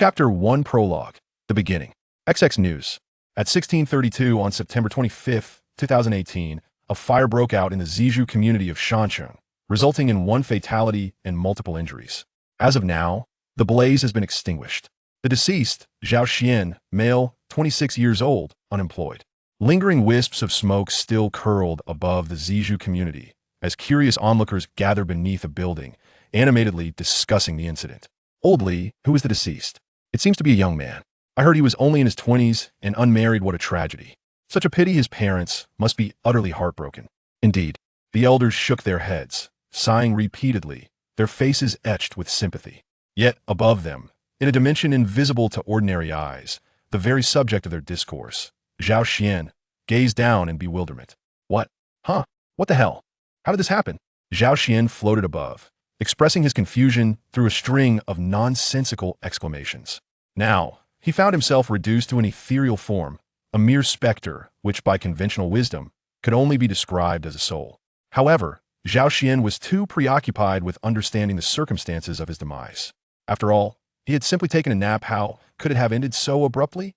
Chapter 1 Prologue. The Beginning. XX News. At 1632 on September 25, 2018, a fire broke out in the Zizhu community of Shancheng, resulting in one fatality and multiple injuries. As of now, the blaze has been extinguished. The deceased, Zhao Xian, male, 26 years old, unemployed. Lingering wisps of smoke still curled above the Zizhu community as curious onlookers gather beneath a building, animatedly discussing the incident. Old Li, who is the deceased? It seems to be a young man. I heard he was only in his 20s and unmarried. What a tragedy. Such a pity. His parents must be utterly heartbroken. Indeed, the elders shook their heads, sighing repeatedly, their faces etched with sympathy. Yet, above them, in a dimension invisible to ordinary eyes, the very subject of their discourse, Zhao Xian, gazed down in bewilderment. What? Huh? What the hell? How did this happen? Zhao Xian floated above, expressing his confusion through a string of nonsensical exclamations. Now, he found himself reduced to an ethereal form, a mere specter which by conventional wisdom could only be described as a soul. However, Zhao Xian was too preoccupied with understanding the circumstances of his demise. After all, he had simply taken a nap. How could it have ended so abruptly?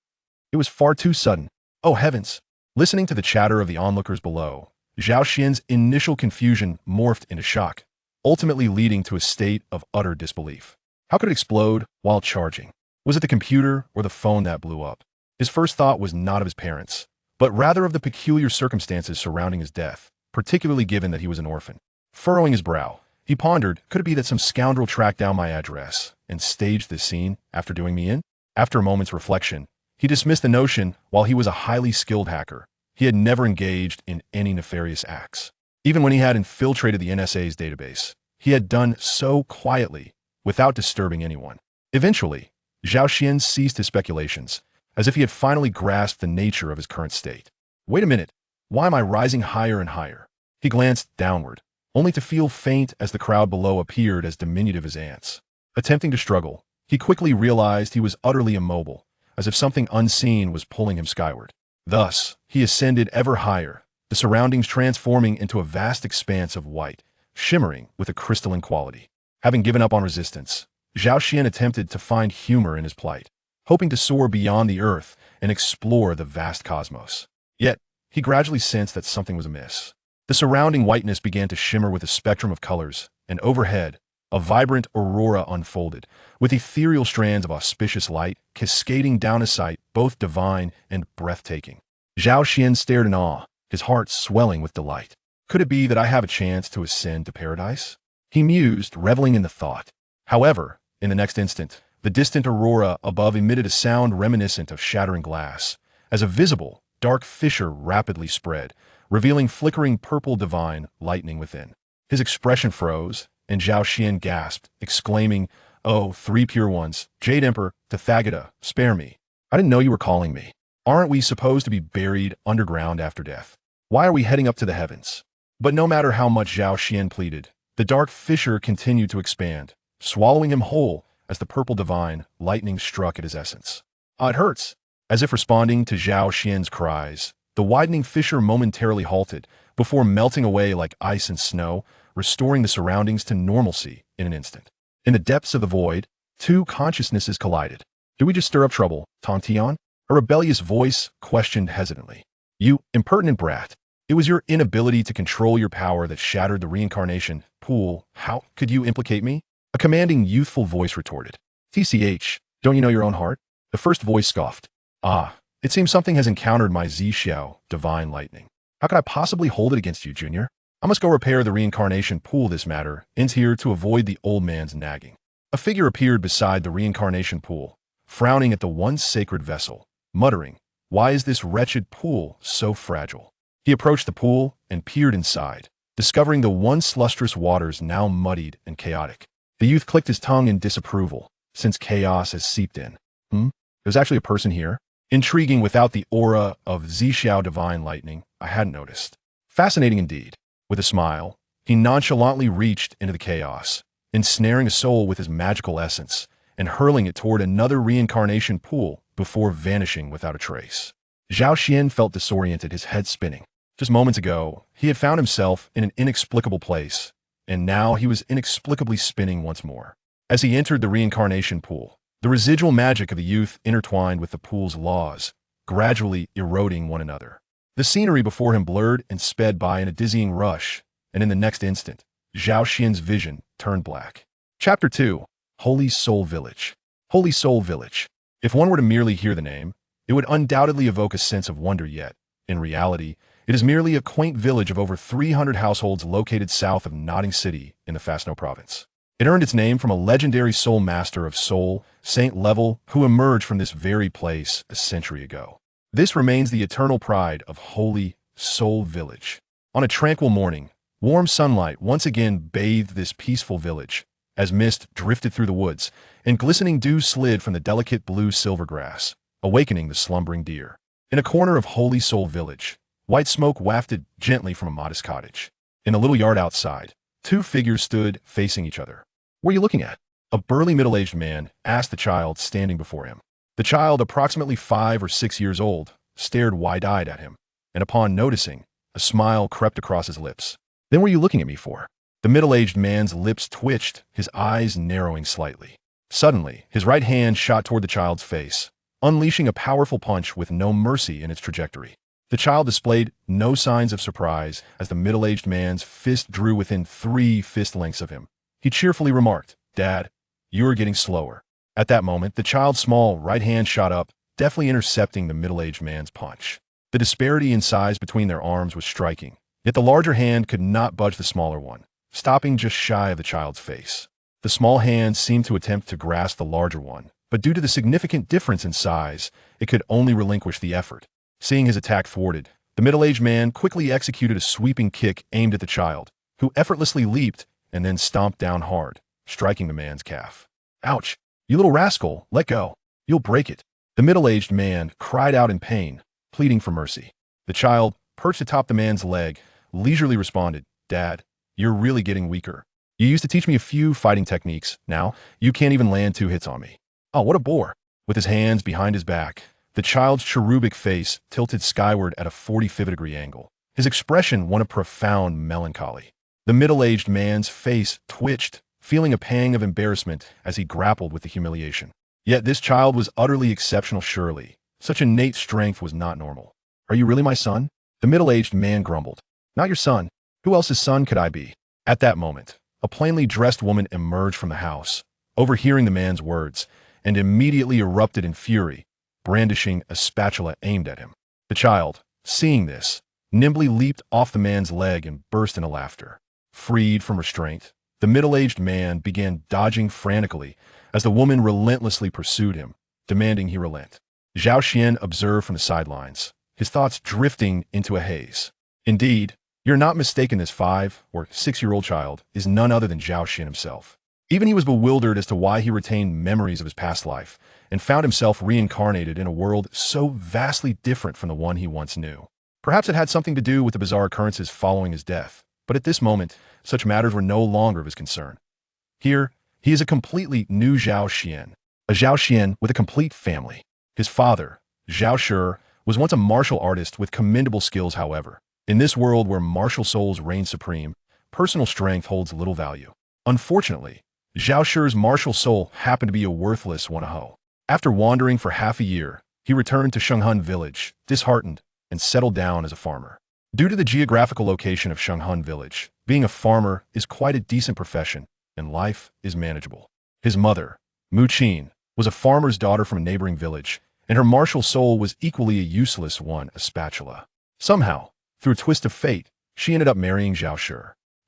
It was far too sudden. Oh heavens! Listening to the chatter of the onlookers below, Zhao Xian's initial confusion morphed into shock, ultimately leading to a state of utter disbelief. How could it explode while charging? Was it the computer or the phone that blew up? His first thought was not of his parents, but rather of the peculiar circumstances surrounding his death, particularly given that he was an orphan. Furrowing his brow, he pondered, could it be that some scoundrel tracked down my address and staged this scene after doing me in? After a moment's reflection, he dismissed the notion. While he was a highly skilled hacker, he had never engaged in any nefarious acts. Even when he had infiltrated the NSA's database, he had done so quietly, without disturbing anyone. Eventually, Zhao Xian ceased his speculations, as if he had finally grasped the nature of his current state. Wait a minute, why am I rising higher and higher? He glanced downward, only to feel faint as the crowd below appeared as diminutive as ants. Attempting to struggle, he quickly realized he was utterly immobile, as if something unseen was pulling him skyward. Thus, he ascended ever higher, the surroundings transforming into a vast expanse of white, shimmering with a crystalline quality. Having given up on resistance, Zhao Xian attempted to find humor in his plight, hoping to soar beyond the earth and explore the vast cosmos. Yet, he gradually sensed that something was amiss. The surrounding whiteness began to shimmer with a spectrum of colors, and overhead, a vibrant aurora unfolded, with ethereal strands of auspicious light cascading down a sight both divine and breathtaking. Zhao Xian stared in awe, his heart swelling with delight. Could it be that I have a chance to ascend to paradise? He mused, reveling in the thought. However, in the next instant, the distant aurora above emitted a sound reminiscent of shattering glass, as a visible, dark fissure rapidly spread, revealing flickering purple divine lightning within. His expression froze, and Zhao Xian gasped, exclaiming, "Oh, three pure ones, Jade Emperor, Tathagata, spare me. I didn't know you were calling me. Aren't we supposed to be buried underground after death? Why are we heading up to the heavens?" But no matter how much Zhao Xian pleaded, the dark fissure continued to expand, swallowing him whole as the purple divine lightning struck at his essence. "Ah, it hurts." As if responding to Zhao Xian's cries, the widening fissure momentarily halted before melting away like ice and snow, restoring the surroundings to normalcy in an instant. In the depths of the void, two consciousnesses collided. "Did we just stir up trouble, Tong Tian?" A rebellious voice questioned hesitantly. "You impertinent brat. It was your inability to control your power that shattered the reincarnation pool. How could you implicate me?" A commanding, youthful voice retorted. "TCH, don't you know your own heart?" The first voice scoffed. "Ah, it seems something has encountered my Zixiao, divine lightning. How could I possibly hold it against you, Junior? I must go repair the reincarnation pool. This matter ends here to avoid the old man's nagging." A figure appeared beside the reincarnation pool, frowning at the once sacred vessel, muttering, "Why is this wretched pool so fragile?" He approached the pool and peered inside, discovering the once lustrous waters now muddied and chaotic. The youth clicked his tongue in disapproval, since chaos has seeped in. There's actually a person here? Intriguing. Without the aura of Zixiao divine lightning, I hadn't noticed. Fascinating indeed. With a smile, he nonchalantly reached into the chaos, ensnaring a soul with his magical essence, and hurling it toward another reincarnation pool before vanishing without a trace. Zhao Xian felt disoriented, his head spinning. Just moments ago, he had found himself in an inexplicable place, and now he was inexplicably spinning once more. As he entered the reincarnation pool, the residual magic of the youth intertwined with the pool's laws, gradually eroding one another. The scenery before him blurred and sped by in a dizzying rush, and in the next instant, Zhao Xian's vision turned black. Chapter 2. Holy Soul Village. Holy Soul Village. If one were to merely hear the name, it would undoubtedly evoke a sense of wonder, yet, in reality, it is merely a quaint village of over 300 households located south of Notting City in the Fastno province. It earned its name from a legendary soul master of soul, Saint Level, who emerged from this very place a century ago. This remains the eternal pride of Holy Soul Village. On a tranquil morning, warm sunlight once again bathed this peaceful village, as mist drifted through the woods, and glistening dew slid from the delicate blue silver grass, awakening the slumbering deer. In a corner of Holy Soul Village, white smoke wafted gently from a modest cottage. In the little yard outside, two figures stood facing each other. "What are you looking at?" A burly middle-aged man asked the child standing before him. The child, approximately 5 or 6 years old, stared wide-eyed at him, and upon noticing, a smile crept across his lips. "Then what are you looking at me for?" The middle-aged man's lips twitched, his eyes narrowing slightly. Suddenly, his right hand shot toward the child's face, unleashing a powerful punch with no mercy in its trajectory. The child displayed no signs of surprise as the middle-aged man's fist drew within 3 fist lengths of him. He cheerfully remarked, "Dad, you are getting slower." At that moment, the child's small right hand shot up, deftly intercepting the middle-aged man's punch. The disparity in size between their arms was striking, yet the larger hand could not budge the smaller one, stopping just shy of the child's face. The small hand seemed to attempt to grasp the larger one, but due to the significant difference in size, it could only relinquish the effort. Seeing his attack thwarted, the middle-aged man quickly executed a sweeping kick aimed at the child, who effortlessly leaped and then stomped down hard, striking the man's calf. "Ouch! You little rascal, let go. You'll break it." The middle-aged man cried out in pain, pleading for mercy. The child, perched atop the man's leg, leisurely responded, "Dad, you're really getting weaker. You used to teach me a few fighting techniques. Now, you can't even land 2 hits on me." "Oh, what a bore." With his hands behind his back, the child's cherubic face tilted skyward at a 45-degree angle, his expression one of profound melancholy. The middle-aged man's face twitched, feeling a pang of embarrassment as he grappled with the humiliation. Yet this child was utterly exceptional surely. Such innate strength was not normal. "Are you really my son?" The middle-aged man grumbled. "Not your son. Who else's son could I be?" At that moment, a plainly dressed woman emerged from the house, overhearing the man's words, and immediately erupted in fury, brandishing a spatula aimed at him. The child, seeing this, nimbly leaped off the man's leg and burst into laughter. Freed from restraint, the middle-aged man began dodging frantically as the woman relentlessly pursued him, demanding he relent. Zhao Xian observed from the sidelines, his thoughts drifting into a haze. Indeed, you're not mistaken, this 5 or 6-year-old child is none other than Zhao Xian himself. Even he was bewildered as to why he retained memories of his past life and found himself reincarnated in a world so vastly different from the one he once knew. Perhaps it had something to do with the bizarre occurrences following his death, but at this moment, such matters were no longer of his concern. Here, he is a completely new Zhao Xian, a Zhao Xian with a complete family. His father, Zhao Shi, was once a martial artist with commendable skills. However, in this world where martial souls reign supreme, personal strength holds little value. Unfortunately, Zhao Shi's martial soul happened to be a worthless one. After wandering for half a year, he returned to Shenghun Village, disheartened, and settled down as a farmer. Due to the geographical location of Shenghun Village, being a farmer is quite a decent profession, and life is manageable. His mother, Mu Qin, was a farmer's daughter from a neighboring village, and her martial soul was equally a useless one, a spatula. Somehow, through a twist of fate, she ended up marrying Zhao Shi.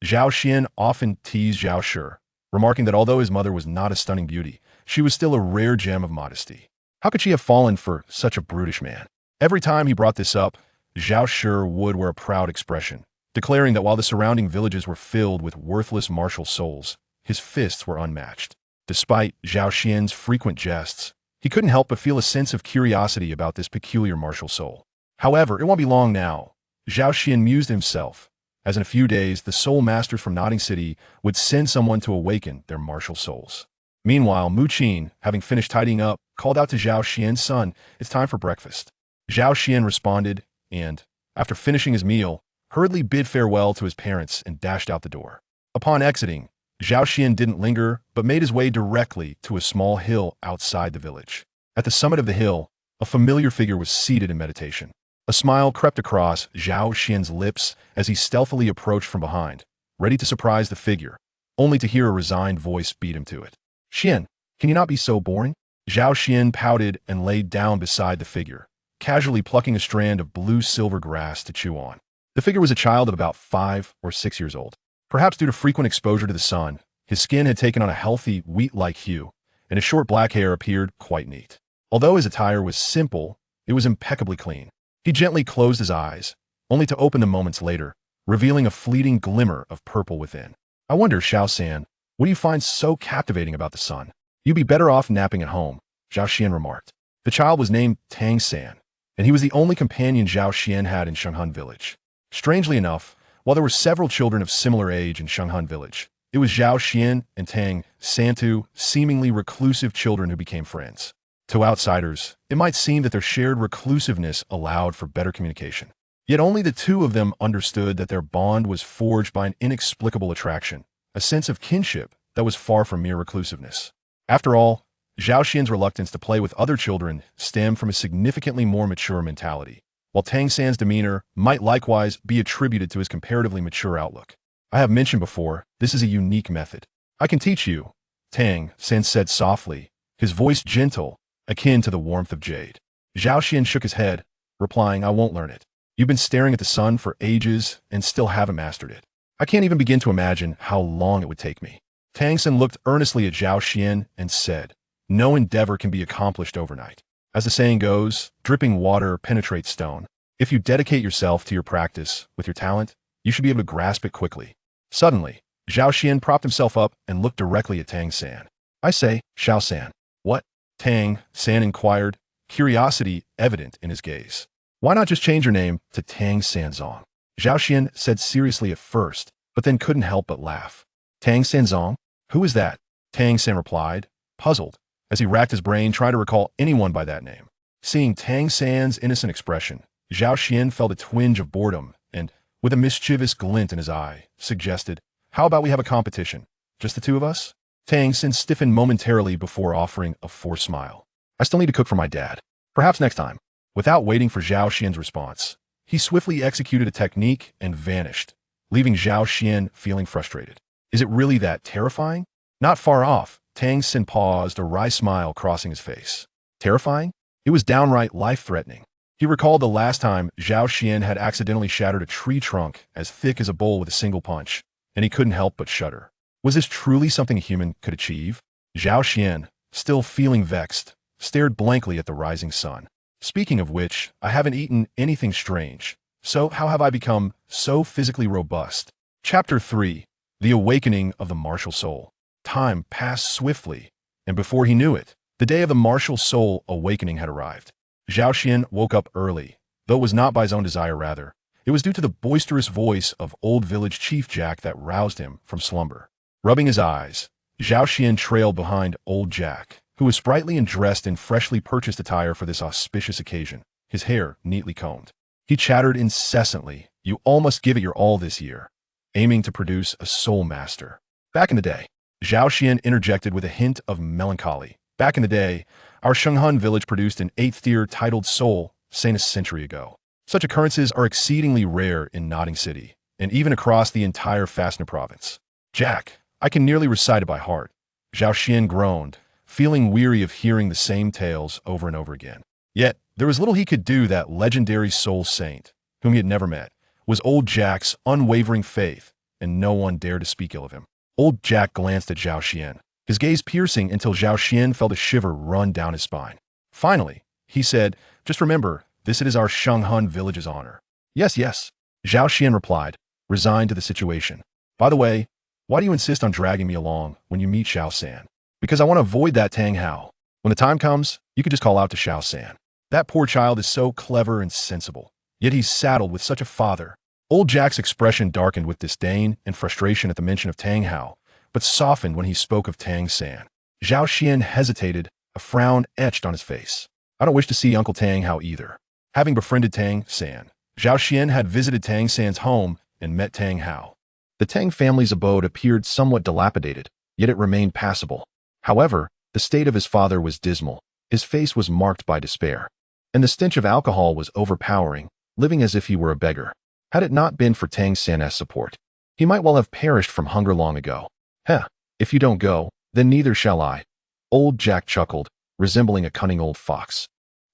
Zhao Xian often teased Zhao Shi, remarking that although his mother was not a stunning beauty, she was still a rare gem of modesty. How could she have fallen for such a brutish man? Every time he brought this up, Zhao Shi would wear a proud expression, declaring that while the surrounding villages were filled with worthless martial souls, his fists were unmatched. Despite Zhao Xian's frequent jests, he couldn't help but feel a sense of curiosity about this peculiar martial soul. However, it won't be long now, Zhao Xian mused himself, as in a few days the soul masters from Notting City would send someone to awaken their martial souls. Meanwhile, Mu Qin, having finished tidying up, called out to Zhao Xian's son, "It's time for breakfast." Zhao Xian responded, and, after finishing his meal, hurriedly bid farewell to his parents and dashed out the door. Upon exiting, Zhao Xian didn't linger, but made his way directly to a small hill outside the village. At the summit of the hill, a familiar figure was seated in meditation. A smile crept across Zhao Xian's lips as he stealthily approached from behind, ready to surprise the figure, only to hear a resigned voice beat him to it. "Xian, can you not be so boring?" Zhao Xian pouted and laid down beside the figure, casually plucking a strand of blue-silver grass to chew on. The figure was a child of about 5 or 6 years old. Perhaps due to frequent exposure to the sun, his skin had taken on a healthy, wheat-like hue, and his short black hair appeared quite neat. Although his attire was simple, it was impeccably clean. He gently closed his eyes, only to open them moments later, revealing a fleeting glimmer of purple within. "I wonder, Xiao San, what do you find so captivating about the sun? You'd be better off napping at home," Zhao Xian remarked. The child was named Tang San, and he was the only companion Zhao Xian had in Shenghan Village. Strangely enough, while there were several children of similar age in Shenghan Village, it was Zhao Xian and Tang San, two seemingly reclusive children who became friends. To outsiders, it might seem that their shared reclusiveness allowed for better communication. Yet only the two of them understood that their bond was forged by an inexplicable attraction, a sense of kinship that was far from mere reclusiveness. After all, Zhao Xian's reluctance to play with other children stemmed from a significantly more mature mentality, while Tang San's demeanor might likewise be attributed to his comparatively mature outlook. "I have mentioned before, this is a unique method. I can teach you," Tang San said softly, his voice gentle, akin to the warmth of jade. Zhao Xian shook his head, replying, "I won't learn it. You've been staring at the sun for ages and still haven't mastered it. I can't even begin to imagine how long it would take me." Tang San looked earnestly at Zhao Xian and said, "No endeavor can be accomplished overnight. As the saying goes, dripping water penetrates stone. If you dedicate yourself to your practice with your talent, you should be able to grasp it quickly." Suddenly, Zhao Xian propped himself up and looked directly at Tang San. "I say, Xiao San." "What?" Tang San inquired, curiosity evident in his gaze. "Why not just change your name to Tang Sanzong?" Zhao Xian said seriously at first, but then couldn't help but laugh. "Tang Sanzong? Who is that?" Tang San replied, puzzled, as he racked his brain trying to recall anyone by that name. Seeing Tang San's innocent expression, Zhao Xian felt a twinge of boredom and, with a mischievous glint in his eye, suggested, "How about we have a competition? Just the two of us?" Tang San stiffened momentarily before offering a forced smile. "I still need to cook for my dad. Perhaps next time." Without waiting for Zhao Xian's response, he swiftly executed a technique and vanished, leaving Zhao Xian feeling frustrated. Is it really that terrifying? Not far off, Tang San paused, a wry smile crossing his face. Terrifying? It was downright life-threatening. He recalled the last time Zhao Xian had accidentally shattered a tree trunk as thick as a bowl with a single punch, and he couldn't help but shudder. Was this truly something a human could achieve? Zhao Xian, still feeling vexed, stared blankly at the rising sun. "Speaking of which, I haven't eaten anything strange. So how have I become so physically robust?" Chapter 3. The Awakening of the Martial Soul. Time passed swiftly, and before he knew it, the day of the martial soul awakening had arrived. Zhao Xian woke up early, though it was not by his own desire rather. It was due to the boisterous voice of old village chief Jack that roused him from slumber. Rubbing his eyes, Zhao Xian trailed behind old Jack, who was sprightly and dressed in freshly purchased attire for this auspicious occasion, his hair neatly combed. He chattered incessantly, "You all must give it your all this year," aiming to produce a soul master. Back in the day, Zhao Xian interjected with a hint of melancholy. Back in the day, our Shenghan village produced an 8th-tier titled soul, saying a century ago. Such occurrences are exceedingly rare in Nodding City, and even across the entire Fastner province. "Jack, I can nearly recite it by heart," Zhao Xian groaned, feeling weary of hearing the same tales over and over again. Yet, there was little he could do. That legendary soul saint, whom he had never met, was old Jack's unwavering faith, and no one dared to speak ill of him. Old Jack glanced at Zhao Xian, his gaze piercing until Zhao Xian felt a shiver run down his spine. Finally, he said, "Just remember, this is our Shenghan village's honor." "Yes, yes," Zhao Xian replied, resigned to the situation. "By the way, why do you insist on dragging me along when you meet Xiao San?" "Because I want to avoid that Tang Hao. When the time comes, you could just call out to Xiao San. That poor child is so clever and sensible, yet he's saddled with such a father." Old Jack's expression darkened with disdain and frustration at the mention of Tang Hao, but softened when he spoke of Tang San. Zhao Xian hesitated, a frown etched on his face. "I don't wish to see Uncle Tang Hao either." Having befriended Tang San, Zhao Xian had visited Tang San's home and met Tang Hao. The Tang family's abode appeared somewhat dilapidated, yet it remained passable. However, the state of his father was dismal. His face was marked by despair, and the stench of alcohol was overpowering, living as if he were a beggar. Had it not been for Tang San's support, he might well have perished from hunger long ago. Heh, if you don't go, then neither shall I. Old Jack chuckled, resembling a cunning old fox.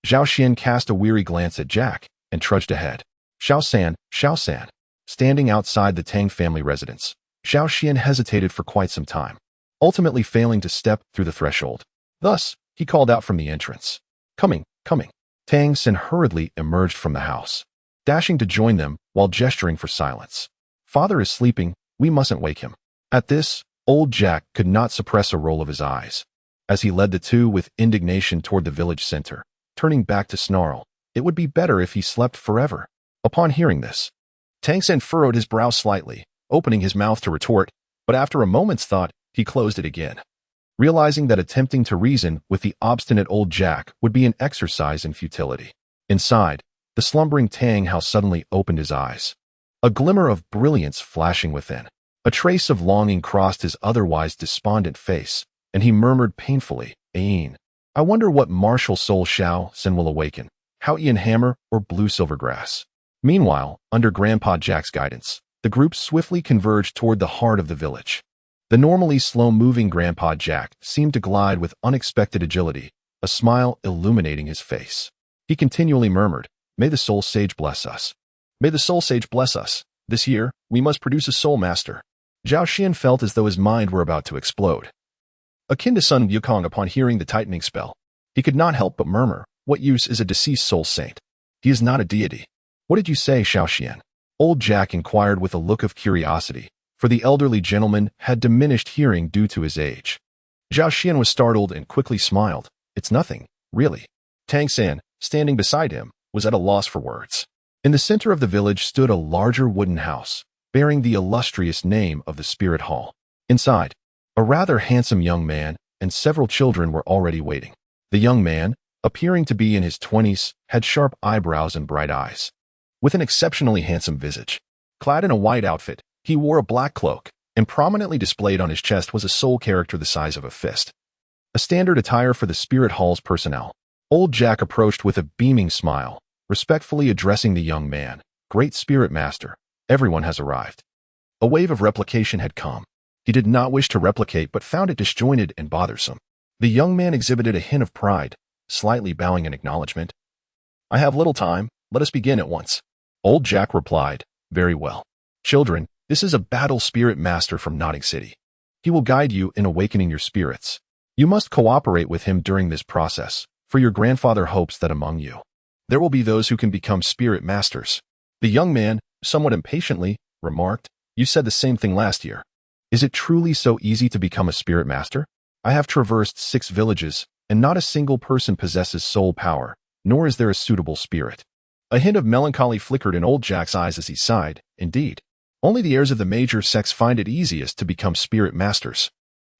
Zhao Xian cast a weary glance at Jack and trudged ahead. Xiao San. Standing outside the Tang family residence, Zhao Xian hesitated for quite some time, ultimately failing to step through the threshold. Thus, he called out from the entrance. Coming. Tang San hurriedly emerged from the house, dashing to join them while gesturing for silence. Father is sleeping, we mustn't wake him. At this, old Jack could not suppress a roll of his eyes, as he led the two with indignation toward the village center, turning back to snarl. It would be better if he slept forever. Upon hearing this, Tang San furrowed his brow slightly, opening his mouth to retort, but after a moment's thought, he closed it again, realizing that attempting to reason with the obstinate old Jack would be an exercise in futility. Inside, the slumbering Tang Hao suddenly opened his eyes, a glimmer of brilliance flashing within. A trace of longing crossed his otherwise despondent face, and he murmured painfully, Ain. I wonder what martial soul Xiao San will awaken, Hao Ian Hammer or Blue Silvergrass. Meanwhile, under Grandpa Jack's guidance, the group swiftly converged toward the heart of the village. The normally slow-moving Grandpa Jack seemed to glide with unexpected agility, a smile illuminating his face. He continually murmured, May the Soul Sage bless us. May the Soul Sage bless us. This year, we must produce a Soul Master. Zhao Xian felt as though his mind were about to explode. Akin to Sun Wukong upon hearing the tightening spell, he could not help but murmur, What use is a deceased soul saint? He is not a deity. What did you say, Xiao Xian? Old Jack inquired with a look of curiosity, for the elderly gentleman had diminished hearing due to his age. Zhao Xian was startled and quickly smiled. It's nothing, really. Tang San, standing beside him, was at a loss for words. In the center of the village stood a larger wooden house, bearing the illustrious name of the Spirit Hall. Inside, a rather handsome young man and several children were already waiting. The young man, appearing to be in his 20s, had sharp eyebrows and bright eyes, with an exceptionally handsome visage. Clad in a white outfit, he wore a black cloak, and prominently displayed on his chest was a soul character the size of a fist. A standard attire for the Spirit Hall's personnel. Old Jack approached with a beaming smile, respectfully addressing the young man. Great Spirit Master, everyone has arrived. A wave of replication had come. He did not wish to replicate but found it disjointed and bothersome. The young man exhibited a hint of pride, slightly bowing in acknowledgement. I have little time, let us begin at once. Old Jack replied, Very well. Children, this is a battle spirit master from Notting City. He will guide you in awakening your spirits. You must cooperate with him during this process, for your grandfather hopes that among you, there will be those who can become spirit masters. The young man, somewhat impatiently, remarked, You said the same thing last year. Is it truly so easy to become a spirit master? I have traversed 6 villages, and not a single person possesses soul power, nor is there a suitable spirit. A hint of melancholy flickered in old Jack's eyes as he sighed. Indeed, only the heirs of the major sex find it easiest to become spirit masters.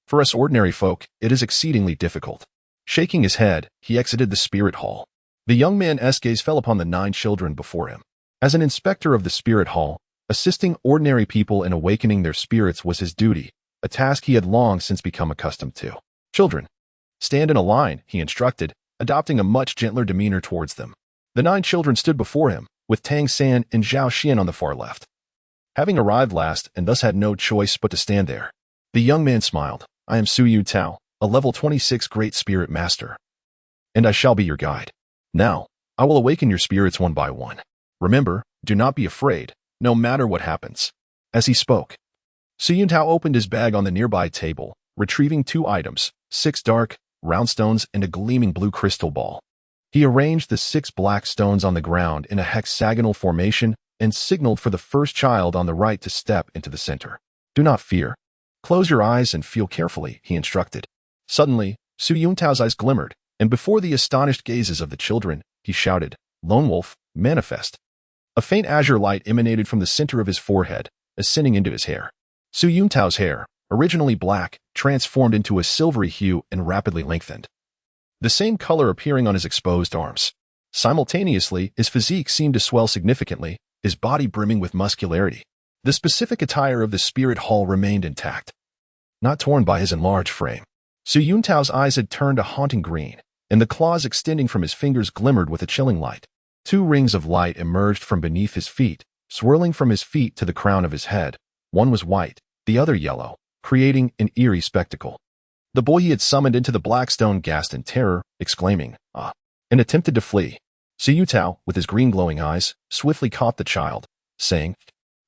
For us ordinary folk, it is exceedingly difficult. Shaking his head, he exited the Spirit Hall. The young man's gaze fell upon the 9 children before him. As an inspector of the Spirit Hall, assisting ordinary people in awakening their spirits was his duty, a task he had long since become accustomed to. Children, stand in a line, he instructed, adopting a much gentler demeanor towards them. The 9 children stood before him, with Tang San and Zhao Xian on the far left. Having arrived last and thus had no choice but to stand there, the young man smiled. I am Su Yu Tao, a level 26 Great Spirit Master, and I shall be your guide. Now, I will awaken your spirits one by one. Remember, do not be afraid, no matter what happens. As he spoke, Su Yu Tao opened his bag on the nearby table, retrieving 2 items, 6 dark, round stones and a gleaming blue crystal ball. He arranged the 6 black stones on the ground in a hexagonal formation and signaled for the first child on the right to step into the center. Do not fear. Close your eyes and feel carefully, he instructed. Suddenly, Su Yu Tao's eyes glimmered, and before the astonished gazes of the children, he shouted, Lone Wolf, manifest. A faint azure light emanated from the center of his forehead, ascending into his hair. Su Yu Tao's hair, originally black, transformed into a silvery hue and rapidly lengthened, the same color appearing on his exposed arms. Simultaneously, his physique seemed to swell significantly, his body brimming with muscularity. The specific attire of the spirit hall remained intact, not torn by his enlarged frame. Su Yuntao's eyes had turned a haunting green, and the claws extending from his fingers glimmered with a chilling light. 2 rings of light emerged from beneath his feet, swirling from his feet to the crown of his head. One was white, the other yellow, creating an eerie spectacle. The boy he had summoned into the black stone gasped in terror, exclaiming, "Ah!" and attempted to flee. Su Yutao, with his green glowing eyes, swiftly caught the child, saying,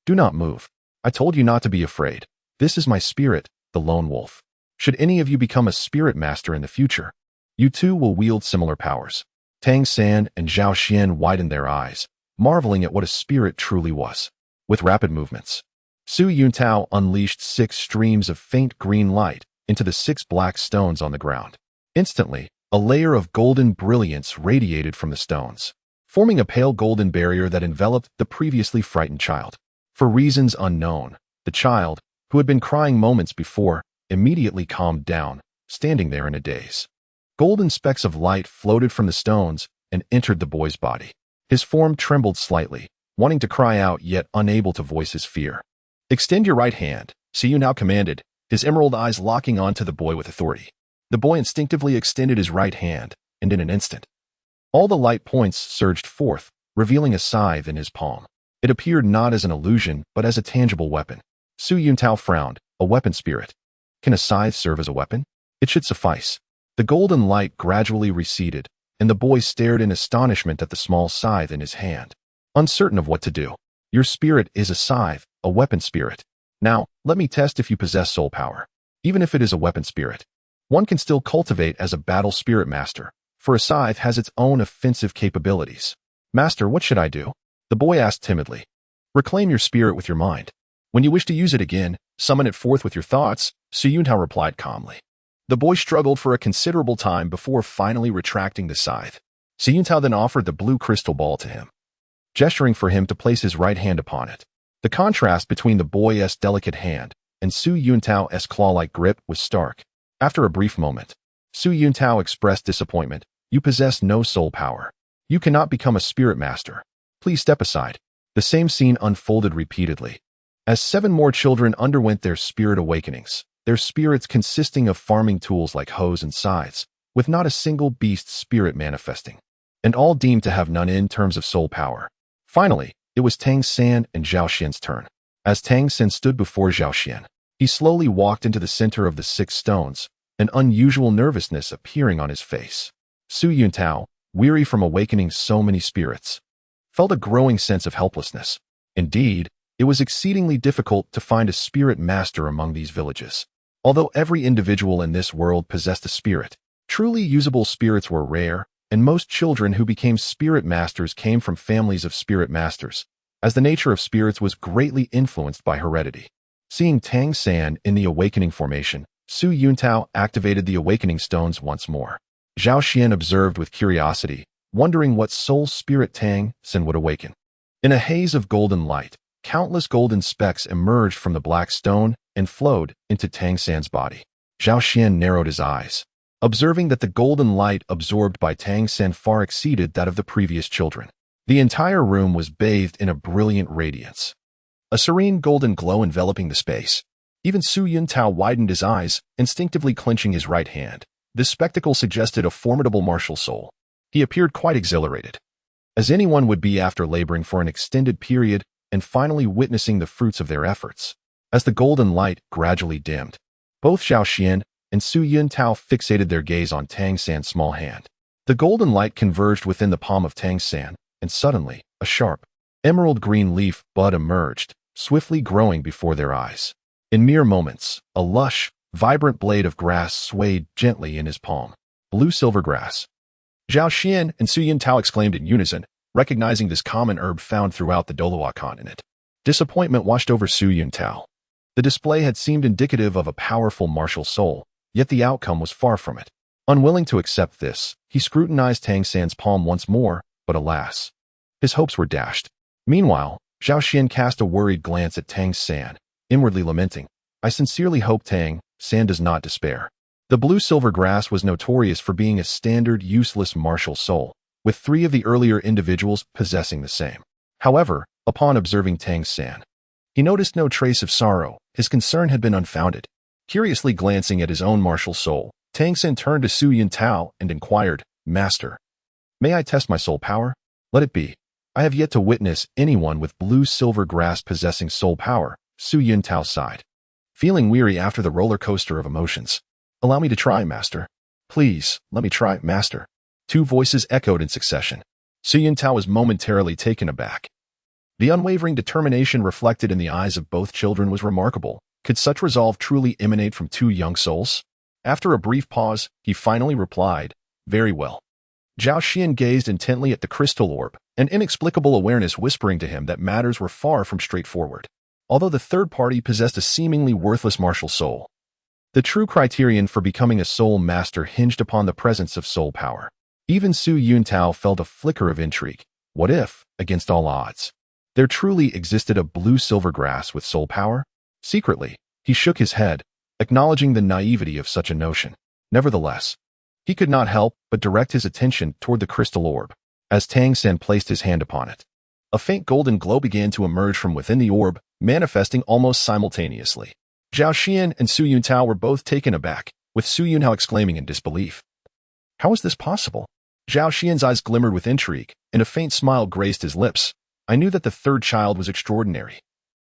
"Do not move. I told you not to be afraid. This is my spirit, the lone wolf. Should any of you become a spirit master in the future, you too will wield similar powers." Tang San and Zhao Xian widened their eyes, marveling at what a spirit truly was. With rapid movements, Su Yuntao unleashed 6 streams of faint green light into the 6 black stones on the ground. Instantly, a layer of golden brilliance radiated from the stones, forming a pale golden barrier that enveloped the previously frightened child. For reasons unknown, the child, who had been crying moments before, immediately calmed down, standing there in a daze. Golden specks of light floated from the stones and entered the boy's body. His form trembled slightly, wanting to cry out yet unable to voice his fear. "Extend your right hand," Siyu now commanded, his emerald eyes locking onto the boy with authority. The boy instinctively extended his right hand, and in an instant, all the light points surged forth, revealing a scythe in his palm. It appeared not as an illusion, but as a tangible weapon. Su Yuntao frowned. "A weapon spirit. Can a scythe serve as a weapon? It should suffice." The golden light gradually receded, and the boy stared in astonishment at the small scythe in his hand, uncertain of what to do. "Your spirit is a scythe, a weapon spirit. Now, let me test if you possess soul power. Even if it is a weapon spirit, one can still cultivate as a battle spirit master, for a scythe has its own offensive capabilities." "Master, what should I do?" the boy asked timidly. "Reclaim your spirit with your mind. When you wish to use it again, summon it forth with your thoughts," Su Yuntao replied calmly. The boy struggled for a considerable time before finally retracting the scythe. Su Yuntao then offered the blue crystal ball to him, gesturing for him to place his right hand upon it. The contrast between the boy's delicate hand and Su Yuntao's claw-like grip was stark. After a brief moment, Su Yuntao expressed disappointment. "You possess no soul power. You cannot become a spirit master. Please step aside." The same scene unfolded repeatedly, as 7 more children underwent their spirit awakenings, their spirits consisting of farming tools like hoes and scythes, with not a single beast spirit manifesting, and all deemed to have none in terms of soul power. Finally, it was Tang San and Zhao Xian's turn. As Tang San stood before Zhao Xian, he slowly walked into the center of the 6 stones, an unusual nervousness appearing on his face. Su Yuntao, weary from awakening so many spirits, felt a growing sense of helplessness. Indeed, it was exceedingly difficult to find a spirit master among these villages. Although every individual in this world possessed a spirit, truly usable spirits were rare, and most children who became spirit masters came from families of spirit masters, as the nature of spirits was greatly influenced by heredity. Seeing Tang San in the awakening formation, Su Yuntao activated the awakening stones once more. Zhao Xian observed with curiosity, wondering what soul spirit Tang San would awaken. In a haze of golden light, countless golden specks emerged from the black stone and flowed into Tang San's body. Zhao Xian narrowed his eyes, observing that the golden light absorbed by Tang San far exceeded that of the previous children. The entire room was bathed in a brilliant radiance, a serene golden glow enveloping the space. Even Su Yuntao widened his eyes, instinctively clenching his right hand. This spectacle suggested a formidable martial soul. He appeared quite exhilarated, as anyone would be after laboring for an extended period and finally witnessing the fruits of their efforts. As the golden light gradually dimmed, both Zhao Xian and Su Yuntao fixated their gaze on Tang San's small hand. The golden light converged within the palm of Tang San, and suddenly, a sharp, emerald green leaf bud emerged, swiftly growing before their eyes. In mere moments, a lush, vibrant blade of grass swayed gently in his palm. Blue-silver grass. Zhao Xian and Su Yuntao exclaimed in unison, recognizing this common herb found throughout the Douluo Continent. Disappointment washed over Su Yuntao. The display had seemed indicative of a powerful martial soul, yet the outcome was far from it. Unwilling to accept this, he scrutinized Tang San's palm once more, but alas, his hopes were dashed. Meanwhile, Zhao Xian cast a worried glance at Tang San, inwardly lamenting, "I sincerely hope Tang San does not despair." The blue-silver grass was notorious for being a standard, useless martial soul, with 3 of the earlier individuals possessing the same. However, upon observing Tang San, He noticed no trace of sorrow. His concern had been unfounded. Curiously glancing at his own martial soul, Tang Sen turned to Su Yuntao and inquired, "Master, may I test my soul power?" "Let it be. I have yet to witness anyone with blue-silver grass possessing soul power," Su Yuntao sighed. Feeling weary after the roller coaster of emotions. "Allow me to try, Master." "Please, let me try, Master." Two voices echoed in succession. Su Yuntao was momentarily taken aback. The unwavering determination reflected in the eyes of both children was remarkable. Could such resolve truly emanate from two young souls? After a brief pause, he finally replied, "Very well." Zhao Xian gazed intently at the crystal orb, an inexplicable awareness whispering to him that matters were far from straightforward. Although the third party possessed a seemingly worthless martial soul, the true criterion for becoming a soul master hinged upon the presence of soul power. Even Su Yuntao felt a flicker of intrigue. What if, against all odds, there truly existed a blue-silver grass with soul power? Secretly, he shook his head, acknowledging the naivety of such a notion. Nevertheless, he could not help but direct his attention toward the crystal orb. As Tang Sen placed his hand upon it, a faint golden glow began to emerge from within the orb, manifesting almost simultaneously. Zhao Xian and Su Yuntao were both taken aback, with Su Yuntao exclaiming in disbelief, "How is this possible?" Zhao Xian's eyes glimmered with intrigue, and a faint smile graced his lips. "I knew that the third child was extraordinary.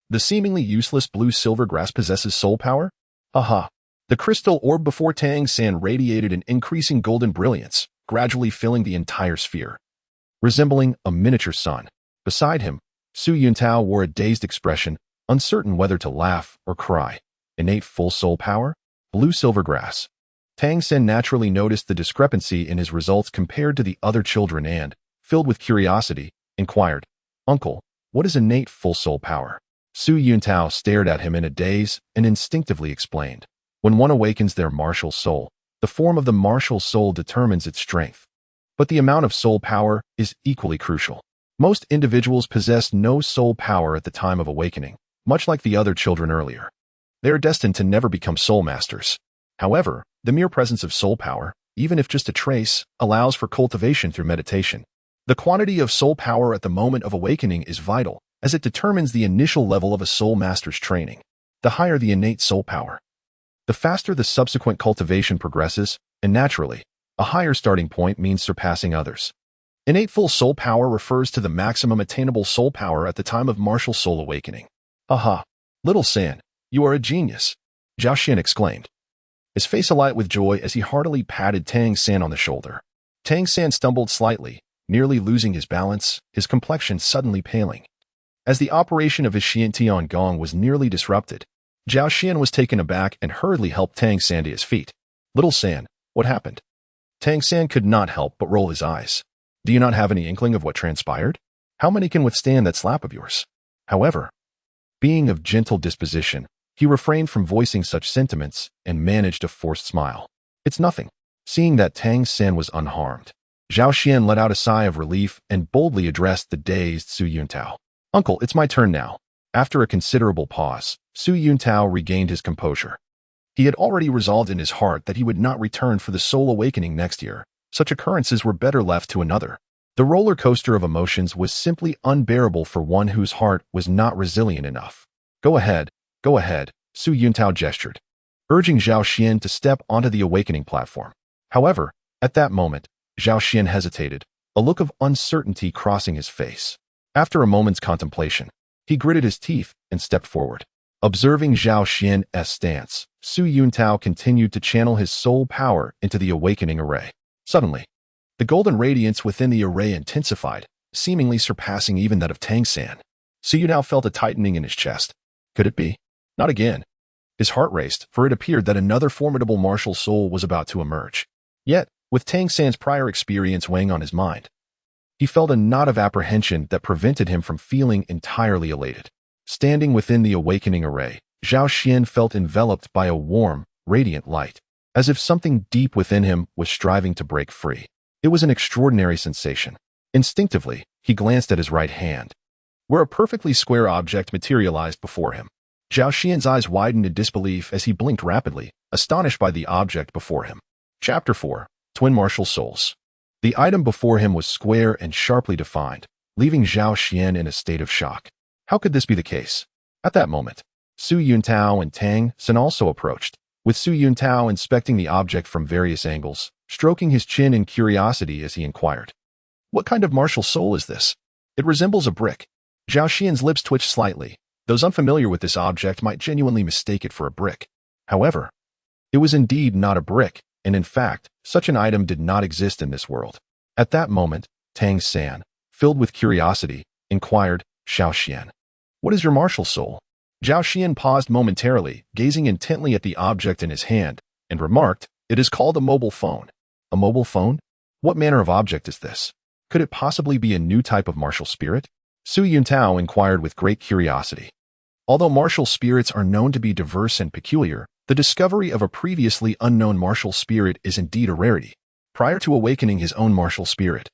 The seemingly useless blue-silver grass possesses soul power? Aha!" The crystal orb before Tang Sen radiated an increasing golden brilliance, gradually filling the entire sphere, resembling a miniature sun. Beside him, Su Yuntao wore a dazed expression, uncertain whether to laugh or cry. Innate full soul power? Blue-silver grass. Tang Sen naturally noticed the discrepancy in his results compared to the other children and, filled with curiosity, inquired, "Uncle, what is innate full soul power?" Su Yuntao stared at him in a daze and instinctively explained, "When one awakens their martial soul, the form of the martial soul determines its strength. But the amount of soul power is equally crucial. Most individuals possess no soul power at the time of awakening, much like the other children earlier. They are destined to never become soul masters. However, the mere presence of soul power, even if just a trace, allows for cultivation through meditation. The quantity of soul power at the moment of awakening is vital, as it determines the initial level of a soul master's training. The higher the innate soul power, the faster the subsequent cultivation progresses, and naturally, a higher starting point means surpassing others. Innate full soul power refers to the maximum attainable soul power at the time of martial soul awakening. "Aha! Little San, you are a genius," Zhao Xian exclaimed, his face alight with joy as he heartily patted Tang San on the shoulder. Tang San stumbled slightly, nearly losing his balance, his complexion suddenly paling. As the operation of his Xiantian Gong was nearly disrupted, Zhao Xian was taken aback and hurriedly helped Tang San to his feet. "Little San, what happened?" Tang San could not help but roll his eyes. "Do you not have any inkling of what transpired? How many can withstand that slap of yours?" However, being of gentle disposition, he refrained from voicing such sentiments and managed a forced smile. "It's nothing." Seeing that Tang San was unharmed, Zhao Xian let out a sigh of relief and boldly addressed the dazed Su Yuntao. "Uncle, it's my turn now." After a considerable pause, Su Yuntao regained his composure. He had already resolved in his heart that he would not return for the soul awakening next year. Such occurrences were better left to another. The roller coaster of emotions was simply unbearable for one whose heart was not resilient enough. Go ahead, Su Yuntao gestured, urging Zhao Xian to step onto the awakening platform. However, at that moment, Zhao Xian hesitated, a look of uncertainty crossing his face. After a moment's contemplation, he gritted his teeth and stepped forward. Observing Zhao Xian's stance, Su Yuntao continued to channel his soul power into the awakening array. Suddenly, the golden radiance within the array intensified, seemingly surpassing even that of Tang San. Su Yuntao felt a tightening in his chest. Could it be? Not again. His heart raced, for it appeared that another formidable martial soul was about to emerge. Yet, with Tang San's prior experience weighing on his mind, he felt a knot of apprehension that prevented him from feeling entirely elated. Standing within the awakening array, Zhao Xian felt enveloped by a warm, radiant light, as if something deep within him was striving to break free. It was an extraordinary sensation. Instinctively, he glanced at his right hand, where a perfectly square object materialized before him. Zhao Xian's eyes widened in disbelief as he blinked rapidly, astonished by the object before him. Chapter 4. Twin Martial Souls. The item before him was square and sharply defined, leaving Zhao Xian in a state of shock. How could this be the case? At that moment, Su Yuntao and Tang San also approached, with Su Yuntao inspecting the object from various angles, stroking his chin in curiosity as he inquired, "What kind of martial soul is this? It resembles a brick." Zhao Xian's lips twitched slightly. Those unfamiliar with this object might genuinely mistake it for a brick. However, it was indeed not a brick, and in fact, such an item did not exist in this world. At that moment, Tang San, filled with curiosity, inquired, "Zhao Xian, what is your martial soul?" Zhao Xian paused momentarily, gazing intently at the object in his hand, and remarked, "It is called a mobile phone." "A mobile phone? What manner of object is this? Could it possibly be a new type of martial spirit?" Su Yuntao inquired with great curiosity. Although martial spirits are known to be diverse and peculiar, the discovery of a previously unknown martial spirit is indeed a rarity. Prior to awakening his own martial spirit,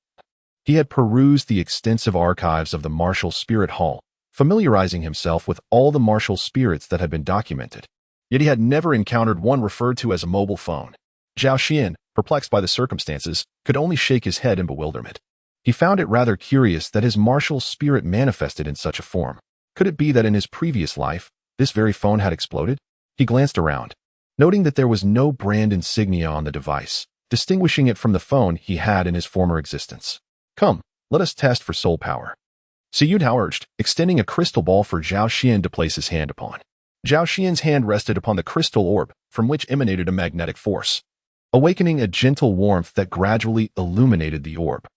he had perused the extensive archives of the Martial Spirit Hall, familiarizing himself with all the martial spirits that had been documented. Yet he had never encountered one referred to as a mobile phone. Zhao Xian, perplexed by the circumstances, could only shake his head in bewilderment. He found it rather curious that his martial spirit manifested in such a form. Could it be that in his previous life, this very phone had exploded? He glanced around, noting that there was no brand insignia on the device, distinguishing it from the phone he had in his former existence. "Come, let us test for soul power," Su Yuntao urged, extending a crystal ball for Zhao Xian to place his hand upon. Zhao Xian's hand rested upon the crystal orb, from which emanated a magnetic force, awakening a gentle warmth that gradually illuminated the orb.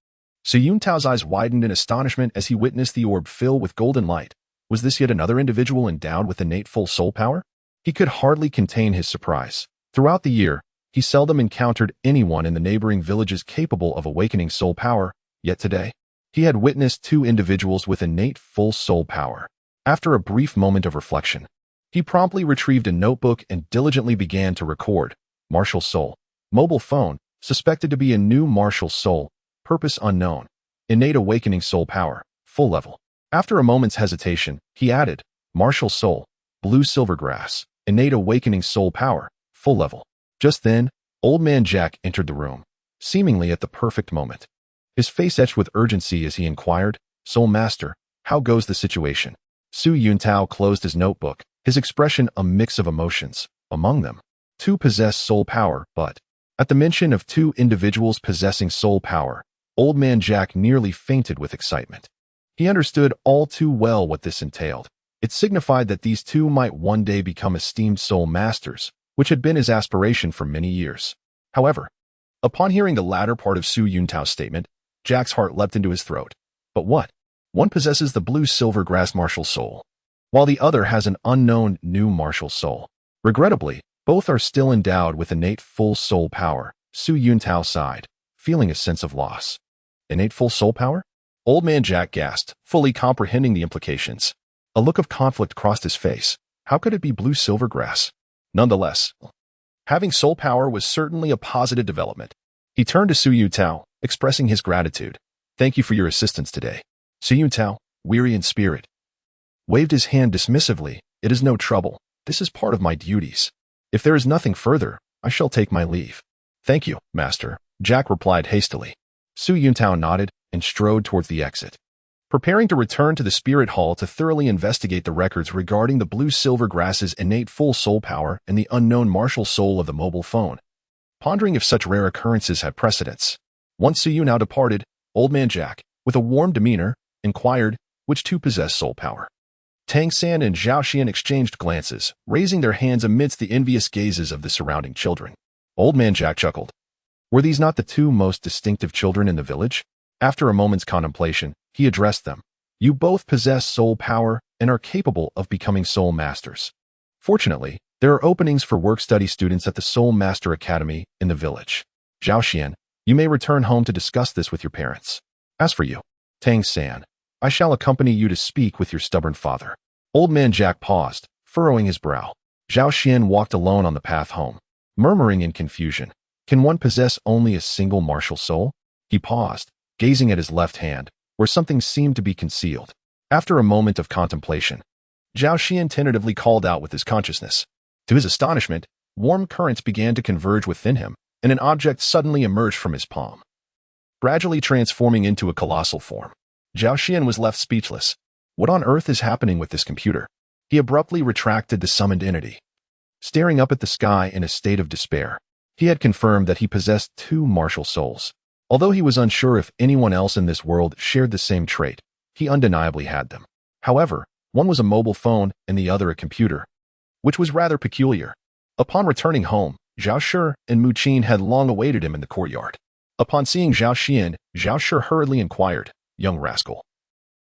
Su Yuntao's eyes widened in astonishment as he witnessed the orb fill with golden light. Was this yet another individual endowed with innate full soul power? He could hardly contain his surprise. Throughout the year, he seldom encountered anyone in the neighboring villages capable of awakening soul power, yet today, he had witnessed two individuals with innate full soul power. After a brief moment of reflection, he promptly retrieved a notebook and diligently began to record. Martial soul, mobile phone, suspected to be a new martial soul, purpose unknown, innate awakening soul power, full level. After a moment's hesitation, he added, martial soul, blue silvergrass, innate awakening soul power, full level. Just then, Old Man Jack entered the room, seemingly at the perfect moment. His face etched with urgency as he inquired, "Soul Master, how goes the situation?" Su Yuntao closed his notebook, his expression a mix of emotions. Among them, two possessed soul power, but at the mention of two individuals possessing soul power, Old Man Jack nearly fainted with excitement. He understood all too well what this entailed. It signified that these two might one day become esteemed soul masters, which had been his aspiration for many years. However, upon hearing the latter part of Su Yuntao's statement, Jack's heart leapt into his throat. But what? One possesses the blue silvergrass martial soul, while the other has an unknown new martial soul. Regrettably, both are still endowed with innate full soul power. Su Yuntao sighed, feeling a sense of loss. Innate full soul power? Old Man Jack gasped, fully comprehending the implications. A look of conflict crossed his face. How could it be blue silvergrass? Nonetheless, having soul power was certainly a positive development. He turned to Su Yuntao, expressing his gratitude. "Thank you for your assistance today." Su Yuntao, weary in spirit, waved his hand dismissively. "It is no trouble. This is part of my duties. If there is nothing further, I shall take my leave." "Thank you, Master," Jack replied hastily. Su Yuntao nodded and strode towards the exit, preparing to return to the Spirit Hall to thoroughly investigate the records regarding the blue silvergrass's innate full soul power and the unknown martial soul of the mobile phone, pondering if such rare occurrences had precedence. Once Su Yuntao departed, Old Man Jack, with a warm demeanor, inquired, "Which two possess soul power?" Tang San and Zhao Xian exchanged glances, raising their hands amidst the envious gazes of the surrounding children. Old Man Jack chuckled. Were these not the two most distinctive children in the village? After a moment's contemplation, he addressed them. "You both possess soul power and are capable of becoming soul masters. Fortunately, there are openings for work-study students at the Soul Master Academy in the village. Zhao Xian, you may return home to discuss this with your parents. As for you, Tang San, I shall accompany you to speak with your stubborn father." Old Man Jack paused, furrowing his brow. Zhao Xian walked alone on the path home, murmuring in confusion, "Can one possess only a single martial soul?" He paused, gazing at his left hand, where something seemed to be concealed. After a moment of contemplation, Zhao Xian tentatively called out with his consciousness. To his astonishment, warm currents began to converge within him, and an object suddenly emerged from his palm, gradually transforming into a colossal form. Zhao Xian was left speechless. What on earth is happening with this computer? He abruptly retracted the summoned entity. Staring up at the sky in a state of despair, he had confirmed that he possessed two martial souls. Although he was unsure if anyone else in this world shared the same trait, he undeniably had them. However, one was a mobile phone and the other a computer, which was rather peculiar. Upon returning home, Zhao Shi and Mu Qin had long awaited him in the courtyard. Upon seeing Zhao Xian, Zhao Shi hurriedly inquired, "Young rascal,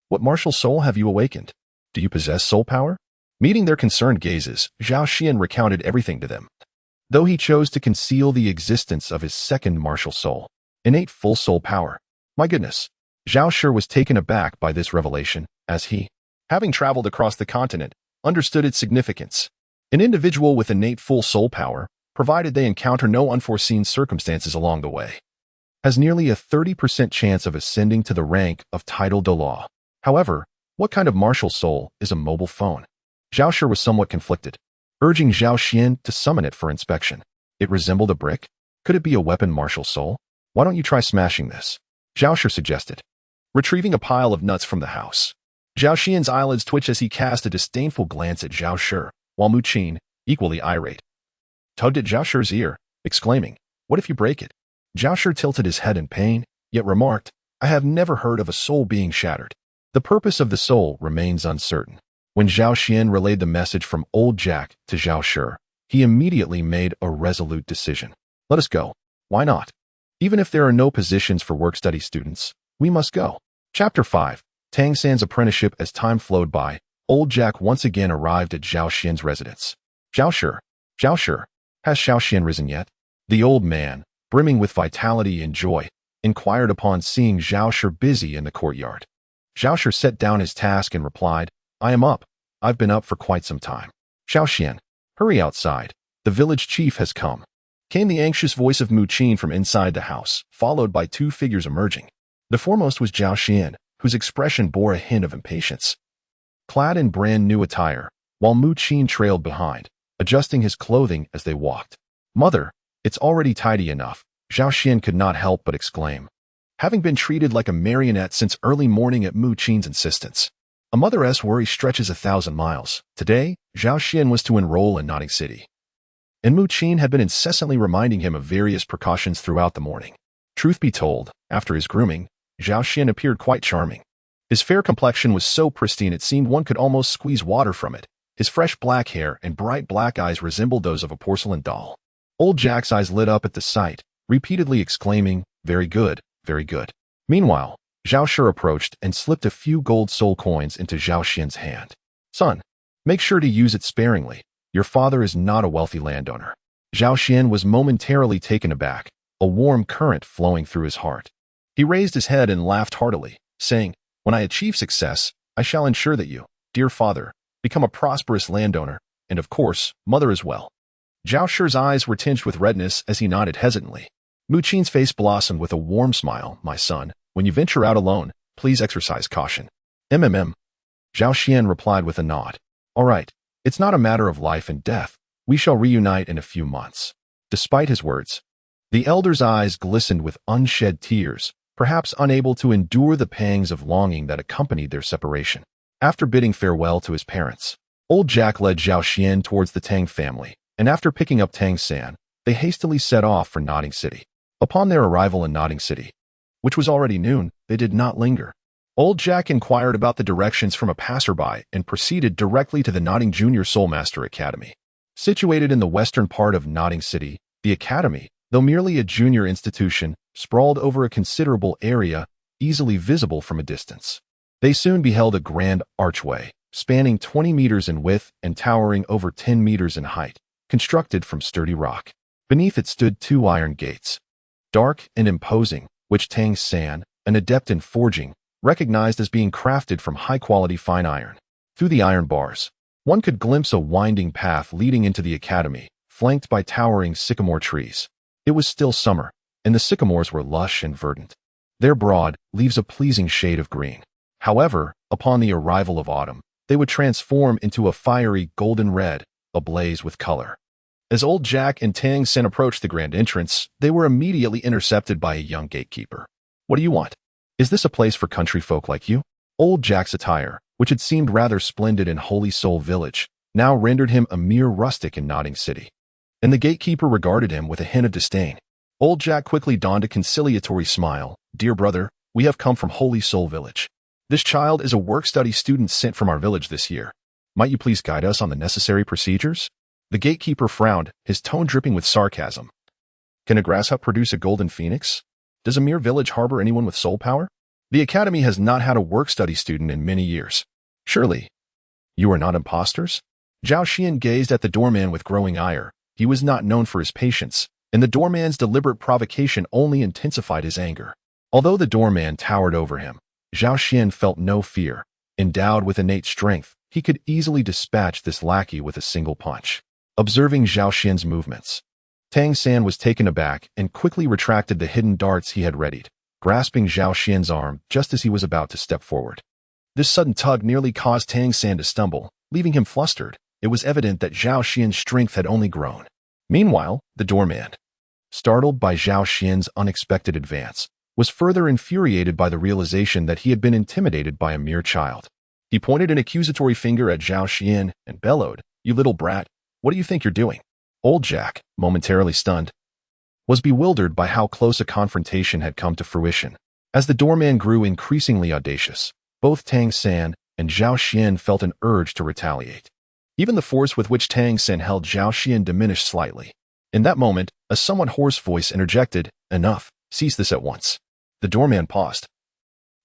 what martial soul have you awakened? Do you possess soul power?" Meeting their concerned gazes, Zhao Xian recounted everything to them. Though he chose to conceal the existence of his second martial soul, innate full soul power. My goodness. Zhao Shi was taken aback by this revelation, as he, having traveled across the continent, understood its significance. An individual with innate full soul power, provided they encounter no unforeseen circumstances along the way, has nearly a 30% chance of ascending to the rank of title Douluo. However, what kind of martial soul is a mobile phone? Zhao Shi was somewhat conflicted, urging Zhao Xian to summon it for inspection. It resembled a brick? Could it be a weapon martial soul? Why don't you try smashing this? Zhao Shi suggested, retrieving a pile of nuts from the house. Zhao Xian's eyelids twitched as he cast a disdainful glance at Zhao Shi, while Mu Qin, equally irate, tugged at Zhao Shi's ear, exclaiming, "What if you break it?" Zhao Shi tilted his head in pain, yet remarked, "I have never heard of a soul being shattered. The purpose of the soul remains uncertain." When Zhao Xian relayed the message from old Jack to Zhao Shi, he immediately made a resolute decision. "Let us go. Why not? Even if there are no positions for work-study students, we must go." Chapter 5. Tang San's apprenticeship. As time flowed by, old Jack once again arrived at Zhao Xian's residence. Zhao Shi, has Zhao Xian risen yet?" The old man, brimming with vitality and joy, inquired upon seeing Zhao Shi busy in the courtyard. Zhao Shi set down his task and replied, "I am up. I've been up for quite some time." "Zhao Xian, hurry outside. The village chief has come," came the anxious voice of Mu Qin from inside the house, followed by two figures emerging. The foremost was Zhao Xian, whose expression bore a hint of impatience. Clad in brand new attire, while Mu Qin trailed behind, adjusting his clothing as they walked. "Mother, it's already tidy enough," Zhao Xian could not help but exclaim, having been treated like a marionette since early morning at Mu Qin's insistence. A mother's worry stretches 1,000 miles. Today, Zhao Xian was to enroll in Notting City, and Mu Qin had been incessantly reminding him of various precautions throughout the morning. Truth be told, after his grooming, Zhao Xian appeared quite charming. His fair complexion was so pristine it seemed one could almost squeeze water from it. His fresh black hair and bright black eyes resembled those of a porcelain doll. Old Jack's eyes lit up at the sight, repeatedly exclaiming, "Very good, very good." Meanwhile, Zhao Shi approached and slipped a few gold soul coins into Zhao Xian's hand. "Son, make sure to use it sparingly. Your father is not a wealthy landowner." Zhao Xian was momentarily taken aback, a warm current flowing through his heart. He raised his head and laughed heartily, saying, "When I achieve success, I shall ensure that you, dear father, become a prosperous landowner, and of course, mother as well." Zhao Shi's eyes were tinged with redness as he nodded hesitantly. Mu Qin's face blossomed with a warm smile. "My son, when you venture out alone, please exercise caution." "Mm." Zhao Xian replied with a nod. "All right, it's not a matter of life and death. We shall reunite in a few months." Despite his words, the elder's eyes glistened with unshed tears, perhaps unable to endure the pangs of longing that accompanied their separation. After bidding farewell to his parents, old Jack led Zhao Xian towards the Tang family, and after picking up Tang San, they hastily set off for Notting City. Upon their arrival in Notting City, which was already noon, they did not linger. Old Jack inquired about the directions from a passerby and proceeded directly to the Notting Junior Soulmaster Academy. Situated in the western part of Notting City, the academy, though merely a junior institution, sprawled over a considerable area, easily visible from a distance. They soon beheld a grand archway, spanning 20 meters in width and towering over 10 meters in height, constructed from sturdy rock. Beneath it stood two iron gates, dark and imposing, which Tang San, an adept in forging, recognized as being crafted from high-quality fine iron. Through the iron bars, one could glimpse a winding path leading into the academy, flanked by towering sycamore trees. It was still summer, and the sycamores were lush and verdant, their broad leaves a pleasing shade of green. However, upon the arrival of autumn, they would transform into a fiery golden red, ablaze with color. As old Jack and Tang Sen approached the grand entrance, they were immediately intercepted by a young gatekeeper. "What do you want? Is this a place for country folk like you?" Old Jack's attire, which which had seemed rather splendid in Holy Soul Village, now rendered him a mere rustic in Nodding City. And the gatekeeper regarded him with a hint of disdain. Old Jack quickly donned a conciliatory smile. "Dear brother, we have come from Holy Soul Village. This child is a work-study student sent from our village this year. Might you please guide us on the necessary procedures?" The gatekeeper frowned, his tone dripping with sarcasm. "Can a grasshopper produce a golden phoenix? Does a mere village harbor anyone with soul power? The academy has not had a work-study student in many years. Surely, you are not imposters?" Zhao Xian gazed at the doorman with growing ire. He was not known for his patience, and the doorman's deliberate provocation only intensified his anger. Although the doorman towered over him, Zhao Xian felt no fear. Endowed with innate strength, he could easily dispatch this lackey with a single punch. Observing Zhao Xian's movements, Tang San was taken aback and quickly retracted the hidden darts he had readied, grasping Zhao Xian's arm just as he was about to step forward. This sudden tug nearly caused Tang San to stumble, leaving him flustered. It was evident that Zhao Xian's strength had only grown. Meanwhile, the doorman, startled by Zhao Xian's unexpected advance, was further infuriated by the realization that he had been intimidated by a mere child. He pointed an accusatory finger at Zhao Xian and bellowed, "You little brat, what do you think you're doing?" Old Jack, momentarily stunned, was bewildered by how close a confrontation had come to fruition. As the doorman grew increasingly audacious, both Tang San and Zhao Xian felt an urge to retaliate. Even the force with which Tang San held Zhao Xian diminished slightly. In that moment, a somewhat hoarse voice interjected, "Enough, cease this at once." The doorman paused,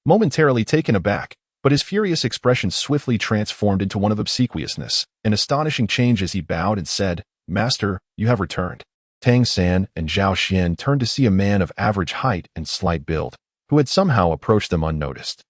momentarily taken aback, but his furious expression swiftly transformed into one of obsequiousness, an astonishing change as he bowed and said, "Master, you have returned." Tang San and Zhao Xian turned to see a man of average height and slight build, who had somehow approached them unnoticed.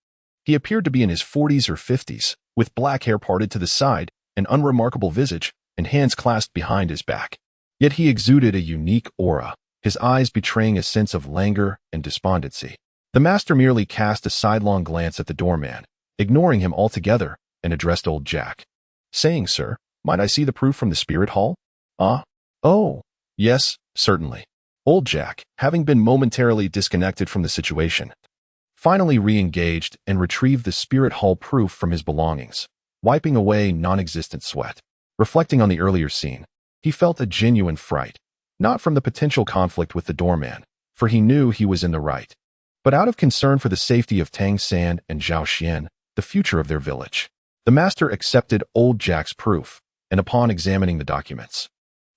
He appeared to be in his 40s or 50s, with black hair parted to the side, an unremarkable visage, and hands clasped behind his back. Yet he exuded a unique aura, his eyes betraying a sense of languor and despondency. The master merely cast a sidelong glance at the doorman, ignoring him altogether, and addressed old Jack, saying, "Sir, might I see the proof from the spirit hall?" Oh, yes, certainly." Old Jack, having been momentarily disconnected from the situation, finally re-engaged and retrieved the spirit hall proof from his belongings, wiping away non-existent sweat. Reflecting on the earlier scene, he felt a genuine fright, not from the potential conflict with the doorman, for he knew he was in the right, but out of concern for the safety of Tang San and Zhao Xian, the future of their village. The master accepted old Jack's proof, and upon examining the documents,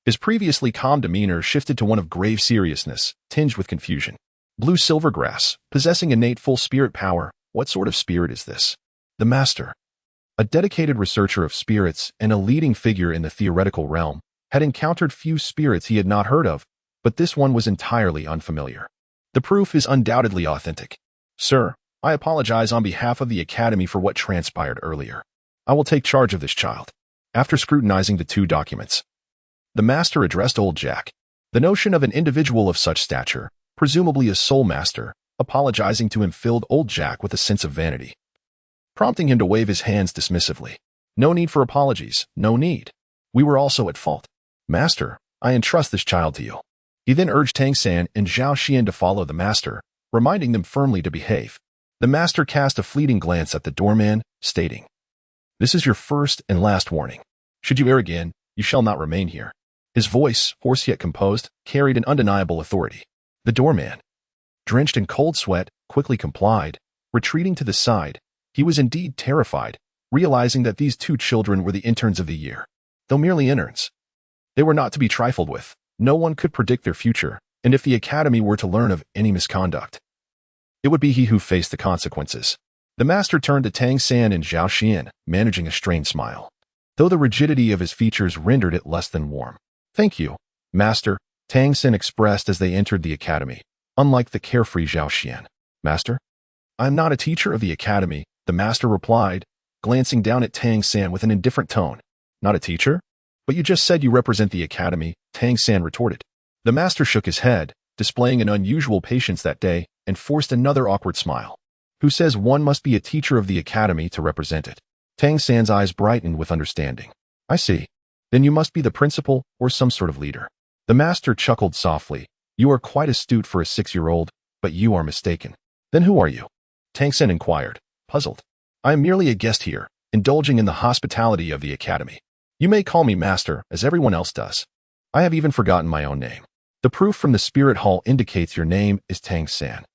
his previously calm demeanor shifted to one of grave seriousness, tinged with confusion. Blue silvergrass, possessing innate full spirit power. What sort of spirit is this? The master, a dedicated researcher of spirits and a leading figure in the theoretical realm, had encountered few spirits he had not heard of, but this one was entirely unfamiliar. "The proof is undoubtedly authentic. Sir, I apologize on behalf of the Academy for what transpired earlier. I will take charge of this child." After scrutinizing the two documents, the master addressed old Jack. The notion of an individual of such stature, presumably a soul master, apologizing to him filled old Jack with a sense of vanity, prompting him to wave his hands dismissively. "No need for apologies, no need. We were also at fault. Master, I entrust this child to you." He then urged Tang San and Zhao Xian to follow the master, reminding them firmly to behave. The master cast a fleeting glance at the doorman, stating, "This is your first and last warning. Should you err again, you shall not remain here." His voice, hoarse yet composed, carried an undeniable authority. The doorman, drenched in cold sweat, quickly complied, retreating to the side. He was indeed terrified, realizing that these two children were the interns of the year. Though merely interns, they were not to be trifled with. No one could predict their future, and if the Academy were to learn of any misconduct, it would be he who faced the consequences. The master turned to Tang San and Zhao Xian, managing a strained smile, though the rigidity of his features rendered it less than warm. "Thank you, Master," Tang San expressed as they entered the Academy, unlike the carefree Zhao Xian. "Master? I am not a teacher of the Academy," the master replied, glancing down at Tang San with an indifferent tone. "Not a teacher? But you just said you represent the Academy," Tang San retorted. The master shook his head, displaying an unusual patience that day, and forced another awkward smile. "Who says one must be a teacher of the Academy to represent it?" Tang San's eyes brightened with understanding. "I see. Then you must be the principal or some sort of leader." The master chuckled softly. "You are quite astute for a 6-year-old, but you are mistaken." "Then who are you?" Tang San inquired, puzzled. "I am merely a guest here, indulging in the hospitality of the academy. You may call me master, as everyone else does. I have even forgotten my own name. The proof from the spirit hall indicates your name is Tang San.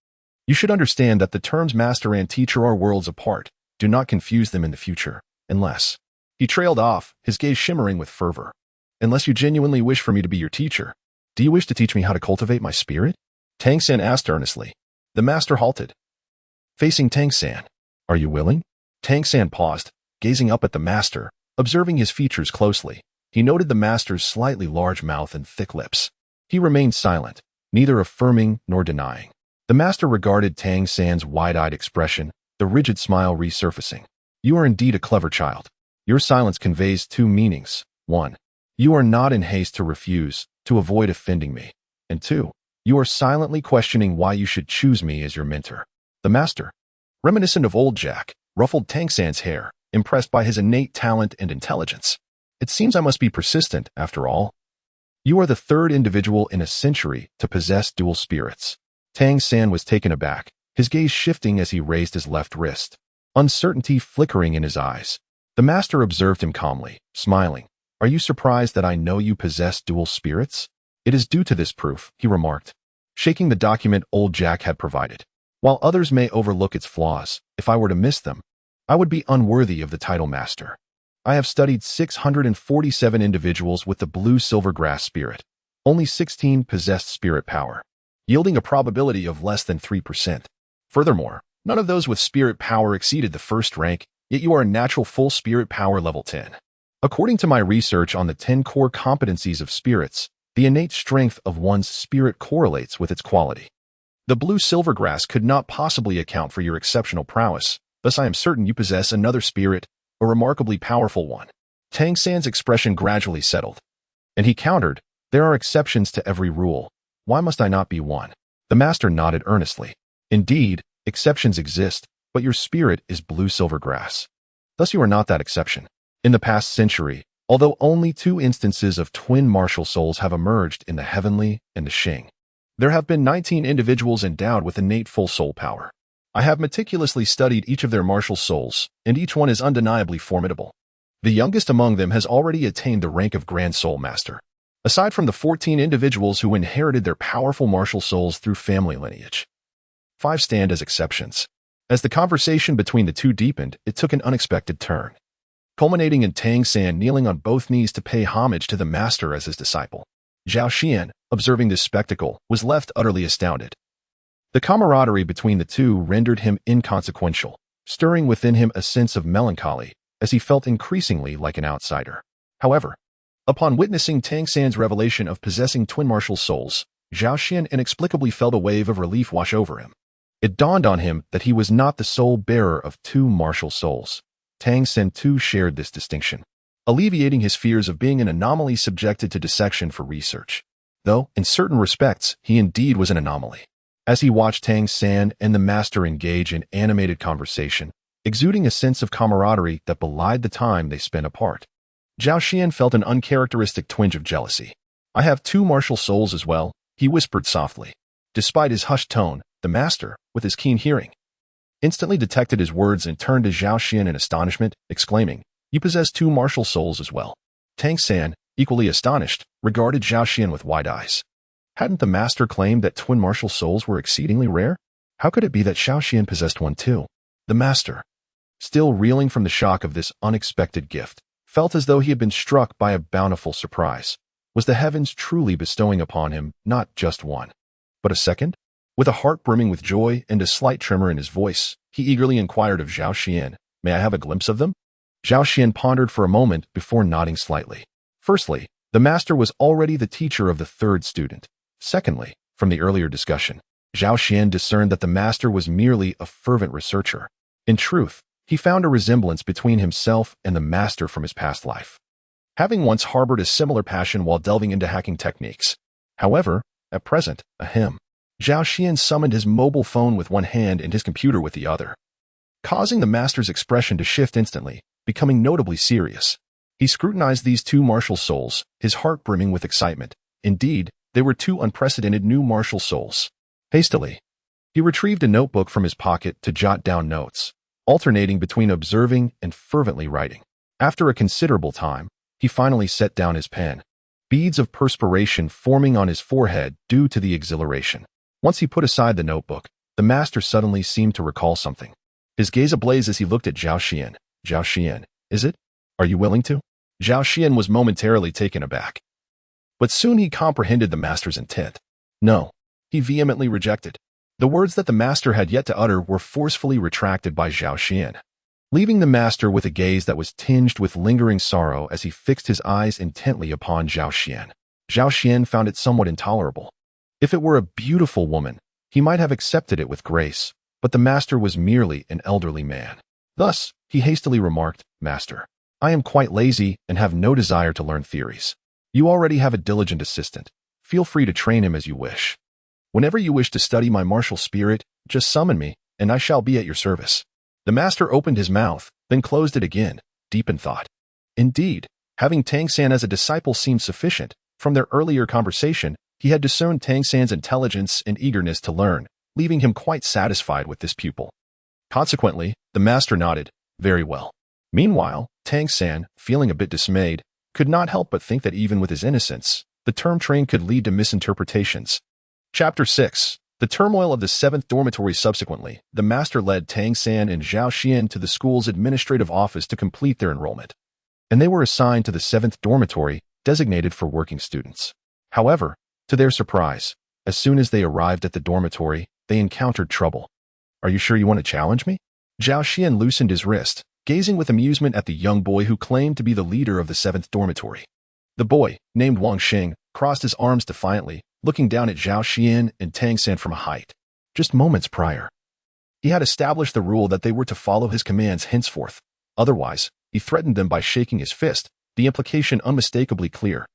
You should understand that the terms master and teacher are worlds apart. Do not confuse them in the future, unless... He trailed off, his gaze shimmering with fervor. Unless you genuinely wish for me to be your teacher. Do you wish to teach me how to cultivate my spirit? Tang San asked earnestly. The master halted, facing Tang San. Are you willing? Tang San paused, gazing up at the master, observing his features closely. He noted the master's slightly large mouth and thick lips. He remained silent, neither affirming nor denying. The master regarded Tang San's wide-eyed expression, the rigid smile resurfacing. You are indeed a clever child. Your silence conveys two meanings. 1. You are not in haste to refuse, to avoid offending me. And 2. You are silently questioning why you should choose me as your mentor. The master, reminiscent of old Jack, ruffled Tang San's hair, impressed by his innate talent and intelligence. It seems I must be persistent, after all. You are the third individual in a century to possess dual spirits. Tang San was taken aback, his gaze shifting as he raised his left wrist, uncertainty flickering in his eyes. The master observed him calmly, smiling. Are you surprised that I know you possess dual spirits? It is due to this proof, he remarked, shaking the document old Jack had provided. While others may overlook its flaws, if I were to miss them, I would be unworthy of the title master. I have studied 647 individuals with the blue silvergrass spirit. Only 16 possessed spirit power, yielding a probability of less than 3%. Furthermore, none of those with spirit power exceeded the first rank, yet you are a natural full spirit power level 10. According to my research on the 10 core competencies of spirits, the innate strength of one's spirit correlates with its quality. The blue silvergrass could not possibly account for your exceptional prowess, thus I am certain you possess another spirit, a remarkably powerful one. Tang San's expression gradually settled, and he countered, there are exceptions to every rule. Why must I not be one? The master nodded earnestly. Indeed, exceptions exist, but your spirit is blue silvergrass. Thus you are not that exception. In the past century, although only 2 instances of twin martial souls have emerged in the heavenly and the Shing, there have been 19 individuals endowed with innate full soul power. I have meticulously studied each of their martial souls, and each one is undeniably formidable. The youngest among them has already attained the rank of Grand Soul Master. Aside from the 14 individuals who inherited their powerful martial souls through family lineage, 5 stand as exceptions. As the conversation between the two deepened, it took an unexpected turn, culminating in Tang San kneeling on both knees to pay homage to the master as his disciple. Zhao Xian, observing this spectacle, was left utterly astounded. The camaraderie between the two rendered him inconsequential, stirring within him a sense of melancholy, as he felt increasingly like an outsider. However, upon witnessing Tang San's revelation of possessing twin martial souls, Zhao Xian inexplicably felt a wave of relief wash over him. It dawned on him that he was not the sole bearer of 2 martial souls. Tang San too shared this distinction, alleviating his fears of being an anomaly subjected to dissection for research. Though, in certain respects, he indeed was an anomaly. As he watched Tang San and the master engage in animated conversation, exuding a sense of camaraderie that belied the time they spent apart, Zhao Xian felt an uncharacteristic twinge of jealousy. I have 2 martial souls as well, he whispered softly. Despite his hushed tone, the master, with his keen hearing, instantly detected his words and turned to Zhao Xian in astonishment, exclaiming, You possess 2 martial souls as well. Tang San, equally astonished, regarded Zhao Xian with wide eyes. Hadn't the master claimed that twin martial souls were exceedingly rare? How could it be that Zhao Xian possessed one too? The master, still reeling from the shock of this unexpected gift, felt as though he had been struck by a bountiful surprise. Was the heavens truly bestowing upon him not just one, but a second? With a heart brimming with joy and a slight tremor in his voice, he eagerly inquired of Zhao Xian, May I have a glimpse of them? Zhao Xian pondered for a moment before nodding slightly. Firstly, the master was already the teacher of the 3rd student. Secondly, from the earlier discussion, Zhao Xian discerned that the master was merely a fervent researcher. In truth, he found a resemblance between himself and the master from his past life, having once harbored a similar passion while delving into hacking techniques. However, at present, Zhao Xian summoned his mobile phone with one hand and his computer with the other, causing the master's expression to shift instantly, becoming notably serious. He scrutinized these 2 martial souls, his heart brimming with excitement. Indeed, they were 2 unprecedented new martial souls. Hastily, he retrieved a notebook from his pocket to jot down notes. alternating between observing and fervently writing. After a considerable time, he finally set down his pen, beads of perspiration forming on his forehead due to the exhilaration. Once he put aside the notebook, the master suddenly seemed to recall something. His gaze ablaze as he looked at Zhao Xian. Zhao Xian, is it? Are you willing to? Zhao Xian was momentarily taken aback. But soon he comprehended the master's intent. No, he vehemently rejected. The words that the master had yet to utter were forcefully retracted by Zhao Xian, leaving the master with a gaze that was tinged with lingering sorrow as he fixed his eyes intently upon Zhao Xian. Zhao Xian found it somewhat intolerable. If it were a beautiful woman, he might have accepted it with grace, but the master was merely an elderly man. Thus, he hastily remarked, "Master, I am quite lazy and have no desire to learn theories. You already have a diligent assistant. Feel free to train him as you wish. Whenever you wish to study my martial spirit, just summon me, and I shall be at your service." The master opened his mouth, then closed it again, deep in thought. Indeed, having Tang San as a disciple seemed sufficient. From their earlier conversation, he had discerned Tang San's intelligence and eagerness to learn, leaving him quite satisfied with this pupil. Consequently, the master nodded, "Very well." Meanwhile, Tang San, feeling a bit dismayed, could not help but think that even with his innocence, the term train could lead to misinterpretations. Chapter 6. The turmoil of the 7th dormitory. Subsequently, the master led Tang San and Zhao Xian to the school's administrative office to complete their enrollment, and they were assigned to the 7th dormitory, designated for working students. However, to their surprise, as soon as they arrived at the dormitory, they encountered trouble. "Are you sure you want to challenge me?" Zhao Xian loosened his wrist, gazing with amusement at the young boy who claimed to be the leader of the 7th dormitory. The boy, named Wang Xing, crossed his arms defiantly, looking down at Zhao Xian and Tang San from a height. Just moments prior, he had established the rule that they were to follow his commands henceforth. Otherwise, he threatened them by shaking his fist, the implication unmistakably clear.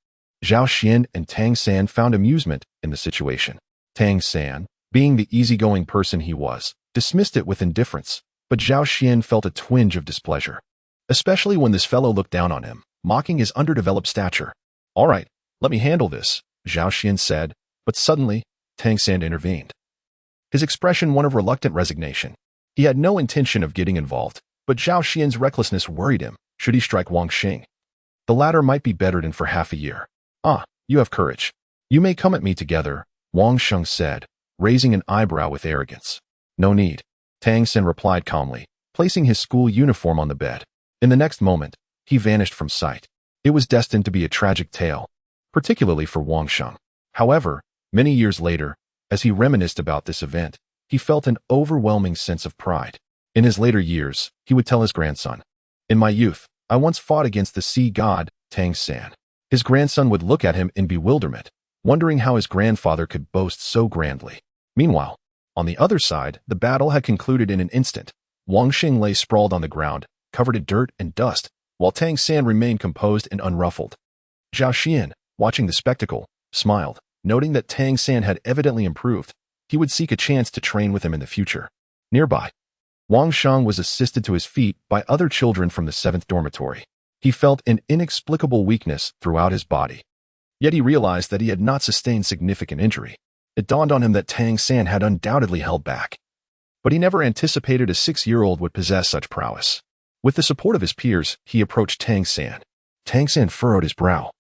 Zhao Xian and Tang San found amusement in the situation. Tang San, being the easygoing person he was, dismissed it with indifference, but Zhao Xian felt a twinge of displeasure, especially when this fellow looked down on him, mocking his underdeveloped stature. "All right, let me handle this," Zhao Xian said, but suddenly, Tang San intervened. His expression one of reluctant resignation. He had no intention of getting involved, but Zhao Xian's recklessness worried him. Should he strike Wang Xing? The latter might be bettered in for half a year. "Ah, you have courage. You may come at me together," Wang Xing said, raising an eyebrow with arrogance. "No need," Tang San replied calmly, placing his school uniform on the bed. In the next moment, he vanished from sight. It was destined to be a tragic tale, particularly for Wang Xing. However, many years later, as he reminisced about this event, he felt an overwhelming sense of pride. In his later years, he would tell his grandson, "In my youth, I once fought against the sea god, Tang San." His grandson would look at him in bewilderment, wondering how his grandfather could boast so grandly. Meanwhile, on the other side, the battle had concluded in an instant. Wang Xing lay sprawled on the ground, covered in dirt and dust, while Tang San remained composed and unruffled. Zhao Xian, watching the spectacle, smiled, noting that Tang San had evidently improved. He would seek a chance to train with him in the future. Nearby, Wang Xing was assisted to his feet by other children from the 7th dormitory. He felt an inexplicable weakness throughout his body. Yet he realized that he had not sustained significant injury. It dawned on him that Tang San had undoubtedly held back. But he never anticipated a 6-year-old would possess such prowess. With the support of his peers, he approached Tang San. Tang San furrowed his brow,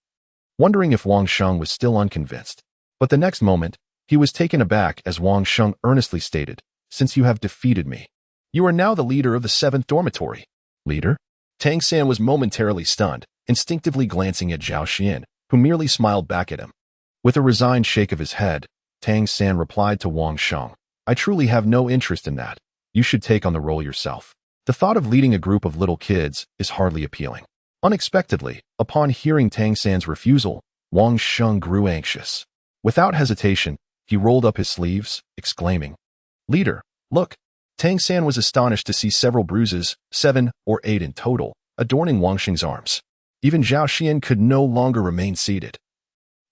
wondering if Wang Xing was still unconvinced. But the next moment, he was taken aback as Wang Xing earnestly stated, "Since you have defeated me, you are now the leader of the 7th dormitory." "Leader?" Tang San was momentarily stunned, instinctively glancing at Zhao Xian, who merely smiled back at him. With a resigned shake of his head, Tang San replied to Wang Xing, "I truly have no interest in that. You should take on the role yourself." The thought of leading a group of little kids is hardly appealing. Unexpectedly, upon hearing Tang San's refusal, Wang Xing grew anxious. Without hesitation, he rolled up his sleeves, exclaiming, "Leader, look." Tang San was astonished to see several bruises, 7 or 8 in total, adorning Wang Xing's arms. Even Zhao Xian could no longer remain seated.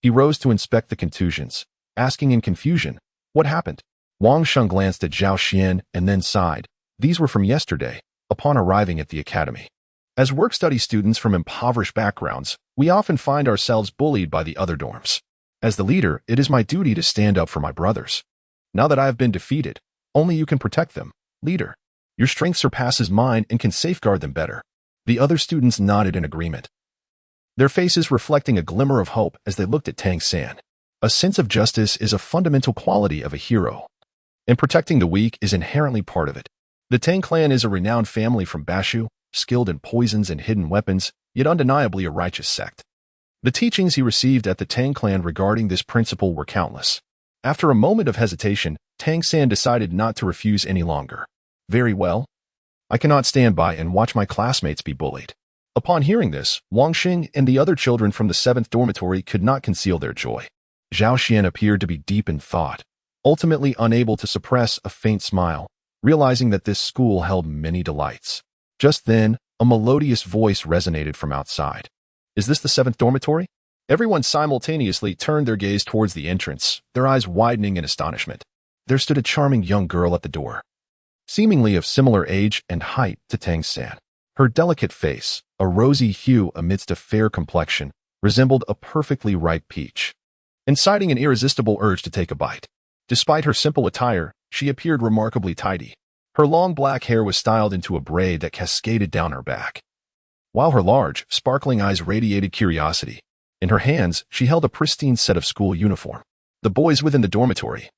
He rose to inspect the contusions, asking in confusion, "What happened?" Wang Xing glanced at Zhao Xian and then sighed. These were from yesterday, upon arriving at the academy. As work-study students from impoverished backgrounds, we often find ourselves bullied by the other dorms. As the leader, it is my duty to stand up for my brothers. Now that I have been defeated, only you can protect them, leader. Your strength surpasses mine and can safeguard them better. The other students nodded in agreement, their faces reflecting a glimmer of hope as they looked at Tang San. A sense of justice is a fundamental quality of a hero, and protecting the weak is inherently part of it. The Tang clan is a renowned family from Bashu, skilled in poisons and hidden weapons, yet undeniably a righteous sect. The teachings he received at the Tang clan regarding this principle were countless. After a moment of hesitation, Tang San decided not to refuse any longer. Very well. I cannot stand by and watch my classmates be bullied. Upon hearing this, Wang Xing and the other children from the 7th dormitory could not conceal their joy. Zhao Xian appeared to be deep in thought, ultimately unable to suppress a faint smile, realizing that this school held many delights. Just then, a melodious voice resonated from outside. Is this the 7th dormitory? Everyone simultaneously turned their gaze towards the entrance, their eyes widening in astonishment. There stood a charming young girl at the door, seemingly of similar age and height to Tang San. Her delicate face, a rosy hue amidst a fair complexion, resembled a perfectly ripe peach, inciting an irresistible urge to take a bite. Despite her simple attire, she appeared remarkably tidy. Her long black hair was styled into a braid that cascaded down her back, while her large, sparkling eyes radiated curiosity. In her hands, she held a pristine set of school uniform. The boys within the dormitory,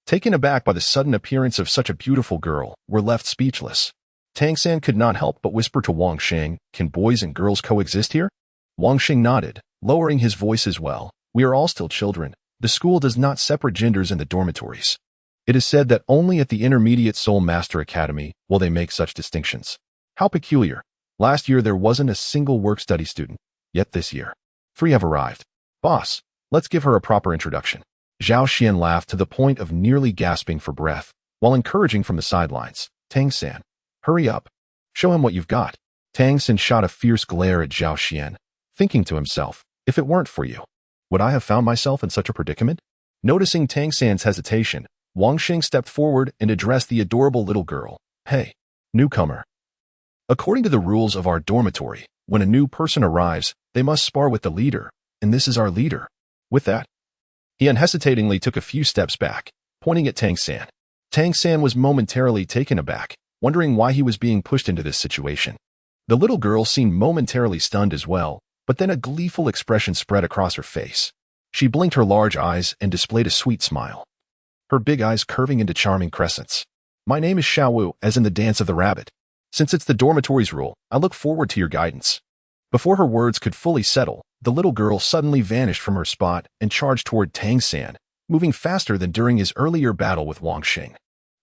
taken aback by the sudden appearance of such a beautiful girl, were left speechless. Tang San could not help but whisper to Wang Xing, "Can boys and girls coexist here?" Wang Xing nodded, lowering his voice as well. "We are all still children. The school does not separate genders in the dormitories. It is said that only at the Intermediate Soul Master Academy will they make such distinctions." How peculiar. Last year there wasn't a single work-study student, yet this year 3 have arrived. Boss, let's give her a proper introduction. Zhao Xian laughed to the point of nearly gasping for breath, while encouraging from the sidelines, "Tang San, hurry up. Show him what you've got." Tang San shot a fierce glare at Zhao Xian, thinking to himself, if it weren't for you, would I have found myself in such a predicament? Noticing Tang San's hesitation, Wang Xing stepped forward and addressed the adorable little girl. "Hey, newcomer. According to the rules of our dormitory, when a new person arrives, they must spar with the leader, and this is our leader." With that, he unhesitatingly took a few steps back, pointing at Tang San. Tang San was momentarily taken aback, wondering why he was being pushed into this situation. The little girl seemed momentarily stunned as well, but then a gleeful expression spread across her face. She blinked her large eyes and displayed a sweet smile, her big eyes curving into charming crescents. "My name is Xiao Wu, as in the dance of the rabbit. Since it's the dormitory's rule, I look forward to your guidance." Before her words could fully settle, the little girl suddenly vanished from her spot and charged toward Tang San, moving faster than during his earlier battle with Wang Xing.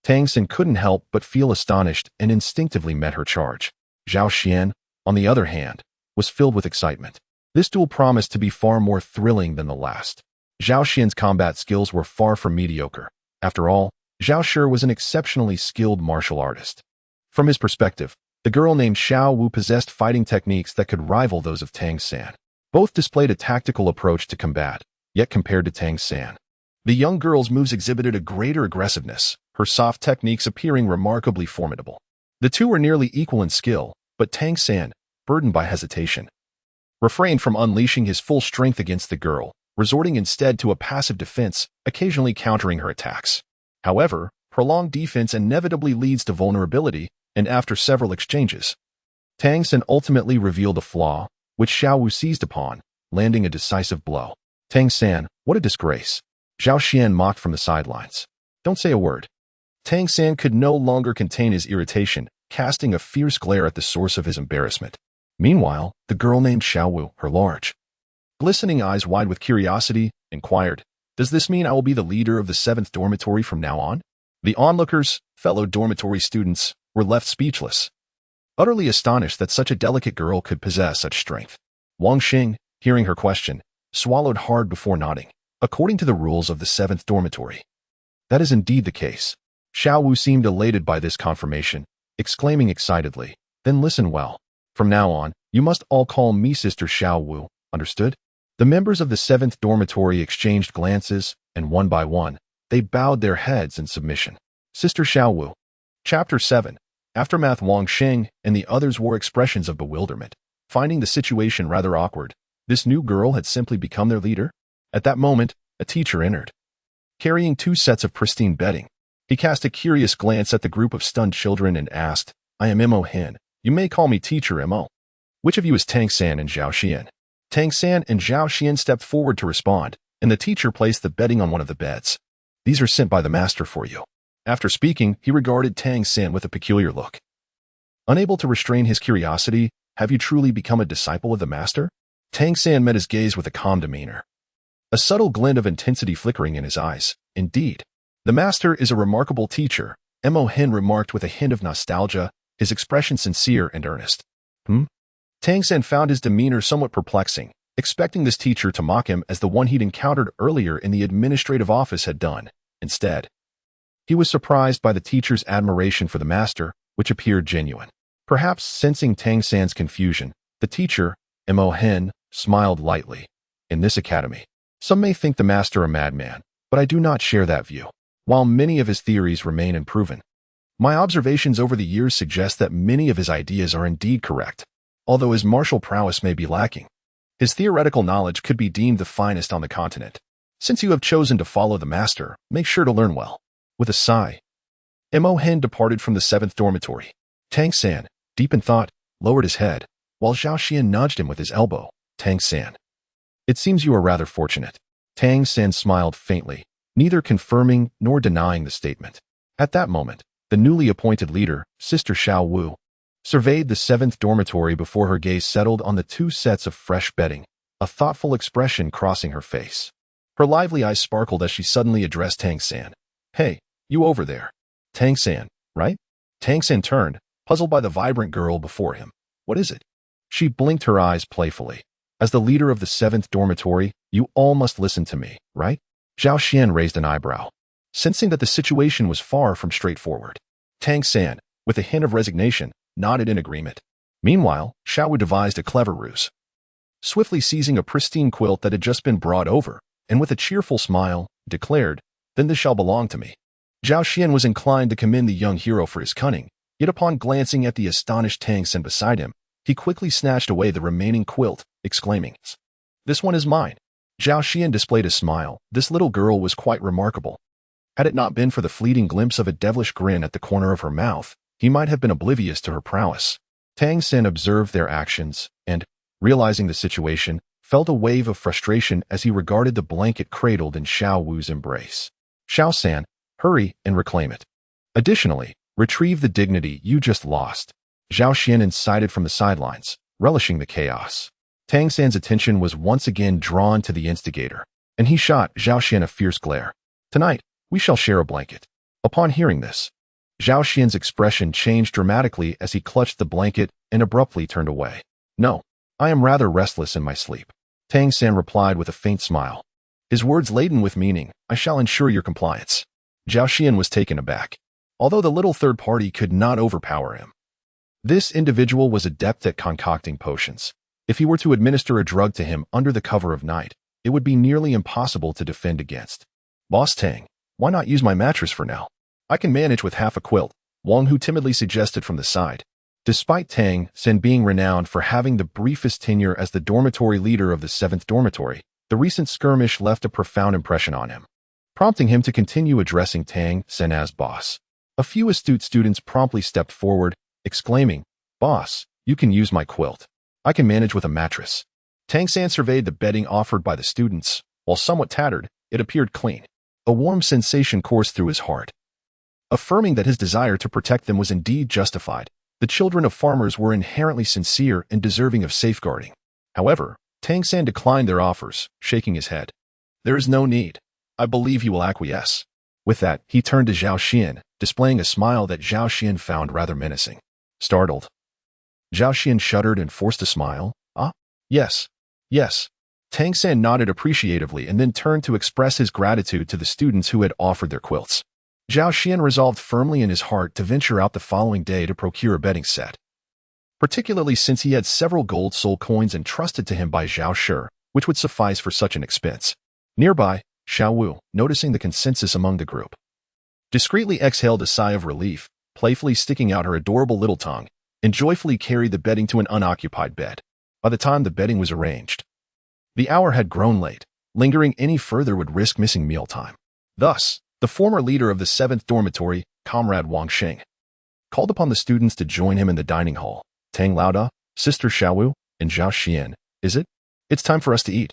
Tang San couldn't help but feel astonished and instinctively met her charge. Zhao Xian, on the other hand, was filled with excitement. This duel promised to be far more thrilling than the last. Zhao Xian's combat skills were far from mediocre. After all, Zhao Shi was an exceptionally skilled martial artist. From his perspective, the girl named Xiao Wu possessed fighting techniques that could rival those of Tang San. Both displayed a tactical approach to combat, yet compared to Tang San, the young girl's moves exhibited a greater aggressiveness, her soft techniques appearing remarkably formidable. The two were nearly equal in skill, but Tang San, burdened by hesitation, refrained from unleashing his full strength against the girl, resorting instead to a passive defense, occasionally countering her attacks. However, prolonged defense inevitably leads to vulnerability, and after several exchanges, Tang San ultimately revealed a flaw, which Xiao Wu seized upon, landing a decisive blow. "Tang San, what a disgrace." Zhao Xian mocked from the sidelines. "Don't say a word." Tang San could no longer contain his irritation, casting a fierce glare at the source of his embarrassment. Meanwhile, the girl named Xiao Wu, her large, glistening eyes wide with curiosity, inquired, "Does this mean I will be the leader of the 7th dormitory from now on?" The onlookers, fellow dormitory students, were left speechless, utterly astonished that such a delicate girl could possess such strength. Wang Xing, hearing her question, swallowed hard before nodding. According to the rules of the 7th dormitory, that is indeed the case. Xiao Wu seemed elated by this confirmation, exclaiming excitedly, "Then listen well. From now on, you must all call me Sister Xiao Wu, understood?" The members of the 7th dormitory exchanged glances, and one by one, they bowed their heads in submission. Sister Xiao Wu. Chapter 7. Aftermath. Wang Xing and the others wore expressions of bewilderment, finding the situation rather awkward. This new girl had simply become their leader? At that moment, a teacher entered, carrying 2 sets of pristine bedding. He cast a curious glance at the group of stunned children and asked, I am Mo Hin. You may call me Teacher Mo. Which of you is Tang San and Zhao Xian? Tang San and Zhao Xian stepped forward to respond, and the teacher placed the bedding on one of the beds. These are sent by the master for you. After speaking, he regarded Tang San with a peculiar look. Unable to restrain his curiosity, have you truly become a disciple of the master? Tang San met his gaze with a calm demeanor, a subtle glint of intensity flickering in his eyes. Indeed, the master is a remarkable teacher, Mo Hin remarked with a hint of nostalgia, his expression sincere and earnest. Tang San found his demeanor somewhat perplexing, expecting this teacher to mock him as the one he'd encountered earlier in the administrative office had done. Instead, he was surprised by the teacher's admiration for the master, which appeared genuine. Perhaps sensing Tang San's confusion, the teacher, Mo Hin, smiled lightly. In this academy, some may think the master a madman, but I do not share that view. While many of his theories remain unproven, my observations over the years suggest that many of his ideas are indeed correct. Although his martial prowess may be lacking, his theoretical knowledge could be deemed the finest on the continent. Since you have chosen to follow the master, make sure to learn well. With a sigh, Mo Hin departed from the 7th dormitory. Tang San, deep in thought, lowered his head, while Zhao Xian nudged him with his elbow. Tang San, it seems you are rather fortunate. Tang San smiled faintly, neither confirming nor denying the statement. At that moment, the newly appointed leader, Sister Xiao Wu, surveyed the 7th dormitory before her gaze settled on the 2 sets of fresh bedding, a thoughtful expression crossing her face. Her lively eyes sparkled as she suddenly addressed Tang San. Hey, you over there. Tang San, right? Tang San turned, puzzled by the vibrant girl before him. What is it? She blinked her eyes playfully. As the leader of the 7th dormitory, you all must listen to me, right? Zhao Xian raised an eyebrow, sensing that the situation was far from straightforward. Tang San, with a hint of resignation, nodded in agreement. Meanwhile, Xiao Wu devised a clever ruse. Swiftly seizing a pristine quilt that had just been brought over, and with a cheerful smile, declared, Then this shall belong to me. Zhao Xian was inclined to commend the young hero for his cunning, yet upon glancing at the astonished Tang San beside him, he quickly snatched away the remaining quilt, exclaiming, This one is mine. Zhao Xian displayed a smile. This little girl was quite remarkable. Had it not been for the fleeting glimpse of a devilish grin at the corner of her mouth, he might have been oblivious to her prowess. Tang San observed their actions and, realizing the situation, felt a wave of frustration as he regarded the blanket cradled in Xiao Wu's embrace. Xiao San, hurry and reclaim it. Additionally, retrieve the dignity you just lost. Zhao Xian incited from the sidelines, relishing the chaos. Tang San's attention was once again drawn to the instigator, and he shot Zhao Xian a fierce glare. Tonight, we shall share a blanket. Upon hearing this, Zhao Xian's expression changed dramatically as he clutched the blanket and abruptly turned away. No, I am rather restless in my sleep. Tang San replied with a faint smile. His words laden with meaning, I shall ensure your compliance. Zhao Xian was taken aback, although the little third party could not overpower him. This individual was adept at concocting potions. If he were to administer a drug to him under the cover of night, it would be nearly impossible to defend against. Boss Tang, why not use my mattress for now? I can manage with half a quilt, Wang Hu timidly suggested from the side. Despite Tang San being renowned for having the briefest tenure as the dormitory leader of the 7th dormitory, the recent skirmish left a profound impression on him, prompting him to continue addressing Tang San as boss. A few astute students promptly stepped forward, exclaiming, Boss, you can use my quilt. I can manage with a mattress. Tang San surveyed the bedding offered by the students. While somewhat tattered, it appeared clean. A warm sensation coursed through his heart, affirming that his desire to protect them was indeed justified. The children of farmers were inherently sincere and deserving of safeguarding. However, Tang San declined their offers, shaking his head. There is no need. I believe you will acquiesce. With that, he turned to Zhao Xian, displaying a smile that Zhao Xian found rather menacing. Startled, Zhao Xian shuddered and forced a smile. Ah, yes, yes. Tang San nodded appreciatively and then turned to express his gratitude to the students who had offered their quilts. Zhao Xian resolved firmly in his heart to venture out the following day to procure a bedding set, particularly since he had several gold soul coins entrusted to him by Zhao Shi, which would suffice for such an expense. Nearby, Xiao Wu, noticing the consensus among the group, discreetly exhaled a sigh of relief, playfully sticking out her adorable little tongue, and joyfully carried the bedding to an unoccupied bed. By the time the bedding was arranged, the hour had grown late. Lingering any further would risk missing mealtime. Thus, The former leader of the 7th dormitory, Comrade Wang Xing, called upon the students to join him in the dining hall. Tang Laoda, Sister Xiaowu, and Zhao Xian, is it? It's time for us to eat.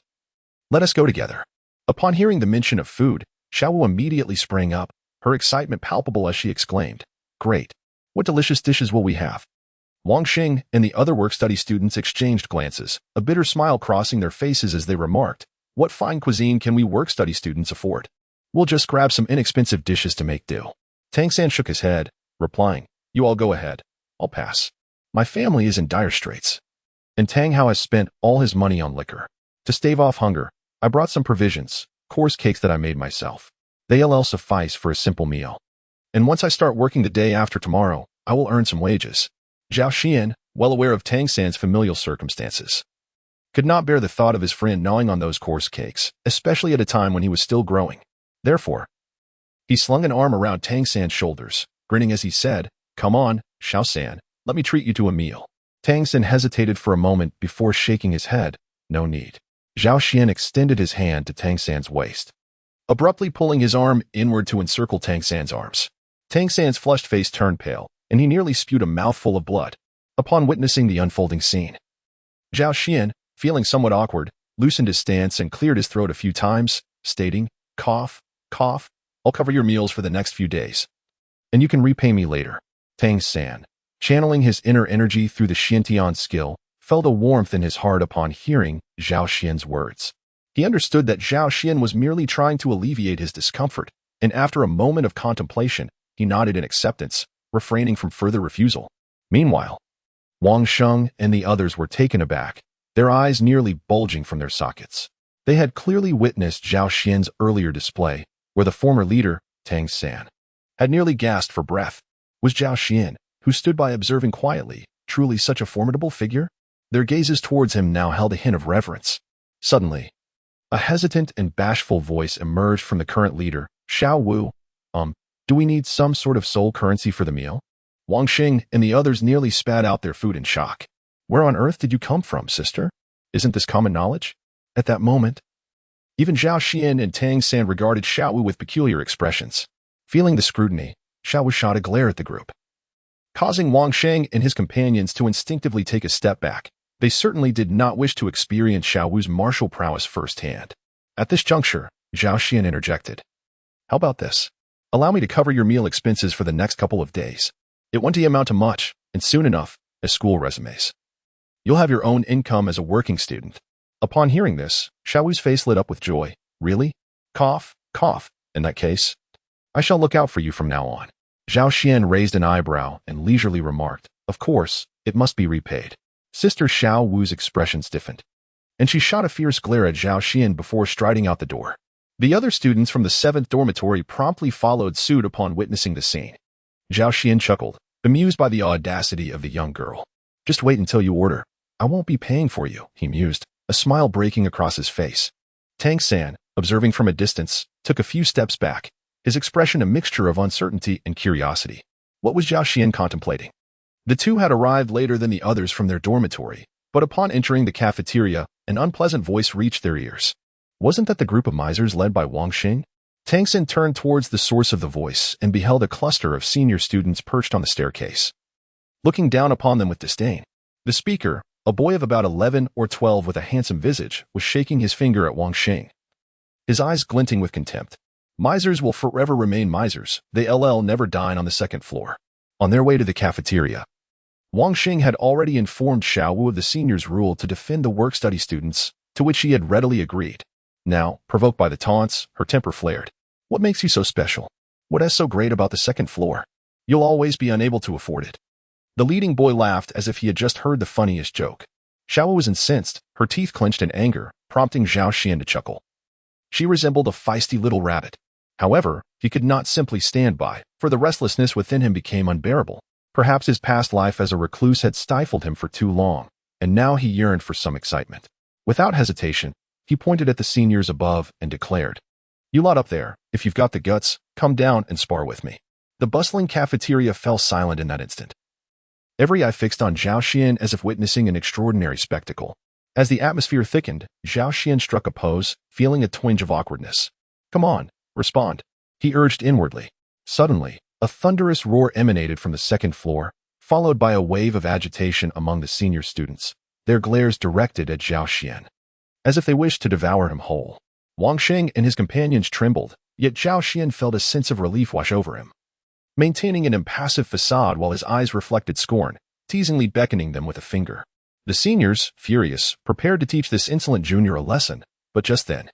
Let us go together. Upon hearing the mention of food, Xiaowu immediately sprang up, her excitement palpable as she exclaimed, "Great! What delicious dishes will we have?" Wang Xing and the other work-study students exchanged glances, a bitter smile crossing their faces as they remarked, "What fine cuisine can we work-study students afford? We'll just grab some inexpensive dishes to make do." Tang San shook his head, replying, "You all go ahead. I'll pass. My family is in dire straits. And Tang Hao has spent all his money on liquor. To stave off hunger, I brought some provisions, coarse cakes that I made myself. They'll suffice for a simple meal. And once I start working the day after tomorrow, I will earn some wages." Zhao Xian, well aware of Tang San's familial circumstances, could not bear the thought of his friend gnawing on those coarse cakes, especially at a time when he was still growing. Therefore, he slung an arm around Tang San's shoulders, grinning as he said, "Come on, Xiao San, let me treat you to a meal." Tang San hesitated for a moment before shaking his head. "No need." Zhao Xian extended his hand to Tang San's waist, abruptly pulling his arm inward to encircle Tang San's arms. Tang San's flushed face turned pale, and he nearly spewed a mouthful of blood upon witnessing the unfolding scene. Zhao Xian, feeling somewhat awkward, loosened his stance and cleared his throat a few times, stating, "Cough, cough, I'll cover your meals for the next few days. And you can repay me later." Tang San, channeling his inner energy through the Xiantian skill, felt a warmth in his heart upon hearing Zhao Xian's words. He understood that Zhao Xian was merely trying to alleviate his discomfort, and after a moment of contemplation, he nodded in acceptance, refraining from further refusal. Meanwhile, Wang Sheng and the others were taken aback, their eyes nearly bulging from their sockets. They had clearly witnessed Zhao Xian's earlier display, where the former leader, Tang San, had nearly gasped for breath. Was Zhao Xian, who stood by observing quietly, truly such a formidable figure? Their gazes towards him now held a hint of reverence. Suddenly, a hesitant and bashful voice emerged from the current leader, Xiao Wu. Do we need some sort of soul currency for the meal?" Wang Xing and the others nearly spat out their food in shock. "Where on earth did you come from, sister? Isn't this common knowledge?" At that moment, even Zhao Xian and Tang San regarded Xiao Wu with peculiar expressions. Feeling the scrutiny, Xiao Wu shot a glare at the group, causing Wang Sheng and his companions to instinctively take a step back. They certainly did not wish to experience Xiao Wu's martial prowess firsthand. At this juncture, Zhao Xian interjected, "How about this? Allow me to cover your meal expenses for the next couple of days. It won't amount to much, and soon enough, as school resumes. You'll have your own income as a working student." Upon hearing this, Xiao Wu's face lit up with joy. "Really? Cough, cough. In that case, I shall look out for you from now on." Zhao Xian raised an eyebrow and leisurely remarked, "Of course, it must be repaid." Sister Xiao Wu's expression stiffened, and she shot a fierce glare at Zhao Xian before striding out the door. The other students from the 7th dormitory promptly followed suit upon witnessing the scene. Zhao Xian chuckled, bemused by the audacity of the young girl. "Just wait until you order. I won't be paying for you," he mused, a smile breaking across his face. Tang San, observing from a distance, took a few steps back, his expression a mixture of uncertainty and curiosity. What was Zhao Xian contemplating? The two had arrived later than the others from their dormitory, but upon entering the cafeteria, an unpleasant voice reached their ears. Wasn't that the group of misers led by Wang Xing? Tang San turned towards the source of the voice and beheld a cluster of senior students perched on the staircase, looking down upon them with disdain. The speaker, a boy of about 11 or 12 with a handsome visage, was shaking his finger at Wang Xing, his eyes glinting with contempt. "Misers will forever remain misers. They'll never dine on the 2nd floor." On their way to the cafeteria, Wang Xing had already informed Xiao Wu of the senior's rule to defend the work-study students, to which he had readily agreed. Now, provoked by the taunts, her temper flared. "What makes you so special? What is so great about the 2nd floor? You'll always be unable to afford it." The leading boy laughed as if he had just heard the funniest joke. Xiao Wu was incensed, her teeth clenched in anger, prompting Zhao Xian to chuckle. She resembled a feisty little rabbit. However, he could not simply stand by, for the restlessness within him became unbearable. Perhaps his past life as a recluse had stifled him for too long, and now he yearned for some excitement. Without hesitation, he pointed at the seniors above and declared, "You lot up there, if you've got the guts, come down and spar with me." The bustling cafeteria fell silent in that instant. Every eye fixed on Zhao Xian as if witnessing an extraordinary spectacle. As the atmosphere thickened, Zhao Xian struck a pose, feeling a twinge of awkwardness. "Come on, respond. he urged inwardly. Suddenly, a thunderous roar emanated from the second floor, followed by a wave of agitation among the senior students, their glares directed at Zhao Xian, as if they wished to devour him whole. Wang Sheng and his companions trembled, yet Zhao Xian felt a sense of relief wash over him, maintaining an impassive facade while his eyes reflected scorn, teasingly beckoning them with a finger. The seniors, furious, prepared to teach this insolent junior a lesson, but just then,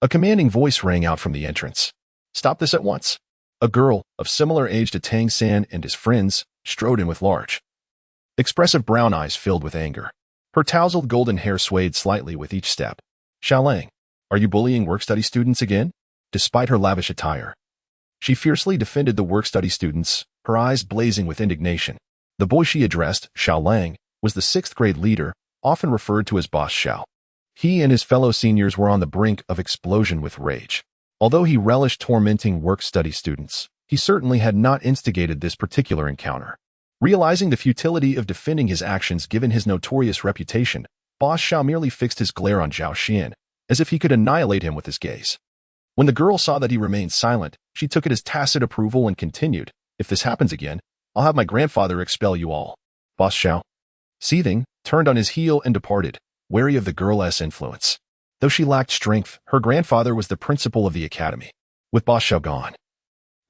a commanding voice rang out from the entrance. "Stop this at once." A girl, of similar age to Tang San and his friends, strode in with large, expressive brown eyes filled with anger. Her tousled golden hair swayed slightly with each step. "Xiaolang, are you bullying work-study students again?" Despite her lavish attire, she fiercely defended the work-study students, her eyes blazing with indignation. The boy she addressed, Xiaolang, was the sixth-grade leader, often referred to as Boss Xiao. He and his fellow seniors were on the brink of explosion with rage. Although he relished tormenting work-study students, he certainly had not instigated this particular encounter. Realizing the futility of defending his actions given his notorious reputation, Boss Xiao merely fixed his glare on Zhao Xian, as if he could annihilate him with his gaze. When the girl saw that he remained silent, she took it as tacit approval and continued, "If this happens again, I'll have my grandfather expel you all." Boss Xiao, seething, turned on his heel and departed, wary of the girl's influence. Though she lacked strength, her grandfather was the principal of the academy. With Boss Xiao gone,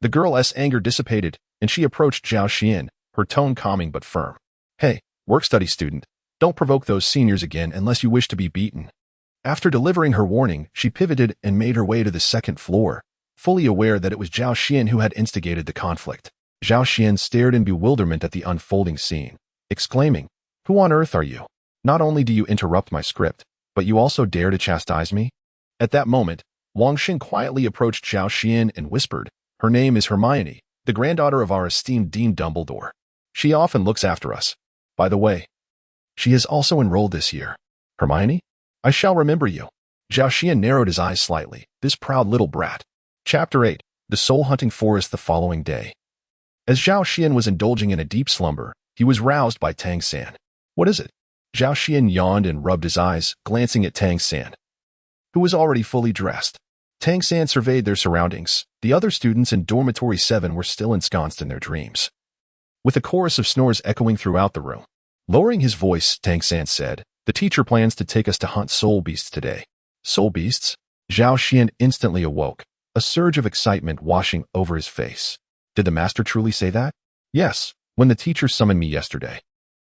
the girl's anger dissipated, and she approached Zhao Xian, her tone calming but firm. "Hey, work-study student, don't provoke those seniors again unless you wish to be beaten." After delivering her warning, she pivoted and made her way to the second floor, fully aware that it was Zhao Xian who had instigated the conflict. Zhao Xian stared in bewilderment at the unfolding scene, exclaiming, "Who on earth are you? Not only do you interrupt my script, but you also dare to chastise me?" At that moment, Wang Xing quietly approached Zhao Xian and whispered, "Her name is Hermione, the granddaughter of our esteemed Dean Dumbledore. She often looks after us. By the way, she is also enrolled this year." "Hermione? I shall remember you." Zhao Xian narrowed his eyes slightly, this proud little brat. Chapter 8. The Soul-Hunting Forest. The following day, as Zhao Xian was indulging in a deep slumber, he was roused by Tang San. "What is it?" Zhao Xian yawned and rubbed his eyes, glancing at Tang San, who was already fully dressed. Tang San surveyed their surroundings. The other students in Dormitory 7 were still ensconced in their dreams, with a chorus of snores echoing throughout the room. Lowering his voice, Tang San said, "The teacher plans to take us to hunt soul beasts today." "Soul beasts?" Zhao Xian instantly awoke, a surge of excitement washing over his face. "Did the master truly say that?" "Yes, when the teacher summoned me yesterday.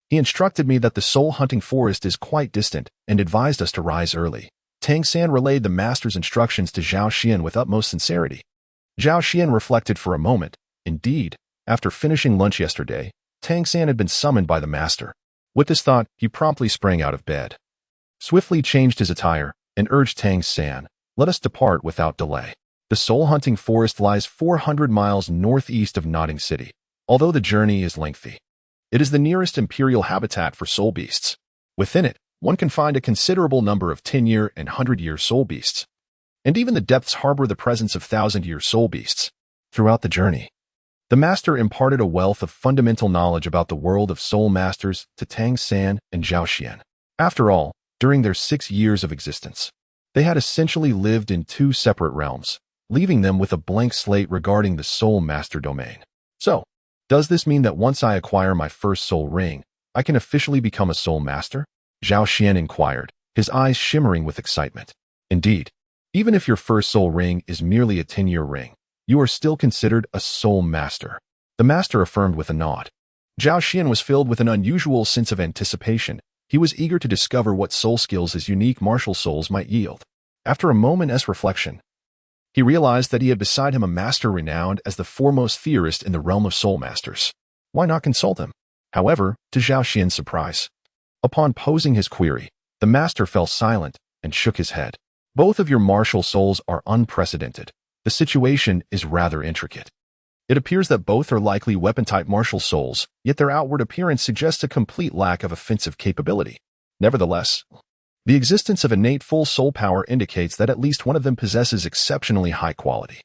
He instructed me that the soul-hunting forest is quite distant and advised us to rise early." Tang San relayed the master's instructions to Zhao Xian with utmost sincerity. Zhao Xian reflected for a moment. Indeed, after finishing lunch yesterday, Tang San had been summoned by the master. With this thought, he promptly sprang out of bed, swiftly changed his attire, and urged Tang San, "Let us depart without delay." The soul-hunting forest lies 400 miles northeast of Notting City. Although the journey is lengthy, it is the nearest imperial habitat for soul beasts. Within it, one can find a considerable number of 10-year and 100-year soul beasts, and even the depths harbor the presence of 1,000-year soul beasts. Throughout the journey, the master imparted a wealth of fundamental knowledge about the world of soul masters to Tang San and Zhao Xian. After all, during their 6 years of existence, they had essentially lived in two separate realms, leaving them with a blank slate regarding the soul master domain. "So, does this mean that once I acquire my first soul ring, I can officially become a soul master?" Zhao Xian inquired, his eyes shimmering with excitement. "Indeed, even if your first soul ring is merely a 10-year ring, you are still considered a soul master," the master affirmed with a nod. Zhao Xian was filled with an unusual sense of anticipation. He was eager to discover what soul skills his unique martial souls might yield. After a moment's reflection, he realized that he had beside him a master renowned as the foremost theorist in the realm of soul masters. Why not consult him? However, to Zhao Xian's surprise, upon posing his query, the master fell silent and shook his head. "Both of your martial souls are unprecedented. The situation is rather intricate. It appears that both are likely weapon-type martial souls, yet their outward appearance suggests a complete lack of offensive capability. Nevertheless, the existence of innate full soul power indicates that at least one of them possesses exceptionally high quality.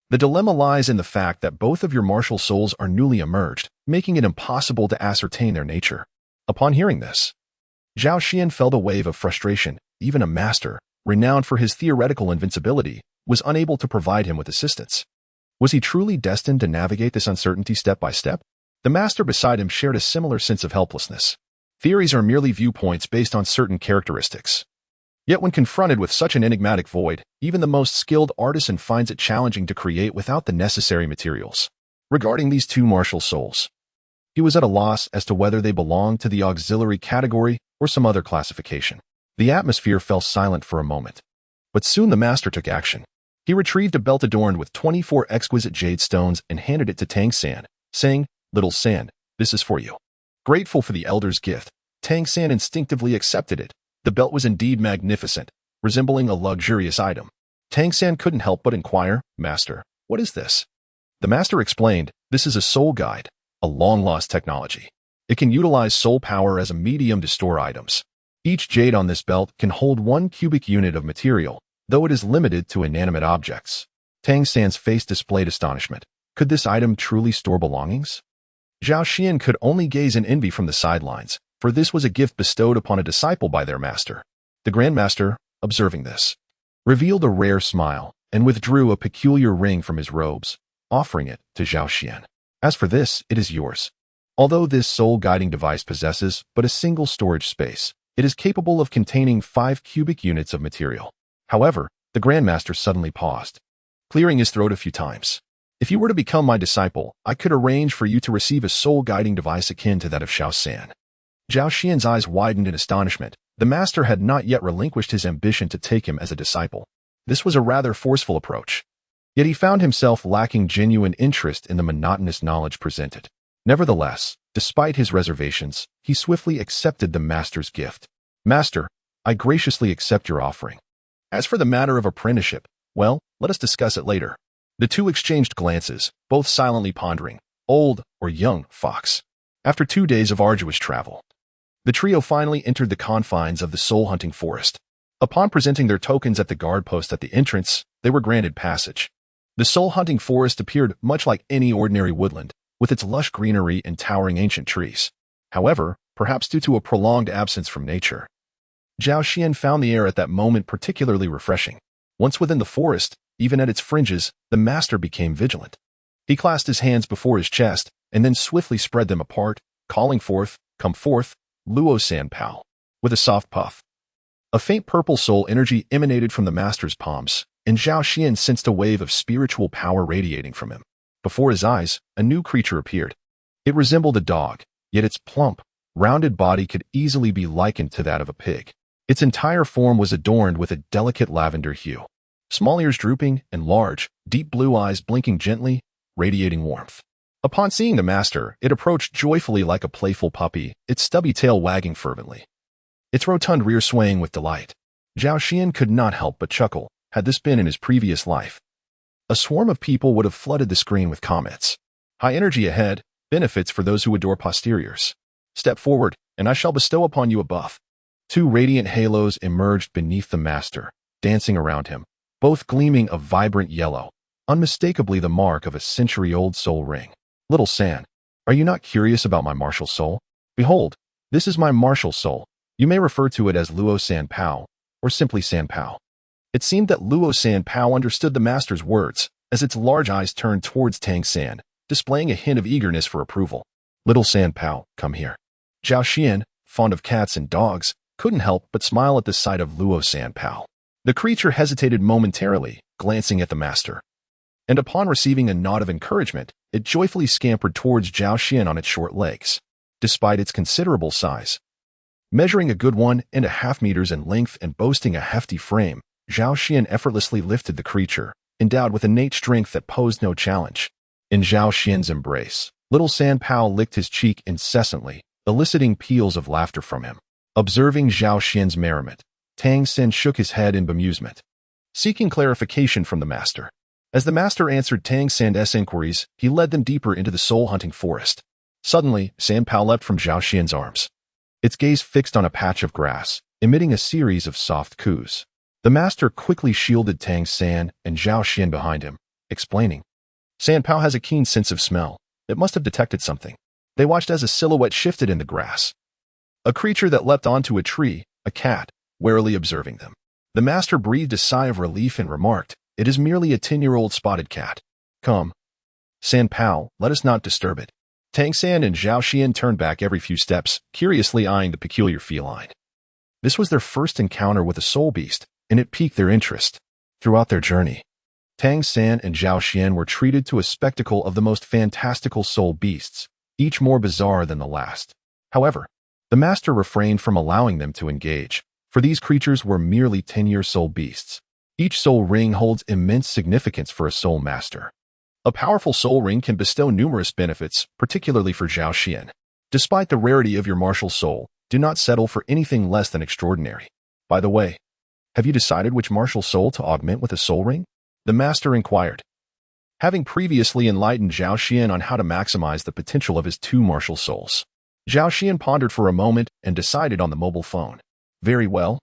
The dilemma lies in the fact that both of your martial souls are newly emerged, making it impossible to ascertain their nature." Upon hearing this, Zhao Xian felt a wave of frustration. Even a master, renowned for his theoretical invincibility, was unable to provide him with assistance. Was he truly destined to navigate this uncertainty step by step? The master beside him shared a similar sense of helplessness. Theories are merely viewpoints based on certain characteristics. Yet when confronted with such an enigmatic void, even the most skilled artisan finds it challenging to create without the necessary materials. Regarding these two martial souls, he was at a loss as to whether they belonged to the auxiliary category or some other classification. The atmosphere fell silent for a moment. But soon the master took action. He retrieved a belt adorned with 24 exquisite jade stones and handed it to Tang San, saying, "Little San, this is for you." Grateful for the elder's gift, Tang San instinctively accepted it. The belt was indeed magnificent, resembling a luxurious item. Tang San couldn't help but inquire, "Master, what is this?" The master explained, "This is a soul guide, a long-lost technology. It can utilize soul power as a medium to store items. Each jade on this belt can hold 1 cubic unit of material, though it is limited to inanimate objects." Tang San's face displayed astonishment. Could this item truly store belongings? Zhao Xian could only gaze in envy from the sidelines, for this was a gift bestowed upon a disciple by their master. The Grand Master, observing this, revealed a rare smile and withdrew a peculiar ring from his robes, offering it to Zhao Xian. "As for this, it is yours. Although this soul-guiding device possesses but a single storage space, it is capable of containing 5 cubic units of material." However, the Grand Master suddenly paused, clearing his throat a few times. "If you were to become my disciple, I could arrange for you to receive a soul-guiding device akin to that of Xiao San." Zhao Xian's eyes widened in astonishment. The master had not yet relinquished his ambition to take him as a disciple. This was a rather forceful approach. Yet he found himself lacking genuine interest in the monotonous knowledge presented. Nevertheless, despite his reservations, he swiftly accepted the master's gift. "Master, I graciously accept your offering. As for the matter of apprenticeship, well, let us discuss it later." The two exchanged glances, both silently pondering, old or young fox. After 2 days of arduous travel, the trio finally entered the confines of the soul-hunting forest. Upon presenting their tokens at the guard post at the entrance, they were granted passage. The soul-hunting forest appeared much like any ordinary woodland, with its lush greenery and towering ancient trees. However, perhaps due to a prolonged absence from nature, Zhao Xian found the air at that moment particularly refreshing. Once within the forest, even at its fringes, the master became vigilant. He clasped his hands before his chest and then swiftly spread them apart, calling forth, "Come forth, Luo San Pao." With a soft puff, a faint purple soul energy emanated from the master's palms, and Zhao Xian sensed a wave of spiritual power radiating from him. Before his eyes, a new creature appeared. It resembled a dog, yet its plump, rounded body could easily be likened to that of a pig. Its entire form was adorned with a delicate lavender hue. Small ears drooping and large, deep blue eyes blinking gently, radiating warmth. Upon seeing the master, it approached joyfully like a playful puppy, its stubby tail wagging fervently, its rotund rear swaying with delight. Zhao Xian could not help but chuckle. Had this been in his previous life, a swarm of people would have flooded the screen with comments. "High energy ahead, benefits for those who adore posteriors. Step forward, and I shall bestow upon you a buff." 2 radiant halos emerged beneath the master, dancing around him, both gleaming a vibrant yellow, unmistakably the mark of a century-old soul ring. "Little San, are you not curious about my martial soul? Behold, this is my martial soul. You may refer to it as Luo San Pao, or simply San Pao." It seemed that Luo San Pao understood the master's words, as its large eyes turned towards Tang San, displaying a hint of eagerness for approval. "Little San Pao, come here." Zhao Xian, fond of cats and dogs, couldn't help but smile at the sight of Luo San Pao. The creature hesitated momentarily, glancing at the master, and upon receiving a nod of encouragement, it joyfully scampered towards Zhao Xian on its short legs. Despite its considerable size, measuring a good 1.5 meters in length and boasting a hefty frame, Zhao Xian effortlessly lifted the creature, endowed with innate strength that posed no challenge. In Zhao Xian's embrace, little San Pao licked his cheek incessantly, eliciting peals of laughter from him. Observing Zhao Xian's merriment, Tang San shook his head in bemusement, seeking clarification from the master. As the master answered Tang San's inquiries, he led them deeper into the soul-hunting forest. Suddenly, San Pao leapt from Zhao Xian's arms, its gaze fixed on a patch of grass, emitting a series of soft coos. The master quickly shielded Tang San and Zhao Xian behind him, explaining, "San Pao has a keen sense of smell. It must have detected something." They watched as a silhouette shifted in the grass, a creature that leapt onto a tree, a cat, warily observing them. The master breathed a sigh of relief and remarked, "It is merely a 10-year-old spotted cat. Come, San Pao, let us not disturb it. Tang San and Zhao Xian turned back every few steps, curiously eyeing the peculiar feline. This was their first encounter with a soul beast, and it piqued their interest. Throughout their journey, Tang San and Zhao Xian were treated to a spectacle of the most fantastical soul beasts, each more bizarre than the last. However, the master refrained from allowing them to engage, for these creatures were merely 10-year soul beasts. Each soul ring holds immense significance for a soul master. A powerful soul ring can bestow numerous benefits, particularly for Zhao Xian. Despite the rarity of your martial soul, do not settle for anything less than extraordinary. By the way, have you decided which martial soul to augment with a soul ring? The master inquired. Having previously enlightened Zhao Xian on how to maximize the potential of his two martial souls, Zhao Xian pondered for a moment and decided on the mobile phone. Very well.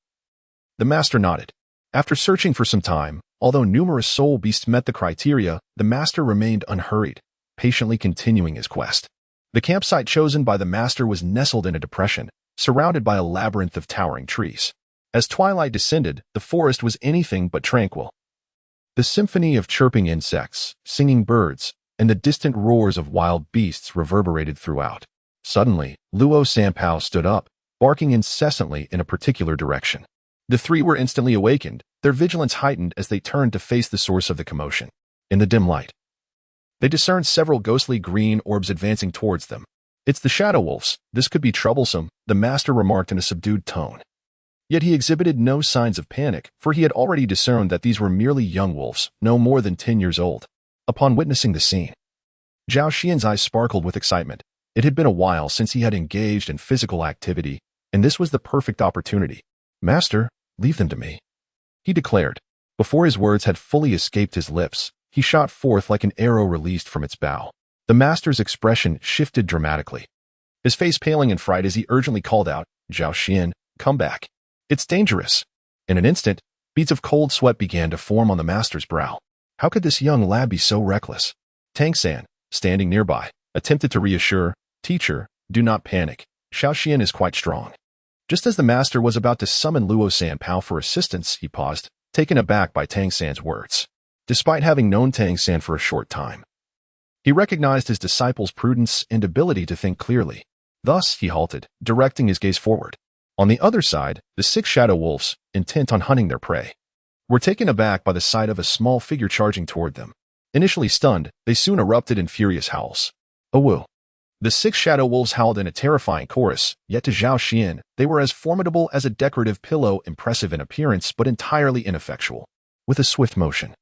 The master nodded. After searching for some time, although numerous soul beasts met the criteria, the master remained unhurried, patiently continuing his quest. The campsite chosen by the master was nestled in a depression, surrounded by a labyrinth of towering trees. As twilight descended, the forest was anything but tranquil. The symphony of chirping insects, singing birds, and the distant roars of wild beasts reverberated throughout. Suddenly, Luo Sanpao stood up, barking incessantly in a particular direction. The three were instantly awakened, their vigilance heightened as they turned to face the source of the commotion. In the dim light, they discerned several ghostly green orbs advancing towards them. It's the shadow wolves. This could be troublesome, the master remarked in a subdued tone. Yet he exhibited no signs of panic, for he had already discerned that these were merely young wolves, no more than 10 years old. Upon witnessing the scene, Zhao Xian's eyes sparkled with excitement. It had been a while since he had engaged in physical activity, and this was the perfect opportunity. Master, leave them to me, he declared. Before his words had fully escaped his lips, he shot forth like an arrow released from its bow. The master's expression shifted dramatically, his face paling in fright as he urgently called out, Zhao Xian, come back. It's dangerous. In an instant, beads of cold sweat began to form on the master's brow. How could this young lad be so reckless? Tang San, standing nearby, attempted to reassure, Teacher, do not panic. Zhao Xian is quite strong. Just as the master was about to summon Luo Sanpao for assistance, he paused, taken aback by Tang San's words. Despite having known Tang San for a short time, he recognized his disciple's prudence and ability to think clearly. Thus, he halted, directing his gaze forward. On the other side, the 6 shadow wolves, intent on hunting their prey, were taken aback by the sight of a small figure charging toward them. Initially stunned, they soon erupted in furious howls. Awoo! The 6 shadow wolves howled in a terrifying chorus, yet to Zhao Xian, they were as formidable as a decorative pillow, impressive in appearance but entirely ineffectual. With a swift motion,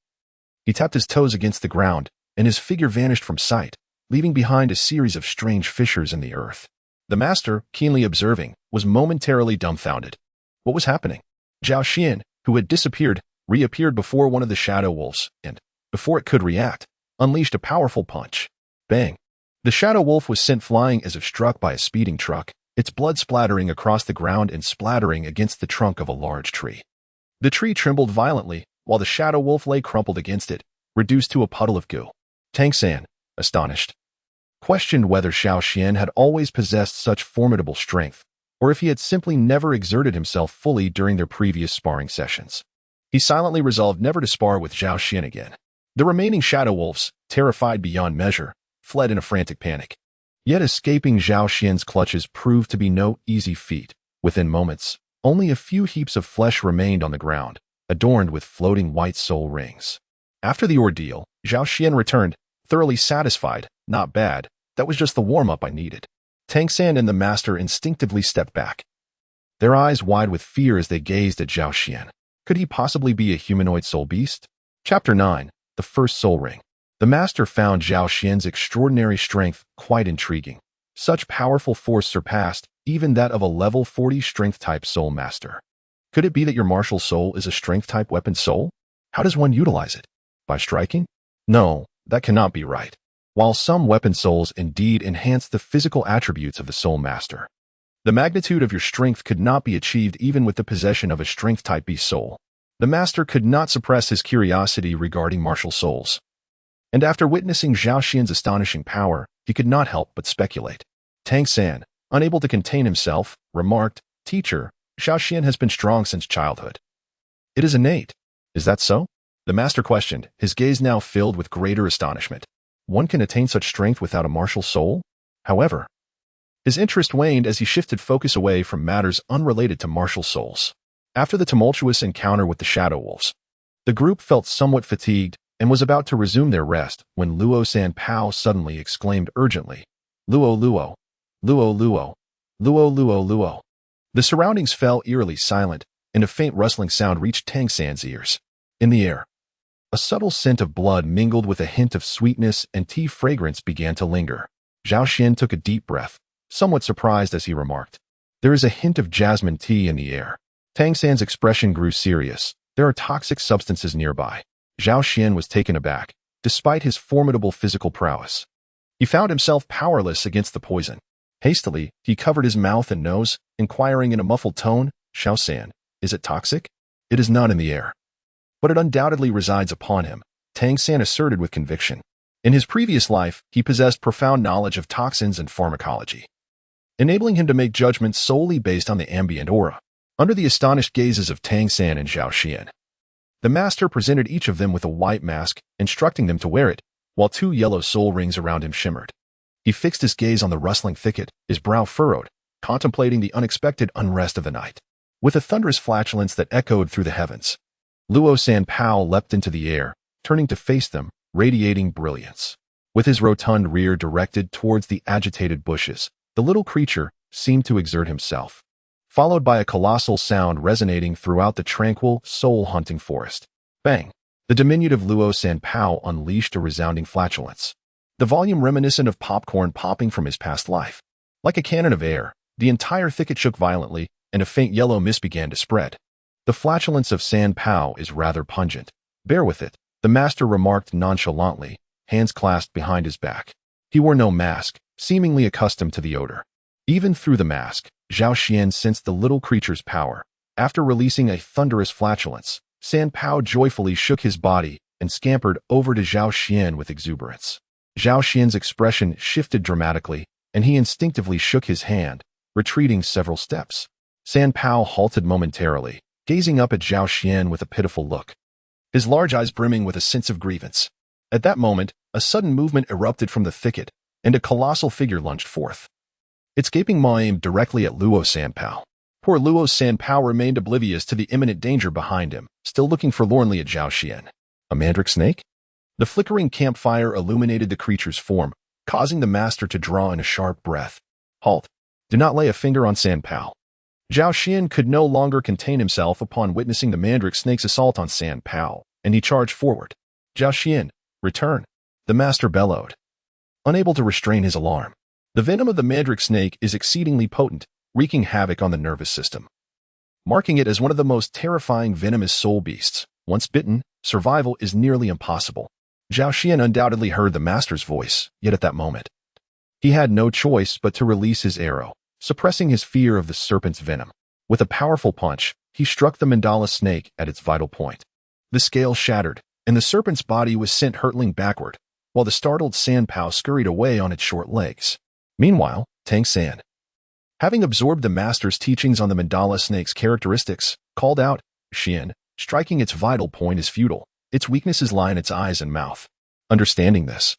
he tapped his toes against the ground, and his figure vanished from sight, leaving behind a series of strange fissures in the earth. The master, keenly observing, was momentarily dumbfounded. What was happening? Zhao Xian, who had disappeared, reappeared before one of the shadow wolves, and, before it could react, unleashed a powerful punch. Bang! The shadow wolf was sent flying as if struck by a speeding truck, its blood splattering across the ground and splattering against the trunk of a large tree. The tree trembled violently, while the shadow wolf lay crumpled against it, reduced to a puddle of goo. Tang San, astonished, questioned whether Zhao Xian had always possessed such formidable strength, or if he had simply never exerted himself fully during their previous sparring sessions. He silently resolved never to spar with Zhao Xian again. The remaining shadow wolves, terrified beyond measure, fled in a frantic panic. Yet escaping Zhao Xian's clutches proved to be no easy feat. Within moments, only a few heaps of flesh remained on the ground, adorned with floating white soul rings. After the ordeal, Zhao Xian returned, thoroughly satisfied. Not bad, that was just the warm-up I needed. Tang San and the master instinctively stepped back, their eyes wide with fear as they gazed at Zhao Xian. Could he possibly be a humanoid soul beast? Chapter 9, The First Soul Ring. The master found Zhao Xian's extraordinary strength quite intriguing. Such powerful force surpassed even that of a level 40 strength-type soul master. Could it be that your martial soul is a strength-type weapon soul? How does one utilize it? By striking? No, that cannot be right. While some weapon souls indeed enhance the physical attributes of the soul master, the magnitude of your strength could not be achieved even with the possession of a strength-type beast soul. The master could not suppress his curiosity regarding martial souls. And after witnessing Zhao Xian's astonishing power, he could not help but speculate. Tang San, unable to contain himself, remarked, Teacher, Zhao Xian has been strong since childhood. It is innate. Is that so? The master questioned, his gaze now filled with greater astonishment. One can attain such strength without a martial soul? However, his interest waned as he shifted focus away from matters unrelated to martial souls. After the tumultuous encounter with the Shadow Wolves, the group felt somewhat fatigued and was about to resume their rest when Luo Sanpao suddenly exclaimed urgently, "Luo Luo! Luo Luo! Luo Luo Luo!" The surroundings fell eerily silent, and a faint rustling sound reached Tang San's ears. In the air, a subtle scent of blood mingled with a hint of sweetness and tea fragrance began to linger. Zhao Xian took a deep breath, somewhat surprised as he remarked, "There is a hint of jasmine tea in the air." Tang San's expression grew serious. "There are toxic substances nearby." Zhao Xian was taken aback, despite his formidable physical prowess. He found himself powerless against the poison. Hastily, he covered his mouth and nose, inquiring in a muffled tone, "Xiao San, is it toxic?" "It is not in the air, but it undoubtedly resides upon him," Tang San asserted with conviction. In his previous life, he possessed profound knowledge of toxins and pharmacology, enabling him to make judgments solely based on the ambient aura. Under the astonished gazes of Tang San and Zhao Xian, the master presented each of them with a white mask, instructing them to wear it, while 2 yellow soul rings around him shimmered. He fixed his gaze on the rustling thicket, his brow furrowed, contemplating the unexpected unrest of the night. With a thunderous flatulence that echoed through the heavens, Luo Sanpao leapt into the air, turning to face them, radiating brilliance. With his rotund rear directed towards the agitated bushes, the little creature seemed to exert himself, followed by a colossal sound resonating throughout the tranquil, soul-hunting forest. Bang! The diminutive Luo Sanpao unleashed a resounding flatulence, the volume reminiscent of popcorn popping from his past life. Like a cannon of air, the entire thicket shook violently, and a faint yellow mist began to spread. "The flatulence of Sanpao is rather pungent. Bear with it," the master remarked nonchalantly, hands clasped behind his back. He wore no mask, seemingly accustomed to the odor. Even through the mask, Zhao Xian sensed the little creature's power. After releasing a thunderous flatulence, Sanpao joyfully shook his body and scampered over to Zhao Xian with exuberance. Zhao Xian's expression shifted dramatically, and he instinctively shook his hand, retreating several steps. Sanpao halted momentarily, gazing up at Zhao Xian with a pitiful look, his large eyes brimming with a sense of grievance. At that moment, a sudden movement erupted from the thicket, and a colossal figure lunged forth. Its gaping maw aimed directly at Luo Sanpao. Poor Luo Sanpao remained oblivious to the imminent danger behind him, still looking forlornly at Zhao Xian. A mandrake snake? The flickering campfire illuminated the creature's form, causing the master to draw in a sharp breath. "Halt! Do not lay a finger on Sanpao." Zhao Xian could no longer contain himself upon witnessing the mandrake snake's assault on Sanpao, and he charged forward. "Zhao Xian, return!" the master bellowed, unable to restrain his alarm. The venom of the mandrake snake is exceedingly potent, wreaking havoc on the nervous system, marking it as one of the most terrifying venomous soul beasts. Once bitten, survival is nearly impossible. Zhao Xian undoubtedly heard the master's voice, yet at that moment, he had no choice but to release his arrow, suppressing his fear of the serpent's venom. With a powerful punch, he struck the mandala snake at its vital point. The scale shattered, and the serpent's body was sent hurtling backward, while the startled Sanpao scurried away on its short legs. Meanwhile, Tang San, having absorbed the master's teachings on the mandala snake's characteristics, called out, "Xian, striking its vital point is futile. Its weaknesses lie in its eyes and mouth." Understanding this,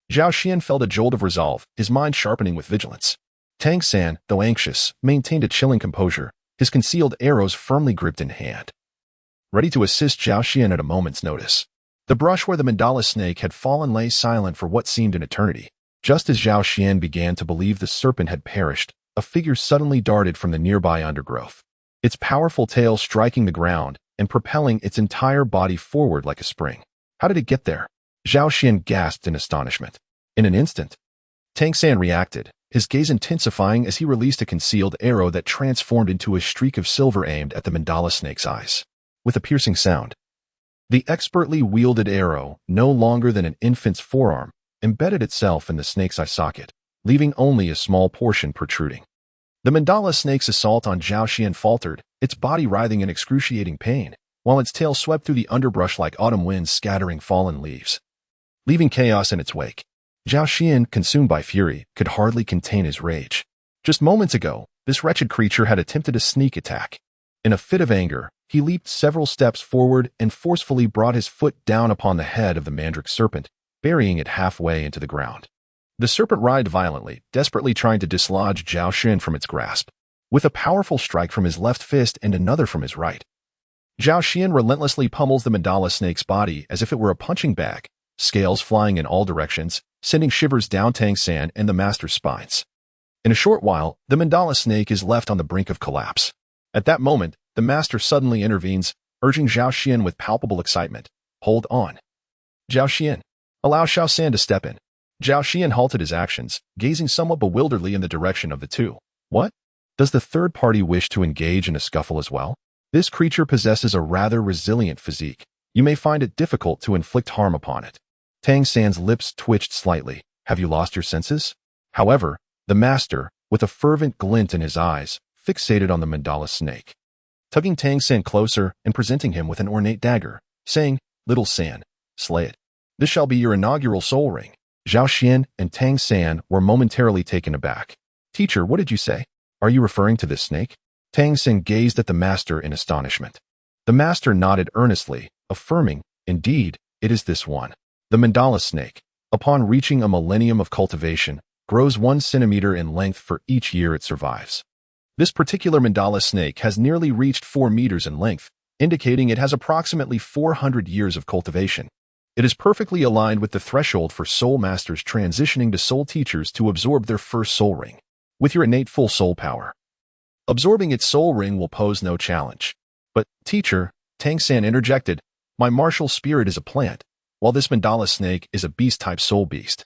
Zhao Xian felt a jolt of resolve, his mind sharpening with vigilance. Tang San, though anxious, maintained a chilling composure, his concealed arrows firmly gripped in hand, ready to assist Zhao Xian at a moment's notice. The brush where the mandala snake had fallen lay silent for what seemed an eternity. Just as Zhao Xian began to believe the serpent had perished, a figure suddenly darted from the nearby undergrowth, its powerful tail striking the ground and propelling its entire body forward like a spring. How did it get there? Zhao Xian gasped in astonishment. In an instant, Tang San reacted, his gaze intensifying as he released a concealed arrow that transformed into a streak of silver aimed at the mandala snake's eyes. With a piercing sound, the expertly wielded arrow, no longer than an infant's forearm, embedded itself in the snake's eye socket, leaving only a small portion protruding. The mandala snake's assault on Zhao Xian faltered, its body writhing in excruciating pain, while its tail swept through the underbrush like autumn winds scattering fallen leaves, leaving chaos in its wake. Zhao Xian, consumed by fury, could hardly contain his rage. Just moments ago, this wretched creature had attempted a sneak attack. In a fit of anger, he leaped several steps forward and forcefully brought his foot down upon the head of the mandrake serpent, burying it halfway into the ground. The serpent writhed violently, desperately trying to dislodge Zhao Xian from its grasp, with a powerful strike from his left fist and another from his right. Zhao Xian relentlessly pummels the mandala snake's body as if it were a punching bag, scales flying in all directions, sending shivers down Tang San and the master's spines. In a short while, the mandala snake is left on the brink of collapse. At that moment, the master suddenly intervenes, urging Zhao Xian with palpable excitement. Hold on. Zhao Xian, allow Xiao San to step in. Zhao Xian halted his actions, gazing somewhat bewilderedly in the direction of the two. What? Does the third party wish to engage in a scuffle as well? This creature possesses a rather resilient physique. You may find it difficult to inflict harm upon it. Tang San's lips twitched slightly. Have you lost your senses? However, the master, with a fervent glint in his eyes, fixated on the mandala snake, tugging Tang San closer and presenting him with an ornate dagger, saying, Little San, slay it. This shall be your inaugural soul ring. Zhao Xian and Tang San were momentarily taken aback. Teacher, what did you say? Are you referring to this snake? Tang San gazed at the master in astonishment. The master nodded earnestly, affirming, Indeed, it is this one. The mandala snake, upon reaching a millennium of cultivation, grows 1 centimeter in length for each year it survives. This particular mandala snake has nearly reached 4 meters in length, indicating it has approximately 400 years of cultivation. It is perfectly aligned with the threshold for soul masters transitioning to soul teachers to absorb their first soul ring, with your innate full soul power. Absorbing its soul ring will pose no challenge. But, teacher, Tang San interjected, my martial spirit is a plant, while this mandala snake is a beast-type soul beast.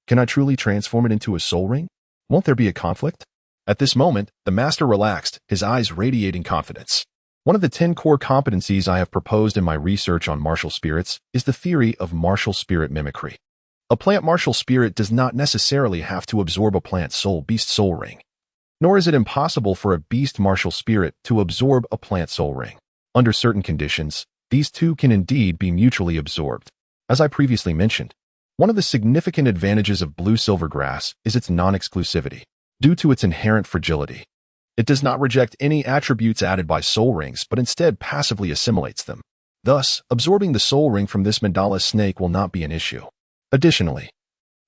Can I truly transform it into a soul ring? Won't there be a conflict? At this moment, the master relaxed, his eyes radiating confidence. One of the 10 core competencies I have proposed in my research on martial spirits is the theory of martial spirit mimicry. A plant martial spirit does not necessarily have to absorb a plant soul beast soul ring. Nor is it impossible for a beast martial spirit to absorb a plant soul ring. Under certain conditions, these two can indeed be mutually absorbed. As I previously mentioned, one of the significant advantages of blue silver grass is its non-exclusivity, due to its inherent fragility. It does not reject any attributes added by soul rings, but instead passively assimilates them. Thus, absorbing the soul ring from this mandala snake will not be an issue. Additionally,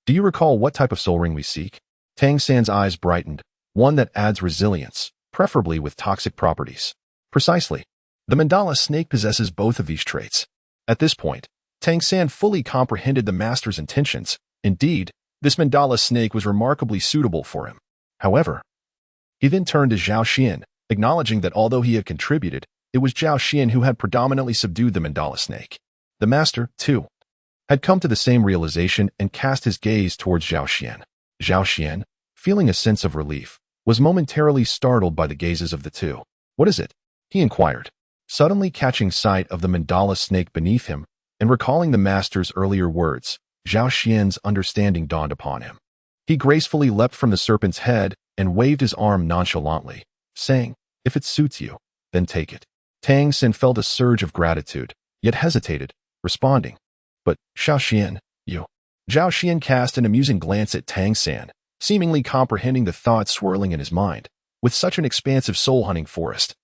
do you recall what type of soul ring we seek? Tang San's eyes brightened, one that adds resilience, preferably with toxic properties. Precisely. The mandala snake possesses both of these traits. At this point, Tang San fully comprehended the master's intentions. Indeed, this mandala snake was remarkably suitable for him. However, he then turned to Zhao Xian, acknowledging that although he had contributed, it was Zhao Xian who had predominantly subdued the mandala snake. The master, too, had come to the same realization and cast his gaze towards Zhao Xian. Zhao Xian, feeling a sense of relief, was momentarily startled by the gazes of the two. What is it? He inquired, suddenly catching sight of the mandala snake beneath him, and recalling the master's earlier words. Zhao Xian's understanding dawned upon him. He gracefully leapt from the serpent's head and waved his arm nonchalantly, saying, If it suits you, then take it. Tang San felt a surge of gratitude, yet hesitated, responding, But, Zhao Xian, you. Zhao Xian cast an amusing glance at Tang San, seemingly comprehending the thoughts swirling in his mind. With such an expansive soul-hunting forest,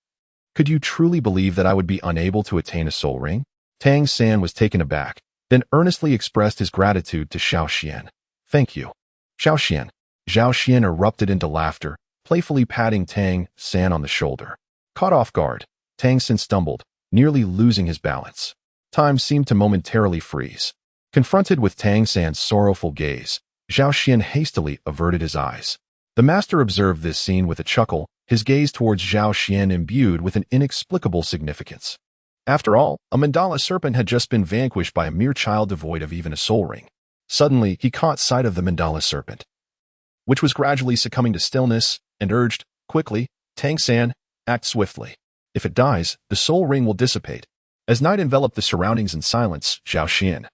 could you truly believe that I would be unable to attain a soul ring? Tang San was taken aback, then earnestly expressed his gratitude to Zhao Xian. Thank you. Zhao Xian. Zhao Xian erupted into laughter, playfully patting Tang San on the shoulder. Caught off guard, Tang San stumbled, nearly losing his balance. Time seemed to momentarily freeze. Confronted with Tang San's sorrowful gaze, Zhao Xian hastily averted his eyes. The master observed this scene with a chuckle, his gaze towards Zhao Xian imbued with an inexplicable significance. After all, a mandala serpent had just been vanquished by a mere child devoid of even a soul ring. Suddenly, he caught sight of the mandala serpent, which was gradually succumbing to stillness, and urged, quickly, Tang San, act swiftly. If it dies, the soul ring will dissipate. As night enveloped the surroundings in silence, Zhao Xian,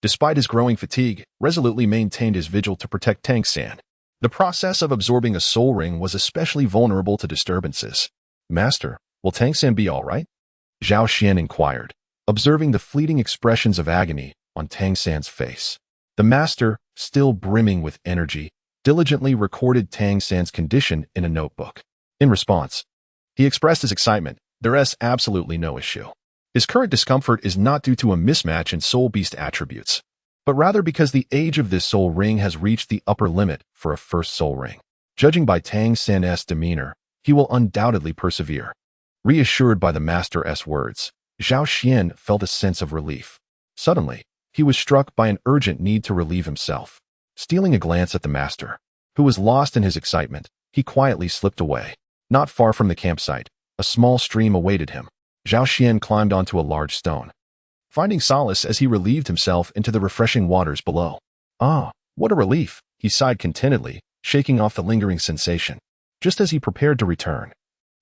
despite his growing fatigue, resolutely maintained his vigil to protect Tang San. The process of absorbing a soul ring was especially vulnerable to disturbances. Master, will Tang San be all right? Zhao Xian inquired, observing the fleeting expressions of agony on Tang San's face. The master, still brimming with energy, diligently recorded Tang San's condition in a notebook. In response, he expressed his excitement, There's absolutely no issue. His current discomfort is not due to a mismatch in soul beast attributes, but rather because the age of this soul ring has reached the upper limit for a first soul ring. Judging by Tang San's demeanor, he will undoubtedly persevere. Reassured by the Master's words, Zhao Xian felt a sense of relief. Suddenly, he was struck by an urgent need to relieve himself. Stealing a glance at the master, who was lost in his excitement, he quietly slipped away. Not far from the campsite, a small stream awaited him. Zhao Xian climbed onto a large stone, finding solace as he relieved himself into the refreshing waters below. Ah, what a relief, he sighed contentedly, shaking off the lingering sensation. Just as he prepared to return,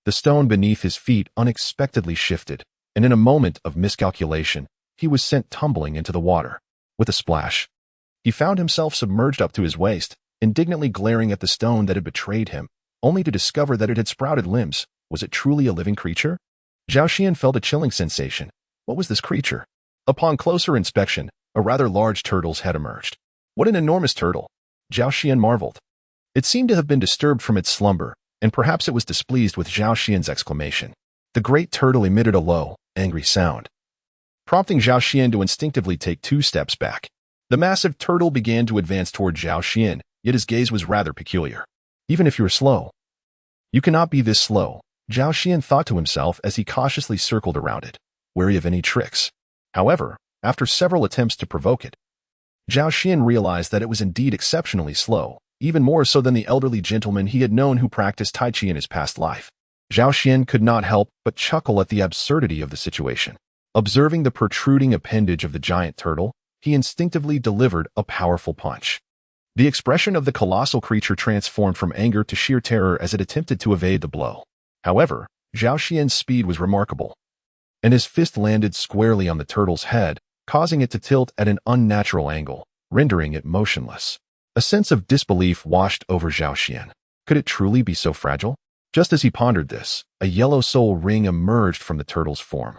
the stone beneath his feet unexpectedly shifted, and in a moment of miscalculation, he was sent tumbling into the water. With a splash, he found himself submerged up to his waist, indignantly glaring at the stone that had betrayed him, only to discover that it had sprouted limbs. Was it truly a living creature? Zhao Xian felt a chilling sensation. What was this creature? Upon closer inspection, a rather large turtle's head emerged. What an enormous turtle! Zhao Xian marveled. It seemed to have been disturbed from its slumber, and perhaps it was displeased with Zhao Xian's exclamation. The great turtle emitted a low, angry sound, prompting Zhao Xian to instinctively take 2 steps back. The massive turtle began to advance toward Zhao Xian, yet his gaze was rather peculiar. Even if you are slow, you cannot be this slow, Zhao Xian thought to himself as he cautiously circled around it, wary of any tricks. However, after several attempts to provoke it, Zhao Xian realized that it was indeed exceptionally slow, even more so than the elderly gentleman he had known who practiced Tai Chi in his past life. Zhao Xian could not help but chuckle at the absurdity of the situation. Observing the protruding appendage of the giant turtle, he instinctively delivered a powerful punch. The expression of the colossal creature transformed from anger to sheer terror as it attempted to evade the blow. However, Zhao Xian's speed was remarkable, and his fist landed squarely on the turtle's head, causing it to tilt at an unnatural angle, rendering it motionless. A sense of disbelief washed over Zhao Xian. Could it truly be so fragile? Just as he pondered this, a yellow soul ring emerged from the turtle's form.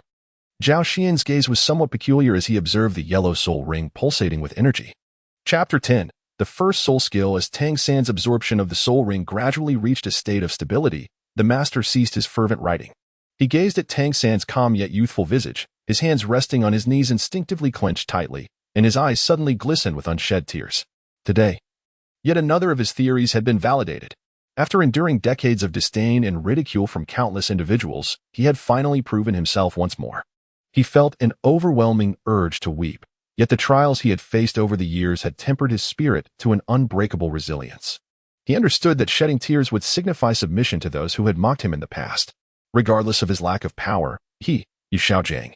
Zhao Xian's gaze was somewhat peculiar as he observed the yellow soul ring pulsating with energy. Chapter 10. The first soul skill. As Tang San's absorption of the soul ring gradually reached a state of stability, the master ceased his fervent writing. He gazed at Tang San's calm yet youthful visage, his hands resting on his knees instinctively clenched tightly, and his eyes suddenly glistened with unshed tears. Today, yet another of his theories had been validated. After enduring decades of disdain and ridicule from countless individuals, he had finally proven himself once more. He felt an overwhelming urge to weep, yet the trials he had faced over the years had tempered his spirit to an unbreakable resilience. He understood that shedding tears would signify submission to those who had mocked him in the past. Regardless of his lack of power, Yu Xiaojiang,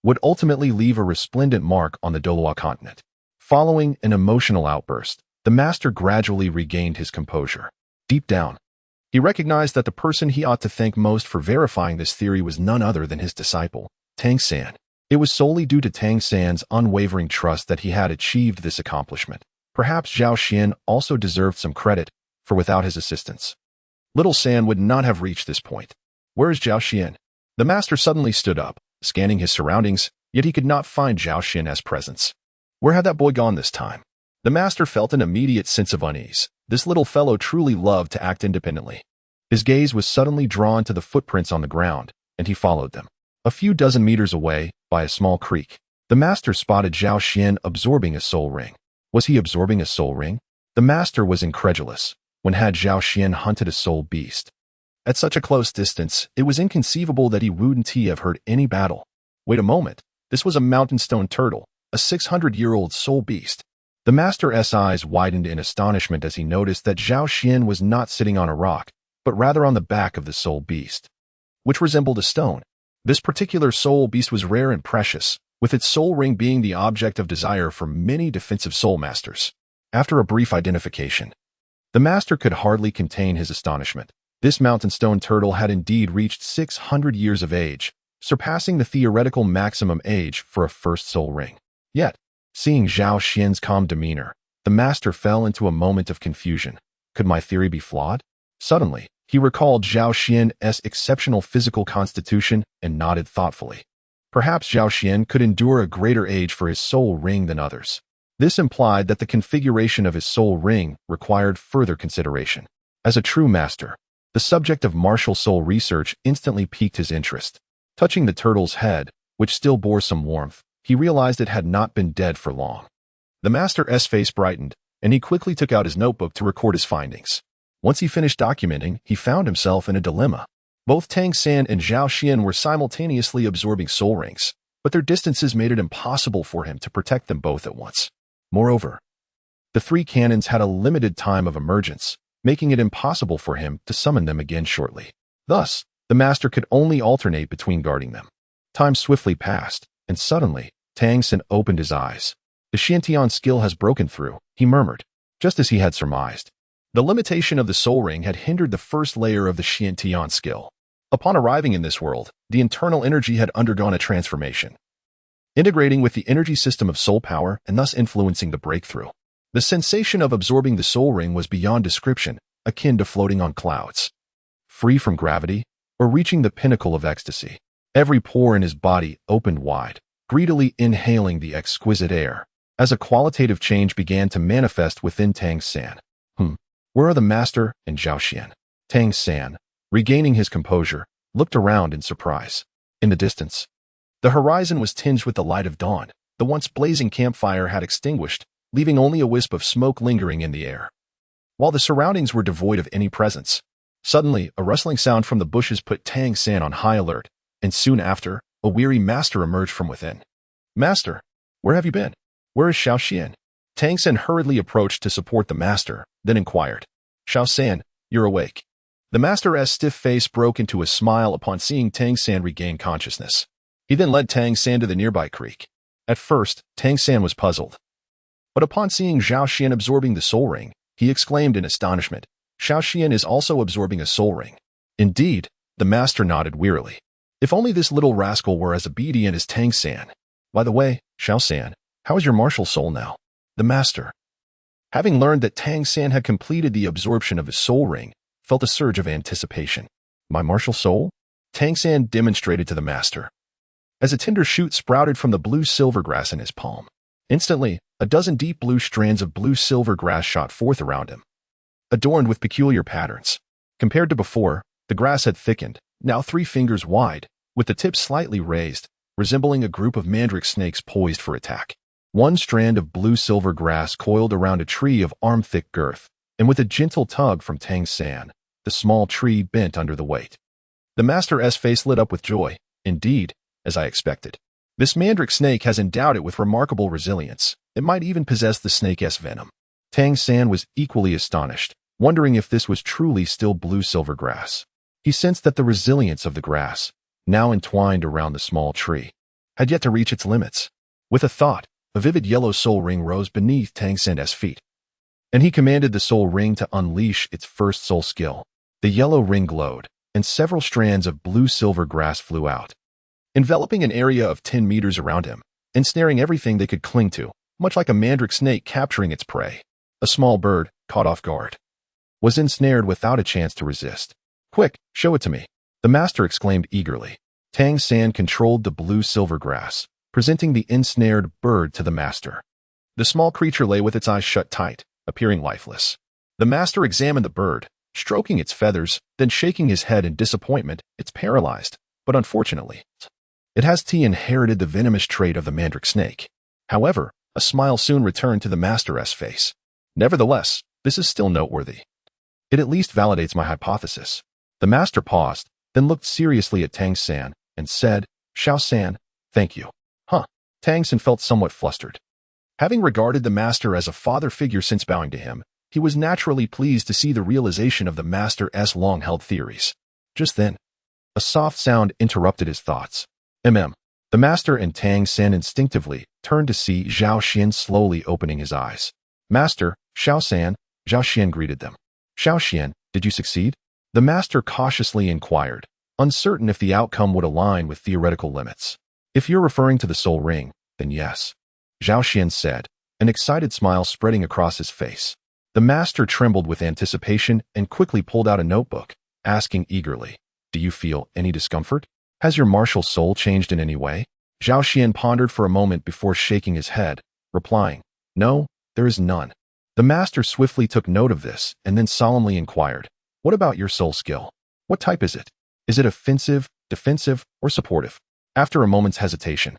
would ultimately leave a resplendent mark on the Douluo Continent. Following an emotional outburst, the master gradually regained his composure. Deep down, he recognized that the person he ought to thank most for verifying this theory was none other than his disciple, Tang San. It was solely due to Tang San's unwavering trust that he had achieved this accomplishment. Perhaps Zhao Xian also deserved some credit, for without his assistance, little San would not have reached this point. Where is Zhao Xian? The master suddenly stood up, scanning his surroundings, yet he could not find Zhao Xian's presence. Where had that boy gone this time? The master felt an immediate sense of unease. This little fellow truly loved to act independently. His gaze was suddenly drawn to the footprints on the ground, and he followed them. A few dozen meters away, by a small creek, the master spotted Zhao Xian absorbing a soul ring. Was he absorbing a soul ring? The master was incredulous. When had Zhao Xian hunted a soul beast? At such a close distance, it was inconceivable that he wouldn't have heard any battle. Wait a moment. This was a mountain stone turtle, a 600-year-old soul beast. The master's eyes widened in astonishment as he noticed that Zhao Xian was not sitting on a rock, but rather on the back of the soul beast, which resembled a stone. This particular soul beast was rare and precious, with its soul ring being the object of desire for many defensive soul masters. After a brief identification, the master could hardly contain his astonishment. This mountain stone turtle had indeed reached 600 years of age, surpassing the theoretical maximum age for a first soul ring. Yet, seeing Zhao Xian's calm demeanor, the master fell into a moment of confusion. Could my theory be flawed? Suddenly, he recalled Zhao Xian's exceptional physical constitution and nodded thoughtfully. Perhaps Zhao Xian could endure a greater age for his soul ring than others. This implied that the configuration of his soul ring required further consideration. As a true master, The subject of martial soul research instantly piqued his interest. Touching the turtle's head, which still bore some warmth, he realized it had not been dead for long. The master's face brightened, and he quickly took out his notebook to record his findings. Once he finished documenting, he found himself in a dilemma. Both Tang San and Zhao Xian were simultaneously absorbing soul rings, but their distances made it impossible for him to protect them both at once. Moreover, the three cannons had a limited time of emergence, making it impossible for him to summon them again shortly. Thus, the master could only alternate between guarding them. Time swiftly passed, and suddenly, Tang San opened his eyes. The Xiantian skill has broken through, he murmured, just as he had surmised. The limitation of the soul ring had hindered the first layer of the Xiantian skill. Upon arriving in this world, the internal energy had undergone a transformation, integrating with the energy system of soul power and thus influencing the breakthrough. The sensation of absorbing the soul ring was beyond description, akin to floating on clouds, free from gravity, or reaching the pinnacle of ecstasy. Every pore in his body opened wide, greedily inhaling the exquisite air, as a qualitative change began to manifest within Tang San. Where are the master and Zhao Xian? Tang San, regaining his composure, looked around in surprise. In the distance, the horizon was tinged with the light of dawn. The once blazing campfire had extinguished, leaving only a wisp of smoke lingering in the air. While the surroundings were devoid of any presence, suddenly a rustling sound from the bushes put Tang San on high alert, and soon after, a weary master emerged from within. "Master, where have you been? Where is Zhao Xian?" Tang San hurriedly approached to support the master, then inquired, "Zhao San, you're awake." The master's stiff face broke into a smile upon seeing Tang San regain consciousness. He then led Tang San to the nearby creek. At first, Tang San was puzzled, but upon seeing Zhao Xian absorbing the soul ring, he exclaimed in astonishment, "Zhao Xian is also absorbing a soul ring." Indeed, the master nodded wearily. If only this little rascal were as obedient as Tang San. "By the way, Zhao San, how is your martial soul now?" The master, having learned that Tang San had completed the absorption of his soul ring, felt a surge of anticipation. "My martial soul?" Tang San demonstrated to the master, as a tender shoot sprouted from the blue-silver grass in his palm. Instantly, a dozen deep blue strands of blue-silver grass shot forth around him, adorned with peculiar patterns. Compared to before, the grass had thickened, now 3 fingers wide, with the tips slightly raised, resembling a group of mandrake snakes poised for attack. One strand of blue-silver grass coiled around a tree of arm-thick girth, and with a gentle tug from Tang San, the small tree bent under the weight. The master's face lit up with joy. "Indeed, as I expected. This mandrake snake has endowed it with remarkable resilience. It might even possess the snake's venom." Tang San was equally astonished, wondering if this was truly still blue-silver grass. He sensed that the resilience of the grass, now entwined around the small tree, had yet to reach its limits. With a thought, a vivid yellow soul ring rose beneath Tang San's feet, and he commanded the soul ring to unleash its first soul skill. The yellow ring glowed, and several strands of blue-silver grass flew out, enveloping an area of 10 meters around him, ensnaring everything they could cling to, much like a mandrake snake capturing its prey. A small bird, caught off guard, was ensnared without a chance to resist. "Quick, show it to me," the master exclaimed eagerly. Tang San controlled the blue-silver grass, presenting the ensnared bird to the master. The small creature lay with its eyes shut tight, appearing lifeless. The master examined the bird, stroking its feathers, then shaking his head in disappointment. "It's paralyzed, but unfortunately, it has inherited the venomous trait of the mandrake snake." However, a smile soon returned to the master's face. "Nevertheless, this is still noteworthy. It at least validates my hypothesis." The master paused, then looked seriously at Tang San and said, "Zhao San, thank you." Tang San felt somewhat flustered. Having regarded the master as a father figure since bowing to him, he was naturally pleased to see the realization of the master's long-held theories. Just then, a soft sound interrupted his thoughts. The master and Tang San instinctively turned to see Zhao Xian slowly opening his eyes. "Master, Zhao San," Zhao Xian greeted them. "Zhao Xian, did you succeed?" The master cautiously inquired, uncertain if the outcome would align with theoretical limits. "If you're referring to the soul ring, then yes," Zhao Xian said, an excited smile spreading across his face. The master trembled with anticipation and quickly pulled out a notebook, asking eagerly, "Do you feel any discomfort? Has your martial soul changed in any way?" Zhao Xian pondered for a moment before shaking his head, replying, "No, there is none." The master swiftly took note of this and then solemnly inquired, What about your soul skill? What type is it? Is it offensive, defensive, or supportive? After a moment's hesitation,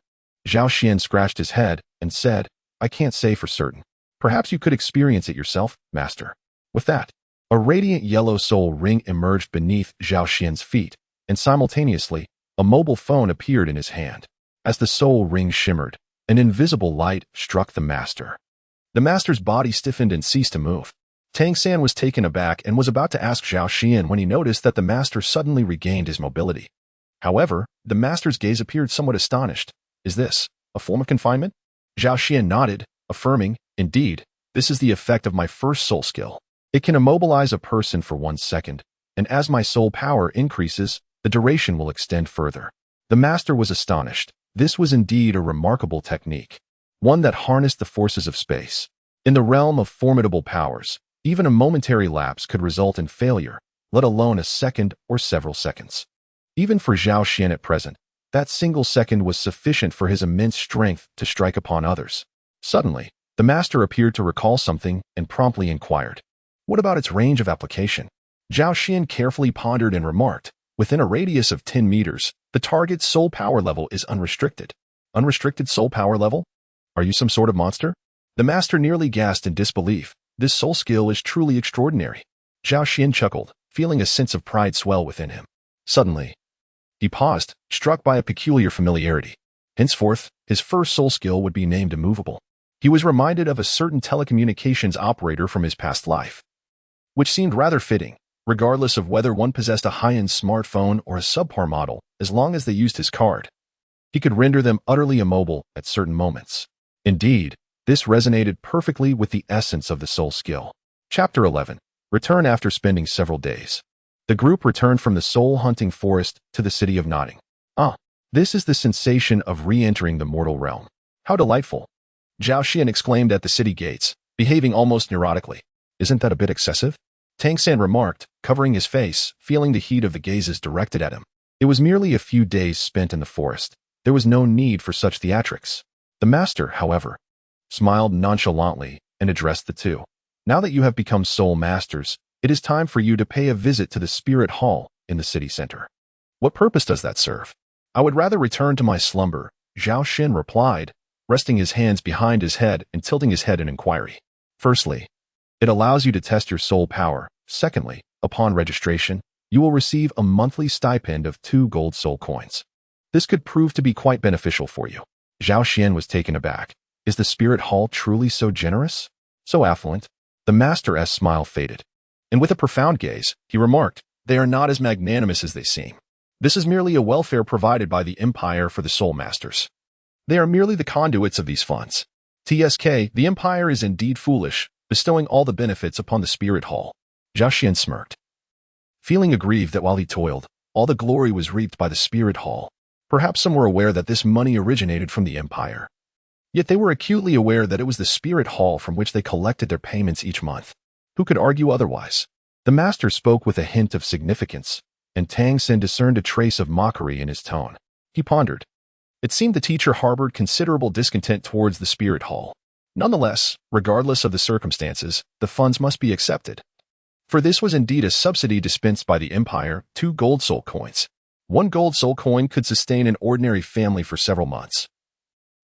Zhao Xian scratched his head and said, I can't say for certain. Perhaps you could experience it yourself, master. With that, a radiant yellow soul ring emerged beneath Zhao Xian's feet, and simultaneously, a mobile phone appeared in his hand. As the soul ring shimmered, an invisible light struck the master. The master's body stiffened and ceased to move. Tang San was taken aback and was about to ask Zhao Xian when he noticed that the master suddenly regained his mobility. However, the master's gaze appeared somewhat astonished. Is this a form of confinement? Zhao Xian nodded, affirming, indeed, this is the effect of my first soul skill. It can immobilize a person for 1 second, and as my soul power increases, the duration will extend further. The master was astonished. This was indeed a remarkable technique, one that harnessed the forces of space. In the realm of formidable powers, even a momentary lapse could result in failure, let alone a second or several seconds. Even for Zhao Xian at present, that single second was sufficient for his immense strength to strike upon others. Suddenly, the master appeared to recall something and promptly inquired, what about its range of application? Zhao Xian carefully pondered and remarked, within a radius of 10 meters, the target's soul power level is unrestricted. Unrestricted soul power level? Are you some sort of monster? The master nearly gasped in disbelief. This soul skill is truly extraordinary. Zhao Xian chuckled, feeling a sense of pride swell within him. Suddenly, he paused, struck by a peculiar familiarity. Henceforth, his first soul skill would be named immovable. He was reminded of a certain telecommunications operator from his past life, which seemed rather fitting, regardless of whether one possessed a high-end smartphone or a subpar model, as long as they used his card. He could render them utterly immobile at certain moments. Indeed, this resonated perfectly with the essence of the soul skill. Chapter 11. Return after spending several days. The group returned from the soul-hunting forest to the city of Notting. This is the sensation of re-entering the mortal realm. How delightful! Zhao Xian exclaimed at the city gates, behaving almost neurotically. Isn't that a bit excessive? Tang San remarked, covering his face, feeling the heat of the gazes directed at him. It was merely a few days spent in the forest. There was no need for such theatrics. The master, however, smiled nonchalantly and addressed the two. Now that you have become soul masters, it is time for you to pay a visit to the spirit hall in the city center. What purpose does that serve? I would rather return to my slumber, Zhao Xian replied, resting his hands behind his head and tilting his head in inquiry. Firstly, it allows you to test your soul power. Secondly, upon registration, you will receive a monthly stipend of 2 gold soul coins. This could prove to be quite beneficial for you. Zhao Xian was taken aback. Is the spirit hall truly so generous? So affluent? The master's smile faded, and with a profound gaze, he remarked, they are not as magnanimous as they seem. This is merely a welfare provided by the Empire for the soul masters. They are merely the conduits of these funds. TSK, the Empire is indeed foolish, bestowing all the benefits upon the spirit hall. Zhao Xian smirked, feeling aggrieved that while he toiled, all the glory was reaped by the spirit hall. Perhaps some were aware that this money originated from the Empire. Yet they were acutely aware that it was the spirit hall from which they collected their payments each month. Who could argue otherwise? The master spoke with a hint of significance, and Tang Sen discerned a trace of mockery in his tone. He pondered. It seemed the teacher harbored considerable discontent towards the spirit hall. Nonetheless, regardless of the circumstances, the funds must be accepted. For this was indeed a subsidy dispensed by the Empire, 2 gold soul coins. 1 gold soul coin could sustain an ordinary family for several months.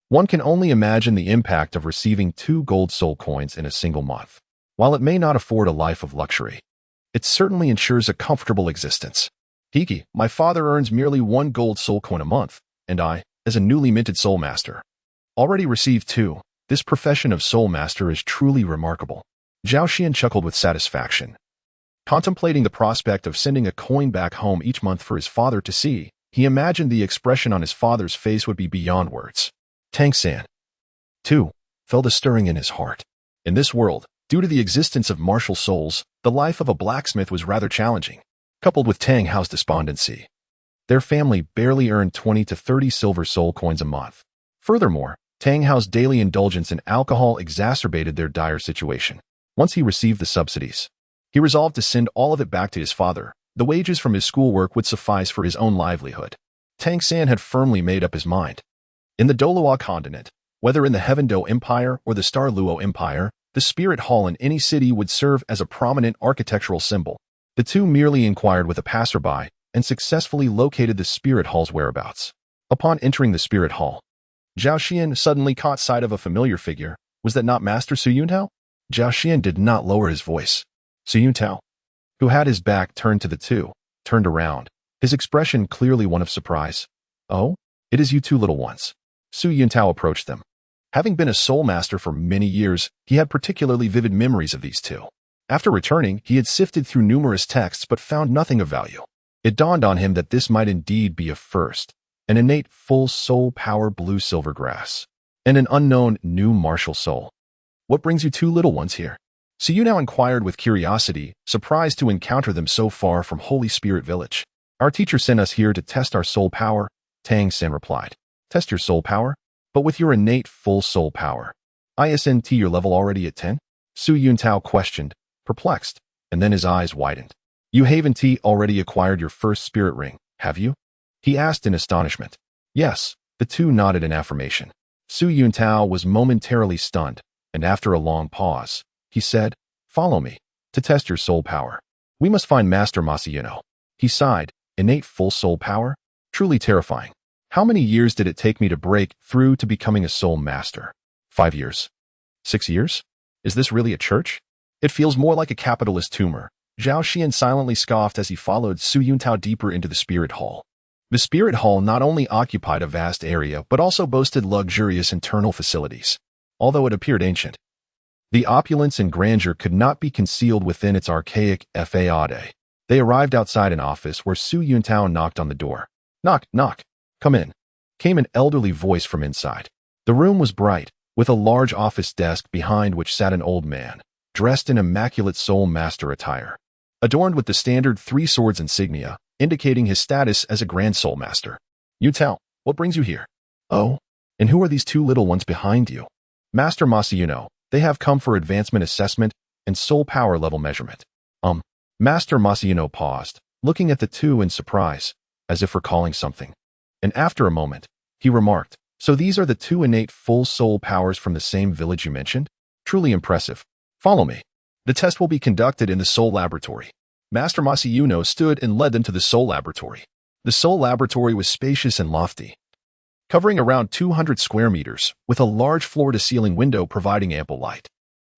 One can only imagine the impact of receiving 2 gold soul coins in a single month. While it may not afford a life of luxury, it certainly ensures a comfortable existence. Hiki, my father earns merely 1 gold soul coin a month, and I, as a newly minted soul master, already received 2. This profession of soul master is truly remarkable. Zhao Xian chuckled with satisfaction. Contemplating the prospect of sending a coin back home each month for his father to see, he imagined the expression on his father's face would be beyond words. Tang San, too, felt a stirring in his heart. In this world, due to the existence of martial souls, the life of a blacksmith was rather challenging, coupled with Tang Hao's despondency. Their family barely earned 20 to 30 silver soul coins a month. Furthermore, Tang Hao's daily indulgence in alcohol exacerbated their dire situation. Once he received the subsidies, he resolved to send all of it back to his father. The wages from his schoolwork would suffice for his own livelihood. Tang San had firmly made up his mind. In the Douluo Continent, whether in the Heaven-Do Empire or the Star Luo Empire, the spirit hall in any city would serve as a prominent architectural symbol. The two merely inquired with a passerby and successfully located the spirit hall's whereabouts. Upon entering the spirit hall, Zhao Xian suddenly caught sight of a familiar figure. Was that not Master Su Yuntao? Zhao Xian did not lower his voice. Su Yuntao, who had his back turned to the two, turned around, his expression clearly one of surprise. Oh, it is you two little ones. Su Yuntao approached them. Having been a soul master for many years, he had particularly vivid memories of these two. After returning, he had sifted through numerous texts but found nothing of value. It dawned on him that this might indeed be a first, an innate full soul power blue silver grass, and an unknown new martial soul. What brings you two little ones here? Su Yu now inquired with curiosity, surprised to encounter them so far from Holy Spirit Village. Our teacher sent us here to test our soul power, Tang San replied. Test your soul power? But with your innate full soul power. Isn't your level already at 10? Su Yuntao questioned, perplexed, and then his eyes widened. You haven't already acquired your first spirit ring, have you? He asked in astonishment. Yes, the two nodded in affirmation. Su Yuntao was momentarily stunned, and after a long pause, he said, Follow me, to test your soul power. We must find Master Masayuno. He sighed, innate full soul power? Truly terrifying. How many years did it take me to break through to becoming a soul master? 5 years? 6 years? Is this really a church? It feels more like a capitalist tumor. Zhao Xian silently scoffed as he followed Su Yuntao deeper into the spirit hall. The spirit hall not only occupied a vast area but also boasted luxurious internal facilities. Although it appeared ancient, the opulence and grandeur could not be concealed within its archaic facade. They arrived outside an office where Su Yuntao knocked on the door. Knock, knock. Come in, came an elderly voice from inside. The room was bright, with a large office desk behind which sat an old man, dressed in immaculate soul master attire, adorned with the standard 3 swords insignia, indicating his status as a grand soul master. Yuntao, what brings you here? Oh, and who are these two little ones behind you? Master Masayuno, they have come for advancement assessment and soul power level measurement. Master Masayuno paused, looking at the two in surprise, as if recalling something. And after a moment, he remarked, So these are the two innate full soul powers from the same village you mentioned? Truly impressive. Follow me. The test will be conducted in the soul laboratory. Master Masayuno stood and led them to the soul laboratory. The soul laboratory was spacious and lofty, covering around 200 square meters, with a large floor-to-ceiling window providing ample light.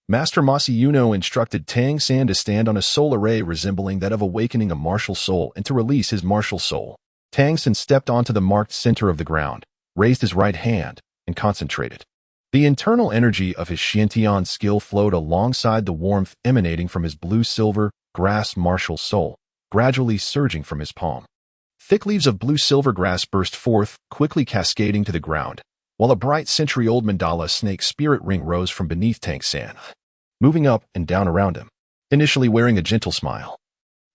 Master Masayuno instructed Tang San to stand on a soul array resembling that of awakening a martial soul and to release his martial soul. Tang San stepped onto the marked center of the ground, raised his right hand, and concentrated. The internal energy of his Xiantian skill flowed alongside the warmth emanating from his blue-silver grass martial soul, gradually surging from his palm. Thick leaves of blue-silver grass burst forth, quickly cascading to the ground, while a bright century-old mandala snake spirit ring rose from beneath Tang San, moving up and down around him, initially wearing a gentle smile.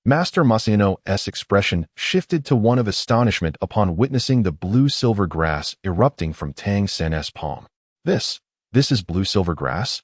Master Masayuno's expression shifted to one of astonishment upon witnessing the blue-silver grass erupting from Tang San's palm. This is blue-silver grass?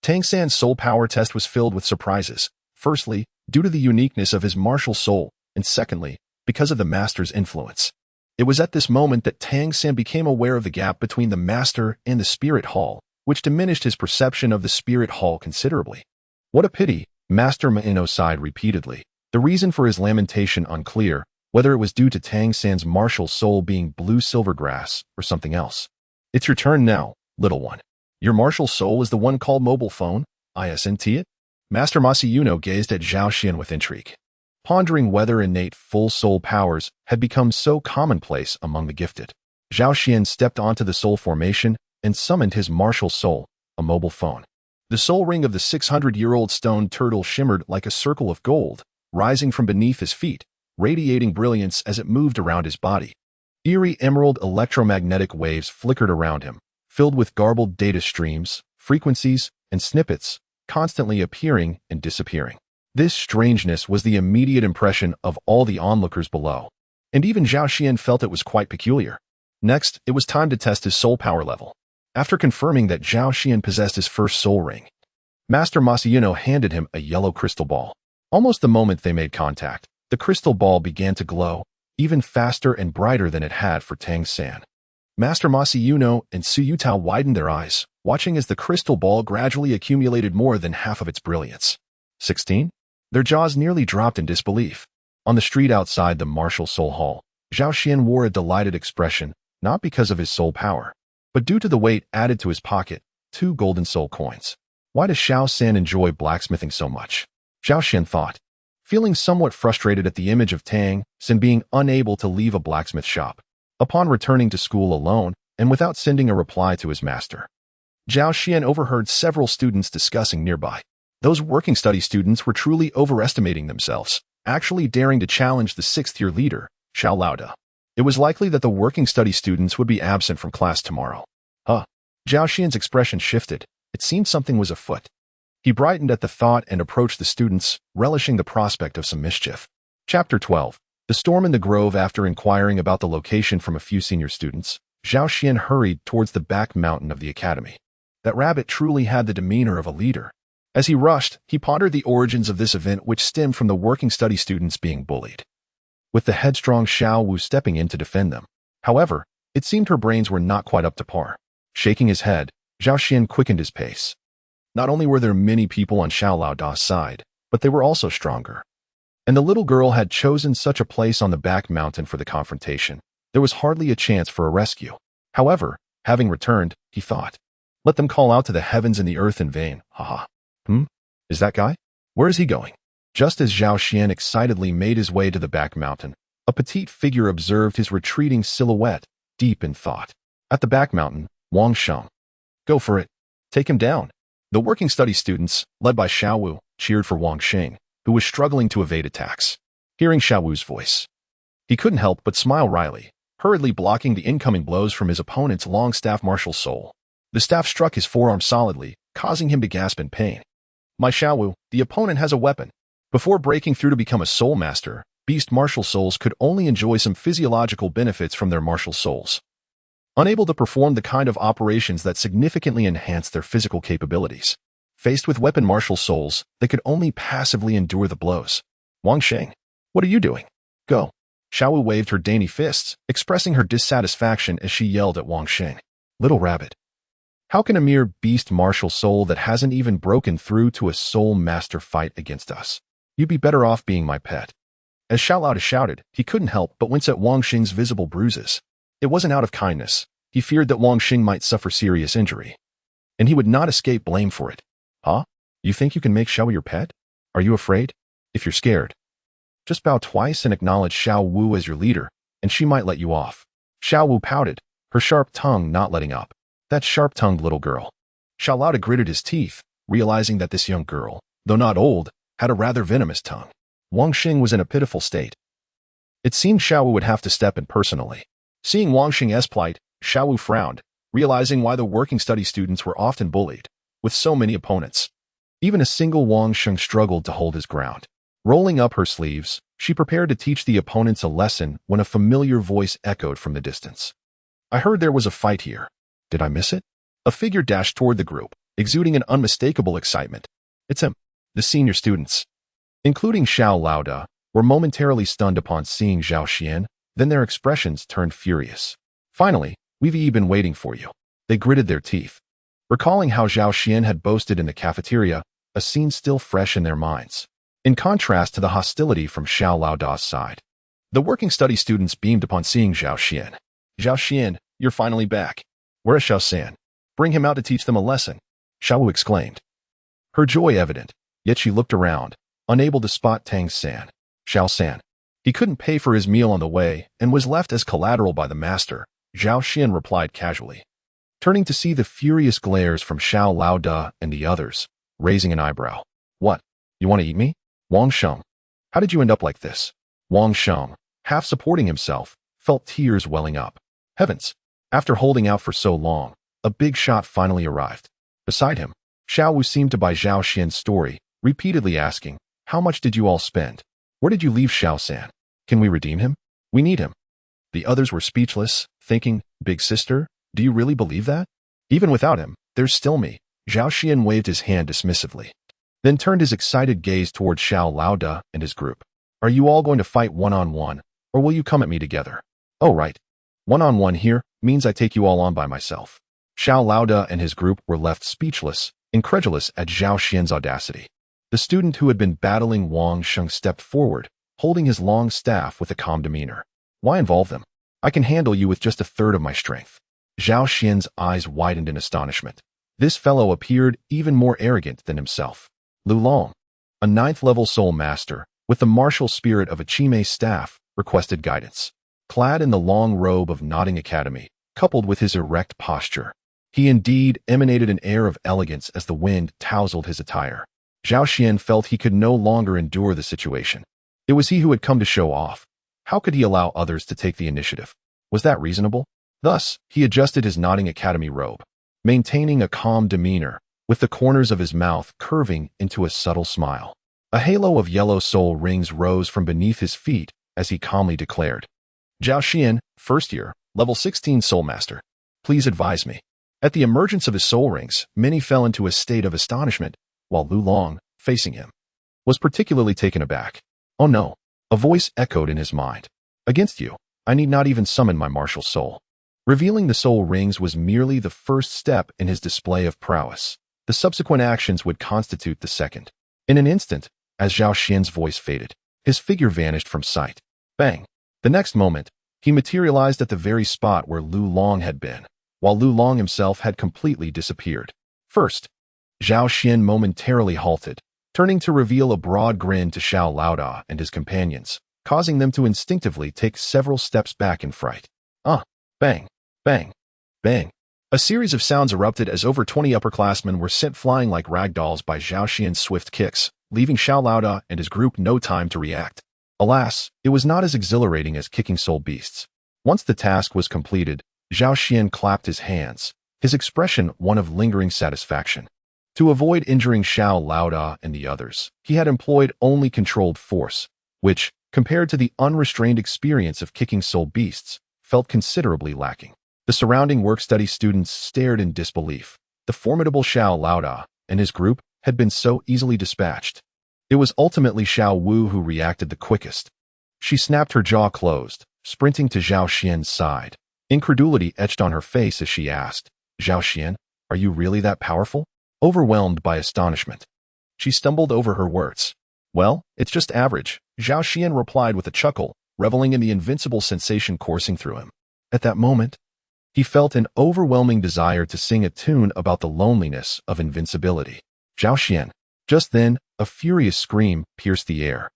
Tang San's soul power test was filled with surprises. Firstly, due to the uniqueness of his martial soul, and secondly, because of the master's influence. It was at this moment that Tang San became aware of the gap between the master and the spirit hall, which diminished his perception of the spirit hall considerably. What a pity, Master Masayuno sighed repeatedly, the reason for his lamentation unclear, whether it was due to Tang San's martial soul being blue-silver grass or something else. It's your turn now, little one. Your martial soul is the one called mobile phone, isn't it? Master Masayuno gazed at Zhao Xian with intrigue, pondering whether innate full soul powers had become so commonplace among the gifted. Zhao Xian stepped onto the soul formation and summoned his martial soul, a mobile phone. The soul ring of the 600-year-old stone turtle shimmered like a circle of gold, rising from beneath his feet, radiating brilliance as it moved around his body. Eerie emerald electromagnetic waves flickered around him, filled with garbled data streams, frequencies, and snippets, constantly appearing and disappearing. This strangeness was the immediate impression of all the onlookers below, and even Zhao Xian felt it was quite peculiar. Next, it was time to test his soul power level. After confirming that Zhao Xian possessed his first soul ring, Master Masayuno handed him a yellow crystal ball. Almost the moment they made contact, the crystal ball began to glow, even faster and brighter than it had for Tang San. Master Masayuno and Su Yuntao widened their eyes, watching as the crystal ball gradually accumulated more than half of its brilliance. 16? Their jaws nearly dropped in disbelief. On the street outside the martial soul hall, Zhao Xian wore a delighted expression, not because of his soul power, but due to the weight added to his pocket, 2 golden soul coins. Why does Xiao San enjoy blacksmithing so much? Zhao Xian thought, feeling somewhat frustrated at the image of Tang Xin being unable to leave a blacksmith shop. Upon returning to school alone and without sending a reply to his master, Zhao Xian overheard several students discussing nearby. Those working study students were truly overestimating themselves, actually daring to challenge the 6th-year leader, Xiao Laoda. It was likely that the working study students would be absent from class tomorrow. Zhao Xian's expression shifted. It seemed something was afoot. He brightened at the thought and approached the students, relishing the prospect of some mischief. Chapter 12. The storm in the grove. After inquiring about the location from a few senior students, Zhao Xian hurried towards the back mountain of the academy. That rabbit truly had the demeanor of a leader. As he rushed, he pondered the origins of this event, which stemmed from the working study students being bullied, with the headstrong Xiao Wu stepping in to defend them. However, it seemed her brains were not quite up to par. Shaking his head, Zhao Xian quickened his pace. Not only were there many people on Xiao Laoda's side, but they were also stronger. And the little girl had chosen such a place on the back mountain for the confrontation. There was hardly a chance for a rescue. However, having returned, he thought, let them call out to the heavens and the earth in vain. Haha. Is that guy? Where is he going? Just as Zhao Xian excitedly made his way to the back mountain, a petite figure observed his retreating silhouette, deep in thought. At the back mountain, Wang Sheng. Go for it. Take him down. The working study students, led by Xiao Wu, cheered for Wang Sheng, who was struggling to evade attacks. Hearing Xiao Wu's voice, he couldn't help but smile wryly, hurriedly blocking the incoming blows from his opponent's long staff martial soul. The staff struck his forearm solidly, causing him to gasp in pain. My Xiao Wu, the opponent has a weapon. Before breaking through to become a soul master, beast martial souls could only enjoy some physiological benefits from their martial souls, unable to perform the kind of operations that significantly enhance their physical capabilities. Faced with weapon martial souls, they could only passively endure the blows. Wang Sheng, what are you doing? Go. Xiao Wu waved her dainty fists, expressing her dissatisfaction as she yelled at Wang Sheng. Little rabbit. How can a mere beast martial soul that hasn't even broken through to a soul master fight against us? You'd be better off being my pet. As Xiao Laoda shouted, he couldn't help but wince at Wang Sheng's visible bruises. It wasn't out of kindness. He feared that Wang Sheng might suffer serious injury, and he would not escape blame for it. Huh? You think you can make Xiao Wu your pet? Are you afraid? If you're scared, just bow twice and acknowledge Xiao Wu as your leader, and she might let you off. Xiao Wu pouted, her sharp tongue not letting up. That sharp-tongued little girl. Xiao Laoda gritted his teeth, realizing that this young girl, though not old, had a rather venomous tongue. Wang Sheng was in a pitiful state. It seemed Xiao Wu would have to step in personally. Seeing Wang Sheng's plight, Xiao Wu frowned, realizing why the working study students were often bullied, with so many opponents. Even a single Wang Sheng struggled to hold his ground. Rolling up her sleeves, she prepared to teach the opponents a lesson when a familiar voice echoed from the distance. I heard there was a fight here. Did I miss it? A figure dashed toward the group, exuding an unmistakable excitement. It's him. The senior students, including Xiao Laoda, were momentarily stunned upon seeing Zhao Xian, then their expressions turned furious. Finally, we've been waiting for you. They gritted their teeth, recalling how Zhao Xian had boasted in the cafeteria, a scene still fresh in their minds. In contrast to the hostility from Xiao Laoda's side, the working study students beamed upon seeing Zhao Xian. Zhao Xian, you're finally back. Where is Xiao San? Bring him out to teach them a lesson, Xiao Wu exclaimed. Her joy evident, yet she looked around, unable to spot Tang San. Xiao San. He couldn't pay for his meal on the way and was left as collateral by the master, Zhao Xian replied casually. Turning to see the furious glares from Xiao Laoda and the others, raising an eyebrow. What? You want to eat me? Wang Sheng. How did you end up like this? Wang Sheng, half supporting himself, felt tears welling up. Heavens! After holding out for so long, a big shot finally arrived. Beside him, Xiao Wu seemed to buy Zhao Xian's story, repeatedly asking, how much did you all spend? Where did you leave Xiao San? Can we redeem him? We need him. The others were speechless, thinking, big sister, do you really believe that? Even without him, there's still me. Zhao Xian waved his hand dismissively, then turned his excited gaze toward Xiao Laoda and his group. Are you all going to fight one-on-one, or will you come at me together? Oh right. One-on-one here means I take you all on by myself. Xiao Laoda and his group were left speechless, incredulous at Zhao Xian's audacity. The student who had been battling Wang Sheng stepped forward, holding his long staff with a calm demeanor. Why involve them? I can handle you with just a third of my strength. Zhao Xian's eyes widened in astonishment. This fellow appeared even more arrogant than himself. Lu Long, a 9th-level soul master, with the martial spirit of a Chimei staff, requested guidance. Clad in the long robe of Nodding Academy, coupled with his erect posture, he indeed emanated an air of elegance as the wind tousled his attire. Zhao Xian felt he could no longer endure the situation. It was he who had come to show off. How could he allow others to take the initiative? Was that reasonable? Thus, he adjusted his Nodding Academy robe, maintaining a calm demeanor, with the corners of his mouth curving into a subtle smile. A halo of yellow soul rings rose from beneath his feet as he calmly declared, Zhao Xian, first year, level 16 soul master. Please advise me. At the emergence of his soul rings, many fell into a state of astonishment, while Lu Long, facing him, was particularly taken aback. Oh no, a voice echoed in his mind. Against you, I need not even summon my martial soul. Revealing the soul rings was merely the first step in his display of prowess. The subsequent actions would constitute the second. In an instant, as Zhao Xian's voice faded, his figure vanished from sight. Bang! The next moment, he materialized at the very spot where Lu Long had been, while Lu Long himself had completely disappeared. First, Zhao Xian momentarily halted, turning to reveal a broad grin to Xiao Laoda and his companions, causing them to instinctively take several steps back in fright. Bang, bang, bang. A series of sounds erupted as over 20 upperclassmen were sent flying like ragdolls by Zhao Xian's swift kicks, leaving Xiao Laoda and his group no time to react. Alas, it was not as exhilarating as kicking soul beasts. Once the task was completed, Zhao Xian clapped his hands, his expression one of lingering satisfaction. To avoid injuring Xiao Laoda and the others, he had employed only controlled force, which, compared to the unrestrained experience of kicking soul beasts, felt considerably lacking. The surrounding work-study students stared in disbelief. The formidable Xiao Laoda and his group had been so easily dispatched. It was ultimately Xiao Wu who reacted the quickest. She snapped her jaw closed, sprinting to Zhao Xian's side. Incredulity etched on her face as she asked, Zhao Xian, are you really that powerful? Overwhelmed by astonishment, she stumbled over her words. Well, it's just average, Zhao Xian replied with a chuckle, reveling in the invincible sensation coursing through him. At that moment, he felt an overwhelming desire to sing a tune about the loneliness of invincibility. Zhao Xian. Just then, a furious scream pierced the air.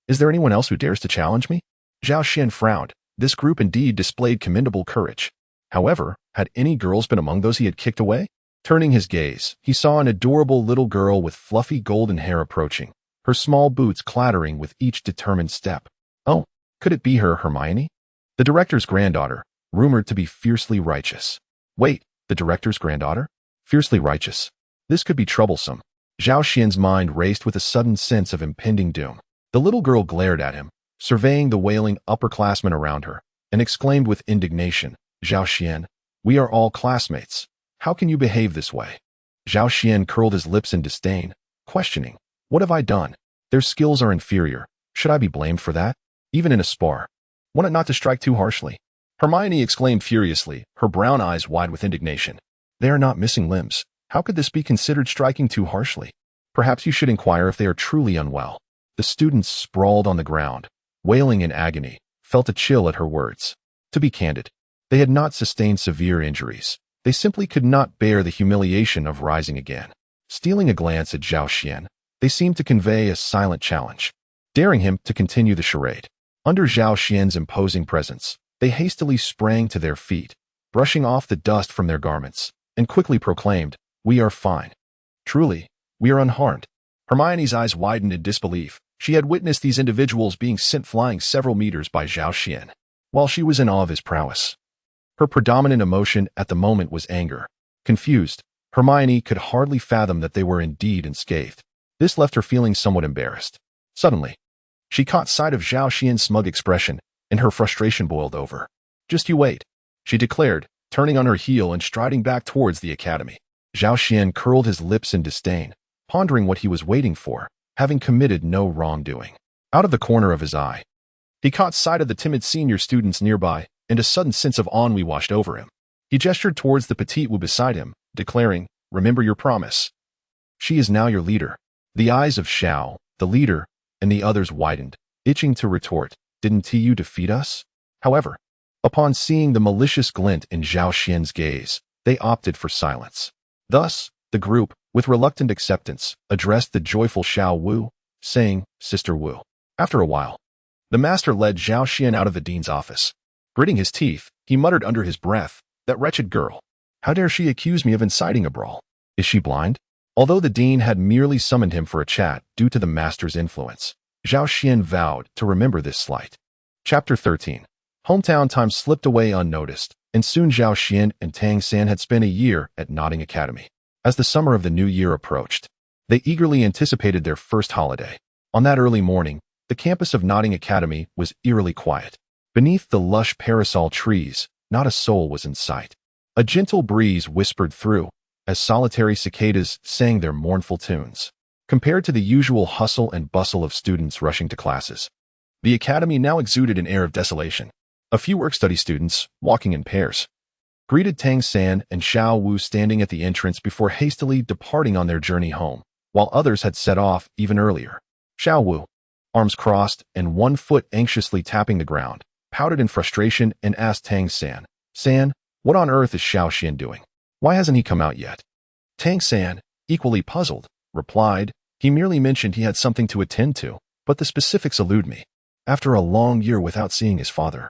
Is there anyone else who dares to challenge me? Zhao Xian frowned. This group indeed displayed commendable courage. However, had any girls been among those he had kicked away? Turning his gaze, he saw an adorable little girl with fluffy golden hair approaching, her small boots clattering with each determined step. Oh, could it be her Hermione? The director's granddaughter, rumored to be fiercely righteous. Wait, the director's granddaughter? Fiercely righteous. This could be troublesome. Zhao Xian's mind raced with a sudden sense of impending doom. The little girl glared at him, surveying the wailing upperclassmen around her, and exclaimed with indignation, Zhao Xian, we are all classmates. How can you behave this way? Zhao Xian curled his lips in disdain, questioning, what have I done? Their skills are inferior. Should I be blamed for that? Even in a spar. Want it not to strike too harshly? Hermione exclaimed furiously, her brown eyes wide with indignation. They are not missing limbs. How could this be considered striking too harshly? Perhaps you should inquire if they are truly unwell. The students sprawled on the ground, wailing in agony, felt a chill at her words. To be candid, they had not sustained severe injuries. They simply could not bear the humiliation of rising again. Stealing a glance at Zhao Xian, they seemed to convey a silent challenge, daring him to continue the charade. Under Zhao Xian's imposing presence, they hastily sprang to their feet, brushing off the dust from their garments, and quickly proclaimed, we are fine. Truly, we are unharmed. Hermione's eyes widened in disbelief. She had witnessed these individuals being sent flying several meters by Zhao Xian, while she was in awe of his prowess. Her predominant emotion at the moment was anger. Confused, Hermione could hardly fathom that they were indeed unscathed. This left her feeling somewhat embarrassed. Suddenly, she caught sight of Zhao Xian's smug expression, and her frustration boiled over. Just you wait, she declared, turning on her heel and striding back towards the academy. Zhao Xian curled his lips in disdain, pondering what he was waiting for, having committed no wrongdoing. Out of the corner of his eye, he caught sight of the timid senior students nearby, and a sudden sense of ennui washed over him. He gestured towards the petite Wu beside him, declaring, remember your promise. She is now your leader. The eyes of Xiao, the leader, and the others widened, itching to retort, "Didn't you defeat us?" However, upon seeing the malicious glint in Zhao Xian's gaze, they opted for silence. Thus, the group, with reluctant acceptance, addressed the joyful Xiao Wu, saying, "Sister Wu." After a while, the master led Zhao Xian out of the dean's office. Gritting his teeth, he muttered under his breath, "That wretched girl. How dare she accuse me of inciting a brawl? Is she blind?" Although the dean had merely summoned him for a chat due to the master's influence, Zhao Xian vowed to remember this slight. Chapter 13. Hometown time slipped away unnoticed, and soon Zhao Xian and Tang San had spent a year at Notting Academy. As the summer of the new year approached, they eagerly anticipated their first holiday. On that early morning, the campus of Notting Academy was eerily quiet. Beneath the lush parasol trees, not a soul was in sight. A gentle breeze whispered through, as solitary cicadas sang their mournful tunes. Compared to the usual hustle and bustle of students rushing to classes, the academy now exuded an air of desolation. A few work-study students, walking in pairs, greeted Tang San and Xiao Wu standing at the entrance before hastily departing on their journey home, while others had set off even earlier. Xiao Wu, arms crossed and one foot anxiously tapping the ground, pouted in frustration and asked Tang San, "San, what on earth is Xiao Xian doing? Why hasn't he come out yet?" Tang San, equally puzzled, replied, "He merely mentioned he had something to attend to, but the specifics elude me. After a long year without seeing his father."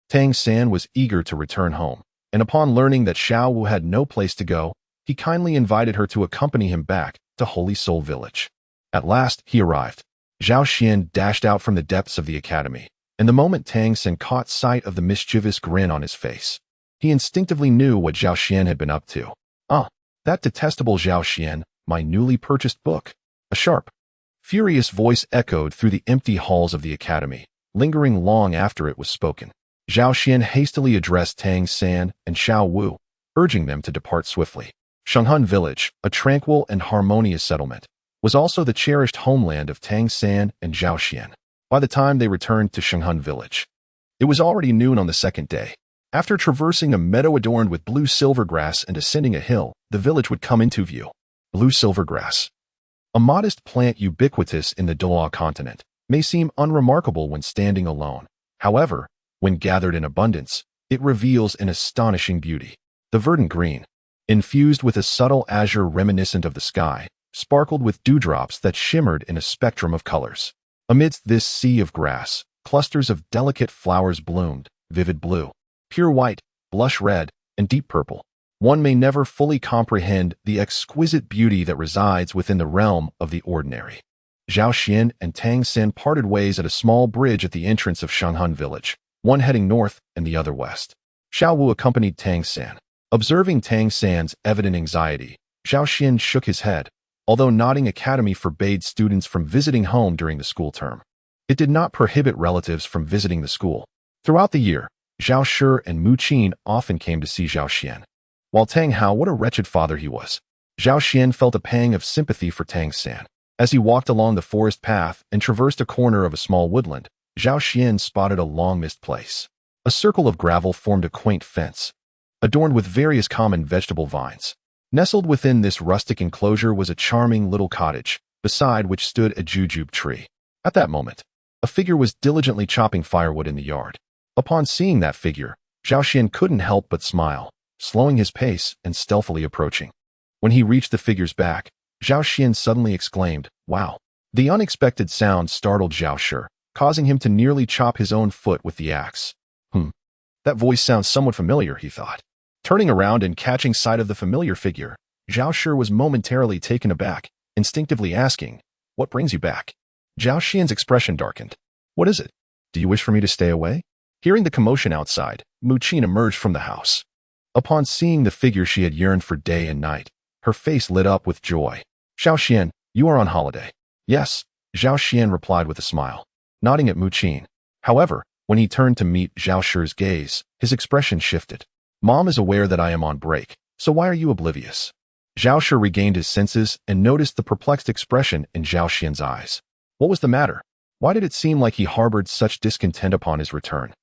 Tang San was eager to return home, and upon learning that Xiao Wu had no place to go, he kindly invited her to accompany him back to Holy Soul Village. At last, he arrived. Zhao Xian dashed out from the depths of the academy, and the moment Tang San caught sight of the mischievous grin on his face, he instinctively knew what Zhao Xian had been up to. "Ah, that detestable Zhao Xian, my newly purchased book." A sharp, furious voice echoed through the empty halls of the academy, lingering long after it was spoken. Zhao Xian hastily addressed Tang San and Xiao Wu, urging them to depart swiftly. Shenghun Village, a tranquil and harmonious settlement, was also the cherished homeland of Tang San and Zhao Xian. By the time they returned to Shenghun Village, it was already noon on the second day. After traversing a meadow adorned with blue silvergrass and ascending a hill, the village would come into view. Blue silvergrass, a modest plant ubiquitous in the Douluo Continent, may seem unremarkable when standing alone. However, when gathered in abundance, it reveals an astonishing beauty. The verdant green, infused with a subtle azure reminiscent of the sky, sparkled with dewdrops that shimmered in a spectrum of colors. Amidst this sea of grass, clusters of delicate flowers bloomed, vivid blue, pure white, blush red, and deep purple. One may never fully comprehend the exquisite beauty that resides within the realm of the ordinary. Zhao Xian and Tang San parted ways at a small bridge at the entrance of Shenghun Village, one heading north and the other west. Xiao Wu accompanied Tang San. Observing Tang San's evident anxiety, Zhao Xian shook his head, although Notting Academy forbade students from visiting home during the school term. It did not prohibit relatives from visiting the school. Throughout the year, Zhao Shi and Mu Qin often came to see Zhao Xian. While Tang Hao, what a wretched father he was. Zhao Xian felt a pang of sympathy for Tang San. As he walked along the forest path and traversed a corner of a small woodland, Zhao Xian spotted a long-missed place. A circle of gravel formed a quaint fence, adorned with various common vegetable vines. Nestled within this rustic enclosure was a charming little cottage, beside which stood a jujube tree. At that moment, a figure was diligently chopping firewood in the yard. Upon seeing that figure, Zhao Xian couldn't help but smile, slowing his pace and stealthily approaching. When he reached the figure's back, Zhao Xian suddenly exclaimed, "Wow!" The unexpected sound startled Zhao Shi, causing him to nearly chop his own foot with the axe. That voice sounds somewhat familiar, he thought. Turning around and catching sight of the familiar figure, Zhao Shi was momentarily taken aback, instinctively asking, "What brings you back?" Zhao Xian's expression darkened. "What is it? Do you wish for me to stay away?" Hearing the commotion outside, Mu Qin emerged from the house. Upon seeing the figure she had yearned for day and night, her face lit up with joy. "Zhao Xian, you are on holiday." "Yes," Zhao Xian replied with a smile, nodding at Mu Qin. However, when he turned to meet Zhao Shi's gaze, his expression shifted. "Mom is aware that I am on break, so why are you oblivious?" Zhao Shi regained his senses and noticed the perplexed expression in Zhao Xian's eyes. What was the matter? Why did it seem like he harbored such discontent upon his return?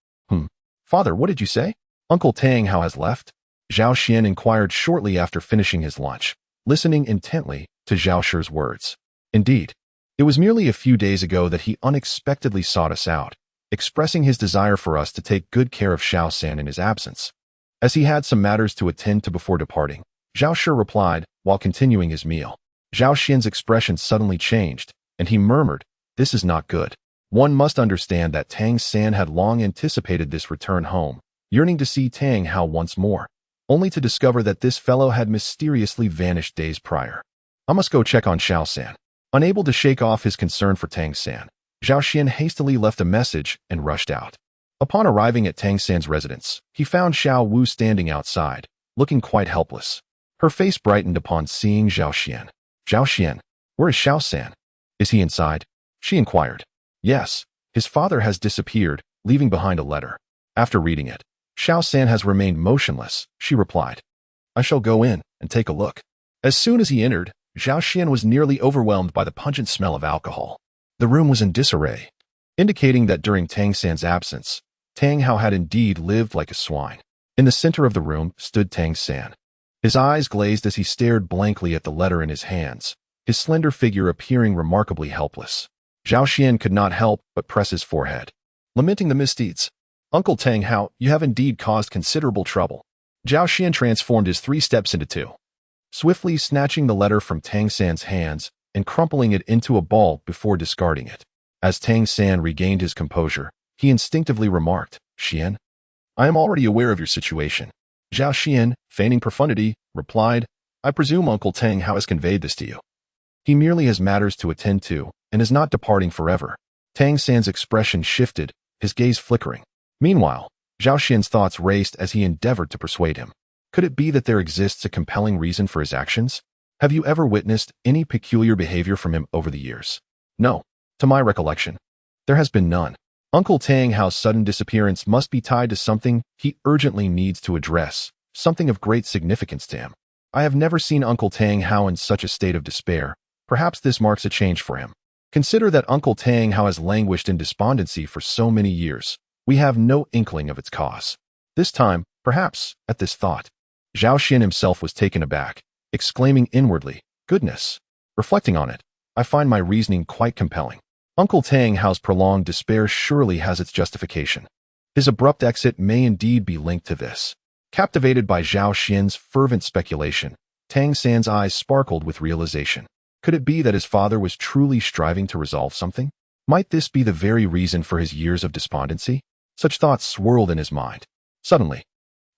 Father, what did you say? Uncle Tang Hao has left?" Zhao Xian inquired shortly after finishing his lunch, listening intently to Zhao Shi's words. Indeed, it was merely a few days ago that he unexpectedly sought us out, expressing his desire for us to take good care of Xiao San in his absence. As he had some matters to attend to before departing, Zhao Shi replied while continuing his meal. Zhao Xian's expression suddenly changed, and he murmured, "This is not good." One must understand that Tang San had long anticipated this return home, yearning to see Tang Hao once more, only to discover that this fellow had mysteriously vanished days prior. I must go check on Xiao San. Unable to shake off his concern for Tang San, Zhao Xian hastily left a message and rushed out. Upon arriving at Tang San's residence, he found Xiao Wu standing outside, looking quite helpless. Her face brightened upon seeing Zhao Xian. "Zhao Xian, where is Xiao San? Is he inside?" she inquired. "Yes, his father has disappeared, leaving behind a letter. After reading it, Xiao San has remained motionless," she replied. "I shall go in and take a look." As soon as he entered, Zhao Xian was nearly overwhelmed by the pungent smell of alcohol. The room was in disarray, indicating that during Tang San's absence, Tang Hao had indeed lived like a swine. In the center of the room stood Tang San. His eyes glazed as he stared blankly at the letter in his hands, his slender figure appearing remarkably helpless. Zhao Xian could not help but press his forehead, lamenting the misdeeds. "Uncle Tang Hao, you have indeed caused considerable trouble." Zhao Xian transformed his 3 steps into 2. Swiftly snatching the letter from Tang San's hands and crumpling it into a ball before discarding it. As Tang San regained his composure, he instinctively remarked, "Xian, I am already aware of your situation." Zhao Xian, feigning profundity, replied, "I presume Uncle Tang Hao has conveyed this to you. He merely has matters to attend to and is not departing forever." Tang San's expression shifted, his gaze flickering. Meanwhile, Zhao Xian's thoughts raced as he endeavored to persuade him. Could it be that there exists a compelling reason for his actions? Have you ever witnessed any peculiar behavior from him over the years? No. To my recollection, there has been none. Uncle Tang Hao's sudden disappearance must be tied to something he urgently needs to address, something of great significance to him. I have never seen Uncle Tang Hao in such a state of despair. Perhaps this marks a change for him. Consider that Uncle Tang Hao has languished in despondency for so many years. We have no inkling of its cause. This time, perhaps, at this thought, Zhao Xian himself was taken aback, exclaiming inwardly, "Goodness!" Reflecting on it, I find my reasoning quite compelling. Uncle Tang Hao's prolonged despair surely has its justification. His abrupt exit may indeed be linked to this. Captivated by Zhao Xian's fervent speculation, Tang San's eyes sparkled with realization. Could it be that his father was truly striving to resolve something? Might this be the very reason for his years of despondency? Such thoughts swirled in his mind. Suddenly,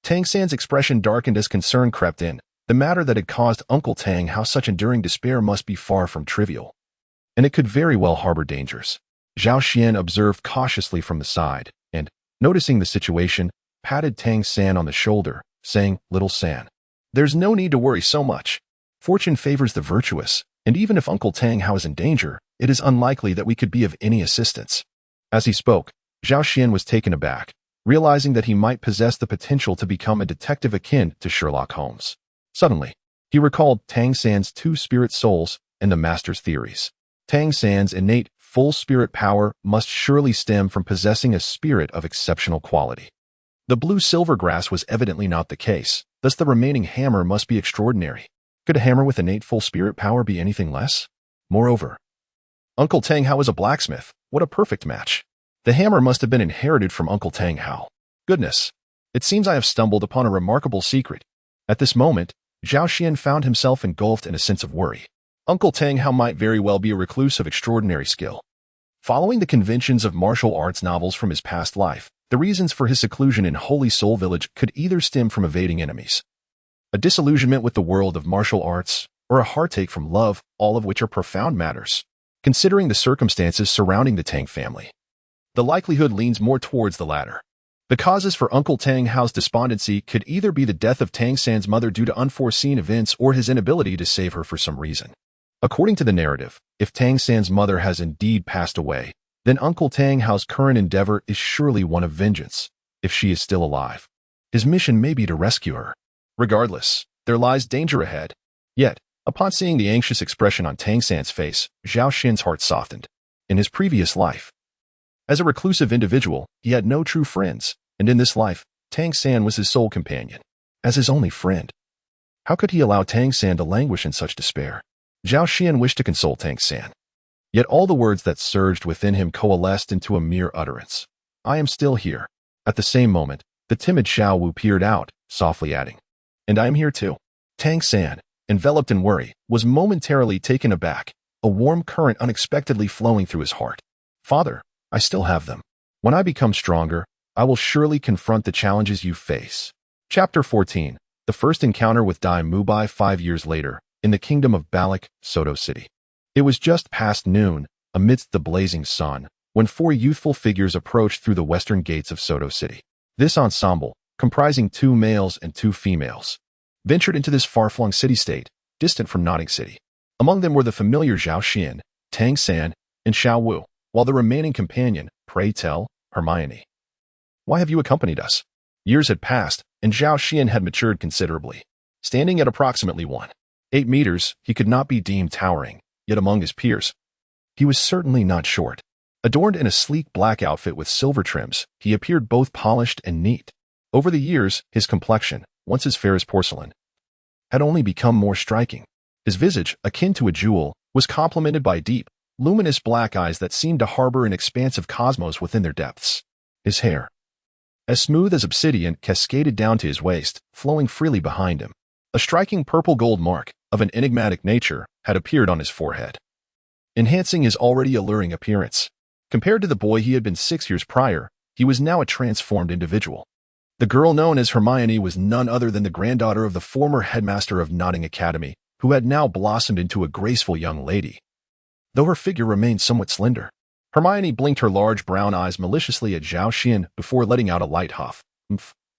Tang San's expression darkened as concern crept in. The matter that had caused Uncle Tang Hao such enduring despair must be far from trivial, and it could very well harbor dangers. Zhao Xian observed cautiously from the side, and, noticing the situation, patted Tang San on the shoulder, saying, "Little San, there's no need to worry so much. Fortune favors the virtuous, and even if Uncle Tang Hao is in danger, it is unlikely that we could be of any assistance." As he spoke, Zhao Xian was taken aback, realizing that he might possess the potential to become a detective akin to Sherlock Holmes. Suddenly, he recalled Tang San's 2 spirit souls and the master's theories. Tang San's innate full spirit power must surely stem from possessing a spirit of exceptional quality. The blue silver grass was evidently not the case, thus the remaining hammer must be extraordinary. Could a hammer with innate full spirit power be anything less? Moreover, Uncle Tang Hao is a blacksmith. What a perfect match. The hammer must have been inherited from Uncle Tang Hao. Goodness, it seems I have stumbled upon a remarkable secret. At this moment, Zhao Xian found himself engulfed in a sense of worry. Uncle Tang Hao might very well be a recluse of extraordinary skill. Following the conventions of martial arts novels from his past life, the reasons for his seclusion in Holy Soul Village could either stem from evading enemies, a disillusionment with the world of martial arts, or a heartache from love, all of which are profound matters. Considering the circumstances surrounding the Tang family, the likelihood leans more towards the latter. The causes for Uncle Tang Hao's despondency could either be the death of Tang San's mother due to unforeseen events or his inability to save her for some reason. According to the narrative, if Tang San's mother has indeed passed away, then Uncle Tang Hao's current endeavor is surely one of vengeance. If she is still alive, his mission may be to rescue her. Regardless, there lies danger ahead. Yet, upon seeing the anxious expression on Tang San's face, Zhao Xian's heart softened. In his previous life, as a reclusive individual, he had no true friends, and in this life, Tang San was his sole companion. As his only friend, how could he allow Tang San to languish in such despair? Zhao Xian wished to console Tang San. Yet all the words that surged within him coalesced into a mere utterance. I am still here. At the same moment, the timid Xiao Wu peered out, softly adding, and I am here too. Tang San, enveloped in worry, was momentarily taken aback, a warm current unexpectedly flowing through his heart. Father, I still have them. When I become stronger, I will surely confront the challenges you face. Chapter 14. The first encounter with Dai Mubai 5 years later, in the kingdom of Balak, Soto City. It was just past noon, amidst the blazing sun, when 4 youthful figures approached through the western gates of Soto City. This ensemble, comprising 2 males and 2 females, ventured into this far-flung city-state, distant from Notting City. Among them were the familiar Zhao Xian, Tang San, and Xiao Wu, while the remaining companion, pray tell, Hermione. Why have you accompanied us? Years had passed, and Zhao Xian had matured considerably. Standing at approximately 1.8 meters, he could not be deemed towering, yet among his peers, he was certainly not short. Adorned in a sleek black outfit with silver trims, he appeared both polished and neat. Over the years, his complexion, once as fair as porcelain, had only become more striking. His visage, akin to a jewel, was complemented by deep, luminous black eyes that seemed to harbor an expansive cosmos within their depths. His hair, as smooth as obsidian, cascaded down to his waist, flowing freely behind him. A striking purple-gold mark, of an enigmatic nature, had appeared on his forehead, enhancing his already alluring appearance. Compared to the boy he had been 6 years prior, he was now a transformed individual. The girl known as Hermione was none other than the granddaughter of the former headmaster of Notting Academy, who had now blossomed into a graceful young lady. Though her figure remained somewhat slender, Hermione blinked her large brown eyes maliciously at Zhao Xian before letting out a light huff.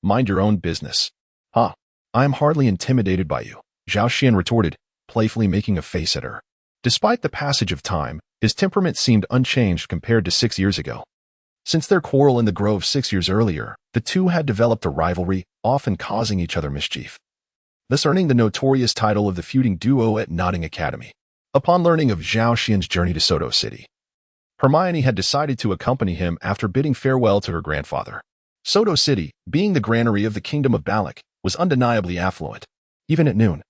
Mind your own business. Huh. I am hardly intimidated by you, Zhao Xian retorted, playfully making a face at her. Despite the passage of time, his temperament seemed unchanged compared to 6 years ago. Since their quarrel in the grove 6 years earlier, the two had developed a rivalry, often causing each other mischief, thus earning the notorious title of the feuding duo at Notting Academy. Upon learning of Zhao Xian's journey to Soto City, Hermione had decided to accompany him after bidding farewell to her grandfather. Soto City, being the granary of the kingdom of Balak, was undeniably affluent. Even at noon,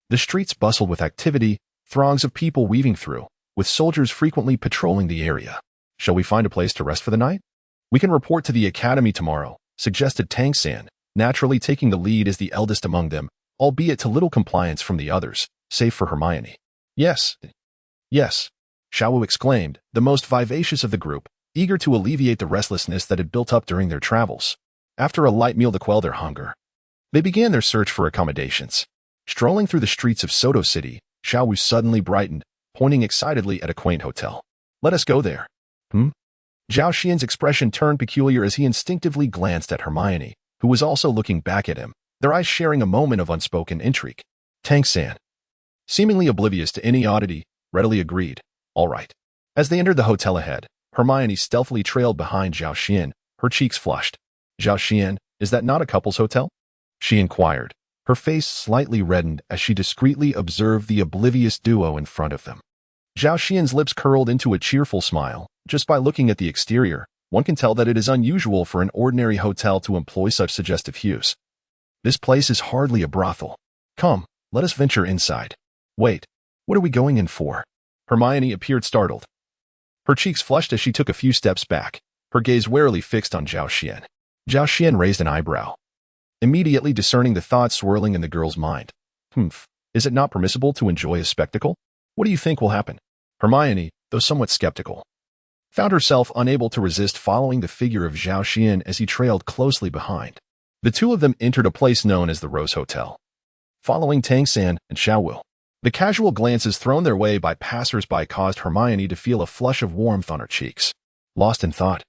the streets bustled with activity, throngs of people weaving through, with soldiers frequently patrolling the area. Shall we find a place to rest for the night? We can report to the academy tomorrow, suggested Tang San, naturally taking the lead as the eldest among them, albeit to little compliance from the others, save for Hermione. Yes, Xiao Wu exclaimed, the most vivacious of the group, eager to alleviate the restlessness that had built up during their travels. After a light meal to quell their hunger, they began their search for accommodations. Strolling through the streets of Soto City, Xiao Wu suddenly brightened, pointing excitedly at a quaint hotel. Let us go there. Zhao Xian's expression turned peculiar as he instinctively glanced at Hermione, who was also looking back at him, their eyes sharing a moment of unspoken intrigue. Tang San, seemingly oblivious to any oddity, readily agreed. All right. As they entered the hotel ahead, Hermione stealthily trailed behind Zhao Xian, her cheeks flushed. Zhao Xian, is that not a couple's hotel? She inquired, her face slightly reddened as she discreetly observed the oblivious duo in front of them. Zhao Xian's lips curled into a cheerful smile. Just by looking at the exterior, one can tell that it is unusual for an ordinary hotel to employ such suggestive hues. This place is hardly a brothel. Come, let us venture inside. Wait, what are we going in for? Hermione appeared startled. Her cheeks flushed as she took a few steps back, her gaze warily fixed on Zhao Xian. Zhao Xian raised an eyebrow, immediately discerning the thoughts swirling in the girl's mind. Is it not permissible to enjoy a spectacle? What do you think will happen? Hermione, though somewhat skeptical, found herself unable to resist following the figure of Zhao Xian as he trailed closely behind. The two of them entered a place known as the Rose Hotel, following Tang San and Xiao Wu. The casual glances thrown their way by passers-by caused Hermione to feel a flush of warmth on her cheeks. Lost in thought,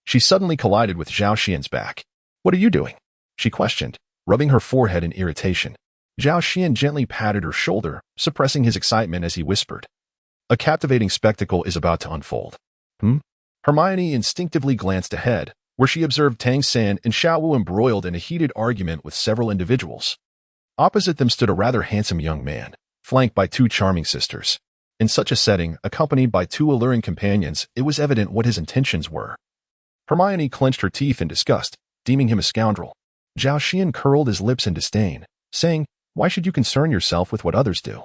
she suddenly collided with Zhao Xian's back. What are you doing? She questioned, rubbing her forehead in irritation. Zhao Xian gently patted her shoulder, suppressing his excitement as he whispered, a captivating spectacle is about to unfold. Hermione instinctively glanced ahead, where she observed Tang San and Xiao Wu embroiled in a heated argument with several individuals. Opposite them stood a rather handsome young man, flanked by 2 charming sisters. In such a setting, accompanied by 2 alluring companions, it was evident what his intentions were. Hermione clenched her teeth in disgust, deeming him a scoundrel. Zhao Xian curled his lips in disdain, saying, why should you concern yourself with what others do?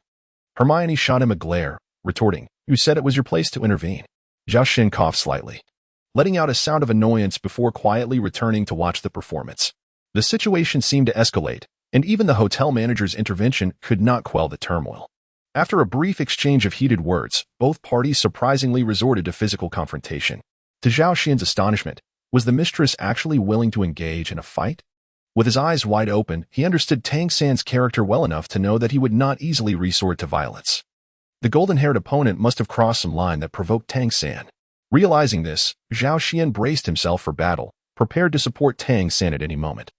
Hermione shot him a glare, retorting, "You said it was your place to intervene." Zhao Xin coughed slightly, letting out a sound of annoyance before quietly returning to watch the performance. The situation seemed to escalate, and even the hotel manager's intervention could not quell the turmoil. After a brief exchange of heated words, both parties surprisingly resorted to physical confrontation. To Zhao Xian's astonishment, was the mistress actually willing to engage in a fight? With his eyes wide open, he understood Tang San's character well enough to know that he would not easily resort to violence. The golden-haired opponent must have crossed some line that provoked Tang San. Realizing this, Zhao Xian braced himself for battle, prepared to support Tang San at any moment.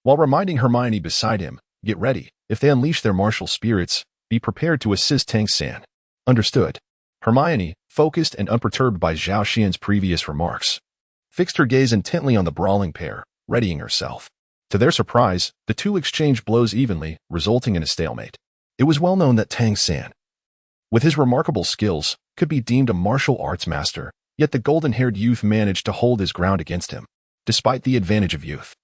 While reminding Hermione beside him, "Get ready, if they unleash their martial spirits, be prepared to assist Tang San." Understood. Hermione, focused and unperturbed by Zhao Xian's previous remarks, fixed her gaze intently on the brawling pair, readying herself. To their surprise, the two exchanged blows evenly, resulting in a stalemate. It was well known that Tang San, with his remarkable skills, could be deemed a martial arts master, yet the golden-haired youth managed to hold his ground against him, despite the advantage of youth.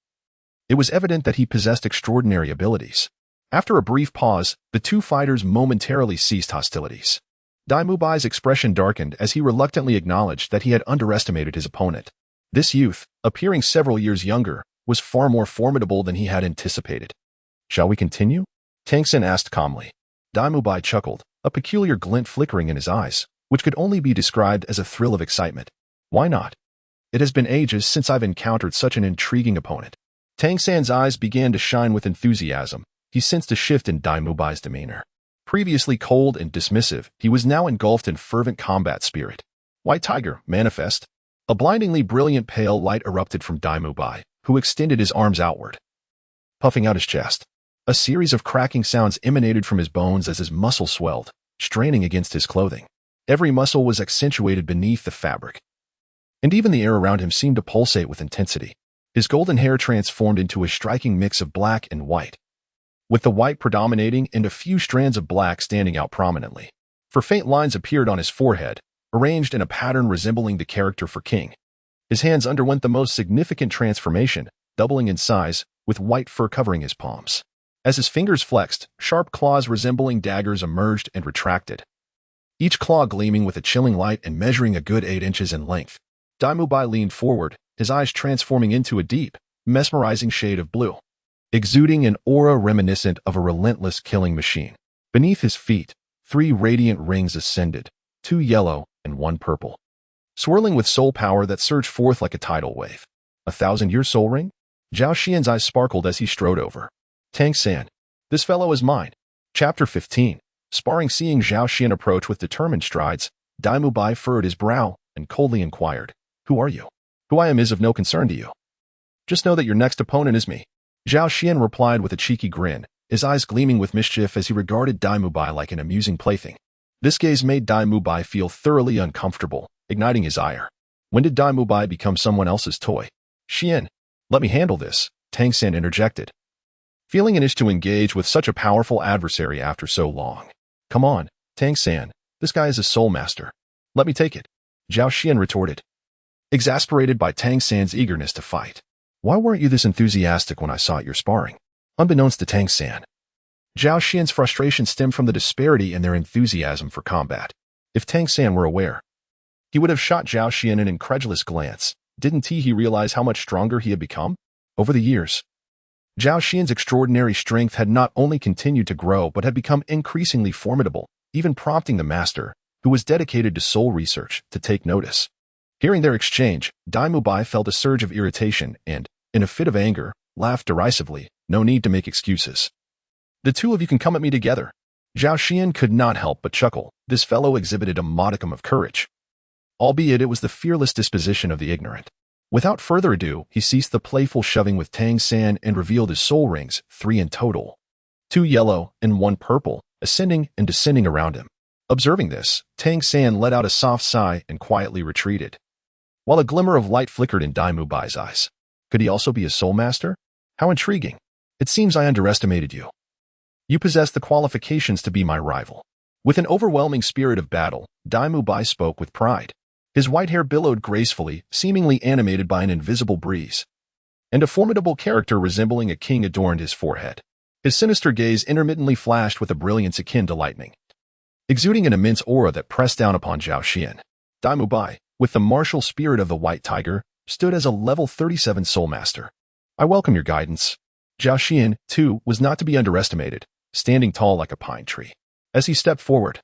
It was evident that he possessed extraordinary abilities. After a brief pause, the two fighters momentarily ceased hostilities. Dai Mubai's expression darkened as he reluctantly acknowledged that he had underestimated his opponent. This youth, appearing several years younger, was far more formidable than he had anticipated. "Shall we continue?" Tang San asked calmly. Dai Mubai chuckled, a peculiar glint flickering in his eyes, which could only be described as a thrill of excitement. "Why not? It has been ages since I've encountered such an intriguing opponent." Tang San's eyes began to shine with enthusiasm. He sensed a shift in Dai Mubai's demeanor. Previously cold and dismissive, he was now engulfed in fervent combat spirit. "White Tiger, manifest." A blindingly brilliant pale light erupted from Dai Mubai, who extended his arms outward, puffing out his chest. A series of cracking sounds emanated from his bones as his muscles swelled, straining against his clothing. Every muscle was accentuated beneath the fabric, and even the air around him seemed to pulsate with intensity. His golden hair transformed into a striking mix of black and white, with the white predominating and a few strands of black standing out prominently. For faint lines appeared on his forehead, arranged in a pattern resembling the character for king. His hands underwent the most significant transformation, doubling in size, with white fur covering his palms. As his fingers flexed, sharp claws resembling daggers emerged and retracted, each claw gleaming with a chilling light and measuring a good 8 inches in length. Dai Mubai leaned forward, his eyes transforming into a deep, mesmerizing shade of blue, exuding an aura reminiscent of a relentless killing machine. Beneath his feet, 3 radiant rings ascended, 2 yellow and 1 purple, swirling with soul power that surged forth like a tidal wave. "A 1,000-year soul ring?" Zhao Xian's eyes sparkled as he strode over. "Tang San, this fellow is mine." Chapter 15. Sparring. Seeing Zhao Xian approach with determined strides, Dai Mubai furrowed his brow and coldly inquired, "Who are you?" "Who I am is of no concern to you. Just know that your next opponent is me." Zhao Xian replied with a cheeky grin, his eyes gleaming with mischief as he regarded Dai Mubai like an amusing plaything. This gaze made Dai Mubai feel thoroughly uncomfortable, igniting his ire. When did Dai Mubai become someone else's toy? "Xian, let me handle this," Tang San interjected, feeling an itch to engage with such a powerful adversary after so long. "Come on, Tang San, this guy is a soul master. Let me take it," Zhao Xian retorted, exasperated by Tang San's eagerness to fight. "Why weren't you this enthusiastic when I saw your sparring?" Unbeknownst to Tang San, Zhao Xian's frustration stemmed from the disparity in their enthusiasm for combat. If Tang San were aware, he would have shot Zhao Xian an incredulous glance. Didn't he realize how much stronger he had become? Over the years, Zhao Xian's extraordinary strength had not only continued to grow but had become increasingly formidable, even prompting the master, who was dedicated to soul research, to take notice. Hearing their exchange, Dai Mubai felt a surge of irritation and, in a fit of anger, laughed derisively. "No need to make excuses. The two of you can come at me together." Zhao Xian could not help but chuckle. This fellow exhibited a modicum of courage, albeit it was the fearless disposition of the ignorant. Without further ado, he ceased the playful shoving with Tang San and revealed his soul rings, 3 in total, 2 yellow and 1 purple, ascending and descending around him. Observing this, Tang San let out a soft sigh and quietly retreated, while a glimmer of light flickered in Dai Mubai's eyes. Could he also be a soul master? How intriguing. It seems I underestimated you. You possess the qualifications to be my rival. With an overwhelming spirit of battle, Dai Mubai spoke with pride. His white hair billowed gracefully, seemingly animated by an invisible breeze, and a formidable character resembling a king adorned his forehead. His sinister gaze intermittently flashed with a brilliance akin to lightning. exuding an immense aura that pressed down upon Zhao Xian. Dai Mubai, with the martial spirit of the White Tiger, stood as a level 37 Soul Master. I welcome your guidance. Zhao Xian, too, was not to be underestimated, standing tall like a pine tree. As he stepped forward,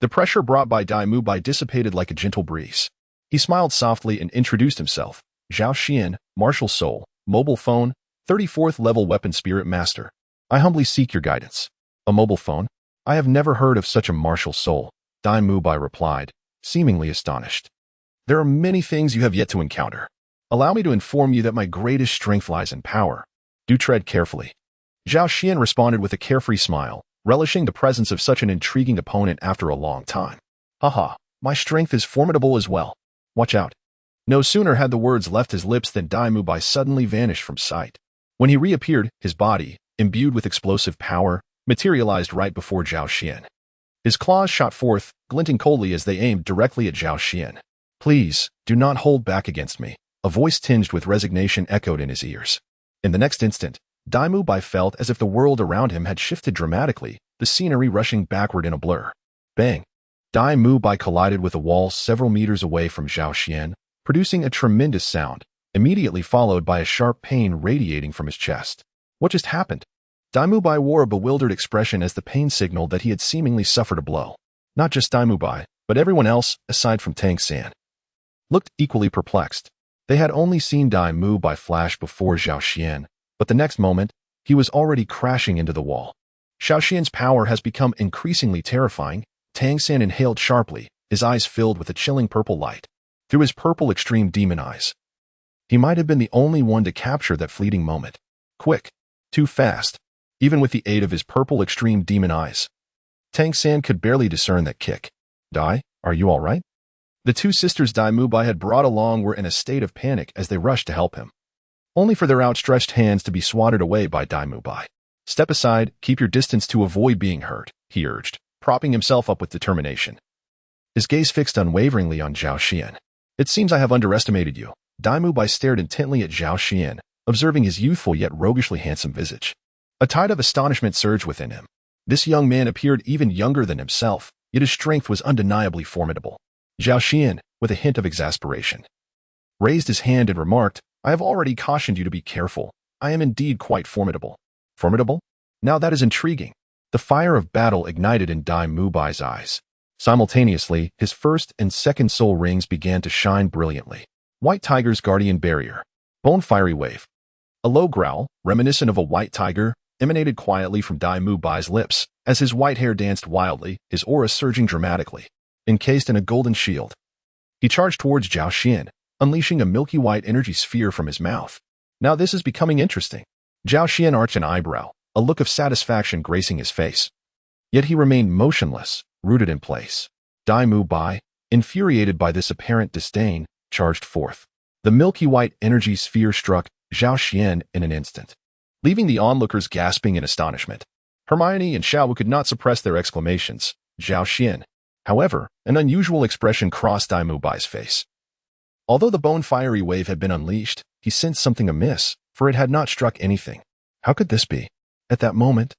the pressure brought by Dai Mubai dissipated like a gentle breeze. He smiled softly and introduced himself. Zhao Xian, Martial Soul, Mobile Phone, 34th Level Weapon Spirit Master. I humbly seek your guidance. A mobile phone? I have never heard of such a martial soul, Dai Mubai replied, seemingly astonished. There are many things you have yet to encounter. Allow me to inform you that my greatest strength lies in power. Do tread carefully. Zhao Xian responded with a carefree smile, relishing the presence of such an intriguing opponent after a long time. Haha, my strength is formidable as well. Watch out. No sooner had the words left his lips than Dai Mubai suddenly vanished from sight. When he reappeared, his body, imbued with explosive power, materialized right before Zhao Xian. His claws shot forth, glinting coldly as they aimed directly at Zhao Xian. Please, do not hold back against me. A voice tinged with resignation echoed in his ears. In the next instant, Dai Mubai felt as if the world around him had shifted dramatically, the scenery rushing backward in a blur. Bang! Dai Mubai collided with a wall several meters away from Zhao Xian, producing a tremendous sound, immediately followed by a sharp pain radiating from his chest. What just happened? Dai Mubai wore a bewildered expression as the pain signaled that he had seemingly suffered a blow. Not just Dai Mubai, but everyone else, aside from Tang San, looked equally perplexed. They had only seen Dai Mubai flash before Zhao Xian, but the next moment, he was already crashing into the wall. Zhao Xian's power has become increasingly terrifying. Tang San inhaled sharply, his eyes filled with a chilling purple light. Through his purple extreme demon eyes, he might have been the only one to capture that fleeting moment. Quick. Too fast. Even with the aid of his purple extreme demon eyes, Tang San could barely discern that kick. Dai, are you all right? The two sisters Dai Mubai had brought along were in a state of panic as they rushed to help him, only for their outstretched hands to be swatted away by Dai Mubai. Step aside, keep your distance to avoid being hurt, he urged, propping himself up with determination. His gaze fixed unwaveringly on Zhao Xian. It seems I have underestimated you. Dai Mubai stared intently at Zhao Xian, observing his youthful yet roguishly handsome visage. A tide of astonishment surged within him. This young man appeared even younger than himself, yet his strength was undeniably formidable. Zhao Xian, with a hint of exasperation, raised his hand and remarked, I have already cautioned you to be careful. I am indeed quite formidable. Formidable? Now that is intriguing. The fire of battle ignited in Dai Mubai's eyes. Simultaneously, his first and second soul rings began to shine brilliantly. White Tiger's guardian barrier. Bone fiery wave. A low growl, reminiscent of a white tiger, emanated quietly from Dai Mubai's lips, as his white hair danced wildly, his aura surging dramatically. Encased in a golden shield, he charged towards Zhao Xian, unleashing a milky white energy sphere from his mouth. Now this is becoming interesting. Zhao Xian arched an eyebrow, a look of satisfaction gracing his face. Yet he remained motionless, rooted in place. Dai Mubai, infuriated by this apparent disdain, charged forth. The milky white energy sphere struck Zhao Xian in an instant, leaving the onlookers gasping in astonishment. Hermione and Xiao could not suppress their exclamations. Zhao Xian. However, an unusual expression crossed Dai Mubai's face. Although the bone fiery wave had been unleashed, he sensed something amiss, for it had not struck anything. How could this be? At that moment,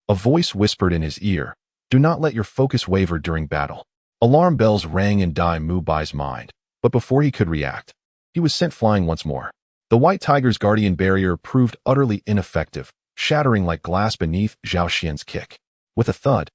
a voice whispered in his ear, do not let your focus waver during battle. Alarm bells rang in Dai Mubai's mind, but before he could react, he was sent flying once more. The White Tiger's guardian barrier proved utterly ineffective, shattering like glass beneath Zhao Xian's kick. With a thud,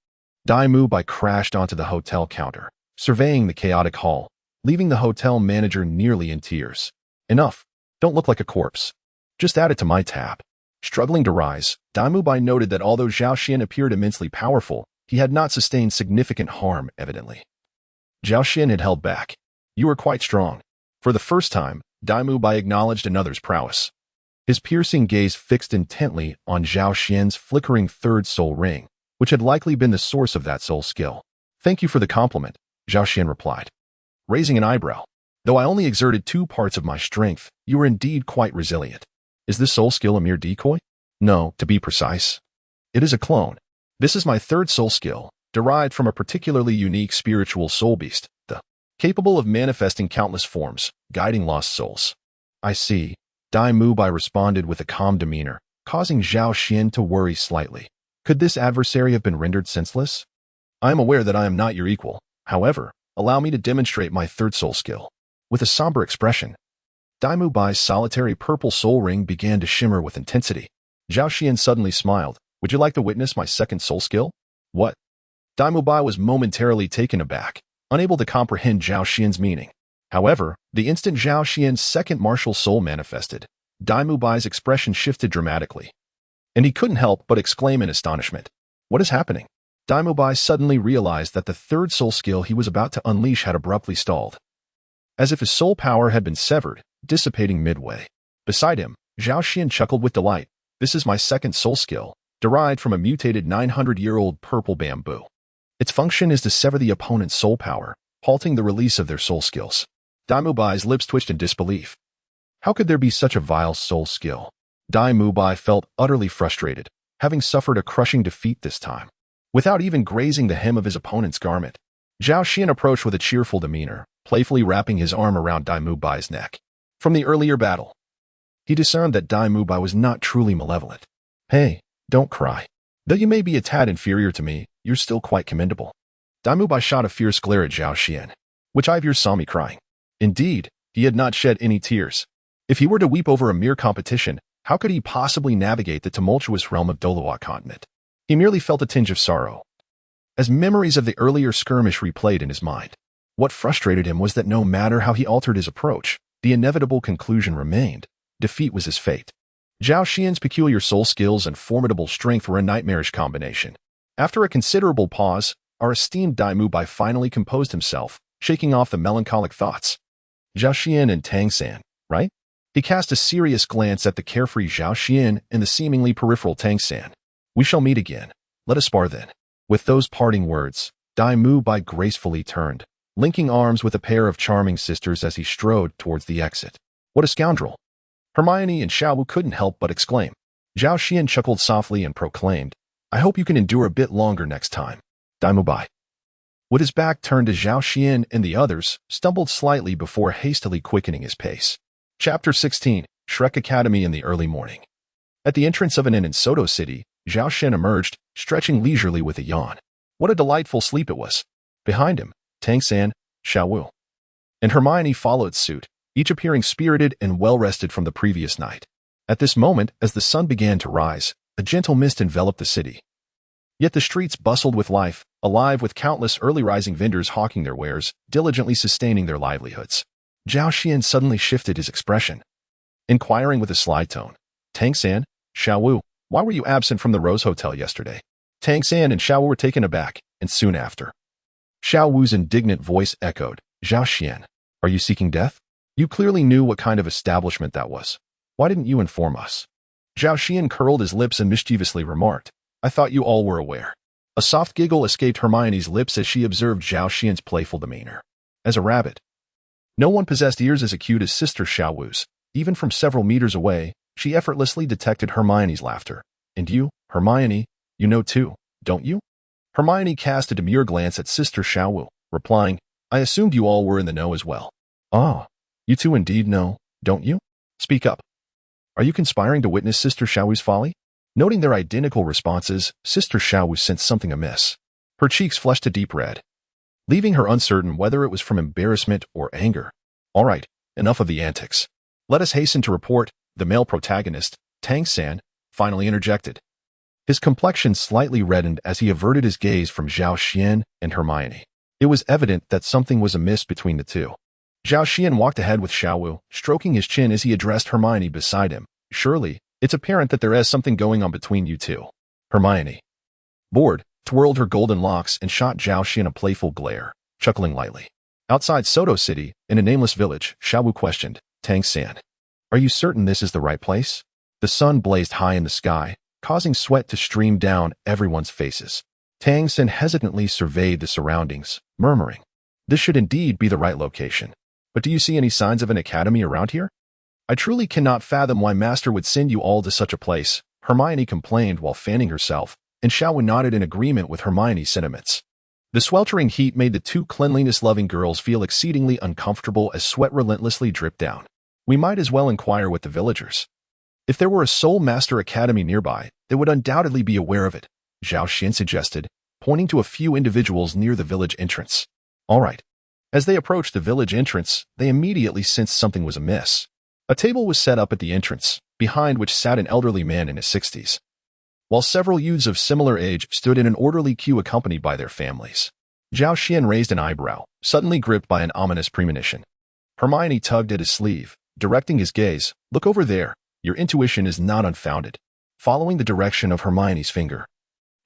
Dai Mubai crashed onto the hotel counter, surveying the chaotic hall, leaving the hotel manager nearly in tears. Enough. Don't look like a corpse. Just add it to my tab. Struggling to rise, Dai Mubai noted that although Zhao Xian appeared immensely powerful, he had not sustained significant harm, evidently. Zhao Xian had held back. You are quite strong. For the first time, Dai Mubai acknowledged another's prowess. His piercing gaze fixed intently on Zhao Xian's flickering third soul ring, which had likely been the source of that soul skill. Thank you for the compliment, Zhao Xian replied, raising an eyebrow. Though I only exerted 2 parts of my strength, you are indeed quite resilient. Is this soul skill a mere decoy? No, to be precise, it is a clone. This is my third soul skill, derived from a particularly unique spiritual soul beast, capable of manifesting countless forms, guiding lost souls. I see, Dai Mubai responded with a calm demeanor, causing Zhao Xian to worry slightly. Could this adversary have been rendered senseless? I am aware that I am not your equal. However, allow me to demonstrate my third soul skill. With a somber expression, Daimu Bai's solitary purple soul ring began to shimmer with intensity. Zhao Xian suddenly smiled. Would you like to witness my second soul skill? What? Daimu Bai was momentarily taken aback, unable to comprehend Zhao Xian's meaning. However, the instant Zhao Xian's second martial soul manifested, Daimu Bai's expression shifted dramatically, and he couldn't help but exclaim in astonishment. What is happening? Daimu Bai suddenly realized that the third soul skill he was about to unleash had abruptly stalled, as if his soul power had been severed, dissipating midway. Beside him, Zhao Xian chuckled with delight. This is my second soul skill, derived from a mutated 900-year-old purple bamboo. Its function is to sever the opponent's soul power, halting the release of their soul skills. Daimu Bai's lips twitched in disbelief. How could there be such a vile soul skill? Daimu Bai felt utterly frustrated, having suffered a crushing defeat this time. Without even grazing the hem of his opponent's garment, Zhao Xian approached with a cheerful demeanor, playfully wrapping his arm around Daimu Bai's neck. From the earlier battle, he discerned that Daimu Bai was not truly malevolent. Hey, don't cry. Though you may be a tad inferior to me, you're still quite commendable. Daimu Bai shot a fierce glare at Zhao Xian. Which eye of yours saw me crying? Indeed, he had not shed any tears. If he were to weep over a mere competition, how could he possibly navigate the tumultuous realm of Douluo Continent? He merely felt a tinge of sorrow, as memories of the earlier skirmish replayed in his mind. What frustrated him was that no matter how he altered his approach, the inevitable conclusion remained. Defeat was his fate. Zhao Xian's peculiar soul skills and formidable strength were a nightmarish combination. After a considerable pause, our esteemed Daimu Bai finally composed himself, shaking off the melancholic thoughts. Zhao Xian and Tang San, right? He cast a serious glance at the carefree Zhao Xian and the seemingly peripheral Tang San. We shall meet again. Let us spar then. With those parting words, Daimu Bai gracefully turned, linking arms with a pair of charming sisters as he strode towards the exit. What a scoundrel! Hermione and Xiaowu couldn't help but exclaim. Zhao Xian chuckled softly and proclaimed, I hope you can endure a bit longer next time. Daimu Bai, with his back turned to Zhao Xian and the others, stumbled slightly before hastily quickening his pace. Chapter 16, Shrek Academy in the early morning. At the entrance of an inn in Soto City, Zhao Xian emerged, stretching leisurely with a yawn. What a delightful sleep it was. Behind him, Tang San, Xiaowu, and Hermione followed suit, each appearing spirited and well-rested from the previous night. At this moment, as the sun began to rise, a gentle mist enveloped the city. Yet the streets bustled with life, alive with countless early-rising vendors hawking their wares, diligently sustaining their livelihoods. Zhao Xian suddenly shifted his expression, inquiring with a sly tone. Tang San, Xiaowu, why were you absent from the Rose Hotel yesterday? Tang San and Xiaowu were taken aback, and soon after, Xiaowu's indignant voice echoed. Zhao Xian, are you seeking death? You clearly knew what kind of establishment that was. Why didn't you inform us? Zhao Xian curled his lips and mischievously remarked, I thought you all were aware. A soft giggle escaped Hermione's lips as she observed Zhao Xian's playful demeanor. As a rabbit, no one possessed ears as acute as Sister Xiaowu's. Even from several meters away, she effortlessly detected Hermione's laughter. And you, Hermione, you know too, don't you? Hermione cast a demure glance at Sister Xiaowu, replying, I assumed you all were in the know as well. Ah, you two indeed know, don't you? Speak up. Are you conspiring to witness Sister Xiaowu's folly? Noting their identical responses, Sister Xiaowu sensed something amiss. Her cheeks flushed a deep red, leaving her uncertain whether it was from embarrassment or anger. All right, enough of the antics. Let us hasten to report, the male protagonist, Tang San, finally interjected. His complexion slightly reddened as he averted his gaze from Zhao Xian and Hermione. It was evident that something was amiss between the two. Zhao Xian walked ahead with Xiaowu, stroking his chin as he addressed Hermione beside him. Surely, it's apparent that there is something going on between you two. Hermione, bored, twirled her golden locks and shot Zhao Xian a playful glare, chuckling lightly. Outside Soto City, in a nameless village, Xiaowu questioned, Tang San, are you certain this is the right place? The sun blazed high in the sky, causing sweat to stream down everyone's faces. Tang San hesitantly surveyed the surroundings, murmuring, this should indeed be the right location. But do you see any signs of an academy around here? I truly cannot fathom why Master would send you all to such a place, Hermione complained while fanning herself, and Xiaowu nodded in agreement with Hermione's sentiments. The sweltering heat made the two cleanliness-loving girls feel exceedingly uncomfortable as sweat relentlessly dripped down. We might as well inquire with the villagers. If there were a Soul Master Academy nearby, they would undoubtedly be aware of it, Zhao Xian suggested, pointing to a few individuals near the village entrance. All right. As they approached the village entrance, they immediately sensed something was amiss. A table was set up at the entrance, behind which sat an elderly man in his 60s, while several youths of similar age stood in an orderly queue accompanied by their families. Zhao Xian raised an eyebrow, suddenly gripped by an ominous premonition. Hermione tugged at his sleeve, directing his gaze. Look over there. Your intuition is not unfounded. Following the direction of Hermione's finger,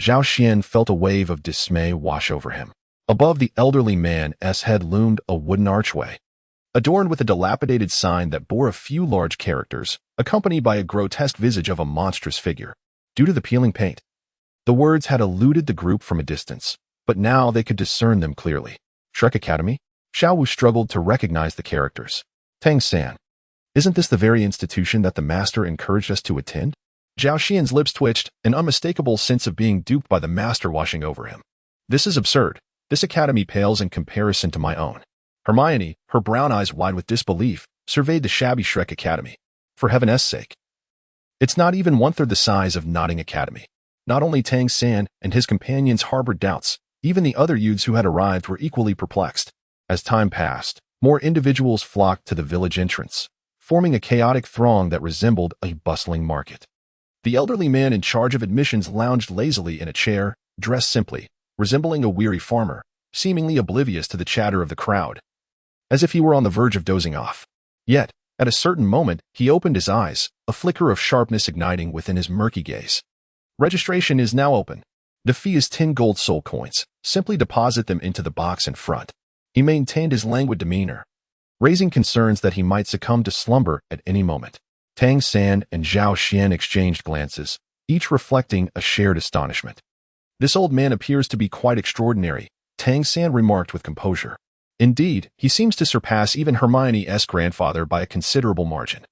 Zhao Xian felt a wave of dismay wash over him. Above the elderly man's head loomed a wooden archway, adorned with a dilapidated sign that bore a few large characters, accompanied by a grotesque visage of a monstrous figure. Due to the peeling paint, the words had eluded the group from a distance, but now they could discern them clearly. Shrek Academy? Xiao Wu struggled to recognize the characters. Tang San. Isn't this the very institution that the master encouraged us to attend? Zhao Xian's lips twitched, an unmistakable sense of being duped by the master washing over him. This is absurd. This academy pales in comparison to my own. Hermione, her brown eyes wide with disbelief, surveyed the shabby Shrek Academy. For heaven's sake. It's not even one-third the size of Notting Academy. Not only Tang San and his companions harbored doubts, even the other youths who had arrived were equally perplexed. As time passed, more individuals flocked to the village entrance, forming a chaotic throng that resembled a bustling market. The elderly man in charge of admissions lounged lazily in a chair, dressed simply, resembling a weary farmer, seemingly oblivious to the chatter of the crowd, as if he were on the verge of dozing off. Yet, at a certain moment, he opened his eyes, a flicker of sharpness igniting within his murky gaze. Registration is now open. The fee is 10 gold soul coins. Simply deposit them into the box in front. He maintained his languid demeanor, raising concerns that he might succumb to slumber at any moment. Tang San and Zhao Xian exchanged glances, each reflecting a shared astonishment. This old man appears to be quite extraordinary, Tang San remarked with composure. Indeed, he seems to surpass even Hermione's grandfather by a considerable margin.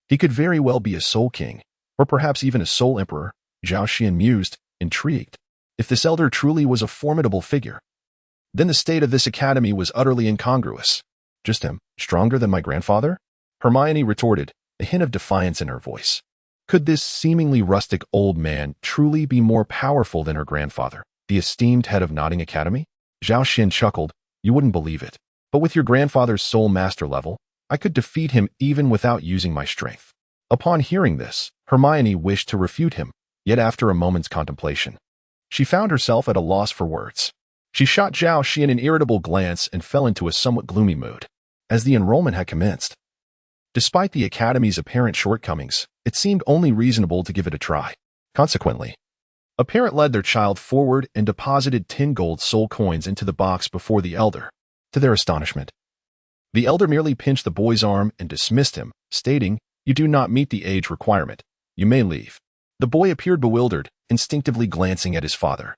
He could very well be a soul king, or perhaps even a soul emperor, Zhao Xian mused, intrigued. If this elder truly was a formidable figure, then the state of this academy was utterly incongruous. Just him, stronger than my grandfather? Hermione retorted, a hint of defiance in her voice. Could this seemingly rustic old man truly be more powerful than her grandfather, the esteemed head of Notting Academy? Zhao Xian chuckled. You wouldn't believe it. But with your grandfather's soul master level, I could defeat him even without using my strength. Upon hearing this, Hermione wished to refute him, yet after a moment's contemplation, she found herself at a loss for words. She shot Zhao Xian an irritable glance and fell into a somewhat gloomy mood. As the enrollment had commenced, despite the academy's apparent shortcomings, it seemed only reasonable to give it a try. Consequently, a parent led their child forward and deposited 10 gold soul coins into the box before the elder. To their astonishment, the elder merely pinched the boy's arm and dismissed him, stating, "You do not meet the age requirement. You may leave." The boy appeared bewildered, instinctively glancing at his father,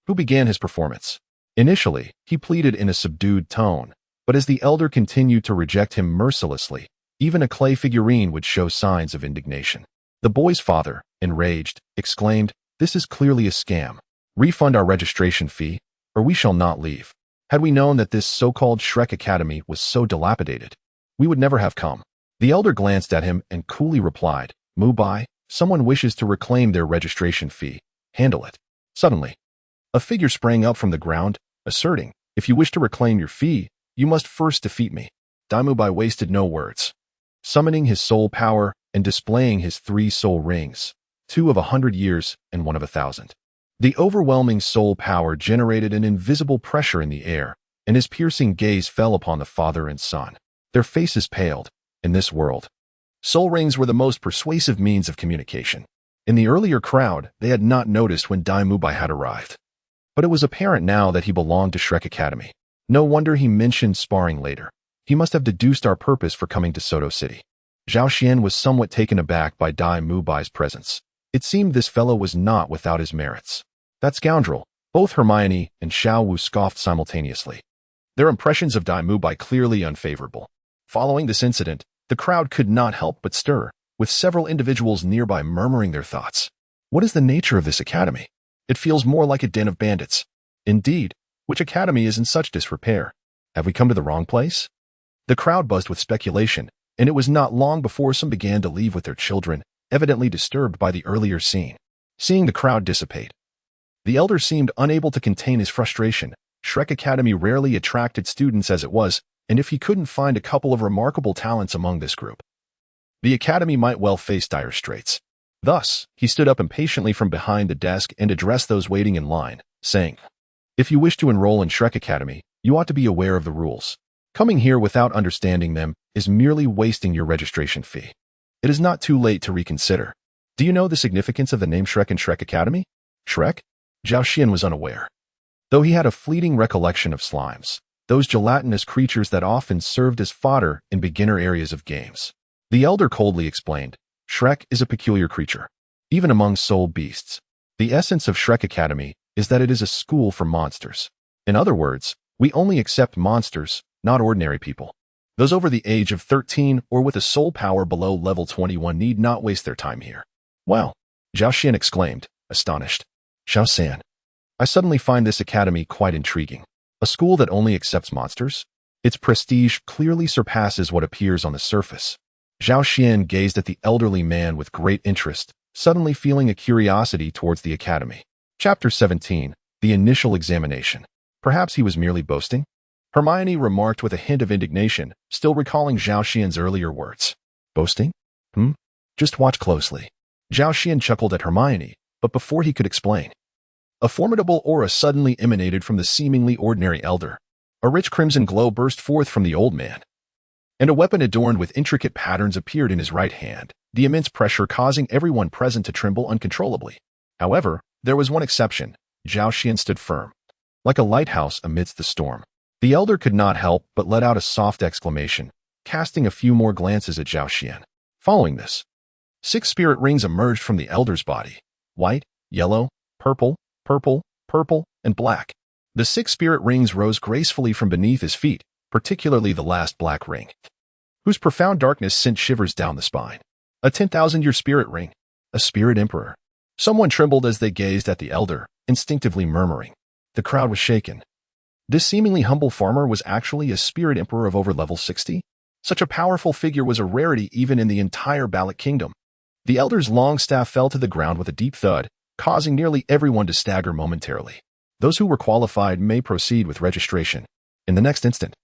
who began his performance. Initially, he pleaded in a subdued tone, but as the elder continued to reject him mercilessly, even a clay figurine would show signs of indignation. The boy's father, enraged, exclaimed, "This is clearly a scam. Refund our registration fee, or we shall not leave. Had we known that this so-called Shrek Academy was so dilapidated, we would never have come." The elder glanced at him and coolly replied, "Mubai, someone wishes to reclaim their registration fee. Handle it." Suddenly, a figure sprang up from the ground, asserting, "If you wish to reclaim your fee, you must first defeat me." Daimubai wasted no words. Summoning his soul power and displaying his 3 soul rings, 2 of 100 years and 1 of 1,000. The overwhelming soul power generated an invisible pressure in the air, and his piercing gaze fell upon the father and son. Their faces paled. In this world, soul rings were the most persuasive means of communication. In the earlier crowd, they had not noticed when Daimubai had arrived. But it was apparent now that he belonged to Shrek Academy. No wonder he mentioned sparring later. He must have deduced our purpose for coming to Soto City. Zhao Xian was somewhat taken aback by Dai Mubai's presence. It seemed this fellow was not without his merits. That scoundrel! Both Hermione and Xiao Wu scoffed simultaneously, their impressions of Dai Mubai clearly unfavorable. Following this incident, the crowd could not help but stir, with several individuals nearby murmuring their thoughts. What is the nature of this academy? It feels more like a den of bandits. Indeed, which academy is in such disrepair? Have we come to the wrong place? The crowd buzzed with speculation, and it was not long before some began to leave with their children, evidently disturbed by the earlier scene. Seeing the crowd dissipate, The elder seemed unable to contain his frustration. Shrek Academy rarely attracted students as it was, and if he couldn't find a couple of remarkable talents among this group, the academy might well face dire straits. Thus, he stood up impatiently from behind the desk and addressed those waiting in line, saying, "If you wish to enroll in Shrek Academy, you ought to be aware of the rules. Coming here without understanding them is merely wasting your registration fee. It is not too late to reconsider. Do you know the significance of the name Shrek in Shrek Academy?" Shrek? Zhao Xian was unaware. Though he had a fleeting recollection of slimes, those gelatinous creatures that often served as fodder in beginner areas of games. The elder coldly explained, Shrek is a peculiar creature, even among soul beasts. The essence of Shrek Academy is that it is a school for monsters. In other words, we only accept monsters, not ordinary people. Those over the age of 13 or with a soul power below level 21 need not waste their time here. Wow, Zhao Xian exclaimed, astonished. Xiao San, I suddenly find this academy quite intriguing. A school that only accepts monsters? Its prestige clearly surpasses what appears on the surface. Zhao Xian gazed at the elderly man with great interest, suddenly feeling a curiosity towards the academy. Chapter 17, The Initial Examination. Perhaps he was merely boasting? Hermione remarked with a hint of indignation, still recalling Zhao Xian's earlier words. Boasting? Just watch closely. Zhao Xian chuckled at Hermione, but before he could explain, a formidable aura suddenly emanated from the seemingly ordinary elder. A rich crimson glow burst forth from the old man, and a weapon adorned with intricate patterns appeared in his right hand, the immense pressure causing everyone present to tremble uncontrollably. However, there was one exception. Zhao Xian stood firm, like a lighthouse amidst the storm. The elder could not help but let out a soft exclamation, casting a few more glances at Zhao Xian. Following this, 6 spirit rings emerged from the elder's body. White, yellow, purple, purple, and black. The 6 spirit rings rose gracefully from beneath his feet, particularly the last black ring, whose profound darkness sent shivers down the spine. A 10,000-year spirit ring, a spirit emperor. Someone trembled as they gazed at the elder, instinctively murmuring. The crowd was shaken. This seemingly humble farmer was actually a spirit emperor of over level 60? Such a powerful figure was a rarity even in the entire Baloc Kingdom. The elder's long staff fell to the ground with a deep thud, causing nearly everyone to stagger momentarily. Those who were qualified may proceed with registration. In the next instant,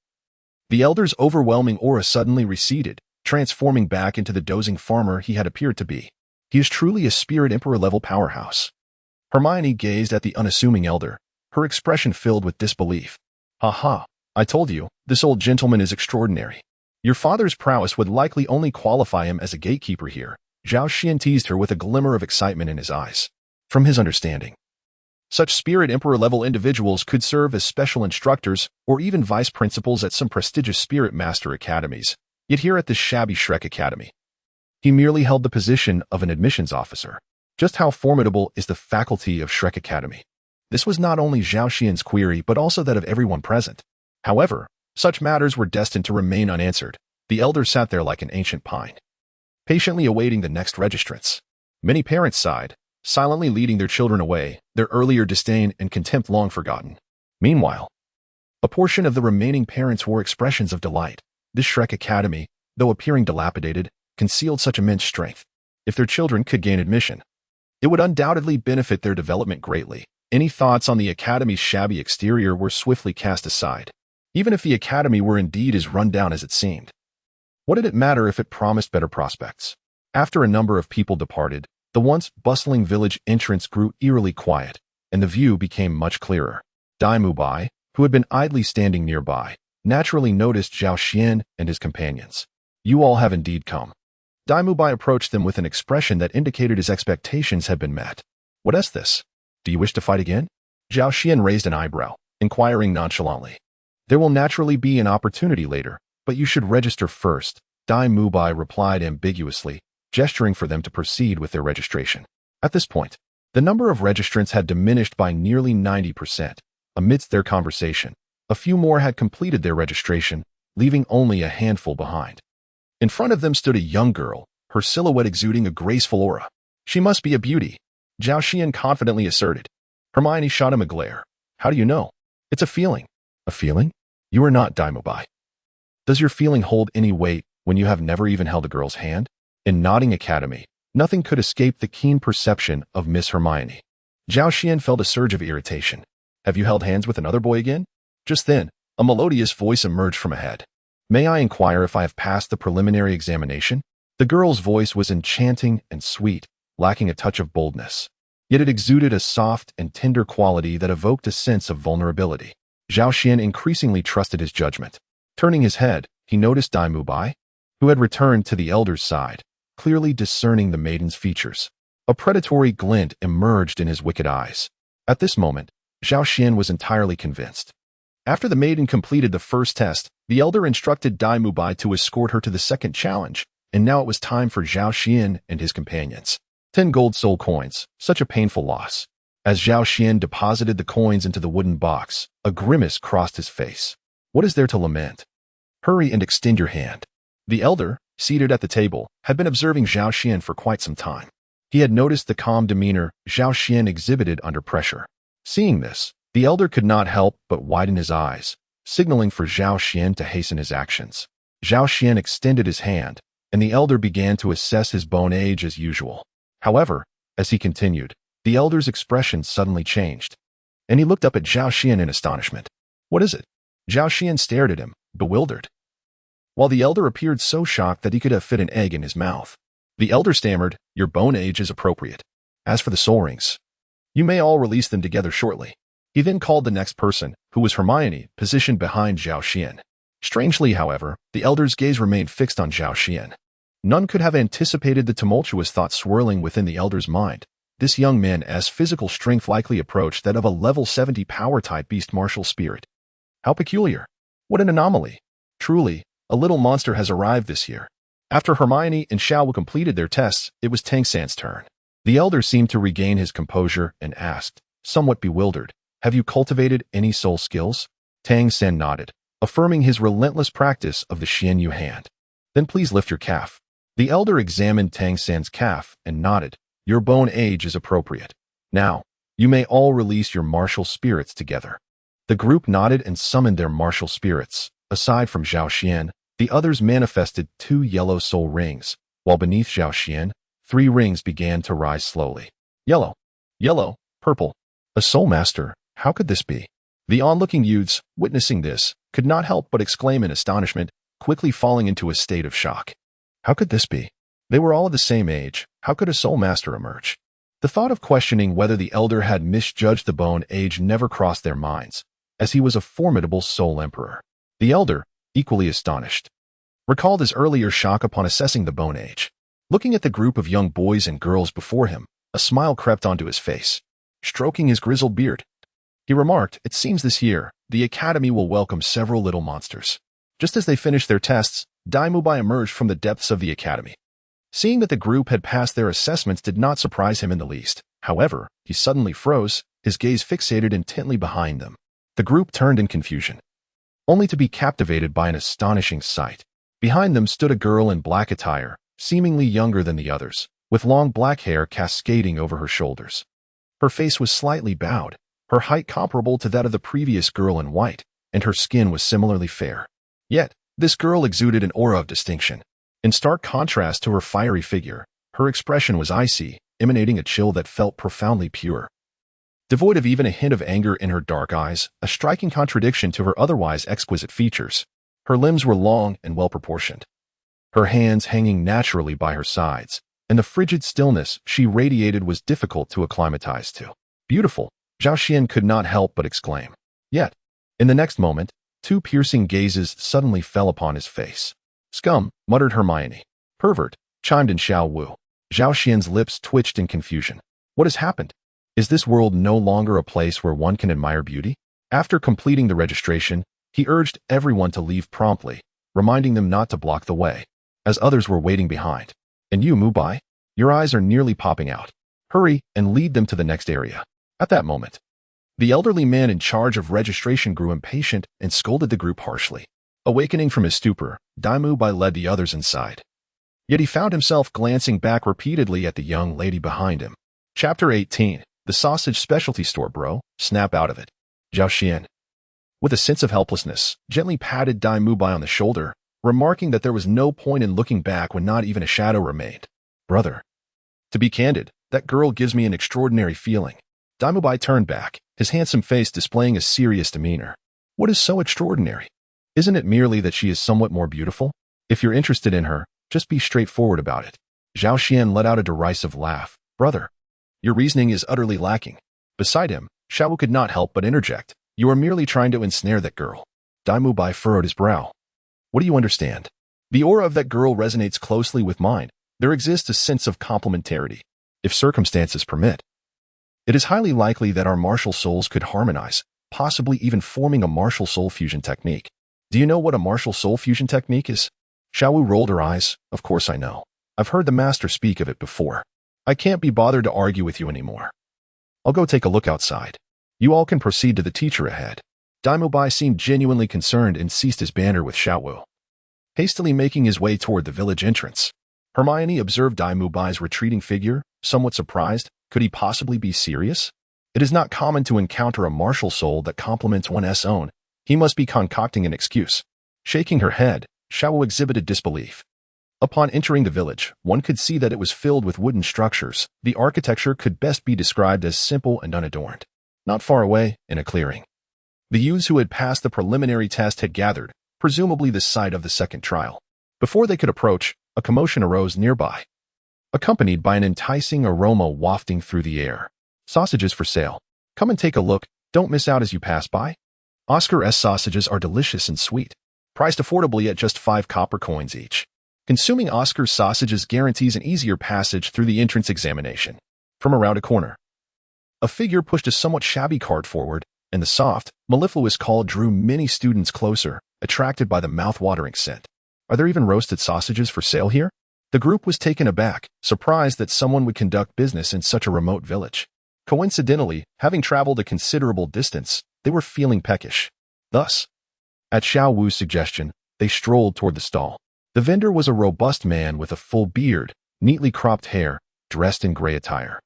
the elder's overwhelming aura suddenly receded, transforming back into the dozing farmer he had appeared to be. He is truly a spirit emperor-level powerhouse. Hermione gazed at the unassuming elder, her expression filled with disbelief. "Ha! I told you, this old gentleman is extraordinary. Your father's prowess would likely only qualify him as a gatekeeper here." Zhao Xian teased her with a glimmer of excitement in his eyes. From his understanding, such spirit emperor-level individuals could serve as special instructors or even vice principals at some prestigious spirit master academies. Yet here at this shabby Shrek Academy, he merely held the position of an admissions officer. Just how formidable is the faculty of Shrek Academy? This was not only Zhao Xian's query, but also that of everyone present. However, such matters were destined to remain unanswered. The elder sat there like an ancient pine, patiently awaiting the next registrants. Many parents sighed, silently leading their children away, their earlier disdain and contempt long forgotten. Meanwhile, a portion of the remaining parents wore expressions of delight. This Shrek Academy, though appearing dilapidated, concealed such immense strength. If their children could gain admission, it would undoubtedly benefit their development greatly. Any thoughts on the academy's shabby exterior were swiftly cast aside. Even if the academy were indeed as run down as it seemed, what did it matter if it promised better prospects? After a number of people departed, the once bustling village entrance grew eerily quiet, and the view became much clearer. Dai Mubai, who had been idly standing nearby, naturally noticed Zhao Xian and his companions. "You all have indeed come." Dai Mubai approached them with an expression that indicated his expectations had been met. "What is this? Do you wish to fight again?" Zhao Xian raised an eyebrow, inquiring nonchalantly. "There will naturally be an opportunity later, but you should register first," Dai Mubai replied ambiguously, gesturing for them to proceed with their registration. At this point, the number of registrants had diminished by nearly 90%. Amidst their conversation, a few more had completed their registration, leaving only a handful behind. In front of them stood a young girl, her silhouette exuding a graceful aura. "She must be a beauty," Zhao Xian confidently asserted. Hermione shot him a glare. "How do you know?" "It's a feeling." "A feeling? You are not Dai Mubai. Does your feeling hold any weight when you have never even held a girl's hand?" In Nodding Academy, nothing could escape the keen perception of Miss Hermione. Zhao Xian felt a surge of irritation. Have you held hands with another boy again? Just then, a melodious voice emerged from ahead. May I inquire if I have passed the preliminary examination? The girl's voice was enchanting and sweet, lacking a touch of boldness. Yet it exuded a soft and tender quality that evoked a sense of vulnerability. Zhao Xian increasingly trusted his judgment. Turning his head, he noticed Dai Mubai, who had returned to the elder's side, clearly discerning the maiden's features. A predatory glint emerged in his wicked eyes. At this moment, Zhao Xian was entirely convinced. After the maiden completed the first test, the elder instructed Dai Mubai to escort her to the second challenge, and now it was time for Zhao Xian and his companions. 10 gold soul coins, such a painful loss. As Zhao Xian deposited the coins into the wooden box, a grimace crossed his face. What is there to lament? Hurry and extend your hand. The elder, seated at the table, had been observing Zhao Xian for quite some time. He had noticed the calm demeanor Zhao Xian exhibited under pressure. Seeing this, the elder could not help but widen his eyes, signaling for Zhao Xian to hasten his actions. Zhao Xian extended his hand, and the elder began to assess his bone age as usual. However, as he continued, the elder's expression suddenly changed, and he looked up at Zhao Xian in astonishment. What is it? Zhao Xian stared at him, bewildered, while the elder appeared so shocked that he could have fit an egg in his mouth. The elder stammered, your bone age is appropriate. As for the soul rings, you may all release them together shortly. He then called the next person, who was Hermione, positioned behind Zhao Xian. Strangely, however, the elder's gaze remained fixed on Zhao Xian. None could have anticipated the tumultuous thought swirling within the elder's mind. This young man's physical strength likely approached that of a level 70 power-type beast martial spirit. How peculiar. What an anomaly. Truly, a little monster has arrived this year. After Hermione and Xiao Wu completed their tests, it was Tang San's turn. The elder seemed to regain his composure and asked, somewhat bewildered, have you cultivated any soul skills? Tang San nodded, affirming his relentless practice of the Xian Yu hand. Then please lift your calf. The elder examined Tang San's calf and nodded. Your bone age is appropriate. Now, you may all release your martial spirits together. The group nodded and summoned their martial spirits. Aside from Zhao Xian, the others manifested 2 yellow soul rings, while beneath Zhao Xian, 3 rings began to rise slowly. Yellow, yellow, purple. A soul master, how could this be? The onlooking youths, witnessing this, could not help but exclaim in astonishment, quickly falling into a state of shock. How could this be? They were all of the same age. How could a soul master emerge? The thought of questioning whether the elder had misjudged the bone age never crossed their minds, as he was a formidable soul emperor. The elder, equally astonished, recalled his earlier shock upon assessing the bone age. Looking at the group of young boys and girls before him, a smile crept onto his face. Stroking his grizzled beard, he remarked, it seems this year, the academy will welcome several little monsters. Just as they finished their tests, Dai Mubai emerged from the depths of the academy. Seeing that the group had passed their assessments did not surprise him in the least. However, he suddenly froze, his gaze fixated intently behind them. The group turned in confusion, only to be captivated by an astonishing sight. Behind them stood a girl in black attire, seemingly younger than the others, with long black hair cascading over her shoulders. Her face was slightly bowed, her height comparable to that of the previous girl in white, and her skin was similarly fair. Yet, this girl exuded an aura of distinction. In stark contrast to her fiery figure, her expression was icy, emanating a chill that felt profoundly pure. Devoid of even a hint of anger in her dark eyes, a striking contradiction to her otherwise exquisite features. Her limbs were long and well-proportioned, her hands hanging naturally by her sides, and the frigid stillness she radiated was difficult to acclimatize to. Beautiful, Zhao Xian could not help but exclaim. Yet, in the next moment, 2 piercing gazes suddenly fell upon his face. Scum, muttered Hermione. Pervert, chimed in Xiao Wu. Zhao Xian's lips twitched in confusion. What has happened? Is this world no longer a place where one can admire beauty? After completing the registration, he urged everyone to leave promptly, reminding them not to block the way, as others were waiting behind. And you, Mubai, your eyes are nearly popping out. Hurry and lead them to the next area. At that moment, the elderly man in charge of registration grew impatient and scolded the group harshly. Awakening from his stupor, Dai Mubai led the others inside. Yet he found himself glancing back repeatedly at the young lady behind him. Chapter 18. The sausage specialty store, bro. Snap out of it. Zhao Xian, with a sense of helplessness, gently patted Dai Mubai on the shoulder, remarking that there was no point in looking back when not even a shadow remained. Brother, to be candid, that girl gives me an extraordinary feeling. Daimubai turned back, his handsome face displaying a serious demeanor. What is so extraordinary? Isn't it merely that she is somewhat more beautiful? If you're interested in her, just be straightforward about it. Zhao Xian let out a derisive laugh. Brother, your reasoning is utterly lacking. Beside him, Xiao Wu could not help but interject. You are merely trying to ensnare that girl. Daimubai furrowed his brow. What do you understand? The aura of that girl resonates closely with mine. There exists a sense of complementarity. If circumstances permit, it is highly likely that our martial souls could harmonize, possibly even forming a martial soul fusion technique. Do you know what a martial soul fusion technique is? Xiao Wu rolled her eyes. Of course I know. I've heard the master speak of it before. I can't be bothered to argue with you anymore. I'll go take a look outside. You all can proceed to the teacher ahead. Daimubai seemed genuinely concerned and ceased his banter with Xiao Wu, hastily making his way toward the village entrance. Hermione observed Daimubai's retreating figure, somewhat surprised. Could he possibly be serious? It is not common to encounter a martial soul that complements one's own. He must be concocting an excuse. Shaking her head, Xiao Wu exhibited disbelief. Upon entering the village, one could see that it was filled with wooden structures. The architecture could best be described as simple and unadorned. Not far away, in a clearing, the youths who had passed the preliminary test had gathered, presumably the site of the second trial. Before they could approach, a commotion arose nearby, accompanied by an enticing aroma wafting through the air. Sausages for sale. Come and take a look. Don't miss out as you pass by. Oscar's sausages are delicious and sweet, priced affordably at just 5 copper coins each. Consuming Oscar's sausages guarantees an easier passage through the entrance examination. From around a corner, a figure pushed a somewhat shabby cart forward, and the soft, mellifluous call drew many students closer, attracted by the mouth-watering scent. Are there even roasted sausages for sale here? The group was taken aback, surprised that someone would conduct business in such a remote village. Coincidentally, having traveled a considerable distance, they were feeling peckish. Thus, at Xiao Wu's suggestion, they strolled toward the stall. The vendor was a robust man with a full beard, neatly cropped hair, dressed in gray attire,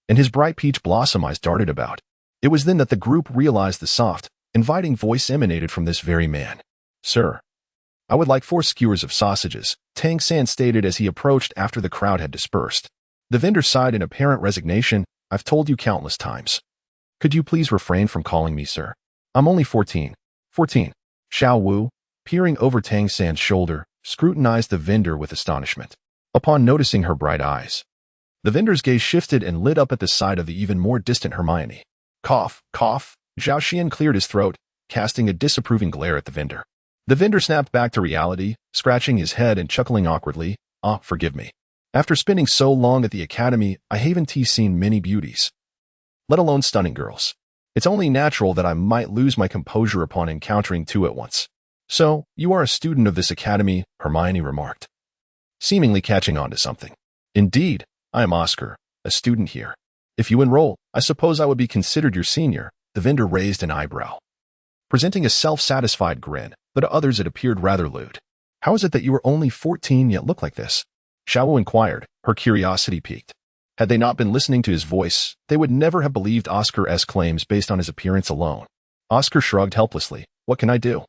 and his bright peach blossom eyes darted about. It was then that the group realized the soft, inviting voice emanated from this very man. Sir, I would like 4 skewers of sausages, Tang San stated as he approached after the crowd had dispersed. The vendor sighed in apparent resignation. I've told you countless times. Could you please refrain from calling me sir? I'm only 14. 14. Xiao Wu, peering over Tang San's shoulder, scrutinized the vendor with astonishment. Upon noticing her bright eyes, the vendor's gaze shifted and lit up at the sight of the even more distant Hermione. Cough, cough. Zhao Xian cleared his throat, casting a disapproving glare at the vendor. The vendor snapped back to reality, scratching his head and chuckling awkwardly. Forgive me. After spending so long at the academy, I haven't seen many beauties, let alone stunning girls. It's only natural that I might lose my composure upon encountering 2 at once. So, you are a student of this academy, Hermione remarked, seemingly catching on to something. Indeed, I am Oscar, a student here. If you enroll, I suppose I would be considered your senior. The vendor raised an eyebrow, presenting a self-satisfied grin, but to others it appeared rather lewd. How is it that you are only 14 yet look like this? Xiao Wu inquired, her curiosity piqued. Had they not been listening to his voice, they would never have believed Oscar's claims based on his appearance alone. Oscar shrugged helplessly. What can I do?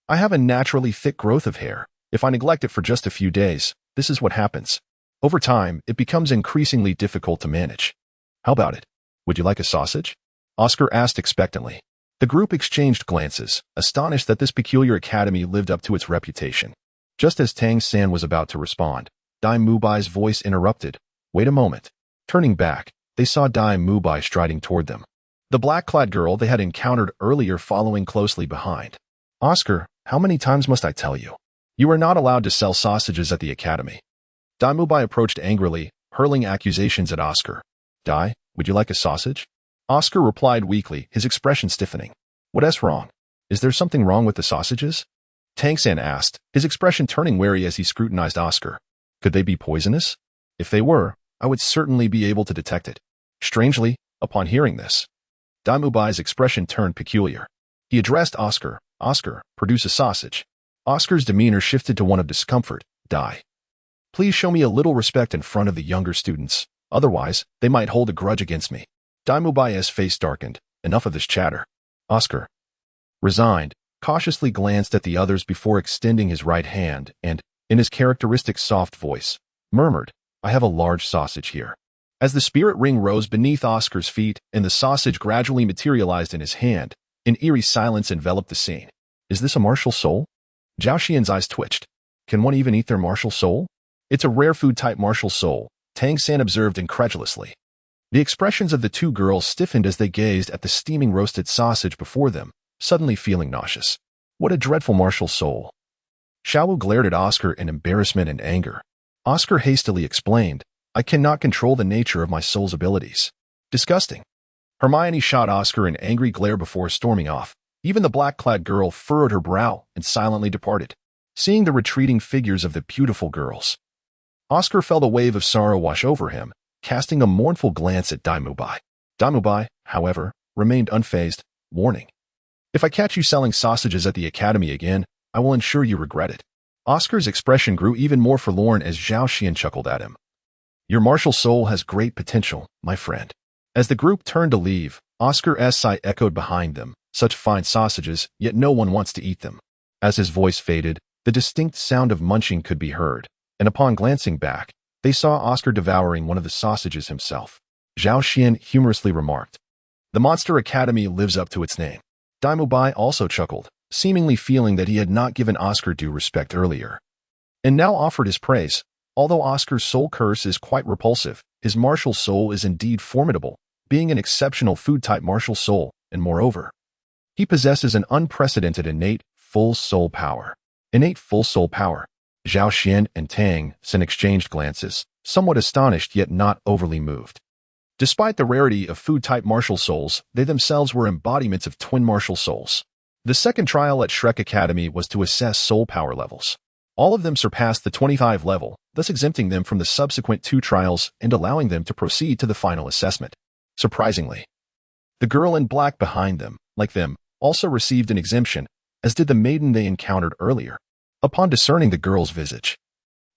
I have a naturally thick growth of hair. If I neglect it for just a few days, this is what happens. Over time, it becomes increasingly difficult to manage. How about it? Would you like a sausage? Oscar asked expectantly. The group exchanged glances, astonished that this peculiar academy lived up to its reputation. Just as Tang San was about to respond, Dai Mubai's voice interrupted. Wait a moment. Turning back, they saw Dai Mubai striding toward them, the black-clad girl they had encountered earlier following closely behind. Oscar, how many times must I tell you? You are not allowed to sell sausages at the academy. Dai Mubai approached angrily, hurling accusations at Oscar. Dai, would you like a sausage? Oscar replied weakly, his expression stiffening. What's wrong? Is there something wrong with the sausages? Tang San asked, his expression turning wary as he scrutinized Oscar. Could they be poisonous? If they were, I would certainly be able to detect it. Strangely, upon hearing this, Dai Mubai's expression turned peculiar. He addressed Oscar. Oscar, produce a sausage. Oscar's demeanor shifted to one of discomfort. Dai, please show me a little respect in front of the younger students. Otherwise, they might hold a grudge against me. Dai Mubai's face darkened. Enough of this chatter. Oscar, resigned, cautiously glanced at the others before extending his right hand and, in his characteristic soft voice, murmured, I have a large sausage here. As the spirit ring rose beneath Oscar's feet and the sausage gradually materialized in his hand, an eerie silence enveloped the scene. Is this a martial soul? Zhao Xian's eyes twitched. Can one even eat their martial soul? It's a rare food-type martial soul, Tang San observed incredulously. The expressions of the two girls stiffened as they gazed at the steaming roasted sausage before them, suddenly feeling nauseous. What a dreadful martial soul. Xiaowu glared at Oscar in embarrassment and anger. Oscar hastily explained, I cannot control the nature of my soul's abilities. Disgusting. Hermione shot Oscar an angry glare before storming off. Even the black-clad girl furrowed her brow and silently departed, seeing the retreating figures of the beautiful girls. Oscar felt a wave of sorrow wash over him, casting a mournful glance at Dai Mubai. Dai Mubai, however, remained unfazed, warning. If I catch you selling sausages at the academy again, I will ensure you regret it. Oscar's expression grew even more forlorn as Zhao Xian chuckled at him. Your martial soul has great potential, my friend. As the group turned to leave, Oscar's sigh echoed behind them. Such fine sausages, yet no one wants to eat them. As his voice faded, the distinct sound of munching could be heard, and upon glancing back, they saw Oscar devouring one of the sausages himself. Zhao Xian humorously remarked, The Monster Academy lives up to its name. Dai Mubai also chuckled, seemingly feeling that he had not given Oscar due respect earlier, and now offered his praise. Although Oscar's soul curse is quite repulsive, his martial soul is indeed formidable, being an exceptional food-type martial soul, and moreover, he possesses an unprecedented innate full soul power. Innate full soul power. Zhao Xian and Tang San exchanged glances, somewhat astonished yet not overly moved. Despite the rarity of food-type martial souls, they themselves were embodiments of twin martial souls. The second trial at Shrek Academy was to assess soul power levels. All of them surpassed the 25 level, thus exempting them from the subsequent 2 trials and allowing them to proceed to the final assessment. Surprisingly, the girl in black behind them, like them, also received an exemption, as did the maiden they encountered earlier. Upon discerning the girl's visage,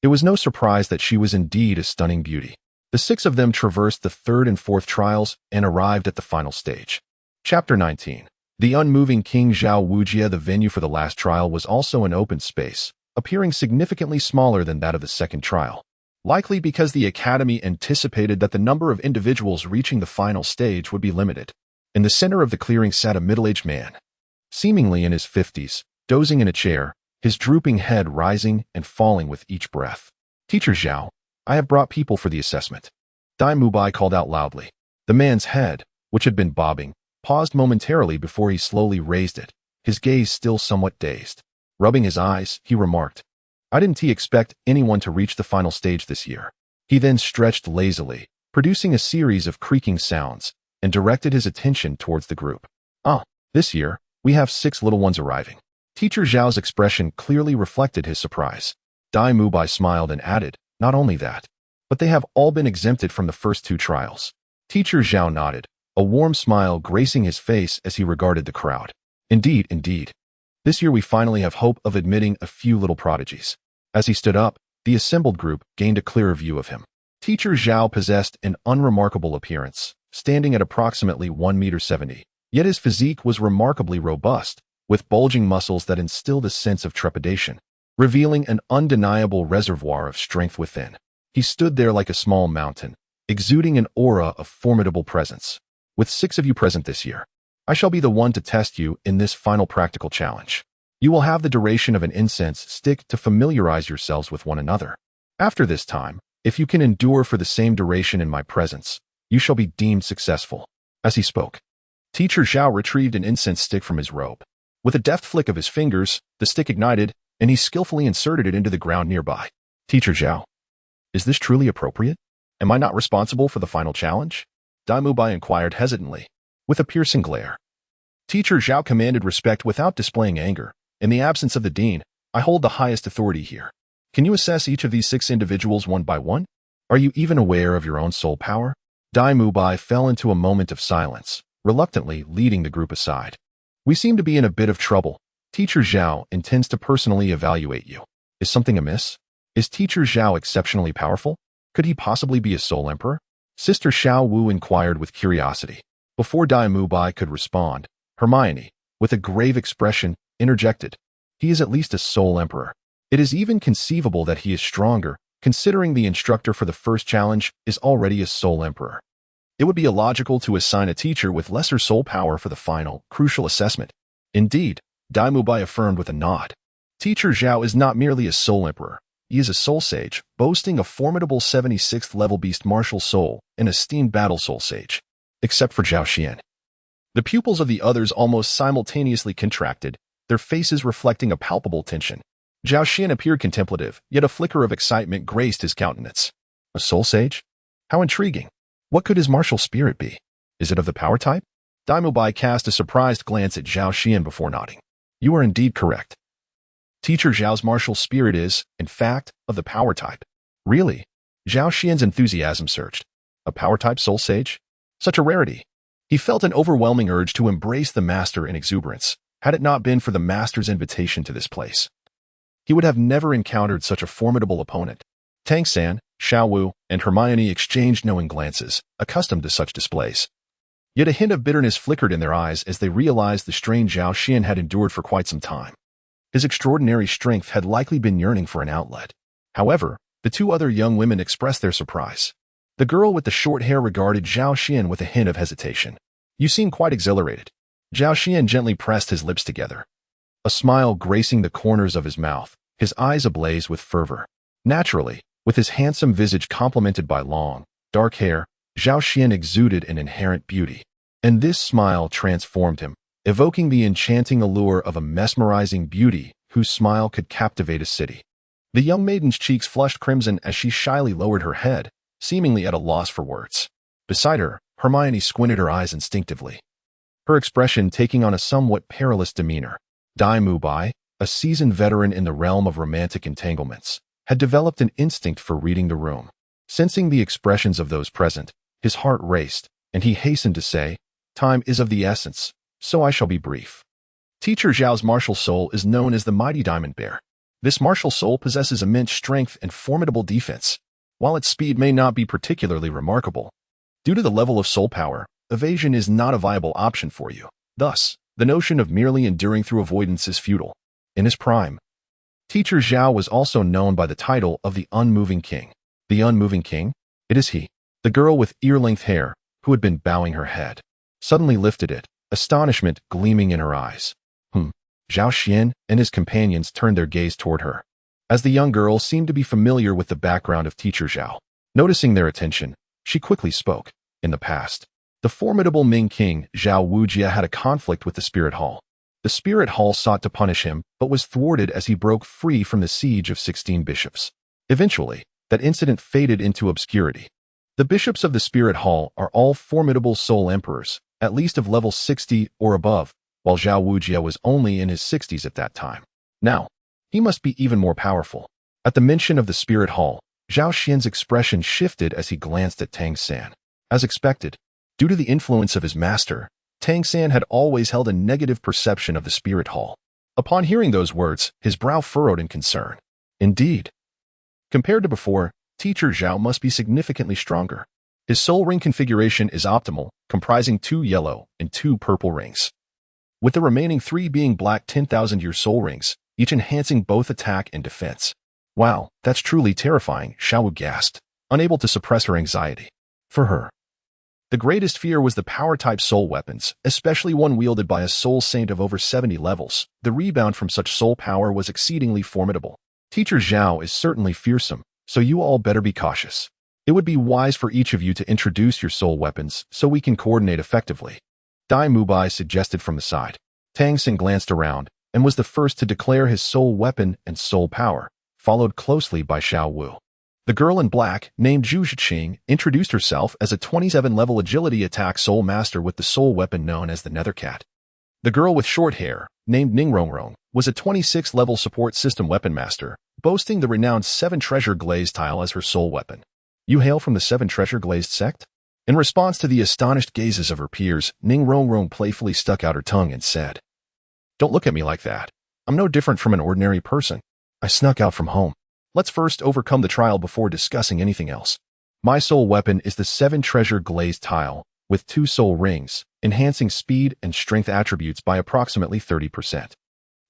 it was no surprise that she was indeed a stunning beauty. The 6 of them traversed the 3rd and 4th trials and arrived at the final stage. Chapter 19. The unmoving King Zhao Wujia. The venue for the last trial was also an open space, appearing significantly smaller than that of the second trial, likely because the academy anticipated that the number of individuals reaching the final stage would be limited. In the center of the clearing sat a middle-aged man, seemingly in his 50s, dozing in a chair, his drooping head rising and falling with each breath. Teacher Zhao, I have brought people for the assessment. Dai Mubai called out loudly. The man's head, which had been bobbing, paused momentarily before he slowly raised it, his gaze still somewhat dazed. Rubbing his eyes, he remarked, I didn't expect anyone to reach the final stage this year. He then stretched lazily, producing a series of creaking sounds, and directed his attention towards the group. This year, we have 6 little ones arriving. Teacher Zhao's expression clearly reflected his surprise. Dai Mubai smiled and added, not only that, but they have all been exempted from the first 2 trials. Teacher Zhao nodded, a warm smile gracing his face as he regarded the crowd. Indeed, indeed. This year we finally have hope of admitting a few little prodigies. As he stood up, the assembled group gained a clearer view of him. Teacher Zhao possessed an unremarkable appearance, standing at approximately 1.70 meters, yet his physique was remarkably robust, with bulging muscles that instilled a sense of trepidation, revealing an undeniable reservoir of strength within. He stood there like a small mountain, exuding an aura of formidable presence. With 6 of you present this year, I shall be the one to test you in this final practical challenge. You will have the duration of an incense stick to familiarize yourselves with one another. After this time, if you can endure for the same duration in my presence, you shall be deemed successful. As he spoke, Teacher Zhao retrieved an incense stick from his robe. With a deft flick of his fingers, the stick ignited, and he skillfully inserted it into the ground nearby. Teacher Zhao, is this truly appropriate? Am I not responsible for the final challenge? Dai Mubai inquired hesitantly, with a piercing glare. Teacher Zhao commanded respect without displaying anger. In the absence of the dean, I hold the highest authority here. Can you assess each of these 6 individuals one by one? Are you even aware of your own soul power? Dai Mubai fell into a moment of silence, reluctantly leading the group aside. We seem to be in a bit of trouble. Teacher Zhao intends to personally evaluate you. Is something amiss? Is Teacher Zhao exceptionally powerful? Could he possibly be a soul emperor? Sister Xiao Wu inquired with curiosity. Before Dai Mubai could respond, Hermione, with a grave expression, interjected. He is at least a soul emperor. It is even conceivable that he is stronger, considering the instructor for the first challenge is already a soul emperor. It would be illogical to assign a teacher with lesser soul power for the final, crucial assessment. Indeed, Dai Mubai affirmed with a nod. Teacher Zhao is not merely a soul emperor. He is a soul sage, boasting a formidable 76th level beast martial soul and esteemed battle soul sage. Except for Zhao Xian. The pupils of the others almost simultaneously contracted, their faces reflecting a palpable tension. Zhao Xian appeared contemplative, yet a flicker of excitement graced his countenance. A soul sage? How intriguing. What could his martial spirit be? Is it of the power type? Dai Mubai cast a surprised glance at Zhao Xian before nodding. You are indeed correct. Teacher Zhao's martial spirit is, in fact, of the power type. Really? Zhao Xian's enthusiasm surged. A power type soul sage? Such a rarity. He felt an overwhelming urge to embrace the master in exuberance, had it not been for the master's invitation to this place. He would have never encountered such a formidable opponent. Tang San, Xiao Wu, and Hermione exchanged knowing glances, accustomed to such displays. Yet a hint of bitterness flickered in their eyes as they realized the strain Zhao Xian had endured for quite some time. His extraordinary strength had likely been yearning for an outlet. However, the two other young women expressed their surprise. The girl with the short hair regarded Zhao Xian with a hint of hesitation. You seem quite exhilarated. Zhao Xian gently pressed his lips together. A smile gracing the corners of his mouth, his eyes ablaze with fervor. Naturally, with his handsome visage complemented by long, dark hair, Zhao Xian exuded an inherent beauty. And this smile transformed him, evoking the enchanting allure of a mesmerizing beauty whose smile could captivate a city. The young maiden's cheeks flushed crimson as she shyly lowered her head, seemingly at a loss for words. Beside her, Hermione squinted her eyes instinctively, her expression taking on a somewhat perilous demeanor. Dai Mubai, a seasoned veteran in the realm of romantic entanglements, had developed an instinct for reading the room. Sensing the expressions of those present, his heart raced, and he hastened to say, "Time is of the essence, so I shall be brief." Teacher Zhao's martial soul is known as the Mighty Diamond Bear. This martial soul possesses immense strength and formidable defense, while its speed may not be particularly remarkable. Due to the level of soul power, evasion is not a viable option for you. Thus, the notion of merely enduring through avoidance is futile. In his prime, Teacher Zhao was also known by the title of the Unmoving King. The Unmoving King? It is he. The girl with ear-length hair, who had been bowing her head, suddenly lifted it, astonishment gleaming in her eyes. Zhao Xian and his companions turned their gaze toward her. As the young girl seemed to be familiar with the background of Teacher Zhao, noticing their attention, she quickly spoke. In the past, the formidable Ming King Zhao Wujia had a conflict with the Spirit Hall. The Spirit Hall sought to punish him, but was thwarted as he broke free from the siege of 16 bishops. Eventually, that incident faded into obscurity. The bishops of the Spirit Hall are all formidable soul emperors, at least of level 60 or above, while Zhao Wujia was only in his 60s at that time. Now, he must be even more powerful. At the mention of the Spirit Hall, Zhao Xian's expression shifted as he glanced at Tang San. As expected, due to the influence of his master, Tang San had always held a negative perception of the Spirit Hall. Upon hearing those words, his brow furrowed in concern. Indeed, compared to before, Teacher Zhao must be significantly stronger. His soul ring configuration is optimal, comprising 2 yellow and 2 purple rings, with the remaining 3 being black 10,000-year soul rings, each enhancing both attack and defense. Wow, that's truly terrifying, Xiao Wu gasped, unable to suppress her anxiety. For her, the greatest fear was the power-type soul weapons, especially one wielded by a soul saint of over 70 levels. The rebound from such soul power was exceedingly formidable. Teacher Zhao is certainly fearsome, so you all better be cautious. It would be wise for each of you to introduce your soul weapons so we can coordinate effectively. Dai Mubai suggested from the side. Tang Xin glanced around and was the first to declare his soul weapon and soul power, followed closely by Xiao Wu. The girl in black, named Zhu Zhiqing, introduced herself as a 27-level agility attack soul master with the soul weapon known as the Nethercat. The girl with short hair, named Ning Rongrong, was a 26-level support system weapon master, boasting the renowned 7 Treasure Glazed tile as her soul weapon. You hail from the 7 Treasure Glazed sect? In response to the astonished gazes of her peers, Ning Rongrong playfully stuck out her tongue and said, "Don't look at me like that. I'm no different from an ordinary person. I snuck out from home. Let's first overcome the trial before discussing anything else. My soul weapon is the 7 Treasure Glazed tile, with 2 soul rings, enhancing speed and strength attributes by approximately 30%.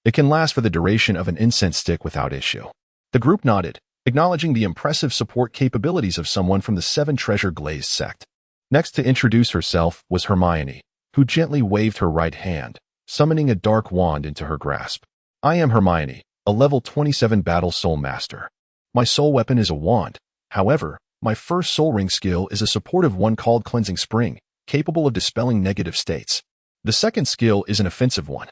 It can last for the duration of an incense stick without issue." The group nodded, acknowledging the impressive support capabilities of someone from the Seven Treasure Glazed sect. Next to introduce herself was Hermione, who gently waved her right hand, summoning a dark wand into her grasp. I am Hermione, a level 27 battle soul master. My soul weapon is a wand. However, my first soul ring skill is a supportive one called Cleansing Spring, capable of dispelling negative states. The second skill is an offensive one.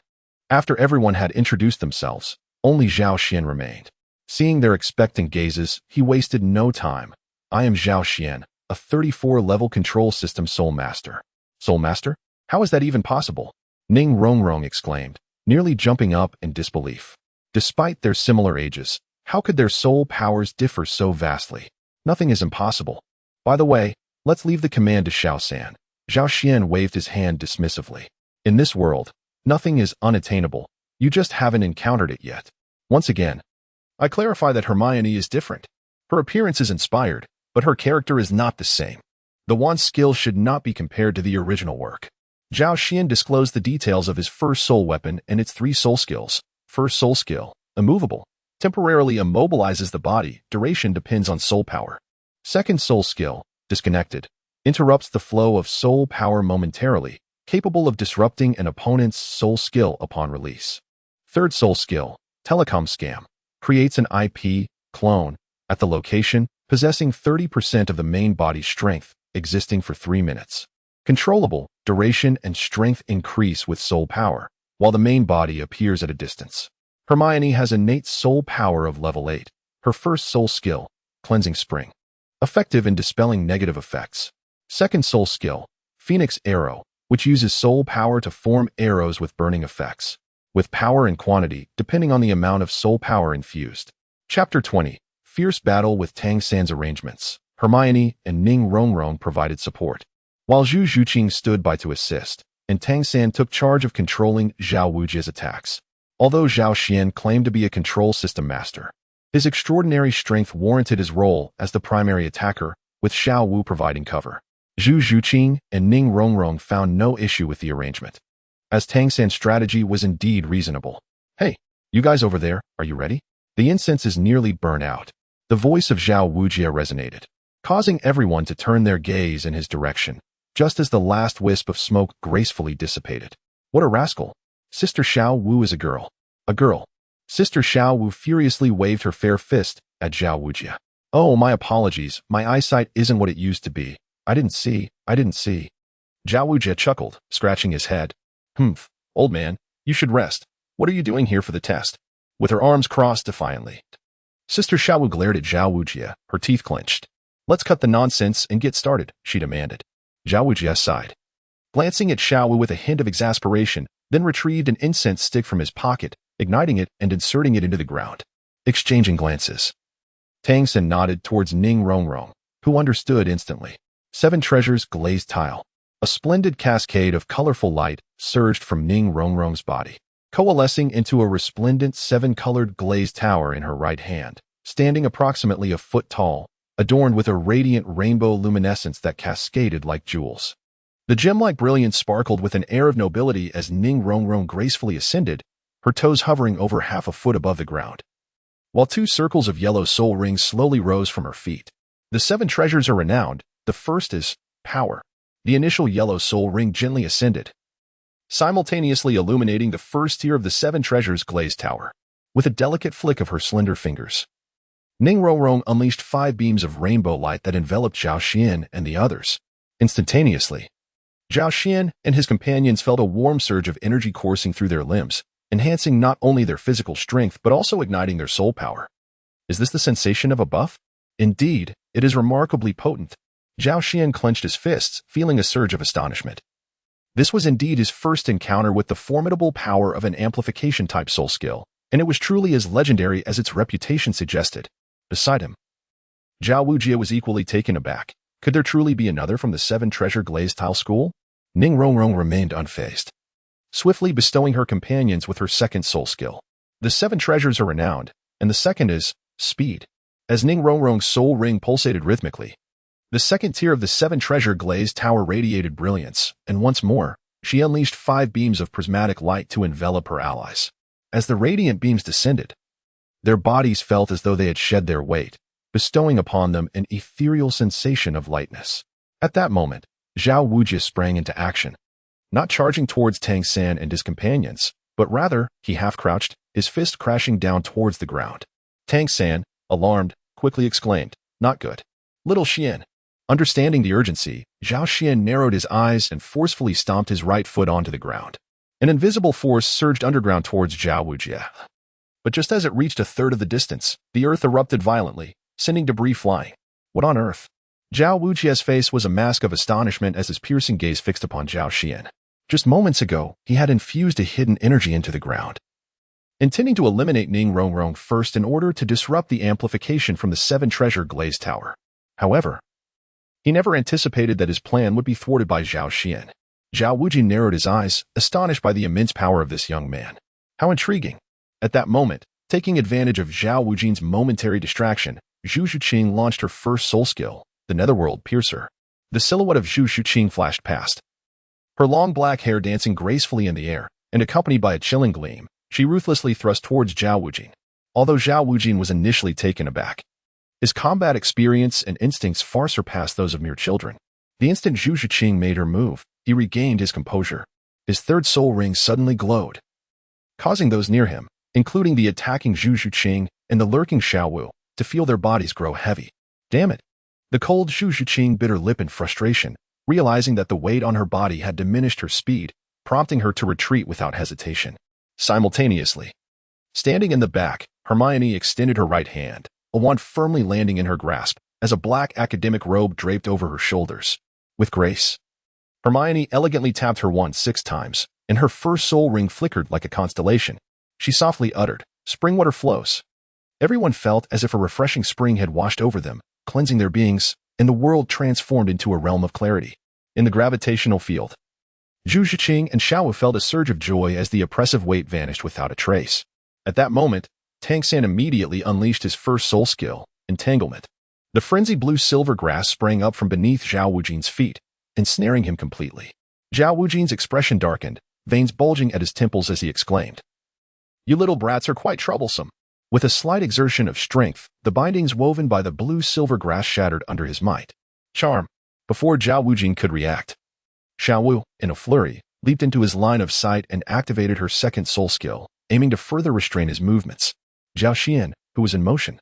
After everyone had introduced themselves, only Zhao Xian remained. Seeing their expectant gazes, he wasted no time. I am Zhao Xian, a 34-level control system soul master. Soul master? How is that even possible? Ning Rongrong exclaimed, nearly jumping up in disbelief. Despite their similar ages, how could their soul powers differ so vastly? Nothing is impossible. By the way, let's leave the command to Xiao San. Zhao Xian waved his hand dismissively. In this world, nothing is unattainable. You just haven't encountered it yet. Once again, I clarify that Hermione is different. Her appearance is inspired, but her character is not the same. The wand's skill should not be compared to the original work. Zhao Xian disclosed the details of his first soul weapon and its 3 soul skills. First soul skill, immovable, temporarily immobilizes the body, duration depends on soul power. Second soul skill, disconnected, interrupts the flow of soul power momentarily, capable of disrupting an opponent's soul skill upon release. Third soul skill, telecom scam, creates an IP clone at the location, possessing 30% of the main body's strength, existing for 3 minutes. Controllable, duration and strength increase with soul power, while the main body appears at a distance. Hermione has innate soul power of level 8. Her first soul skill, Cleansing Spring, effective in dispelling negative effects. Second soul skill, Phoenix Arrow, which uses soul power to form arrows with burning effects, with power and quantity depending on the amount of soul power infused. Chapter 20, Fierce Battle with Tang San's Arrangements. Hermione and Ning Rongrong provided support, while Zhu Zhuqing stood by to assist, and Tang San took charge of controlling Zhao Wujia's attacks. Although Zhao Xian claimed to be a control system master, his extraordinary strength warranted his role as the primary attacker, with Xiao Wu providing cover. Zhu Zhuqing and Ning Rongrong found no issue with the arrangement, as Tang San's strategy was indeed reasonable. Hey, you guys over there, are you ready? The incense is nearly burnt out. The voice of Zhao Wujia resonated, causing everyone to turn their gaze in his direction, just as the last wisp of smoke gracefully dissipated. What a rascal! Sister Xiao Wu is a girl. A girl. Sister Xiao Wu furiously waved her fair fist at Zhao Wujia. Oh, my apologies, my eyesight isn't what it used to be. I didn't see. Zhao Wujia chuckled, scratching his head. Humph, old man, you should rest. What are you doing here for the test? With her arms crossed defiantly, Sister Xiao Wu glared at Zhao Wujia, her teeth clenched. Let's cut the nonsense and get started, she demanded. Zhao Wujia sighed, glancing at Xiao Wu with a hint of exasperation, then retrieved an incense stick from his pocket, igniting it and inserting it into the ground. Exchanging glances, Tang San nodded towards Ning Rongrong, who understood instantly. 7 treasures glazed tile. A splendid cascade of colorful light surged from Ning Rongrong's body, coalescing into a resplendent 7-colored glazed tower in her right hand, standing approximately a foot tall, adorned with a radiant rainbow luminescence that cascaded like jewels. The gem-like brilliance sparkled with an air of nobility as Ning Rongrong gracefully ascended, her toes hovering over half a foot above the ground, while 2 circles of yellow soul rings slowly rose from her feet. The 7 treasures are renowned. The first is power. The initial yellow soul ring gently ascended, simultaneously illuminating the first tier of the 7 treasures glazed tower. With a delicate flick of her slender fingers, Ning Rongrong unleashed 5 beams of rainbow light that enveloped Zhao Xian and the others. Instantaneously, Zhao Xian and his companions felt a warm surge of energy coursing through their limbs, enhancing not only their physical strength but also igniting their soul power. Is this the sensation of a buff? Indeed, it is remarkably potent. Zhao Xian clenched his fists, feeling a surge of astonishment. This was indeed his first encounter with the formidable power of an amplification-type soul skill, and it was truly as legendary as its reputation suggested. Beside him, Zhao Wujia was equally taken aback. Could there truly be another from the 7 treasure glazed tile school? Ning Rongrong remained unfazed, swiftly bestowing her companions with her second soul skill. The 7 treasures are renowned, and the second is speed. As Ning Rongrong's soul ring pulsated rhythmically, the second tier of the 7 treasure glazed tower radiated brilliance, and once more, she unleashed 5 beams of prismatic light to envelop her allies. As the radiant beams descended, Their bodies felt as though they had shed their weight, bestowing upon them an ethereal sensation of lightness. At that moment, Zhao Wujie sprang into action, not charging towards Tang San and his companions, but rather, he half-crouched, his fist crashing down towards the ground. Tang San, alarmed, quickly exclaimed, "Not good. Little Xian." Understanding the urgency, Zhao Xian narrowed his eyes and forcefully stomped his right foot onto the ground. An invisible force surged underground towards Zhao Wujie. But just as it reached a third of the distance, the earth erupted violently, sending debris flying. What on earth? Zhao Wujie's face was a mask of astonishment as his piercing gaze fixed upon Zhao Xian. Just moments ago, he had infused a hidden energy into the ground, intending to eliminate Ning Rongrong first in order to disrupt the amplification from the 7 treasure glaze tower. However, he never anticipated that his plan would be thwarted by Zhao Xian. Zhao Wujie narrowed his eyes, astonished by the immense power of this young man. How intriguing. At that moment, taking advantage of Zhao Wujin's momentary distraction, Zhu Zhuqing launched her first soul skill, the Netherworld Piercer. The silhouette of Zhu Zhuqing flashed past, her long black hair dancing gracefully in the air, and accompanied by a chilling gleam, she ruthlessly thrust towards Zhao Wujing. Although Zhao Wujing was initially taken aback, his combat experience and instincts far surpassed those of mere children. The instant Zhu Zhuqing made her move, he regained his composure. His third soul ring suddenly glowed, causing those near him, including the attacking Zhu Zhuqing and the lurking Xiao Wu, to feel their bodies grow heavy. Damn it! The cold Zhu Zhuqing bit her lip in frustration, realizing that the weight on her body had diminished her speed, prompting her to retreat without hesitation. Simultaneously, standing in the back, Hermione extended her right hand, a wand firmly landing in her grasp, as a black academic robe draped over her shoulders. With grace, Hermione elegantly tapped her wand 6 times, and her first soul ring flickered like a constellation. She softly uttered, "Spring water flows." Everyone felt as if a refreshing spring had washed over them, cleansing their beings, and the world transformed into a realm of clarity. In the gravitational field, Zhu Zhuqing and Xiao Wu felt a surge of joy as the oppressive weight vanished without a trace. At that moment, Tang San immediately unleashed his first soul skill, Entanglement. The frenzied blue-silver grass sprang up from beneath Zhao Wujing's feet, ensnaring him completely. Zhao Wujing's expression darkened, veins bulging at his temples as he exclaimed, "You little brats are quite troublesome." With a slight exertion of strength, the bindings woven by the blue-silver grass shattered under his might. Charm. Before Zhao Wujing could react, Xiao Wu, in a flurry, leaped into his line of sight and activated her second soul skill, aiming to further restrain his movements. Zhao Xian, who was in motion,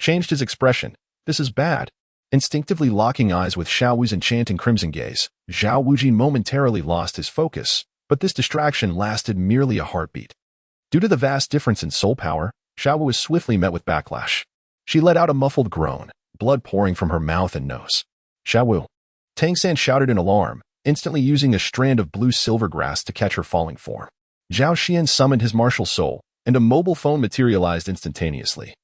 changed his expression. "This is bad." Instinctively locking eyes with Xiao Wu's enchanting crimson gaze, Zhao Wujing momentarily lost his focus, but this distraction lasted merely a heartbeat. Due to the vast difference in soul power, Xiao Wu was swiftly met with backlash. She let out a muffled groan, blood pouring from her mouth and nose. "Xiao Wu!" Tang San shouted in alarm, instantly using a strand of blue-silver grass to catch her falling form. Zhao Xian summoned his martial soul, and a mobile phone materialized instantaneously,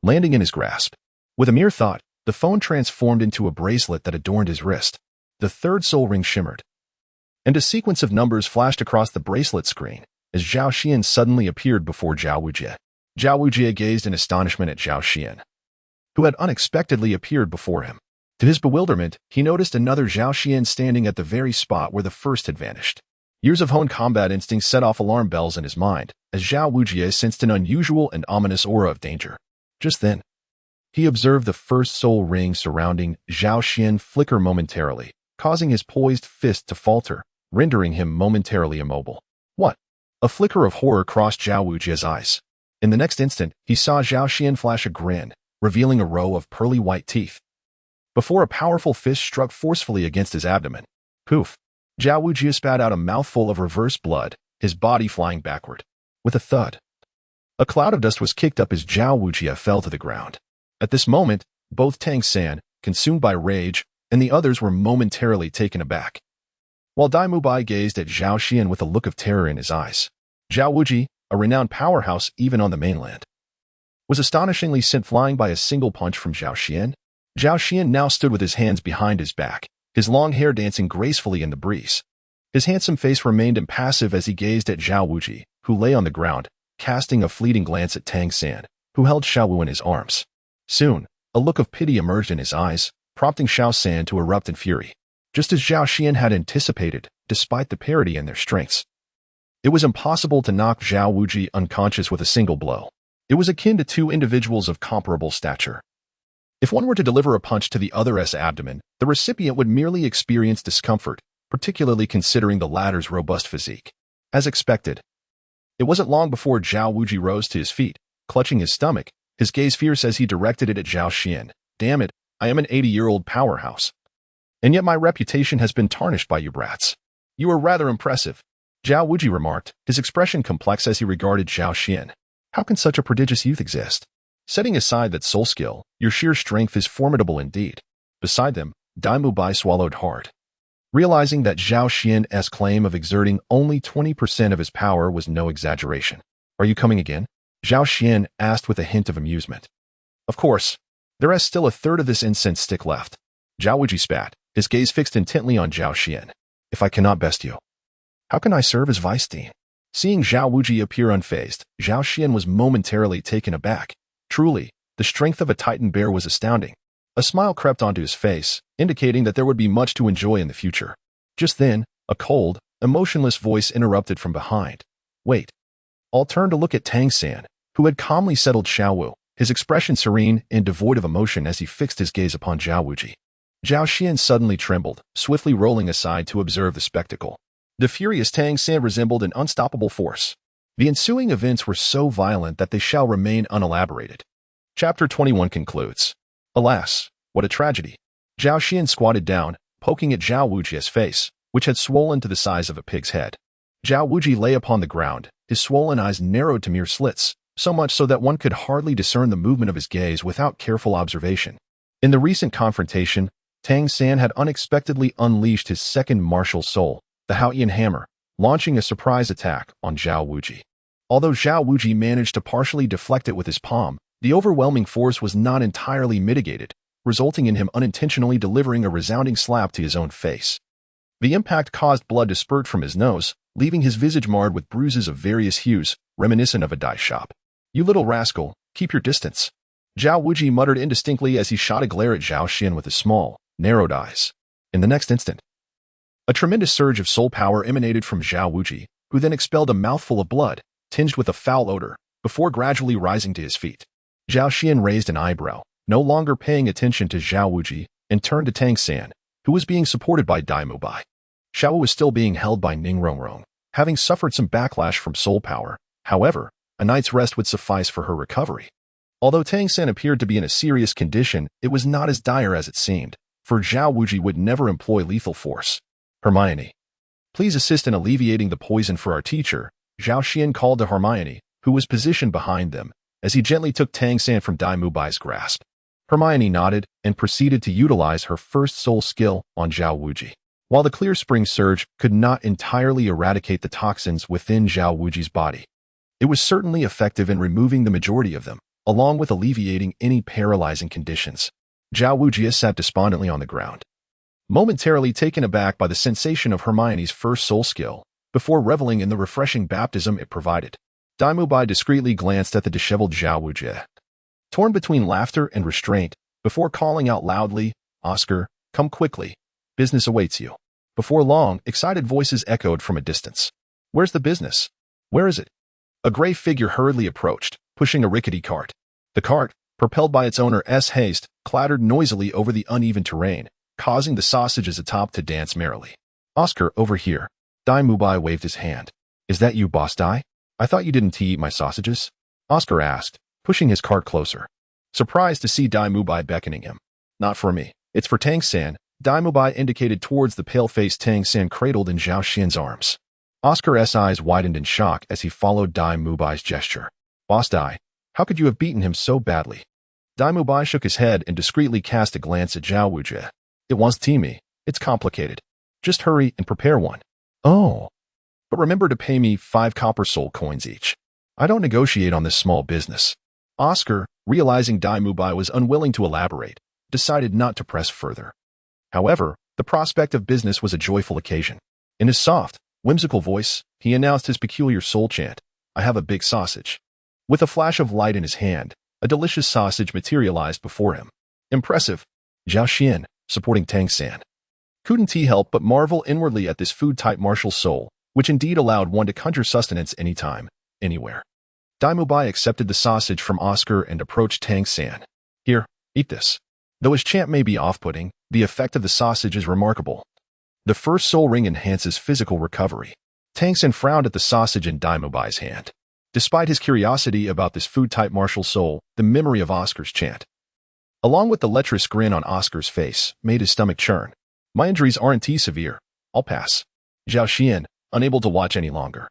landing in his grasp. With a mere thought, the phone transformed into a bracelet that adorned his wrist. The third soul ring shimmered, and a sequence of numbers flashed across the bracelet screen as Zhao Xian suddenly appeared before Zhao Wujie. Zhao Wujie gazed in astonishment at Zhao Xian, who had unexpectedly appeared before him. To his bewilderment, he noticed another Zhao Xian standing at the very spot where the first had vanished. Years of honed combat instincts set off alarm bells in his mind, as Zhao Wujie sensed an unusual and ominous aura of danger. Just then, he observed the first soul ring surrounding Zhao Xian flicker momentarily, causing his poised fist to falter, rendering him momentarily immobile. What? A flicker of horror crossed Zhao Wujie's eyes. In the next instant, he saw Zhao Xian flash a grin, revealing a row of pearly white teeth, before a powerful fist struck forcefully against his abdomen. Poof! Zhao Wujie spat out a mouthful of reverse blood, his body flying backward. With a thud, a cloud of dust was kicked up as Zhao Wujie fell to the ground. At this moment, both Tang San, consumed by rage, and the others were momentarily taken aback, while Dai Mubai gazed at Zhao Xian with a look of terror in his eyes. Zhao Wujie, a renowned powerhouse even on the mainland, was astonishingly sent flying by a single punch from Zhao Xian. Zhao Xian now stood with his hands behind his back, his long hair dancing gracefully in the breeze. His handsome face remained impassive as he gazed at Zhao Wujie, who lay on the ground, casting a fleeting glance at Tang San, who held Xiao Wu in his arms. Soon, a look of pity emerged in his eyes, prompting Xiao San to erupt in fury. Just as Zhao Xian had anticipated, despite the parity in their strengths, it was impossible to knock Zhao Wujie unconscious with a single blow. It was akin to two individuals of comparable stature. If one were to deliver a punch to the other's abdomen, the recipient would merely experience discomfort, particularly considering the latter's robust physique. As expected, it wasn't long before Zhao Wuji rose to his feet, clutching his stomach, his gaze fierce as he directed it at Zhao Xian. Damn it, I am an 80-year-old powerhouse. And yet my reputation has been tarnished by you brats. You are rather impressive, Zhao Wuji remarked, his expression complex as he regarded Zhao Xian. How can such a prodigious youth exist? Setting aside that soul skill, your sheer strength is formidable indeed. Beside them, Dai Mubai swallowed hard. Realizing that Zhao Xian's claim of exerting only 20% of his power was no exaggeration. Are you coming again? Zhao Xian asked with a hint of amusement. Of course. There is still a third of this incense stick left. Zhao Wuji spat, his gaze fixed intently on Zhao Xian. If I cannot best you, how can I serve as vice dean? Seeing Zhao Wuji appear unfazed, Zhao Xian was momentarily taken aback. Truly, the strength of a Titan bear was astounding. A smile crept onto his face, indicating that there would be much to enjoy in the future. Just then, a cold, emotionless voice interrupted from behind. Wait. All turned to look at Tang San, who had calmly settled Xiao Wu, his expression serene and devoid of emotion as he fixed his gaze upon Zhao Wuji. Zhao Xian suddenly trembled, swiftly rolling aside to observe the spectacle. The furious Tang San resembled an unstoppable force. The ensuing events were so violent that they shall remain unelaborated. Chapter 21 concludes. Alas, what a tragedy. Zhao Xian squatted down, poking at Zhao Wuji's face, which had swollen to the size of a pig's head. Zhao Wuji lay upon the ground, his swollen eyes narrowed to mere slits, so much so that one could hardly discern the movement of his gaze without careful observation. In the recent confrontation, Tang San had unexpectedly unleashed his second martial soul, the Haoyan Hammer, launching a surprise attack on Zhao Wuji. Although Zhao Wuji managed to partially deflect it with his palm, the overwhelming force was not entirely mitigated, resulting in him unintentionally delivering a resounding slap to his own face. The impact caused blood to spurt from his nose, leaving his visage marred with bruises of various hues, reminiscent of a dye shop. You little rascal, keep your distance. Zhao Wuji muttered indistinctly as he shot a glare at Zhao Xian with his small, narrowed eyes. In the next instant, a tremendous surge of soul power emanated from Zhao Wuji, who then expelled a mouthful of blood, tinged with a foul odor, before gradually rising to his feet. Zhao Xian raised an eyebrow, no longer paying attention to Zhao Wuji, and turned to Tang San, who was being supported by Dai Mubai. Xiao Wu was still being held by Ning Rongrong, having suffered some backlash from soul power. However, a night's rest would suffice for her recovery. Although Tang San appeared to be in a serious condition, it was not as dire as it seemed, for Zhao Wuji would never employ lethal force. Hermione, please assist in alleviating the poison for our teacher, Zhao Xian called to Hermione, who was positioned behind them, as he gently took Tang San from Dai Mubai's grasp. Hermione nodded and proceeded to utilize her first soul skill on Zhao Wuji. While the clear spring surge could not entirely eradicate the toxins within Zhao Wuji's body, it was certainly effective in removing the majority of them, along with alleviating any paralyzing conditions. Zhao Wuji sat despondently on the ground, momentarily taken aback by the sensation of Hermione's first soul skill, before reveling in the refreshing baptism it provided. Dai Mubai discreetly glanced at the disheveled Zhao Wuji, torn between laughter and restraint, before calling out loudly, "Oscar, come quickly. Business awaits you." Before long, excited voices echoed from a distance. "Where's the business? Where is it?" A gray figure hurriedly approached, pushing a rickety cart. The cart, propelled by its owner's haste, clattered noisily over the uneven terrain, causing the sausages atop to dance merrily. "Oscar, over here." Dai Mubai waved his hand. "Is that you, Boss Dai? I thought you didn't eat my sausages?" Oscar asked, pushing his cart closer. Surprised to see Dai Mubai beckoning him. "Not for me. It's for Tang San." Dai Mubai indicated towards the pale-faced Tang San cradled in Zhao Xian's arms. Oscar's eyes widened in shock as he followed Dai Mubai's gesture. "Boss Dai, how could you have beaten him so badly?" Dai Mubai shook his head and discreetly cast a glance at Zhao Wuji. "It was teamy. It's complicated. Just hurry and prepare one." "Oh. But remember to pay me 5 copper soul coins each. I don't negotiate on this small business." Oscar, realizing Dai Mubai was unwilling to elaborate, decided not to press further. However, the prospect of business was a joyful occasion. In his soft, whimsical voice, he announced his peculiar soul chant, "I have a big sausage." With a flash of light in his hand, a delicious sausage materialized before him. Impressive. Zhao Xian, supporting Tang San, couldn't he help but marvel inwardly at this food-type martial soul, which indeed allowed one to conjure sustenance anytime, anywhere. Daimubai accepted the sausage from Oscar and approached Tang San. Here, eat this. Though his chant may be off-putting, the effect of the sausage is remarkable. The first soul ring enhances physical recovery. Tang San frowned at the sausage in Daimubai's hand. Despite his curiosity about this food-type martial soul, the memory of Oscar's chant, along with the lecherous grin on Oscar's face, made his stomach churn. My injuries aren't too severe. I'll pass. Zhao Xian, unable to watch any longer,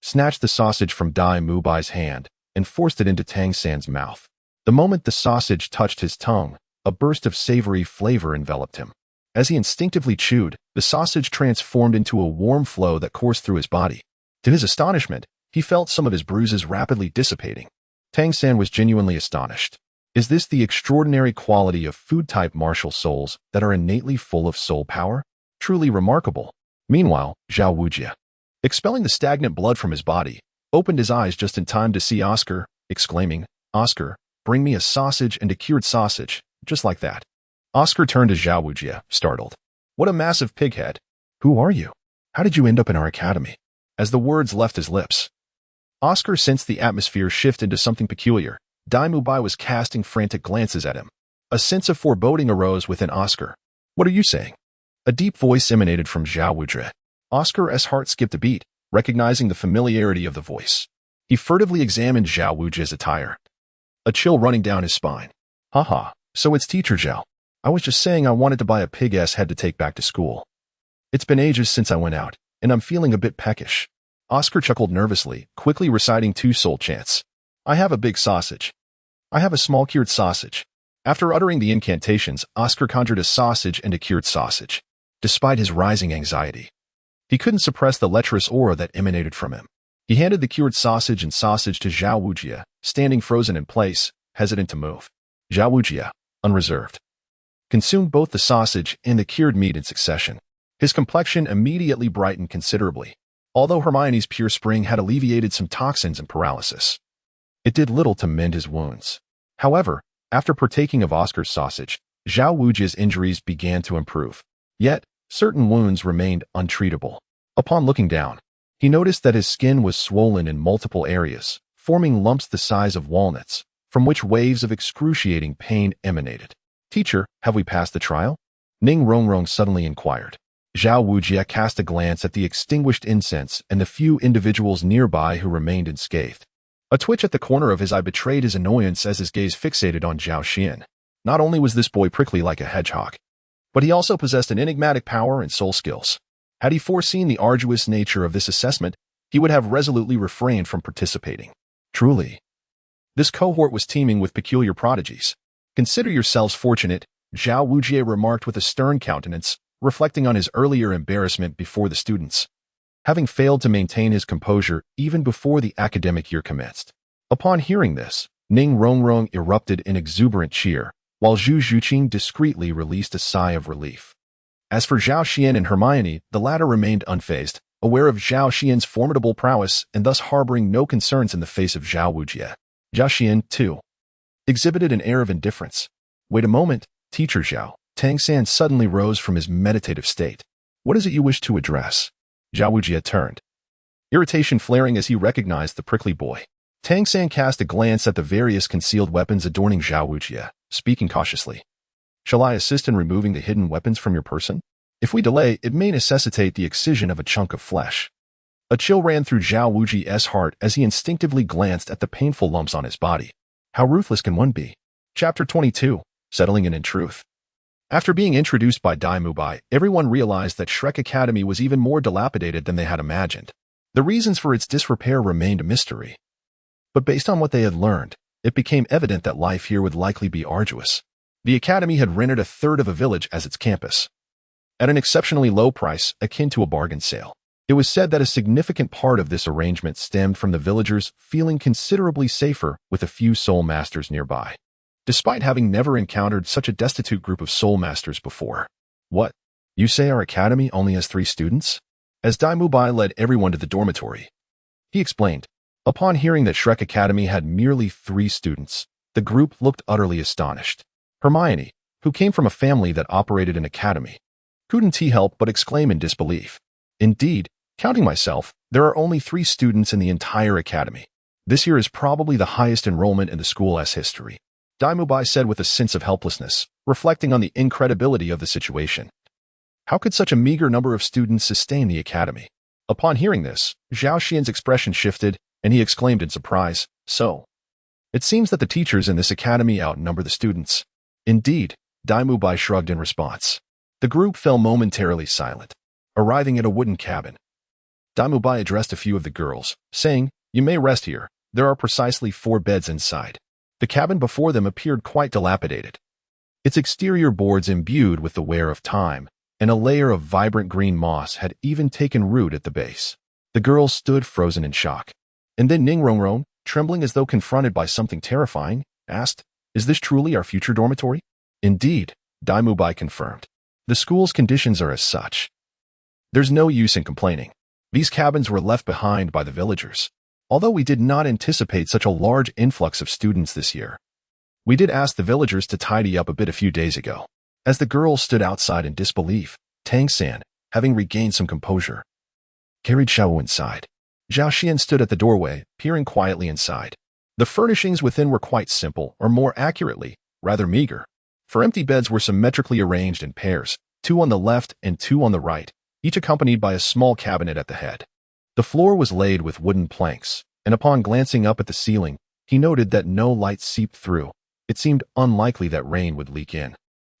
snatched the sausage from Daimubai's hand and forced it into Tang San's mouth. The moment the sausage touched his tongue, a burst of savory flavor enveloped him. As he instinctively chewed, the sausage transformed into a warm flow that coursed through his body. To his astonishment, he felt some of his bruises rapidly dissipating. Tang San was genuinely astonished. Is this the extraordinary quality of food-type martial souls that are innately full of soul power? Truly remarkable. Meanwhile, Zhao Wujie, expelling the stagnant blood from his body, opened his eyes just in time to see Oscar, exclaiming, "Oscar, bring me a sausage and a cured sausage," just like that. Oscar turned to Zhao Wujie, startled. What a massive pighead. Who are you? How did you end up in our academy? As the words left his lips, Oscar sensed the atmosphere shift into something peculiar. Daimubai was casting frantic glances at him. A sense of foreboding arose within Oscar. What are you saying? A deep voice emanated from Zhao Wujie. Oscar's heart skipped a beat, recognizing the familiarity of the voice. He furtively examined Zhao Wujie's attire, a chill running down his spine. Haha, so it's Teacher Zhao. I was just saying I wanted to buy a pig-ass head to take back to school. It's been ages since I went out, and I'm feeling a bit peckish. Oscar chuckled nervously, quickly reciting two soul chants. I have a big sausage. I have a small cured sausage. After uttering the incantations, Oscar conjured a sausage and a cured sausage. Despite his rising anxiety, he couldn't suppress the lecherous aura that emanated from him. He handed the cured sausage and sausage to Zhao Wujie, standing frozen in place, hesitant to move. Zhao Wujie, unreserved, consumed both the sausage and the cured meat in succession. His complexion immediately brightened considerably, although Hermione's pure spring had alleviated some toxins and paralysis. It did little to mend his wounds. However, after partaking of Oscar's sausage, Zhao Wujie's injuries began to improve. Yet, certain wounds remained untreatable. Upon looking down, he noticed that his skin was swollen in multiple areas, forming lumps the size of walnuts, from which waves of excruciating pain emanated. Teacher, have we passed the trial? Ning Rongrong suddenly inquired. Zhao Wujie cast a glance at the extinguished incense and the few individuals nearby who remained unscathed. A twitch at the corner of his eye betrayed his annoyance as his gaze fixated on Zhao Xian. Not only was this boy prickly like a hedgehog, but he also possessed an enigmatic power and soul skills. Had he foreseen the arduous nature of this assessment, he would have resolutely refrained from participating. Truly, this cohort was teeming with peculiar prodigies. Consider yourselves fortunate, Zhao Wujie remarked with a stern countenance, reflecting on his earlier embarrassment before the students, having failed to maintain his composure even before the academic year commenced. Upon hearing this, Ning Rongrong erupted in exuberant cheer, while Zhu Zhuqing discreetly released a sigh of relief. As for Zhao Xian and Hermione, the latter remained unfazed, aware of Zhao Xian's formidable prowess and thus harboring no concerns in the face of Zhao Wujie. Zhao Xian, too, exhibited an air of indifference. Wait a moment, Teacher Zhao. Tang San suddenly rose from his meditative state. What is it you wish to address? Zhao Wujie turned, irritation flaring as he recognized the prickly boy. Tang San cast a glance at the various concealed weapons adorning Zhao Wujie, speaking cautiously. Shall I assist in removing the hidden weapons from your person? If we delay, it may necessitate the excision of a chunk of flesh. A chill ran through Zhao Wujie's heart as he instinctively glanced at the painful lumps on his body. How ruthless can one be? Chapter 22, Settling in Truth. After being introduced by Daimubai, everyone realized that Shrek Academy was even more dilapidated than they had imagined. The reasons for its disrepair remained a mystery. But based on what they had learned, it became evident that life here would likely be arduous. The academy had rented a third of a village as its campus, at an exceptionally low price akin to a bargain sale. It was said that a significant part of this arrangement stemmed from the villagers feeling considerably safer with a few soul masters nearby, despite having never encountered such a destitute group of soul masters before. What? You say our academy only has 3 students? As Daimubai led everyone to the dormitory, he explained. Upon hearing that Shrek Academy had merely 3 students, the group looked utterly astonished. Hermione, who came from a family that operated an academy, couldn't help but exclaim in disbelief. Indeed, counting myself, there are only 3 students in the entire academy. This year is probably the highest enrollment in the school's history, Daimubai said with a sense of helplessness, reflecting on the incredibility of the situation. How could such a meager number of students sustain the academy? Upon hearing this, Zhao Xian's expression shifted, and he exclaimed in surprise, "So, it seems that the teachers in this academy outnumber the students." Indeed, Daimubai shrugged in response. The group fell momentarily silent. Arriving at a wooden cabin, Daimubai addressed a few of the girls, saying, "You may rest here. There are precisely 4 beds inside." The cabin before them appeared quite dilapidated, its exterior boards imbued with the wear of time, and a layer of vibrant green moss had even taken root at the base. The girls stood frozen in shock. And then Ning Rongrong, trembling as though confronted by something terrifying, asked, "Is this truly our future dormitory?" "Indeed," Daimubai confirmed. "The school's conditions are as such. There's no use in complaining. These cabins were left behind by the villagers. Although we did not anticipate such a large influx of students this year, we did ask the villagers to tidy up a bit a few days ago." As the girls stood outside in disbelief, Tang San, having regained some composure, carried Xiaowu inside. Zhao Xian stood at the doorway, peering quietly inside. The furnishings within were quite simple, or more accurately, rather meager. For empty beds were symmetrically arranged in pairs, 2 on the left and 2 on the right, each accompanied by a small cabinet at the head. The floor was laid with wooden planks, and upon glancing up at the ceiling, he noted that no light seeped through. It seemed unlikely that rain would leak in.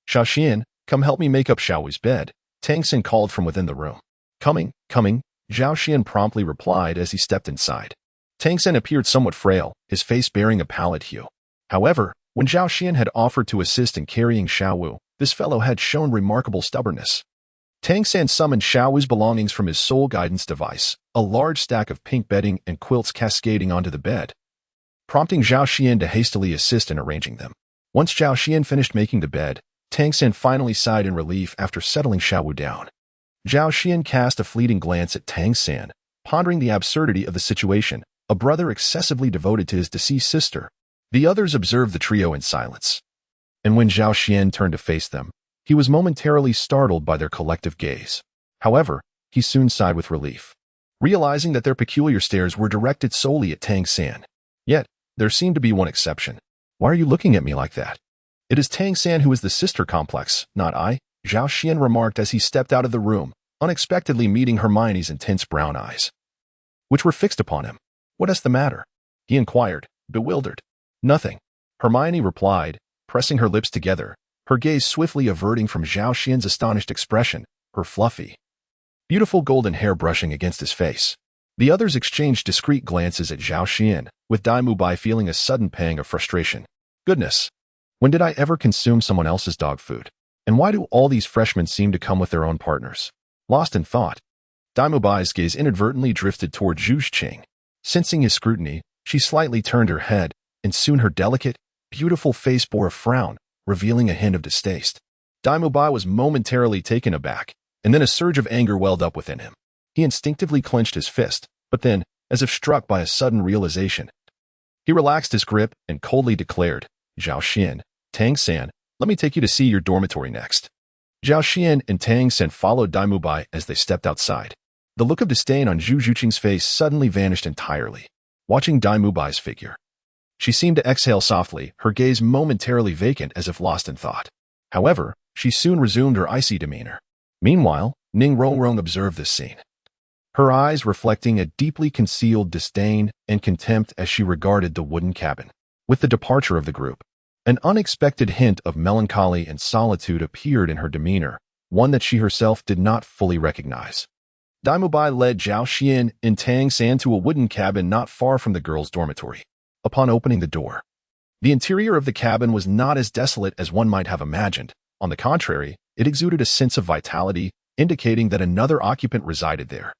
"Zhao Xian, come help me make up Xiaowu's bed," Tang San called from within the room. Coming, Zhao Xian promptly replied as he stepped inside. Tang San appeared somewhat frail, his face bearing a pallid hue. However, when Zhao Xian had offered to assist in carrying Xiaowu, this fellow had shown remarkable stubbornness. Tang San summoned Xiaowu's belongings from his sole guidance device, a large stack of pink bedding and quilts cascading onto the bed, prompting Zhao Xian to hastily assist in arranging them. Once Zhao Xian finished making the bed, Tang San finally sighed in relief after settling Xiaowu down. Zhao Xian cast a fleeting glance at Tang San, pondering the absurdity of the situation, a brother excessively devoted to his deceased sister. The others observed the trio in silence. And when Zhao Xian turned to face them, he was momentarily startled by their collective gaze. However, he soon sighed with relief, realizing that their peculiar stares were directed solely at Tang San. Yet, there seemed to be one exception. "Why are you looking at me like that?" "It is Tang San who is the sister complex, not I," Zhao Xian remarked as he stepped out of the room, unexpectedly meeting Hermione's intense brown eyes, which were fixed upon him. "What is the matter?" he inquired, bewildered. "Nothing," Hermione replied, pressing her lips together, her gaze swiftly averting from Zhao Xian's astonished expression, her fluffy, beautiful golden hair brushing against his face. The others exchanged discreet glances at Zhao Xian, with Daimubai feeling a sudden pang of frustration. Goodness! When did I ever consume someone else's dog food? And why do all these freshmen seem to come with their own partners? Lost in thought, Daimubai's gaze inadvertently drifted toward Zhu Qing. Sensing his scrutiny, she slightly turned her head, and soon her delicate, beautiful face bore a frown, revealing a hint of distaste. Daimubai was momentarily taken aback, and then a surge of anger welled up within him. He instinctively clenched his fist, but then, as if struck by a sudden realization, he relaxed his grip and coldly declared, "Zhao Xian, Tang San, let me take you to see your dormitory next." Zhao Xian and Tang San followed Daimubai as they stepped outside. The look of disdain on Zhu Juqing's face suddenly vanished entirely. Watching Daimubai's figure, she seemed to exhale softly, her gaze momentarily vacant as if lost in thought. However, she soon resumed her icy demeanor. Meanwhile, Ning Rongrong observed this scene, her eyes reflecting a deeply concealed disdain and contempt as she regarded the wooden cabin. With the departure of the group, an unexpected hint of melancholy and solitude appeared in her demeanor, one that she herself did not fully recognize. Daimubai led Zhao Xian and Tang San to a wooden cabin not far from the girls' dormitory. Upon opening the door, the interior of the cabin was not as desolate as one might have imagined. On the contrary, it exuded a sense of vitality, indicating that another occupant resided there.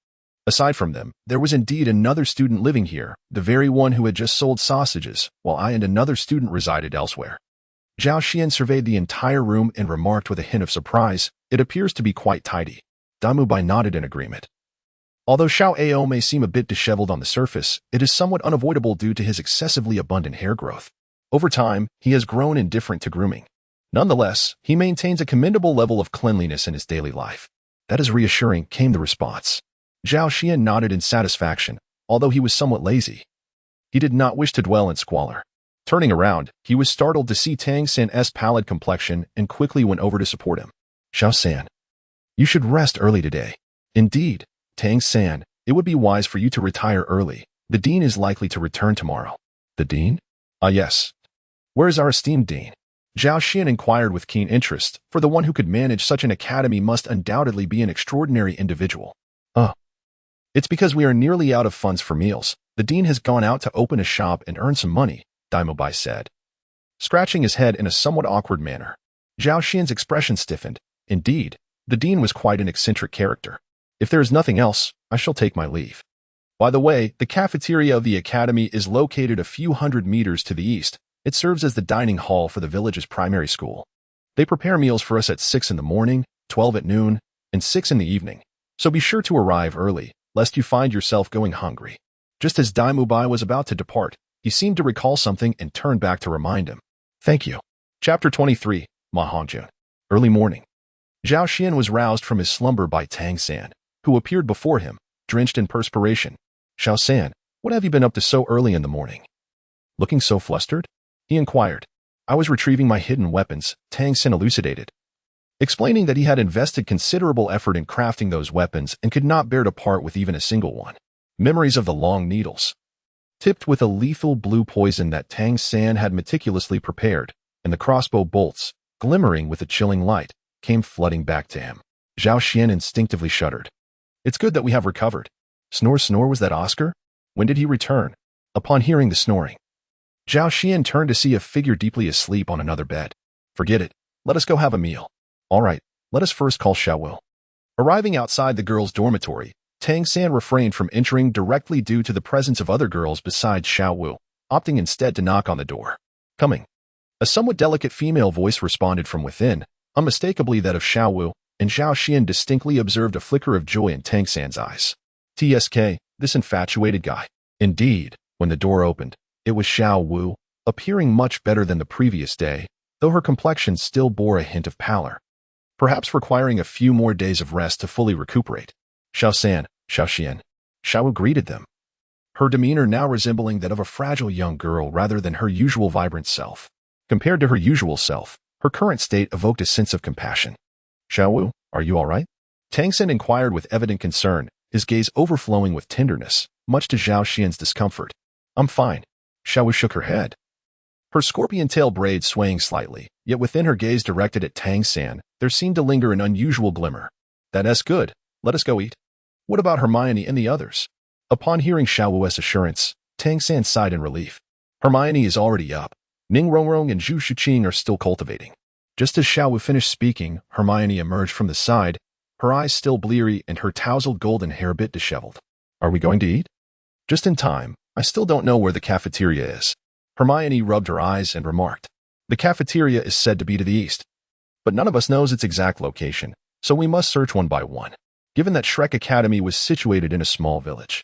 Aside from them, there was indeed another student living here, the very one who had just sold sausages, while I and another student resided elsewhere. Zhao Xian surveyed the entire room and remarked with a hint of surprise, "It appears to be quite tidy." Daimubai nodded in agreement. Although Xiao Ao may seem a bit disheveled on the surface, it is somewhat unavoidable due to his excessively abundant hair growth. Over time, he has grown indifferent to grooming. Nonetheless, he maintains a commendable level of cleanliness in his daily life. "That is reassuring," came the response. Zhao Xian nodded in satisfaction, although he was somewhat lazy. He did not wish to dwell in squalor. Turning around, he was startled to see Tang San's pallid complexion and quickly went over to support him. Xiao San, you should rest early today. Indeed, Tang San, it would be wise for you to retire early. The dean is likely to return tomorrow. The dean? Ah, yes. Where is our esteemed dean? Zhao Xian inquired with keen interest, for the one who could manage such an academy must undoubtedly be an extraordinary individual. It's because we are nearly out of funds for meals. The dean has gone out to open a shop and earn some money, Daimo Bai said, scratching his head in a somewhat awkward manner. Zhao Xian's expression stiffened. Indeed, the dean was quite an eccentric character. If there is nothing else, I shall take my leave. By the way, the cafeteria of the academy is located a few hundred meters to the east. It serves as the dining hall for the village's primary school. They prepare meals for us at 6 in the morning, 12 at noon, and 6 in the evening. So be sure to arrive early, lest you find yourself going hungry. Just as Daimo Bai was about to depart, he seemed to recall something and turned back to remind him. Thank you. Chapter 23, Ma Hongjun. Early morning. Zhao Xian was roused from his slumber by Tang San, who appeared before him, drenched in perspiration. Xiao San, what have you been up to so early in the morning? Looking so flustered? He inquired. I was retrieving my hidden weapons, Tang San elucidated, explaining that he had invested considerable effort in crafting those weapons and could not bear to part with even a single one. Memories of the long needles, tipped with a lethal blue poison that Tang San had meticulously prepared, and the crossbow bolts, glimmering with a chilling light, came flooding back to him. Zhao Xian instinctively shuddered. It's good that we have recovered. Snore, snore, was that Oscar? When did he return? Upon hearing the snoring, Zhao Xian turned to see a figure deeply asleep on another bed. Forget it. Let us go have a meal. All right, let us first call Xiao Wu. Arriving outside the girls' dormitory, Tang San refrained from entering directly due to the presence of other girls besides Xiao Wu, opting instead to knock on the door. Coming. A somewhat delicate female voice responded from within, unmistakably that of Xiao Wu, and Zhao Xian distinctly observed a flicker of joy in Tang San's eyes. TSK, this infatuated guy. Indeed, when the door opened, it was Xiao Wu, appearing much better than the previous day, though her complexion still bore a hint of pallor, perhaps requiring a few more days of rest to fully recuperate. Xiao San, Xiao Xian. Xiao Wu greeted them, her demeanor now resembling that of a fragile young girl rather than her usual vibrant self. Compared to her usual self, her current state evoked a sense of compassion. Xiao Wu, are you all right? Tang San inquired with evident concern, his gaze overflowing with tenderness, much to Zhao Xian's discomfort. I'm fine. Xiao Wu shook her head, her scorpion tail braids swaying slightly, yet within her gaze directed at Tang San, there seemed to linger an unusual glimmer. That's good. Let us go eat. What about Hermione and the others? Upon hearing Xiao Wu's assurance, Tang San sighed in relief. Hermione is already up. Ning Rongrong and Zhu Shuqing are still cultivating. Just as Xiao Wu finished speaking, Hermione emerged from the side, her eyes still bleary and her tousled golden hair a bit disheveled. Are we going to eat? Just in time. I still don't know where the cafeteria is. Hermione rubbed her eyes and remarked. The cafeteria is said to be to the east, but none of us knows its exact location, so we must search one by one. Given that Shrek Academy was situated in a small village,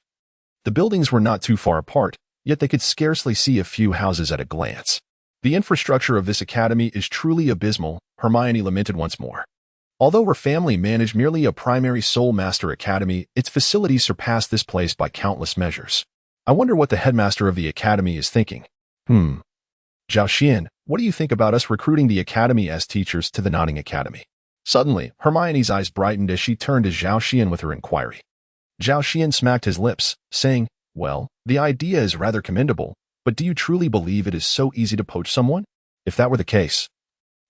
the buildings were not too far apart, yet they could scarcely see a few houses at a glance. The infrastructure of this academy is truly abysmal, Hermione lamented once more. Although her family managed merely a primary soul master academy, its facilities surpassed this place by countless measures. I wonder what the headmaster of the academy is thinking. Zhao Xian, what do you think about us recruiting the academy as teachers to the Nodding Academy? Suddenly, Hermione's eyes brightened as she turned to Zhao Xian with her inquiry. Zhao Xian smacked his lips, saying, well, the idea is rather commendable, but do you truly believe it is so easy to poach someone? If that were the case,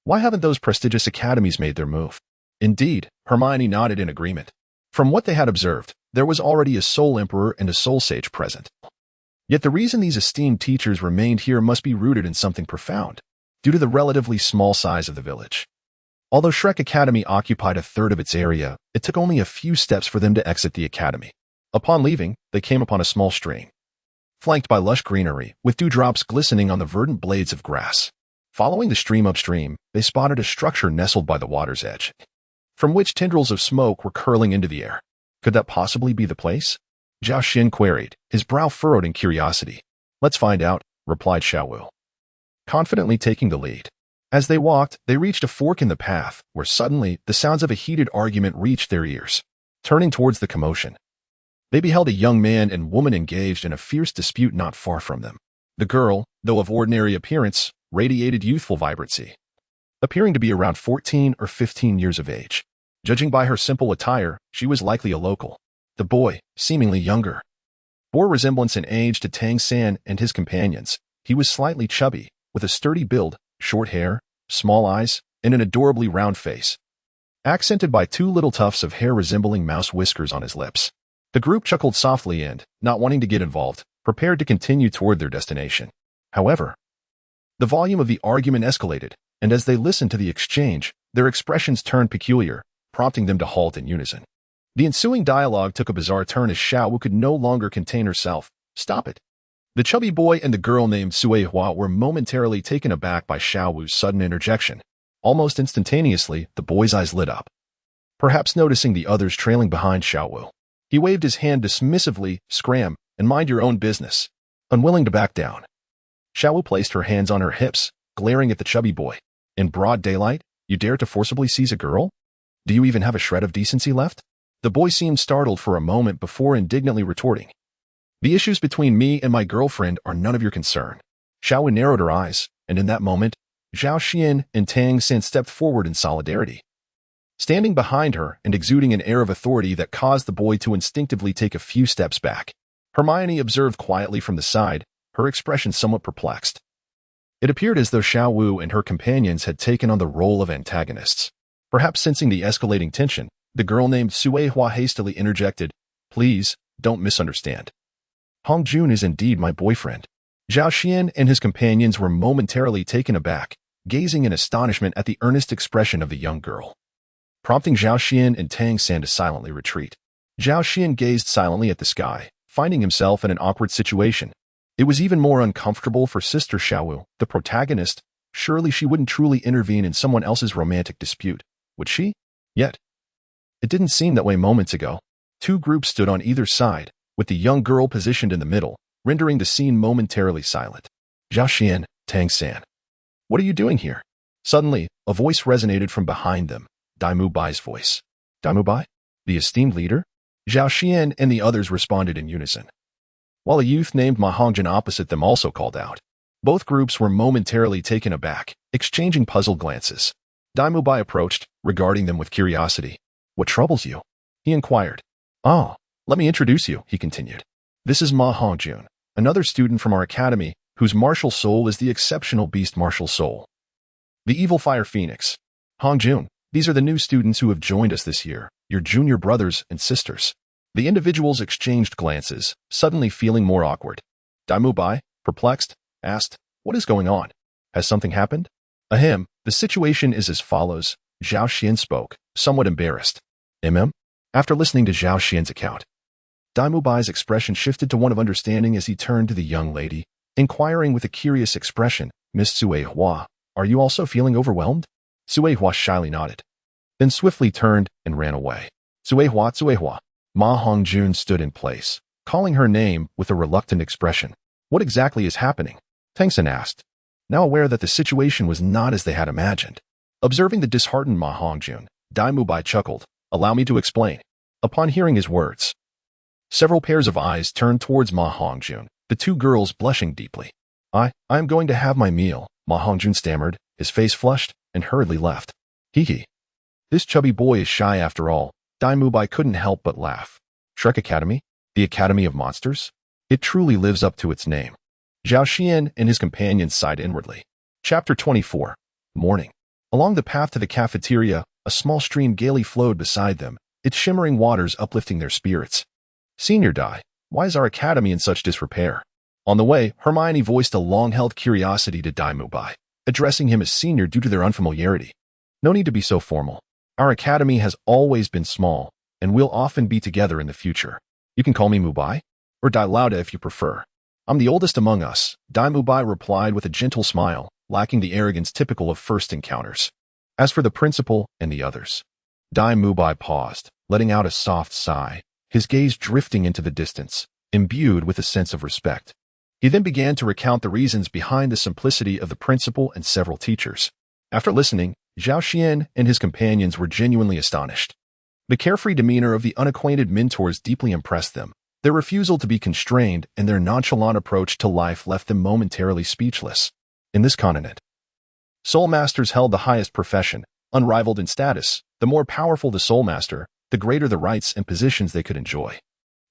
why haven't those prestigious academies made their move? Indeed, Hermione nodded in agreement. From what they had observed, there was already a soul emperor and a soul sage present. Yet the reason these esteemed teachers remained here must be rooted in something profound, due to the relatively small size of the village. Although Shrek Academy occupied a third of its area, it took only a few steps for them to exit the academy. Upon leaving, they came upon a small stream, flanked by lush greenery, with dewdrops glistening on the verdant blades of grass. Following the stream upstream, they spotted a structure nestled by the water's edge, from which tendrils of smoke were curling into the air. Could that possibly be the place? Zhao Xian queried, his brow furrowed in curiosity. Let's find out, replied Xiao Wu, confidently taking the lead. As they walked, they reached a fork in the path, where suddenly the sounds of a heated argument reached their ears. Turning towards the commotion, They beheld a young man and woman engaged in a fierce dispute not far from them. The girl, though of ordinary appearance, radiated youthful vibrancy, appearing to be around 14 or 15 years of age. Judging by her simple attire, she was likely a local. The boy, seemingly younger, bore resemblance in age to Tang San and his companions. He was slightly chubby, with a sturdy build, short hair, small eyes, and an adorably round face, accented by two little tufts of hair resembling mouse whiskers on his lips. The group chuckled softly and, not wanting to get involved, prepared to continue toward their destination. However, the volume of the argument escalated, and as they listened to the exchange, their expressions turned peculiar, prompting them to halt in unison. The ensuing dialogue took a bizarre turn as Xiaowu could no longer contain herself. "Stop it." The chubby boy and the girl named Suehua were momentarily taken aback by Xiaowu's sudden interjection. Almost instantaneously, the boy's eyes lit up. Perhaps noticing the others trailing behind Xiaowu, he waved his hand dismissively, "Scram, and mind your own business." Unwilling to back down, Xiaowu placed her hands on her hips, glaring at the chubby boy. "In broad daylight, you dare to forcibly seize a girl? Do you even have a shred of decency left?" The boy seemed startled for a moment before indignantly retorting, "The issues between me and my girlfriend are none of your concern." Xiaowu narrowed her eyes, and in that moment, Zhao Xian and Tang San stepped forward in solidarity, standing behind her and exuding an air of authority that caused the boy to instinctively take a few steps back. Hermione observed quietly from the side, her expression somewhat perplexed. It appeared as though Xiaowu and her companions had taken on the role of antagonists. Perhaps sensing the escalating tension, the girl named Suehua hastily interjected, "Please, don't misunderstand. Hong Jun is indeed my boyfriend." Zhao Xian and his companions were momentarily taken aback, gazing in astonishment at the earnest expression of the young girl, prompting Zhao Xian and Tang San to silently retreat. Zhao Xian gazed silently at the sky, finding himself in an awkward situation. It was even more uncomfortable for Sister Xiaowu, the protagonist. Surely she wouldn't truly intervene in someone else's romantic dispute, would she? Yet, it didn't seem that way moments ago. Two groups stood on either side, with the young girl positioned in the middle, rendering the scene momentarily silent. "Zhao Xian, Tang San, what are you doing here?" Suddenly, a voice resonated from behind them, Daimu Bai's voice. "Daimu Bai? The esteemed leader?" Zhao Xian and the others responded in unison, while a youth named Ma Hongjin opposite them also called out. Both groups were momentarily taken aback, exchanging puzzled glances. Daimu Bai approached, regarding them with curiosity. "What troubles you?" he inquired. "Oh, let me introduce you," he continued. "This is Ma Hongjun, another student from our academy, whose martial soul is the exceptional beast martial soul, the evil fire phoenix. Hongjun, these are the new students who have joined us this year, your junior brothers and sisters." The individuals exchanged glances, suddenly feeling more awkward. Daimu Bai, perplexed, asked, "What is going on? Has something happened?" "Ahem, the situation is as follows." Zhao Xian spoke, somewhat embarrassed. After listening to Zhao Xian's account, Daimu Bai's expression shifted to one of understanding as he turned to the young lady, inquiring with a curious expression, "Miss Suehua, are you also feeling overwhelmed?" Suehua shyly nodded, then swiftly turned and ran away. Suehua. Ma Hongjun stood in place, calling her name with a reluctant expression. "What exactly is happening?" Tang San asked, now aware that the situation was not as they had imagined. Observing the disheartened Ma Hongjun, Daimu Bai chuckled, "Allow me to explain." Upon hearing his words, several pairs of eyes turned towards Ma Hongjun, the two girls blushing deeply. I am going to have my meal," Ma Hongjun stammered, his face flushed, and hurriedly left. Hee. This chubby boy is shy after all. Daimu Bai couldn't help but laugh. Shrek Academy? The Academy of Monsters? It truly lives up to its name. Zhao Xian and his companions sighed inwardly. Chapter 24. Morning. Along the path to the cafeteria, a small stream gaily flowed beside them, its shimmering waters uplifting their spirits. "Senior Dai, why is our academy in such disrepair?" On the way, Hermione voiced a long-held curiosity to Daimu Bai, addressing him as senior due to their unfamiliarity. "No need to be so formal. Our academy has always been small, and we'll often be together in the future. You can call me Mubai, or Dai Lauda if you prefer. I'm the oldest among us," Daimu Bai replied with a gentle smile, lacking the arrogance typical of first encounters. As for the principal and the others, Daimu Bai paused, letting out a soft sigh, his gaze drifting into the distance, imbued with a sense of respect. He then began to recount the reasons behind the simplicity of the principal and several teachers. After listening, Zhao Xian and his companions were genuinely astonished. The carefree demeanor of the unacquainted mentors deeply impressed them. Their refusal to be constrained and their nonchalant approach to life left them momentarily speechless. In this continent, soul masters held the highest profession, unrivaled in status. The more powerful the soul master, the greater the rights and positions they could enjoy.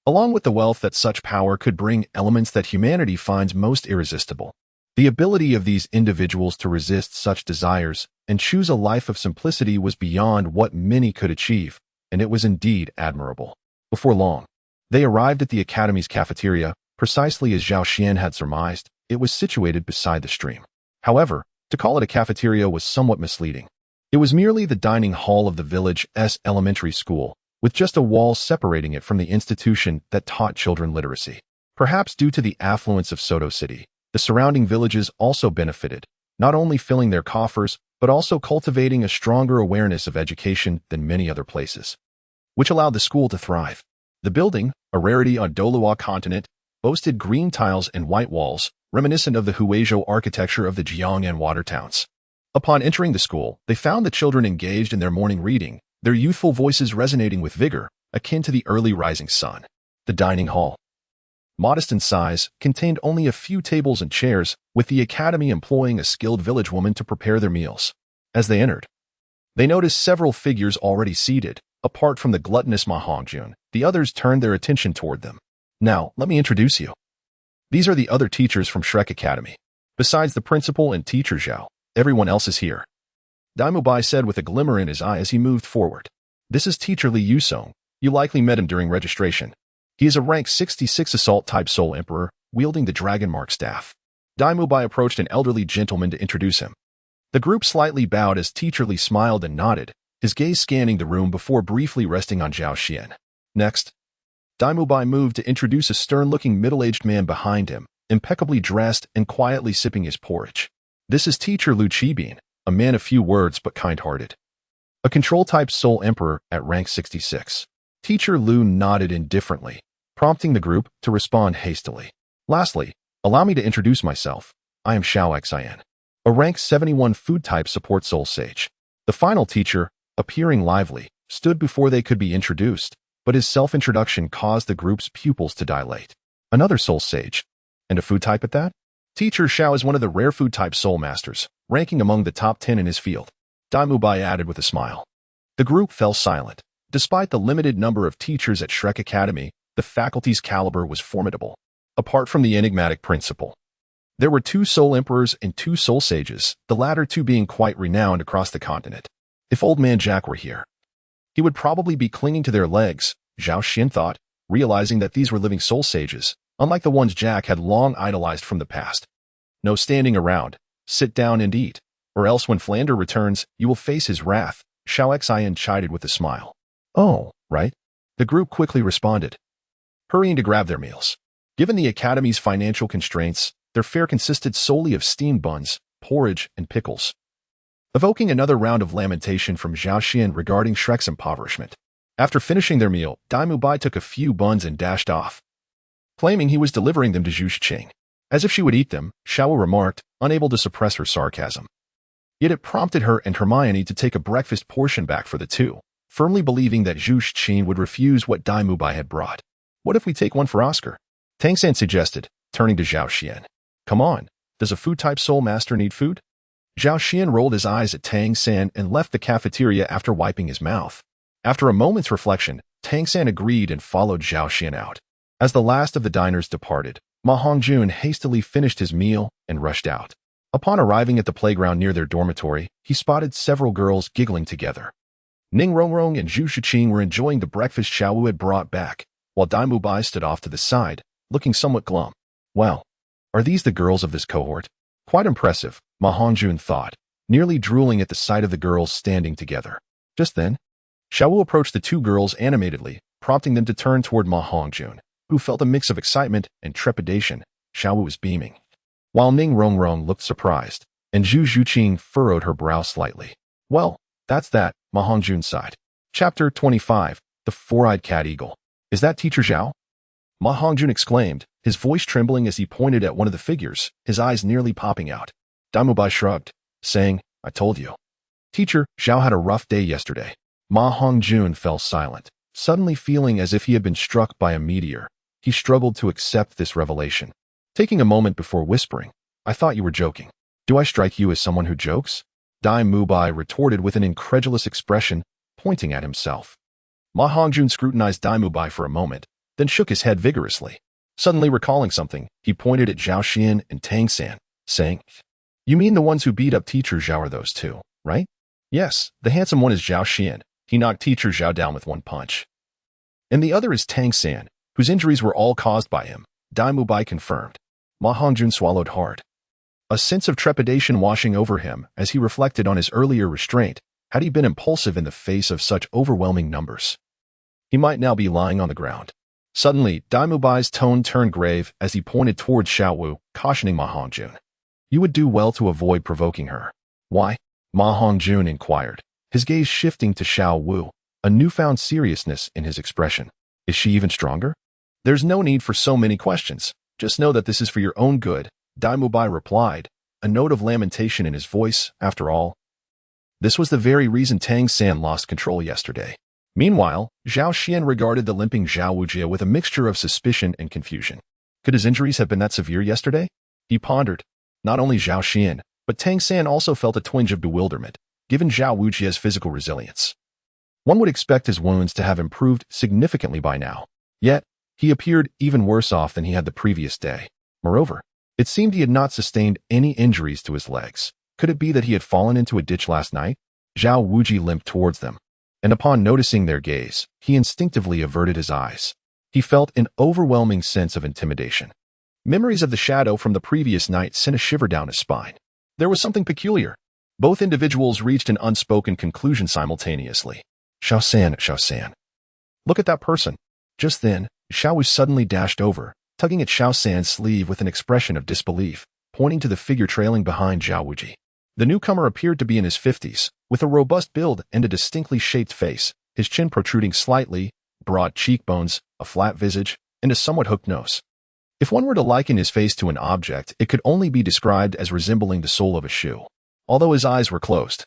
Along with the wealth that such power could bring elements that humanity finds most irresistible. The ability of these individuals to resist such desires and choose a life of simplicity was beyond what many could achieve, and it was indeed admirable. Before long, they arrived at the academy's cafeteria, precisely as Zhao Xian had surmised. It was situated beside the stream. However, to call it a cafeteria was somewhat misleading. It was merely the dining hall of the village's elementary school, with just a wall separating it from the institution that taught children literacy. Perhaps due to the affluence of Soto City, the surrounding villages also benefited, not only filling their coffers, but also cultivating a stronger awareness of education than many other places, which allowed the school to thrive. The building, a rarity on Douluo Continent, boasted green tiles and white walls, reminiscent of the Huizhou architecture of the Jiangnan water towns. Upon entering the school, they found the children engaged in their morning reading, their youthful voices resonating with vigor, akin to the early rising sun. The dining hall, modest in size, contained only a few tables and chairs, with the academy employing a skilled village woman to prepare their meals. As they entered, they noticed several figures already seated. Apart from the gluttonous Ma Hongjun, the others turned their attention toward them. Now, let me introduce you. These are the other teachers from Shrek Academy. Besides the principal and teacher Zhao, everyone else is here. Daimubai said with a glimmer in his eye as he moved forward. This is teacher Li Yusong. You likely met him during registration. He is a rank 66 assault-type soul emperor, wielding the dragon mark staff. Daimubai approached an elderly gentleman to introduce him. The group slightly bowed as teacher Li smiled and nodded, his gaze scanning the room before briefly resting on Zhao Xian. Next, Daimubai moved to introduce a stern-looking middle-aged man behind him, impeccably dressed and quietly sipping his porridge. This is teacher Lu Qibin, a man of few words but kind-hearted. A control-type soul emperor at rank 66. Teacher Lu nodded indifferently, prompting the group to respond hastily. Lastly, allow me to introduce myself. I am Xiao Xian, a rank 71 food-type support soul sage. The final teacher, appearing lively, stood before they could be introduced, but his self-introduction caused the group's pupils to dilate. Another soul sage, and a food type at that? Teacher Xiao is one of the rare food-type soul masters, ranking among the top 10 in his field. Daimubai added with a smile. The group fell silent. Despite the limited number of teachers at Shrek Academy, the faculty's caliber was formidable. Apart from the enigmatic principal, there were 2 soul emperors and 2 soul sages, the latter 2 being quite renowned across the continent. If Old Man Jack were here, he would probably be clinging to their legs, Zhao Xian thought, realizing that these were living soul sages, unlike the ones Jack had long idolized from the past. No standing around, sit down and eat, or else when Flander returns, you will face his wrath, Xiao Xian chided with a smile. Oh, right? The group quickly responded, hurrying to grab their meals. Given the academy's financial constraints, their fare consisted solely of steamed buns, porridge, and pickles, evoking another round of lamentation from Zhao Xian regarding Shrek's impoverishment. After finishing their meal, Daimubai took a few buns and dashed off, claiming he was delivering them to Zhu Shiqing. As if she would eat them, Xiao remarked, unable to suppress her sarcasm. Yet it prompted her and Hermione to take a breakfast portion back for the 2, firmly believing that Zhu Shiqing would refuse what Daimubai had brought. What if we take one for Oscar? Tang-san suggested, turning to Zhao Xian. Come on, does a food-type soul master need food? Zhao Xian rolled his eyes at Tang-san and left the cafeteria after wiping his mouth. After a moment's reflection, Tang-san agreed and followed Zhao Xian out. As the last of the diners departed, Ma Hongjun hastily finished his meal and rushed out. Upon arriving at the playground near their dormitory, he spotted several girls giggling together. Ning Rongrong and Zhu Shiqing were enjoying the breakfast Xiao had brought back, while Daimubai stood off to the side, looking somewhat glum. Well, are these the girls of this cohort? Quite impressive, Ma Hongjun thought, nearly drooling at the sight of the girls standing together. Just then, Xiao approached the 2 girls animatedly, prompting them to turn toward Ma Hongjun, who felt a mix of excitement and trepidation. Xiao was beaming, while Ning Rongrong looked surprised, and Zhu Shiqing furrowed her brow slightly. Well, that's that, Ma Hongjun sighed. Chapter 25, The Four-Eyed Cat Eagle. Is that Teacher Zhao? Ma Hongjun exclaimed, his voice trembling as he pointed at one of the figures, his eyes nearly popping out. Daimubai shrugged, saying, I told you. Teacher Zhao had a rough day yesterday. Ma Hongjun fell silent, suddenly feeling as if he had been struck by a meteor. He struggled to accept this revelation, taking a moment before whispering, "I thought you were joking." "Do I strike you as someone who jokes?" Dai Mubai retorted with an incredulous expression, pointing at himself. Ma Hongjun scrutinized Dai Mubai for a moment, then shook his head vigorously. Suddenly recalling something, he pointed at Zhao Xian and Tang San, saying, "You mean the ones who beat up Teacher Zhao are those two, right?" "Yes, the handsome one is Zhao Xian. He knocked Teacher Zhao down with one punch. And the other is Tang San, whose injuries were all caused by him," Dai Mubai confirmed. Ma Hongjun swallowed hard, a sense of trepidation washing over him as he reflected on his earlier restraint. Had he been impulsive in the face of such overwhelming numbers, he might now be lying on the ground. Suddenly, Dai Mubai's tone turned grave as he pointed towards Xiao Wu, cautioning Ma Hongjun. "You would do well to avoid provoking her." "Why?" Ma Hongjun inquired, his gaze shifting to Xiao Wu, a newfound seriousness in his expression. "Is she even stronger?" "There's no need for so many questions. Just know that this is for your own good," Dai Mubai replied, a note of lamentation in his voice. After all, this was the very reason Tang San lost control yesterday. Meanwhile, Zhao Xian regarded the limping Zhao Wujie with a mixture of suspicion and confusion. Could his injuries have been that severe yesterday? He pondered. Not only Zhao Xian, but Tang San also felt a twinge of bewilderment, given Zhao Wujie's physical resilience. One would expect his wounds to have improved significantly by now. Yet, he appeared even worse off than he had the previous day. Moreover, it seemed he had not sustained any injuries to his legs. Could it be that he had fallen into a ditch last night? Zhao Wujie limped towards them, and upon noticing their gaze, he instinctively averted his eyes. He felt an overwhelming sense of intimidation. Memories of the shadow from the previous night sent a shiver down his spine. There was something peculiar. Both individuals reached an unspoken conclusion simultaneously. Xiao San. Look at that person." Just then, Xiao Wu suddenly dashed over, tugging at Xiao San's sleeve with an expression of disbelief, pointing to the figure trailing behind Zhao Wujie. The newcomer appeared to be in his 50s, with a robust build and a distinctly shaped face, his chin protruding slightly, broad cheekbones, a flat visage, and a somewhat hooked nose. If one were to liken his face to an object, it could only be described as resembling the sole of a shoe. Although his eyes were closed,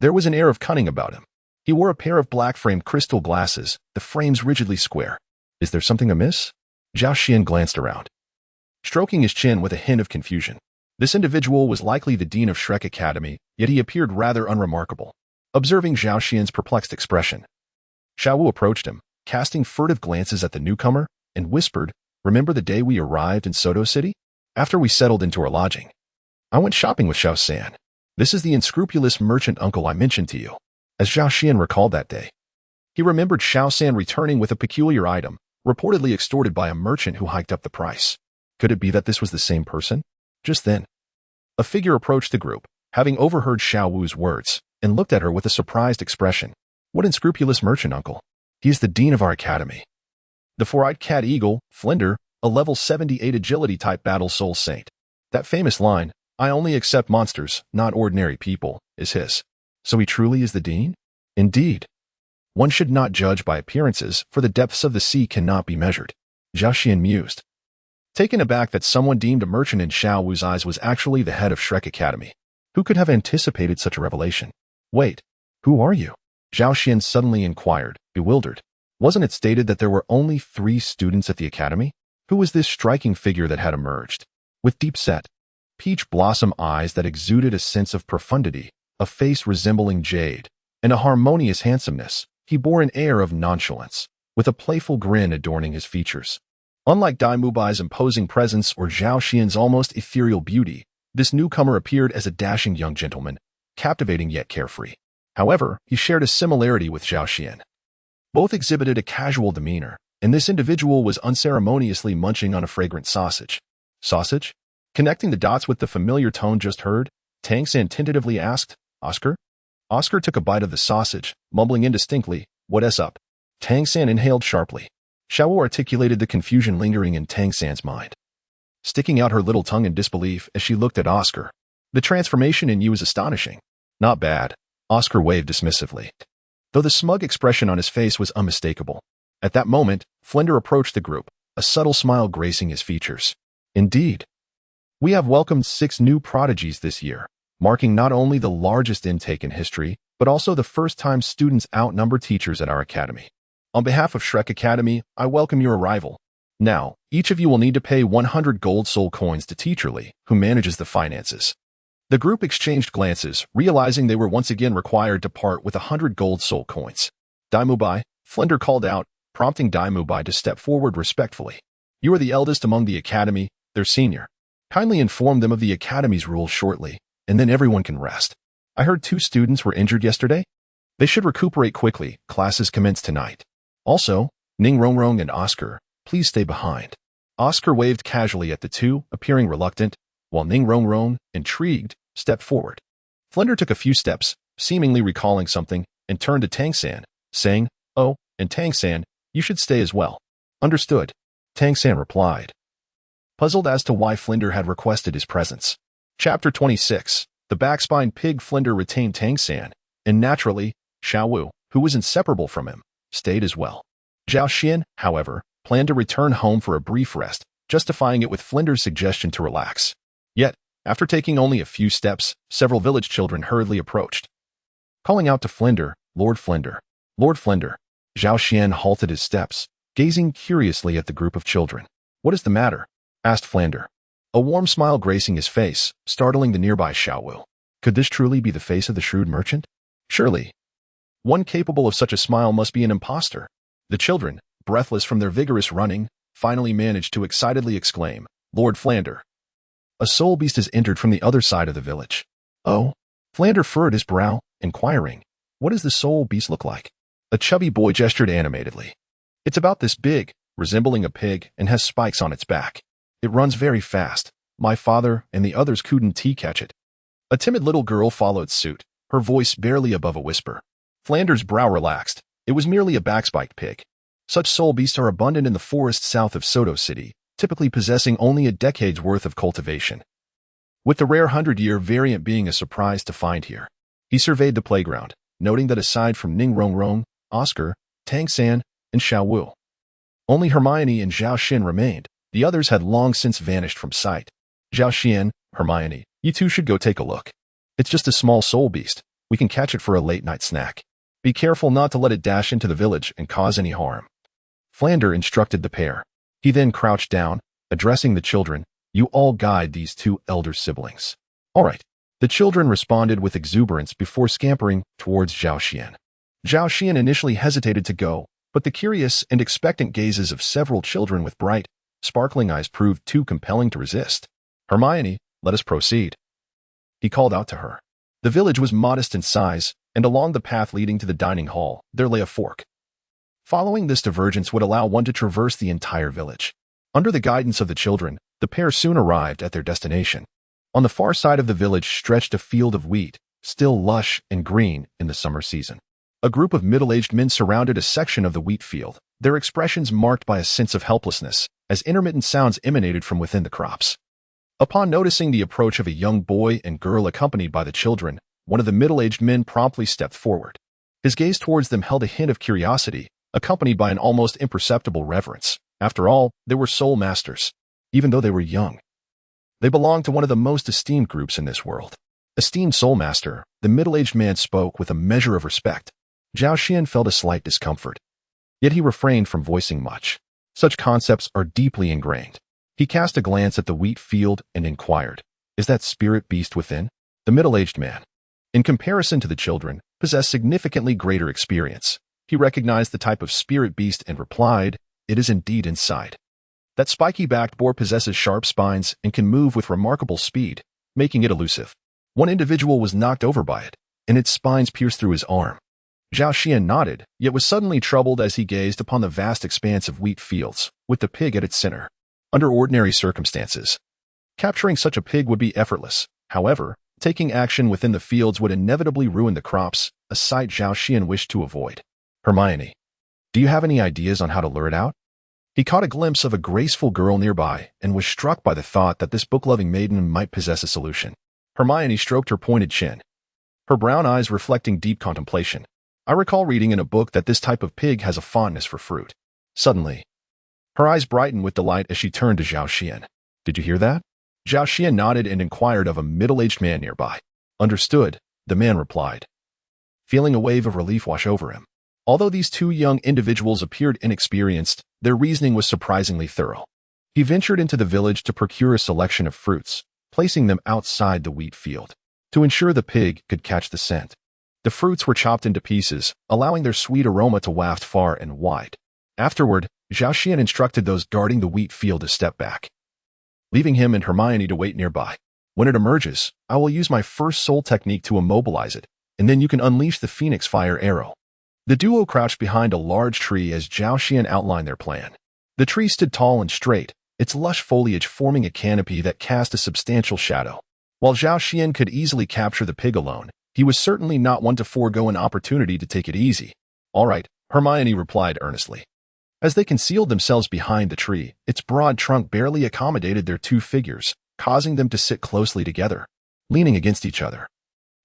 there was an air of cunning about him. He wore a pair of black-framed crystal glasses, the frames rigidly square. "Is there something amiss?" Zhao Xian glanced around, stroking his chin with a hint of confusion. This individual was likely the dean of Shrek Academy, yet he appeared rather unremarkable. Observing Zhao Xian's perplexed expression, Xiao Wu approached him, casting furtive glances at the newcomer, and whispered, "Remember the day we arrived in Soto City? After we settled into our lodging, I went shopping with Xiao San. This is the unscrupulous merchant uncle I mentioned to you." As Zhao Xian recalled that day, he remembered Xiao San returning with a peculiar item, reportedly extorted by a merchant who hiked up the price. Could it be that this was the same person? Just then, a figure approached the group, having overheard Xiao Wu's words, and looked at her with a surprised expression. "What unscrupulous merchant uncle? He is the dean of our academy. The four-eyed cat eagle, Flinder, a level 78 agility type battle soul saint. That famous line, 'I only accept monsters, not ordinary people,' is his. So he truly is the dean? Indeed. One should not judge by appearances, for the depths of the sea cannot be measured." Zhao Xian mused, taken aback that someone deemed a merchant in Xiao Wu's eyes was actually the head of Shrek Academy. Who could have anticipated such a revelation? "Wait, who are you?" Zhao Xian suddenly inquired, bewildered. Wasn't it stated that there were only 3 students at the academy? Who was this striking figure that had emerged? With deep-set, peach blossom eyes that exuded a sense of profundity, a face resembling jade, and a harmonious handsomeness, he bore an air of nonchalance, with a playful grin adorning his features. Unlike Dai Mubai's imposing presence or Zhao Xian's almost ethereal beauty, this newcomer appeared as a dashing young gentleman, captivating yet carefree. However, he shared a similarity with Zhao Xian. Both exhibited a casual demeanor, and this individual was unceremoniously munching on a fragrant sausage. Sausage? Connecting the dots with the familiar tone just heard, Tang San tentatively asked, "Oscar?" Oscar took a bite of the sausage, mumbling indistinctly, "What's up?" Tang San inhaled sharply. Xiao Wu articulated the confusion lingering in Tang San's mind, sticking out her little tongue in disbelief as she looked at Oscar. "The transformation in you is astonishing." "Not bad," Oscar waved dismissively, though the smug expression on his face was unmistakable. At that moment, Flinder approached the group, a subtle smile gracing his features. "Indeed. We have welcomed 6 new prodigies this year, marking not only the largest intake in history, but also the first time students outnumber teachers at our academy. On behalf of Shrek Academy, I welcome your arrival. Now, each of you will need to pay 100 gold soul coins to Teacher Lee, who manages the finances. The group exchanged glances, realizing they were once again required to part with 100 gold soul coins. Daimubai, Flinder called out, prompting Daimubai to step forward respectfully. You are the eldest among the academy, their senior. Kindly inform them of the academy's rules shortly, and then everyone can rest. I heard 2 students were injured yesterday. They should recuperate quickly. Classes commence tonight. Also, Ning Rongrong and Oscar, please stay behind. Oscar waved casually at the 2, appearing reluctant, while Ning Rongrong, intrigued, stepped forward. Flinder took a few steps, seemingly recalling something, and turned to Tang-san, saying, "Oh, and Tang-san, you should stay as well." "Understood," Tang-san replied, puzzled as to why Flinder had requested his presence. Chapter 26. The backspine pig. Flinder retained Tang-san, and naturally, Xiao Wu, who was inseparable from him, stayed as well. Zhao Xian, however, planned to return home for a brief rest, justifying it with Flinder's suggestion to relax. Yet, after taking only a few steps, several village children hurriedly approached. Calling out to Flinder, Lord Flinder, Lord Flinder, Zhao Xian halted his steps, gazing curiously at the group of children. "What is the matter?" asked Flinder, a warm smile gracing his face, startling the nearby Xiao Wu. Could this truly be the face of the shrewd merchant? Surely, one capable of such a smile must be an impostor. The children, breathless from their vigorous running, finally managed to excitedly exclaim, "Lord Flander! A soul beast has entered from the other side of the village." "Oh?" Flander furrowed his brow, inquiring, "What does the soul beast look like?" A chubby boy gestured animatedly. "It's about this big, resembling a pig, and has spikes on its back. It runs very fast. My father and the others couldn't catch it." A timid little girl followed suit, her voice barely above a whisper. Flander's brow relaxed. It was merely a backspiked pig. Such soul beasts are abundant in the forests south of Soto City, typically possessing only a decade's worth of cultivation, with the rare 100-year variant being a surprise to find here. He surveyed the playground, noting that aside from Ning Rongrong, Oscar, Tang-san, and Xiao Wu, only Hermione and Zhao Xin remained. The others had long since vanished from sight. "Zhao Xian, Hermione, you two should go take a look. It's just a small soul beast. We can catch it for a late-night snack. Be careful not to let it dash into the village and cause any harm." Flander instructed the pair. He then crouched down, addressing the children. "You all guide these 2 elder siblings." "All right." The children responded with exuberance before scampering towards Zhao Xian. Zhao Xian initially hesitated to go, but the curious and expectant gazes of several children with bright, sparkling eyes proved too compelling to resist. "Hermione, let us proceed," he called out to her. The village was modest in size, and along the path leading to the dining hall, there lay a fork. Following this divergence would allow one to traverse the entire village. Under the guidance of the children, the pair soon arrived at their destination. On the far side of the village stretched a field of wheat, still lush and green in the summer season. A group of middle-aged men surrounded a section of the wheat field, their expressions marked by a sense of helplessness, as intermittent sounds emanated from within the crops. Upon noticing the approach of a young boy and girl accompanied by the children, one of the middle-aged men promptly stepped forward. His gaze towards them held a hint of curiosity, accompanied by an almost imperceptible reverence. After all, they were soul masters. Even though they were young, they belonged to one of the most esteemed groups in this world. "Esteemed soul master," the middle-aged man spoke with a measure of respect. Zhao Xian felt a slight discomfort, yet he refrained from voicing much. Such concepts are deeply ingrained. He cast a glance at the wheat field and inquired, "Is that spirit beast within?" The middle-aged man, in comparison to the children, possessed significantly greater experience. He recognized the type of spirit beast and replied, "It is indeed inside. That spiky-backed boar possesses sharp spines and can move with remarkable speed, making it elusive. One individual was knocked over by it, and its spines pierced through his arm." Zhao Xian nodded, yet was suddenly troubled as he gazed upon the vast expanse of wheat fields, with the pig at its center. Under ordinary circumstances, capturing such a pig would be effortless. However, taking action within the fields would inevitably ruin the crops, a sight Zhao Xian wished to avoid. "Hermione, do you have any ideas on how to lure it out?" He caught a glimpse of a graceful girl nearby and was struck by the thought that this book-loving maiden might possess a solution. Hermione stroked her pointed chin, her brown eyes reflecting deep contemplation. "I recall reading in a book that this type of pig has a fondness for fruit." Suddenly, her eyes brightened with delight as she turned to Zhao Xian. "Did you hear that?" Zhao Xian nodded and inquired of a middle-aged man nearby. "Understood," the man replied. feeling a wave of relief wash over him. Although these two young individuals appeared inexperienced, their reasoning was surprisingly thorough. He ventured into the village to procure a selection of fruits, placing them outside the wheat field, to ensure the pig could catch the scent. The fruits were chopped into pieces, allowing their sweet aroma to waft far and wide. Afterward, Zhao Xian instructed those guarding the wheat field to step back, leaving him and Hermione to wait nearby. When it emerges, I will use my first soul technique to immobilize it, and then you can unleash the phoenix fire arrow. The duo crouched behind a large tree as Zhao Xian outlined their plan. The tree stood tall and straight, its lush foliage forming a canopy that cast a substantial shadow. While Zhao Xian could easily capture the pig alone, he was certainly not one to forego an opportunity to take it easy. "All right," Hermione replied earnestly. As they concealed themselves behind the tree, its broad trunk barely accommodated their two figures, causing them to sit closely together, leaning against each other.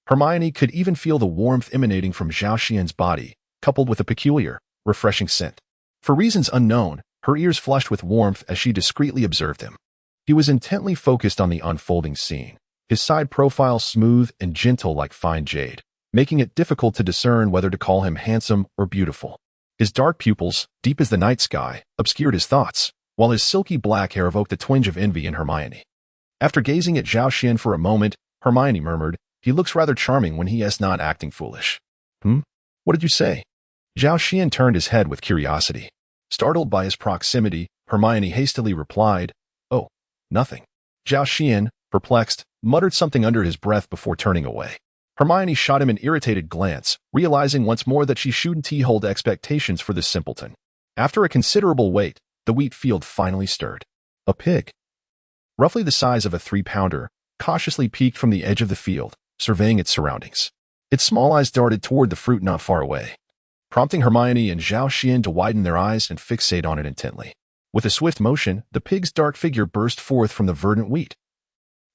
Hermione could even feel the warmth emanating from Zhao Xian's body, coupled with a peculiar, refreshing scent. For reasons unknown, her ears flushed with warmth as she discreetly observed him. He was intently focused on the unfolding scene, his side profile smooth and gentle like fine jade, making it difficult to discern whether to call him handsome or beautiful. His dark pupils, deep as the night sky, obscured his thoughts, while his silky black hair evoked a twinge of envy in Hermione. After gazing at Zhao Xian for a moment, Hermione murmured, "He looks rather charming when he is not acting foolish." What did you say?" Zhao Xian turned his head with curiosity. Startled by his proximity, Hermione hastily replied, "Oh, nothing." Zhao Xian, perplexed, muttered something under his breath before turning away. Hermione shot him an irritated glance, realizing once more that she shouldn't hold expectations for this simpleton. After a considerable wait, the wheat field finally stirred. A pig, roughly the size of a 3-pounder, cautiously peeked from the edge of the field, surveying its surroundings. Its small eyes darted toward the fruit not far away, prompting Hermione and Zhao Xian to widen their eyes and fixate on it intently. With a swift motion, the pig's dark figure burst forth from the verdant wheat.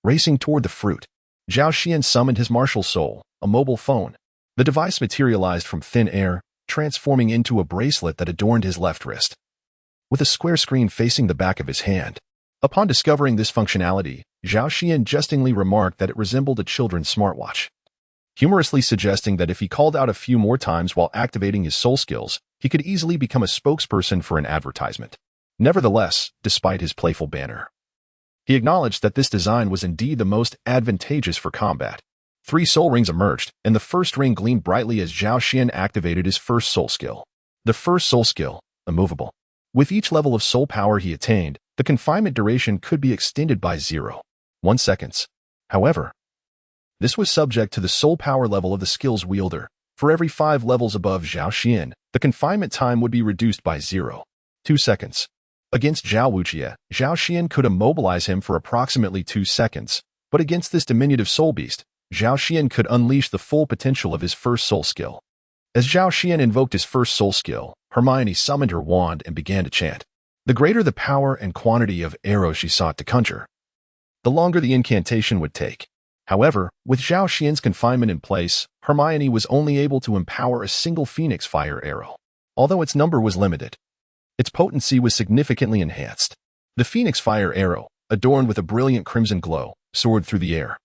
Racing toward the fruit, Zhao Xian summoned his martial soul, a mobile phone. The device materialized from thin air, transforming into a bracelet that adorned his left wrist, with a square screen facing the back of his hand. Upon discovering this functionality, Zhao Xian jestingly remarked that it resembled a children's smartwatch, humorously suggesting that if he called out a few more times while activating his soul skills, he could easily become a spokesperson for an advertisement. Nevertheless, despite his playful banter, he acknowledged that this design was indeed the most advantageous for combat. 3 soul rings emerged, and the first ring gleamed brightly as Zhao Xian activated his first soul skill. The first soul skill, immovable. With each level of soul power he attained, the confinement duration could be extended by 0.1 seconds. However, this was subject to the soul power level of the skill's wielder. For every 5 levels above Zhao Xian, the confinement time would be reduced by 0.2 seconds. Against Zhao Wujie, Zhao Xian could immobilize him for approximately 2 seconds, but against this diminutive soul beast, Zhao Xian could unleash the full potential of his first soul skill. As Zhao Xian invoked his first soul skill, Hermione summoned her wand and began to chant. The greater the power and quantity of arrows she sought to conjure, the longer the incantation would take. However, with Zhao Xian's confinement in place, Hermione was only able to empower a single phoenix fire arrow. Although its number was limited, its potency was significantly enhanced. The phoenix fire arrow, adorned with a brilliant crimson glow, soared through the air,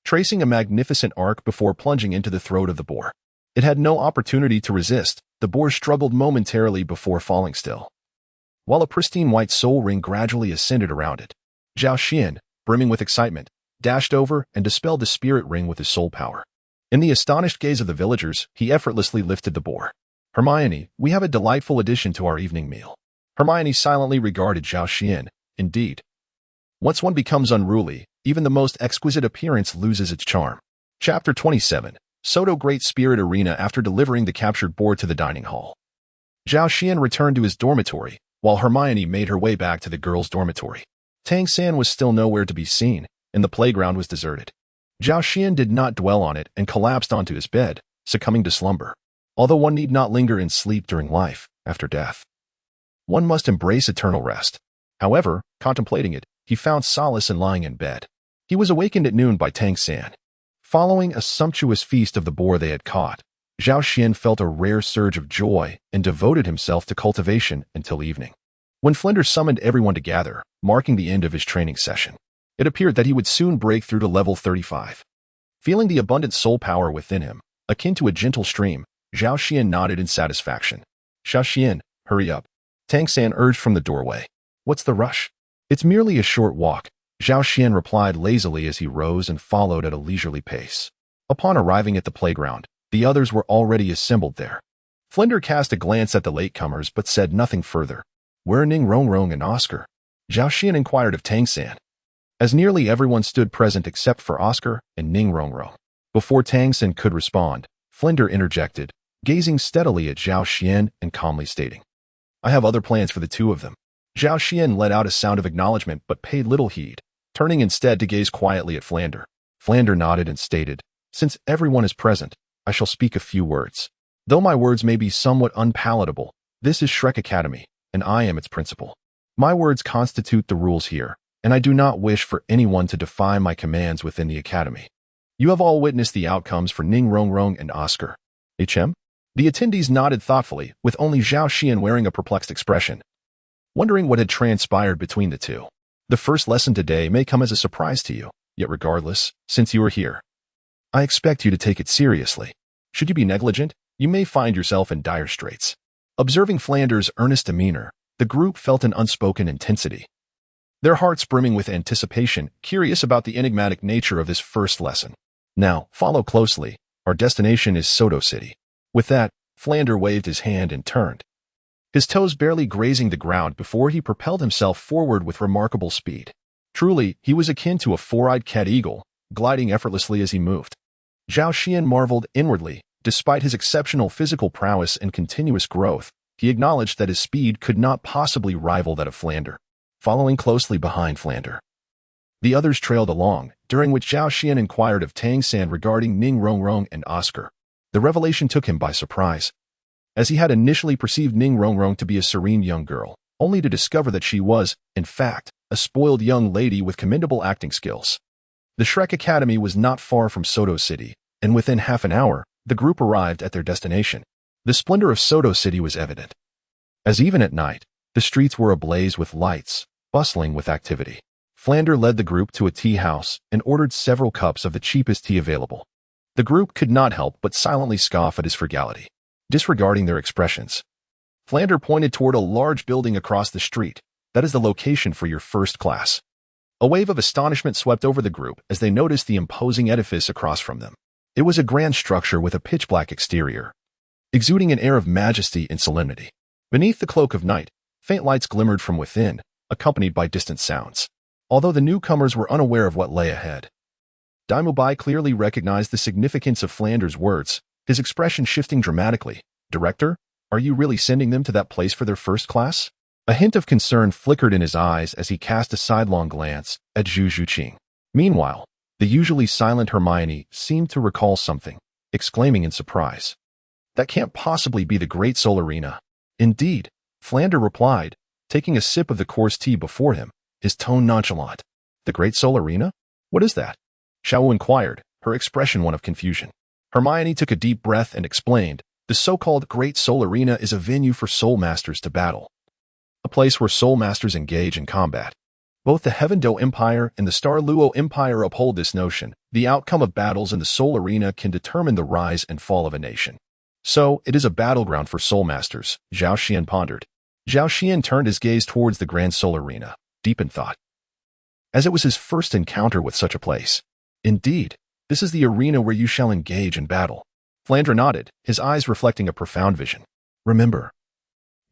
tracing a magnificent arc before plunging into the throat of the boar. It had no opportunity to resist. The boar struggled momentarily before falling still, while a pristine white soul ring gradually ascended around it. Zhao Xian, brimming with excitement, dashed over and dispelled the spirit ring with his soul power. In the astonished gaze of the villagers, he effortlessly lifted the boar. "Hermione, we have a delightful addition to our evening meal." Hermione silently regarded Zhao Xian. Indeed, once one becomes unruly, even the most exquisite appearance loses its charm. Chapter 27. Soto Great Spirit Arena. After delivering the captured boar to the dining hall, Zhao Xian returned to his dormitory, while Hermione made her way back to the girls' dormitory. Tang San was still nowhere to be seen, and the playground was deserted. Zhao Xian did not dwell on it and collapsed onto his bed, succumbing to slumber. Although one need not linger in sleep during life, after death, one must embrace eternal rest. However, contemplating it, he found solace in lying in bed. He was awakened at noon by Tang San. Following a sumptuous feast of the boar they had caught, Zhao Xian felt a rare surge of joy and devoted himself to cultivation until evening. When Flinders summoned everyone to gather, marking the end of his training session, it appeared that he would soon break through to level 35. Feeling the abundant soul power within him, akin to a gentle stream. Zhao Xian nodded in satisfaction. Zhao Xian, hurry up. Tang San urged from the doorway. What's the rush? It's merely a short walk, Zhao Xian replied lazily as he rose and followed at a leisurely pace. Upon arriving at the playground, the others were already assembled there. Flender cast a glance at the latecomers but said nothing further. Where are Ning Rongrong and Oscar? Zhao Xian inquired of Tang San. As nearly everyone stood present except for Oscar and Ning Rongrong. Before Tang San could respond, Flender interjected, gazing steadily at Zhao Xian and calmly stating, I have other plans for the two of them. Zhao Xian let out a sound of acknowledgement but paid little heed, turning instead to gaze quietly at Flander. Flander nodded and stated, Since everyone is present, I shall speak a few words. Though my words may be somewhat unpalatable, this is Shrek Academy, and I am its principal. My words constitute the rules here, and I do not wish for anyone to defy my commands within the academy. You have all witnessed the outcomes for Ning Rongrong and Oscar. HM? The attendees nodded thoughtfully, with only Zhao Xian wearing a perplexed expression, wondering what had transpired between the two. The first lesson today may come as a surprise to you, yet regardless, since you are here, I expect you to take it seriously. Should you be negligent, you may find yourself in dire straits. Observing Flander's earnest demeanor, the group felt an unspoken intensity. Their hearts brimming with anticipation, curious about the enigmatic nature of this first lesson. Now, follow closely. Our destination is Soto City. With that, Flander waved his hand and turned, his toes barely grazing the ground before he propelled himself forward with remarkable speed. Truly, he was akin to a four-eyed cat eagle, gliding effortlessly as he moved. Zhao Xian marveled inwardly. Despite his exceptional physical prowess and continuous growth, he acknowledged that his speed could not possibly rival that of Flander. Following closely behind Flander, the others trailed along, during which Zhao Xian inquired of Tang San regarding Ning Rongrong and Oscar. The revelation took him by surprise, as he had initially perceived Ning Rongrong to be a serene young girl, only to discover that she was, in fact, a spoiled young lady with commendable acting skills. The Shrek Academy was not far from Soto City, and within half an hour, the group arrived at their destination. The splendor of Soto City was evident, as even at night, the streets were ablaze with lights, bustling with activity. Flander led the group to a tea house and ordered several cups of the cheapest tea available. The group could not help but silently scoff at his frugality. Disregarding their expressions, Flander pointed toward a large building across the street. That is the location for your first class. A wave of astonishment swept over the group as they noticed the imposing edifice across from them. It was a grand structure with a pitch-black exterior, exuding an air of majesty and solemnity. Beneath the cloak of night, faint lights glimmered from within, accompanied by distant sounds. Although the newcomers were unaware of what lay ahead, Daimubai clearly recognized the significance of Flander's words, his expression shifting dramatically. Director, are you really sending them to that place for their first class? A hint of concern flickered in his eyes as he cast a sidelong glance at Zhu Zhuqing. Meanwhile, the usually silent Hermione seemed to recall something, exclaiming in surprise, That can't possibly be the Great Soul Arena. Indeed, Flander replied, taking a sip of the coarse tea before him, his tone nonchalant. The Great Soul Arena? What is that? Xiao inquired, her expression one of confusion. Hermione took a deep breath and explained, the so-called Great Soul Arena is a venue for soul masters to battle. A place where soul masters engage in combat. Both the Heaven Do Empire and the Star Luo Empire uphold this notion. The outcome of battles in the soul arena can determine the rise and fall of a nation. So, it is a battleground for soul masters, Zhao Xian pondered. Zhao Xian turned his gaze towards the Grand Soul Arena, deep in thought, as it was his first encounter with such a place. Indeed, this is the arena where you shall engage in battle. Flander nodded, his eyes reflecting a profound vision. Remember,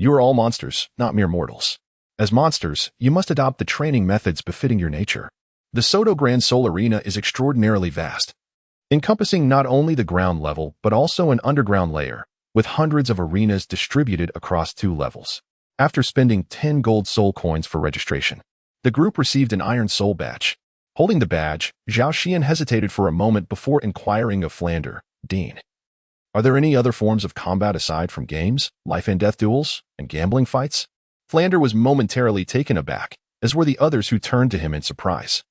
you are all monsters, not mere mortals. As monsters, you must adopt the training methods befitting your nature. The Soto Grand Soul Arena is extraordinarily vast, encompassing not only the ground level but also an underground layer, with hundreds of arenas distributed across 2 levels. After spending 10 gold soul coins for registration, the group received an iron soul badge. Holding the badge, Zhao Xian hesitated for a moment before inquiring of Flander, Dean, are there any other forms of combat aside from games, life and death duels, and gambling fights? Flander was momentarily taken aback, as were the others who turned to him in surprise.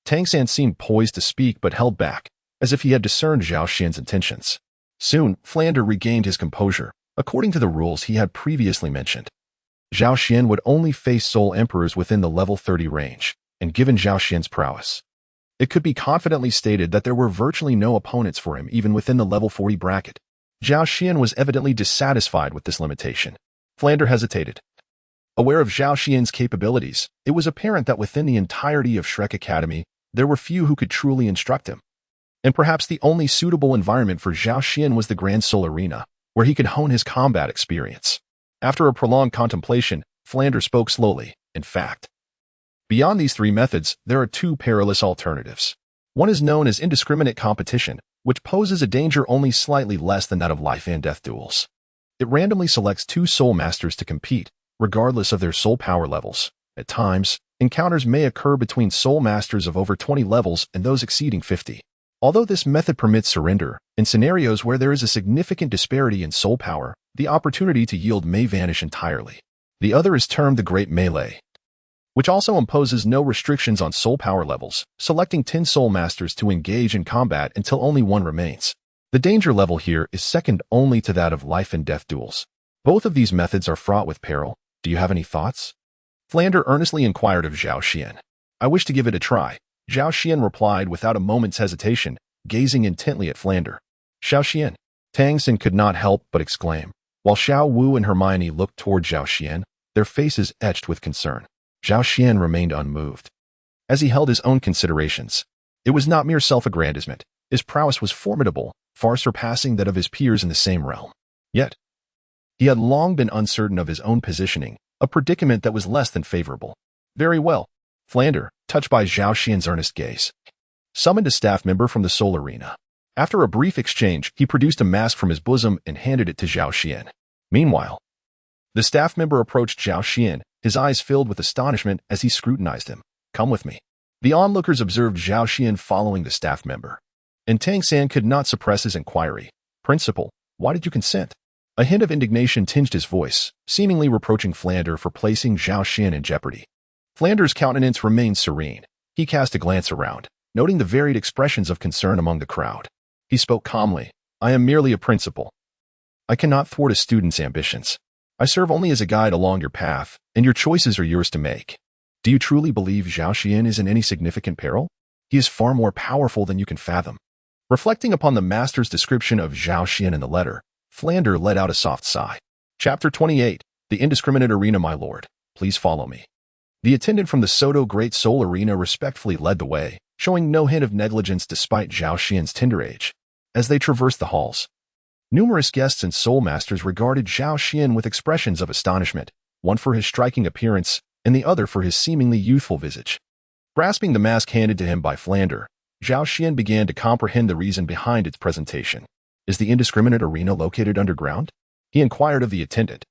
Tang San seemed poised to speak but held back, as if he had discerned Zhao Xian's intentions. Soon, Flander regained his composure. According to the rules he had previously mentioned, Zhao Xian would only face soul emperors within the level 30 range, and given Zhao Xian's prowess, It could be confidently stated that there were virtually no opponents for him even within the level 40 bracket. Zhao Xian was evidently dissatisfied with this limitation. Flander hesitated. Aware of Zhao Xian's capabilities, it was apparent that within the entirety of Shrek Academy, there were few who could truly instruct him. And perhaps the only suitable environment for Zhao Xian was the Grand Soul Arena, where he could hone his combat experience. After a prolonged contemplation, Flander spoke slowly. In fact, beyond these three methods, there are two perilous alternatives. One is known as indiscriminate competition, which poses a danger only slightly less than that of life and death duels. It randomly selects two soul masters to compete, regardless of their soul power levels. At times, encounters may occur between soul masters of over 20 levels and those exceeding 50. Although this method permits surrender, in scenarios where there is a significant disparity in soul power, the opportunity to yield may vanish entirely. The other is termed the Great Melee, which also imposes no restrictions on soul power levels, selecting 10 soul masters to engage in combat until only one remains. The danger level here is second only to that of life and death duels. Both of these methods are fraught with peril. Do you have any thoughts? Flander earnestly inquired of Zhao Xian. I wish to give it a try. Zhao Xian replied without a moment's hesitation, gazing intently at Flander. Zhao Xian. Tang Xin could not help but exclaim. While Xiao Wu and Hermione looked toward Zhao Xian, their faces etched with concern. Zhao Xian remained unmoved. As he held his own considerations, it was not mere self-aggrandizement. His prowess was formidable, far surpassing that of his peers in the same realm. Yet, he had long been uncertain of his own positioning, a predicament that was less than favorable. Very well. Flander, touched by Zhao Xian's earnest gaze, summoned a staff member from the Soul Arena. After a brief exchange, he produced a mask from his bosom and handed it to Zhao Xian. Meanwhile, the staff member approached Zhao Xian, his eyes filled with astonishment as he scrutinized him. Come with me. The onlookers observed Zhao Xian following the staff member. And Tang San could not suppress his inquiry. Principal, why did you consent? A hint of indignation tinged his voice, seemingly reproaching Flander for placing Zhao Xian in jeopardy. Flander's countenance remained serene. He cast a glance around, noting the varied expressions of concern among the crowd. He spoke calmly. I am merely a principal. I cannot thwart a student's ambitions. I serve only as a guide along your path, and your choices are yours to make. Do you truly believe Zhao Xian is in any significant peril? He is far more powerful than you can fathom. Reflecting upon the master's description of Zhao Xian in the letter, Flander let out a soft sigh. Chapter 28. The Indiscriminate Arena, my lord. Please follow me. The attendant from the Soto Great Soul Arena respectfully led the way, showing no hint of negligence despite Zhao Xian's tender age. As they traversed the halls, numerous guests and soul masters regarded Zhao Xian with expressions of astonishment, one for his striking appearance and the other for his seemingly youthful visage. Grasping the mask handed to him by Flander, Zhao Xian began to comprehend the reason behind its presentation. Is the Indiscriminate Arena located underground? He inquired of the attendant,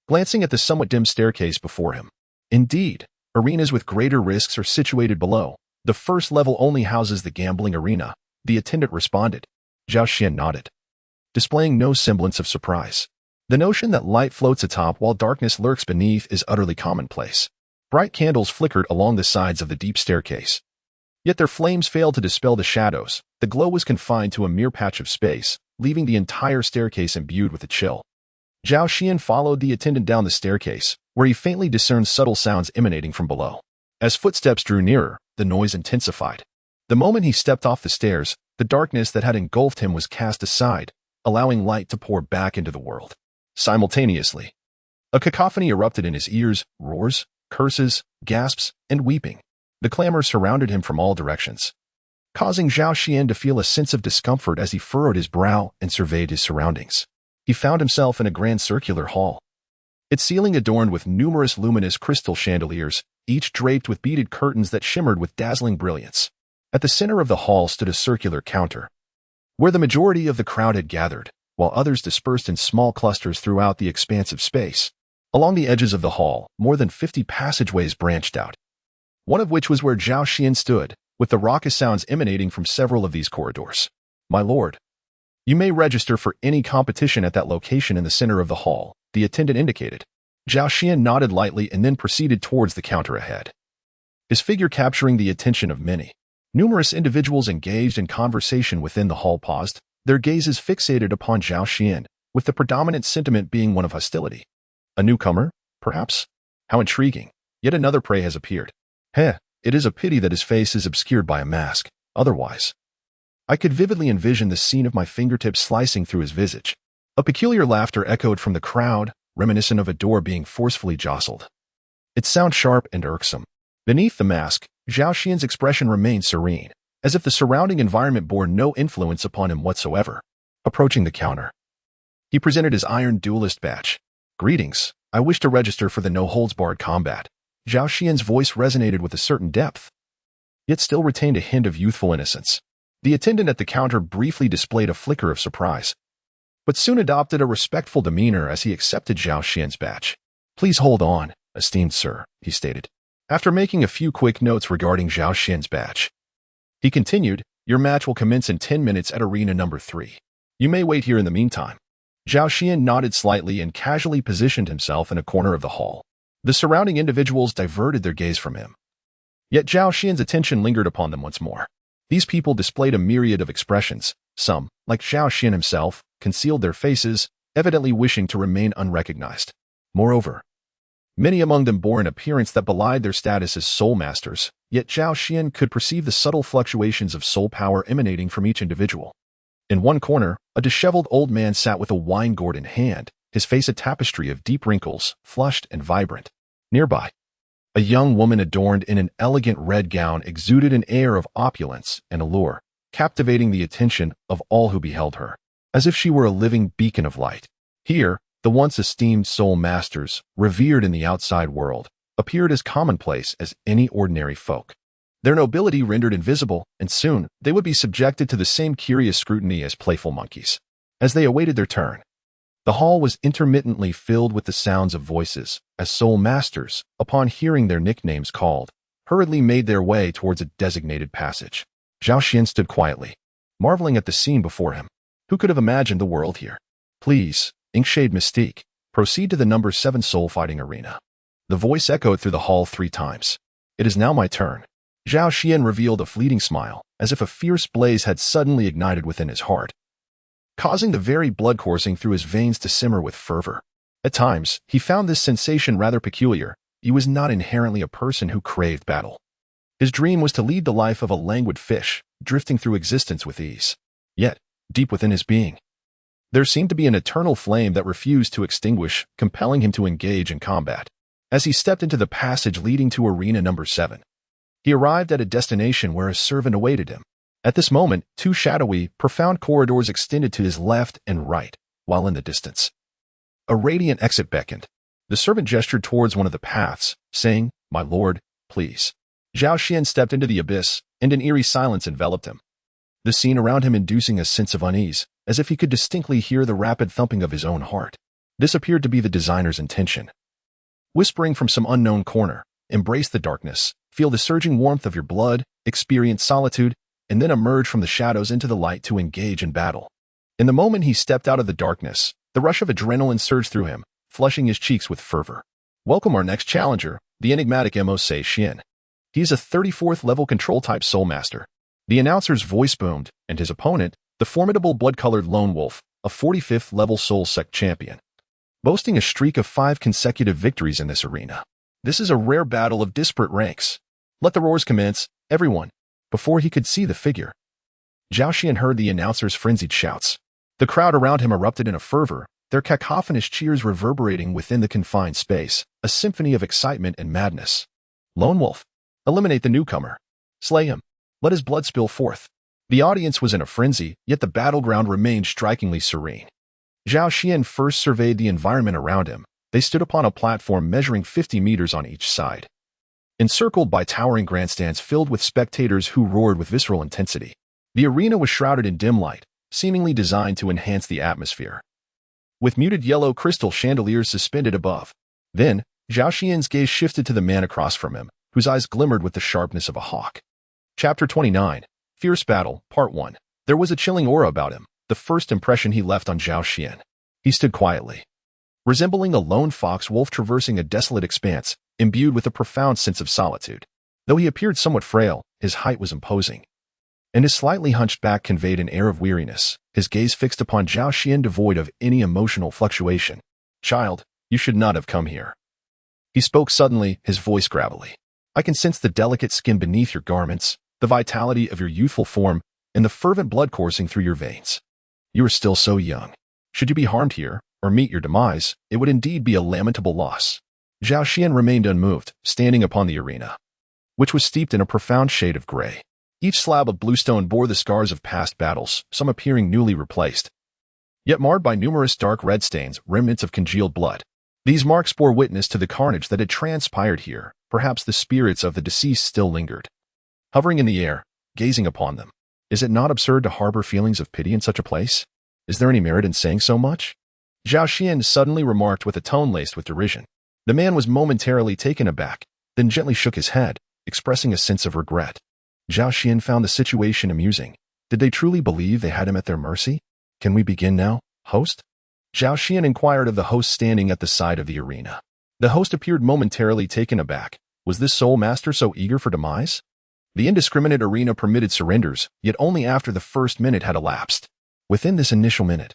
glancing at the somewhat dim staircase before him. Indeed, arenas with greater risks are situated below. The first level only houses the gambling arena, the attendant responded. Zhao Xian nodded, displaying no semblance of surprise. The notion that light floats atop while darkness lurks beneath is utterly commonplace. Bright candles flickered along the sides of the deep staircase. Yet their flames failed to dispel the shadows. The glow was confined to a mere patch of space, leaving the entire staircase imbued with a chill. Zhao Xian followed the attendant down the staircase, where he faintly discerned subtle sounds emanating from below. As footsteps drew nearer, the noise intensified. The moment he stepped off the stairs, the darkness that had engulfed him was cast aside, allowing light to pour back into the world. Simultaneously, a cacophony erupted in his ears, roars, curses, gasps, and weeping. The clamor surrounded him from all directions, causing Zhao Xian to feel a sense of discomfort as he furrowed his brow and surveyed his surroundings. He found himself in a grand circular hall, its ceiling adorned with numerous luminous crystal chandeliers, each draped with beaded curtains that shimmered with dazzling brilliance. At the center of the hall stood a circular counter, where the majority of the crowd had gathered, while others dispersed in small clusters throughout the expansive space. Along the edges of the hall, more than 50 passageways branched out, one of which was where Zhao Xian stood, with the raucous sounds emanating from several of these corridors. My lord, you may register for any competition at that location in the center of the hall, the attendant indicated. Zhao Xian nodded lightly and then proceeded towards the counter ahead, his figure capturing the attention of many. Numerous individuals engaged in conversation within the hall paused, their gazes fixated upon Zhao Xian, with the predominant sentiment being one of hostility. A newcomer, perhaps? How intriguing. Yet another prey has appeared. Heh, It is a pity that his face is obscured by a mask. Otherwise, I could vividly envision the scene of my fingertips slicing through his visage. A peculiar laughter echoed from the crowd, reminiscent of a door being forcefully jostled. It sounded sharp and irksome. Beneath the mask, Zhao Xian's expression remained serene, as if the surrounding environment bore no influence upon him whatsoever. Approaching the counter, he presented his iron duelist badge. "Greetings, I wish to register for the no-holds-barred combat." Zhao Xian's voice resonated with a certain depth, yet still retained a hint of youthful innocence. The attendant at the counter briefly displayed a flicker of surprise, but soon adopted a respectful demeanor as he accepted Zhao Xian's badge. "Please hold on, esteemed sir," he stated. After making a few quick notes regarding Zhao Xian's badge, he continued, "Your match will commence in 10 minutes at arena number 3. You may wait here in the meantime." Zhao Xian nodded slightly and casually positioned himself in a corner of the hall. The surrounding individuals diverted their gaze from him, yet Zhao Xian's attention lingered upon them once more. These people displayed a myriad of expressions. Some, like Zhao Xian himself, concealed their faces, evidently wishing to remain unrecognized. Moreover, many among them bore an appearance that belied their status as soul masters, yet Zhao Xian could perceive the subtle fluctuations of soul power emanating from each individual. In one corner, a disheveled old man sat with a wine gourd in hand, his face a tapestry of deep wrinkles, flushed and vibrant. Nearby, a young woman adorned in an elegant red gown exuded an air of opulence and allure, captivating the attention of all who beheld her, as if she were a living beacon of light. Here, the once esteemed soul masters, revered in the outside world, appeared as commonplace as any ordinary folk. Their nobility rendered invisible, and soon they would be subjected to the same curious scrutiny as playful monkeys. As they awaited their turn, the hall was intermittently filled with the sounds of voices, as soul masters, upon hearing their nicknames called, hurriedly made their way towards a designated passage. Zhao Xian stood quietly, marveling at the scene before him. Who could have imagined the world here? "Please, Inkshade Mystique, proceed to the number 7 soul fighting arena." The voice echoed through the hall 3 times. "It is now my turn." Zhao Xian revealed a fleeting smile, as if a fierce blaze had suddenly ignited within his heart, causing the very blood coursing through his veins to simmer with fervor. At times, he found this sensation rather peculiar. He was not inherently a person who craved battle. His dream was to lead the life of a languid fish, drifting through existence with ease. Yet, deep within his being, there seemed to be an eternal flame that refused to extinguish, compelling him to engage in combat. As he stepped into the passage leading to arena number 7, he arrived at a destination where a servant awaited him. At this moment, 2 shadowy, profound corridors extended to his left and right, while in the distance, a radiant exit beckoned. The servant gestured towards one of the paths, saying, "My lord, please." Zhao Xian stepped into the abyss, and an eerie silence enveloped him, the scene around him inducing a sense of unease, as if he could distinctly hear the rapid thumping of his own heart. This appeared to be the designer's intention. Whispering from some unknown corner, "Embrace the darkness, feel the surging warmth of your blood, experience solitude, and then emerge from the shadows into the light to engage in battle." In the moment he stepped out of the darkness, the rush of adrenaline surged through him, flushing his cheeks with fervor. "Welcome our next challenger, the enigmatic Mo Se Xian. He is a 34th level control-type soul master." The announcer's voice boomed, and his opponent, the formidable blood-colored lone wolf, a 45th level soul sect champion, boasting a streak of 5 consecutive victories in this arena. "This is a rare battle of disparate ranks. Let the roars commence, everyone." Before he could see the figure, Zhao Xian heard the announcer's frenzied shouts. The crowd around him erupted in a fervor, their cacophonous cheers reverberating within the confined space, a symphony of excitement and madness. "Lone Wolf, eliminate the newcomer. Slay him. Let his blood spill forth." The audience was in a frenzy, yet the battleground remained strikingly serene. Zhao Xian first surveyed the environment around him. They stood upon a platform measuring 50 meters on each side, encircled by towering grandstands filled with spectators who roared with visceral intensity. The arena was shrouded in dim light, seemingly designed to enhance the atmosphere, with muted yellow crystal chandeliers suspended above. Then, Zhao Xian's gaze shifted to the man across from him, whose eyes glimmered with the sharpness of a hawk. Chapter 29. Fierce Battle, Part 1. There was a chilling aura about him, the first impression he left on Zhao Xian. He stood quietly, resembling a lone fox wolf traversing a desolate expanse, imbued with a profound sense of solitude. Though he appeared somewhat frail, his height was imposing, and his slightly hunched back conveyed an air of weariness, his gaze fixed upon Zhao Xian devoid of any emotional fluctuation. "Child, you should not have come here." He spoke suddenly, his voice gravelly. I can sense the delicate skin beneath your garments, the vitality of your youthful form, and the fervent blood coursing through your veins. You are still so young. Should you be harmed here, or meet your demise, it would indeed be a lamentable loss. Zhao Xian remained unmoved, standing upon the arena, which was steeped in a profound shade of gray. Each slab of bluestone bore the scars of past battles, some appearing newly replaced, yet marred by numerous dark red stains, remnants of congealed blood. These marks bore witness to the carnage that had transpired here. Perhaps the spirits of the deceased still lingered, hovering in the air, gazing upon them. Is it not absurd to harbor feelings of pity in such a place? Is there any merit in saying so much? Zhao Xian suddenly remarked with a tone laced with derision. The man was momentarily taken aback, then gently shook his head, expressing a sense of regret. Zhao Xian found the situation amusing. Did they truly believe they had him at their mercy? Can we begin now, host? Zhao Xian inquired of the host standing at the side of the arena. The host appeared momentarily taken aback. Was this soul master so eager for demise? The indiscriminate arena permitted surrenders, yet only after the first minute had elapsed. Within this initial minute,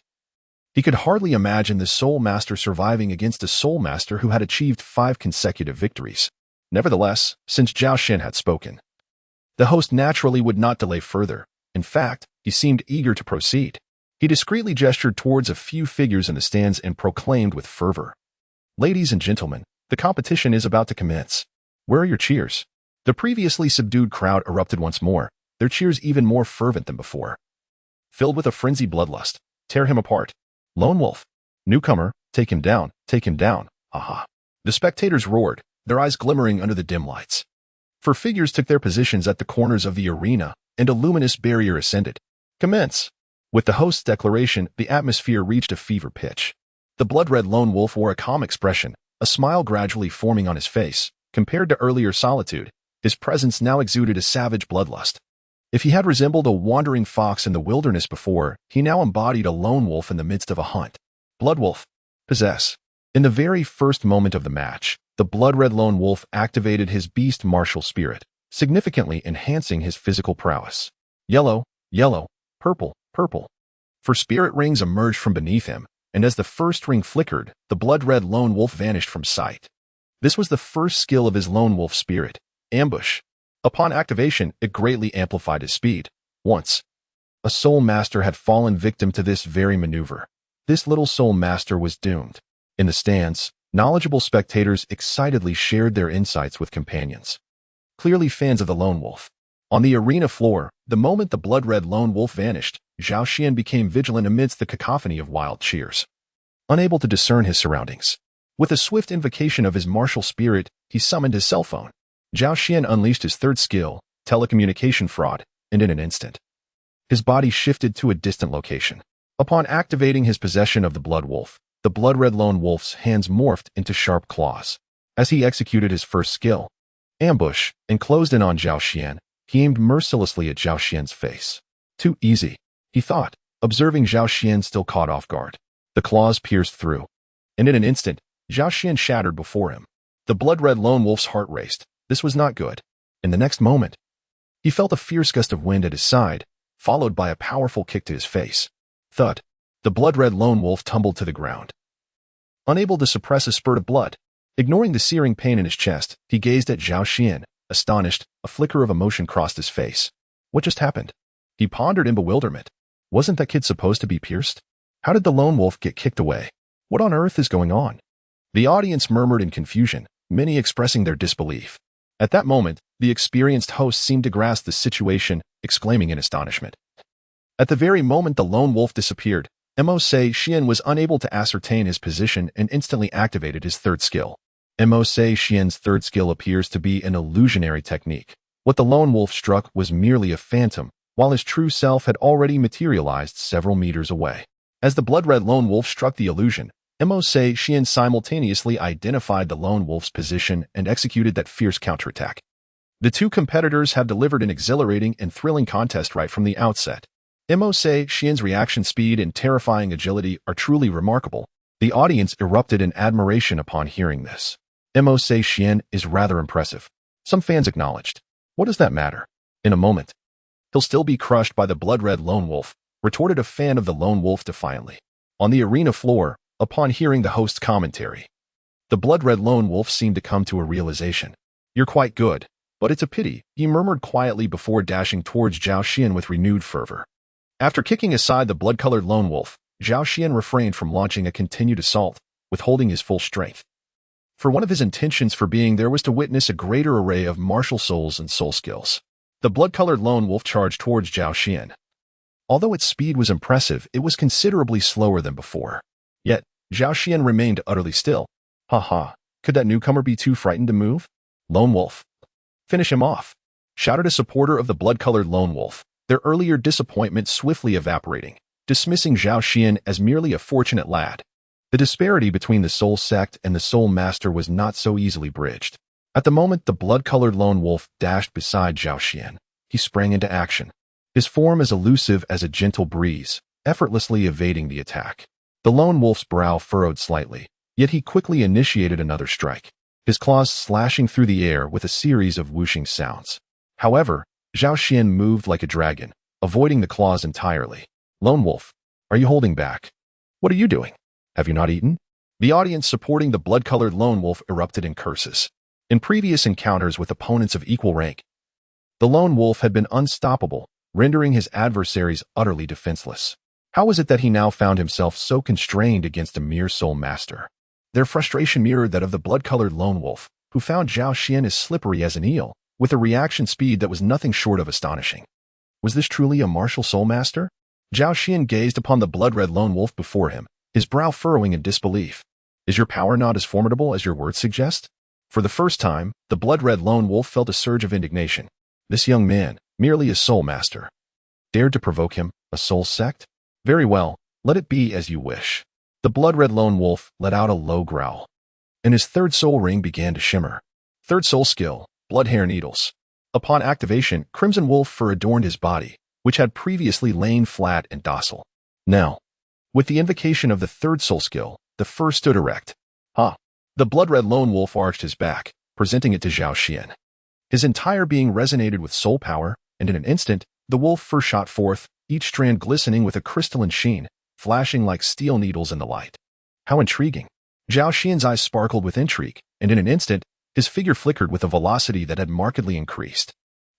he could hardly imagine the soul master surviving against a soul master who had achieved 5 consecutive victories. Nevertheless, since Zhao Xian had spoken, the host naturally would not delay further. In fact, he seemed eager to proceed. He discreetly gestured towards a few figures in the stands and proclaimed with fervor, "Ladies and gentlemen, the competition is about to commence. Where are your cheers?" The previously subdued crowd erupted once more, their cheers even more fervent than before. Filled with a frenzied bloodlust, tear him apart. Lone wolf. Newcomer, take him down, aha. The spectators roared, their eyes glimmering under the dim lights. For figures took their positions at the corners of the arena, and a luminous barrier ascended. Commence. With the host's declaration, the atmosphere reached a fever pitch. The blood-red lone wolf wore a calm expression, a smile gradually forming on his face. Compared to earlier solitude, his presence now exuded a savage bloodlust. If he had resembled a wandering fox in the wilderness before, he now embodied a lone wolf in the midst of a hunt. Bloodwolf. Possess. In the very first moment of the match, the blood-red lone wolf activated his beast martial spirit, significantly enhancing his physical prowess. Yellow, yellow, purple, purple. For spirit rings emerged from beneath him, and as the first ring flickered, the blood-red lone wolf vanished from sight. This was the first skill of his lone wolf spirit, ambush. Upon activation, it greatly amplified his speed. Once, a soul master had fallen victim to this very maneuver. This little soul master was doomed. In the stands, knowledgeable spectators excitedly shared their insights with companions, clearly fans of the lone wolf. On the arena floor, the moment the blood-red lone wolf vanished, Zhao Xian became vigilant amidst the cacophony of wild cheers. Unable to discern his surroundings, with a swift invocation of his martial spirit, he summoned his cell phone. Zhao Xian unleashed his third skill, telecommunication fraud, and in an instant, his body shifted to a distant location. Upon activating his possession of the blood wolf, the blood-red lone wolf's hands morphed into sharp claws. As he executed his first skill, ambush, and closed in on Zhao Xian, he aimed mercilessly at Zhao Xian's face. Too easy, he thought, observing Zhao Xian still caught off guard. The claws pierced through, and in an instant, Zhao Xian shattered before him. The blood-red lone wolf's heart raced. This was not good. In the next moment, he felt a fierce gust of wind at his side, followed by a powerful kick to his face. Thud. The blood-red lone wolf tumbled to the ground, unable to suppress a spurt of blood. Ignoring the searing pain in his chest, he gazed at Zhao Xian, astonished. A flicker of emotion crossed his face. What just happened? He pondered in bewilderment. Wasn't that kid supposed to be pierced? How did the lone wolf get kicked away? What on earth is going on? The audience murmured in confusion, many expressing their disbelief. At that moment, the experienced host seemed to grasp the situation, exclaiming in astonishment. At the very moment the lone wolf disappeared, Mo Se Xian was unable to ascertain his position and instantly activated his third skill. Mo Se Xian's third skill appears to be an illusionary technique. What the lone wolf struck was merely a phantom, while his true self had already materialized several meters away. As the blood-red lone wolf struck the illusion, Mo Se Xian simultaneously identified the lone wolf's position and executed that fierce counterattack. The two competitors have delivered an exhilarating and thrilling contest right from the outset. Mo Se Xian's reaction speed and terrifying agility are truly remarkable. The audience erupted in admiration upon hearing this. Mo Se Xian is rather impressive. Some fans acknowledged. What does that matter? In a moment, he'll still be crushed by the blood-red lone wolf, retorted a fan of the lone wolf defiantly. On the arena floor, upon hearing the host's commentary, the blood-red lone wolf seemed to come to a realization. You're quite good, But it's a pity, he murmured quietly before dashing towards Zhao Xian with renewed fervor. After kicking aside the blood-colored lone wolf, Zhao Xian refrained from launching a continued assault, withholding his full strength. For one of his intentions for being there was to witness a greater array of martial souls and soul skills. The blood-colored lone wolf charged towards Zhao Xian. Although its speed was impressive, it was considerably slower than before. Yet, Zhao Xian remained utterly still. Ha! Could that newcomer be too frightened to move? Lone wolf. Finish him off, shouted a supporter of the blood-colored lone wolf, their earlier disappointment swiftly evaporating, dismissing Zhao Xian as merely a fortunate lad. The disparity between the soul sect and the soul master was not so easily bridged. At the moment the blood-colored lone wolf dashed beside Zhao Xian, he sprang into action, his form as elusive as a gentle breeze, effortlessly evading the attack. The lone wolf's brow furrowed slightly, yet he quickly initiated another strike, his claws slashing through the air with a series of whooshing sounds. However, Zhao Xian moved like a dragon, avoiding the claws entirely. Lone wolf, are you holding back? What are you doing? Have you not eaten? The audience supporting the blood-colored lone wolf erupted in curses. In previous encounters with opponents of equal rank, the lone wolf had been unstoppable, rendering his adversaries utterly defenseless. How was it that he now found himself so constrained against a mere soul master? Their frustration mirrored that of the blood-colored lone wolf, who found Zhao Xian as slippery as an eel, with a reaction speed that was nothing short of astonishing. Was this truly a martial soul master? Zhao Xian gazed upon the blood-red lone wolf before him, his brow furrowing in disbelief. Is your power not as formidable as your words suggest? For the first time, the blood-red lone wolf felt a surge of indignation. This young man, merely a soul master, dared to provoke him, a soul sect? Very well, let it be as you wish. The blood-red lone wolf let out a low growl, and his third soul ring began to shimmer. Third soul skill, blood hair needles. Upon activation, crimson wolf fur adorned his body, which had previously lain flat and docile. Now, with the invocation of the third soul skill, the fur stood erect. The blood-red lone wolf arched his back, presenting it to Zhao Xian. His entire being resonated with soul power, and in an instant, the wolf fur shot forth, each strand glistening with a crystalline sheen, flashing like steel needles in the light. How intriguing! Zhao Xian's eyes sparkled with intrigue, and in an instant, his figure flickered with a velocity that had markedly increased.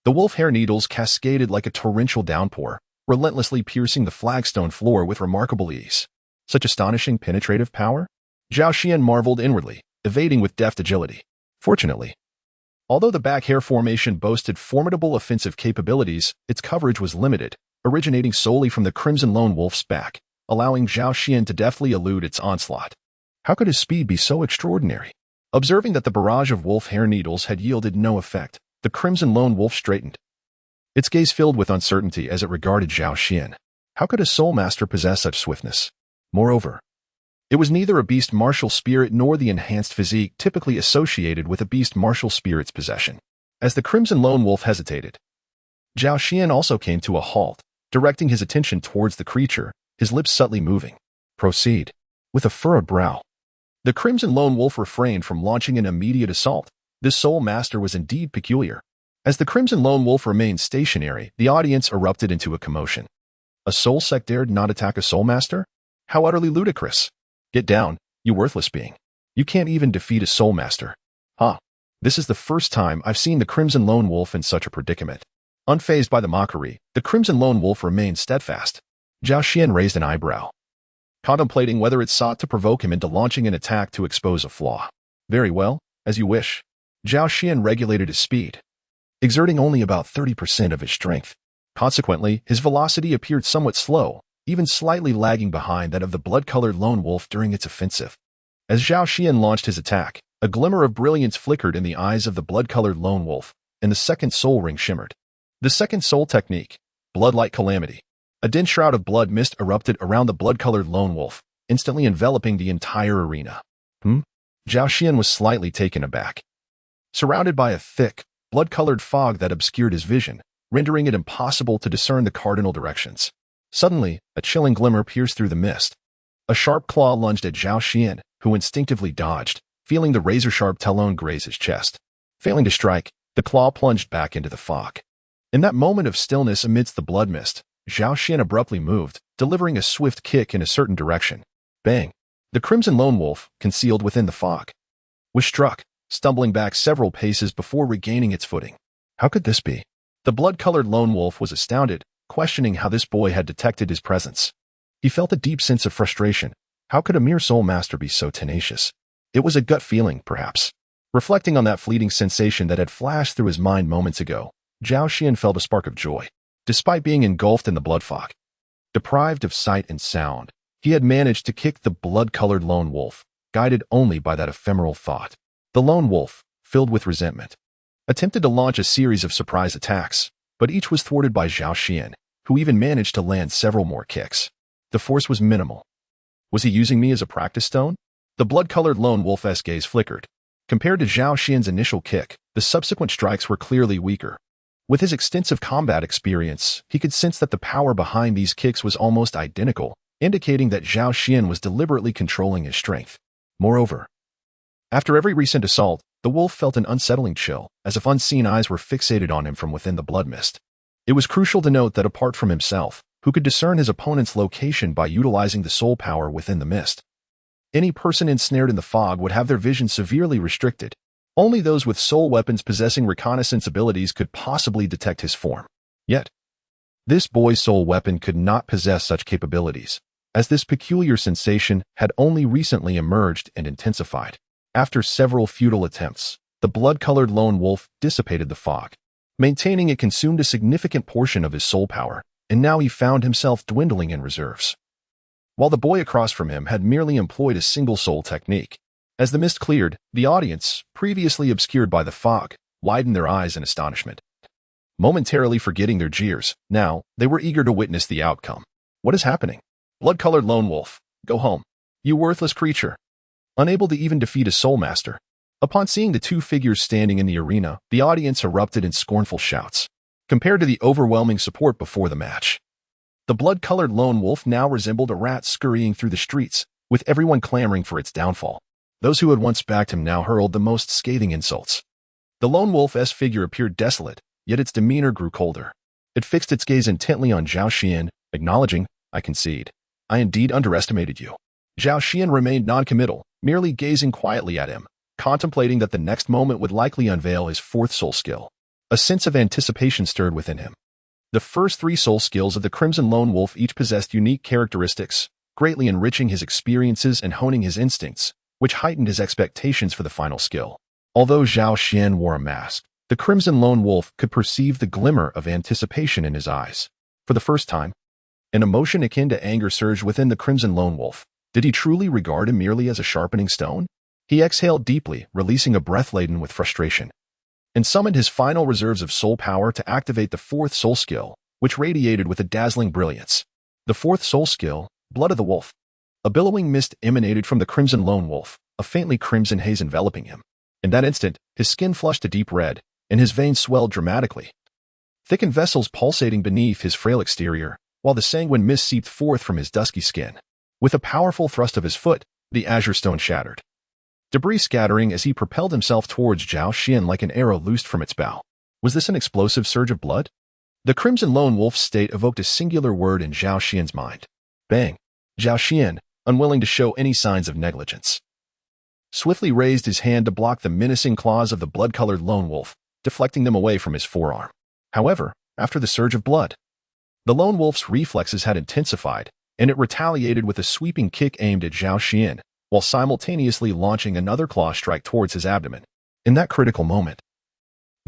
The wolf hair needles cascaded like a torrential downpour, relentlessly piercing the flagstone floor with remarkable ease. Such astonishing penetrative power? Zhao Xian marveled inwardly, evading with deft agility. Fortunately, although the back hair formation boasted formidable offensive capabilities, its coverage was limited, originating solely from the crimson lone wolf's back, allowing Zhao Xian to deftly elude its onslaught. How could his speed be so extraordinary? Observing that the barrage of wolf hair needles had yielded no effect, the crimson lone wolf straightened, its gaze filled with uncertainty as it regarded Zhao Xian. How could a soul master possess such swiftness? Moreover, it was neither a beast martial spirit nor the enhanced physique typically associated with a beast martial spirit's possession. As the crimson lone wolf hesitated, Zhao Xian also came to a halt, directing his attention towards the creature, his lips subtly moving. Proceed. With a furrowed brow, the crimson lone wolf refrained from launching an immediate assault. This soul master was indeed peculiar. As the crimson lone wolf remained stationary, the audience erupted into a commotion. A soul sect dared not attack a soul master? How utterly ludicrous! Get down, you worthless being. You can't even defeat a soul master. This is the first time I've seen the crimson lone wolf in such a predicament. Unfazed by the mockery, the crimson lone wolf remained steadfast. Zhao Xian raised an eyebrow, contemplating whether it sought to provoke him into launching an attack to expose a flaw. Very well, as you wish. Zhao Xian regulated his speed, exerting only about 30% of his strength. Consequently, his velocity appeared somewhat slow, even slightly lagging behind that of the blood-colored lone wolf during its offensive. As Zhao Xian launched his attack, a glimmer of brilliance flickered in the eyes of the blood-colored lone wolf, and the second soul ring shimmered. The second soul technique, blood-like calamity. A dense shroud of blood mist erupted around the blood-colored lone wolf, instantly enveloping the entire arena. Zhao Xian was slightly taken aback. Surrounded by a thick, blood-colored fog that obscured his vision, rendering it impossible to discern the cardinal directions. Suddenly, a chilling glimmer pierced through the mist. A sharp claw lunged at Zhao Xian, who instinctively dodged, feeling the razor-sharp talon graze his chest. Failing to strike, the claw plunged back into the fog. In that moment of stillness amidst the blood mist, Zhao Xian abruptly moved, delivering a swift kick in a certain direction. Bang! The crimson lone wolf, concealed within the fog, was struck, stumbling back several paces before regaining its footing. How could this be? The blood-colored lone wolf was astounded, questioning how this boy had detected his presence. He felt a deep sense of frustration. How could a mere soul master be so tenacious? It was a gut feeling, perhaps. Reflecting on that fleeting sensation that had flashed through his mind moments ago, Zhao Xian felt a spark of joy. Despite being engulfed in the blood fog, deprived of sight and sound, he had managed to kick the blood-colored lone wolf, guided only by that ephemeral thought. The lone wolf, filled with resentment, attempted to launch a series of surprise attacks, but each was thwarted by Zhao Xian, who even managed to land several more kicks. The force was minimal. Was he using me as a practice stone? The blood-colored lone wolf's gaze flickered. Compared to Zhao Xian's initial kick, the subsequent strikes were clearly weaker. With his extensive combat experience, he could sense that the power behind these kicks was almost identical, indicating that Zhao Xian was deliberately controlling his strength. Moreover, after every recent assault, the wolf felt an unsettling chill, as if unseen eyes were fixated on him from within the blood mist. It was crucial to note that apart from himself, who could discern his opponent's location by utilizing the soul power within the mist, any person ensnared in the fog would have their vision severely restricted. Only those with soul weapons possessing reconnaissance abilities could possibly detect his form. Yet, this boy's soul weapon could not possess such capabilities, as this peculiar sensation had only recently emerged and intensified. After several futile attempts, the blood-colored lone wolf dissipated the fog. Maintaining it consumed a significant portion of his soul power, and now he found himself dwindling in reserves. While the boy across from him had merely employed a single soul technique. As the mist cleared, the audience, previously obscured by the fog, widened their eyes in astonishment. Momentarily forgetting their jeers, now, they were eager to witness the outcome. What is happening? Blood-colored lone wolf, go home. You worthless creature. Unable to even defeat a soul master. Upon seeing the two figures standing in the arena, the audience erupted in scornful shouts. Compared to the overwhelming support before the match, the blood-colored lone wolf now resembled a rat scurrying through the streets, with everyone clamoring for its downfall. Those who had once backed him now hurled the most scathing insults. The lone wolf's figure appeared desolate, yet its demeanor grew colder. It fixed its gaze intently on Zhao Xian, acknowledging, I concede. I indeed underestimated you. Zhao Xian remained non-committal, merely gazing quietly at him, contemplating that the next moment would likely unveil his fourth soul skill. A sense of anticipation stirred within him. The first three soul skills of the Crimson Lone Wolf each possessed unique characteristics, greatly enriching his experiences and honing his instincts, which heightened his expectations for the final skill. Although Zhao Xian wore a mask, the Crimson Lone Wolf could perceive the glimmer of anticipation in his eyes. For the first time, an emotion akin to anger surged within the Crimson Lone Wolf. Did he truly regard him merely as a sharpening stone? He exhaled deeply, releasing a breath laden with frustration, and summoned his final reserves of soul power to activate the fourth soul skill, which radiated with a dazzling brilliance. The fourth soul skill, Blood of the Wolf. A billowing mist emanated from the Crimson Lone Wolf, a faintly crimson haze enveloping him. In that instant, his skin flushed a deep red, and his veins swelled dramatically. Thickened vessels pulsating beneath his frail exterior, while the sanguine mist seeped forth from his dusky skin. With a powerful thrust of his foot, the azure stone shattered, debris scattering as he propelled himself towards Zhao Xian like an arrow loosed from its bow. Was this an explosive surge of blood? The Crimson Lone Wolf's state evoked a singular word in Zhao Xian's mind. Bang! Zhao Xian, unwilling to show any signs of negligence, swiftly raised his hand to block the menacing claws of the blood-colored lone wolf, deflecting them away from his forearm. However, after the surge of blood, the lone wolf's reflexes had intensified, and it retaliated with a sweeping kick aimed at Zhao Xian, while simultaneously launching another claw strike towards his abdomen. In that critical moment,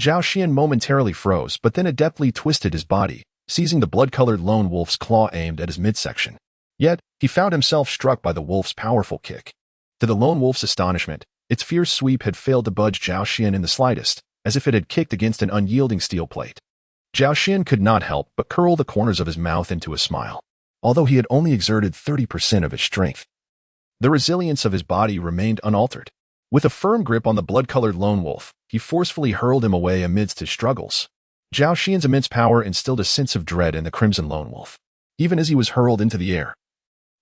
Zhao Xian momentarily froze but then adeptly twisted his body, seizing the blood-colored lone wolf's claw aimed at his midsection. Yet, he found himself struck by the wolf's powerful kick. To the lone wolf's astonishment, its fierce sweep had failed to budge Zhao Xian in the slightest, as if it had kicked against an unyielding steel plate. Zhao Xian could not help but curl the corners of his mouth into a smile. Although he had only exerted 30% of his strength, the resilience of his body remained unaltered. With a firm grip on the blood-colored lone wolf, he forcefully hurled him away amidst his struggles. Zhao Xian's immense power instilled a sense of dread in the Crimson Lone Wolf. Even as he was hurled into the air,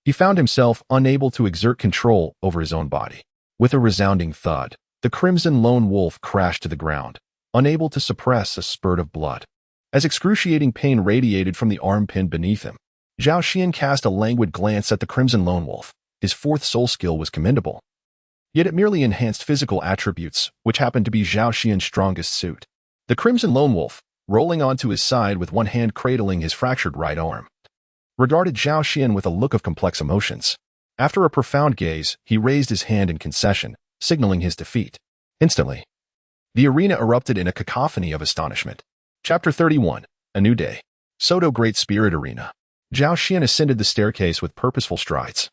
he found himself unable to exert control over his own body. With a resounding thud, the Crimson Lone Wolf crashed to the ground, unable to suppress a spurt of blood. As excruciating pain radiated from the arm pinned beneath him, Zhao Xian cast a languid glance at the Crimson Lone Wolf. His fourth soul skill was commendable, yet it merely enhanced physical attributes, which happened to be Zhao Xian's strongest suit. The Crimson Lone Wolf, rolling onto his side with one hand cradling his fractured right arm, regarded Zhao Xian with a look of complex emotions. After a profound gaze, he raised his hand in concession, signaling his defeat. Instantly, the arena erupted in a cacophony of astonishment. Chapter 31. A New Day. Soto Great Spirit Arena. Zhao Xian ascended the staircase with purposeful strides.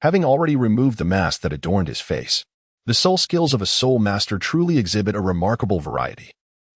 Having already removed the mask that adorned his face, the soul skills of a soul master truly exhibit a remarkable variety.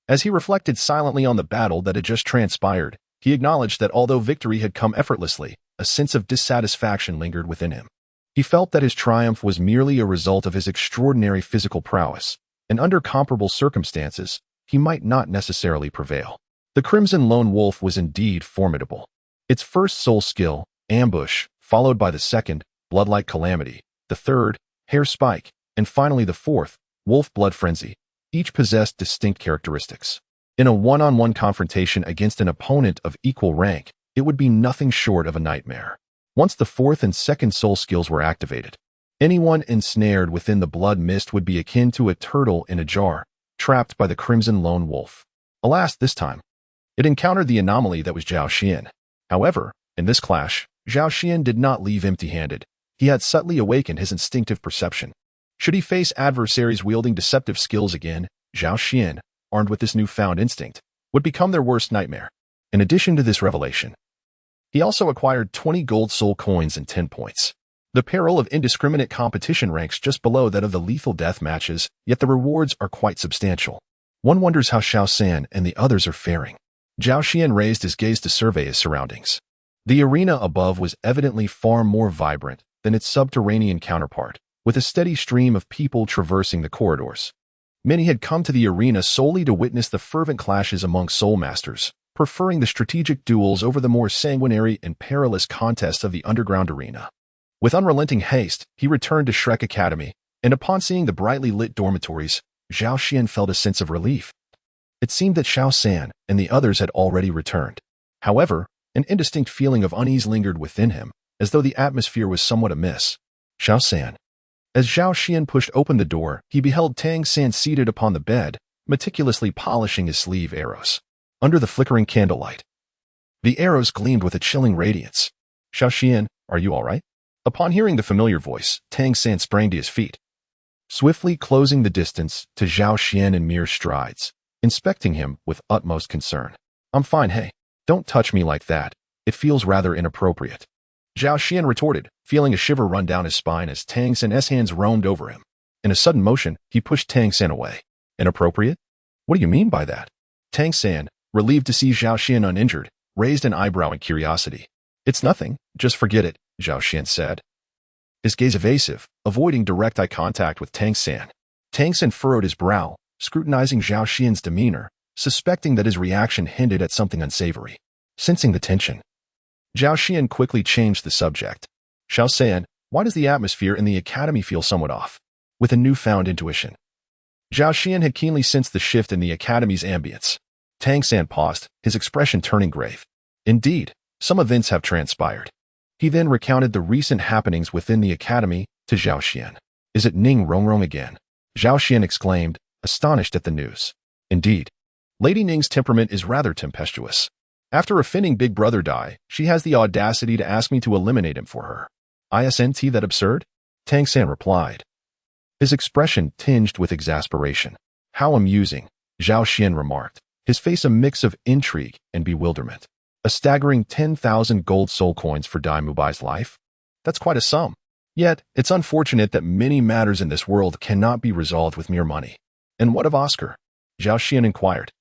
As he reflected silently on the battle that had just transpired, he acknowledged that although victory had come effortlessly, a sense of dissatisfaction lingered within him. He felt that his triumph was merely a result of his extraordinary physical prowess, and under comparable circumstances, he might not necessarily prevail. The Crimson Lone Wolf was indeed formidable. Its first soul skill, Ambush, followed by the second, Bloodlight Calamity, the third, Hair Spike, and finally the fourth, Wolf Blood Frenzy, each possessed distinct characteristics. In a one-on-one confrontation against an opponent of equal rank, it would be nothing short of a nightmare. Once the fourth and second soul skills were activated, anyone ensnared within the blood mist would be akin to a turtle in a jar, trapped by the Crimson Lone Wolf. Alas, this time, it encountered the anomaly that was Zhao Xian. However, in this clash, Zhao Xian did not leave empty-handed. He had subtly awakened his instinctive perception. Should he face adversaries wielding deceptive skills again, Zhao Xian, armed with this newfound instinct, would become their worst nightmare. In addition to this revelation, he also acquired 20 gold soul coins and 10 points. The peril of indiscriminate competition ranks just below that of the lethal death matches, yet the rewards are quite substantial. One wonders how Xiao San and the others are faring. Zhao Xian raised his gaze to survey his surroundings. The arena above was evidently far more vibrant than its subterranean counterpart, with a steady stream of people traversing the corridors. Many had come to the arena solely to witness the fervent clashes among soul masters, preferring the strategic duels over the more sanguinary and perilous contests of the underground arena. With unrelenting haste, he returned to Shrek Academy, and upon seeing the brightly lit dormitories, Zhao Xian felt a sense of relief. It seemed that Xiao San and the others had already returned. However, an indistinct feeling of unease lingered within him, as though the atmosphere was somewhat amiss. Xiao San. As Zhao Xian pushed open the door, he beheld Tang San seated upon the bed, meticulously polishing his sleeve arrows. Under the flickering candlelight, the arrows gleamed with a chilling radiance. Xiao Xian, are you all right? Upon hearing the familiar voice, Tang San sprang to his feet, swiftly closing the distance to Zhao Xian in mere strides, inspecting him with utmost concern. I'm fine, hey. Don't touch me like that. It feels rather inappropriate. Zhao Xian retorted, feeling a shiver run down his spine as Tang San's hands roamed over him. In a sudden motion, he pushed Tang San away. Inappropriate? What do you mean by that? Tang San, relieved to see Zhao Xian uninjured, raised an eyebrow in curiosity. It's nothing, just forget it, Zhao Xian said, his gaze evasive, avoiding direct eye contact with Tang San. Tang San furrowed his brow, scrutinizing Zhao Xian's demeanor, suspecting that his reaction hinted at something unsavory. Sensing the tension, Zhao Xian quickly changed the subject. Xiao San, why does the atmosphere in the academy feel somewhat off? With a newfound intuition, Zhao Xian had keenly sensed the shift in the academy's ambience. Tang San paused, his expression turning grave. Indeed, some events have transpired. He then recounted the recent happenings within the academy to Zhao Xian. Is it Ning Rongrong again? Zhao Xian exclaimed, astonished at the news. Indeed, Lady Ning's temperament is rather tempestuous. After offending Big Brother Dai, she has the audacity to ask me to eliminate him for her. Isn't that absurd? Tang San replied, his expression tinged with exasperation. How amusing, Zhao Xian remarked, his face a mix of intrigue and bewilderment. A staggering 10,000 gold soul coins for Dai Mubai's life? That's quite a sum. Yet, it's unfortunate that many matters in this world cannot be resolved with mere money. And what of Oscar? Zhao Xian inquired,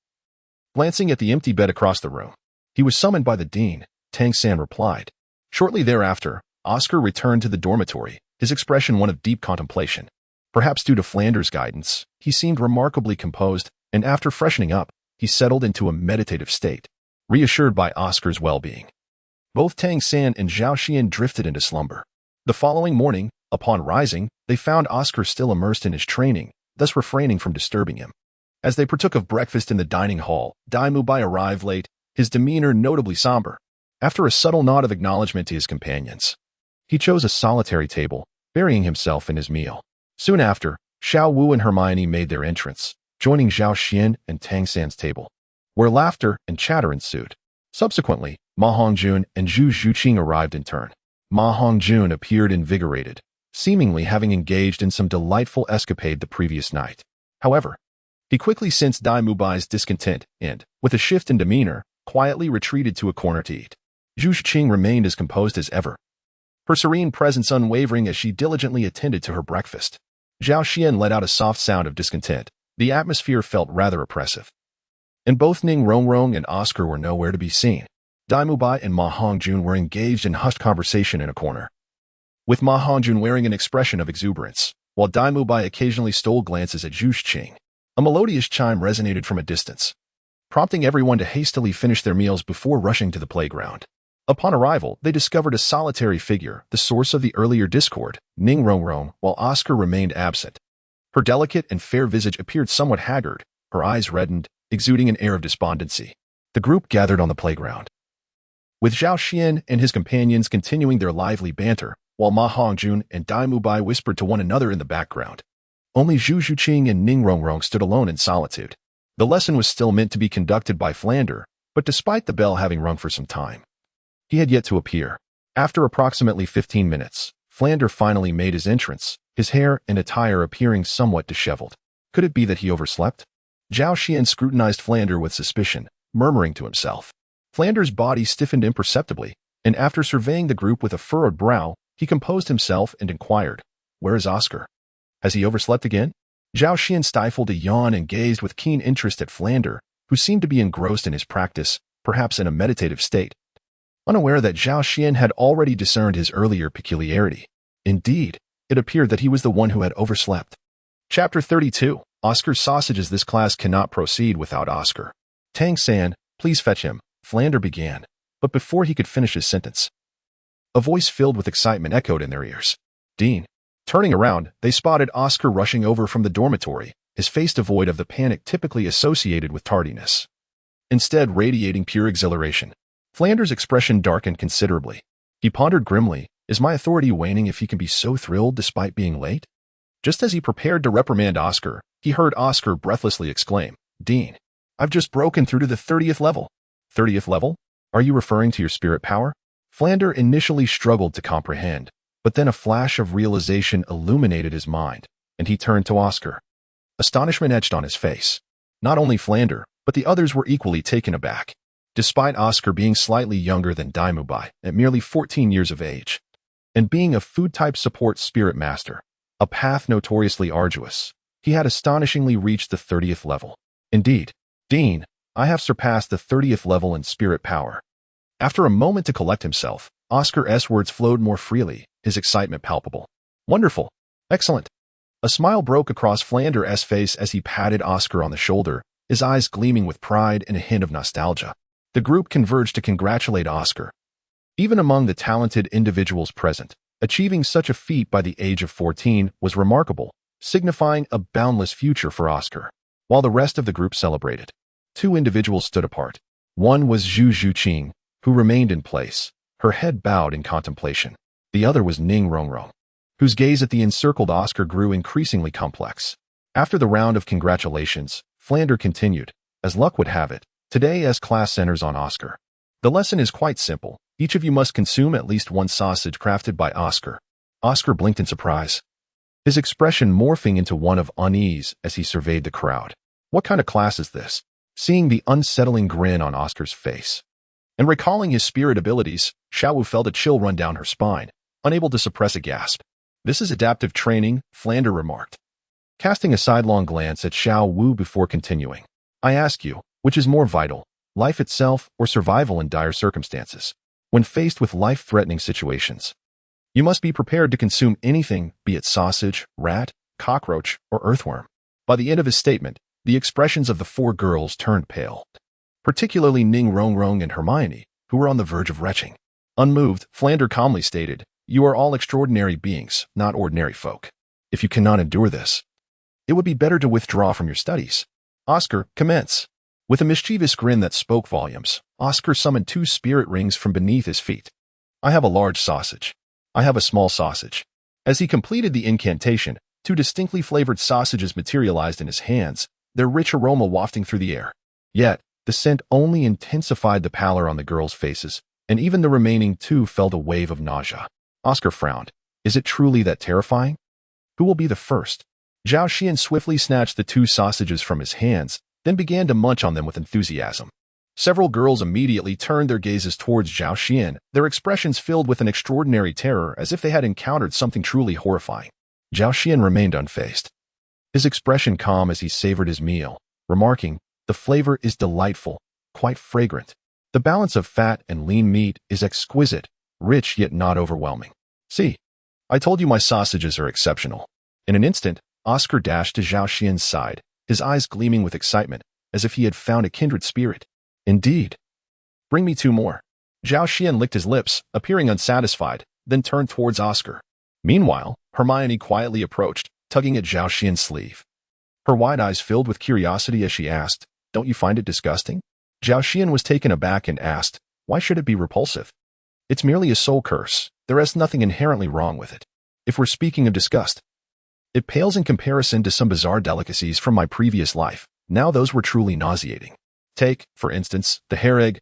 glancing at the empty bed across the room. He was summoned by the dean, Tang San replied. Shortly thereafter, Oscar returned to the dormitory, his expression one of deep contemplation. Perhaps due to Flanders' guidance, he seemed remarkably composed, and after freshening up, he settled into a meditative state, reassured by Oscar's well-being. Both Tang San and Zhao Xian drifted into slumber. The following morning, upon rising, they found Oscar still immersed in his training, thus refraining from disturbing him. As they partook of breakfast in the dining hall, Dai Mubai arrived late, his demeanor notably somber. After a subtle nod of acknowledgement to his companions, he chose a solitary table, burying himself in his meal. Soon after, Xiao Wu and Hermione made their entrance, joining Zhao Xian and Tang San's table, where laughter and chatter ensued. Subsequently, Ma Hongjun and Zhu Zhuqing arrived in turn. Ma Hongjun appeared invigorated, seemingly having engaged in some delightful escapade the previous night. However, he quickly sensed Dai Mubai's discontent and, with a shift in demeanor, quietly retreated to a corner to eat. Zhu Zhuqing remained as composed as ever, her serene presence unwavering as she diligently attended to her breakfast. Zhao Xian let out a soft sound of discontent. The atmosphere felt rather oppressive. And both Ning Rongrong and Oscar were nowhere to be seen. Dai Mubai and Ma Hongjun were engaged in hushed conversation in a corner, with Ma Hongjun wearing an expression of exuberance, while Dai Mubai occasionally stole glances at Zhu Zhuqing. A melodious chime resonated from a distance, prompting everyone to hastily finish their meals before rushing to the playground. Upon arrival, they discovered a solitary figure, the source of the earlier discord, Ning Rongrong, while Oscar remained absent. Her delicate and fair visage appeared somewhat haggard, her eyes reddened, exuding an air of despondency. The group gathered on the playground, with Zhao Xian and his companions continuing their lively banter, while Ma Hongjun and Dai Mubai whispered to one another in the background. Only Zhu Zhuqing and Ning Rongrong stood alone in solitude. The lesson was still meant to be conducted by Flander, but despite the bell having rung for some time, he had yet to appear. After approximately 15 minutes, Flander finally made his entrance, his hair and attire appearing somewhat disheveled. Could it be that he overslept? Zhao Xian scrutinized Flander with suspicion, murmuring to himself. Flander's body stiffened imperceptibly, and after surveying the group with a furrowed brow, he composed himself and inquired, "Where is Oscar? Has he overslept again?" Zhao Xian stifled a yawn and gazed with keen interest at Flander, who seemed to be engrossed in his practice, perhaps in a meditative state, unaware that Zhao Xian had already discerned his earlier peculiarity. Indeed, it appeared that he was the one who had overslept. Chapter 32. Oscar's Sausages. This class cannot proceed without Oscar. Tang San, please fetch him, Flander began, but before he could finish his sentence, a voice filled with excitement echoed in their ears. Dean. Turning around, they spotted Oscar rushing over from the dormitory, his face devoid of the panic typically associated with tardiness, instead radiating pure exhilaration. Flander's expression darkened considerably. He pondered grimly, is my authority waning if he can be so thrilled despite being late? Just as he prepared to reprimand Oscar, he heard Oscar breathlessly exclaim, Dean, I've just broken through to the 30th level. 30th level? Are you referring to your spirit power? Flander initially struggled to comprehend, but then a flash of realization illuminated his mind, and he turned to Oscar. Astonishment etched on his face. Not only Flander, but the others were equally taken aback. Despite Oscar being slightly younger than Dai Mubai, at merely 14 years of age, and being a food-type support spirit master, a path notoriously arduous, he had astonishingly reached the 30th level. Indeed, Dean, I have surpassed the 30th level in spirit power. After a moment to collect himself, Oscar's words flowed more freely, his excitement palpable. Wonderful. Excellent. A smile broke across Flander's face as he patted Oscar on the shoulder, his eyes gleaming with pride and a hint of nostalgia. The group converged to congratulate Oscar. Even among the talented individuals present, achieving such a feat by the age of 14 was remarkable, signifying a boundless future for Oscar. While the rest of the group celebrated, two individuals stood apart. One was Zhu Zhuqing, who remained in place, her head bowed in contemplation. The other was Ning Rongrong, whose gaze at the encircled Oscar grew increasingly complex. After the round of congratulations, Flander continued, as luck would have it, today's class centers on Oscar. The lesson is quite simple. Each of you must consume at least one sausage crafted by Oscar. Oscar blinked in surprise, his expression morphing into one of unease as he surveyed the crowd. What kind of class is this? Seeing the unsettling grin on Oscar's face, and recalling his spirit abilities, Xiaowu felt a chill run down her spine, unable to suppress a gasp. This is adaptive training, Flander remarked, casting a sidelong glance at Xiaowu before continuing. I ask you, which is more vital, life itself or survival in dire circumstances? When faced with life-threatening situations, you must be prepared to consume anything, be it sausage, rat, cockroach, or earthworm. By the end of his statement, the expressions of the four girls turned pale, particularly Ning Rongrong and Hermione, who were on the verge of retching. Unmoved, Flander calmly stated, You are all extraordinary beings, not ordinary folk. If you cannot endure this, it would be better to withdraw from your studies. Oscar, commence. With a mischievous grin that spoke volumes, Oscar summoned 2 spirit rings from beneath his feet. I have a large sausage. I have a small sausage. As he completed the incantation, 2 distinctly flavored sausages materialized in his hands, their rich aroma wafting through the air. Yet, the scent only intensified the pallor on the girls' faces, and even the remaining two felt a wave of nausea. Oscar frowned. Is it truly that terrifying? Who will be the first? Zhao Xian swiftly snatched the 2 sausages from his hands, then began to munch on them with enthusiasm. Several girls immediately turned their gazes towards Zhao Xian, their expressions filled with an extraordinary terror as if they had encountered something truly horrifying. Zhao Xian remained unfazed, his expression calm as he savored his meal, remarking, "The flavor is delightful, quite fragrant. The balance of fat and lean meat is exquisite, rich yet not overwhelming. See, I told you my sausages are exceptional." In an instant, Oscar dashed to Zhao Xian's side, his eyes gleaming with excitement, as if he had found a kindred spirit. "Indeed. Bring me 2 more." Zhao Xian licked his lips, appearing unsatisfied, then turned towards Oscar. Meanwhile, Hermione quietly approached, tugging at Zhao Xian's sleeve. Her wide eyes filled with curiosity as she asked, "Don't you find it disgusting?" Zhao Xian was taken aback and asked, "Why should it be repulsive? It's merely a soul curse. There is nothing inherently wrong with it. If we're speaking of disgust, it pales in comparison to some bizarre delicacies from my previous life. Now those were truly nauseating. Take, for instance, the hair egg.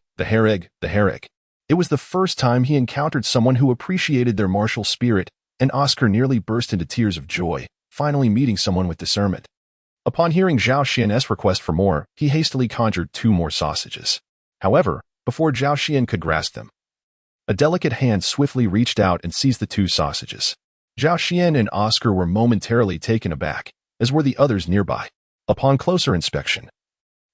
It was the first time he encountered someone who appreciated their martial spirit, and Oscar nearly burst into tears of joy, finally meeting someone with discernment. Upon hearing Zhao Xian's request for more, he hastily conjured 2 more sausages. However, before Zhao Xian could grasp them, a delicate hand swiftly reached out and seized the 2 sausages. Zhao Xian and Oscar were momentarily taken aback, as were the others nearby. Upon closer inspection,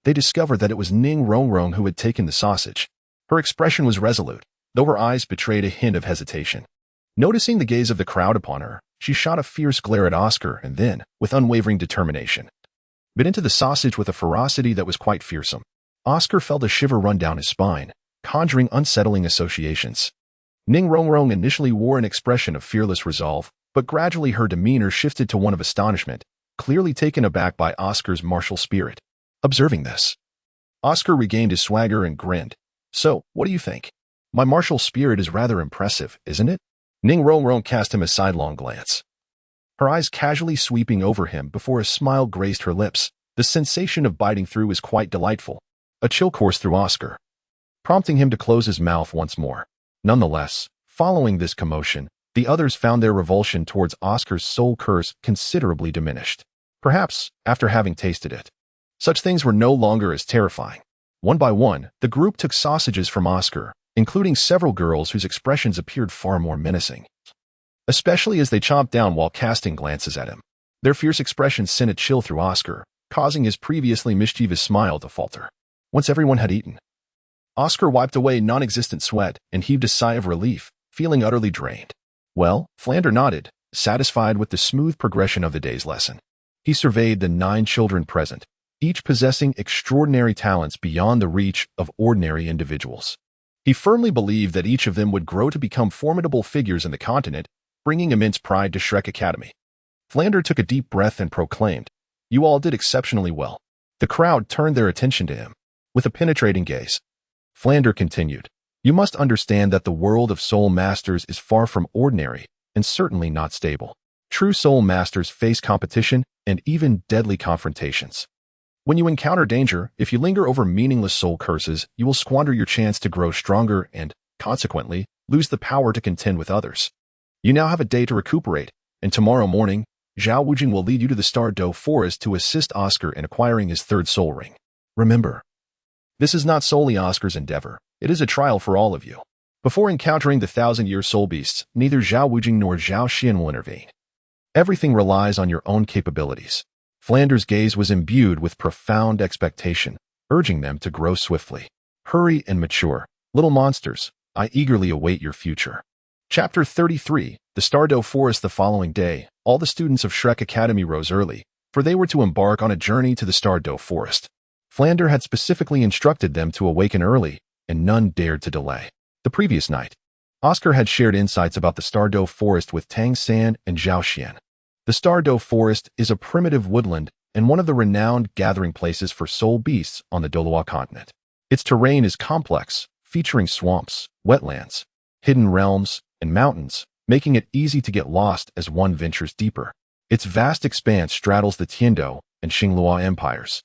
they discovered that it was Ning Rongrong who had taken the sausage. Her expression was resolute, though her eyes betrayed a hint of hesitation. Noticing the gaze of the crowd upon her, she shot a fierce glare at Oscar and then, with unwavering determination, bit into the sausage with a ferocity that was quite fearsome. Oscar felt a shiver run down his spine, conjuring unsettling associations. Ning Rongrong initially wore an expression of fearless resolve, but gradually her demeanor shifted to one of astonishment, clearly taken aback by Oscar's martial spirit. Observing this, Oscar regained his swagger and grinned. "So, what do you think? My martial spirit is rather impressive, isn't it?" Ning Rongrong cast him a sidelong glance, her eyes casually sweeping over him before a smile graced her lips. The sensation of biting through is quite delightful. A chill coursed through Oscar, prompting him to close his mouth once more. Nonetheless, following this commotion, the others found their revulsion towards Oscar's soul curse considerably diminished. Perhaps, after having tasted it, such things were no longer as terrifying. One by one, the group took sausages from Oscar, including several girls whose expressions appeared far more menacing, especially as they chomped down while casting glances at him. Their fierce expressions sent a chill through Oscar, causing his previously mischievous smile to falter. Once everyone had eaten, Oscar wiped away non-existent sweat and heaved a sigh of relief, feeling utterly drained. Well, Flander nodded, satisfied with the smooth progression of the day's lesson. He surveyed the 9 children present, each possessing extraordinary talents beyond the reach of ordinary individuals. He firmly believed that each of them would grow to become formidable figures in the continent, bringing immense pride to Shrek Academy. Flander took a deep breath and proclaimed, "You all did exceptionally well." The crowd turned their attention to him, with a penetrating gaze. Flander continued, "You must understand that the world of soul masters is far from ordinary, and certainly not stable. True soul masters face competition and even deadly confrontations. When you encounter danger, if you linger over meaningless soul curses, you will squander your chance to grow stronger and, consequently, lose the power to contend with others. You now have a day to recuperate, and tomorrow morning, Zhao Wujing will lead you to the Douluo Forest to assist Oscar in acquiring his 3rd soul ring. Remember, this is not solely Oscar's endeavor, it is a trial for all of you. Before encountering the 1,000-year soul beasts, neither Zhao Wujing nor Zhao Xian will intervene. Everything relies on your own capabilities." Flander's gaze was imbued with profound expectation, urging them to grow swiftly. "Hurry and mature, little monsters. I eagerly await your future." Chapter 33, The Douluo Forest. The following day, all the students of Shrek Academy rose early, for they were to embark on a journey to the Douluo Forest. Flander had specifically instructed them to awaken early, and none dared to delay. The previous night, Oscar had shared insights about the Douluo Forest with Tang San and Zhao Xian. The Douluo Forest is a primitive woodland and one of the renowned gathering places for soul beasts on the Douluo Continent. Its terrain is complex, featuring swamps, wetlands, hidden realms, and mountains, making it easy to get lost as one ventures deeper. Its vast expanse straddles the Tiando and Xinglua empires,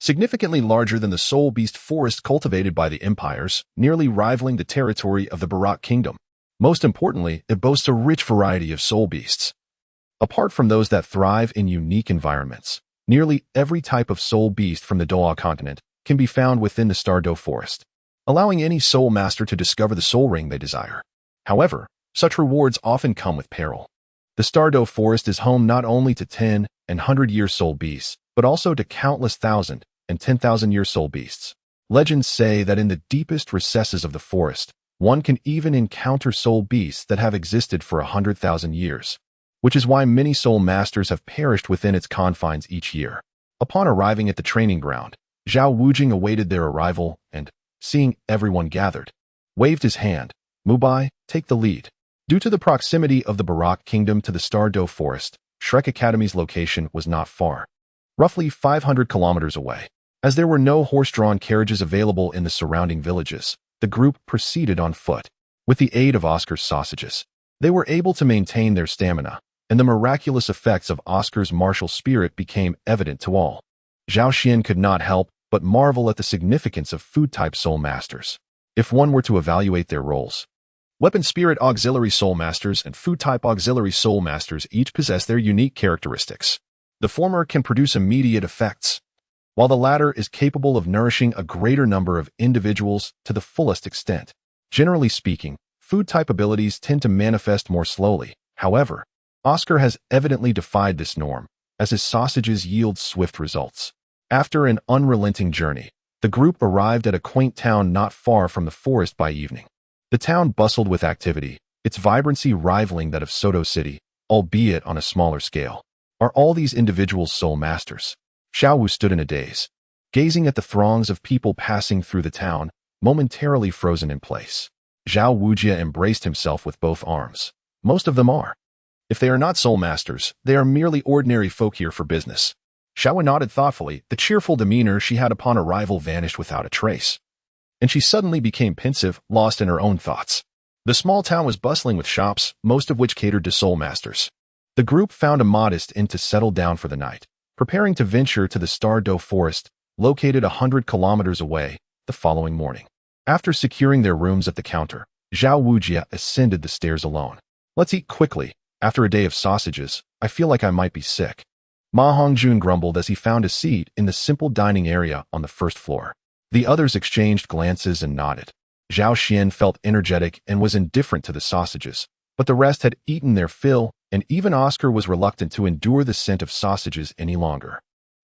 significantly larger than the soul beast forest cultivated by the empires, nearly rivaling the territory of the Barak kingdom. Most importantly, it boasts a rich variety of soul beasts. Apart from those that thrive in unique environments, nearly every type of soul beast from the Douluo Continent can be found within the Douluo forest, allowing any soul master to discover the soul ring they desire. However, such rewards often come with peril. The Douluo forest is home not only to 10 and 100-year soul beasts, but also to countless 1,000 and 10,000-year soul beasts. Legends say that in the deepest recesses of the forest, one can even encounter soul beasts that have existed for 100,000 years, which is why many soul masters have perished within its confines each year. Upon arriving at the training ground, Zhao Wujing awaited their arrival and, seeing everyone gathered, waved his hand. Mubai, take the lead. Due to the proximity of the Barak kingdom to the Douluo forest, Shrek Academy's location was not far, roughly 500 kilometers away. As there were no horse-drawn carriages available in the surrounding villages, the group proceeded on foot. With the aid of Oscar's sausages, they were able to maintain their stamina, and the miraculous effects of Oscar's martial spirit became evident to all. Zhao Xian could not help but marvel at the significance of food-type soul masters. If one were to evaluate their roles, Weapon Spirit Auxiliary Soul Masters and Food Type Auxiliary Soul Masters each possess their unique characteristics. The former can produce immediate effects, while the latter is capable of nourishing a greater number of individuals to the fullest extent. Generally speaking, food type abilities tend to manifest more slowly. However, Oscar has evidently defied this norm, as his sausages yield swift results. After an unrelenting journey, the group arrived at a quaint town not far from the forest by evening. The town bustled with activity, its vibrancy rivaling that of Soto City, albeit on a smaller scale. Are all these individuals soul masters? Xiao Wu stood in a daze, gazing at the throngs of people passing through the town, momentarily frozen in place. Zhao Wujia embraced himself with both arms. Most of them are. If they are not soul masters, they are merely ordinary folk here for business. Xiao Wu nodded thoughtfully. The cheerful demeanor she had upon arrival vanished without a trace, and she suddenly became pensive, lost in her own thoughts. The small town was bustling with shops, most of which catered to soul masters. The group found a modest inn to settle down for the night, preparing to venture to the Douluo forest, located 100 kilometers away, the following morning. After securing their rooms at the counter, Zhao Wujia ascended the stairs alone. Let's eat quickly. After a day of sausages, I feel like I might be sick. Ma Hongjun grumbled as he found a seat in the simple dining area on the first floor. The others exchanged glances and nodded. Zhao Xian felt energetic and was indifferent to the sausages, but the rest had eaten their fill, and even Oscar was reluctant to endure the scent of sausages any longer.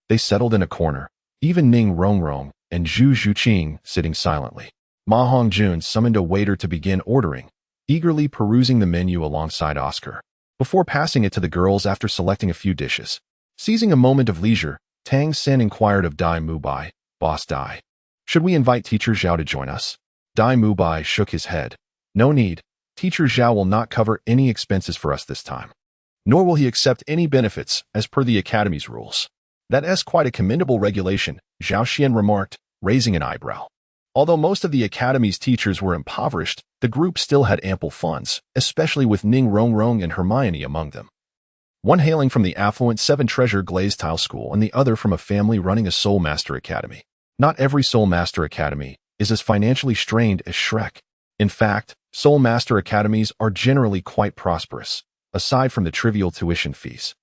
They settled in a corner, even Ning Rongrong and Zhu Zhuqing sitting silently. Ma Hongjun summoned a waiter to begin ordering, eagerly perusing the menu alongside Oscar, before passing it to the girls after selecting a few dishes. Seizing a moment of leisure, Tang Sen inquired of Dai Mubai, Boss Dai, should we invite Teacher Zhao to join us? Dai Mubai shook his head. No need. Teacher Zhao will not cover any expenses for us this time, nor will he accept any benefits as per the Academy's rules. That's quite a commendable regulation, Zhao Xian remarked, raising an eyebrow. Although most of the Academy's teachers were impoverished, the group still had ample funds, especially with Ning Rongrong and Hermione among them. One hailing from the affluent Seven Treasure Glazed Tile School and the other from a family running a Soul Master Academy. Not every Soul Master Academy is as financially strained as Shrek. In fact, Soul Master Academies are generally quite prosperous, aside from the trivial tuition fees.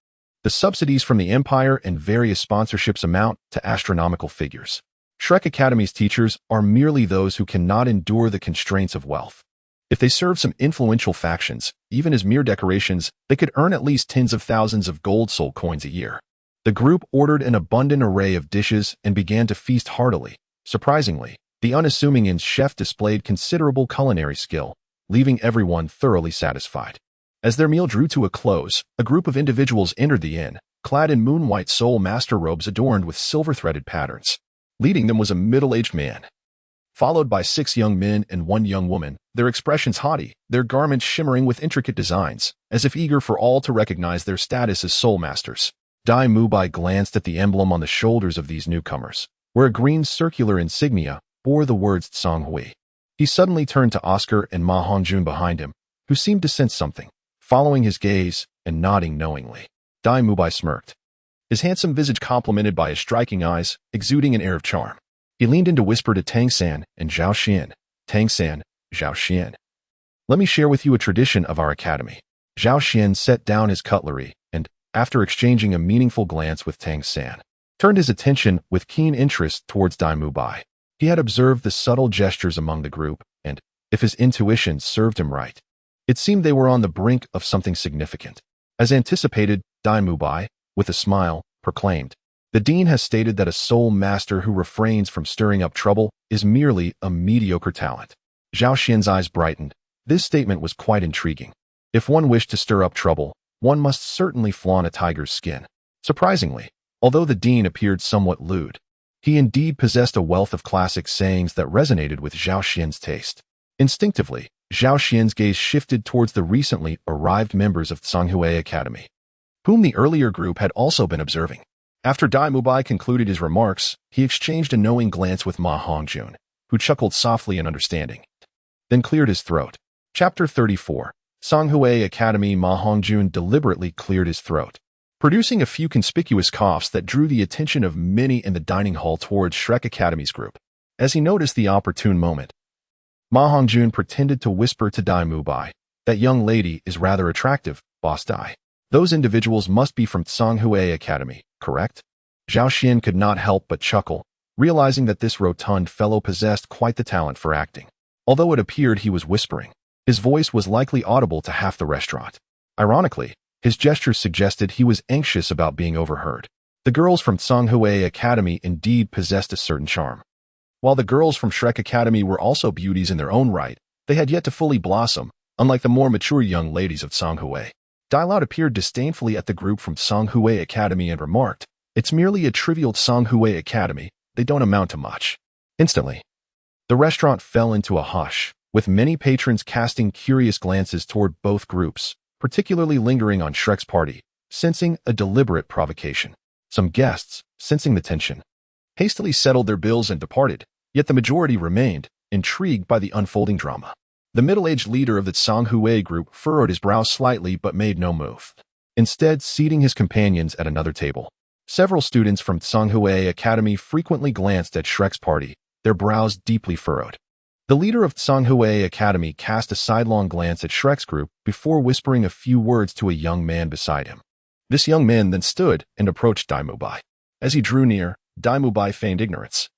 The subsidies from the Empire and various sponsorships amount to astronomical figures. Shrek Academy's teachers are merely those who cannot endure the constraints of wealth. If they serve some influential factions, even as mere decorations, they could earn at least tens of thousands of gold soul coins a year. The group ordered an abundant array of dishes and began to feast heartily. Surprisingly, the unassuming inn's chef displayed considerable culinary skill, leaving everyone thoroughly satisfied. As their meal drew to a close, a group of individuals entered the inn, clad in moon-white soul master robes adorned with silver-threaded patterns. Leading them was a middle-aged man, followed by 6 young men and 1 young woman, their expressions haughty, their garments shimmering with intricate designs, as if eager for all to recognize their status as soul masters. Dai Mubai glanced at the emblem on the shoulders of these newcomers, where a green circular insignia bore the words Tsang Hui. He suddenly turned to Oscar and Ma Hongjun behind him, who seemed to sense something, following his gaze and nodding knowingly. Dai Mubai smirked. his handsome visage complemented by his striking eyes, exuding an air of charm. He leaned in to whisper to Tang San and Zhao Xian. Tang San, Zhao Xian. Let me share with you a tradition of our academy. Zhao Xian set down his cutlery and, after exchanging a meaningful glance with Tang San, turned his attention with keen interest towards Dai Mubai. He had observed the subtle gestures among the group, and, if his intuition served him right, it seemed they were on the brink of something significant. As anticipated, Dai Mubai, with a smile, proclaimed, "The dean has stated that a soul master who refrains from stirring up trouble is merely a mediocre talent." Zhao Xian's eyes brightened. This statement was quite intriguing. If one wished to stir up trouble, one must certainly flaunt a tiger's skin. Surprisingly, although the dean appeared somewhat lewd, he indeed possessed a wealth of classic sayings that resonated with Zhao Xian's taste. Instinctively, Zhao Xian's gaze shifted towards the recently arrived members of Tsanghui Academy, whom the earlier group had also been observing. After Dai Mubai concluded his remarks, he exchanged a knowing glance with Ma Hongjun, who chuckled softly in understanding, then cleared his throat. Chapter 34. Tsanghui Academy. Ma Hongjun deliberately cleared his throat, producing a few conspicuous coughs that drew the attention of many in the dining hall towards Shrek Academy's group. As he noticed the opportune moment, Ma Hongjun pretended to whisper to Dai Mubai, "That young lady is rather attractive, Boss Dai. Those individuals must be from Tsanghui Academy, correct?" Zhao Xian could not help but chuckle, realizing that this rotund fellow possessed quite the talent for acting. Although it appeared he was whispering, his voice was likely audible to half the restaurant. Ironically, his gestures suggested he was anxious about being overheard. The girls from Tsanghui Academy indeed possessed a certain charm. While the girls from Shrek Academy were also beauties in their own right, they had yet to fully blossom, unlike the more mature young ladies of Tsanghui. Dai appeared disdainfully at the group from Tsanghui Academy and remarked, "It's merely a trivial Tsanghui Academy, they don't amount to much." Instantly, the restaurant fell into a hush, with many patrons casting curious glances toward both groups, particularly lingering on Shrek's party, sensing a deliberate provocation. Some guests, sensing the tension, hastily settled their bills and departed, yet the majority remained, intrigued by the unfolding drama. The middle-aged leader of the Tsanghui group furrowed his brow slightly but made no move, instead seating his companions at another table. Several students from Tsanghui Academy frequently glanced at Shrek's party, their brows deeply furrowed. The leader of Tsanghui Academy cast a sidelong glance at Shrek's group before whispering a few words to a young man beside him. This young man then stood and approached Dai Mubai. As he drew near, Dai Mubai feigned ignorance,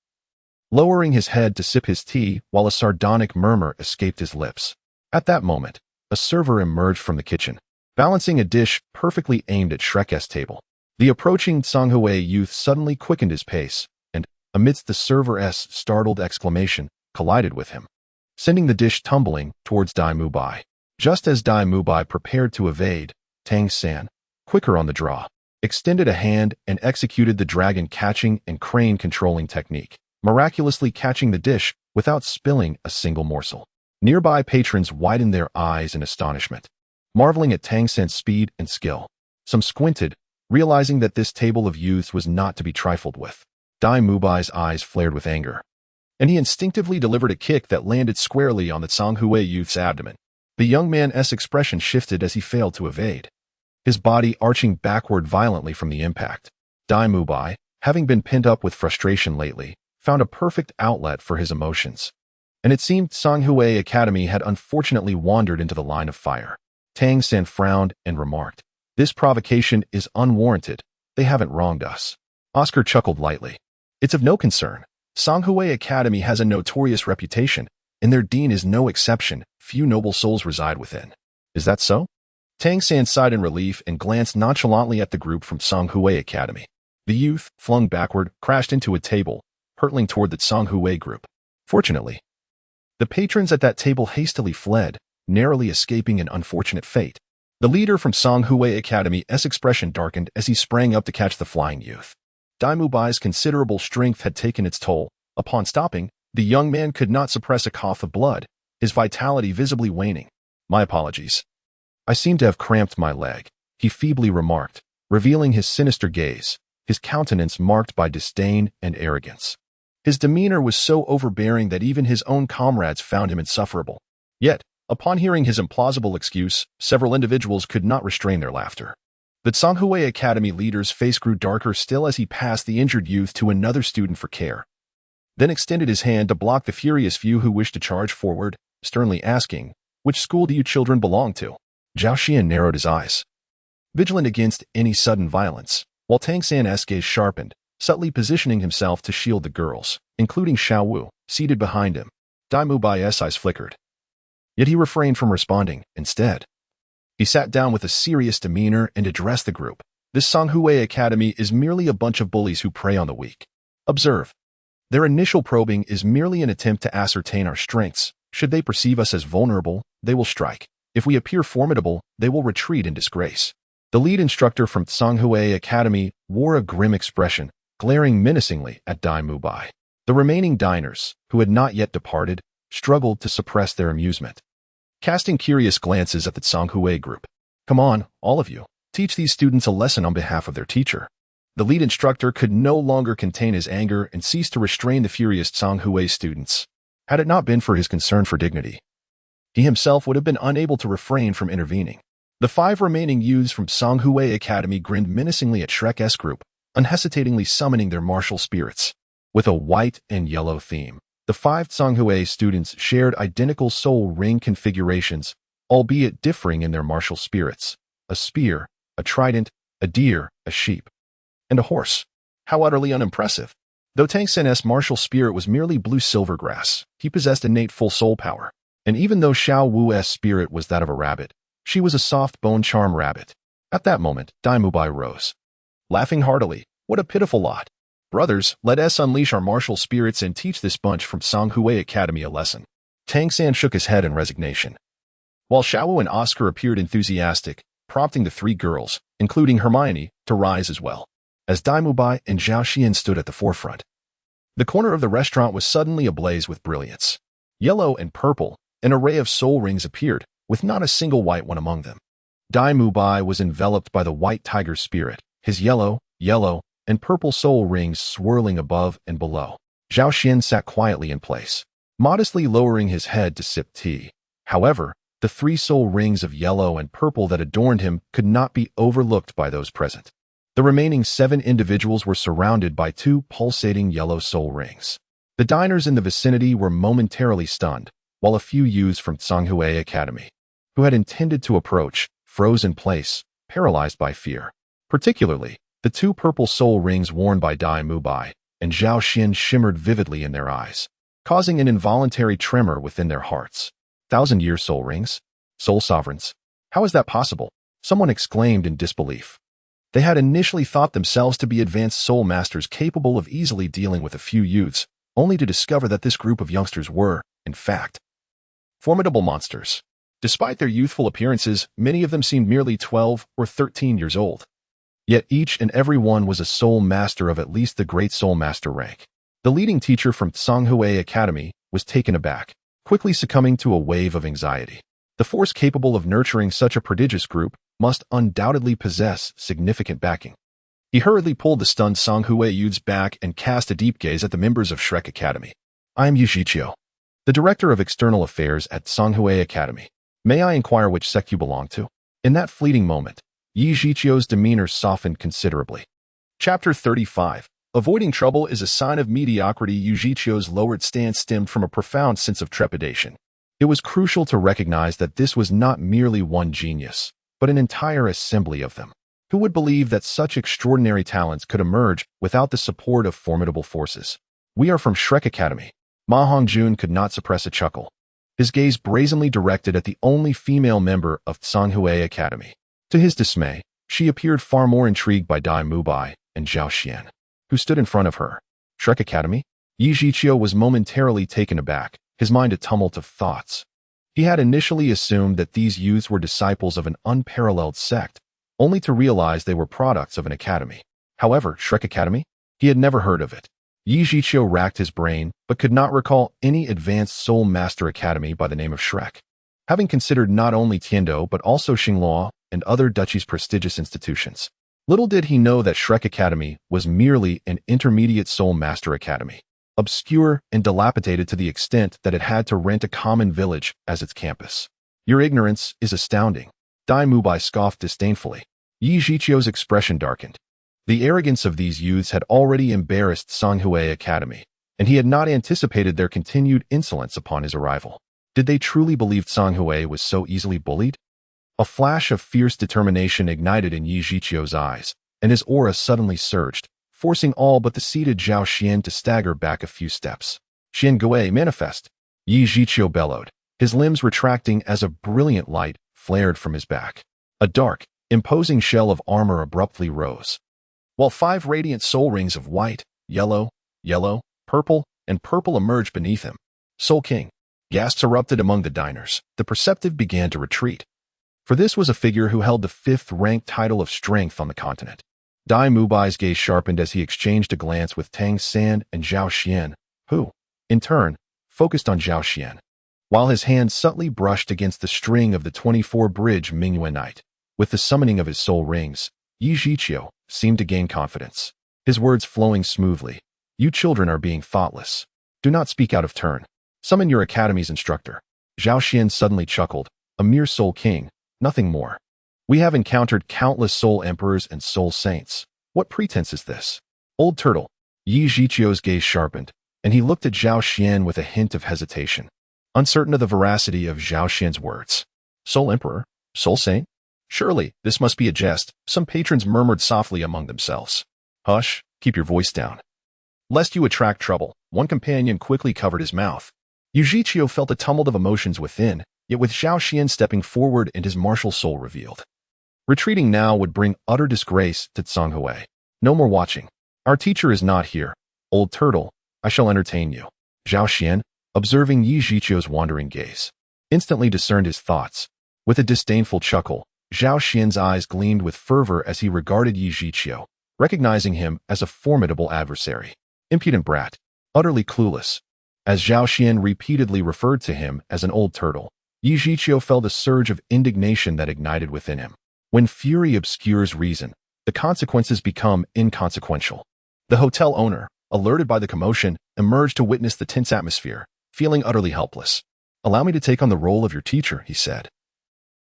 lowering his head to sip his tea while a sardonic murmur escaped his lips. At that moment, a server emerged from the kitchen, balancing a dish perfectly aimed at Shrek's table. The approaching Tsanghui youth suddenly quickened his pace, and, amidst the server's startled exclamation, collided with him, sending the dish tumbling towards Dai Mubai. Just as Dai Mubai prepared to evade, Tang San, quicker on the draw, extended a hand and executed the dragon catching and crane controlling technique, miraculously catching the dish without spilling a single morsel. Nearby patrons widened their eyes in astonishment, marveling at Tang San's speed and skill. Some squinted, realizing that this table of youths was not to be trifled with. Dai Mubai's eyes flared with anger, and he instinctively delivered a kick that landed squarely on the Tsanghui youth's abdomen. The young man's expression shifted as he failed to evade, his body arching backward violently from the impact. Dai Mubai, having been pent up with frustration lately, found a perfect outlet for his emotions. And it seemed Tsanghui Academy had unfortunately wandered into the line of fire. Tang San frowned and remarked, "This provocation is unwarranted. They haven't wronged us." Oscar chuckled lightly. "It's of no concern. Tsanghui Academy has a notorious reputation, and their dean is no exception. Few noble souls reside within." "Is that so?" Tang San sighed in relief and glanced nonchalantly at the group from Tsanghui Academy. The youth, flung backward, crashed into a table, hurtling toward the Tsanghui group. Fortunately, the patrons at that table hastily fled, narrowly escaping an unfortunate fate. The leader from Tsanghui Academy's expression darkened as he sprang up to catch the flying youth. Dai Mubai's considerable strength had taken its toll. Upon stopping, the young man could not suppress a cough of blood, his vitality visibly waning. "My apologies. I seem to have cramped my leg," he feebly remarked, revealing his sinister gaze, his countenance marked by disdain and arrogance. His demeanor was so overbearing that even his own comrades found him insufferable. Yet, upon hearing his implausible excuse, several individuals could not restrain their laughter. The Songhui Academy leader's face grew darker still as he passed the injured youth to another student for care, then extended his hand to block the furious few who wished to charge forward, sternly asking, "Which school do you children belong to?" Zhao Xian narrowed his eyes, vigilant against any sudden violence, while Tang San's gaze sharpened, subtly positioning himself to shield the girls, including Xiao Wu, seated behind him. Dai Mubai's eyes flickered. Yet he refrained from responding. Instead, he sat down with a serious demeanor and addressed the group. This Songhui Academy is merely a bunch of bullies who prey on the weak. Observe. Their initial probing is merely an attempt to ascertain our strengths. Should they perceive us as vulnerable, they will strike. If we appear formidable, they will retreat in disgrace. The lead instructor from Songhui Academy wore a grim expression, glaring menacingly at Dai Mubai. The remaining diners, who had not yet departed, struggled to suppress their amusement, casting curious glances at the Songhui group. "Come on, all of you, teach these students a lesson on behalf of their teacher." The lead instructor could no longer contain his anger and ceased to restrain the furious Songhui students. Had it not been for his concern for dignity, he himself would have been unable to refrain from intervening. The 5 remaining youths from Songhui Academy grinned menacingly at Shrek's group, unhesitatingly summoning their martial spirits. With a white and yellow theme, the 5 Songhui students shared identical soul ring configurations, albeit differing in their martial spirits: a spear, a trident, a deer, a sheep, and a horse. How utterly unimpressive. Though Tang San's martial spirit was merely blue silvergrass, he possessed innate full soul power. And even though Xiao Wu's spirit was that of a rabbit, she was a soft bone charm rabbit. At that moment, Dai Mubai rose, laughing heartily. "What a pitiful lot. Brothers, let us unleash our martial spirits and teach this bunch from Songhui Academy a lesson." Tang San shook his head in resignation, while Xiao Wu and Oscar appeared enthusiastic, prompting the 3 girls, including Hermione, to rise as well. As Dai Mubai and Zhao Xian stood at the forefront, the corner of the restaurant was suddenly ablaze with brilliance. Yellow and purple, an array of soul rings appeared, with not a single white one among them. Dai Mubai was enveloped by the white tiger spirit, his yellow, and purple soul rings swirling above and below. Zhao Xian sat quietly in place, modestly lowering his head to sip tea. However, the 3 soul rings of yellow and purple that adorned him could not be overlooked by those present. The remaining 7 individuals were surrounded by 2 pulsating yellow soul rings. The diners in the vicinity were momentarily stunned, while a few youths from Songhui Academy, who had intended to approach, froze in place, paralyzed by fear. Particularly, the 2 purple soul rings worn by Dai Mubai and Zhao Xian shimmered vividly in their eyes, causing an involuntary tremor within their hearts. 1,000-year soul rings? Soul sovereigns? How is that possible? Someone exclaimed in disbelief. They had initially thought themselves to be advanced soul masters capable of easily dealing with a few youths, only to discover that this group of youngsters were, in fact, formidable monsters. Despite their youthful appearances, many of them seemed merely 12 or 13 years old. Yet each and every one was a soul master of at least the great soul master rank. The leading teacher from Songhui Academy was taken aback, quickly succumbing to a wave of anxiety. The force capable of nurturing such a prodigious group must undoubtedly possess significant backing. He hurriedly pulled the stunned Songhui youths back and cast a deep gaze at the members of Shrek Academy. "I am Yu Zhiqiu, the Director of External Affairs at Songhui Academy. May I inquire which sect you belong to?" In that fleeting moment, Yi Zhiqiu's demeanor softened considerably. Chapter 35. Avoiding trouble is a sign of mediocrity. Yu Zhiqiu's lowered stance stemmed from a profound sense of trepidation. It was crucial to recognize that this was not merely one genius, but an entire assembly of them. Who would believe that such extraordinary talents could emerge without the support of formidable forces? "We are from Shrek Academy." Ma Hongjun could not suppress a chuckle, his gaze brazenly directed at the only female member of Songhui Academy. To his dismay, she appeared far more intrigued by Dai Mubai and Zhao Xian, who stood in front of her. Shrek Academy? Yi Zhiqiu was momentarily taken aback, his mind a tumult of thoughts. He had initially assumed that these youths were disciples of an unparalleled sect, only to realize they were products of an academy. However, Shrek Academy? He had never heard of it. Yi Zhiqiu racked his brain, but could not recall any advanced soul master academy by the name of Shrek. Having considered not only Tiando but also Xinghua and other duchies' prestigious institutions, little did he know that Shrek Academy was merely an intermediate soul master academy, obscure and dilapidated to the extent that it had to rent a common village as its campus. "Your ignorance is astounding," Dai Mubai scoffed disdainfully. Yi Zhiqiu's expression darkened. The arrogance of these youths had already embarrassed Songhui Academy, and he had not anticipated their continued insolence upon his arrival. Did they truly believe Songhui was so easily bullied? A flash of fierce determination ignited in Yi Zhiqiu's eyes, and his aura suddenly surged, forcing all but the seated Zhao Xian to stagger back a few steps. Xian Gui, manifest! Yi Zhiqiu bellowed, his limbs retracting as a brilliant light flared from his back. A dark, imposing shell of armor abruptly rose, while 5 radiant soul rings of white, yellow, purple, and purple emerged beneath him. Soul King. Gasps erupted among the diners. The perceptive began to retreat. For this was a figure who held the 5th-ranked title of strength on the continent. Dai Mubai's gaze sharpened as he exchanged a glance with Tang San and Zhao Xian, who, in turn, focused on Zhao Xian, while his hand subtly brushed against the string of the 24-bridge Mingyue Knight. With the summoning of his soul rings, Yi Zhiqiu seemed to gain confidence, his words flowing smoothly. You children are being thoughtless. Do not speak out of turn. Summon your academy's instructor. Zhao Xian suddenly chuckled. A mere soul king, nothing more. We have encountered countless soul emperors and soul saints. What pretense is this? Old turtle. Yi Zhiqiu's gaze sharpened, and he looked at Zhao Xian with a hint of hesitation, uncertain of the veracity of Zhao Xian's words. Soul emperor? Soul saint? Surely, this must be a jest, some patrons murmured softly among themselves. Hush, keep your voice down. Lest you attract trouble, one companion quickly covered his mouth. Yi Zhiqiu felt a tumult of emotions within, yet with Zhao Xian stepping forward and his martial soul revealed. Retreating now would bring utter disgrace to Songhui. No more watching. Our teacher is not here. Old turtle, I shall entertain you. Zhao Xian, observing Yi Zhiqiu's wandering gaze, instantly discerned his thoughts. With a disdainful chuckle, Zhao Xian's eyes gleamed with fervor as he regarded Yi Zhiqiu, recognizing him as a formidable adversary. Impudent brat, utterly clueless. As Zhao Xian repeatedly referred to him as an old turtle, Yi Zhiqiu felt a surge of indignation that ignited within him. When fury obscures reason, the consequences become inconsequential. The hotel owner, alerted by the commotion, emerged to witness the tense atmosphere, feeling utterly helpless. Allow me to take on the role of your teacher, he said.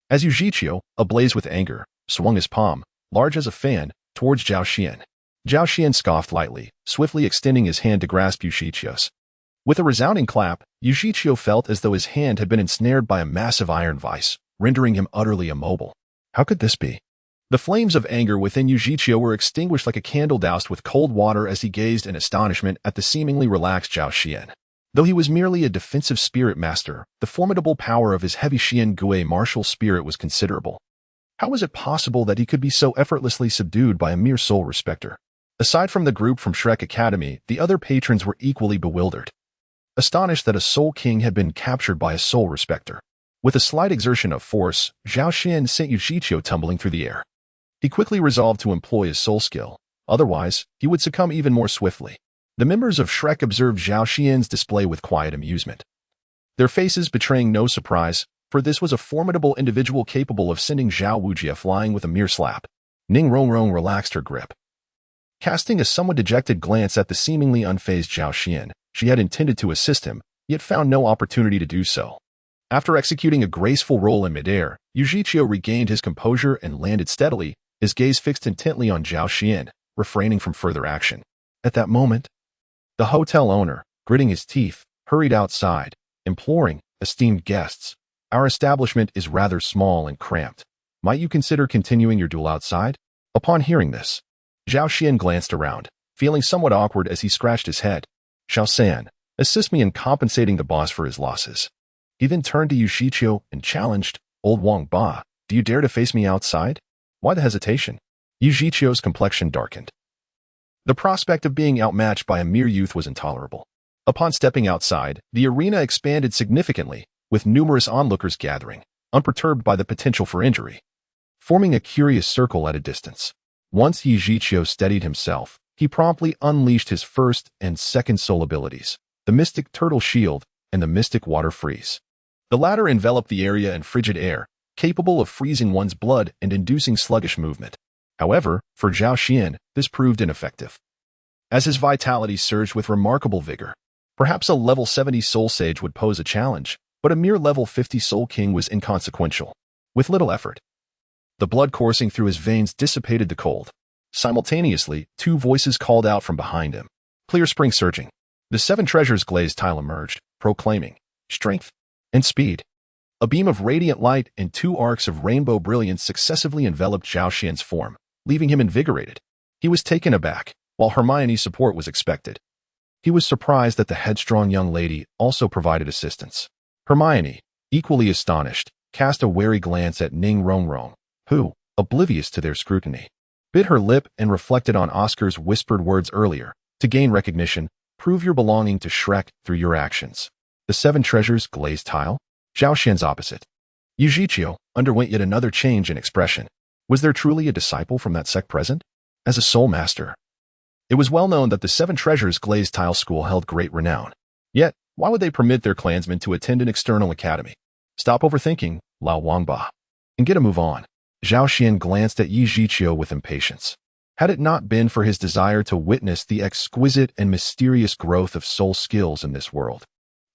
As Yi Zhiqiu, ablaze with anger, swung his palm, large as a fan, towards Zhao Xian. Zhao Xian scoffed lightly, swiftly extending his hand to grasp Yi Zhiqiu's. With a resounding clap, Yi Zhiqiu felt as though his hand had been ensnared by a massive iron vice, rendering him utterly immobile. How could this be? The flames of anger within Yi Zhiqiu were extinguished like a candle doused with cold water as he gazed in astonishment at the seemingly relaxed Zhao Xian. Though he was merely a defensive spirit master, the formidable power of his heavy Xian Gui martial spirit was considerable. How was it possible that he could be so effortlessly subdued by a mere soul respecter? Aside from the group from Shrek Academy, the other patrons were equally bewildered, astonished that a soul king had been captured by a soul respecter. With a slight exertion of force, Zhao Xian sent Yi Zhiqiu tumbling through the air. He quickly resolved to employ his soul skill, otherwise, he would succumb even more swiftly. The members of Shrek observed Zhao Xian's display with quiet amusement, their faces betraying no surprise, for this was a formidable individual capable of sending Zhao Wujia flying with a mere slap. Ning Rongrong relaxed her grip. Casting a somewhat dejected glance at the seemingly unfazed Zhao Xian, she had intended to assist him, yet found no opportunity to do so. After executing a graceful roll in midair, Yi Zhiqiu regained his composure and landed steadily, his gaze fixed intently on Zhao Xian, refraining from further action. At that moment, the hotel owner, gritting his teeth, hurried outside, imploring, esteemed guests, our establishment is rather small and cramped. Might you consider continuing your duel outside? Upon hearing this, Zhao Xian glanced around, feeling somewhat awkward as he scratched his head. Xiao San, assist me in compensating the boss for his losses. He then turned to Yi Zhiqiu and challenged, Old Wang Ba, do you dare to face me outside? Why the hesitation? Yi Zhiqiu's complexion darkened. The prospect of being outmatched by a mere youth was intolerable. Upon stepping outside, the arena expanded significantly, with numerous onlookers gathering, unperturbed by the potential for injury, forming a curious circle at a distance. Once Yi Zhiqiu steadied himself, he promptly unleashed his first and second soul abilities, the Mystic Turtle Shield and the Mystic Water Freeze. The latter enveloped the area in frigid air, capable of freezing one's blood and inducing sluggish movement. However, for Zhao Xian, this proved ineffective, as his vitality surged with remarkable vigor. Perhaps a level 70 Soul Sage would pose a challenge, but a mere level 50 Soul King was inconsequential. With little effort, The blood coursing through his veins dissipated the cold. Simultaneously, two voices called out from behind him. Clear spring surging. The seven treasures glazed tile emerged, proclaiming strength and speed. A beam of radiant light and two arcs of rainbow brilliance successively enveloped Zhao Xian's form, leaving him invigorated. He was taken aback, while Hermione's support was expected. He was surprised that the headstrong young lady also provided assistance. Hermione, equally astonished, cast a wary glance at Ning Rongrong, who, oblivious to their scrutiny, bit her lip and reflected on Oscar's whispered words earlier. To gain recognition, prove your belonging to Shrek through your actions. The seven treasures glazed tile? Zhao Xian's opposite. Yu Zhiqiu underwent yet another change in expression. Was there truly a disciple from that sect present? As a soul master. It was well known that the seven treasures glazed tile school held great renown. Yet, why would they permit their clansmen to attend an external academy? Stop overthinking, Lao Wangba, and get a move on. Zhao Xian glanced at Yu Zhiqiu with impatience. Had it not been for his desire to witness the exquisite and mysterious growth of soul skills in this world,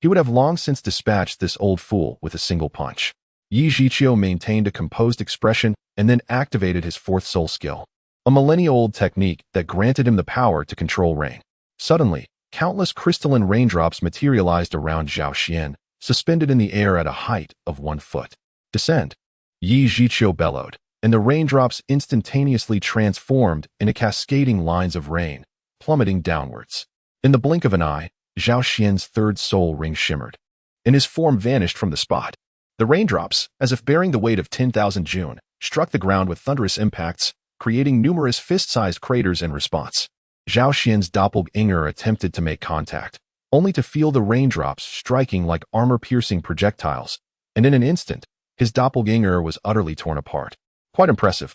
he would have long since dispatched this old fool with a single punch. Yu Zhiqiu maintained a composed expression and then activated his fourth soul skill, a millennia-old technique that granted him the power to control rain. Suddenly, countless crystalline raindrops materialized around Zhao Xian, suspended in the air at a height of 1 foot. Descend! Yu Zhiqiu bellowed, and the raindrops instantaneously transformed into cascading lines of rain, plummeting downwards. In the blink of an eye, Zhao Xian's third soul ring shimmered, and his form vanished from the spot. The raindrops, as if bearing the weight of 10,000 June, struck the ground with thunderous impacts, creating numerous fist-sized craters in response. Zhao Xian's doppelganger attempted to make contact, only to feel the raindrops striking like armor-piercing projectiles, and in an instant, his doppelganger was utterly torn apart. Quite impressive.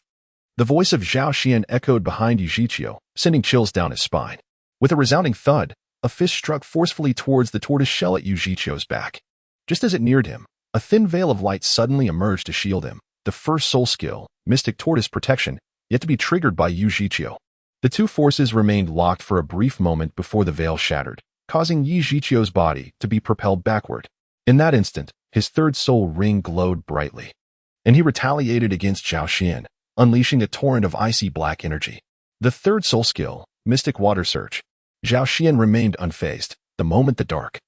The voice of Zhao Xian echoed behind Yu Zhiqiu, sending chills down his spine. With a resounding thud, a fist struck forcefully towards the tortoise shell at Yu Zhiqiu's back. Just as it neared him, a thin veil of light suddenly emerged to shield him, the first soul skill, Mystic Tortoise Protection, yet to be triggered by Yu Zhiqiu. The two forces remained locked for a brief moment before the veil shattered, causing Yu Zhiqiu's body to be propelled backward. In that instant, his third soul ring glowed brightly, and he retaliated against Zhao Xian, unleashing a torrent of icy black energy. The third soul skill, Mystic Water Surge. Zhao Xian remained unfazed. The moment the dark,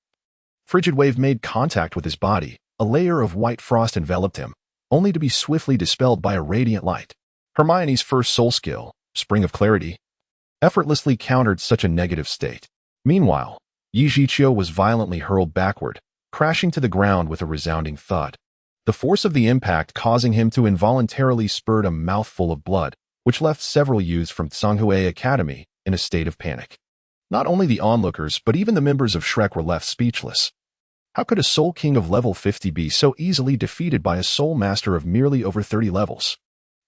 frigid wave made contact with his body, a layer of white frost enveloped him, only to be swiftly dispelled by a radiant light. Hermione's first soul skill, Spring of Clarity, effortlessly countered such a negative state. Meanwhile, Yu Zhiqiu was violently hurled backward, crashing to the ground with a resounding thud. The force of the impact causing him to involuntarily spurt a mouthful of blood, which left several youths from Tsanghui Academy in a state of panic. Not only the onlookers, but even the members of Shrek were left speechless. How could a Soul King of level 50 be so easily defeated by a Soul Master of merely over 30 levels?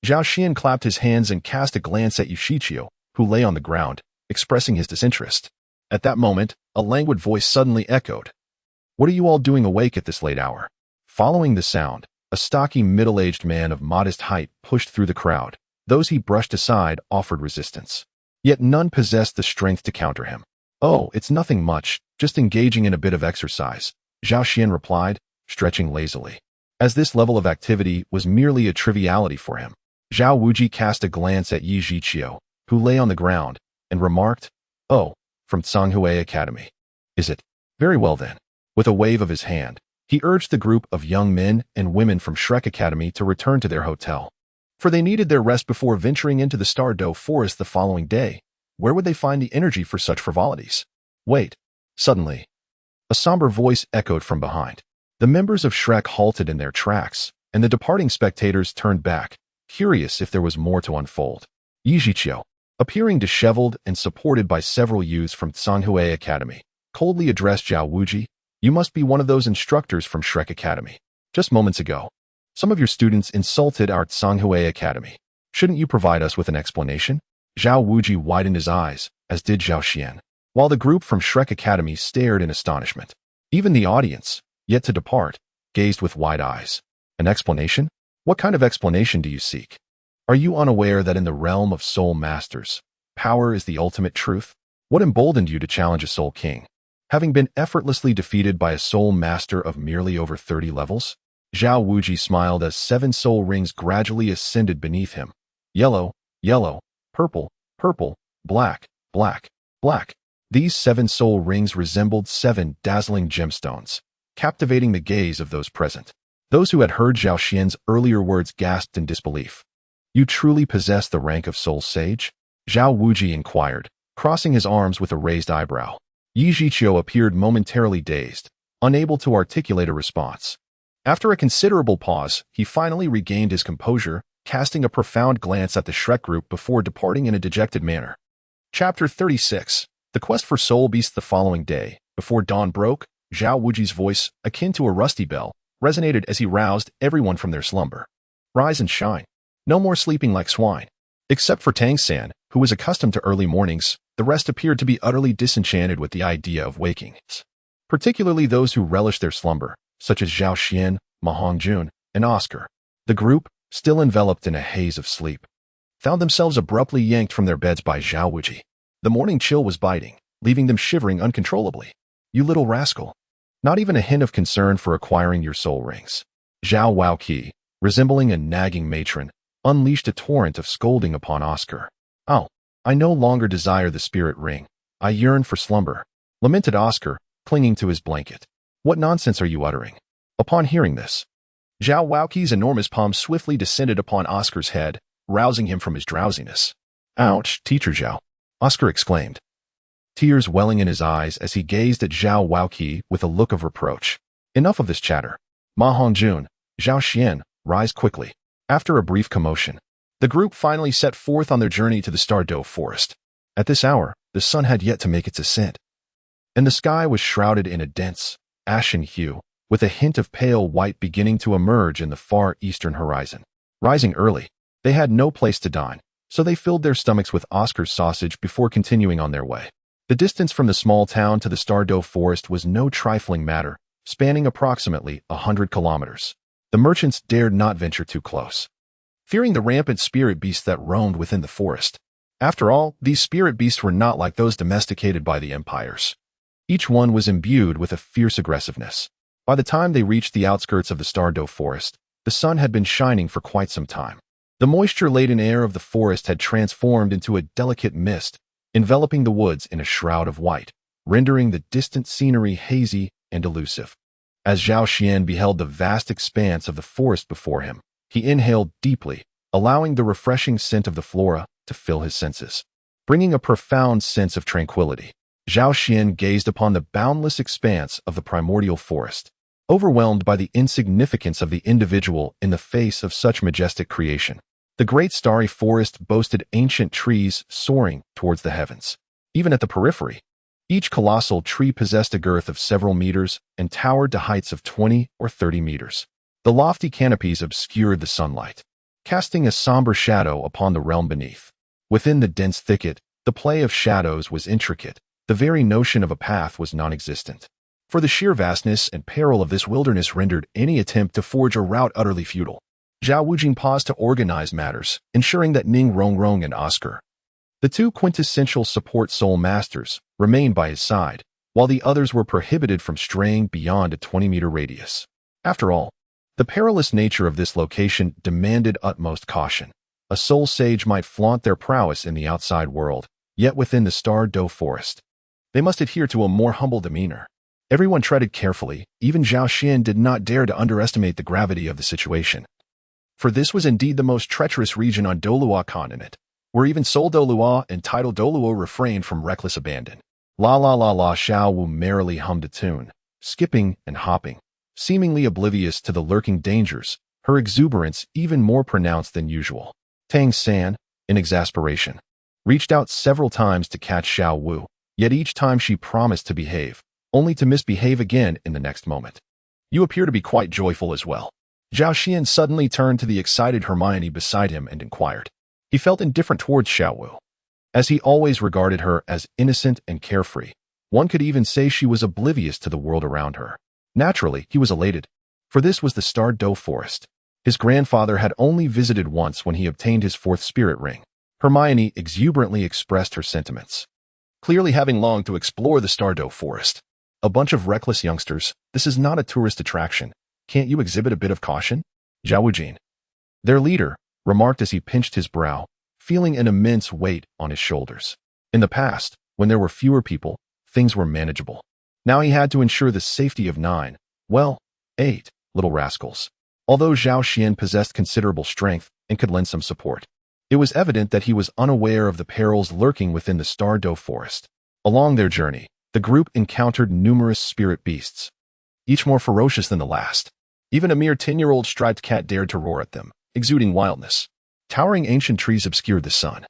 Zhao Xian clapped his hands and cast a glance at Yu Zhiqiu, who lay on the ground, expressing his disinterest. At that moment, a languid voice suddenly echoed. "What are you all doing awake at this late hour?" Following the sound, a stocky middle-aged man of modest height pushed through the crowd. Those he brushed aside offered resistance. Yet none possessed the strength to counter him. "Oh, it's nothing much, just engaging in a bit of exercise," Zhao Xian replied, stretching lazily. As this level of activity was merely a triviality for him, Zhao Wuji cast a glance at Yu Zhiqiu, who lay on the ground, and remarked, "Oh, from Tsanghui Academy. Is it? Very well then." With a wave of his hand, he urged the group of young men and women from Shrek Academy to return to their hotel, for they needed their rest before venturing into the Stardow Forest the following day. Where would they find the energy for such frivolities? Wait. Suddenly, a somber voice echoed from behind. The members of Shrek halted in their tracks, and the departing spectators turned back, curious if there was more to unfold. Yu Zhiqiu, appearing disheveled and supported by several youths from Tsanghui Academy, coldly addressed Zhao Wuji. "You must be one of those instructors from Shrek Academy. Just moments ago, some of your students insulted our Tsanghui Academy. Shouldn't you provide us with an explanation?" Zhao Wuji widened his eyes, as did Zhao Xian, while the group from Shrek Academy stared in astonishment. Even the audience, yet to depart, gazed with wide eyes. "An explanation? What kind of explanation do you seek? Are you unaware that in the realm of soul masters, power is the ultimate truth? What emboldened you to challenge a soul king, having been effortlessly defeated by a soul master of merely over 30 levels?" Zhao Wuji smiled as 7 soul rings gradually ascended beneath him. Yellow, yellow, purple, purple, black, black, black. These 7 soul rings resembled 7 dazzling gemstones, captivating the gaze of those present. Those who had heard Zhao Xian's earlier words gasped in disbelief. You truly possess the rank of soul sage? Zhao Wuji inquired, crossing his arms with a raised eyebrow. Yi Zhiqiu appeared momentarily dazed, unable to articulate a response. After a considerable pause, he finally regained his composure, casting a profound glance at the Shrek group before departing in a dejected manner. Chapter 36. The quest for soul beasts. The following day, before dawn broke, Zhao Wuji's voice, akin to a rusty bell, resonated as he roused everyone from their slumber. Rise and shine. No more sleeping like swine. Except for Tang San, who was accustomed to early mornings, the rest appeared to be utterly disenchanted with the idea of waking. Particularly those who relished their slumber, such as Zhao Xian, Ma Hongjun, and Oscar. The group, still enveloped in a haze of sleep, found themselves abruptly yanked from their beds by Zhao Wuji. The morning chill was biting, leaving them shivering uncontrollably. You little rascal. Not even a hint of concern for acquiring your soul rings. Zhao Waoqi, resembling a nagging matron, unleashed a torrent of scolding upon Oscar. Oh, I no longer desire the spirit ring. I yearn for slumber, lamented Oscar, clinging to his blanket. What nonsense are you uttering? Upon hearing this, Zhao Waoqi's enormous palm swiftly descended upon Oscar's head, rousing him from his drowsiness. Ouch, Teacher Zhao, Oscar exclaimed, tears welling in his eyes as he gazed at Zhao Waoqi with a look of reproach. Enough of this chatter. Ma Hongjun, Zhao Xian, rise quickly. After a brief commotion, the group finally set forth on their journey to the Douluo forest. At this hour, the sun had yet to make its ascent, and the sky was shrouded in a dense, ashen hue, with a hint of pale white beginning to emerge in the far eastern horizon. Rising early, they had no place to dine, so they filled their stomachs with Oscar's sausage before continuing on their way. The distance from the small town to the Douluo forest was no trifling matter, spanning approximately 100 kilometers. The merchants dared not venture too close, fearing the rampant spirit beasts that roamed within the forest. After all, these spirit beasts were not like those domesticated by the empires. Each one was imbued with a fierce aggressiveness. By the time they reached the outskirts of the Douluo forest, the sun had been shining for quite some time. The moisture-laden air of the forest had transformed into a delicate mist, enveloping the woods in a shroud of white, rendering the distant scenery hazy and elusive. As Zhao Xian beheld the vast expanse of the forest before him, he inhaled deeply, allowing the refreshing scent of the flora to fill his senses, bringing a profound sense of tranquility. Zhao Xian gazed upon the boundless expanse of the primordial forest, overwhelmed by the insignificance of the individual in the face of such majestic creation. The great starry forest boasted ancient trees soaring towards the heavens. Even at the periphery, each colossal tree possessed a girth of several meters and towered to heights of 20 or 30 meters. The lofty canopies obscured the sunlight, casting a somber shadow upon the realm beneath. Within the dense thicket, the play of shadows was intricate. The very notion of a path was non-existent, for the sheer vastness and peril of this wilderness rendered any attempt to forge a route utterly futile. Zhao Wujing paused to organize matters, ensuring that Ning Rongrong and Oscar, the 2 quintessential support soul masters, remained by his side, while the others were prohibited from straying beyond a 20-meter radius. After all, the perilous nature of this location demanded utmost caution. A soul sage might flaunt their prowess in the outside world, yet within the Douluo forest, they must adhere to a more humble demeanor. Everyone treaded carefully. Even Zhao Xian did not dare to underestimate the gravity of the situation. For this was indeed the most treacherous region on Douluo Continent, where even Soul Douluo and Title Douluo refrained from reckless abandon. La la la la, Xiao Wu merrily hummed a tune, skipping and hopping, seemingly oblivious to the lurking dangers, her exuberance even more pronounced than usual. Tang San, in exasperation, reached out several times to catch Xiao Wu, yet each time she promised to behave, only to misbehave again in the next moment. You appear to be quite joyful as well. Zhao Xian suddenly turned to the excited Hermione beside him and inquired. He felt indifferent towards Xiao Wu, as he always regarded her as innocent and carefree. One could even say she was oblivious to the world around her. Naturally, he was elated, for this was the Douluo forest. His grandfather had only visited once when he obtained his 4th spirit ring. Hermione exuberantly expressed her sentiments, clearly having longed to explore the Douluo forest. A bunch of reckless youngsters, this is not a tourist attraction. Can't you exhibit a bit of caution? Zhao Wujin, their leader, remarked as he pinched his brow, feeling an immense weight on his shoulders. In the past, when there were fewer people, things were manageable. Now he had to ensure the safety of 9, well, 8, little rascals. Although Zhao Xian possessed considerable strength and could lend some support, it was evident that he was unaware of the perils lurking within the Douluo forest. Along their journey, the group encountered numerous spirit beasts, each more ferocious than the last. Even a mere 10-year-old striped cat dared to roar at them, exuding wildness. Towering ancient trees obscured the sun,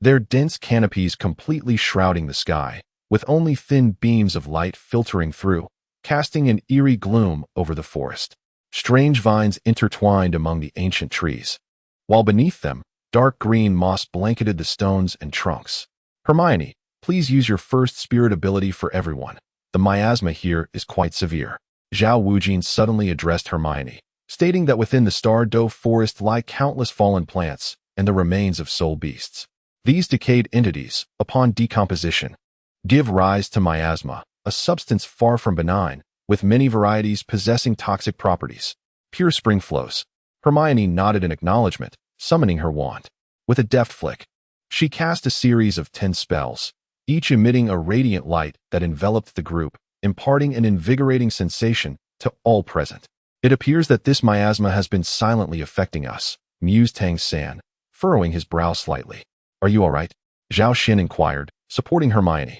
their dense canopies completely shrouding the sky, with only thin beams of light filtering through, casting an eerie gloom over the forest. Strange vines intertwined among the ancient trees, while beneath them, dark green moss blanketed the stones and trunks. Hermione, please use your first spirit ability for everyone. The miasma here is quite severe. Zhao Wujin suddenly addressed Hermione, stating that within the Douluo forest lie countless fallen plants and the remains of soul beasts. These decayed entities, upon decomposition, give rise to miasma, a substance far from benign, with many varieties possessing toxic properties. Pure spring flows. Hermione nodded in acknowledgement, summoning her wand. With a deft flick, she cast a series of 10 spells, each emitting a radiant light that enveloped the group, imparting an invigorating sensation to all present. It appears that this miasma has been silently affecting us, mused Tang San, furrowing his brow slightly. Are you all right? Zhao Xin inquired, supporting Hermione,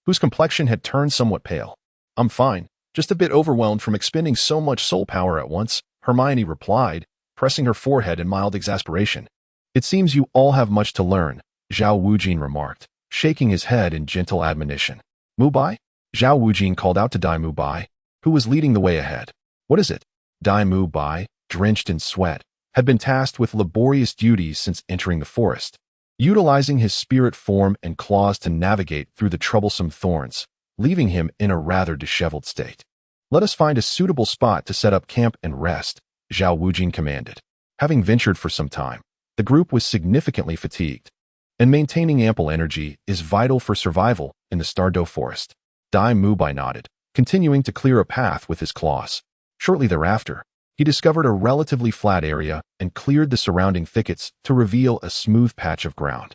whose complexion had turned somewhat pale. I'm fine, just a bit overwhelmed from expending so much soul power at once, Hermione replied, pressing her forehead in mild exasperation. It seems you all have much to learn, Zhao Wujin remarked, shaking his head in gentle admonition. Mubai? Zhao Wujin called out to Dai Mubai, who was leading the way ahead. What is it? Dai Mubai, drenched in sweat, had been tasked with laborious duties since entering the forest, utilizing his spirit form and claws to navigate through the troublesome thorns, leaving him in a rather disheveled state. Let us find a suitable spot to set up camp and rest, Zhao Wujin commanded. Having ventured for some time, the group was significantly fatigued, and maintaining ample energy is vital for survival in the Douluo forest. Dai Mubai nodded, continuing to clear a path with his claws. Shortly thereafter, he discovered a relatively flat area and cleared the surrounding thickets to reveal a smooth patch of ground.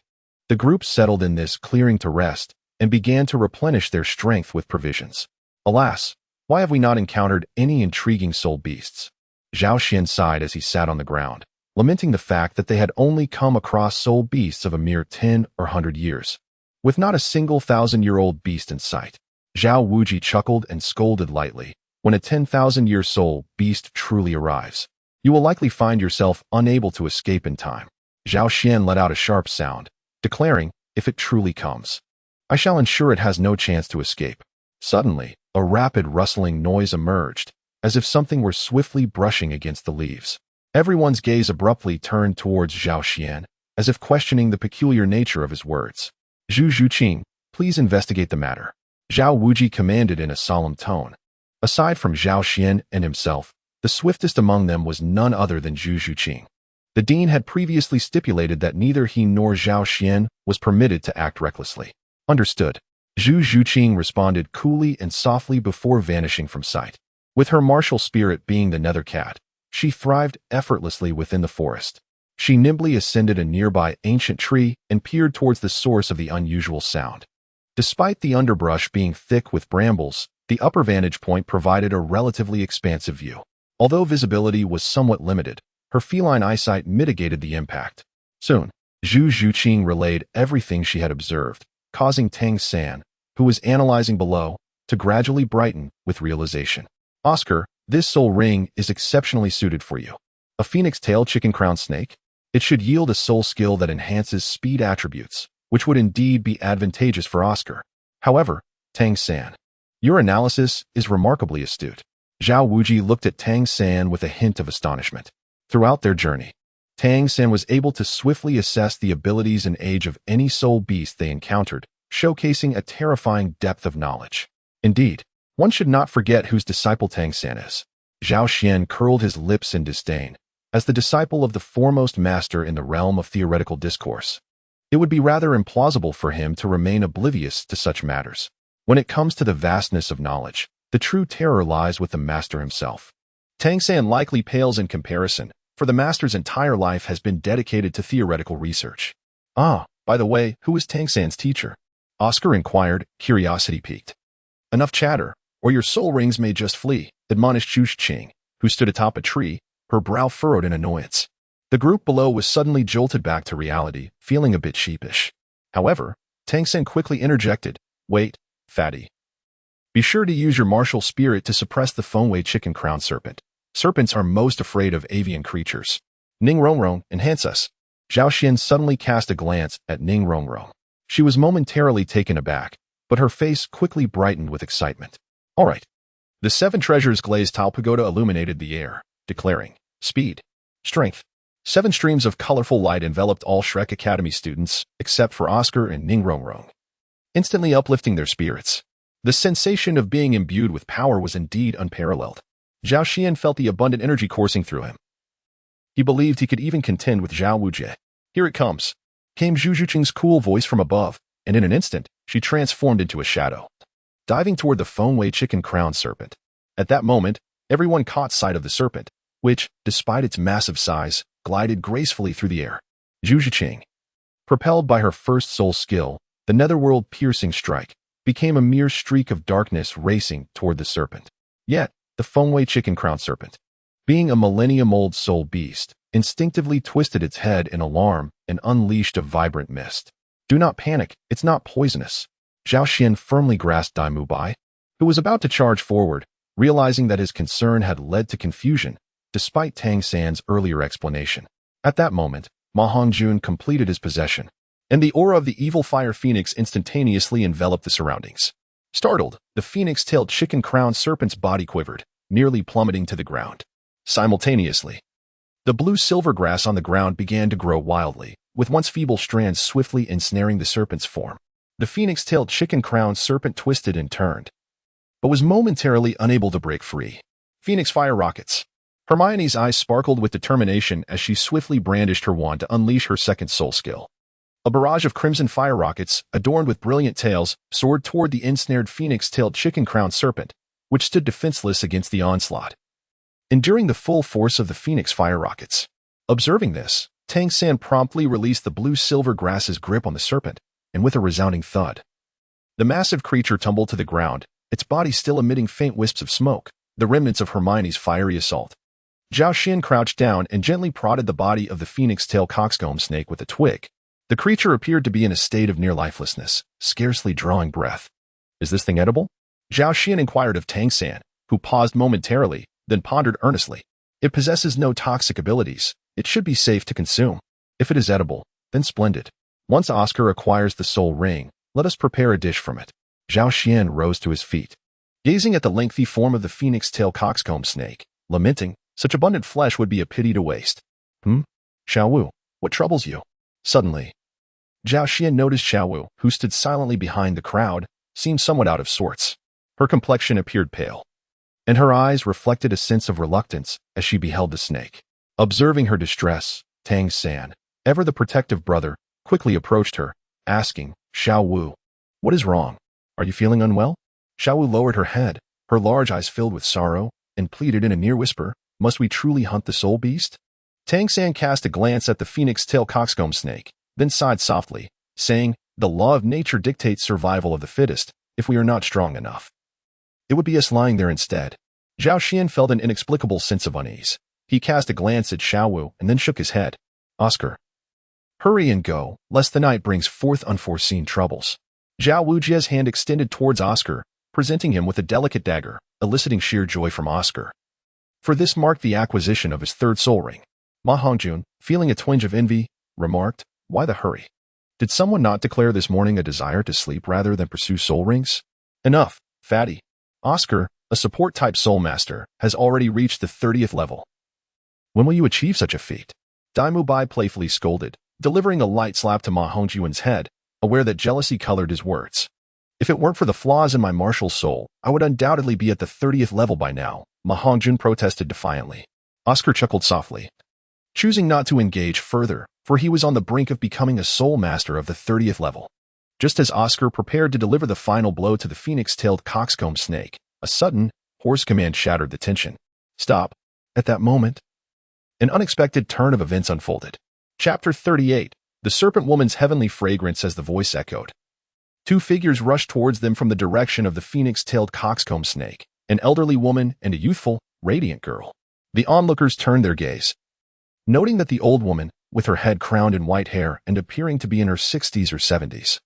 The group settled in this clearing to rest and began to replenish their strength with provisions. Alas, why have we not encountered any intriguing soul beasts? Zhao Xian sighed as he sat on the ground, lamenting the fact that they had only come across soul beasts of a mere 10 or 100 years, with not a single 1,000-year-old beast in sight. Zhao Wuji chuckled and scolded lightly. When a 10,000-year soul beast truly arrives, you will likely find yourself unable to escape in time. Zhao Xian let out a sharp sound, declaring, if it truly comes, I shall ensure it has no chance to escape. Suddenly, a rapid rustling noise emerged, as if something were swiftly brushing against the leaves. Everyone's gaze abruptly turned towards Zhao Xian, as if questioning the peculiar nature of his words. Zhu Zhuqing, please investigate the matter, Zhao Wuji commanded in a solemn tone. Aside from Zhao Xian and himself, the swiftest among them was none other than Zhu Zhuqing. The dean had previously stipulated that neither he nor Zhao Xian was permitted to act recklessly. Understood. Zhu Zhuqing responded coolly and softly before vanishing from sight. With her martial spirit being the nether cat, she thrived effortlessly within the forest. She nimbly ascended a nearby ancient tree and peered towards the source of the unusual sound. Despite the underbrush being thick with brambles, the upper vantage point provided a relatively expansive view. Although visibility was somewhat limited, her feline eyesight mitigated the impact. Soon, Zhu Zhuqing relayed everything she had observed, causing Tang San, who was analyzing below, to gradually brighten with realization. Oscar, this soul ring is exceptionally suited for you. A phoenix-tail chicken-crown snake? It should yield a soul skill that enhances speed attributes, which would indeed be advantageous for Oscar. However, Tang San, your analysis is remarkably astute. Zhao Wuji looked at Tang San with a hint of astonishment. Throughout their journey, Tang San was able to swiftly assess the abilities and age of any soul beast they encountered, showcasing a terrifying depth of knowledge. Indeed, one should not forget whose disciple Tang San is. Zhao Xian curled his lips in disdain. As the disciple of the foremost master in the realm of theoretical discourse, it would be rather implausible for him to remain oblivious to such matters. When it comes to the vastness of knowledge, the true terror lies with the master himself. Tang San likely pales in comparison, for the master's entire life has been dedicated to theoretical research. Ah, by the way, who is Tang San's teacher? Oscar inquired, curiosity piqued. Enough chatter, or your soul rings may just flee, admonished Zhu Qing, who stood atop a tree, her brow furrowed in annoyance. The group below was suddenly jolted back to reality, feeling a bit sheepish. However, Tang San quickly interjected, "Wait, fatty. Be sure to use your martial spirit to suppress the Fengwei chicken crown serpent. Serpents are most afraid of avian creatures. Ning Rongrong, enhance us." Zhao Xian suddenly cast a glance at Ning Rongrong. She was momentarily taken aback, but her face quickly brightened with excitement. All right. The 7 treasures glazed tile pagoda illuminated the air, declaring, "Speed. Strength." 7 streams of colorful light enveloped all Shrek Academy students, except for Oscar and Ning Rongrong, instantly uplifting their spirits. The sensation of being imbued with power was indeed unparalleled. Zhao Xian felt the abundant energy coursing through him. He believed he could even contend with Zhao Wujie. "Here it comes," came Zhu Zhuqing's cool voice from above, and in an instant, she transformed into a shadow, diving toward the Fengwei chicken crown serpent. At that moment, everyone caught sight of the serpent, which, despite its massive size, glided gracefully through the air. Zhu Zhuqing, propelled by her first soul skill, the netherworld-piercing strike, became a mere streak of darkness racing toward the serpent. Yet, the Fengwei chicken crown serpent, being a millennium-old soul beast, instinctively twisted its head in alarm and unleashed a vibrant mist. "Do not panic, it's not poisonous." Zhao Xian firmly grasped Dai Mu Bai, who was about to charge forward, realizing that his concern had led to confusion, despite Tang San's earlier explanation. At that moment, Ma Hongjun completed his possession, and the aura of the evil fire phoenix instantaneously enveloped the surroundings. Startled, the phoenix-tailed chicken-crowned serpent's body quivered, nearly plummeting to the ground. Simultaneously, the blue-silver grass on the ground began to grow wildly, with once feeble strands swiftly ensnaring the serpent's form. The phoenix-tailed chicken-crowned serpent twisted and turned, but was momentarily unable to break free. Phoenix fire rockets. Hermione's eyes sparkled with determination as she swiftly brandished her wand to unleash her second soul skill. A barrage of crimson fire rockets, adorned with brilliant tails, soared toward the ensnared phoenix-tailed chicken-crowned serpent, which stood defenseless against the onslaught, enduring the full force of the phoenix fire rockets. Observing this, Tang San promptly released the blue-silver grass's grip on the serpent, and with a resounding thud, the massive creature tumbled to the ground, its body still emitting faint wisps of smoke, the remnants of Hermione's fiery assault. Zhao Xian crouched down and gently prodded the body of the phoenix-tail coxcomb snake with a twig. The creature appeared to be in a state of near lifelessness, scarcely drawing breath. "Is this thing edible?" Zhao Xian inquired of Tang San, who paused momentarily, then pondered earnestly. "It possesses no toxic abilities. It should be safe to consume. If it is edible, then splendid. Once Oscar acquires the soul ring, let us prepare a dish from it." Zhao Xian rose to his feet, gazing at the lengthy form of the phoenix-tail coxcomb snake, lamenting, such abundant flesh would be a pity to waste. Xiao Wu, what troubles you?" Suddenly, Zhao Xian noticed Xiao Wu, who stood silently behind the crowd, seemed somewhat out of sorts. Her complexion appeared pale, and her eyes reflected a sense of reluctance as she beheld the snake. Observing her distress, Tang San, ever the protective brother, quickly approached her, asking, "Xiao Wu, what is wrong? Are you feeling unwell?" Xiao Wu lowered her head, her large eyes filled with sorrow, and pleaded in a near whisper, "Must we truly hunt the soul beast?" Tang San cast a glance at the phoenix-tail coxcomb snake, then sighed softly, saying, "The law of nature dictates survival of the fittest, if we are not strong enough. It would be us lying there instead." Zhao Xian felt an inexplicable sense of unease. He cast a glance at Xiao Wu and then shook his head. "Oscar, hurry and go, lest the night brings forth unforeseen troubles." Zhao Wujie's hand extended towards Oscar, presenting him with a delicate dagger, eliciting sheer joy from Oscar, for this marked the acquisition of his third soul ring. Ma Hongjun, feeling a twinge of envy, remarked, "Why the hurry? Did someone not declare this morning a desire to sleep rather than pursue soul rings?" "Enough, fatty. Oscar, a support-type soul master, has already reached the 30th level. When will you achieve such a feat?" Dai Mu Bai playfully scolded, delivering a light slap to Ma Hongjun's head, aware that jealousy colored his words. "If it weren't for the flaws in my martial soul, I would undoubtedly be at the 30th level by now," Ma Hongjun protested defiantly. Oscar chuckled softly, choosing not to engage further, for he was on the brink of becoming a soul master of the 30th level. Just as Oscar prepared to deliver the final blow to the phoenix-tailed coxcomb snake, a sudden, hoarse command shattered the tension. "Stop. At that moment, an unexpected turn of events unfolded. Chapter 38. The Serpent Woman's Heavenly Fragrance. As the voice echoed, two figures rushed towards them from the direction of the phoenix-tailed coxcomb snake, an elderly woman and a youthful, radiant girl. The onlookers turned their gaze, noting that the old woman, with her head crowned in white hair and appearing to be in her 60s or 70s,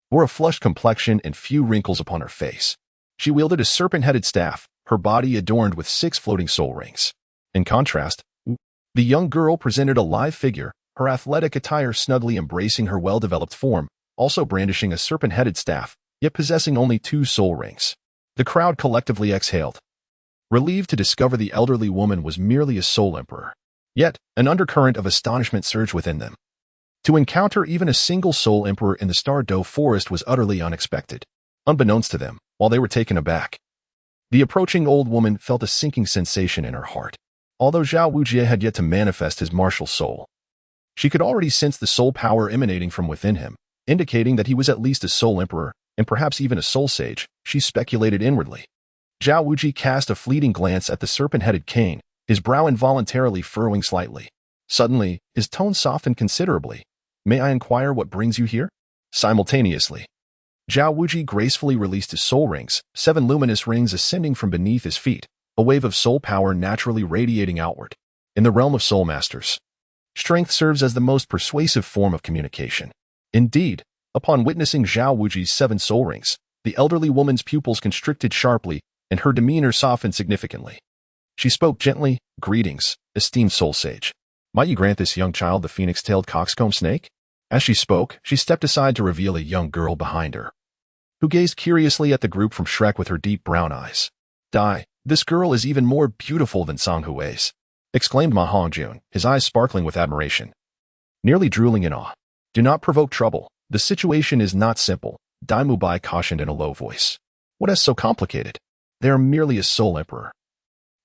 wore a flushed complexion and few wrinkles upon her face. She wielded a serpent-headed staff, her body adorned with 6 floating soul rings. In contrast, the young girl presented a live figure, her athletic attire snugly embracing her well-developed form, also brandishing a serpent-headed staff, yet possessing only 2 soul rings. The crowd collectively exhaled, relieved to discover the elderly woman was merely a soul emperor. Yet, an undercurrent of astonishment surged within them. To encounter even a single soul emperor in the Douluo forest was utterly unexpected. Unbeknownst to them, while they were taken aback, the approaching old woman felt a sinking sensation in her heart. Although Zhao Wujie had yet to manifest his martial soul, she could already sense the soul power emanating from within him, indicating that he was at least a soul emperor, and perhaps even a soul sage, she speculated inwardly. Zhao Wujie cast a fleeting glance at the serpent-headed cane, his brow involuntarily furrowing slightly. Suddenly, his tone softened considerably. "May I inquire what brings you here?" Simultaneously, Zhao Wujie gracefully released his soul rings, 7 luminous rings ascending from beneath his feet, a wave of soul power naturally radiating outward. In the realm of soul masters, strength serves as the most persuasive form of communication. Indeed, upon witnessing Zhao Wujie's 7 soul rings, the elderly woman's pupils constricted sharply and her demeanor softened significantly. She spoke gently, "Greetings, esteemed soul sage. Might you grant this young child the phoenix-tailed coxcomb snake?" As she spoke, she stepped aside to reveal a young girl behind her, who gazed curiously at the group from Shrek with her deep brown eyes. "Dai, this girl is even more beautiful than Song Hui's," exclaimed Ma Hongjun, his eyes sparkling with admiration, nearly drooling in awe. "Do not provoke trouble. The situation is not simple," Dai Mubai cautioned in a low voice. "What is so complicated? They are merely a soul emperor,"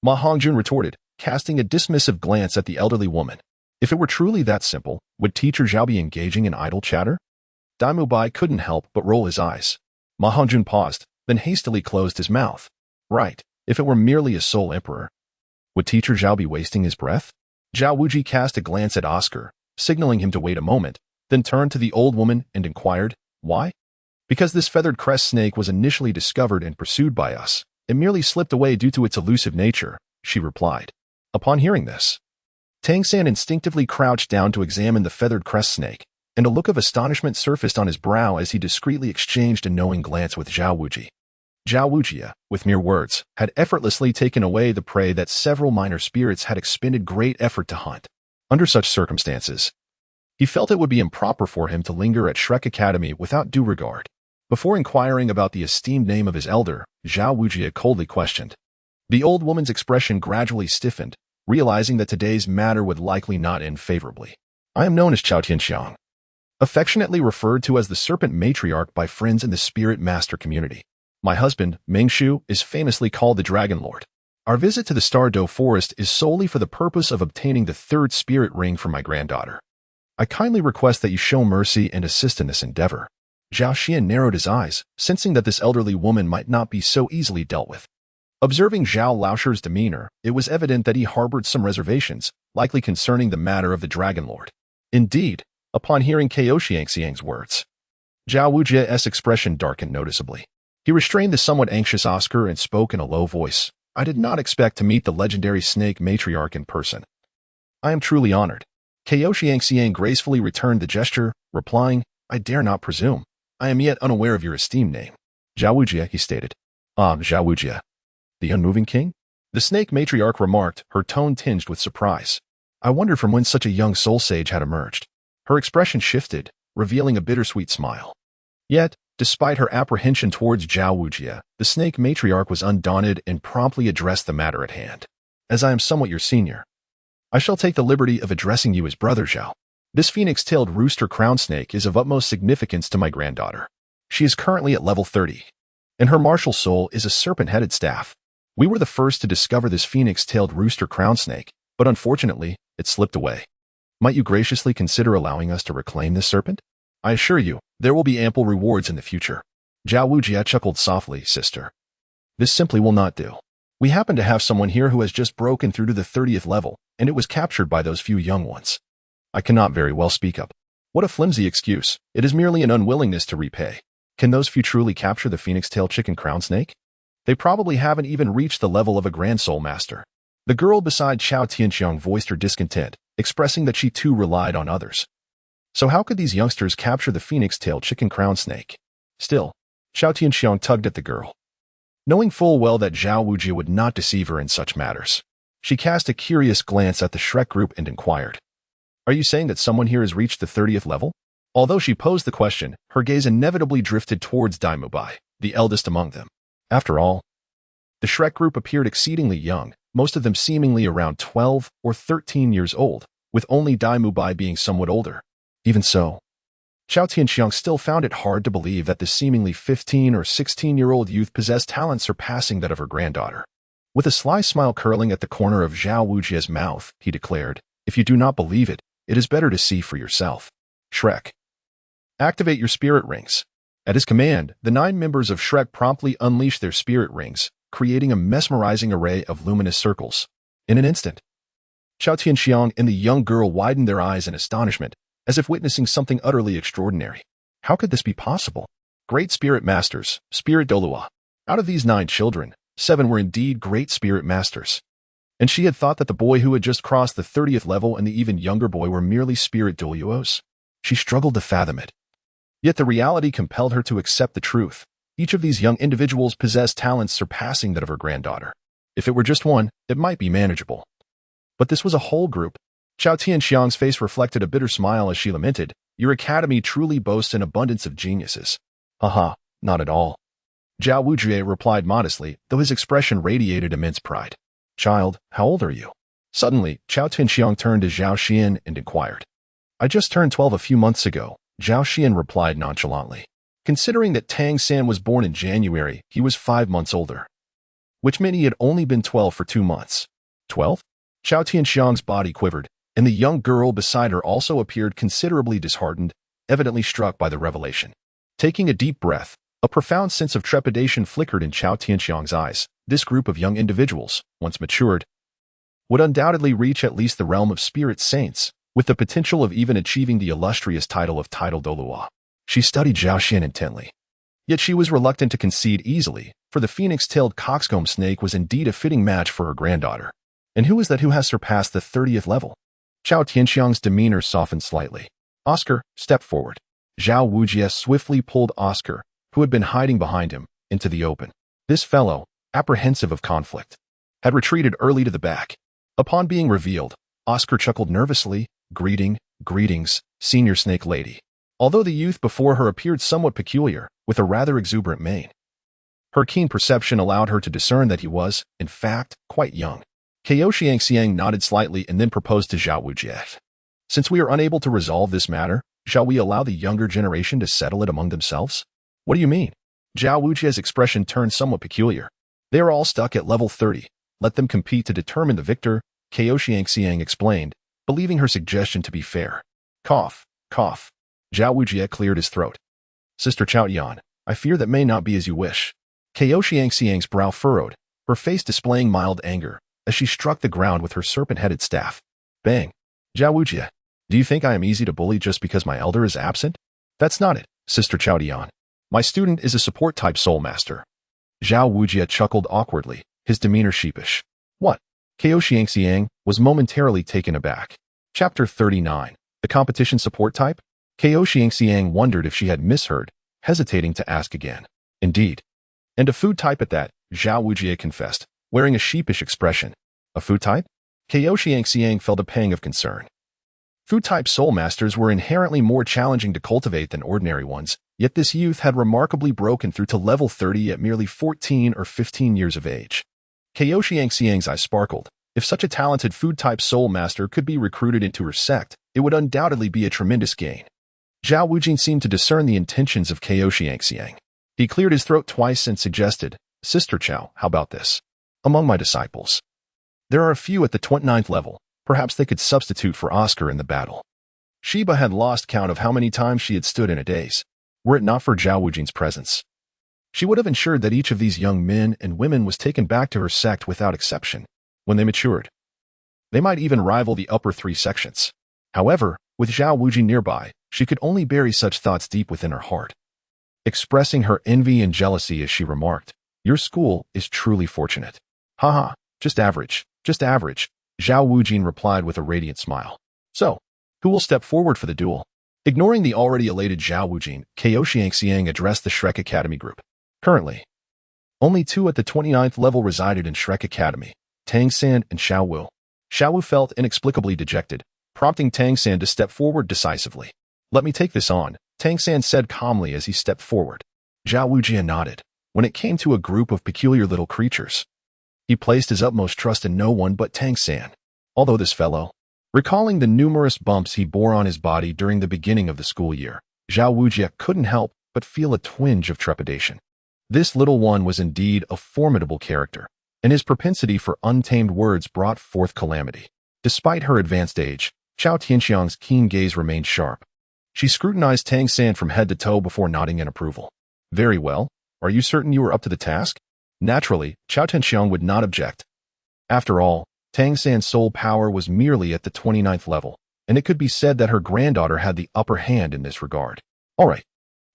Ma Hongjun retorted, casting a dismissive glance at the elderly woman. If it were truly that simple, would teacher Zhao be engaging in idle chatter? Dai Mubai couldn't help but roll his eyes. Ma Hongjun paused, then hastily closed his mouth. Right, if it were merely a soul emperor, would teacher Zhao be wasting his breath? Zhao Wujie cast a glance at Oscar, signaling him to wait a moment, then turned to the old woman and inquired, "Why?" "Because this feathered crest snake was initially discovered and pursued by us. It merely slipped away due to its elusive nature," she replied. Upon hearing this, Tang San instinctively crouched down to examine the feathered crest snake, and a look of astonishment surfaced on his brow as he discreetly exchanged a knowing glance with Zhao Wujie. Zhao Wujie, with mere words, had effortlessly taken away the prey that several minor spirits had expended great effort to hunt. Under such circumstances, he felt it would be improper for him to linger at Shrek Academy without due regard. Before inquiring about the esteemed name of his elder, Zhao Wujie coldly questioned. The old woman's expression gradually stiffened, realizing that today's matter would likely not end favorably. "I am known as Chao Tianxiang, affectionately referred to as the Serpent Matriarch by friends in the Spirit Master community. My husband, Meng Shu, is famously called the Dragon Lord. Our visit to the Douluo forest is solely for the purpose of obtaining the 3rd spirit ring for my granddaughter. I kindly request that you show mercy and assist in this endeavor." Zhao Xian narrowed his eyes, sensing that this elderly woman might not be so easily dealt with. Observing Zhao Laosher's demeanor, it was evident that he harbored some reservations, likely concerning the matter of the Dragon Lord. Indeed, upon hearing Xiangxiang's words, Zhao Wujie's expression darkened noticeably. He restrained the somewhat anxious Oscar and spoke in a low voice. "I did not expect to meet the legendary snake matriarch in person. I am truly honored." Xiangxiang gracefully returned the gesture, replying, "I dare not presume. I am yet unaware of your esteemed name." "Zhao Wujie," he stated. Zhao Wujie. The unmoving king?" The snake matriarch remarked, her tone tinged with surprise. I wondered from when such a young soul sage had emerged. Her expression shifted, revealing a bittersweet smile. Yet, despite her apprehension towards Zhao Wujie, the snake matriarch was undaunted and promptly addressed the matter at hand. "As I am somewhat your senior, I shall take the liberty of addressing you as Brother Zhao. This phoenix-tailed rooster crown snake is of utmost significance to my granddaughter. She is currently at level 30, and her martial soul is a serpent-headed staff. We were the first to discover this phoenix-tailed rooster crown snake, but unfortunately, it slipped away. Might you graciously consider allowing us to reclaim this serpent? I assure you, there will be ample rewards in the future." Zhao Wujie chuckled softly, "Sister, this simply will not do. We happen to have someone here who has just broken through to the 30th level, and it was captured by those few young ones. I cannot very well speak up. What a flimsy excuse. It is merely an unwillingness to repay. Can those few truly capture the phoenix-tailed chicken crown snake? They probably haven't even reached the level of a grand soul master. The girl beside Xiao Tianxiang voiced her discontent, expressing that she too relied on others. So how could these youngsters capture the phoenix-tailed chicken crown snake? Still, Xiao Tianxiang tugged at the girl. Knowing full well that Zhao Wujie would not deceive her in such matters, she cast a curious glance at the Shrek group and inquired, "Are you saying that someone here has reached the 30th level?" Although she posed the question, her gaze inevitably drifted towards Daimubai, the eldest among them. After all, the Shrek group appeared exceedingly young, most of them seemingly around 12 or 13 years old, with only Daimubai being somewhat older. Even so, Xiao Tianxiang still found it hard to believe that the seemingly 15 or 16-year-old youth possessed talent surpassing that of her granddaughter. With a sly smile curling at the corner of Zhao Wujie's mouth, he declared, "If you do not believe it, it is better to see for yourself. Shrek, activate your spirit rings." At his command, the 9 members of Shrek promptly unleashed their spirit rings, creating a mesmerizing array of luminous circles. In an instant, Xiao Tianxiang and the young girl widened their eyes in astonishment, as if witnessing something utterly extraordinary. How could this be possible? Great spirit masters, spirit Douluo. Out of these 9 children, 7 were indeed great spirit masters. And she had thought that the boy who had just crossed the 30th level and the even younger boy were merely spirit Douluos. She struggled to fathom it. Yet the reality compelled her to accept the truth. Each of these young individuals possessed talents surpassing that of her granddaughter. If it were just one, it might be manageable. But this was a whole group. Xiao Tianxiang's face reflected a bitter smile as she lamented, "Your academy truly boasts an abundance of geniuses." "Haha, not at all." Zhao Wujie replied modestly, though his expression radiated immense pride. "Child, how old are you?" Suddenly, Xiao Tianxiang turned to Zhao Xian and inquired. "I just turned 12 a few months ago," Zhao Xian replied nonchalantly. Considering that Tang San was born in January, he was 5 months older, which meant he had only been 12 for 2 months. 12? Xiao Tianxiang's body quivered, and the young girl beside her also appeared considerably disheartened, evidently struck by the revelation. Taking a deep breath, a profound sense of trepidation flickered in Xiao Tianxiang's eyes. This group of young individuals, once matured, would undoubtedly reach at least the realm of spirit saints, with the potential of even achieving the illustrious title of Title Douluo. She studied Zhao Xian intently. Yet she was reluctant to concede easily, for the phoenix-tailed coxcomb snake was indeed a fitting match for her granddaughter. And who is that who has surpassed the 30th level? Xiao Tianxiang's demeanor softened slightly. "Oscar, step forward." Zhao Wujie swiftly pulled Oscar, who had been hiding behind him, into the open. This fellow, apprehensive of conflict, had retreated early to the back. Upon being revealed, Oscar chuckled nervously, Greetings, senior snake lady." Although the youth before her appeared somewhat peculiar, with a rather exuberant mane, her keen perception allowed her to discern that he was, in fact, quite young. Kyoshi Xiang nodded slightly and then proposed to Zhao Wujie. "Since we are unable to resolve this matter, shall we allow the younger generation to settle it among themselves?" "What do you mean?" Zhao Wujie's expression turned somewhat peculiar. "They are all stuck at level 30. Let them compete to determine the victor," Kyoshi Xiang explained, believing her suggestion to be fair. Cough. Zhao Wujie cleared his throat. "Sister Chao Yan, I fear that may not be as you wish." Kyoshi Xiang's brow furrowed, her face displaying mild anger, as she struck the ground with her serpent-headed staff. Bang! "Zhao Wujie, do you think I am easy to bully just because my elder is absent?" "That's not it, Sister Chao Yan. My student is a support-type soul master." Zhao Wujie chuckled awkwardly, his demeanor sheepish. "What?" Kyoshi Xiang was momentarily taken aback. Chapter 39. The competition support type? Kyoshi Xiang wondered if she had misheard, hesitating to ask again. Indeed. And a food type at that, Zhao Wujie confessed, wearing a sheepish expression. A food type? Kyoshi Xiang felt a pang of concern. Food-type soul masters were inherently more challenging to cultivate than ordinary ones, yet this youth had remarkably broken through to level 30 at merely 14 or 15 years of age. Kyoshi Xiang's eyes sparkled. If such a talented food-type soul master could be recruited into her sect, it would undoubtedly be a tremendous gain. Zhao Wujing seemed to discern the intentions of Kyoshi Xiang. He cleared his throat twice and suggested, "Sister Chao, how about this? Among my disciples, there are a few at the 29th level. Perhaps they could substitute for Oscar in the battle." Sheba had lost count of how many times she had stood in a daze, were it not for Zhao Wujing's presence. She would have ensured that each of these young men and women was taken back to her sect without exception when they matured. They might even rival the upper three sections. However, with Zhao Wuji nearby, she could only bury such thoughts deep within her heart. Expressing her envy and jealousy as she remarked, "Your school is truly fortunate." "Haha, just average, just average," Zhao Wujin replied with a radiant smile. "So, who will step forward for the duel?" Ignoring the already elated Zhao Wujin, Xiang addressed the Shrek Academy group. Currently, only 2 at the 29th level resided in Shrek Academy, Tang San and Xiao Wu. Xiao Wu felt inexplicably dejected, prompting Tang San to step forward decisively. "Let me take this on," Tang San said calmly as he stepped forward. Zhao Wujian nodded. When it came to a group of peculiar little creatures, he placed his utmost trust in no one but Tang San. Although this fellow, recalling the numerous bumps he bore on his body during the beginning of the school year, Zhao Wujia couldn't help but feel a twinge of trepidation. This little one was indeed a formidable character, and his propensity for untamed words brought forth calamity. Despite her advanced age, Chao Tianxiang's keen gaze remained sharp. She scrutinized Tang San from head to toe before nodding in approval. "Very well. Are you certain you are up to the task?" Naturally, Chao Tianxiang would not object. After all, Tang San's soul power was merely at the 29th level, and it could be said that her granddaughter had the upper hand in this regard. "All right,"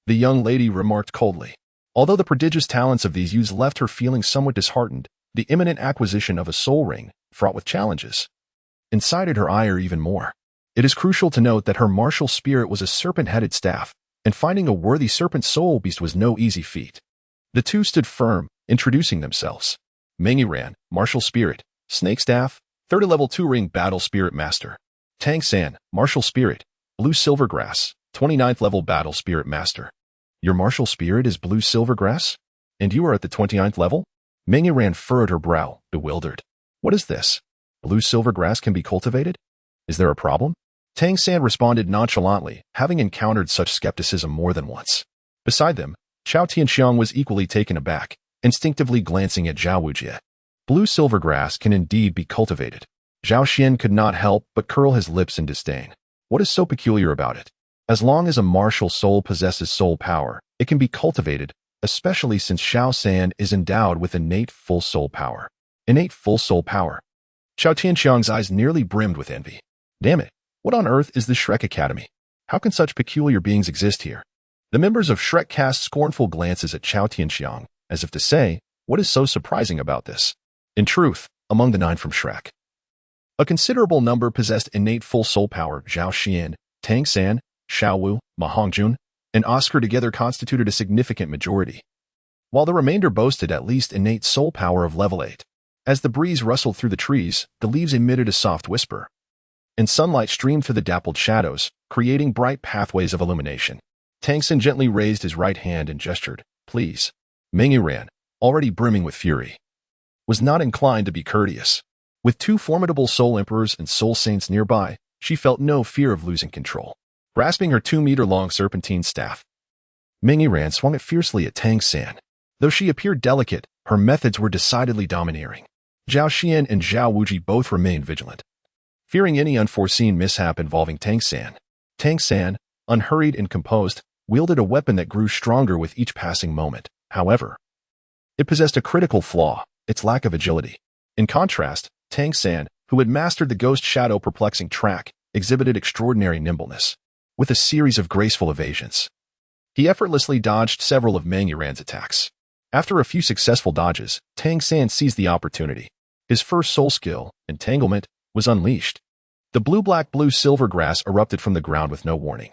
the young lady remarked coldly. Although the prodigious talents of these youths left her feeling somewhat disheartened, the imminent acquisition of a soul ring, fraught with challenges, incited her ire even more. It is crucial to note that her martial spirit was a serpent-headed staff, and finding a worthy serpent soul beast was no easy feat. The two stood firm, introducing themselves. Mengiran, martial spirit, snake staff, 30 level 2 ring battle spirit master. Tang San, martial spirit, blue silvergrass, 29th level battle spirit master. "Your martial spirit is blue silvergrass? And you are at the 29th level?" Mengiran furrowed her brow, bewildered. "What is this? Blue silvergrass can be cultivated? Is there a problem?" Tang San responded nonchalantly, having encountered such skepticism more than once. Beside them, Chao Tianxiang was equally taken aback, instinctively glancing at Zhao Wujie. Blue silvergrass can indeed be cultivated. Zhao Xian could not help but curl his lips in disdain. What is so peculiar about it? As long as a martial soul possesses soul power, it can be cultivated, especially since Xiao San is endowed with innate full soul power. Innate full soul power. Chao Tianxiang's eyes nearly brimmed with envy. Damn it, what on earth is this Shrek Academy? How can such peculiar beings exist here? The members of Shrek cast scornful glances at Chao Tianxiang, as if to say, what is so surprising about this? In truth, among the 9 from Shrek, a considerable number possessed innate full soul power. Zhao Xian, Tang San, Xiao Wu, Ma Hongjun, and Oscar together constituted a significant majority, while the remainder boasted at least innate soul power of level 8. As the breeze rustled through the trees, the leaves emitted a soft whisper, and sunlight streamed through the dappled shadows, creating bright pathways of illumination. Tang San gently raised his right hand and gestured, "Please." Mengiran, already brimming with fury, was not inclined to be courteous. With 2 formidable soul emperors and soul saints nearby, she felt no fear of losing control. Grasping her 2-meter-long serpentine staff, Mengiran swung it fiercely at Tang San. Though she appeared delicate, her methods were decidedly domineering. Zhao Xian and Zhao Wuji both remained vigilant, fearing any unforeseen mishap involving Tang San. Tang San, unhurried and composed, wielded a weapon that grew stronger with each passing moment. However, it possessed a critical flaw, its lack of agility. In contrast, Tang San, who had mastered the ghost shadow perplexing track, exhibited extraordinary nimbleness. With a series of graceful evasions, he effortlessly dodged several of Mengiran's attacks. After a few successful dodges, Tang San seized the opportunity. His first soul skill, Entanglement, was unleashed. The blue-black-blue silver grass erupted from the ground with no warning,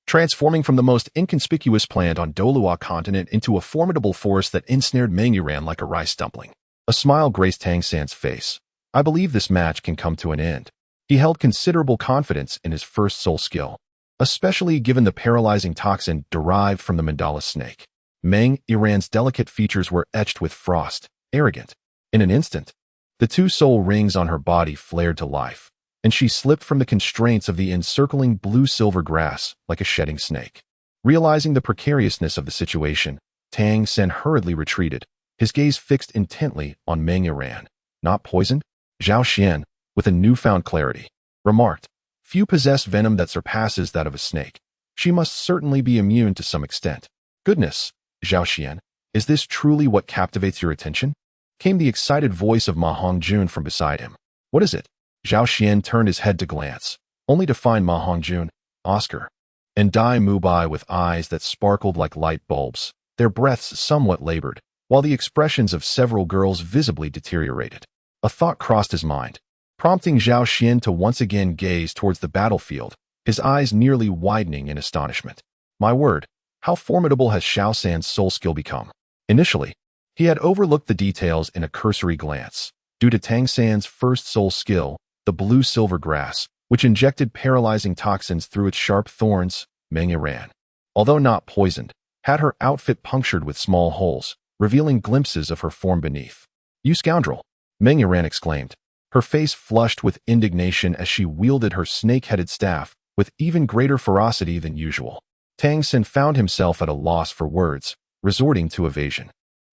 transforming from the most inconspicuous plant on Douluo Continent into a formidable force that ensnared Mengiran like a rice dumpling. A smile graced Tang San's face. "I believe this match can come to an end." He held considerable confidence in his first soul skill, especially given the paralyzing toxin derived from the mandala snake. Mengiran's delicate features were etched with frost, arrogant. In an instant, the 2 soul rings on her body flared to life, and she slipped from the constraints of the encircling blue-silver grass like a shedding snake. Realizing the precariousness of the situation, Tang San hurriedly retreated, his gaze fixed intently on Mengiran. "Not poisoned?" Zhao Xian, with a newfound clarity, remarked, "Few possess venom that surpasses that of a snake. She must certainly be immune to some extent." "Goodness, Zhao Xian, Is this truly what captivates your attention? Came the excited voice of Ma Hongjun from beside him. What is it? Zhao Xian turned his head to glance, only to find Ma Hongjun, Oscar, and Dai Mubai with eyes that sparkled like light bulbs, their breaths somewhat labored, while the expressions of several girls visibly deteriorated. A thought crossed his mind, prompting Zhao Xian to once again gaze towards the battlefield, his eyes nearly widening in astonishment. My word, how formidable has Xiao San's soul skill become? Initially, he had overlooked the details in a cursory glance, due to Tang San's first soul skill, the blue-silver grass, which injected paralyzing toxins through its sharp thorns. Meng Yiran, although not poisoned, had her outfit punctured with small holes, revealing glimpses of her form beneath. You scoundrel! Meng Yiran exclaimed, her face flushed with indignation as she wielded her snake-headed staff with even greater ferocity than usual. Tang San found himself at a loss for words, resorting to evasion.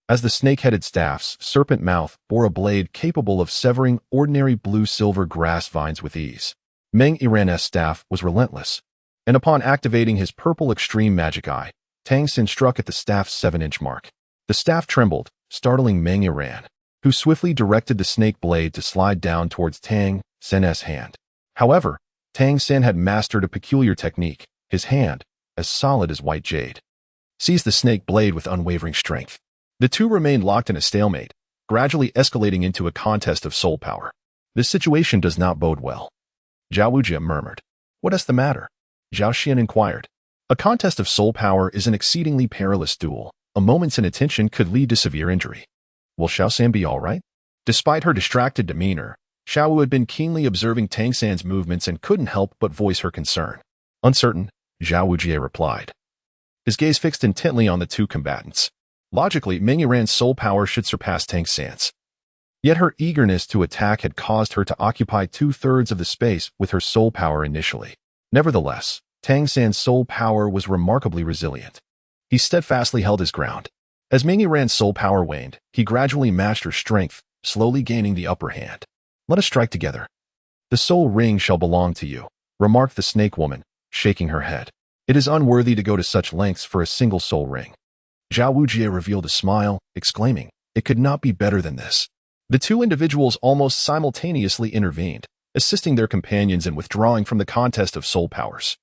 As the snake-headed staff's serpent mouth bore a blade capable of severing ordinary blue-silver grass vines with ease. Meng Yiran's staff was relentless, and upon activating his purple extreme magic eye, Tang San struck at the staff's 7-inch mark. The staff trembled, startling Meng Yiran, who swiftly directed the snake blade to slide down towards Tang San's hand. However, Tang San had mastered a peculiar technique, his hand, as solid as white jade, seized the snake blade with unwavering strength. The two remained locked in a stalemate, gradually escalating into a contest of soul power. This situation does not bode well. Zhao Wujie murmured. What is the matter? Zhao Xian inquired. A contest of soul power is an exceedingly perilous duel. A moment's inattention could lead to severe injury. Will Xiao San be all right? Despite her distracted demeanor, Xiao Wu had been keenly observing Tang San's movements and couldn't help but voice her concern. Uncertain, Zhao Wujie replied, his gaze fixed intently on the two combatants. Logically, Meng Yiran's soul power should surpass Tang San's. Yet her eagerness to attack had caused her to occupy 2/3 of the space with her soul power initially. Nevertheless, Tang San's soul power was remarkably resilient. He steadfastly held his ground. As Meng Yiran's soul power waned, he gradually matched her strength, slowly gaining the upper hand. Let us strike together. The soul ring shall belong to you, remarked the snake woman, shaking her head. It is unworthy to go to such lengths for a single soul ring. Zhao Wujie revealed a smile, exclaiming, it could not be better than this. The two individuals almost simultaneously intervened, assisting their companions in withdrawing from the contest of soul powers.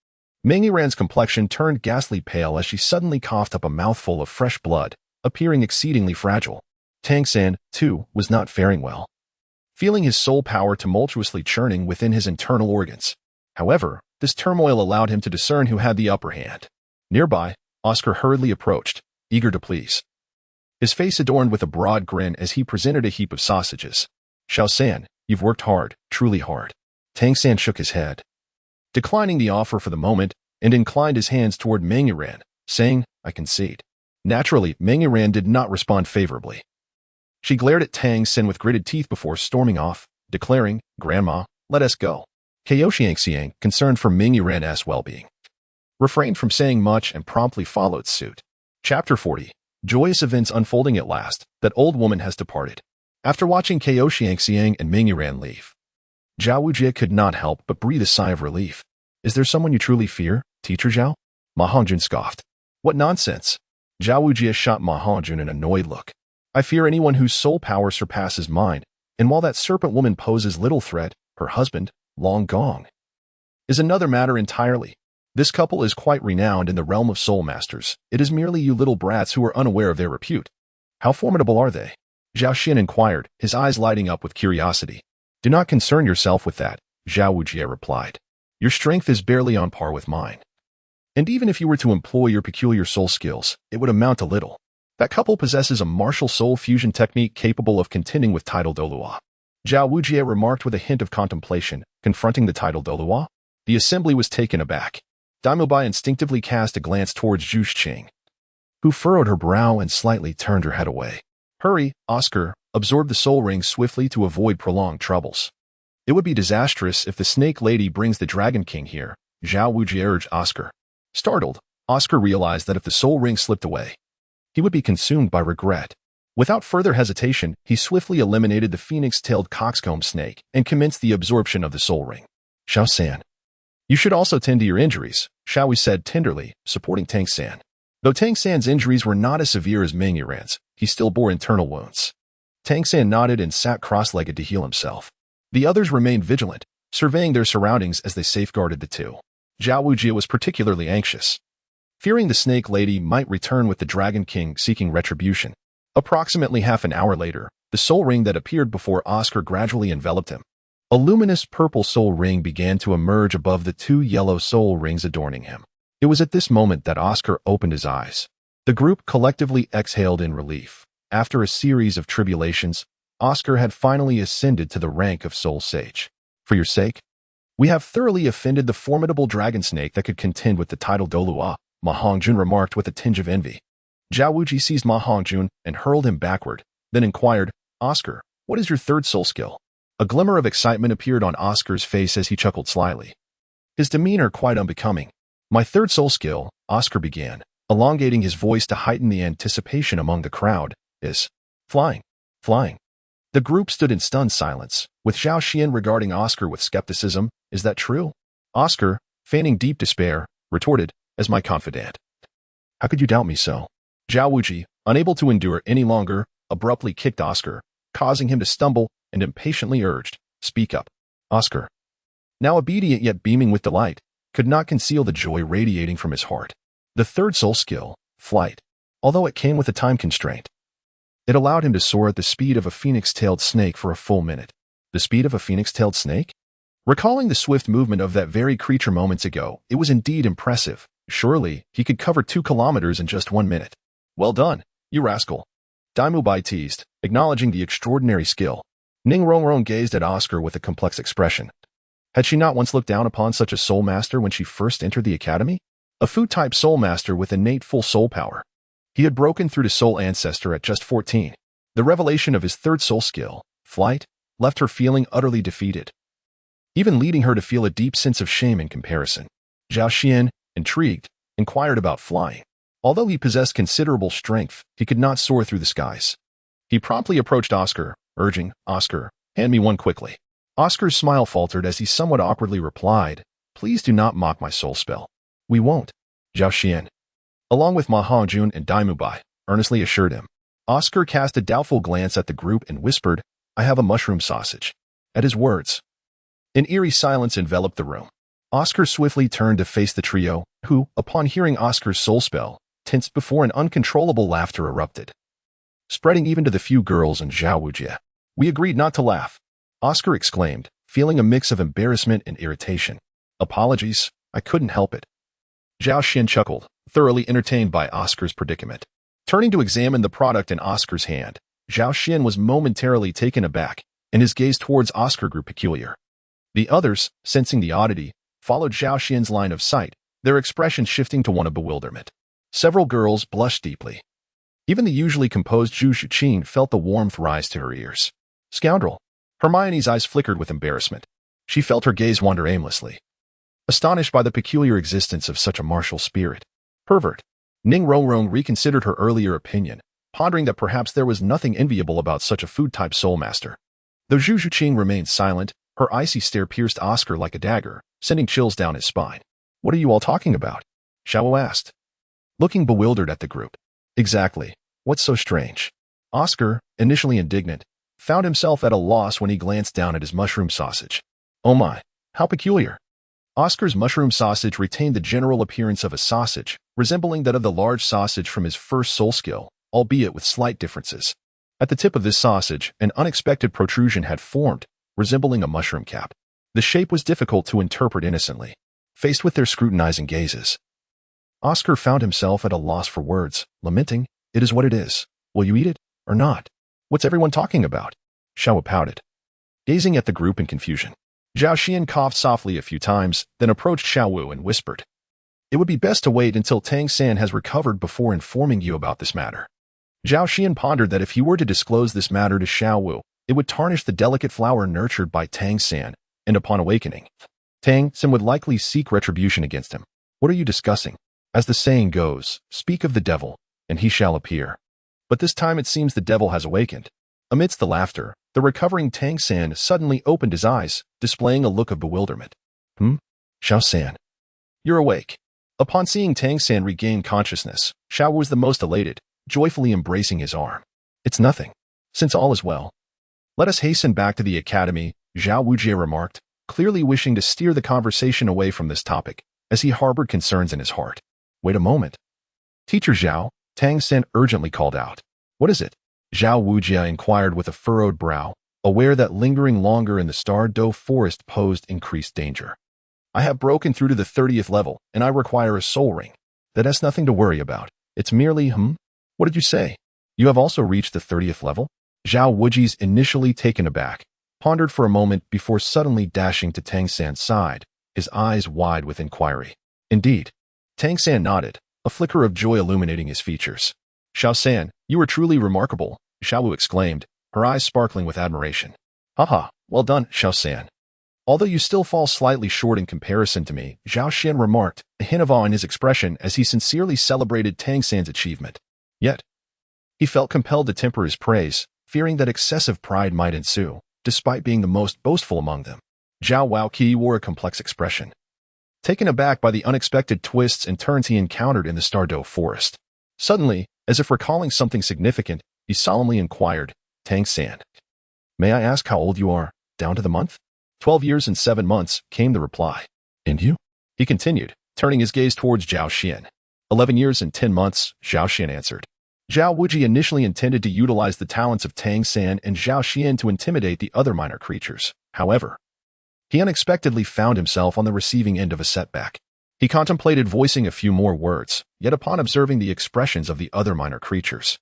Meng Yiran's complexion turned ghastly pale as she suddenly coughed up a mouthful of fresh blood, appearing exceedingly fragile. Tang San, too, was not faring well, feeling his soul power tumultuously churning within his internal organs. However, this turmoil allowed him to discern who had the upper hand. Nearby, Oscar hurriedly approached, eager to please, his face adorned with a broad grin as he presented a heap of sausages. Xiao San, you've worked hard, truly hard. Tang San shook his head, declining the offer for the moment, and inclined his hands toward Meng Yiran, saying, I concede. Naturally, Meng Yiran did not respond favorably. She glared at Tang San with gritted teeth before storming off, declaring, Grandma, let us go. Xiangxiang, concerned for Meng Yiran's well-being, refrained from saying much and promptly followed suit. Chapter 40. Joyous events unfolding at last. That old woman has departed. After watching Xiangxiang and Meng Yiran leave, Zhao Wujie could not help but breathe a sigh of relief. Is there someone you truly fear, Teacher Zhao? Ma Hongjun scoffed. What nonsense. Zhao Wujie shot Ma Hongjun an annoyed look. I fear anyone whose soul power surpasses mine, and while that serpent woman poses little threat, her husband, Long Gong, is another matter entirely. This couple is quite renowned in the realm of soul masters. It is merely you little brats who are unaware of their repute. How formidable are they? Zhao Xin inquired, his eyes lighting up with curiosity. Do not concern yourself with that, Zhao Wujie replied. Your strength is barely on par with mine. And even if you were to employ your peculiar soul skills, it would amount to little. That couple possesses a martial soul fusion technique capable of contending with title Douluo. Zhao Wujie remarked with a hint of contemplation, confronting the title Douluo. The assembly was taken aback. Daimobai instinctively cast a glance towards Zhu Xing, who furrowed her brow and slightly turned her head away. Hurry, Oscar, absorb the soul ring swiftly to avoid prolonged troubles. It would be disastrous if the snake lady brings the Dragon King here, Zhao Wujie urged Oscar. Startled, Oscar realized that if the soul ring slipped away, he would be consumed by regret. Without further hesitation, he swiftly eliminated the phoenix-tailed coxcomb snake and commenced the absorption of the soul ring. Xiao San, you should also tend to your injuries, Xiaohui said tenderly, supporting Tang San. Though Tang San's injuries were not as severe as Meng Yuran's, he still bore internal wounds. Tang San nodded and sat cross-legged to heal himself. The others remained vigilant, surveying their surroundings as they safeguarded the two. Zhao Wujie was particularly anxious, fearing the Snake Lady might return with the Dragon King seeking retribution. Approximately half an hour later, the soul ring that appeared before Oscar gradually enveloped him. A luminous purple soul ring began to emerge above the two yellow soul rings adorning him. It was at this moment that Oscar opened his eyes. The group collectively exhaled in relief. After a series of tribulations, Oscar had finally ascended to the rank of Soul Sage. For your sake, we have thoroughly offended the formidable dragon snake that could contend with the title Douluo, Ma Hongjun remarked with a tinge of envy. Zhao Wujie seized Ma Hongjun and hurled him backward, then inquired, Oscar, what is your third soul skill? A glimmer of excitement appeared on Oscar's face as he chuckled slyly, his demeanor quite unbecoming. My third soul skill, Oscar began, elongating his voice to heighten the anticipation among the crowd, is flying. Flying. The group stood in stunned silence, with Zhao Xian regarding Oscar with skepticism. Is that true? Oscar, feigning deep despair, retorted, as my confidant. How could you doubt me so? Zhao Wujie, unable to endure any longer, abruptly kicked Oscar, causing him to stumble, and impatiently urged, speak up. Oscar, now obedient yet beaming with delight, could not conceal the joy radiating from his heart. The third soul skill, flight, although it came with a time constraint. It allowed him to soar at the speed of a phoenix-tailed snake for a full minute. The speed of a phoenix-tailed snake? Recalling the swift movement of that very creature moments ago, it was indeed impressive. Surely, he could cover 2 kilometers in just 1 minute. Well done, you rascal. Daimu Bai teased, acknowledging the extraordinary skill. Ning Rongrong gazed at Oscar with a complex expression. Had she not once looked down upon such a soul master when she first entered the academy? A food-type soul master with innate full soul power. He had broken through to soul ancestor at just 14. The revelation of his third soul skill, flight, left her feeling utterly defeated, even leading her to feel a deep sense of shame in comparison. Zhao Xian, intrigued, inquired about flying. Although he possessed considerable strength, he could not soar through the skies. He promptly approached Oscar, urging, Oscar, hand me one quickly. Oscar's smile faltered as he somewhat awkwardly replied, please do not mock my soul spell. We won't. Zhao Xian, along with Ma Hongjun and Daimu Bai, earnestly assured him. Oscar cast a doubtful glance at the group and whispered, I have a mushroom sausage. At his words, an eerie silence enveloped the room. Oscar swiftly turned to face the trio, who, upon hearing Oscar's soul spell, tensed before an uncontrollable laughter erupted, spreading even to the few girls and Zhao Wujie. We agreed not to laugh, Oscar exclaimed, feeling a mix of embarrassment and irritation. Apologies, I couldn't help it. Zhao Xian chuckled, thoroughly entertained by Oscar's predicament. Turning to examine the product in Oscar's hand, Zhao Xian was momentarily taken aback, and his gaze towards Oscar grew peculiar. The others, sensing the oddity, followed Zhao Xian's line of sight, their expression shifting to one of bewilderment. Several girls blushed deeply. Even the usually composed Zhu Shuqing felt the warmth rise to her ears. Scoundrel! Hermione's eyes flickered with embarrassment. She felt her gaze wander aimlessly, astonished by the peculiar existence of such a martial spirit. Pervert! Ning Rongrong reconsidered her earlier opinion, pondering that perhaps there was nothing enviable about such a food-type soul master. Though Zhu Shuqing remained silent, her icy stare pierced Oscar like a dagger, sending chills down his spine. What are you all talking about? Xiao asked, looking bewildered at the group. Exactly. What's so strange? Oscar, initially indignant, found himself at a loss when he glanced down at his mushroom sausage. Oh my, how peculiar. Oscar's mushroom sausage retained the general appearance of a sausage, resembling that of the large sausage from his first soul skill, albeit with slight differences. At the tip of this sausage, an unexpected protrusion had formed, resembling a mushroom cap. The shape was difficult to interpret innocently. Faced with their scrutinizing gazes, Oscar found himself at a loss for words, lamenting, it is what it is. Will you eat it, or not? What's everyone talking about? Xiao pouted, gazing at the group in confusion. Zhao Xian coughed softly a few times, then approached Xiao Wu and whispered, it would be best to wait until Tang San has recovered before informing you about this matter. Zhao Xian pondered that if he were to disclose this matter to Xiao Wu, it would tarnish the delicate flower nurtured by Tang San, and upon awakening, Tang San would likely seek retribution against him. What are you discussing? As the saying goes, speak of the devil, and he shall appear. But this time it seems the devil has awakened. Amidst the laughter, the recovering Tang San suddenly opened his eyes, displaying a look of bewilderment. Xiao San, you're awake. Upon seeing Tang San regain consciousness, Xiao was the most elated, joyfully embracing his arm. "It's nothing. Since all is well, let us hasten back to the academy," Zhao Wujie remarked, clearly wishing to steer the conversation away from this topic, as he harbored concerns in his heart. "Wait a moment. Teacher Zhao," Tang San urgently called out. "What is it?" Zhao Wujie inquired with a furrowed brow, aware that lingering longer in the Douluo forest posed increased danger. "I have broken through to the 30th level, and I require a soul ring. That has nothing to worry about. It's merely, What did you say? You have also reached the 30th level?" Zhao Wujie's initially taken aback, pondered for a moment before suddenly dashing to Tang San's side, his eyes wide with inquiry. "Indeed." Tang San nodded, a flicker of joy illuminating his features. "Xiao San, you are truly remarkable," Xiao Wu exclaimed, her eyes sparkling with admiration. "Haha, well done, Xiao San. Although you still fall slightly short in comparison to me," Zhao Xian remarked, a hint of awe in his expression as he sincerely celebrated Tang San's achievement. Yet, he felt compelled to temper his praise, fearing that excessive pride might ensue, despite being the most boastful among them. Zhao Waoqi wore a complex expression, taken aback by the unexpected twists and turns he encountered in the Douluo forest. Suddenly, as if recalling something significant, he solemnly inquired, "Tang San, may I ask how old you are, down to the month?" 12 years and 7 months, came the reply. "And you?" he continued, turning his gaze towards Zhao Xian. 11 years and 10 months, Zhao Xian answered. Zhao Wujie initially intended to utilize the talents of Tang San and Zhao Xian to intimidate the other minor creatures. However, he unexpectedly found himself on the receiving end of a setback. He contemplated voicing a few more words, yet upon observing the expressions of the other minor creatures,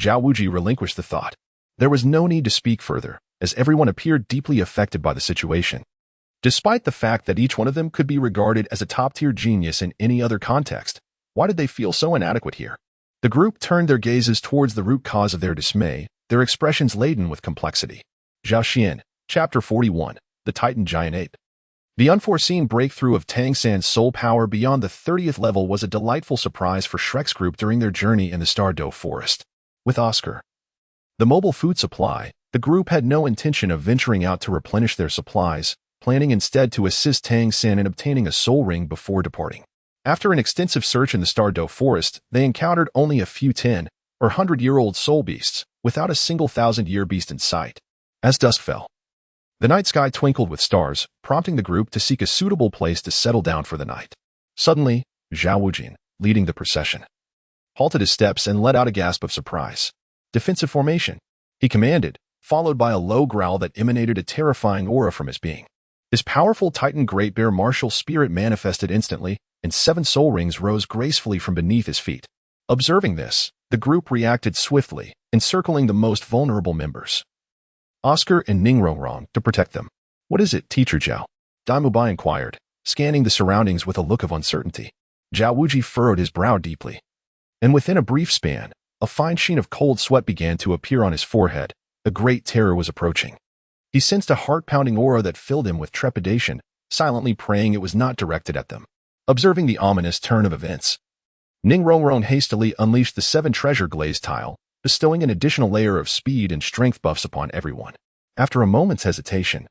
Zhao Wujie relinquished the thought. There was no need to speak further, as everyone appeared deeply affected by the situation. Despite the fact that each one of them could be regarded as a top-tier genius in any other context, why did they feel so inadequate here? The group turned their gazes towards the root cause of their dismay, their expressions laden with complexity. Zhao Xian, Chapter 41, The Titan Giant Ape. The unforeseen breakthrough of Tang San's soul power beyond the 30th level was a delightful surprise for Shrek's group during their journey in the Douluo forest. With Oscar, the mobile food supply, the group had no intention of venturing out to replenish their supplies, planning instead to assist Tang San in obtaining a soul ring before departing. After an extensive search in the Douluo forest, they encountered only a few 10 or 100-year-old soul beasts, without a single 1,000-year beast in sight. As dusk fell, the night sky twinkled with stars, prompting the group to seek a suitable place to settle down for the night. Suddenly, Zhao Wujin, leading the procession, halted his steps and let out a gasp of surprise. "Defensive formation," he commanded, followed by a low growl that emanated a terrifying aura from his being. His powerful Titan Great Bear martial spirit manifested instantly, and 7 soul rings rose gracefully from beneath his feet. Observing this, the group reacted swiftly, encircling the most vulnerable members, Oscar and Ningrongrong, to protect them. "What is it, Teacher Zhao?" Daimu Bai inquired, scanning the surroundings with a look of uncertainty. Zhao Wujie furrowed his brow deeply, and within a brief span, a fine sheen of cold sweat began to appear on his forehead. A great terror was approaching. He sensed a heart-pounding aura that filled him with trepidation, silently praying it was not directed at them. Observing the ominous turn of events, Ningrongrong hastily unleashed the 7 treasure glaze tile, bestowing an additional layer of speed and strength buffs upon everyone. After a moment's hesitation,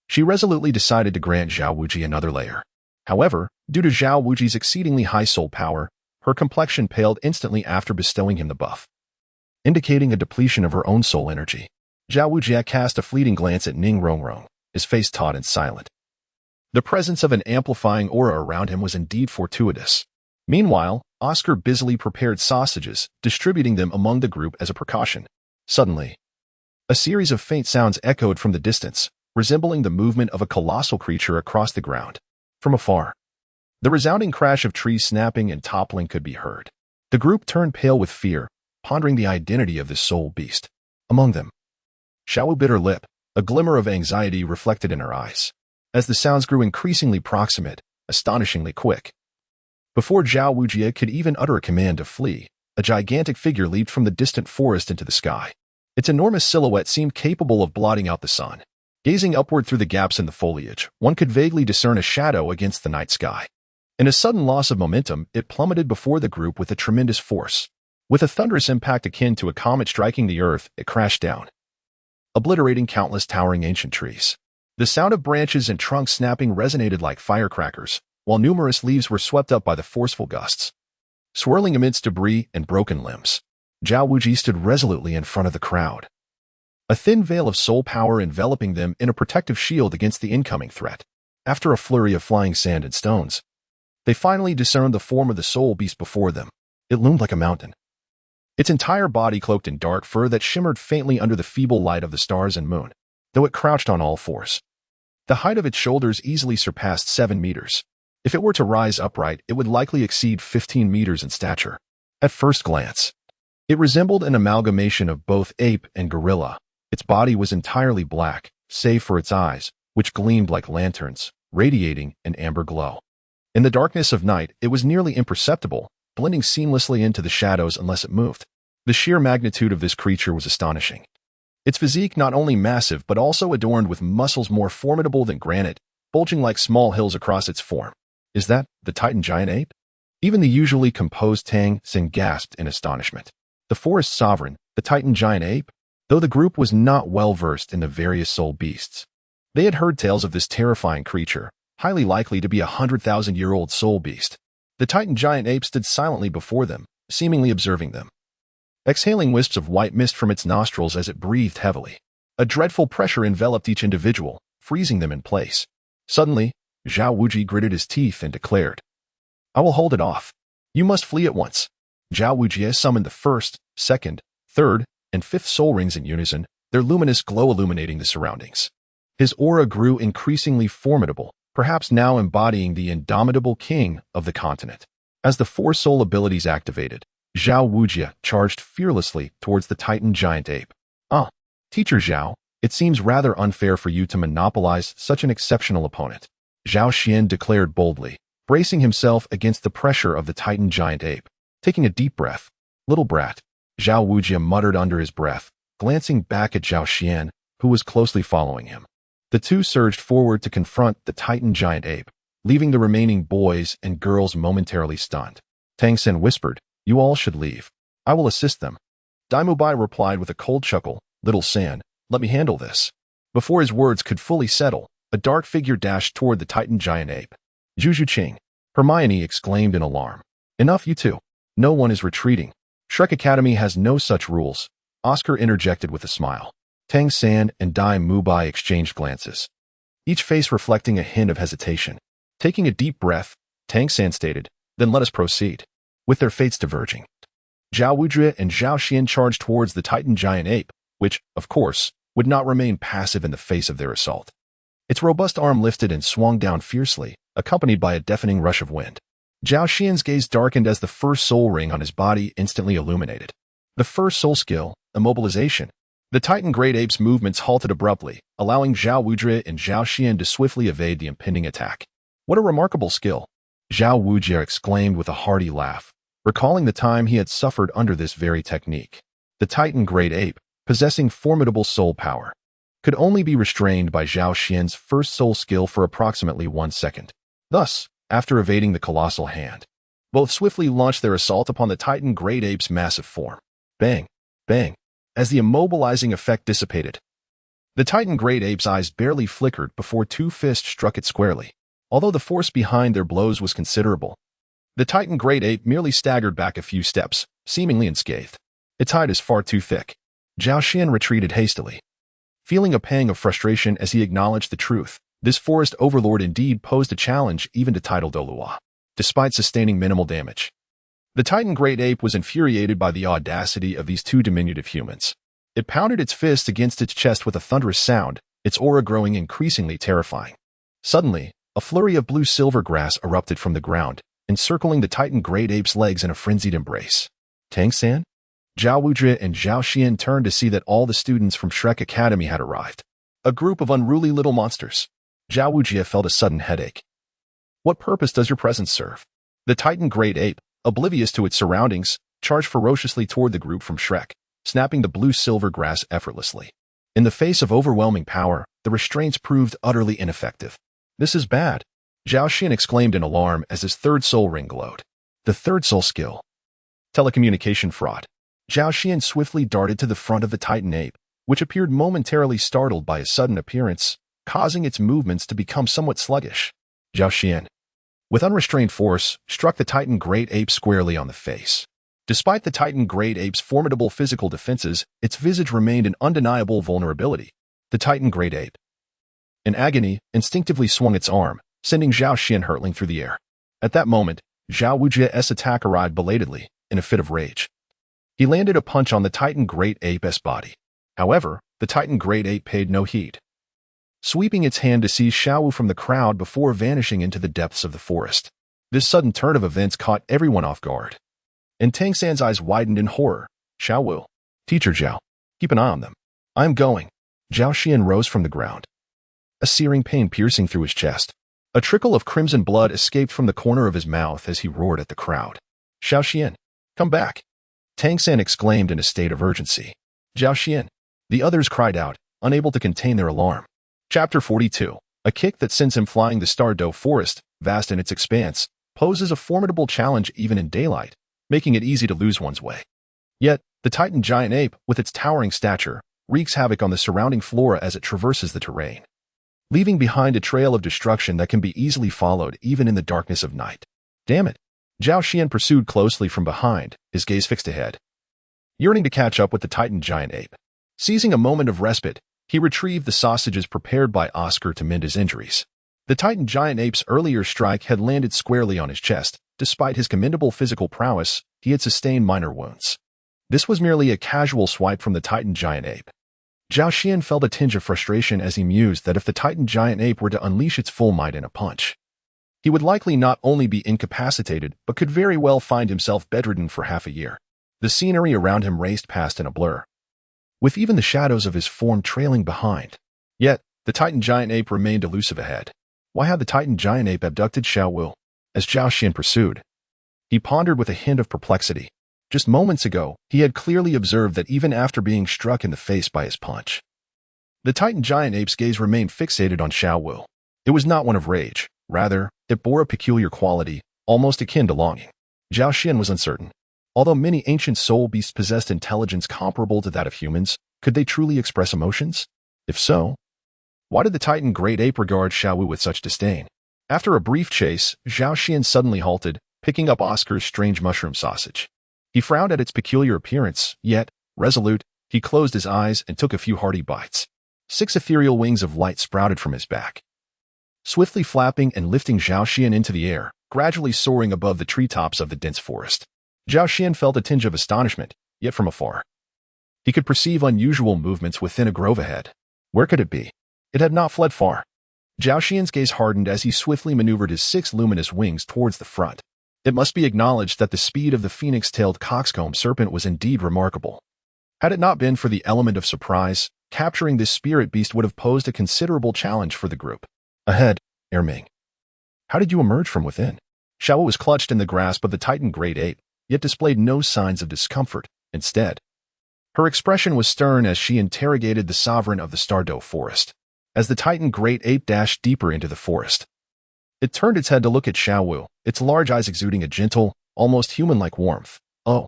she resolutely decided to grant Zhao Wujie another layer. However, due to Zhao Wujie's exceedingly high soul power, her complexion paled instantly after bestowing him the buff, indicating a depletion of her own soul energy. Zhao Wujie cast a fleeting glance at Ningrongrong, his face taut and silent. The presence of an amplifying aura around him was indeed fortuitous. Meanwhile, Oscar busily prepared sausages, distributing them among the group as a precaution. Suddenly, a series of faint sounds echoed from the distance, resembling the movement of a colossal creature across the ground. From afar, the resounding crash of trees snapping and toppling could be heard. The group turned pale with fear, pondering the identity of this soul beast. Among them, Xiao bit her lip, a glimmer of anxiety reflected in her eyes, as the sounds grew increasingly proximate, astonishingly quick. Before Zhao Wujie could even utter a command to flee, a gigantic figure leaped from the distant forest into the sky. Its enormous silhouette seemed capable of blotting out the sun. Gazing upward through the gaps in the foliage, one could vaguely discern a shadow against the night sky. In a sudden loss of momentum, it plummeted before the group with a tremendous force. With a thunderous impact akin to a comet striking the earth, it crashed down, obliterating countless towering ancient trees. The sound of branches and trunks snapping resonated like firecrackers, while numerous leaves were swept up by the forceful gusts. Swirling amidst debris and broken limbs, Zhao Wuji stood resolutely in front of the crowd, a thin veil of soul power enveloping them in a protective shield against the incoming threat. After a flurry of flying sand and stones, they finally discerned the form of the soul beast before them. It loomed like a mountain, its entire body cloaked in dark fur that shimmered faintly under the feeble light of the stars and moon, though it crouched on all fours. The height of its shoulders easily surpassed 7 meters. If it were to rise upright, it would likely exceed 15 meters in stature. At first glance, it resembled an amalgamation of both ape and gorilla. Its body was entirely black, save for its eyes, which gleamed like lanterns, radiating an amber glow. In the darkness of night, it was nearly imperceptible, blending seamlessly into the shadows unless it moved. The sheer magnitude of this creature was astonishing. Its physique not only massive but also adorned with muscles more formidable than granite, bulging like small hills across its form. Is that the Titan giant ape? Even the usually composed Tang Xin gasped in astonishment. The forest sovereign, the Titan giant ape? Though the group was not well versed in the various soul beasts, they had heard tales of this terrifying creature, highly likely to be a 100,000-year-old soul beast. The Titan giant ape stood silently before them, seemingly observing them, exhaling wisps of white mist from its nostrils as it breathed heavily. A dreadful pressure enveloped each individual, freezing them in place. Suddenly, Zhao Wuji gritted his teeth and declared, "I will hold it off. You must flee at once." Zhao Wuji summoned the first, second, third, and fifth soul rings in unison, their luminous glow illuminating the surroundings. His aura grew increasingly formidable, perhaps now embodying the indomitable king of the continent. As the four soul abilities activated, Zhao Wuji charged fearlessly towards the Titan giant ape. Teacher Zhao, it seems rather unfair for you to monopolize such an exceptional opponent," Zhao Xian declared boldly, bracing himself against the pressure of the Titan giant ape. Taking a deep breath, "Little brat," Zhao Wuji muttered under his breath, glancing back at Zhao Xian, who was closely following him. The two surged forward to confront the Titan giant ape, leaving the remaining boys and girls momentarily stunned. Tang Xin whispered, "You all should leave. I will assist them." Daimu Bai replied with a cold chuckle, "Little San, let me handle this." Before his words could fully settle, a dark figure dashed toward the Titan giant ape. "Juju Qing," Hermione exclaimed in alarm. "Enough, you two. No one is retreating. Shrek Academy has no such rules," Oscar interjected with a smile. Tang San and Dai Mubai exchanged glances, each face reflecting a hint of hesitation. Taking a deep breath, Tang San stated, "Then let us proceed." With their fates diverging, Zhao Wuji and Zhao Xian charged towards the Titan giant ape, which, of course, would not remain passive in the face of their assault. Its robust arm lifted and swung down fiercely, accompanied by a deafening rush of wind. Zhao Xian's gaze darkened as the first soul ring on his body instantly illuminated. The first soul skill, immobilization. The Titan great ape's movements halted abruptly, allowing Zhao Wuji and Zhao Xian to swiftly evade the impending attack. "What a remarkable skill!" Zhao Wuji exclaimed with a hearty laugh, recalling the time he had suffered under this very technique. The Titan great ape, possessing formidable soul power, could only be restrained by Zhao Xian's first soul skill for approximately 1 second. Thus, after evading the colossal hand, both swiftly launched their assault upon the Titan great ape's massive form. Bang! Bang! As the immobilizing effect dissipated, the Titan great ape's eyes barely flickered before two fists struck it squarely. Although the force behind their blows was considerable, the Titan great ape merely staggered back a few steps, seemingly unscathed. Its hide is far too thick. Zhao Xian retreated hastily, feeling a pang of frustration as he acknowledged the truth. This forest overlord indeed posed a challenge even to title Douluo, despite sustaining minimal damage. The Titan great ape was infuriated by the audacity of these two diminutive humans. It pounded its fist against its chest with a thunderous sound, its aura growing increasingly terrifying. Suddenly, a flurry of blue-silver grass erupted from the ground, encircling the Titan great ape's legs in a frenzied embrace. Tang San? Zhao Wuji and Zhao Xian turned to see that all the students from Shrek Academy had arrived. A group of unruly little monsters. Zhao Wuji felt a sudden headache. What purpose does your presence serve? The Titan great ape, oblivious to its surroundings, charged ferociously toward the group from Shrek, snapping the blue-silver grass effortlessly. In the face of overwhelming power, the restraints proved utterly ineffective. "This is bad," Zhao Xian exclaimed in alarm as his third soul ring glowed. The third soul skill. Telecommunication fraud. Zhao Xian swiftly darted to the front of the Titan ape, which appeared momentarily startled by his sudden appearance, causing its movements to become somewhat sluggish. "Zhao Xian, with unrestrained force, struck the Titan great ape squarely on the face. Despite the Titan great ape's formidable physical defenses, its visage remained an undeniable vulnerability. The Titan great ape, in agony, instinctively swung its arm, sending Zhao Xian hurtling through the air. At that moment, Zhao Wujie's attack arrived belatedly, in a fit of rage. He landed a punch on the Titan great ape's body. However, the Titan great ape paid no heed, sweeping its hand to seize Xiaowu from the crowd before vanishing into the depths of the forest. This sudden turn of events caught everyone off guard, and Tang San's eyes widened in horror. Xiaowu, teacher Zhao, keep an eye on them. I am going. Zhao Xian rose from the ground, a searing pain piercing through his chest. A trickle of crimson blood escaped from the corner of his mouth as he roared at the crowd. Zhao Xian, come back! Tang San exclaimed in a state of urgency. Zhao Xian! The others cried out, unable to contain their alarm. Chapter 42. A kick that sends him flying. The Douluo Forest, vast in its expanse, poses a formidable challenge even in daylight, making it easy to lose one's way. Yet, the Titan giant ape, with its towering stature, wreaks havoc on the surrounding flora as it traverses the terrain, leaving behind a trail of destruction that can be easily followed even in the darkness of night. Damn it! Zhao Xian pursued closely from behind, his gaze fixed ahead, yearning to catch up with the Titan giant ape. Seizing a moment of respite, he retrieved the sausages prepared by Oscar to mend his injuries. The Titan giant ape's earlier strike had landed squarely on his chest. Despite his commendable physical prowess, he had sustained minor wounds. This was merely a casual swipe from the Titan giant ape. Zhao Xian felt a tinge of frustration as he mused that if the Titan giant ape were to unleash its full might in a punch, he would likely not only be incapacitated, but could very well find himself bedridden for half a year. The scenery around him raced past in a blur, with even the shadows of his form trailing behind. Yet, the Titan giant ape remained elusive ahead. Why had the Titan giant ape abducted Xiaowu? As Zhao Xian pursued, he pondered with a hint of perplexity. Just moments ago, he had clearly observed that even after being struck in the face by his punch, the Titan giant ape's gaze remained fixated on Xiaowu. It was not one of rage. Rather, it bore a peculiar quality, almost akin to longing. Zhao Xian was uncertain. Although many ancient soul beasts possessed intelligence comparable to that of humans, could they truly express emotions? If so, why did the Titan great ape regard Xiaowu with such disdain? After a brief chase, Zhao Xian suddenly halted, picking up Oscar's strange mushroom sausage. He frowned at its peculiar appearance, yet, resolute, he closed his eyes and took a few hearty bites. 6 ethereal wings of light sprouted from his back, swiftly flapping and lifting Zhao Xian into the air, gradually soaring above the treetops of the dense forest. Zhao Xian felt a tinge of astonishment, yet from afar, he could perceive unusual movements within a grove ahead. Where could it be? It had not fled far. Zhao Xian's gaze hardened as he swiftly maneuvered his 6 luminous wings towards the front. It must be acknowledged that the speed of the phoenix-tailed coxcomb serpent was indeed remarkable. Had it not been for the element of surprise, capturing this spirit beast would have posed a considerable challenge for the group. Ahead, Erming. How did you emerge from within? Xiaowu was clutched in the grasp of the Titan great ape, yet displayed no signs of discomfort. Instead, her expression was stern as she interrogated the sovereign of the Douluo Forest. As the Titan great ape dashed deeper into the forest, it turned its head to look at Xiaowu, its large eyes exuding a gentle, almost human-like warmth. Oh.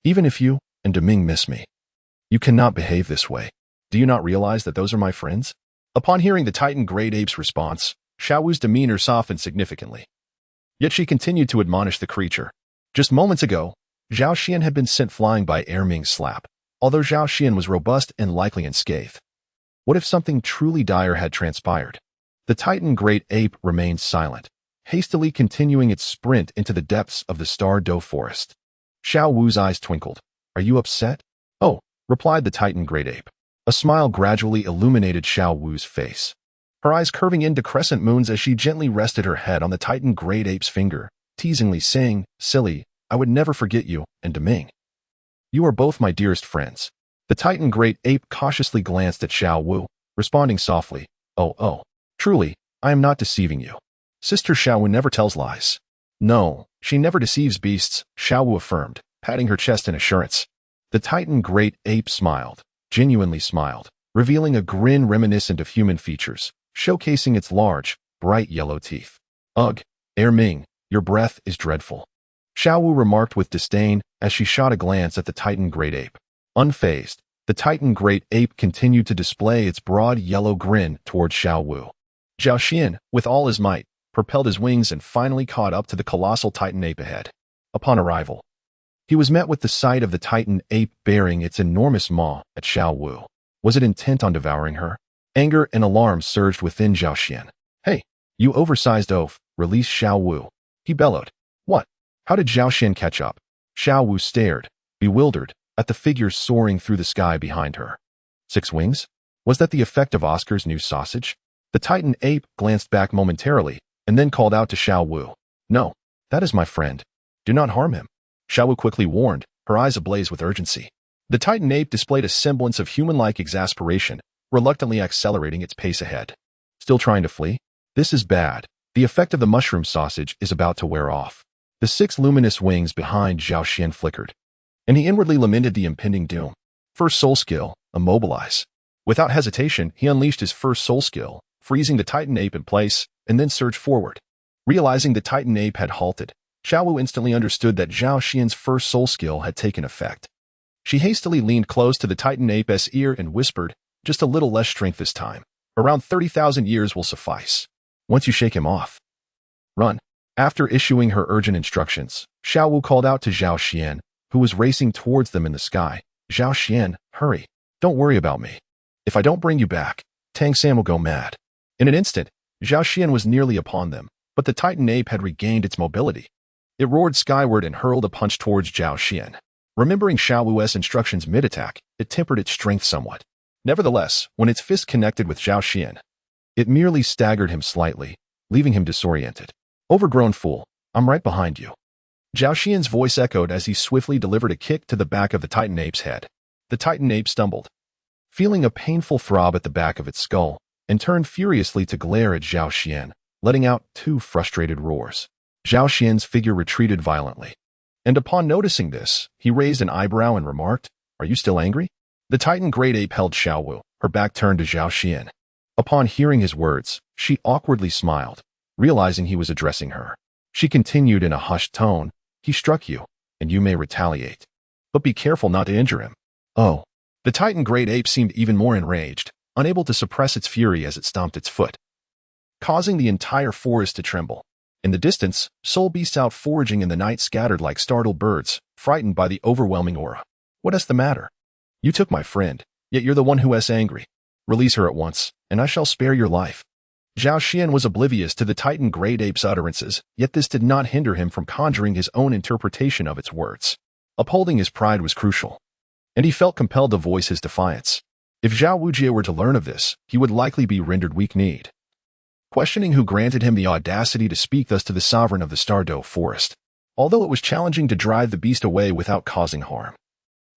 Even if you and Deming miss me, you cannot behave this way. Do you not realize that those are my friends? Upon hearing the Titan great ape's response, Xiaowu's demeanor softened significantly. Yet she continued to admonish the creature. Just moments ago, Zhao Xian had been sent flying by Erming's slap, although Zhao Xian was robust and likely unscathed. What if something truly dire had transpired? The Titan great ape remained silent, hastily continuing its sprint into the depths of the Douluo Forest. Xiaowu's eyes twinkled. Are you upset? Oh, replied the Titan great ape. A smile gradually illuminated Xiaowu's face, her eyes curving into crescent moons as she gently rested her head on the Titan great ape's finger, teasingly saying, Silly, I would never forget you, and Deming. You are both my dearest friends. The Titan great ape cautiously glanced at Xiaowu, responding softly, Oh, truly, I am not deceiving you. Sister Xiaowu never tells lies. No, she never deceives beasts, Xiaowu affirmed, patting her chest in assurance. The Titan great ape smiled, genuinely smiled, revealing a grin reminiscent of human features, showcasing its large, bright yellow teeth. Ugh, Erming, your breath is dreadful, Xiaowu remarked with disdain as she shot a glance at the Titan great ape. Unfazed, the Titan great ape continued to display its broad yellow grin toward Xiaowu. Zhao Xian, with all his might, propelled his wings and finally caught up to the colossal titan ape ahead. Upon arrival, he was met with the sight of the titan ape bearing its enormous maw at Xiao Wu. Was it intent on devouring her? Anger and alarm surged within Zhao Xian. "Hey, you oversized oaf, release Xiao Wu," he bellowed. "What? How did Zhao Xian catch up?" Xiao Wu stared, bewildered, at the figure soaring through the sky behind her. 6 wings? Was that the effect of Oscar's new sausage? The titan ape glanced back momentarily and then called out to Xiao Wu. "No, that is my friend. Do not harm him," Xiao Wu quickly warned, her eyes ablaze with urgency. The titan ape displayed a semblance of human-like exasperation, reluctantly accelerating its pace ahead. Still trying to flee? This is bad. The effect of the mushroom sausage is about to wear off. The 6 luminous wings behind Zhao Xian flickered, and he inwardly lamented the impending doom. First soul skill, immobilize. Without hesitation, he unleashed his first soul skill, freezing the titan ape in place, and then surged forward. Realizing the titan ape had halted, Xiao Wu instantly understood that Zhao Xian's first soul skill had taken effect. She hastily leaned close to the titan ape's ear and whispered, "Just a little less strength this time. Around 30,000 years will suffice. Once you shake him off, run." After issuing her urgent instructions, Xiao Wu called out to Zhao Xian, who was racing towards them in the sky. "Zhao Xian, hurry. Don't worry about me. If I don't bring you back, Tang San will go mad." In an instant, Zhao Xian was nearly upon them, but the titan ape had regained its mobility. It roared skyward and hurled a punch towards Zhao Xian. Remembering Xiao Wu's instructions mid-attack, it tempered its strength somewhat. Nevertheless, when its fist connected with Zhao Xian, it merely staggered him slightly, leaving him disoriented. "Overgrown fool, I'm right behind you." Zhao Xian's voice echoed as he swiftly delivered a kick to the back of the titan ape's head. The titan ape stumbled, feeling a painful throb at the back of its skull, and turned furiously to glare at Zhao Xian, letting out 2 frustrated roars. Zhao Xian's figure retreated violently, and upon noticing this, he raised an eyebrow and remarked, "Are you still angry?" The titan great ape held Xiao Wu, her back turned to Zhao Xian. Upon hearing his words, she awkwardly smiled, realizing he was addressing her. She continued in a hushed tone, "He struck you, and you may retaliate. But be careful not to injure him." "Oh." The titan great ape seemed even more enraged, unable to suppress its fury as it stomped its foot, causing the entire forest to tremble. In the distance, soul beasts out foraging in the night scattered like startled birds, frightened by the overwhelming aura. "What is the matter? You took my friend, yet you're the one who is angry. Release her at once, and I shall spare your life." Zhao Xian was oblivious to the titan great ape's utterances, yet this did not hinder him from conjuring his own interpretation of its words. Upholding his pride was crucial, and he felt compelled to voice his defiance. If Zhao Wujie were to learn of this, he would likely be rendered weak-kneed. Questioning who granted him the audacity to speak thus to the sovereign of the Douluo forest, although it was challenging to drive the beast away without causing harm.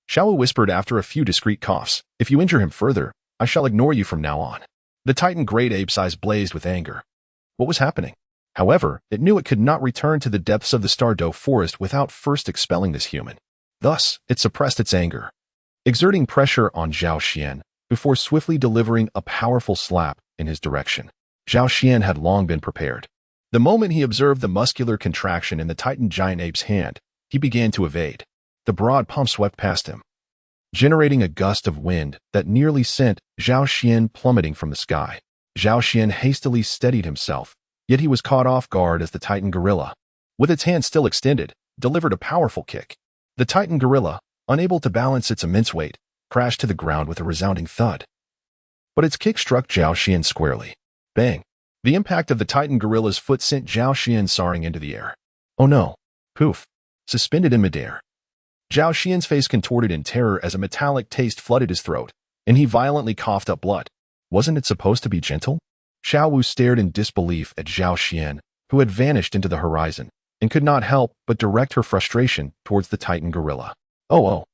Xiao Wu whispered after a few discreet coughs, "If you injure him further, I shall ignore you from now on." The titan great ape's eyes blazed with anger. What was happening? However, it knew it could not return to the depths of the Douluo forest without first expelling this human. Thus, it suppressed its anger, exerting pressure on Zhao Xian before swiftly delivering a powerful slap in his direction. Zhao Xian had long been prepared. The moment he observed the muscular contraction in the titan giant ape's hand, he began to evade. The broad palm swept past him, generating a gust of wind that nearly sent Zhao Xian plummeting from the sky. Zhao Xian hastily steadied himself, yet he was caught off guard as the titan gorilla, with its hand still extended, delivered a powerful kick. The titan gorilla, unable to balance its immense weight, crashed to the ground with a resounding thud. But its kick struck Zhao Xian squarely. Bang! The impact of the titan gorilla's foot sent Zhao Xian soaring into the air. Oh no! Poof! Suspended in midair. Zhao Xian's face contorted in terror as a metallic taste flooded his throat, and he violently coughed up blood. Wasn't it supposed to be gentle? Xiao Wu stared in disbelief at Zhao Xian, who had vanished into the horizon, and could not help but direct her frustration towards the titan gorilla. Oh!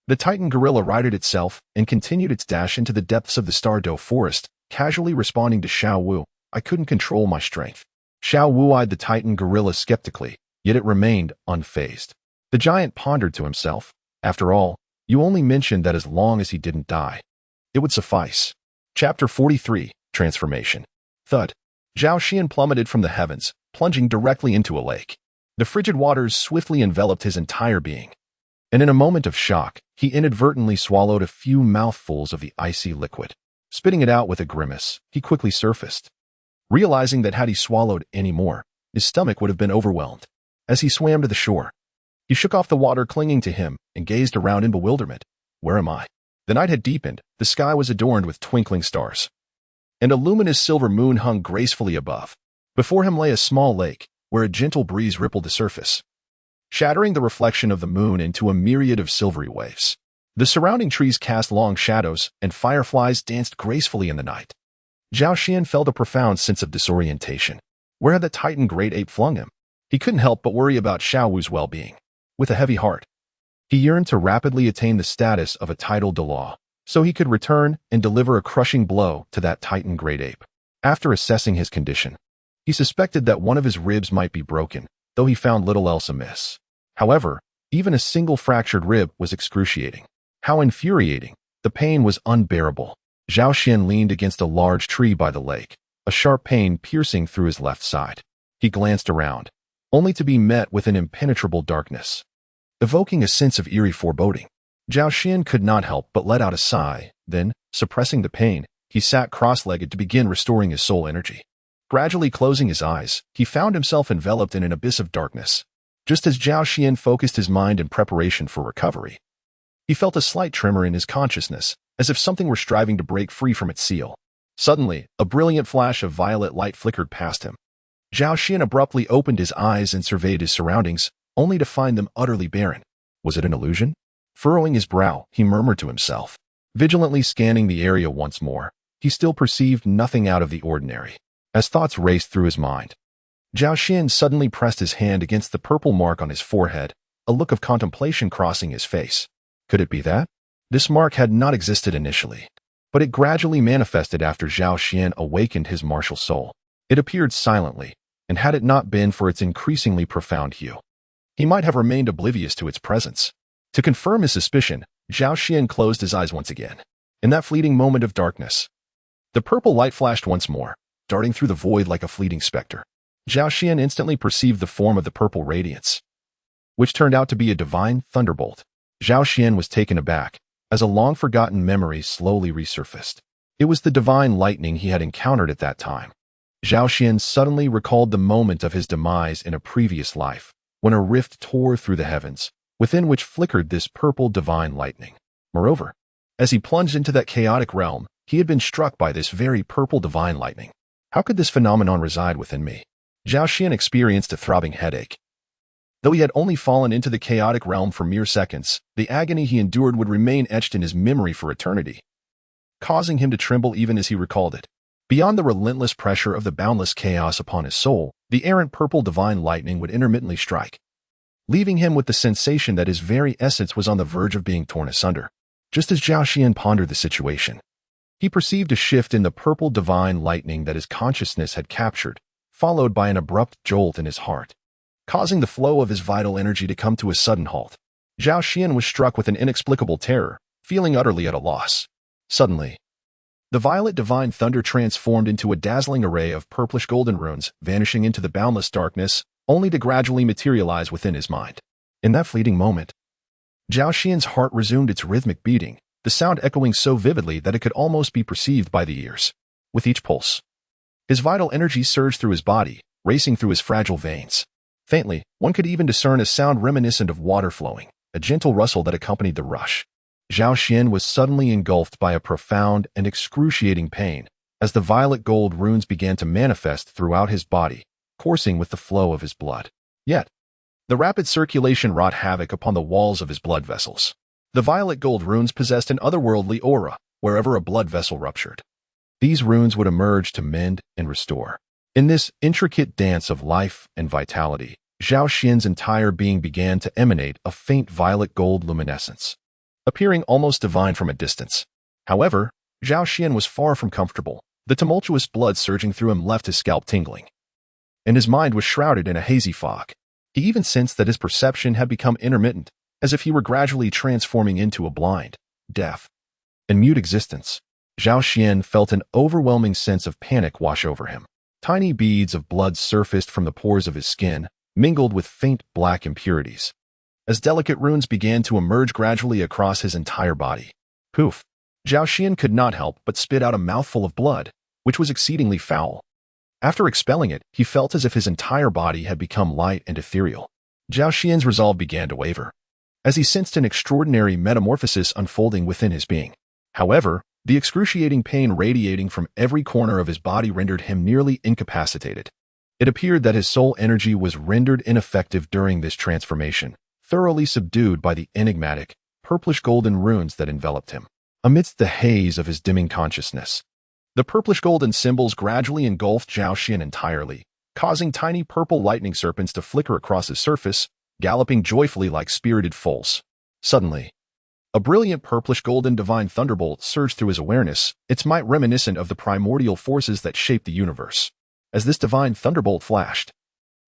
The titan gorilla righted itself and continued its dash into the depths of the Douluo forest, casually responding to Xiao Wu. "I couldn't control my strength." Xiao Wu eyed the titan gorilla skeptically, yet it remained unfazed. The giant pondered to himself, "After all, you only mentioned that as long as he didn't die, it would suffice." Chapter 43, Transformation. Thud. Zhao Xian plummeted from the heavens, plunging directly into a lake. The frigid waters swiftly enveloped his entire being, and in a moment of shock, he inadvertently swallowed a few mouthfuls of the icy liquid. Spitting it out with a grimace, he quickly surfaced, realizing that had he swallowed any more, his stomach would have been overwhelmed. As he swam to the shore, he shook off the water clinging to him and gazed around in bewilderment. Where am I? The night had deepened, the sky was adorned with twinkling stars, and a luminous silver moon hung gracefully above. Before him lay a small lake, where a gentle breeze rippled the surface, shattering the reflection of the moon into a myriad of silvery waves. The surrounding trees cast long shadows, and fireflies danced gracefully in the night. Zhao Xian felt a profound sense of disorientation. Where had the Titan great ape flung him? He couldn't help but worry about Xiao Wu's well-being. With a heavy heart, he yearned to rapidly attain the status of a titled Douluo, so he could return and deliver a crushing blow to that Titan great ape. After assessing his condition, he suspected that one of his ribs might be broken, though he found little else amiss. However, even a single fractured rib was excruciating. How infuriating! The pain was unbearable. Zhao Xian leaned against a large tree by the lake, a sharp pain piercing through his left side. He glanced around, only to be met with an impenetrable darkness, evoking a sense of eerie foreboding. Zhao Xian could not help but let out a sigh. Then, suppressing the pain, he sat cross-legged to begin restoring his soul energy. Gradually closing his eyes, he found himself enveloped in an abyss of darkness. Just as Zhao Xian focused his mind in preparation for recovery, he felt a slight tremor in his consciousness, as if something were striving to break free from its seal. Suddenly, a brilliant flash of violet light flickered past him. Zhao Xian abruptly opened his eyes and surveyed his surroundings, only to find them utterly barren. Was it an illusion? Furrowing his brow, he murmured to himself. Vigilantly scanning the area once more, he still perceived nothing out of the ordinary. As thoughts raced through his mind, Zhao Xian suddenly pressed his hand against the purple mark on his forehead, a look of contemplation crossing his face. Could it be that? This mark had not existed initially, but it gradually manifested after Zhao Xian awakened his martial soul. It appeared silently, and had it not been for its increasingly profound hue, he might have remained oblivious to its presence. To confirm his suspicion, Zhao Xian closed his eyes once again. In that fleeting moment of darkness, the purple light flashed once more, darting through the void like a fleeting specter. Zhao Xian instantly perceived the form of the purple radiance, which turned out to be a divine thunderbolt. Zhao Xian was taken aback, as a long-forgotten memory slowly resurfaced. It was the divine lightning he had encountered at that time. Zhao Xian suddenly recalled the moment of his demise in a previous life, when a rift tore through the heavens, within which flickered this purple divine lightning. Moreover, as he plunged into that chaotic realm, he had been struck by this very purple divine lightning. How could this phenomenon reside within me? Zhao Xian experienced a throbbing headache. Though he had only fallen into the chaotic realm for mere seconds, the agony he endured would remain etched in his memory for eternity, causing him to tremble even as he recalled it. Beyond the relentless pressure of the boundless chaos upon his soul, the errant purple divine lightning would intermittently strike, leaving him with the sensation that his very essence was on the verge of being torn asunder. Just as Zhao Xian pondered the situation, he perceived a shift in the purple divine lightning that his consciousness had captured, followed by an abrupt jolt in his heart, causing the flow of his vital energy to come to a sudden halt. Zhao Xian was struck with an inexplicable terror, feeling utterly at a loss. Suddenly, the violet divine thunder transformed into a dazzling array of purplish golden runes, vanishing into the boundless darkness, only to gradually materialize within his mind. In that fleeting moment, Zhao Xian's heart resumed its rhythmic beating, the sound echoing so vividly that it could almost be perceived by the ears. With each pulse, his vital energy surged through his body, racing through his fragile veins. Faintly, one could even discern a sound reminiscent of water flowing, a gentle rustle that accompanied the rush. Zhao Xian was suddenly engulfed by a profound and excruciating pain, as the violet gold runes began to manifest throughout his body, coursing with the flow of his blood. Yet, the rapid circulation wrought havoc upon the walls of his blood vessels. The violet gold runes possessed an otherworldly aura wherever a blood vessel ruptured. These runes would emerge to mend and restore. In this intricate dance of life and vitality, Zhao Xian's entire being began to emanate a faint violet gold luminescence, appearing almost divine from a distance. However, Zhao Xian was far from comfortable. The tumultuous blood surging through him left his scalp tingling, and his mind was shrouded in a hazy fog. He even sensed that his perception had become intermittent, as if he were gradually transforming into a blind, deaf, and mute existence. Zhao Xian felt an overwhelming sense of panic wash over him. Tiny beads of blood surfaced from the pores of his skin, mingled with faint black impurities, as delicate runes began to emerge gradually across his entire body. Poof! Zhao Xian could not help but spit out a mouthful of blood, which was exceedingly foul. After expelling it, he felt as if his entire body had become light and ethereal. Zhao Xian's resolve began to waver, as he sensed an extraordinary metamorphosis unfolding within his being. However, the excruciating pain radiating from every corner of his body rendered him nearly incapacitated. It appeared that his soul energy was rendered ineffective during this transformation, thoroughly subdued by the enigmatic, purplish-golden runes that enveloped him. Amidst the haze of his dimming consciousness, the purplish-golden symbols gradually engulfed Zhao Xian entirely, causing tiny purple lightning serpents to flicker across his surface, galloping joyfully like spirited foals. Suddenly, a brilliant purplish-golden divine thunderbolt surged through his awareness, its might reminiscent of the primordial forces that shaped the universe. As this divine thunderbolt flashed,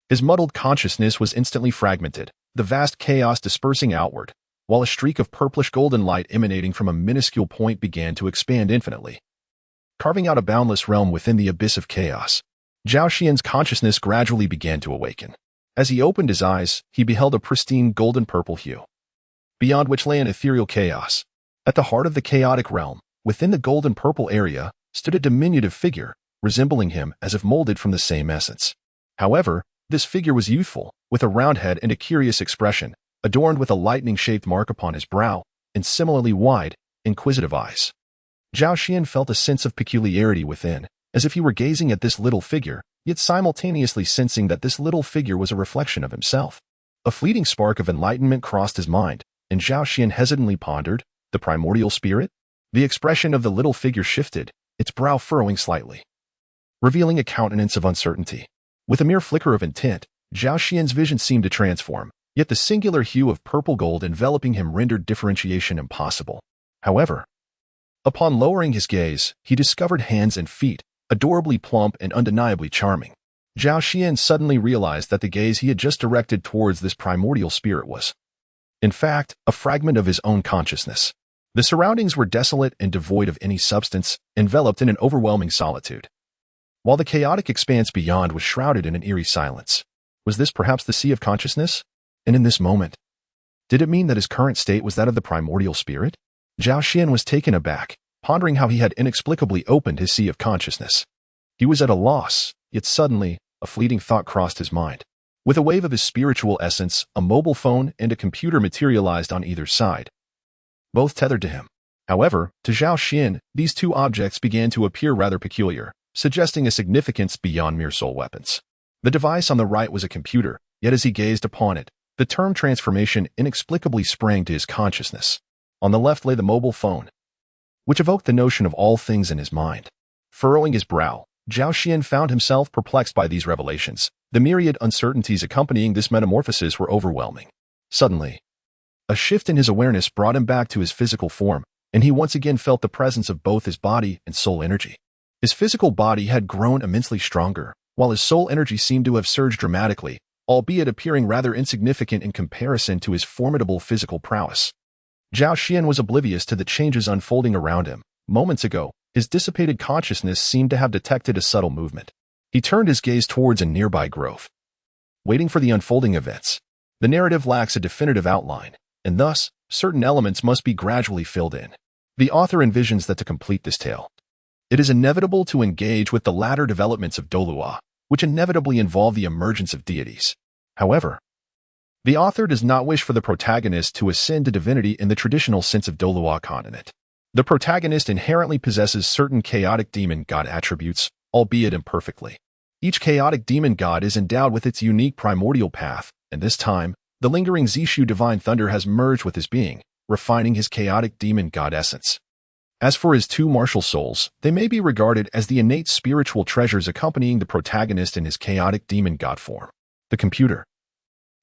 his muddled consciousness was instantly fragmented, the vast chaos dispersing outward, while a streak of purplish-golden light emanating from a minuscule point began to expand infinitely, carving out a boundless realm within the abyss of chaos. Zhao Xian's consciousness gradually began to awaken. As he opened his eyes, he beheld a pristine golden-purple hue, beyond which lay an ethereal chaos. At the heart of the chaotic realm, within the golden-purple area, stood a diminutive figure, resembling him as if molded from the same essence. However, this figure was youthful, with a round head and a curious expression, adorned with a lightning-shaped mark upon his brow, and similarly wide, inquisitive eyes. Zhao Xian felt a sense of peculiarity within, as if he were gazing at this little figure, yet simultaneously sensing that this little figure was a reflection of himself. A fleeting spark of enlightenment crossed his mind, and Zhao Xian hesitantly pondered, the primordial spirit? The expression of the little figure shifted, its brow furrowing slightly, revealing a countenance of uncertainty. With a mere flicker of intent, Zhao Xian's vision seemed to transform, yet the singular hue of purple gold enveloping him rendered differentiation impossible. However, upon lowering his gaze, he discovered hands and feet, adorably plump and undeniably charming. Zhao Xian suddenly realized that the gaze he had just directed towards this primordial spirit was, in fact, a fragment of his own consciousness. The surroundings were desolate and devoid of any substance, enveloped in an overwhelming solitude, while the chaotic expanse beyond was shrouded in an eerie silence. Was this perhaps the sea of consciousness? And in this moment, did it mean that his current state was that of the primordial spirit? Zhao Xian was taken aback, pondering how he had inexplicably opened his sea of consciousness. He was at a loss, yet suddenly, a fleeting thought crossed his mind. With a wave of his spiritual essence, a mobile phone and a computer materialized on either side, both tethered to him. However, to Zhao Xian, these two objects began to appear rather peculiar, suggesting a significance beyond mere soul weapons. The device on the right was a computer, yet as he gazed upon it, the term transformation inexplicably sprang to his consciousness. On the left lay the mobile phone, which evoked the notion of all things in his mind. Furrowing his brow, Zhao Xian found himself perplexed by these revelations. The myriad uncertainties accompanying this metamorphosis were overwhelming. Suddenly, a shift in his awareness brought him back to his physical form, and he once again felt the presence of both his body and soul energy. His physical body had grown immensely stronger, while his soul energy seemed to have surged dramatically, albeit appearing rather insignificant in comparison to his formidable physical prowess. Zhao Xian was oblivious to the changes unfolding around him. Moments ago, his dissipated consciousness seemed to have detected a subtle movement. He turned his gaze towards a nearby grove, waiting for the unfolding events. The narrative lacks a definitive outline, and thus, certain elements must be gradually filled in. The author envisions that to complete this tale, it is inevitable to engage with the latter developments of Douluo, which inevitably involve the emergence of deities. However, the author does not wish for the protagonist to ascend to divinity in the traditional sense of Douluo Continent. The protagonist inherently possesses certain chaotic demon god attributes, albeit imperfectly. Each chaotic demon god is endowed with its unique primordial path, and this time, the lingering Zishu divine thunder has merged with his being, refining his chaotic demon god essence. As for his two martial souls, they may be regarded as the innate spiritual treasures accompanying the protagonist in his chaotic demon god form. The computer,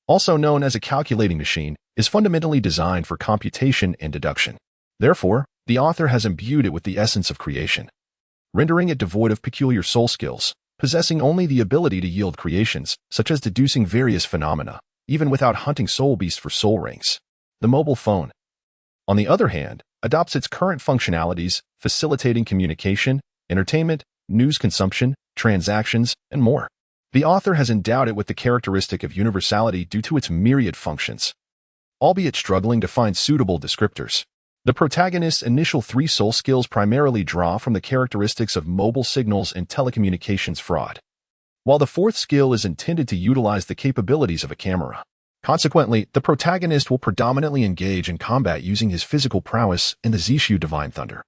also known as a calculating machine, is fundamentally designed for computation and deduction. Therefore, the author has imbued it with the essence of creation, rendering it devoid of peculiar soul skills, possessing only the ability to yield creations, such as deducing various phenomena, even without hunting soul beasts for soul rings. The mobile phone, on the other hand, adopts its current functionalities, facilitating communication, entertainment, news consumption, transactions, and more. The author has endowed it with the characteristic of universality due to its myriad functions, albeit struggling to find suitable descriptors. The protagonist's initial three soul skills primarily draw from the characteristics of mobile signals and telecommunications fraud. while the fourth skill is intended to utilize the capabilities of a camera. Consequently, the protagonist will predominantly engage in combat using his physical prowess in the Zishu Divine Thunder,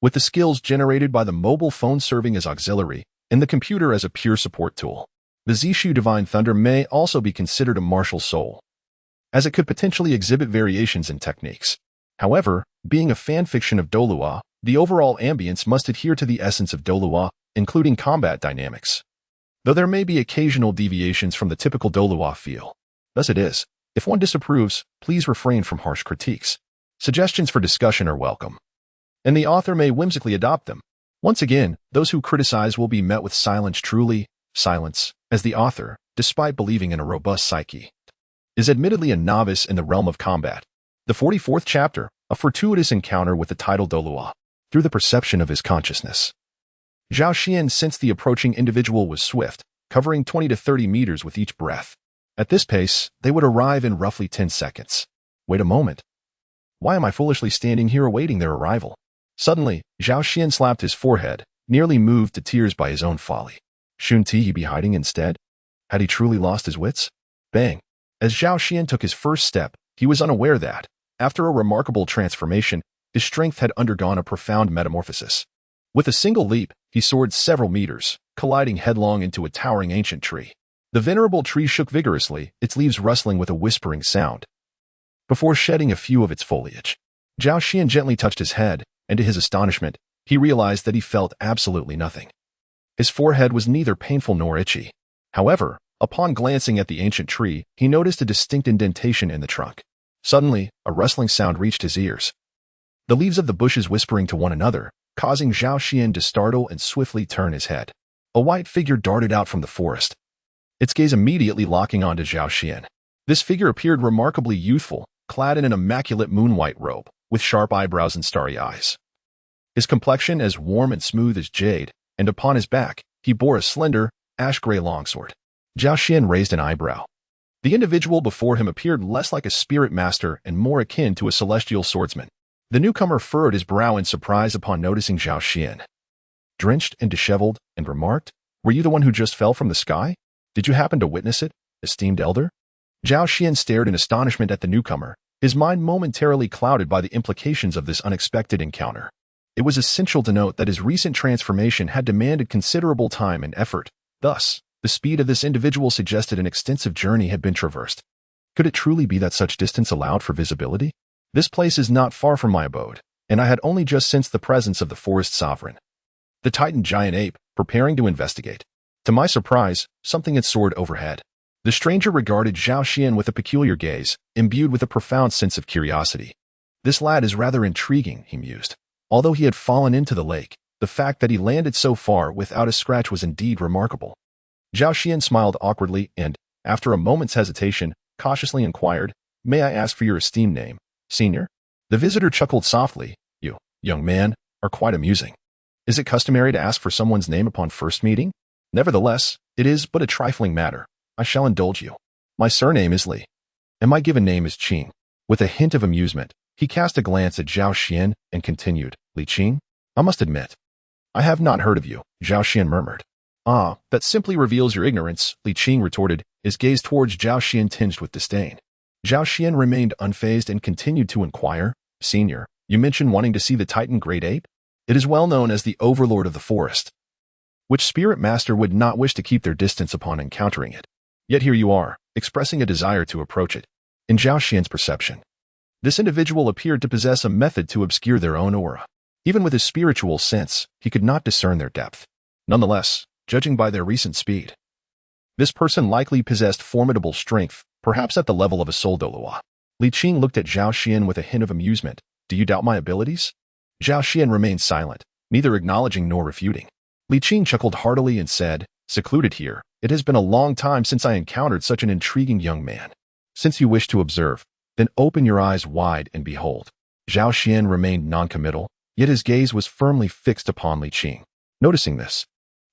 with the skills generated by the mobile phone serving as auxiliary and the computer as a pure support tool. The Zishu Divine Thunder may also be considered a martial soul, as it could potentially exhibit variations in techniques. However, being a fanfiction of Douluo, the overall ambience must adhere to the essence of Douluo, including combat dynamics, though there may be occasional deviations from the typical Douluo feel. Thus it is, if one disapproves, please refrain from harsh critiques. Suggestions for discussion are welcome, and the author may whimsically adopt them. Once again, those who criticize will be met with silence. Truly, silence, as the author, despite believing in a robust psyche, is admittedly a novice in the realm of combat. The 44th chapter, a fortuitous encounter with the title Douluo, through the perception of his consciousness. Zhao Xian sensed the approaching individual was swift, covering 20 to 30 meters with each breath. At this pace, they would arrive in roughly 10 seconds. Wait a moment. Why am I foolishly standing here awaiting their arrival? Suddenly, Zhao Xian slapped his forehead, nearly moved to tears by his own folly. Shouldn't he be hiding instead? Had he truly lost his wits? Bang! As Zhao Xian took his first step, he was unaware that, after a remarkable transformation, his strength had undergone a profound metamorphosis. With a single leap, he soared several meters, colliding headlong into a towering ancient tree. The venerable tree shook vigorously, its leaves rustling with a whispering sound, before shedding a few of its foliage. Zhao Xian gently touched his head, and to his astonishment, he realized that he felt absolutely nothing. His forehead was neither painful nor itchy. However, upon glancing at the ancient tree, he noticed a distinct indentation in the trunk. Suddenly, a rustling sound reached his ears, the leaves of the bushes whispering to one another, causing Zhao Xian to startle and swiftly turn his head. A white figure darted out from the forest, its gaze immediately locking onto Zhao Xian. This figure appeared remarkably youthful, clad in an immaculate moon-white robe, with sharp eyebrows and starry eyes. His complexion as warm and smooth as jade, and upon his back, he bore a slender, ash-gray longsword. Zhao Xian raised an eyebrow. The individual before him appeared less like a spirit master and more akin to a celestial swordsman. The newcomer furrowed his brow in surprise upon noticing Zhao Xian, drenched and disheveled, and remarked, "Were you the one who just fell from the sky? Did you happen to witness it, esteemed elder?" Zhao Xian stared in astonishment at the newcomer, his mind momentarily clouded by the implications of this unexpected encounter. It was essential to note that his recent transformation had demanded considerable time and effort. Thus, the speed of this individual suggested an extensive journey had been traversed. Could it truly be that such distance allowed for visibility? This place is not far from my abode, and I had only just sensed the presence of the forest sovereign, the Titan giant ape, preparing to investigate. To my surprise, something had soared overhead. The stranger regarded Zhao Xian with a peculiar gaze, imbued with a profound sense of curiosity. This lad is rather intriguing, he mused. Although he had fallen into the lake, the fact that he landed so far without a scratch was indeed remarkable. Zhao Xian smiled awkwardly and, after a moment's hesitation, cautiously inquired, "May I ask for your esteemed name, senior?" The visitor chuckled softly. "You, young man, are quite amusing. Is it customary to ask for someone's name upon first meeting? Nevertheless, it is but a trifling matter. I shall indulge you. My surname is Li, and my given name is Qing." With a hint of amusement, he cast a glance at Zhao Xian and continued, "Li Qing? I must admit, I have not heard of you," Zhao Xian murmured. "Ah, that simply reveals your ignorance," Li Qing retorted, his gaze towards Zhao Xian tinged with disdain. Zhao Xian remained unfazed and continued to inquire, "Senior, you mentioned wanting to see the Titan great ape? It is well known as the overlord of the forest. Which spirit master would not wish to keep their distance upon encountering it? Yet here you are, expressing a desire to approach it." In Zhao Xian's perception, this individual appeared to possess a method to obscure their own aura. Even with his spiritual sense, he could not discern their depth. Nonetheless, judging by their recent speed, this person likely possessed formidable strength, perhaps at the level of a soul Douluo. Li Qing looked at Zhao Xian with a hint of amusement. "Do you doubt my abilities?" Zhao Xian remained silent, neither acknowledging nor refuting. Li Qing chuckled heartily and said, "Secluded here, it has been a long time since I encountered such an intriguing young man. Since you wish to observe, then open your eyes wide and behold." Zhao Xian remained noncommittal, yet his gaze was firmly fixed upon Li Qing. Noticing this,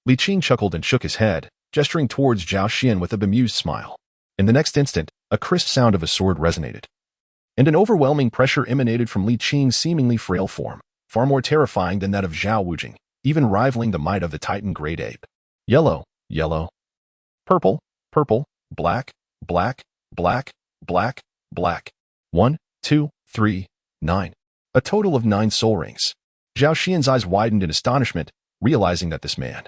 Li Qing chuckled and shook his head, gesturing towards Zhao Xian with a bemused smile. In the next instant, a crisp sound of a sword resonated, and an overwhelming pressure emanated from Li Qing's seemingly frail form, far more terrifying than that of Zhao Wujing, even rivaling the might of the Titan great ape. Yellow, yellow, Purple, purple, black, black, black, black, black. 1, 2, 3, 9. A total of 9 soul rings. Zhao Xian's eyes widened in astonishment, realizing that this man,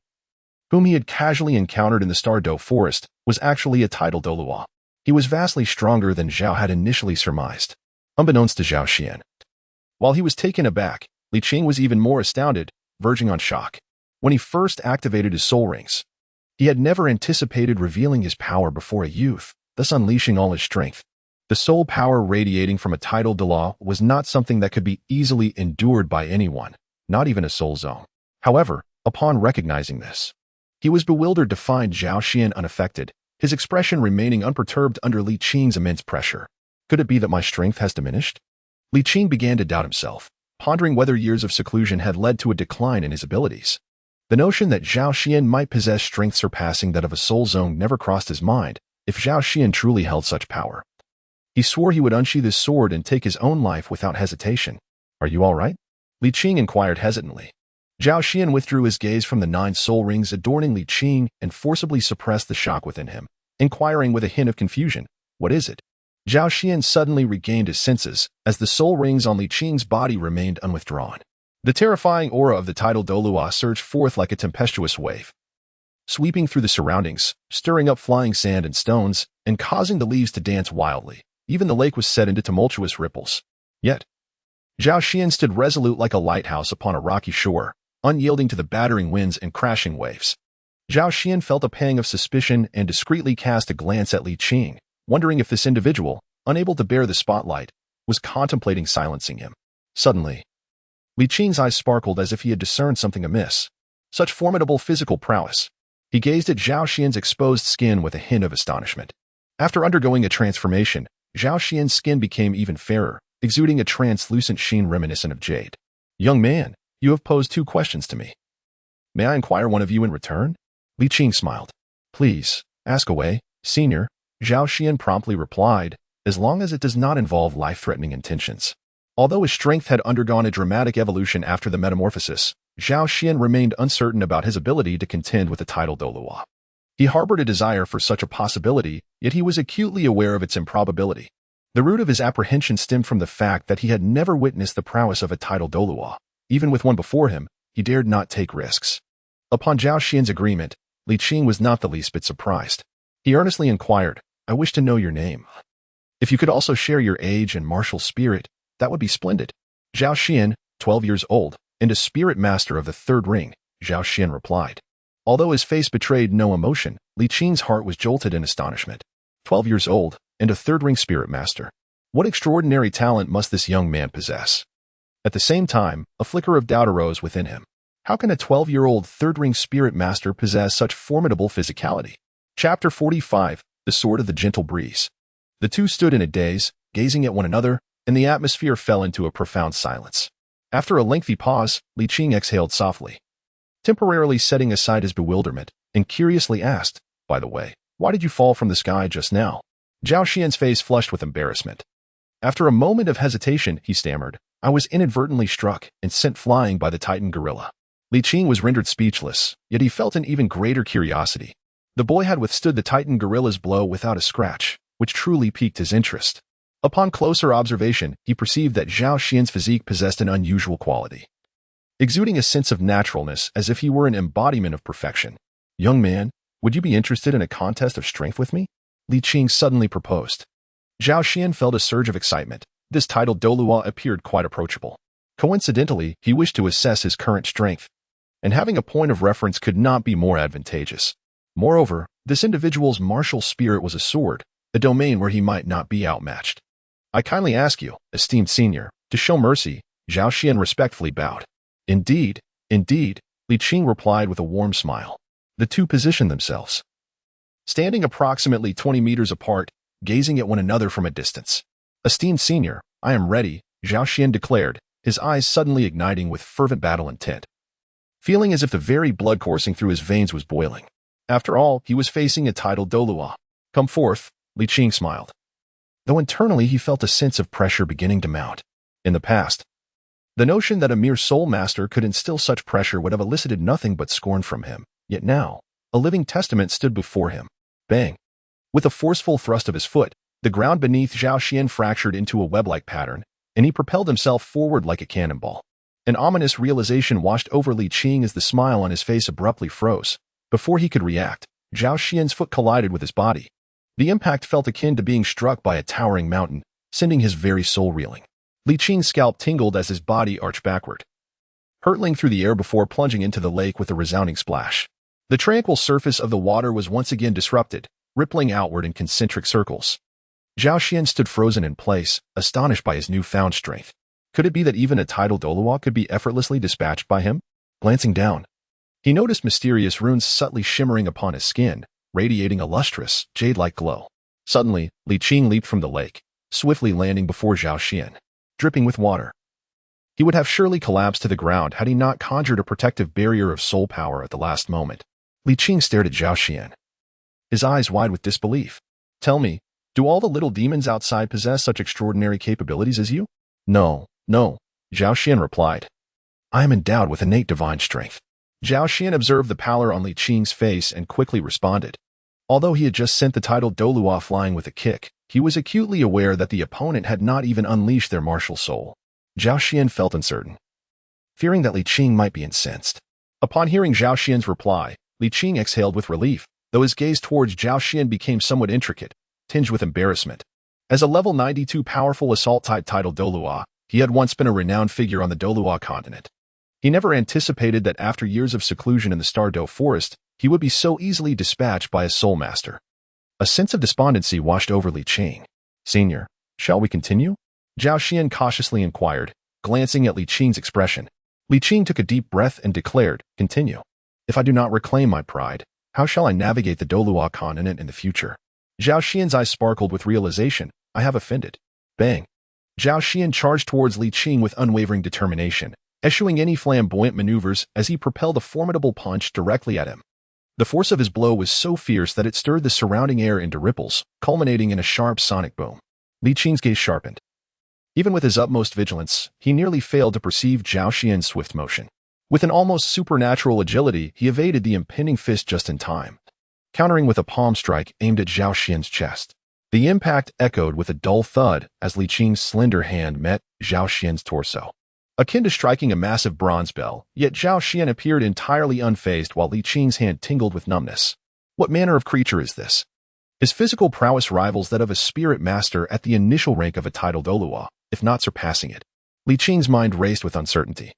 whom he had casually encountered in the Stardow Forest, was actually a titled Douluo. He was vastly stronger than Zhao had initially surmised. Unbeknownst to Zhao Xian. While he was taken aback, Li Qing was even more astounded, verging on shock. When he first activated his soul rings, he had never anticipated revealing his power before a youth, thus unleashing all his strength. The soul power radiating from a titled Douluo was not something that could be easily endured by anyone, not even a soul zone. However, upon recognizing this, he was bewildered to find Zhao Xian unaffected, his expression remaining unperturbed under Li Qing's immense pressure. Could it be that my strength has diminished? Li Qing began to doubt himself, pondering whether years of seclusion had led to a decline in his abilities. The notion that Zhao Xian might possess strength surpassing that of a soul zone never crossed his mind, if Zhao Xian truly held such power. He swore he would unsheath his sword and take his own life without hesitation. Are you all right? Li Qing inquired hesitantly. Zhao Xian withdrew his gaze from the 9 soul rings adorning Li Qing and forcibly suppressed the shock within him, inquiring with a hint of confusion, "What is it?" Zhao Xian suddenly regained his senses as the soul rings on Li Qing's body remained unwithdrawn. The terrifying aura of the titled Douluo surged forth like a tempestuous wave, sweeping through the surroundings, stirring up flying sand and stones, and causing the leaves to dance wildly. Even the lake was set into tumultuous ripples. Yet, Zhao Xian stood resolute like a lighthouse upon a rocky shore, unyielding to the battering winds and crashing waves. Zhao Xian felt a pang of suspicion and discreetly cast a glance at Li Qing, wondering if this individual, unable to bear the spotlight, was contemplating silencing him. Suddenly, Li Qing's eyes sparkled as if he had discerned something amiss. Such formidable physical prowess. He gazed at Zhao Xian's exposed skin with a hint of astonishment. After undergoing a transformation, Zhao Xian's skin became even fairer, exuding a translucent sheen reminiscent of jade. "Young man, you have posed 2 questions to me. May I inquire one of you in return?" Li Qing smiled. "Please, ask away, senior," Zhao Xian promptly replied, "as long as it does not involve life-threatening intentions." Although his strength had undergone a dramatic evolution after the metamorphosis, Zhao Xian remained uncertain about his ability to contend with the titled Douluo. He harbored a desire for such a possibility, yet he was acutely aware of its improbability. The root of his apprehension stemmed from the fact that he had never witnessed the prowess of a titled Douluo. Even with one before him, he dared not take risks. Upon Zhao Xian's agreement, Li Qing was not the least bit surprised. He earnestly inquired, "I wish to know your name. If you could also share your age and martial spirit, that would be splendid." "Zhao Xian, 12 years old, and a spirit master of the 3rd ring," Zhao Xian replied. Although his face betrayed no emotion, Li Qing's heart was jolted in astonishment. 12 years old, and a 3rd ring spirit master. What extraordinary talent must this young man possess? At the same time, a flicker of doubt arose within him. How can a 12-year-old 3rd ring spirit master possess such formidable physicality? Chapter 45, The Sword of the Gentle Breeze. The two stood in a daze, gazing at one another, and the atmosphere fell into a profound silence. After a lengthy pause, Li Qing exhaled softly, temporarily setting aside his bewilderment, and curiously asked, "By the way, why did you fall from the sky just now?" Zhao Xian's face flushed with embarrassment. After a moment of hesitation, he stammered, "I was inadvertently struck and sent flying by the Titan gorilla." Li Qing was rendered speechless, yet he felt an even greater curiosity. The boy had withstood the Titan gorilla's blow without a scratch, which truly piqued his interest. Upon closer observation, he perceived that Zhao Xian's physique possessed an unusual quality, exuding a sense of naturalness as if he were an embodiment of perfection. "Young man, would you be interested in a contest of strength with me?" Li Qing suddenly proposed. Zhao Xian felt a surge of excitement. This titled Douluo appeared quite approachable. Coincidentally, he wished to assess his current strength, and having a point of reference could not be more advantageous. Moreover, this individual's martial spirit was a sword, a domain where he might not be outmatched. "I kindly ask you, esteemed senior, to show mercy," Zhao Xian respectfully bowed. Indeed, Li Qing replied with a warm smile. The two positioned themselves, standing approximately 20 meters apart, gazing at one another from a distance. "Esteemed senior, I am ready," Zhao Xian declared, his eyes suddenly igniting with fervent battle intent, feeling as if the very blood coursing through his veins was boiling. After all, he was facing a titled Douluo. "Come forth," Li Qing smiled, though internally he felt a sense of pressure beginning to mount. In the past, the notion that a mere soul master could instill such pressure would have elicited nothing but scorn from him. Yet now, a living testament stood before him. Bang! With a forceful thrust of his foot, the ground beneath Zhao Xian fractured into a web-like pattern, and he propelled himself forward like a cannonball. An ominous realization washed over Li Qing as the smile on his face abruptly froze. Before he could react, Zhao Xian's foot collided with his body. The impact felt akin to being struck by a towering mountain, sending his very soul reeling. Li Qing's scalp tingled as his body arched backward, hurtling through the air before plunging into the lake with a resounding splash. The tranquil surface of the water was once again disrupted, rippling outward in concentric circles. Zhao Xian stood frozen in place, astonished by his newfound strength. Could it be that even a tidal Douluo could be effortlessly dispatched by him? Glancing down, he noticed mysterious runes subtly shimmering upon his skin, radiating a lustrous, jade-like glow. Suddenly, Li Qing leaped from the lake, swiftly landing before Zhao Xian, dripping with water. He would have surely collapsed to the ground had he not conjured a protective barrier of soul power at the last moment. Li Qing stared at Zhao Xian, his eyes wide with disbelief. Tell me, do all the little demons outside possess such extraordinary capabilities as you? No, Zhao Xian replied. I am endowed with innate divine strength. Zhao Xian observed the pallor on Li Qing's face and quickly responded. Although he had just sent the tidal Douluo flying with a kick, he was acutely aware that the opponent had not even unleashed their martial soul. Zhao Xian felt uncertain, fearing that Li Qing might be incensed. Upon hearing Zhao Xian's reply, Li Qing exhaled with relief, though his gaze towards Zhao Xian became somewhat intricate, tinged with embarrassment. As a level 92 powerful assault-type tidal Douluo, he had once been a renowned figure on the Douluo Continent. He never anticipated that after years of seclusion in the Stardow Forest, he would be so easily dispatched by a soul master. A sense of despondency washed over Li Qing. Senior, shall we continue? Zhao Xian cautiously inquired, glancing at Li Qing's expression. Li Qing took a deep breath and declared, continue. If I do not reclaim my pride, how shall I navigate the Douluo Continent in the future? Zhao Xian's eyes sparkled with realization. I have offended. Bang! Zhao Xian charged towards Li Qing with unwavering determination, eschewing any flamboyant maneuvers as he propelled a formidable punch directly at him. The force of his blow was so fierce that it stirred the surrounding air into ripples, culminating in a sharp sonic boom. Li Qing's gaze sharpened. Even with his utmost vigilance, he nearly failed to perceive Zhao Xian's swift motion. With an almost supernatural agility, he evaded the impending fist just in time, countering with a palm strike aimed at Zhao Xian's chest. The impact echoed with a dull thud as Li Qing's slender hand met Zhao Xian's torso. Akin to striking a massive bronze bell, yet Zhao Xian appeared entirely unfazed while Li Qing's hand tingled with numbness. What manner of creature is this? His physical prowess rivals that of a spirit master at the initial rank of a tidal Douluo, if not surpassing it. Li Qing's mind raced with uncertainty.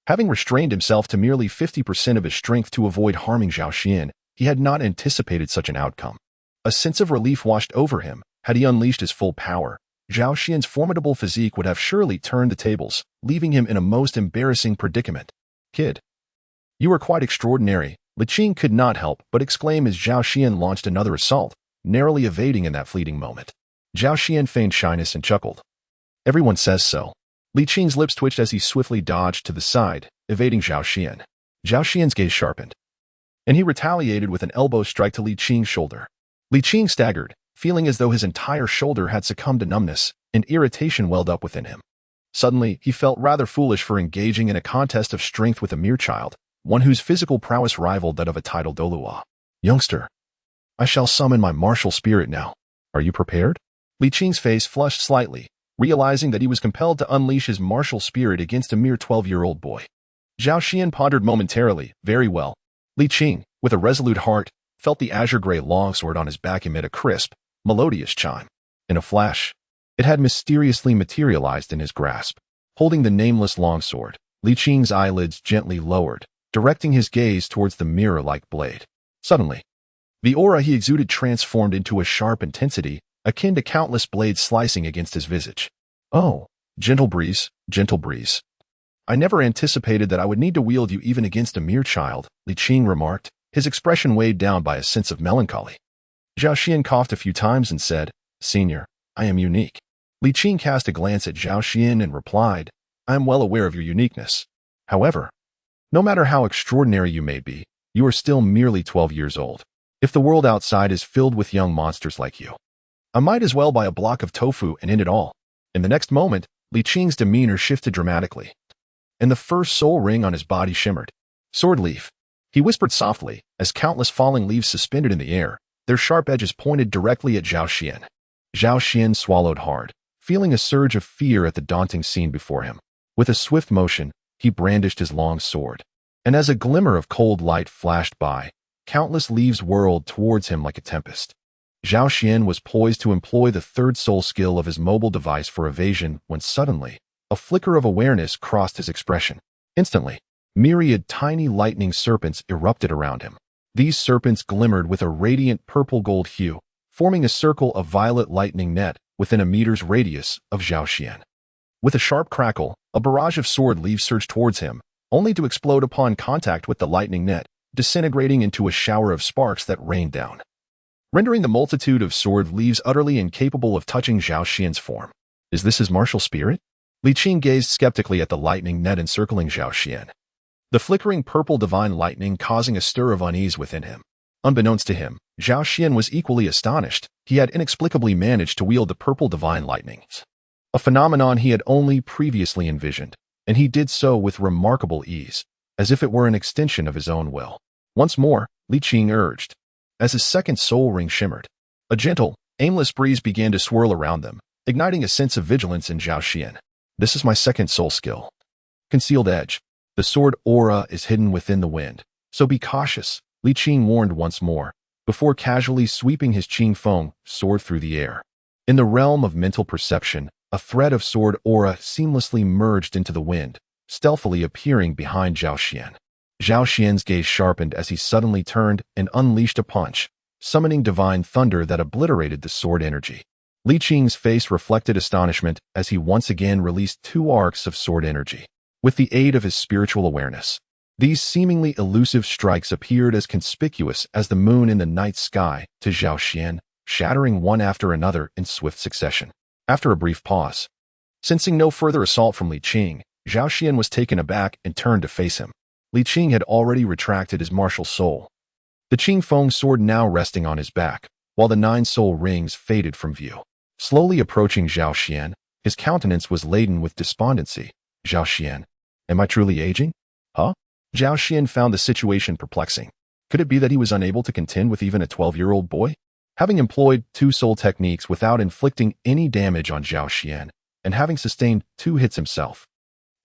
Having restrained himself to merely 50% of his strength to avoid harming Zhao Xian, he had not anticipated such an outcome. A sense of relief washed over him. Had he unleashed his full power, Zhao Xian's formidable physique would have surely turned the tables, leaving him in a most embarrassing predicament. Kid, you are quite extraordinary, Li Qing could not help but exclaim as Zhao Xian launched another assault, narrowly evading in that fleeting moment. Zhao Xian feigned shyness and chuckled. Everyone says so. Li Qing's lips twitched as he swiftly dodged to the side, evading Zhao Xian. Zhao Xian's gaze sharpened, and he retaliated with an elbow strike to Li Qing's shoulder. Li Qing staggered, feeling as though his entire shoulder had succumbed to numbness, and irritation welled up within him. Suddenly, he felt rather foolish for engaging in a contest of strength with a mere child, one whose physical prowess rivaled that of a tidal Douluo. Youngster, I shall summon my martial spirit now. Are you prepared? Li Qing's face flushed slightly, realizing that he was compelled to unleash his martial spirit against a mere 12-year-old boy. Zhao Xian pondered momentarily. Very well. Li Qing, with a resolute heart, felt the azure-gray longsword on his back emit a crisp, melodious chime. In a flash, it had mysteriously materialized in his grasp. Holding the nameless longsword, Li Qing's eyelids gently lowered, directing his gaze towards the mirror-like blade. Suddenly, the aura he exuded transformed into a sharp intensity, akin to countless blades slicing against his visage. Oh, gentle breeze, gentle breeze. I never anticipated that I would need to wield you even against a mere child, Li Qing remarked, his expression weighed down by a sense of melancholy. Zhao Xian coughed a few times and said, Senior, I am unique. Li Qing cast a glance at Zhao Xian and replied, I am well aware of your uniqueness. However, no matter how extraordinary you may be, you are still merely 12 years old. If the world outside is filled with young monsters like you, I might as well buy a block of tofu and end it all. In the next moment, Li Qing's demeanor shifted dramatically, and the first soul ring on his body shimmered. Sword leaf, he whispered softly, as countless falling leaves suspended in the air, their sharp edges pointed directly at Zhao Xian. Zhao Xian swallowed hard, feeling a surge of fear at the daunting scene before him. With a swift motion, he brandished his long sword. And as a glimmer of cold light flashed by, countless leaves whirled towards him like a tempest. Zhao Xian was poised to employ the third soul skill of his mobile device for evasion when suddenly, a flicker of awareness crossed his expression. Instantly, myriad tiny lightning serpents erupted around him. These serpents glimmered with a radiant purple-gold hue, forming a circle of violet lightning net within a meter's radius of Zhao Xian. With a sharp crackle, a barrage of sword leaves surged towards him, only to explode upon contact with the lightning net, disintegrating into a shower of sparks that rained down, rendering the multitude of sword leaves utterly incapable of touching Zhao Xian's form. Is this his martial spirit? Li Qing gazed skeptically at the lightning net encircling Zhao Xian, the flickering purple divine lightning causing a stir of unease within him. Unbeknownst to him, Zhao Xian was equally astonished. He had inexplicably managed to wield the purple divine lightning, a phenomenon he had only previously envisioned, and he did so with remarkable ease, as if it were an extension of his own will. Once more, Li Qing urged. As his second soul ring shimmered, a gentle, aimless breeze began to swirl around them, igniting a sense of vigilance in Zhao Xian. This is my second soul skill. Concealed edge. The sword aura is hidden within the wind, so be cautious, Li Qing warned once more, before casually sweeping his Qing Feng sword through the air. In the realm of mental perception, a thread of sword aura seamlessly merged into the wind, stealthily appearing behind Zhao Xian. Zhao Xian's gaze sharpened as he suddenly turned and unleashed a punch, summoning divine thunder that obliterated the sword energy. Li Qing's face reflected astonishment as he once again released 2 arcs of sword energy. With the aid of his spiritual awareness, these seemingly elusive strikes appeared as conspicuous as the moon in the night sky to Zhao Xian, shattering one after another in swift succession. After a brief pause, sensing no further assault from Li Qing, Zhao Xian was taken aback and turned to face him. Li Qing had already retracted his martial soul, the Qing Feng sword now resting on his back, while the 9 soul rings faded from view. Slowly approaching Zhao Xian, his countenance was laden with despondency. Zhao Xian, am I truly aging? Huh? Zhao Xian found the situation perplexing. Could it be that he was unable to contend with even a 12-year-old boy? Having employed 2 soul techniques without inflicting any damage on Zhao Xian, and having sustained 2 hits himself,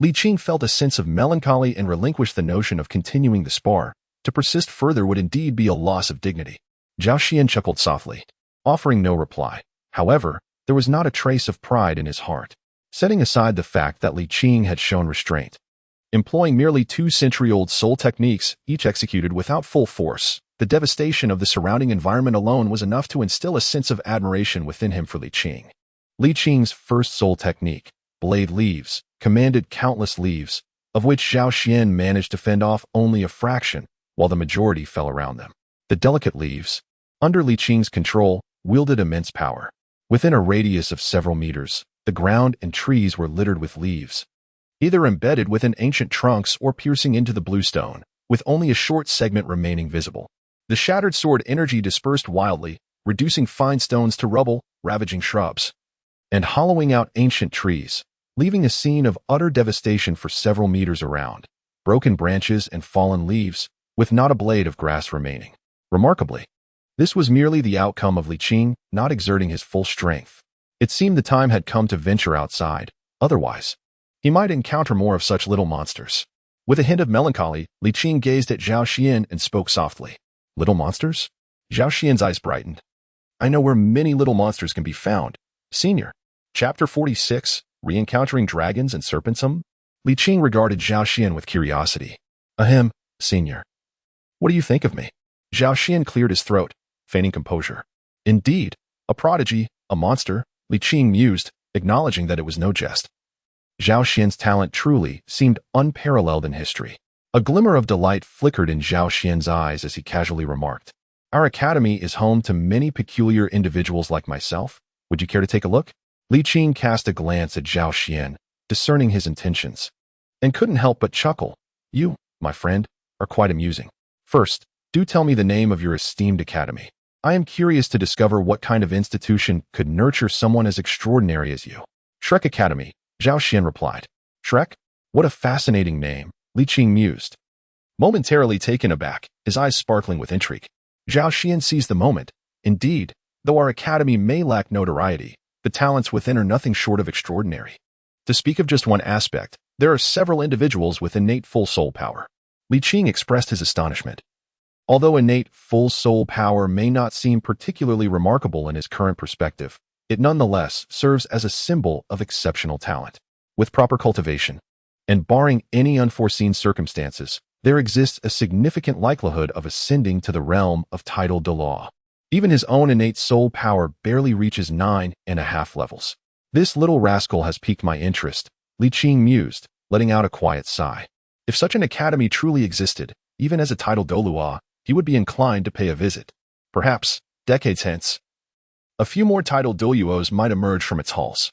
Li Qing felt a sense of melancholy and relinquished the notion of continuing the spar. To persist further would indeed be a loss of dignity. Zhao Xian chuckled softly, offering no reply. However, there was not a trace of pride in his heart. Setting aside the fact that Li Qing had shown restraint, employing merely 2 century-old soul techniques, each executed without full force, the devastation of the surrounding environment alone was enough to instill a sense of admiration within him for Li Qing. Li Qing's first soul technique, Blade Leaves, commanded countless leaves, of which Zhao Xian managed to fend off only a fraction, while the majority fell around them. The delicate leaves, under Li Qing's control, wielded immense power. Within a radius of several meters, the ground and trees were littered with leaves, either embedded within ancient trunks or piercing into the bluestone, with only a short segment remaining visible. The shattered sword energy dispersed wildly, reducing fine stones to rubble, ravaging shrubs, and hollowing out ancient trees, leaving a scene of utter devastation for several meters around, broken branches and fallen leaves, with not a blade of grass remaining. Remarkably, this was merely the outcome of Li Qing not exerting his full strength. It seemed the time had come to venture outside, otherwise, he might encounter more of such little monsters. With a hint of melancholy, Li Qing gazed at Zhao Xian and spoke softly. Little monsters? Zhao Xian's eyes brightened. I know where many little monsters can be found. Senior. Chapter 46, Re-encountering Dragons and Serpents. Li Qing regarded Zhao Xian with curiosity. Ahem, Senior. What do you think of me? Zhao Xian cleared his throat, feigning composure. Indeed, a prodigy, a monster, Li Qing mused, acknowledging that it was no jest. Zhao Xian's talent truly seemed unparalleled in history. A glimmer of delight flickered in Zhao Xian's eyes as he casually remarked, Our academy is home to many peculiar individuals like myself. Would you care to take a look? Li Qing cast a glance at Zhao Xian, discerning his intentions, and couldn't help but chuckle. You, my friend, are quite amusing. First, do tell me the name of your esteemed academy. I am curious to discover what kind of institution could nurture someone as extraordinary as you. Shrek Academy, Zhao Xian replied. Shrek? What a fascinating name, Li Qing mused, momentarily taken aback, his eyes sparkling with intrigue. Zhao Xian seized the moment, Indeed, though our academy may lack notoriety, the talents within are nothing short of extraordinary. To speak of just one aspect, there are several individuals with innate full soul power. Li Qing expressed his astonishment. Although innate full soul power may not seem particularly remarkable in his current perspective, it nonetheless serves as a symbol of exceptional talent. With proper cultivation, and barring any unforeseen circumstances, there exists a significant likelihood of ascending to the realm of title Douluo. Even his own innate soul power barely reaches 9.5 levels. This little rascal has piqued my interest, Li Qing mused, letting out a quiet sigh. If such an academy truly existed, even as a title Douluo, he would be inclined to pay a visit. Perhaps, decades hence, a few more title Douluos might emerge from its halls.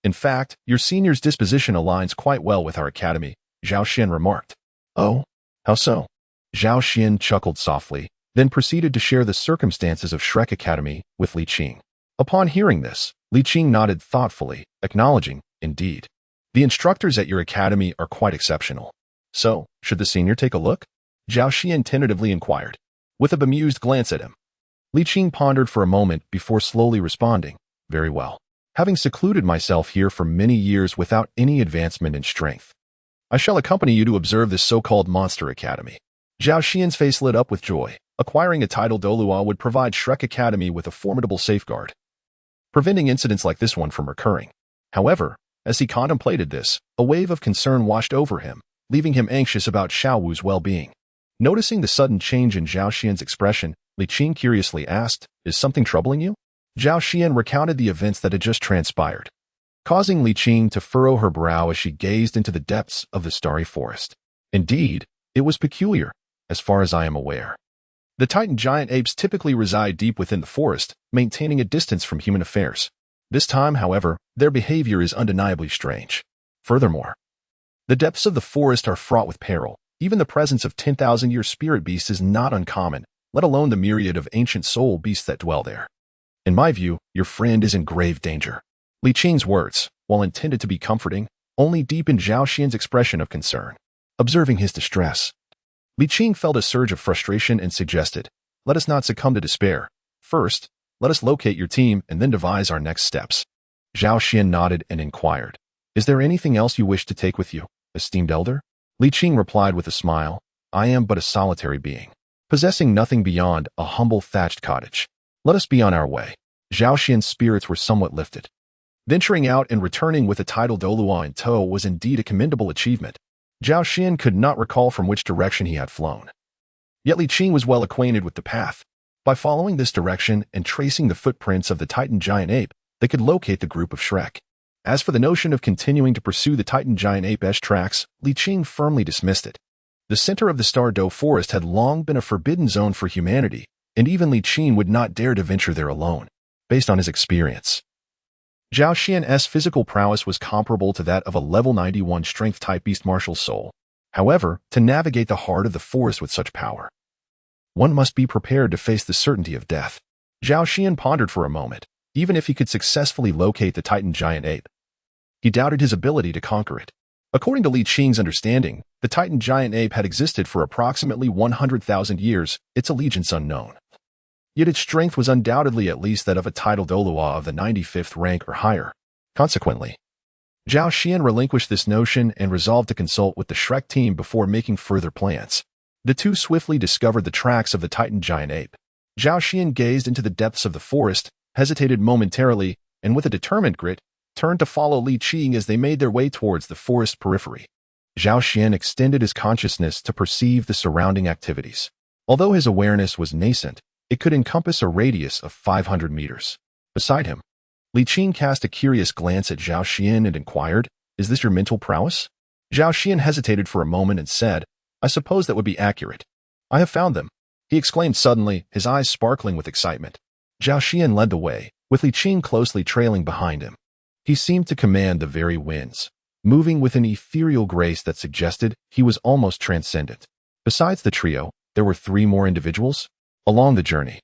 In fact, your senior's disposition aligns quite well with our academy, Zhao Xian remarked. Oh, how so? Zhao Xian chuckled softly, then proceeded to share the circumstances of Shrek Academy with Li Qing. Upon hearing this, Li Qing nodded thoughtfully, acknowledging, indeed, the instructors at your academy are quite exceptional. So, should the senior take a look? Zhao Xian tentatively inquired, with a bemused glance at him. Li Qing pondered for a moment before slowly responding, very well. Having secluded myself here for many years without any advancement in strength, I shall accompany you to observe this so-called monster academy. Zhao Xian's face lit up with joy. Acquiring a title Douluo would provide Shrek Academy with a formidable safeguard, preventing incidents like this one from recurring. However, as he contemplated this, a wave of concern washed over him, leaving him anxious about Xiao Wu's well-being. Noticing the sudden change in Zhao Xian's expression, Li Qing curiously asked, "Is something troubling you?" Zhao Xian recounted the events that had just transpired, causing Li Qing to furrow her brow as she gazed into the depths of the starry forest. Indeed, it was peculiar, as far as I am aware. The Titan giant apes typically reside deep within the forest, maintaining a distance from human affairs. This time, however, their behavior is undeniably strange. Furthermore, the depths of the forest are fraught with peril. Even the presence of 10,000-year spirit beasts is not uncommon, let alone the myriad of ancient soul beasts that dwell there. In my view, your friend is in grave danger. Li Qing's words, while intended to be comforting, only deepened Zhao Xian's expression of concern. Observing his distress, Li Qing felt a surge of frustration and suggested, "Let us not succumb to despair. First, let us locate your team and then devise our next steps." Zhao Xian nodded and inquired, "Is there anything else you wish to take with you, esteemed elder?" Li Qing replied with a smile, "I am but a solitary being, possessing nothing beyond a humble thatched cottage. Let us be on our way." Zhao Xian's spirits were somewhat lifted. Venturing out and returning with a title Douluo in tow was indeed a commendable achievement. Zhao Xian could not recall from which direction he had flown. Yet Li Qing was well acquainted with the path. By following this direction and tracing the footprints of the Titan giant ape, they could locate the group of Shrek. As for the notion of continuing to pursue the Titan giant ape's tracks, Li Qing firmly dismissed it. The center of the Star Do forest had long been a forbidden zone for humanity, and even Li Qing would not dare to venture there alone, based on his experience. Zhao Xian's physical prowess was comparable to that of a level 91 strength-type beast martial soul. However, to navigate the heart of the forest with such power, one must be prepared to face the certainty of death. Zhao Xian pondered for a moment. Even if he could successfully locate the Titan giant ape, he doubted his ability to conquer it. According to Li Qing's understanding, the Titan giant ape had existed for approximately 100,000 years, its allegiance unknown. Yet its strength was undoubtedly at least that of a title Douluo of the 95th rank or higher. Consequently, Zhao Xian relinquished this notion and resolved to consult with the Shrek team before making further plans. The two swiftly discovered the tracks of the Titan giant ape. Zhao Xian gazed into the depths of the forest, hesitated momentarily, and with a determined grit, turned to follow Li Qing as they made their way towards the forest periphery. Zhao Xian extended his consciousness to perceive the surrounding activities. Although his awareness was nascent, it could encompass a radius of 500 meters. Beside him, Li Qing cast a curious glance at Zhao Xian and inquired, "Is this your mental prowess?" Zhao Xian hesitated for a moment and said, "I suppose that would be accurate. I have found them," he exclaimed suddenly, his eyes sparkling with excitement. Zhao Xian led the way, with Li Qing closely trailing behind him. He seemed to command the very winds, moving with an ethereal grace that suggested he was almost transcendent. Besides the trio, there were 3 more individuals. Along the journey,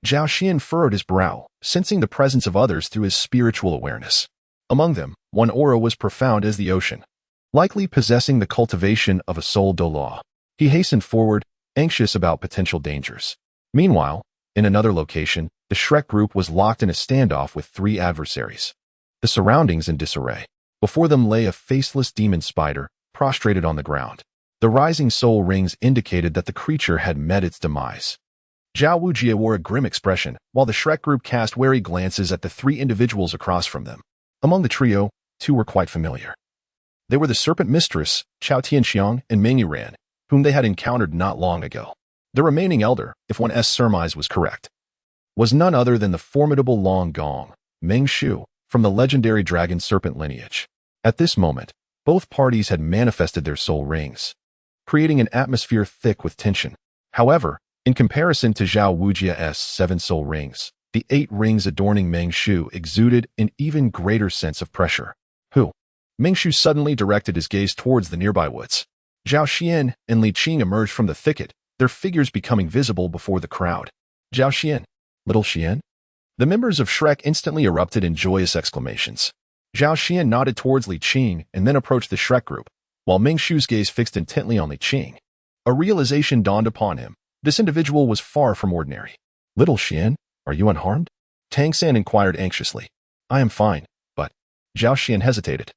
Zhao Xian furrowed his brow, sensing the presence of others through his spiritual awareness. Among them, one aura was profound as the ocean, likely possessing the cultivation of a soul Douluo. He hastened forward, anxious about potential dangers. Meanwhile, In another location, the Shrek group was locked in a standoff with 3 adversaries. The surroundings in disarray. Before them lay a faceless demon spider, prostrated on the ground. The rising soul rings indicated that the creature had met its demise. Zhao Wujie wore a grim expression, while the Shrek group cast wary glances at the 3 individuals across from them. Among the trio, 2 were quite familiar. They were the Serpent Mistress, Chao Tianxiang, and Meng Yuran, whom they had encountered not long ago. The remaining elder, if one's surmise was correct, was none other than the formidable Long Gong, Meng Shu, from the legendary dragon serpent lineage. At this moment, both parties had manifested their soul rings, creating an atmosphere thick with tension. However, in comparison to Zhao Wujie's 7 soul rings, the 8 rings adorning Meng Shu exuded an even greater sense of pressure. Who? Meng Shu suddenly directed his gaze towards the nearby woods. Zhao Xian and Li Qing emerged from the thicket, their figures becoming visible before the crowd. Zhao Xian, little Xian? The members of Shrek instantly erupted in joyous exclamations. Zhao Xian nodded towards Li Qing and then approached the Shrek group, while Meng Shu's gaze fixed intently on Li Qing. A realization dawned upon him. This individual was far from ordinary. Little Xian, are you unharmed? Tang San inquired anxiously. I am fine, but... Zhao Xian hesitated.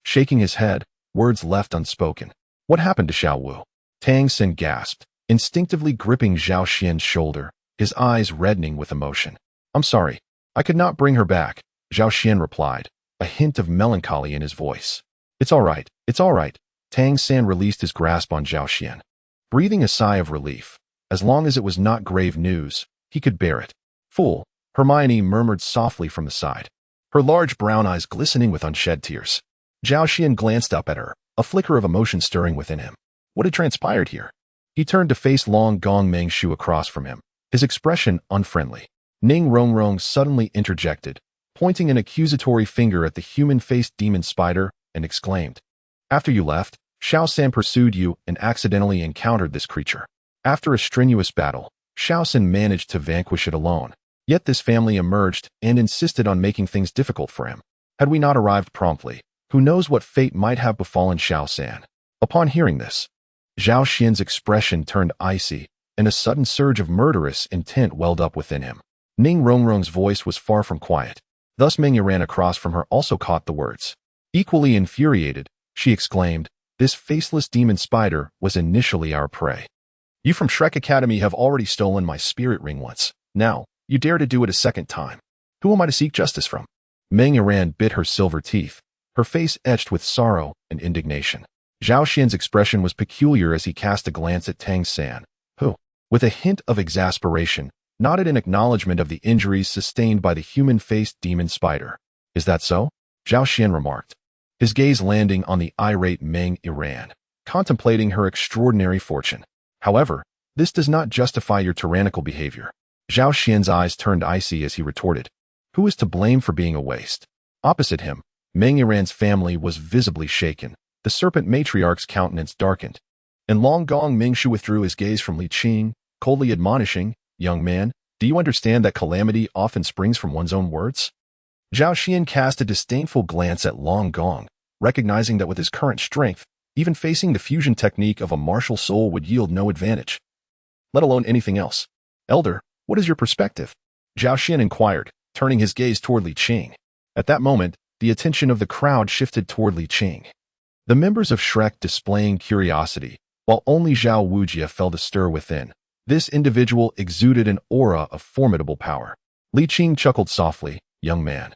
Shaking his head, words left unspoken. What happened to Xiao Wu? Tang San gasped, instinctively gripping Zhao Xian's shoulder, his eyes reddening with emotion. I'm sorry, I could not bring her back, Zhao Xian replied, a hint of melancholy in his voice. It's all right, Tang San released his grasp on Zhao Xian. Breathing a sigh of relief, as long as it was not grave news, he could bear it. Fool, Hermione murmured softly from the side, her large brown eyes glistening with unshed tears. Zhao Xian glanced up at her, a flicker of emotion stirring within him. What had transpired here? He turned to face Long Gong Meng Shu across from him, his expression unfriendly. Ning Rongrong suddenly interjected, pointing an accusatory finger at the human-faced demon spider, and exclaimed, After you left, Xiao San pursued you and accidentally encountered this creature. After a strenuous battle, Xiao San managed to vanquish it alone. Yet this family emerged and insisted on making things difficult for him. Had we not arrived promptly, who knows what fate might have befallen Xiao San. Upon hearing this, Zhao Xian's expression turned icy, and a sudden surge of murderous intent welled up within him. Ning Rongrong's voice was far from quiet. Thus Meng ran across from her also caught the words. Equally infuriated, she exclaimed, This faceless demon spider was initially our prey. You from Shrek Academy have already stolen my spirit ring once. Now, you dare to do it a second time. Who am I to seek justice from? Meng Yuran bit her silver teeth, her face etched with sorrow and indignation. Zhao Xian's expression was peculiar as he cast a glance at Tang San, who, with a hint of exasperation, nodded in acknowledgement of the injuries sustained by the human-faced demon spider. Is that so? Zhao Xian remarked, his gaze landing on the irate Meng Yuran, contemplating her extraordinary fortune. However, this does not justify your tyrannical behavior. Zhao Xian's eyes turned icy as he retorted, Who is to blame for being a waste? Opposite him, Meng Yuran's family was visibly shaken. The serpent matriarch's countenance darkened, and Long Gong Meng Shu withdrew his gaze from Li Qing, coldly admonishing, Young man, do you understand that calamity often springs from one's own words? Zhao Xian cast a disdainful glance at Long Gong, recognizing that with his current strength, even facing the fusion technique of a martial soul would yield no advantage, let alone anything else. Elder, what is your perspective? Zhao Xian inquired, turning his gaze toward Li Qing. At that moment, the attention of the crowd shifted toward Li Qing. The members of Shrek displaying curiosity, while only Zhao Wujie felt a stir within. This individual exuded an aura of formidable power. Li Qing chuckled softly, Young man,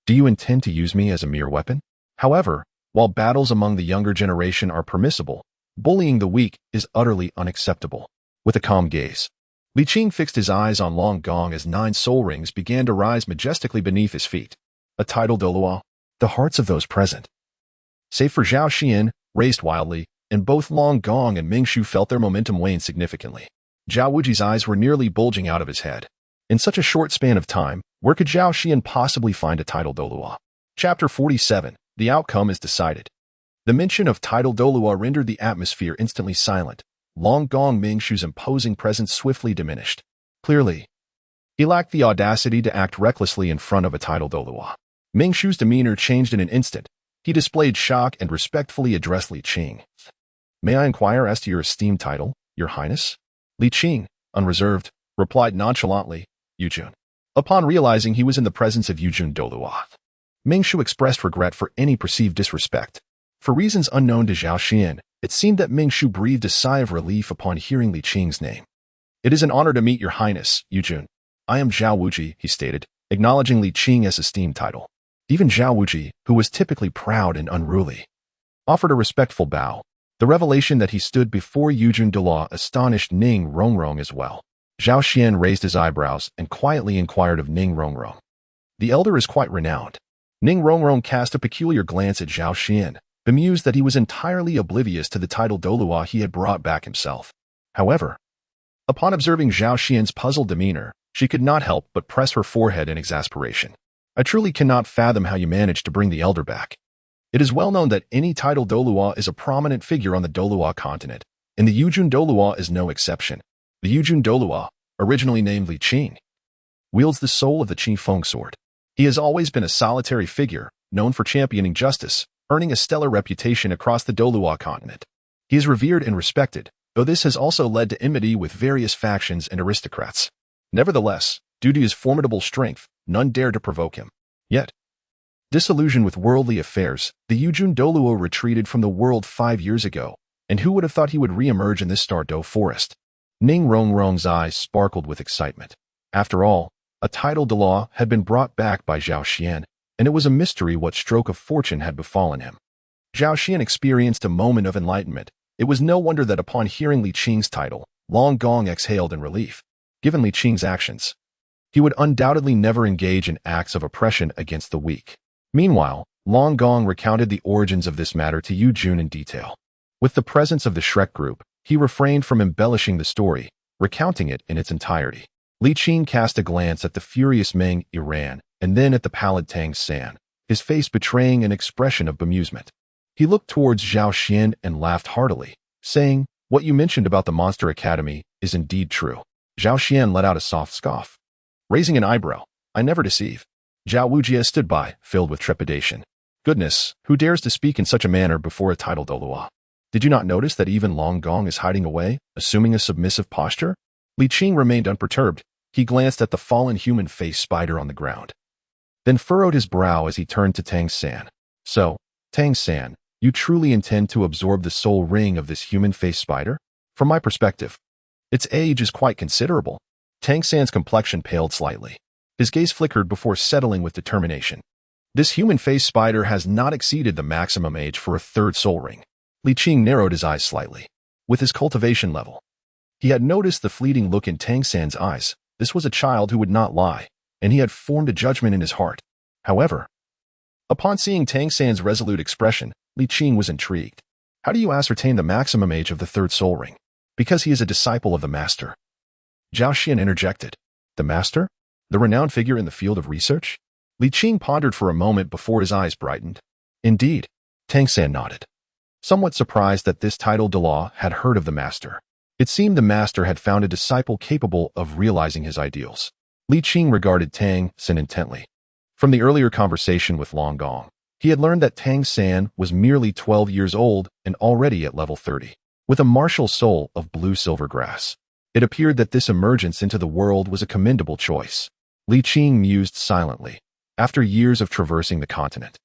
do you intend to use me as a mere weapon? However, while battles among the younger generation are permissible, bullying the weak is utterly unacceptable. With a calm gaze, Li Qing fixed his eyes on Long Gong as 9 soul rings began to rise majestically beneath his feet. A tidal Douluo, the hearts of those present, save for Zhao Xian, raced wildly, and both Long Gong and Meng Shu felt their momentum wane significantly. Zhao Wujie's eyes were nearly bulging out of his head. In such a short span of time, where could Zhao Xian possibly find a tidal Douluo? Chapter 47. The outcome is decided. The mention of tidal Douluo rendered the atmosphere instantly silent. Long Gong Meng Shu's imposing presence swiftly diminished. Clearly, he lacked the audacity to act recklessly in front of a tidal Douluo. Meng Shu's demeanor changed in an instant. He displayed shock and respectfully addressed Li Qing. May I inquire as to your esteemed title, Your Highness? Li Qing, unreserved, replied nonchalantly, Yujun. Upon realizing he was in the presence of Yujun Douluo, Mingshu expressed regret for any perceived disrespect. For reasons unknown to Zhao Xian, it seemed that Mingshu breathed a sigh of relief upon hearing Li Qing's name. It is an honor to meet your highness, Yujun. I am Zhao Wuji, he stated, acknowledging Li Qing as esteemed title. Even Zhao Wuji, who was typically proud and unruly, offered a respectful bow. The revelation that he stood before Yujun Douluo astonished Ning Rongrong as well. Zhao Xian raised his eyebrows and quietly inquired of Ning Rongrong. The elder is quite renowned. Ning Rongrong cast a peculiar glance at Zhao Xian, bemused that he was entirely oblivious to the title Douluo he had brought back himself. However, upon observing Zhao Xian's puzzled demeanor, she could not help but press her forehead in exasperation. I truly cannot fathom how you managed to bring the elder back. It is well known that any title Douluo is a prominent figure on the Douluo Continent, and the Yujun Douluo is no exception. The Yujun Douluo, originally named Li Qing, wields the soul of the Qi Feng sword. He has always been a solitary figure, known for championing justice, earning a stellar reputation across the Douluo Continent. He is revered and respected, though this has also led to enmity with various factions and aristocrats. Nevertheless, due to his formidable strength, none dared to provoke him. Yet, disillusioned with worldly affairs, the Yujun Douluo retreated from the world 5 years ago, and who would have thought he would re-emerge in this Stardew forest? Ning Rongrong's eyes sparkled with excitement. After all, a title Douluo had been brought back by Zhao Xian, and it was a mystery what stroke of fortune had befallen him. Zhao Xian experienced a moment of enlightenment. It was no wonder that upon hearing Li Qing's title, Long Gong exhaled in relief. Given Li Qing's actions, he would undoubtedly never engage in acts of oppression against the weak. Meanwhile, Long Gong recounted the origins of this matter to Yu Jun in detail. With the presence of the Shrek group, he refrained from embellishing the story, recounting it in its entirety. Li Qing cast a glance at the furious Meng Yiran and then at the pallid Tang San, his face betraying an expression of bemusement. He looked towards Zhao Xian and laughed heartily, saying, "What you mentioned about the Monster Academy is indeed true." Zhao Xian let out a soft scoff, raising an eyebrow. "I never deceive." Zhao Wujie stood by, filled with trepidation. Goodness, who dares to speak in such a manner before a title Douluo? Did you not notice that even Long Gong is hiding away, assuming a submissive posture? Li Qing remained unperturbed. He glanced at the fallen human face spider on the ground, then furrowed his brow as he turned to Tang San. So, Tang San, you truly intend to absorb the soul ring of this human face spider? From my perspective, its age is quite considerable. Tang San's complexion paled slightly. His gaze flickered before settling with determination. This human face spider has not exceeded the maximum age for a third soul ring. Li Qing narrowed his eyes slightly. With his cultivation level, he had noticed the fleeting look in Tang San's eyes. This was a child who would not lie, and he had formed a judgment in his heart. However, upon seeing Tang San's resolute expression, Li Qing was intrigued. How do you ascertain the maximum age of the third soul ring? Because he is a disciple of the master. Zhao Xian interjected. The master? The renowned figure in the field of research? Li Qing pondered for a moment before his eyes brightened. Indeed, Tang San nodded, somewhat surprised that this title Douluo had heard of the master. It seemed the master had found a disciple capable of realizing his ideals. Li Qing regarded Tang San intently. From the earlier conversation with Long Gong, he had learned that Tang San was merely 12 years old and already at level 30, with a martial soul of blue-silver grass. It appeared that this emergence into the world was a commendable choice. Li Qing mused silently. After years of traversing the continent,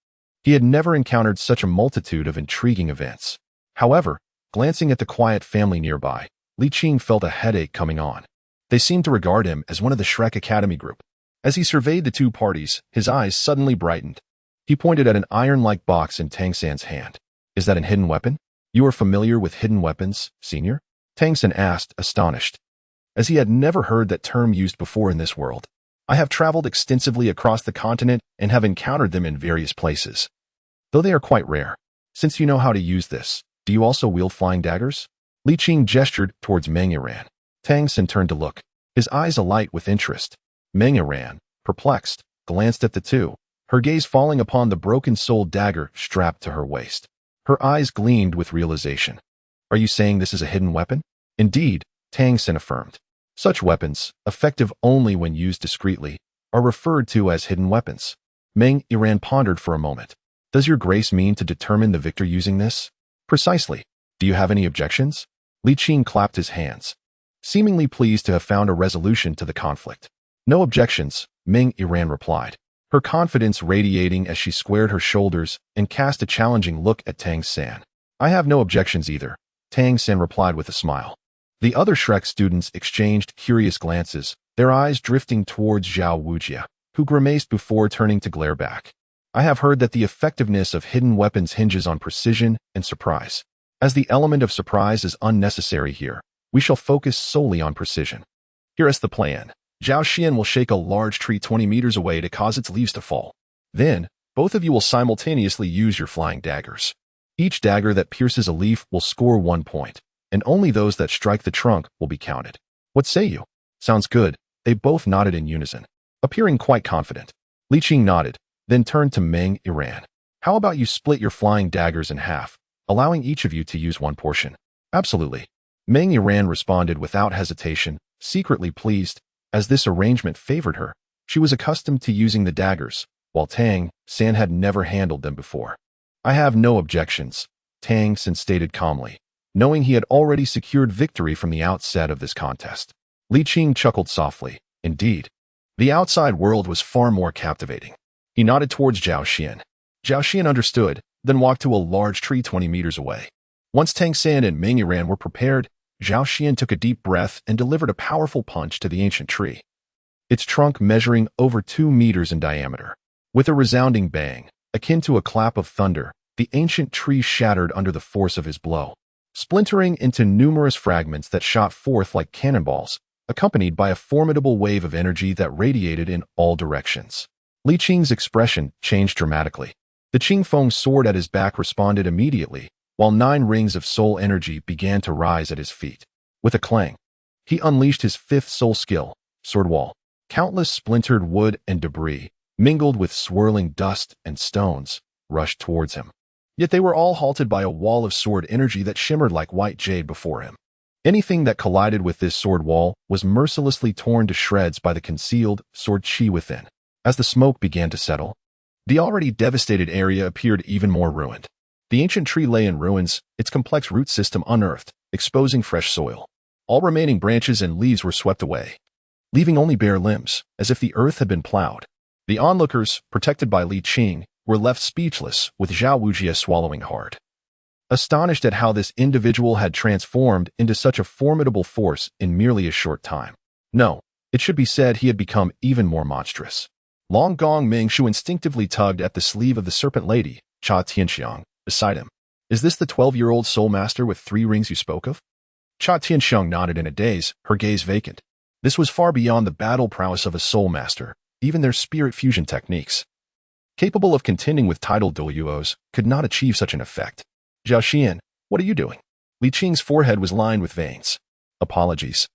he had never encountered such a multitude of intriguing events. However, glancing at the quiet family nearby, Li Qing felt a headache coming on. They seemed to regard him as one of the Shrek Academy group. As he surveyed the two parties, his eyes suddenly brightened. He pointed at an iron-like box in Tang San's hand. Is that a hidden weapon? You are familiar with hidden weapons, senior? Tang San asked, astonished, as he had never heard that term used before in this world. I have traveled extensively across the continent and have encountered them in various places, though they are quite rare. Since you know how to use this, do you also wield flying daggers? Li Qing gestured towards Meng Yiran. Tang San turned to look, his eyes alight with interest. Meng Yiran, perplexed, glanced at the two, her gaze falling upon the broken soul dagger strapped to her waist. Her eyes gleamed with realization. Are you saying this is a hidden weapon? Indeed, Tang San affirmed. Such weapons, effective only when used discreetly, are referred to as hidden weapons. Meng Yiran pondered for a moment. Does your grace mean to determine the victor using this? Precisely. Do you have any objections? Li Qing clapped his hands. seemingly pleased to have found a resolution to the conflict. No objections, Ming Yiran replied, her confidence radiating as she squared her shoulders and cast a challenging look at Tang San. I have no objections either, Tang San replied with a smile. The other Shrek students exchanged curious glances, their eyes drifting towards Zhao Wujia, who grimaced before turning to glare back. I have heard that the effectiveness of hidden weapons hinges on precision and surprise. As the element of surprise is unnecessary here, we shall focus solely on precision. Here is the plan. Zhao Xian will shake a large tree 20 meters away to cause its leaves to fall. Then, both of you will simultaneously use your flying daggers. Each dagger that pierces a leaf will score 1 point, and only those that strike the trunk will be counted. What say you? Sounds good. They both nodded in unison, appearing quite confident. Li Qing nodded, then turned to Meng Yiran. How about you split your flying daggers in half, allowing each of you to use one portion? Absolutely. Meng Yiran responded without hesitation, secretly pleased, as this arrangement favored her. She was accustomed to using the daggers, while Tang San had never handled them before. I have no objections, Tang San stated calmly, knowing he had already secured victory from the outset of this contest. Li Qing chuckled softly. Indeed, the outside world was far more captivating. He nodded towards Zhao Xian. Zhao Xian understood, then walked to a large tree 20 meters away. Once Tang San and Ming Yiran were prepared, Zhao Xian took a deep breath and delivered a powerful punch to the ancient tree, its trunk measuring over 2 meters in diameter. With a resounding bang, akin to a clap of thunder, the ancient tree shattered under the force of his blow, splintering into numerous fragments that shot forth like cannonballs, accompanied by a formidable wave of energy that radiated in all directions. Li Qing's expression changed dramatically. The Qingfeng sword at his back responded immediately, while 9 rings of soul energy began to rise at his feet. With a clang, he unleashed his 5th soul skill, Sword Wall. Countless splintered wood and debris, mingled with swirling dust and stones, rushed towards him. Yet they were all halted by a wall of sword energy that shimmered like white jade before him. Anything that collided with this sword wall was mercilessly torn to shreds by the concealed sword chi within. As the smoke began to settle, the already devastated area appeared even more ruined. The ancient tree lay in ruins, its complex root system unearthed, exposing fresh soil. All remaining branches and leaves were swept away, leaving only bare limbs, as if the earth had been plowed. The onlookers, protected by Li Qing, were left speechless, with Zhao Wujia swallowing hard, astonished at how this individual had transformed into such a formidable force in merely a short time. No, it should be said he had become even more monstrous. Long Gong Mingshu instinctively tugged at the sleeve of the serpent lady, Cha Tianxiang, beside him. Is this the 12-year-old soul master with 3 rings you spoke of? Cha Tianxiang nodded in a daze, her gaze vacant. This was far beyond the battle prowess of a soul master. Even their spirit fusion techniques, capable of contending with tidal Douluos, could not achieve such an effect. Zhao Xian, what are you doing? Li Qing's forehead was lined with veins. Apologies.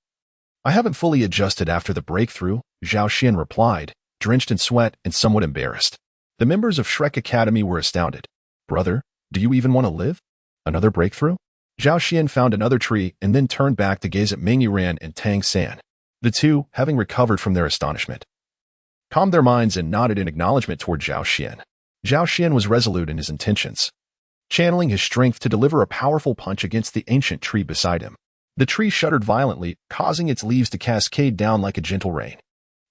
I haven't fully adjusted after the breakthrough, Zhao Xian replied, drenched in sweat and somewhat embarrassed. The members of Shrek Academy were astounded. Brother, do you even want to live? Another breakthrough? Zhao Xian found another tree and then turned back to gaze at Ming Yiran and Tang San. The two, having recovered from their astonishment, calmed their minds and nodded in acknowledgement toward Zhao Xian. Zhao Xian was resolute in his intentions, channeling his strength to deliver a powerful punch against the ancient tree beside him. The tree shuddered violently, causing its leaves to cascade down like a gentle rain.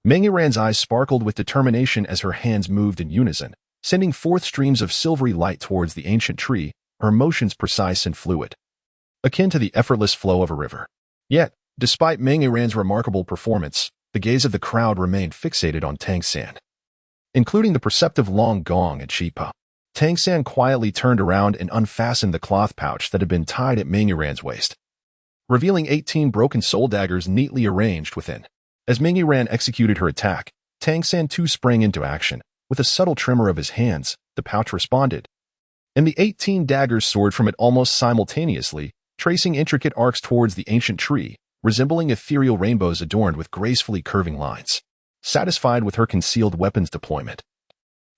Meng Yiran's eyes sparkled with determination as her hands moved in unison, sending forth streams of silvery light towards the ancient tree, her motions precise and fluid, akin to the effortless flow of a river. Yet, despite Meng Yiran's remarkable performance, the gaze of the crowd remained fixated on Tang San, including the perceptive Long Gong and Chipa. Tang San quietly turned around and unfastened the cloth pouch that had been tied at Meng Yiran's waist, revealing 18 broken soul daggers neatly arranged within. As Meng Yiran executed her attack, Tang San too sprang into action. With a subtle tremor of his hands, the pouch responded, and the 18 daggers soared from it almost simultaneously, tracing intricate arcs towards the ancient tree, resembling ethereal rainbows adorned with gracefully curving lines. Satisfied with her concealed weapons deployment,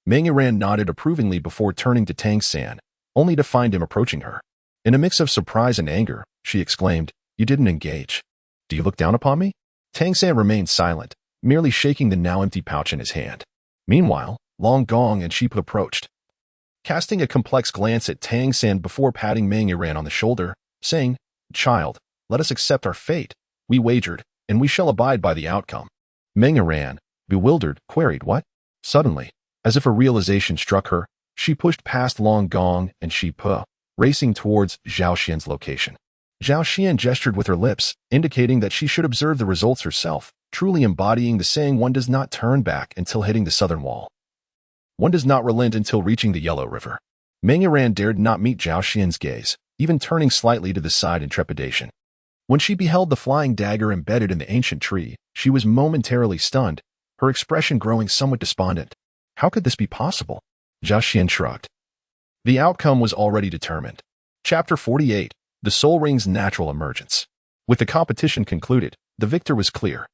Meng Yiran nodded approvingly before turning to Tang San, only to find him approaching her. In a mix of surprise and anger, she exclaimed, "You didn't engage. Do you look down upon me?" Tang San remained silent, merely shaking the now empty pouch in his hand. Meanwhile, Long Gong and Sheep approached, casting a complex glance at Tang San before patting Meng Yiran on the shoulder, saying, "Child, let us accept our fate. We wagered, and we shall abide by the outcome. Meng Ran, bewildered, queried what? Suddenly, as if a realization struck her, she pushed past Long Gong and Shi Pe, racing towards Zhao Xian's location. Zhao Xian gestured with her lips, indicating that she should observe the results herself, truly embodying the saying one does not turn back until hitting the southern wall. One does not relent until reaching the Yellow River. Meng Ran dared not meet Zhao Xian's gaze, even turning slightly to the side in trepidation. When she beheld the flying dagger embedded in the ancient tree, she was momentarily stunned, her expression growing somewhat despondent. How could this be possible? Zhao Xian shrugged. The outcome was already determined. Chapter 48, The Soul Ring's Natural Emergence. With the competition concluded, the victor was clear.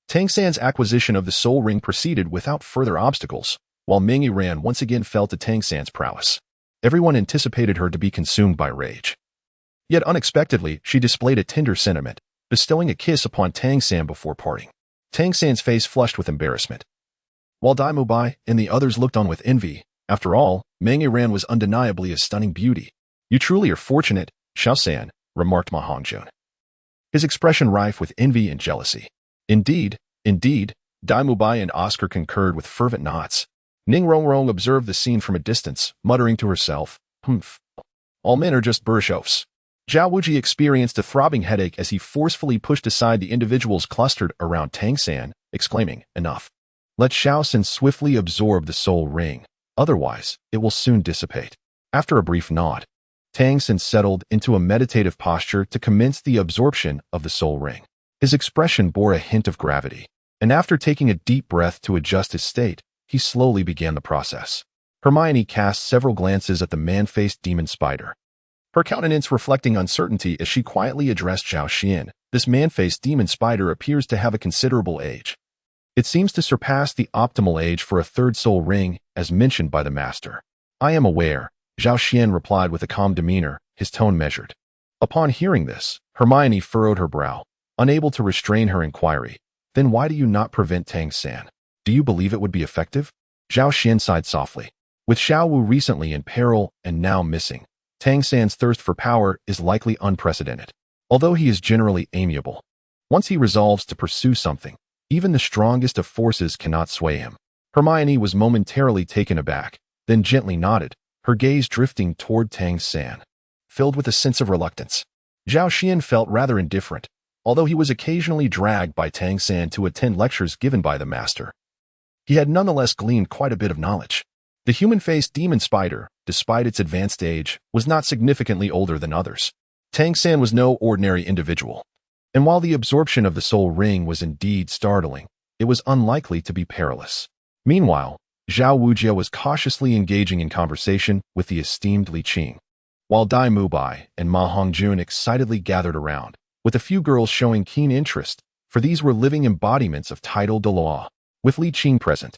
Tang San's acquisition of the Soul Ring proceeded without further obstacles, while Meng Yiran once again fell to Tang San's prowess. Everyone anticipated her to be consumed by rage. Yet unexpectedly, she displayed a tender sentiment, bestowing a kiss upon Tang San before parting. Tang San's face flushed with embarrassment, while Dai Mubai and the others looked on with envy. After all, Meng Yiran was undeniably a stunning beauty. You truly are fortunate, Xiao San, remarked Ma Hongjun, his expression rife with envy and jealousy. Indeed, Dai Mubai and Oscar concurred with fervent nods. Ning Rongrong observed the scene from a distance, muttering to herself, "Humph. All men are just burshofs." Zhao Wuji experienced a throbbing headache as he forcefully pushed aside the individuals clustered around Tang San, exclaiming, "Enough. Let Xiao San swiftly absorb the soul ring. Otherwise, it will soon dissipate." After a brief nod, Tang San settled into a meditative posture to commence the absorption of the soul ring. His expression bore a hint of gravity, and after taking a deep breath to adjust his state, he slowly began the process. Hermione cast several glances at the man-faced demon spider, her countenance reflecting uncertainty as she quietly addressed Zhao Xian. This man-faced demon spider appears to have a considerable age. It seems to surpass the optimal age for a third soul ring, as mentioned by the master. I am aware, Zhao Xian replied with a calm demeanor, his tone measured. Upon hearing this, Hermione furrowed her brow, unable to restrain her inquiry. Then why do you not prevent Tang San? Do you believe it would be effective? Zhao Xian sighed softly. With Xiao Wu recently in peril and now missing, Tang San's thirst for power is likely unprecedented. Although he is generally amiable, once he resolves to pursue something, even the strongest of forces cannot sway him. Hermione was momentarily taken aback, then gently nodded, her gaze drifting toward Tang San, filled with a sense of reluctance. Zhao Xian felt rather indifferent, although he was occasionally dragged by Tang San to attend lectures given by the master. He had nonetheless gleaned quite a bit of knowledge. The human-faced demon spider, despite its advanced age, was not significantly older than others. Tang San was no ordinary individual, and while the absorption of the soul ring was indeed startling, it was unlikely to be perilous. Meanwhile, Zhao Wujia was cautiously engaging in conversation with the esteemed Li Qing, while Dai Mubai and Ma Hongjun excitedly gathered around, with a few girls showing keen interest, for these were living embodiments of tidal Douluo. With Li Qing present,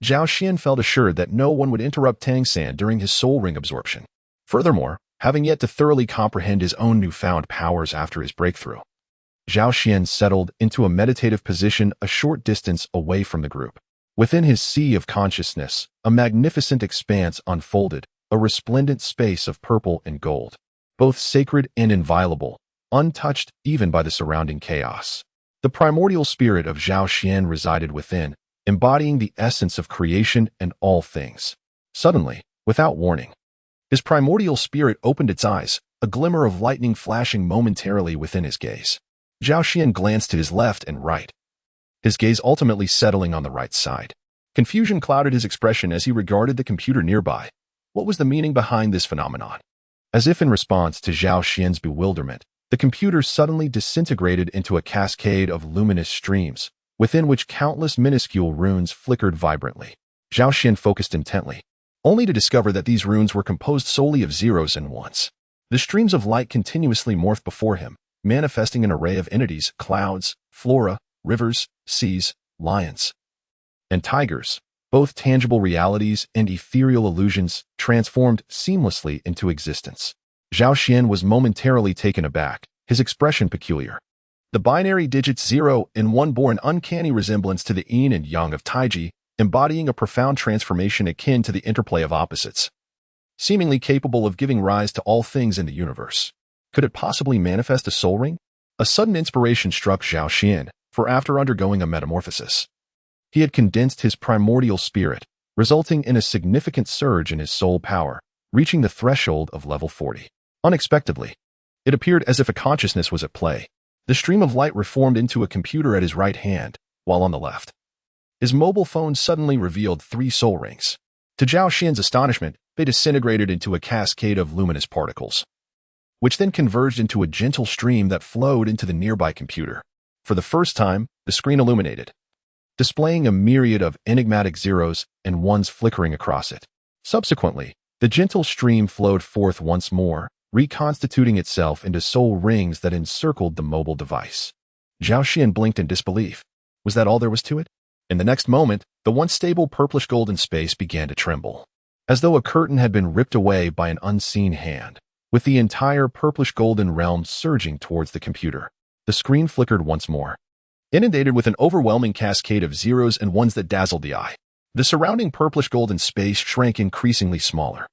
Zhao Xian felt assured that no one would interrupt Tang San during his soul ring absorption. Furthermore, having yet to thoroughly comprehend his own newfound powers after his breakthrough, Zhao Xian settled into a meditative position a short distance away from the group. Within his sea of consciousness, a magnificent expanse unfolded, a resplendent space of purple and gold, both sacred and inviolable, untouched even by the surrounding chaos. The primordial spirit of Zhao Xian resided within, embodying the essence of creation and all things. Suddenly, without warning, his primordial spirit opened its eyes, a glimmer of lightning flashing momentarily within his gaze. Zhao Xian glanced to his left and right, his gaze ultimately settling on the right side. Confusion clouded his expression as he regarded the computer nearby. What was the meaning behind this phenomenon? As if in response to Zhao Xian's bewilderment, the computer suddenly disintegrated into a cascade of luminous streams, within which countless minuscule runes flickered vibrantly. Zhao Xian focused intently, only to discover that these runes were composed solely of zeros and ones. The streams of light continuously morphed before him, manifesting an array of entities, clouds, flora, rivers, seas, lions, and tigers, both tangible realities and ethereal illusions transformed seamlessly into existence. Zhao Xian was momentarily taken aback, his expression peculiar. The binary digits 0 and 1 bore an uncanny resemblance to the yin and yang of Taiji, embodying a profound transformation akin to the interplay of opposites, seemingly capable of giving rise to all things in the universe. Could it possibly manifest a soul ring? A sudden inspiration struck Zhao Xian, for after undergoing a metamorphosis, he had condensed his primordial spirit, resulting in a significant surge in his soul power, reaching the threshold of level 40. Unexpectedly, it appeared as if a consciousness was at play. The stream of light reformed into a computer at his right hand, while on the left, his mobile phone suddenly revealed 3 soul rings. To Zhao Xian's astonishment, they disintegrated into a cascade of luminous particles, which then converged into a gentle stream that flowed into the nearby computer. For the first time, the screen illuminated, displaying a myriad of enigmatic zeros and ones flickering across it. Subsequently, the gentle stream flowed forth once more, reconstituting itself into soul rings that encircled the mobile device. Zhao Xian blinked in disbelief. Was that all there was to it? In the next moment, the once stable purplish-golden space began to tremble, as though a curtain had been ripped away by an unseen hand. With the entire purplish-golden realm surging towards the computer, the screen flickered once more, inundated with an overwhelming cascade of zeros and ones that dazzled the eye. The surrounding purplish-golden space shrank increasingly smaller,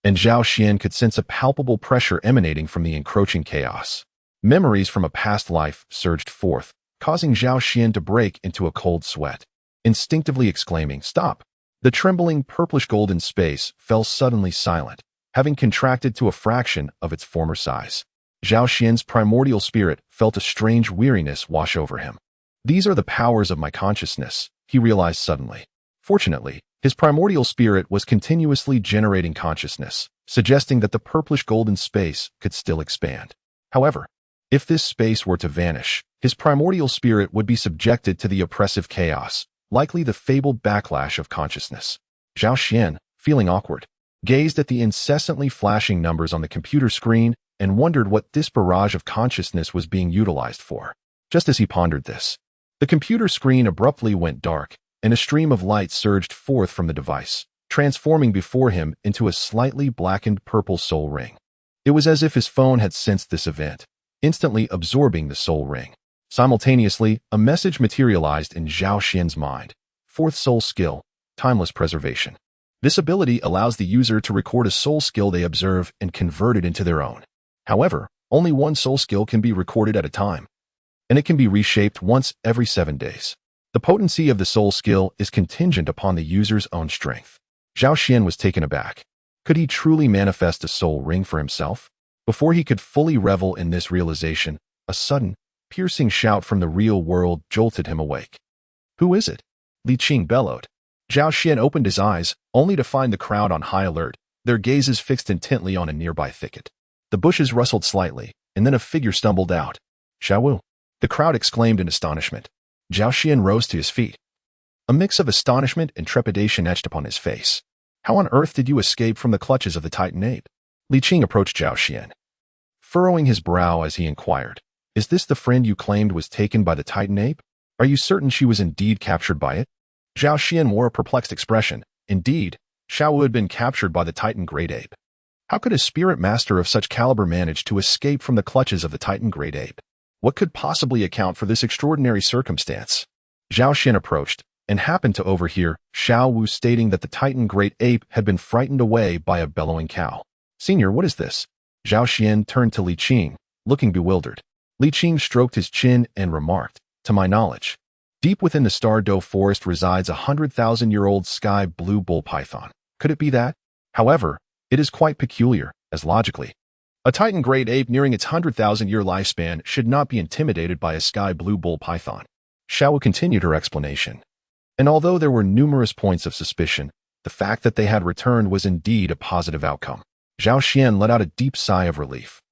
and Zhao Xian could sense a palpable pressure emanating from the encroaching chaos. Memories from a past life surged forth, causing Zhao Xian to break into a cold sweat, instinctively exclaiming, "Stop!" The trembling purplish-golden space fell suddenly silent, having contracted to a fraction of its former size. Zhao Xian's primordial spirit felt a strange weariness wash over him. These are the powers of my consciousness, he realized suddenly. Fortunately, his primordial spirit was continuously generating consciousness, suggesting that the purplish-golden space could still expand. However, if this space were to vanish, his primordial spirit would be subjected to the oppressive chaos, likely the fabled backlash of consciousness. Zhao Xian, feeling awkward, gazed at the incessantly flashing numbers on the computer screen and wondered what this barrage of consciousness was being utilized for. Just as he pondered this, the computer screen abruptly went dark, and a stream of light surged forth from the device, transforming before him into a slightly blackened purple soul ring. It was as if his phone had sensed this event, instantly absorbing the soul ring. Simultaneously, a message materialized in Zhao Xian's mind. 4th soul skill, timeless preservation. This ability allows the user to record a soul skill they observe and convert it into their own. However, only one soul skill can be recorded at a time, and it can be reshaped once every 7 days. The potency of the soul skill is contingent upon the user's own strength. Zhao Xian was taken aback. Could he truly manifest a soul ring for himself? Before he could fully revel in this realization, a sudden, piercing shout from the real world jolted him awake. "Who is it?" Li Qing bellowed. Zhao Xian opened his eyes, only to find the crowd on high alert, their gazes fixed intently on a nearby thicket. The bushes rustled slightly, and then a figure stumbled out. "Xiao Wu!" The crowd exclaimed in astonishment. Zhao Xian rose to his feet. A mix of astonishment and trepidation etched upon his face. "How on earth did you escape from the clutches of the Titan ape?" Li Qing approached Zhao Xian, furrowing his brow as he inquired, "Is this the friend you claimed was taken by the Titan ape? Are you certain she was indeed captured by it?" Zhao Xian wore a perplexed expression. Indeed, Xiao Wu had been captured by the Titan great ape. How could a spirit master of such caliber manage to escape from the clutches of the Titan great ape? What could possibly account for this extraordinary circumstance? Zhao Xian approached, and happened to overhear Xiao Wu stating that the Titan great ape had been frightened away by a bellowing cow. "Senior, what is this?" Zhao Xian turned to Li Qing, looking bewildered. Li Qing stroked his chin and remarked, "To my knowledge, deep within the Star Doe forest resides a 100,000-year-old sky blue bull python. Could it be that? However, it is quite peculiar, as logically, a Titan great ape nearing its 100,000-year lifespan should not be intimidated by a sky blue bull python." Xiao Wu continued her explanation. And although there were numerous points of suspicion, the fact that they had returned was indeed a positive outcome. Zhao Xian let out a deep sigh of relief.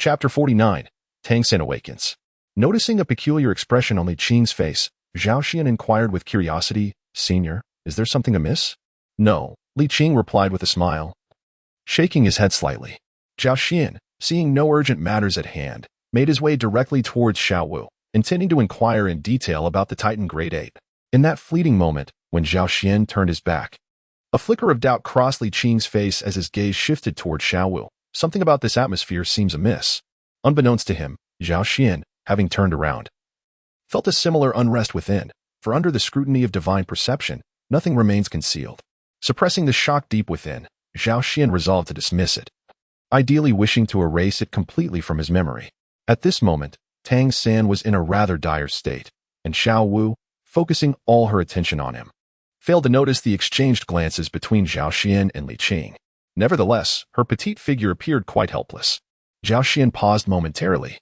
Chapter 49. Tang Xin Awakens. Noticing a peculiar expression on Li Qing's face, Zhao Xian inquired with curiosity, "Senior, is there something amiss?" "No," Li Qing replied with a smile, shaking his head slightly. Zhao Xian, seeing no urgent matters at hand, made his way directly towards Xiao Wu, intending to inquire in detail about the Titan great ape. In that fleeting moment, when Zhao Xian turned his back, a flicker of doubt crossed Li Qing's face as his gaze shifted toward Xiao Wu. Something about this atmosphere seems amiss. Unbeknownst to him, Zhao Xian, having turned around, felt a similar unrest within, for under the scrutiny of divine perception, nothing remains concealed. Suppressing the shock deep within, Zhao Xian resolved to dismiss it, ideally wishing to erase it completely from his memory. At this moment, Tang San was in a rather dire state, and Xiao Wu, focusing all her attention on him, failed to notice the exchanged glances between Zhao Xian and Li Qing. Nevertheless, her petite figure appeared quite helpless. Zhao Xian paused momentarily,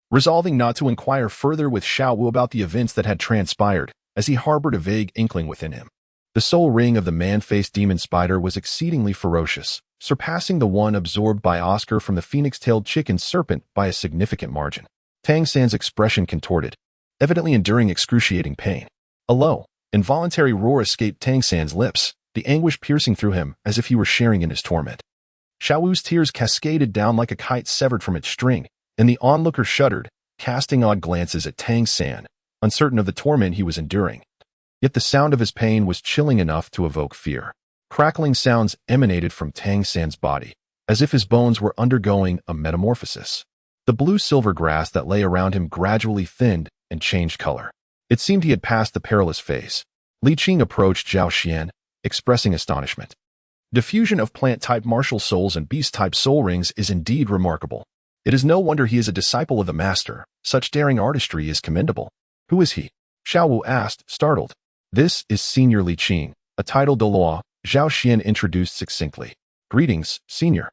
resolving not to inquire further with Xiao Wu about the events that had transpired, as he harbored a vague inkling within him. The soul ring of the man-faced demon spider was exceedingly ferocious, surpassing the one absorbed by Oscar from the phoenix-tailed chicken serpent by a significant margin. Tang San's expression contorted, evidently enduring excruciating pain. A low, involuntary roar escaped Tang San's lips, the anguish piercing through him as if he were sharing in his torment. Xiao Wu's tears cascaded down like a kite severed from its string, and the onlooker shuddered, casting odd glances at Tang San, uncertain of the torment he was enduring. Yet the sound of his pain was chilling enough to evoke fear. Crackling sounds emanated from Tang San's body, as if his bones were undergoing a metamorphosis. The blue-silver grass that lay around him gradually thinned and changed color. It seemed he had passed the perilous phase. Li Qing approached Zhao Xian, expressing astonishment. Diffusion of plant-type martial souls and beast-type soul rings is indeed remarkable. It is no wonder he is a disciple of the master. Such daring artistry is commendable. Who is he? Xiao Wu asked, startled. This is Senior Li Qing, a title Douluo, Zhao Xian introduced succinctly. Greetings, Senior.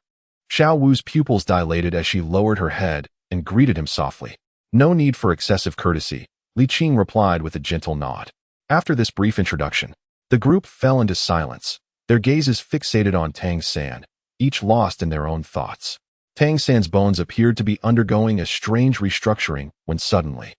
Xiao Wu's pupils dilated as she lowered her head and greeted him softly. No need for excessive courtesy, Li Qing replied with a gentle nod. After this brief introduction, the group fell into silence, their gazes fixated on Tang San, each lost in their own thoughts. Tang San's bones appeared to be undergoing a strange restructuring when suddenly,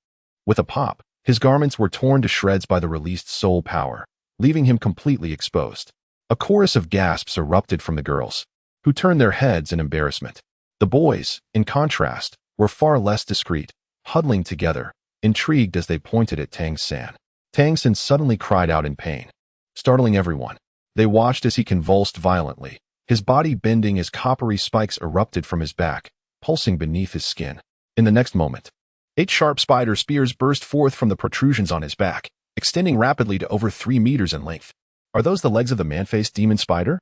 with a pop, his garments were torn to shreds by the released soul power, leaving him completely exposed. A chorus of gasps erupted from the girls, who turned their heads in embarrassment. The boys, in contrast, were far less discreet, huddling together, intrigued as they pointed at Tang San. Tang San suddenly cried out in pain, startling everyone. They watched as he convulsed violently, his body bending as coppery spikes erupted from his back, pulsing beneath his skin. In the next moment, 8 sharp spider spears burst forth from the protrusions on his back, extending rapidly to over 3 meters in length. Are those the legs of the man-faced demon spider?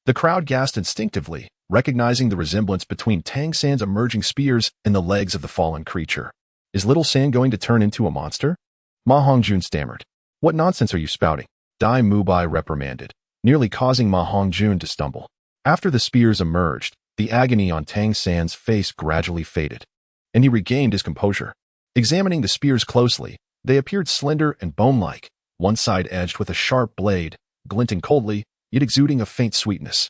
The crowd gasped instinctively, recognizing the resemblance between Tang San's emerging spears and the legs of the fallen creature. Is little San going to turn into a monster? Ma Hongjun stammered. What nonsense are you spouting? Dai Mubai reprimanded, nearly causing Ma Hongjun to stumble. After the spears emerged, the agony on Tang San's face gradually faded, and he regained his composure. Examining the spears closely, they appeared slender and bone-like, one side edged with a sharp blade, glinting coldly, yet exuding a faint sweetness.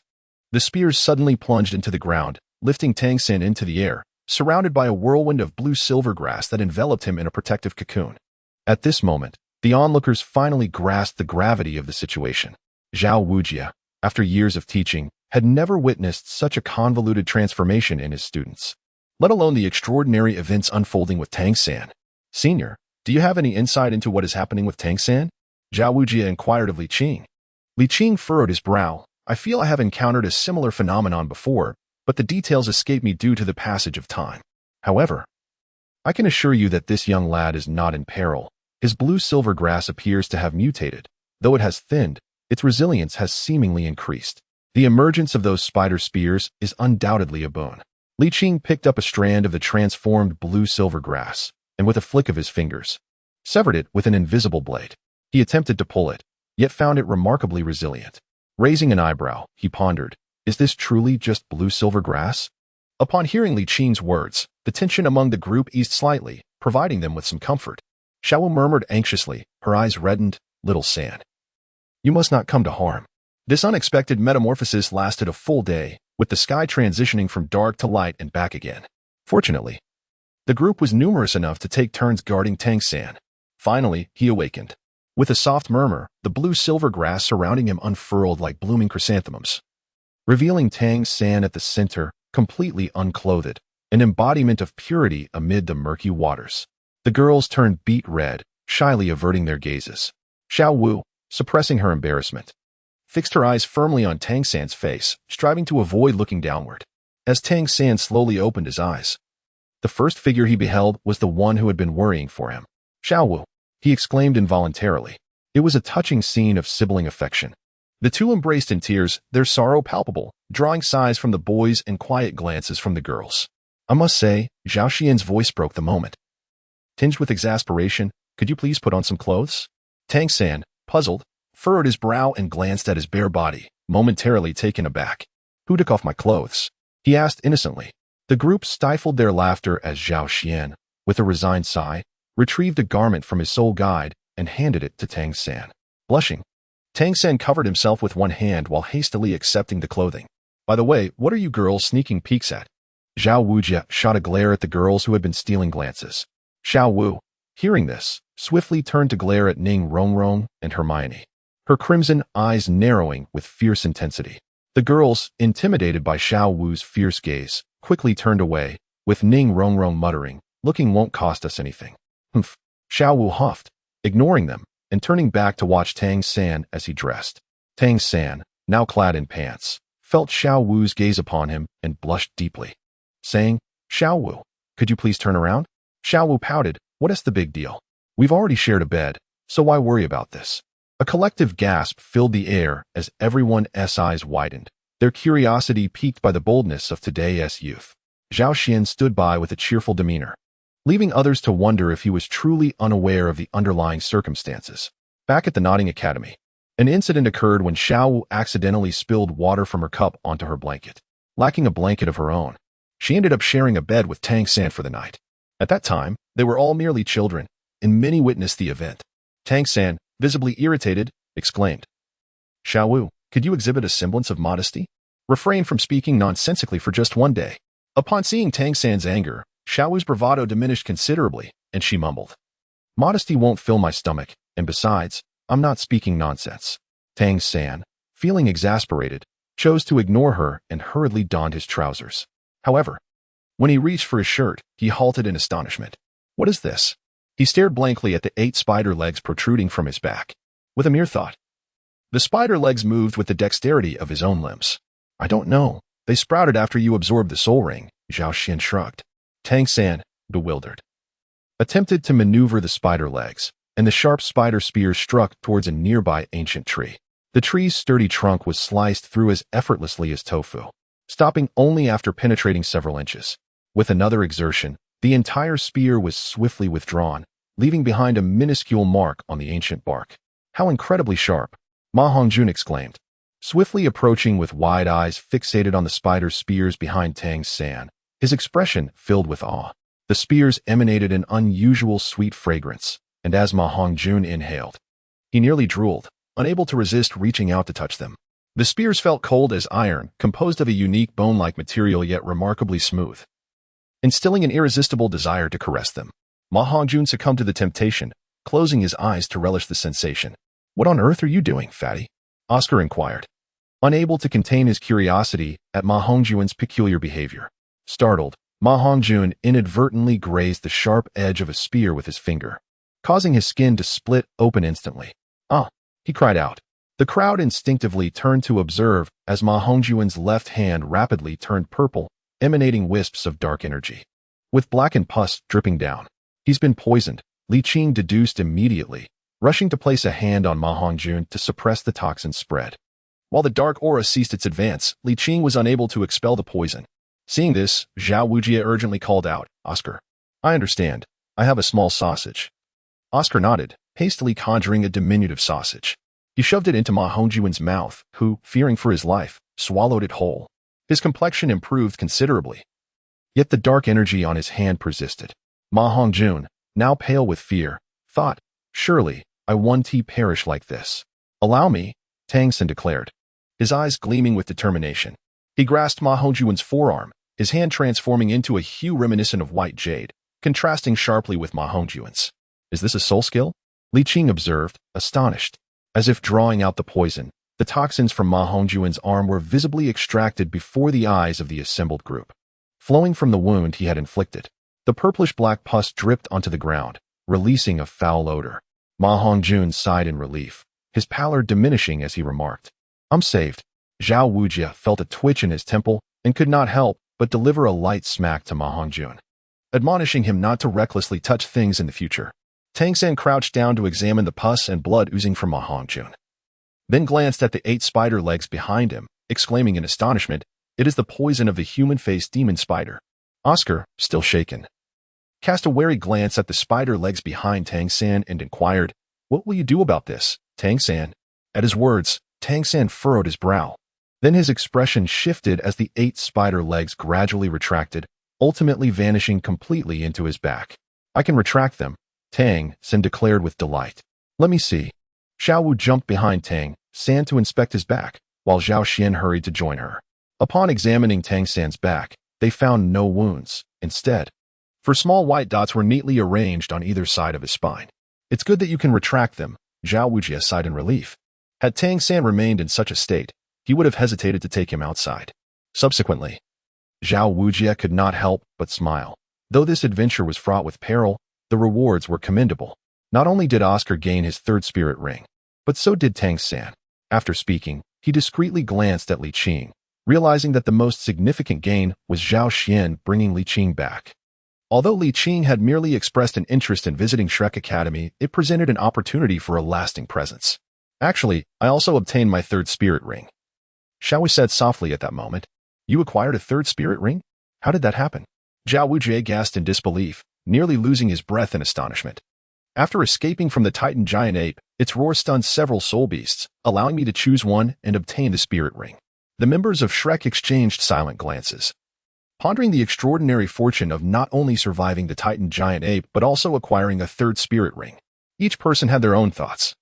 The spears suddenly plunged into the ground, lifting Tang San into the air, surrounded by a whirlwind of blue-silver grass that enveloped him in a protective cocoon. At this moment, the onlookers finally grasped the gravity of the situation. Zhao Wujia, after years of teaching, had never witnessed such a convoluted transformation in his students, let alone the extraordinary events unfolding with Tang San. Senior, do you have any insight into what is happening with Tang San? Zhao Wujia inquired of Li Qing. Li Qing furrowed his brow. I feel I have encountered a similar phenomenon before, but the details escape me due to the passage of time. However, I can assure you that this young lad is not in peril. His blue-silver grass appears to have mutated. Though it has thinned, its resilience has seemingly increased. The emergence of those spider spears is undoubtedly a boon. Li Qing picked up a strand of the transformed blue-silver grass, and with a flick of his fingers, severed it with an invisible blade. He attempted to pull it, yet found it remarkably resilient. Raising an eyebrow, he pondered, is this truly just blue-silver grass? Upon hearing Li Qing's words, the tension among the group eased slightly, providing them with some comfort. Xiao Wu murmured anxiously, her eyes reddened, little San. You must not come to harm. This unexpected metamorphosis lasted a full day, with the sky transitioning from dark to light and back again. Fortunately, the group was numerous enough to take turns guarding Tang San. Finally, he awakened. With a soft murmur, the blue-silver grass surrounding him unfurled like blooming chrysanthemums, revealing Tang San at the center, completely unclothed, an embodiment of purity amid the murky waters. The girls turned beet red, shyly averting their gazes. Xiao Wu, suppressing her embarrassment, fixed her eyes firmly on Tang San's face, striving to avoid looking downward. As Tang San slowly opened his eyes, the first figure he beheld was the one who had been worrying for him. Xiao Wu, he exclaimed involuntarily. It was a touching scene of sibling affection. The two embraced in tears, their sorrow palpable, drawing sighs from the boys and quiet glances from the girls. I must say, Zhao Xian's voice broke the moment. Tinged with exasperation, could you please put on some clothes? Tang San, puzzled, furrowed his brow and glanced at his bare body, momentarily taken aback. Who took off my clothes? He asked innocently. The group stifled their laughter as Zhao Xian, with a resigned sigh, retrieved a garment from his soul guide and handed it to Tang San. Blushing, Tang San covered himself with one hand while hastily accepting the clothing. By the way, what are you girls sneaking peeks at? Zhao Wujia shot a glare at the girls who had been stealing glances. Xiao Wu, hearing this, swiftly turned to glare at Ning Rongrong and Hermione, her crimson eyes narrowing with fierce intensity. The girls, intimidated by Xiao Wu's fierce gaze, quickly turned away, with Ning Rongrong muttering, "Looking won't cost us anything." Humph. Xiao Wu huffed, ignoring them, and turning back to watch Tang San as he dressed. Tang San, now clad in pants, felt Xiao Wu's gaze upon him and blushed deeply, saying, "Xiao Wu, could you please turn around?" Xiao Wu pouted, "What is the big deal? We've already shared a bed, so why worry about this?" A collective gasp filled the air as everyone's eyes widened, their curiosity piqued by the boldness of today's youth. Zhao Xian stood by with a cheerful demeanor, leaving others to wonder if he was truly unaware of the underlying circumstances. Back at the Nodding Academy, an incident occurred when Xiao Wu accidentally spilled water from her cup onto her blanket. Lacking a blanket of her own, she ended up sharing a bed with Tang San for the night. At that time, they were all merely children, and many witnessed the event. Tang San, visibly irritated, exclaimed, "Xiao Wu, could you exhibit a semblance of modesty? Refrain from speaking nonsensically for just one day." Upon seeing Tang San's anger, Xiao Wu's bravado diminished considerably, and she mumbled, "Modesty won't fill my stomach, and besides, I'm not speaking nonsense." Tang San, feeling exasperated, chose to ignore her and hurriedly donned his trousers. However, when he reached for his shirt, he halted in astonishment. What is this? He stared blankly at the 8 spider legs protruding from his back. With a mere thought, the spider legs moved with the dexterity of his own limbs. "I don't know. They sprouted after you absorbed the soul ring," Zhao Xian shrugged. Tang San, bewildered, attempted to maneuver the spider legs, and the sharp spider spears struck towards a nearby ancient tree. The tree's sturdy trunk was sliced through as effortlessly as tofu, stopping only after penetrating several inches. With another exertion, the entire spear was swiftly withdrawn, leaving behind a minuscule mark on the ancient bark. "How incredibly sharp!" Ma Hongjun exclaimed, swiftly approaching with wide eyes fixated on the spider's spears behind Tang San, his expression filled with awe. The spears emanated an unusual sweet fragrance, and as Ma Hongjun inhaled, he nearly drooled, unable to resist reaching out to touch them. The spears felt cold as iron, composed of a unique bone-like material yet remarkably smooth, instilling an irresistible desire to caress them. Ma Hongjun succumbed to the temptation, closing his eyes to relish the sensation. "What on earth are you doing, fatty?" Oscar inquired, unable to contain his curiosity at Ma Hongjun's peculiar behavior. Startled, Ma Hongjun inadvertently grazed the sharp edge of a spear with his finger, causing his skin to split open instantly. "Ah!" he cried out. The crowd instinctively turned to observe as Ma Hongjun's left hand rapidly turned purple, emanating wisps of dark energy, with blackened pus dripping down. "He's been poisoned," Li Qing deduced immediately, rushing to place a hand on Ma Hongjun to suppress the toxin's spread. While the dark aura ceased its advance, Li Qing was unable to expel the poison. Seeing this, Zhao Wujia urgently called out, "Oscar, I understand. I have a small sausage." Oscar nodded, hastily conjuring a diminutive sausage. He shoved it into Ma Hongjun's mouth, who, fearing for his life, swallowed it whole. His complexion improved considerably, yet the dark energy on his hand persisted. Ma Hongjun, now pale with fear, thought, "Surely, I won't perish like this." "Allow me," Tang San declared, his eyes gleaming with determination. He grasped Ma Hongjun's forearm, his hand transforming into a hue reminiscent of white jade, contrasting sharply with Ma Hongjun's. "Is this a soul skill?" Li Qing observed, astonished. As if drawing out the poison, the toxins from Ma Hongjun's arm were visibly extracted before the eyes of the assembled group, flowing from the wound he had inflicted. The purplish-black pus dripped onto the ground, releasing a foul odor. Ma Hongjun sighed in relief, his pallor diminishing as he remarked, "I'm saved." Zhao Wujia felt a twitch in his temple and could not help but deliver a light smack to Ma Hongjun, admonishing him not to recklessly touch things in the future. Tang San crouched down to examine the pus and blood oozing from Ma Hongjun, then glanced at the 8 spider legs behind him, exclaiming in astonishment, "It is the poison of the human-faced demon spider." Oscar, still shaken, cast a wary glance at the spider legs behind Tang San and inquired, "What will you do about this, Tang San?" At his words, Tang San furrowed his brow. Then his expression shifted as the 8 spider legs gradually retracted, ultimately vanishing completely into his back. "I can retract them," Tang San declared with delight. "Let me see." Xiao Wu jumped behind Tang San to inspect his back, while Zhao Xian hurried to join her. Upon examining Tang San's back, they found no wounds. Instead, 4 small white dots were neatly arranged on either side of his spine. "It's good that you can retract them," Zhao Wujie sighed in relief. Had Tang San remained in such a state, he would have hesitated to take him outside. Subsequently, Zhao Wujie could not help but smile. Though this adventure was fraught with peril, the rewards were commendable. Not only did Oscar gain his 3rd spirit ring, but so did Tang San. After speaking, he discreetly glanced at Li Qing, realizing that the most significant gain was Zhao Xian bringing Li Qing back. Although Li Qing had merely expressed an interest in visiting Shrek Academy, it presented an opportunity for a lasting presence. "Actually, I also obtained my 3rd spirit ring," Xiao Wu said softly at that moment. "You acquired a 3rd spirit ring? How did that happen?" Zhao Wujie gasped in disbelief, nearly losing his breath in astonishment. "After escaping from the Titan giant ape, its roar stunned several soul beasts, allowing me to choose one and obtain the spirit ring." The members of Shrek exchanged silent glances, pondering the extraordinary fortune of not only surviving the Titan giant ape but also acquiring a 3rd spirit ring. Each person had their own thoughts.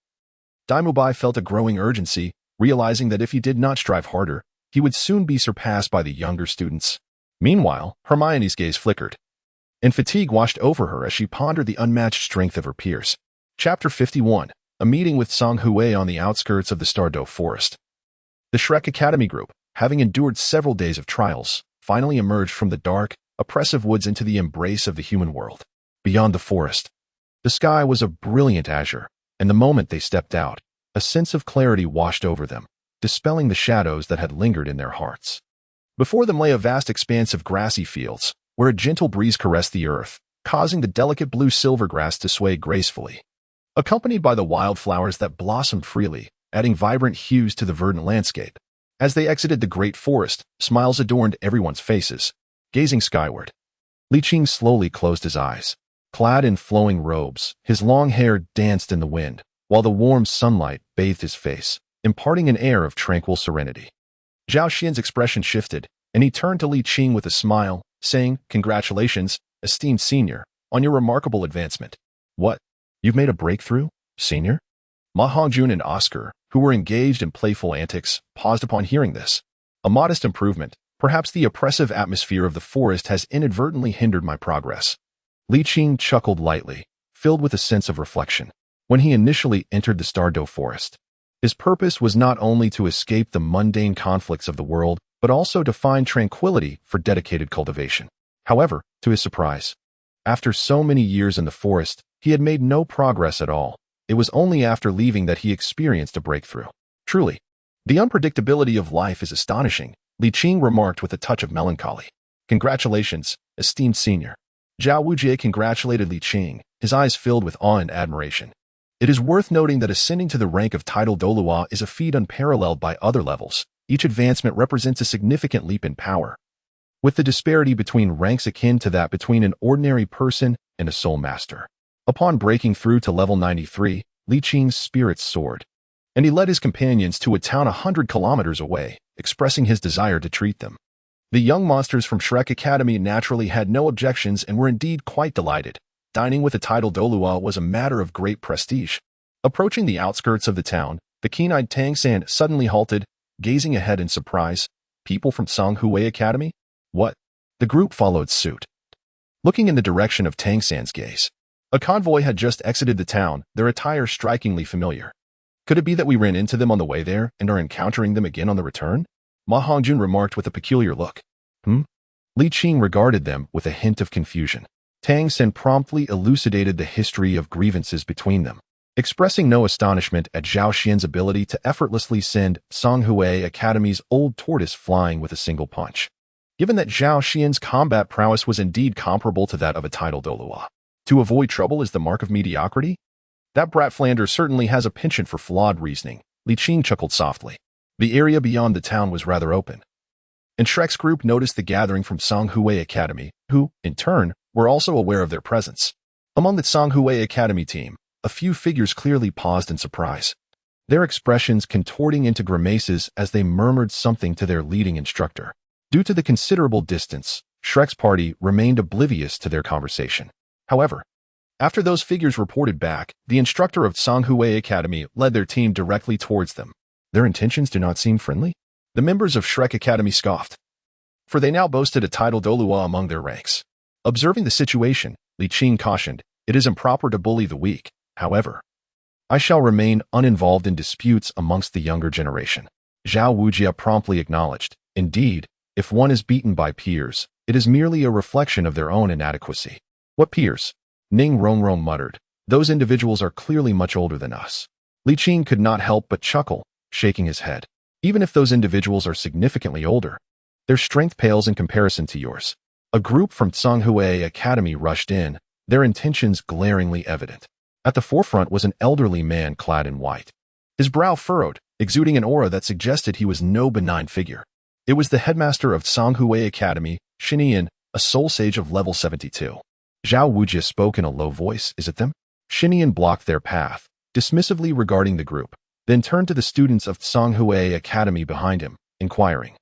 Daimubai felt a growing urgency, realizing that if he did not strive harder, he would soon be surpassed by the younger students. Meanwhile, Hermione's gaze flickered, and fatigue washed over her as she pondered the unmatched strength of her peers. Chapter 51. A meeting with Song Hui on the outskirts of the Stardew Forest. The Shrek Academy group, having endured several days of trials, finally emerged from the dark, oppressive woods into the embrace of the human world. Beyond the forest, the sky was a brilliant azure, and the moment they stepped out, a sense of clarity washed over them, dispelling the shadows that had lingered in their hearts. Before them lay a vast expanse of grassy fields, where a gentle breeze caressed the earth, causing the delicate blue-silver grass to sway gracefully. Accompanied by the wildflowers that blossomed freely, adding vibrant hues to the verdant landscape. As they exited the great forest, smiles adorned everyone's faces. Gazing skyward, Li Qing slowly closed his eyes. Clad in flowing robes, his long hair danced in the wind, while the warm sunlight bathed his face, imparting an air of tranquil serenity. Zhao Xian's expression shifted, and he turned to Li Qing with a smile, saying, "Congratulations, esteemed senior, on your remarkable advancement." "What? You've made a breakthrough, senior?" Ma Hongjun and Oscar, who were engaged in playful antics, paused upon hearing this. "A modest improvement. Perhaps the oppressive atmosphere of the forest has inadvertently hindered my progress." Li Qing chuckled lightly, filled with a sense of reflection. When he initially entered the Stardew Forest, his purpose was not only to escape the mundane conflicts of the world, but also to find tranquility for dedicated cultivation. However, to his surprise, after so many years in the forest, he had made no progress at all. It was only after leaving that he experienced a breakthrough. Truly, the unpredictability of life is astonishing, Li Qing remarked with a touch of melancholy. "Congratulations, esteemed senior." Zhao Wujie congratulated Li Qing, his eyes filled with awe and admiration. It is worth noting that ascending to the rank of title Douluo is a feat unparalleled by other levels. Each advancement represents a significant leap in power, with the disparity between ranks akin to that between an ordinary person and a soul master. Upon breaking through to level 93, Li Qing's spirits soared, and he led his companions to a town 100 kilometers away, expressing his desire to treat them. The young monsters from Shrek Academy naturally had no objections and were indeed quite delighted. Dining with a title Douluo was a matter of great prestige. Approaching the outskirts of the town, the keen-eyed Tang San suddenly halted, gazing ahead in surprise. "People from Song Hui Academy? What?" The group followed suit, looking in the direction of Tang San's gaze. A convoy had just exited the town, their attire strikingly familiar. "Could it be that we ran into them on the way there and are encountering them again on the return?" Ma Hongjun remarked with a peculiar look. Li Qing regarded them with a hint of confusion. Tang San promptly elucidated the history of grievances between them, expressing no astonishment at Zhao Xian's ability to effortlessly send Song Hui Academy's old tortoise flying with a single punch. Given that Zhao Xian's combat prowess was indeed comparable to that of a title Douluo, to avoid trouble is the mark of mediocrity? That brat Flanders certainly has a penchant for flawed reasoning, Li Qing chuckled softly. The area beyond the town was rather open, and Shrek's group noticed the gathering from Song Hui Academy, who, in turn, were also aware of their presence. Among the Songhui Academy team, a few figures clearly paused in surprise, their expressions contorting into grimaces as they murmured something to their leading instructor. Due to the considerable distance, Shrek's party remained oblivious to their conversation. However, after those figures reported back, the instructor of Songhui Academy led their team directly towards them. Their intentions do not seem friendly? The members of Shrek Academy scoffed, for they now boasted a title Douluo among their ranks. Observing the situation, Li Qing cautioned, "It is improper to bully the weak. However, I shall remain uninvolved in disputes amongst the younger generation." Zhao Wujia promptly acknowledged, "Indeed, if one is beaten by peers, it is merely a reflection of their own inadequacy." "What peers?" Ning Rongrong muttered. "Those individuals are clearly much older than us." Li Qing could not help but chuckle, shaking his head. "Even if those individuals are significantly older, their strength pales in comparison to yours." A group from Songhui Academy rushed in, their intentions glaringly evident. At the forefront was an elderly man clad in white, his brow furrowed, exuding an aura that suggested he was no benign figure. It was the headmaster of Songhui Academy, Xinyan, a soul sage of level 72. Zhao Wujia spoke in a low voice. "Is it them?" Xinyan blocked their path, dismissively regarding the group, then turned to the students of Songhui Academy behind him, inquiring,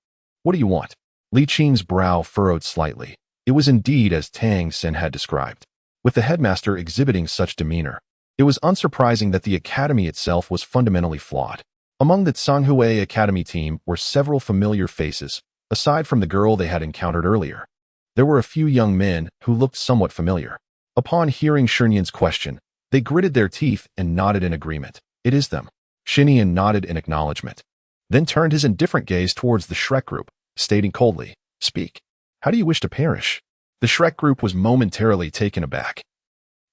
"What do you want?" Li Qing's brow furrowed slightly. It was indeed as Tang Sen had described. With the headmaster exhibiting such demeanor, it was unsurprising that the academy itself was fundamentally flawed. Among the Songhui Academy team were several familiar faces, aside from the girl they had encountered earlier. There were a few young men who looked somewhat familiar. Upon hearing Shunyan's question, they gritted their teeth and nodded in agreement. "It is them." Xinyan nodded in acknowledgement, then turned his indifferent gaze towards the Shrek group, stating coldly, "Speak. How do you wish to perish?" The Shrek group was momentarily taken aback,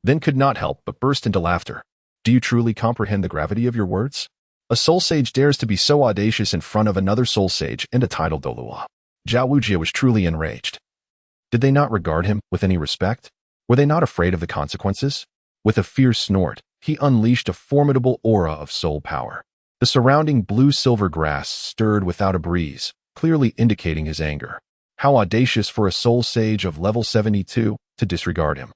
then could not help but burst into laughter. "Do you truly comprehend the gravity of your words? A soul sage dares to be so audacious in front of another soul sage and a title Douluo." Zhao Wujia was truly enraged. Did they not regard him with any respect? Were they not afraid of the consequences? With a fierce snort, he unleashed a formidable aura of soul power. The surrounding blue-silver grass stirred without a breeze, clearly indicating his anger. How audacious for a soul sage of level 72 to disregard him.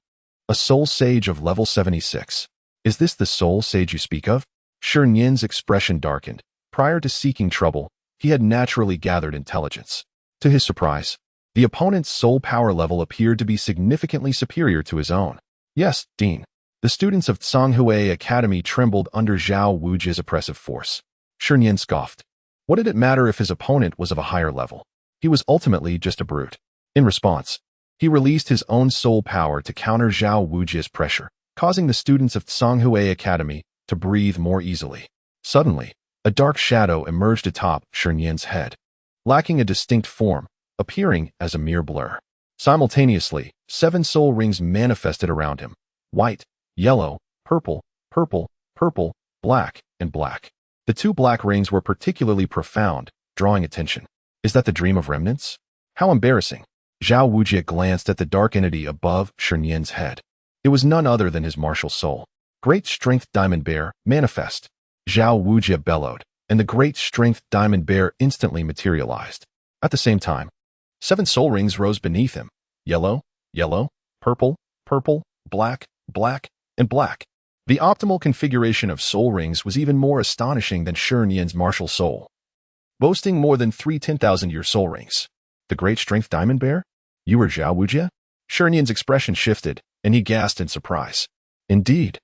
A soul sage of level 76. Is this the soul sage you speak of? Shunyan's expression darkened. Prior to seeking trouble, he had naturally gathered intelligence. To his surprise, the opponent's soul power level appeared to be significantly superior to his own. "Yes, Dean." The students of Songhui Academy trembled under Zhao Wujia's oppressive force. Shunyan scoffed. What did it matter if his opponent was of a higher level? He was ultimately just a brute. In response, he released his own soul power to counter Zhao Wujia's pressure, causing the students of Songhui Academy to breathe more easily. Suddenly, a dark shadow emerged atop Shunyan's head, lacking a distinct form, appearing as a mere blur. Simultaneously, 7 soul rings manifested around him. White, yellow, purple, purple, purple, black, and black. The 2 black rings were particularly profound, drawing attention. Is that the dream of remnants? How embarrassing. Zhao Wujia glanced at the dark entity above Shunyan's head. It was none other than his martial soul. Great Strength Diamond Bear, manifest. Zhao Wujia bellowed, and the Great Strength Diamond Bear instantly materialized. At the same time, 7 soul rings rose beneath him. Yellow, yellow, purple, purple, black, black, and black. The optimal configuration of soul rings was even more astonishing than Shunyan's martial soul, boasting more than 3 10,000-year soul rings. The Great Strength Diamond Bear? You are Zhao Wujia? Shunyan's expression shifted, and he gasped in surprise. Indeed.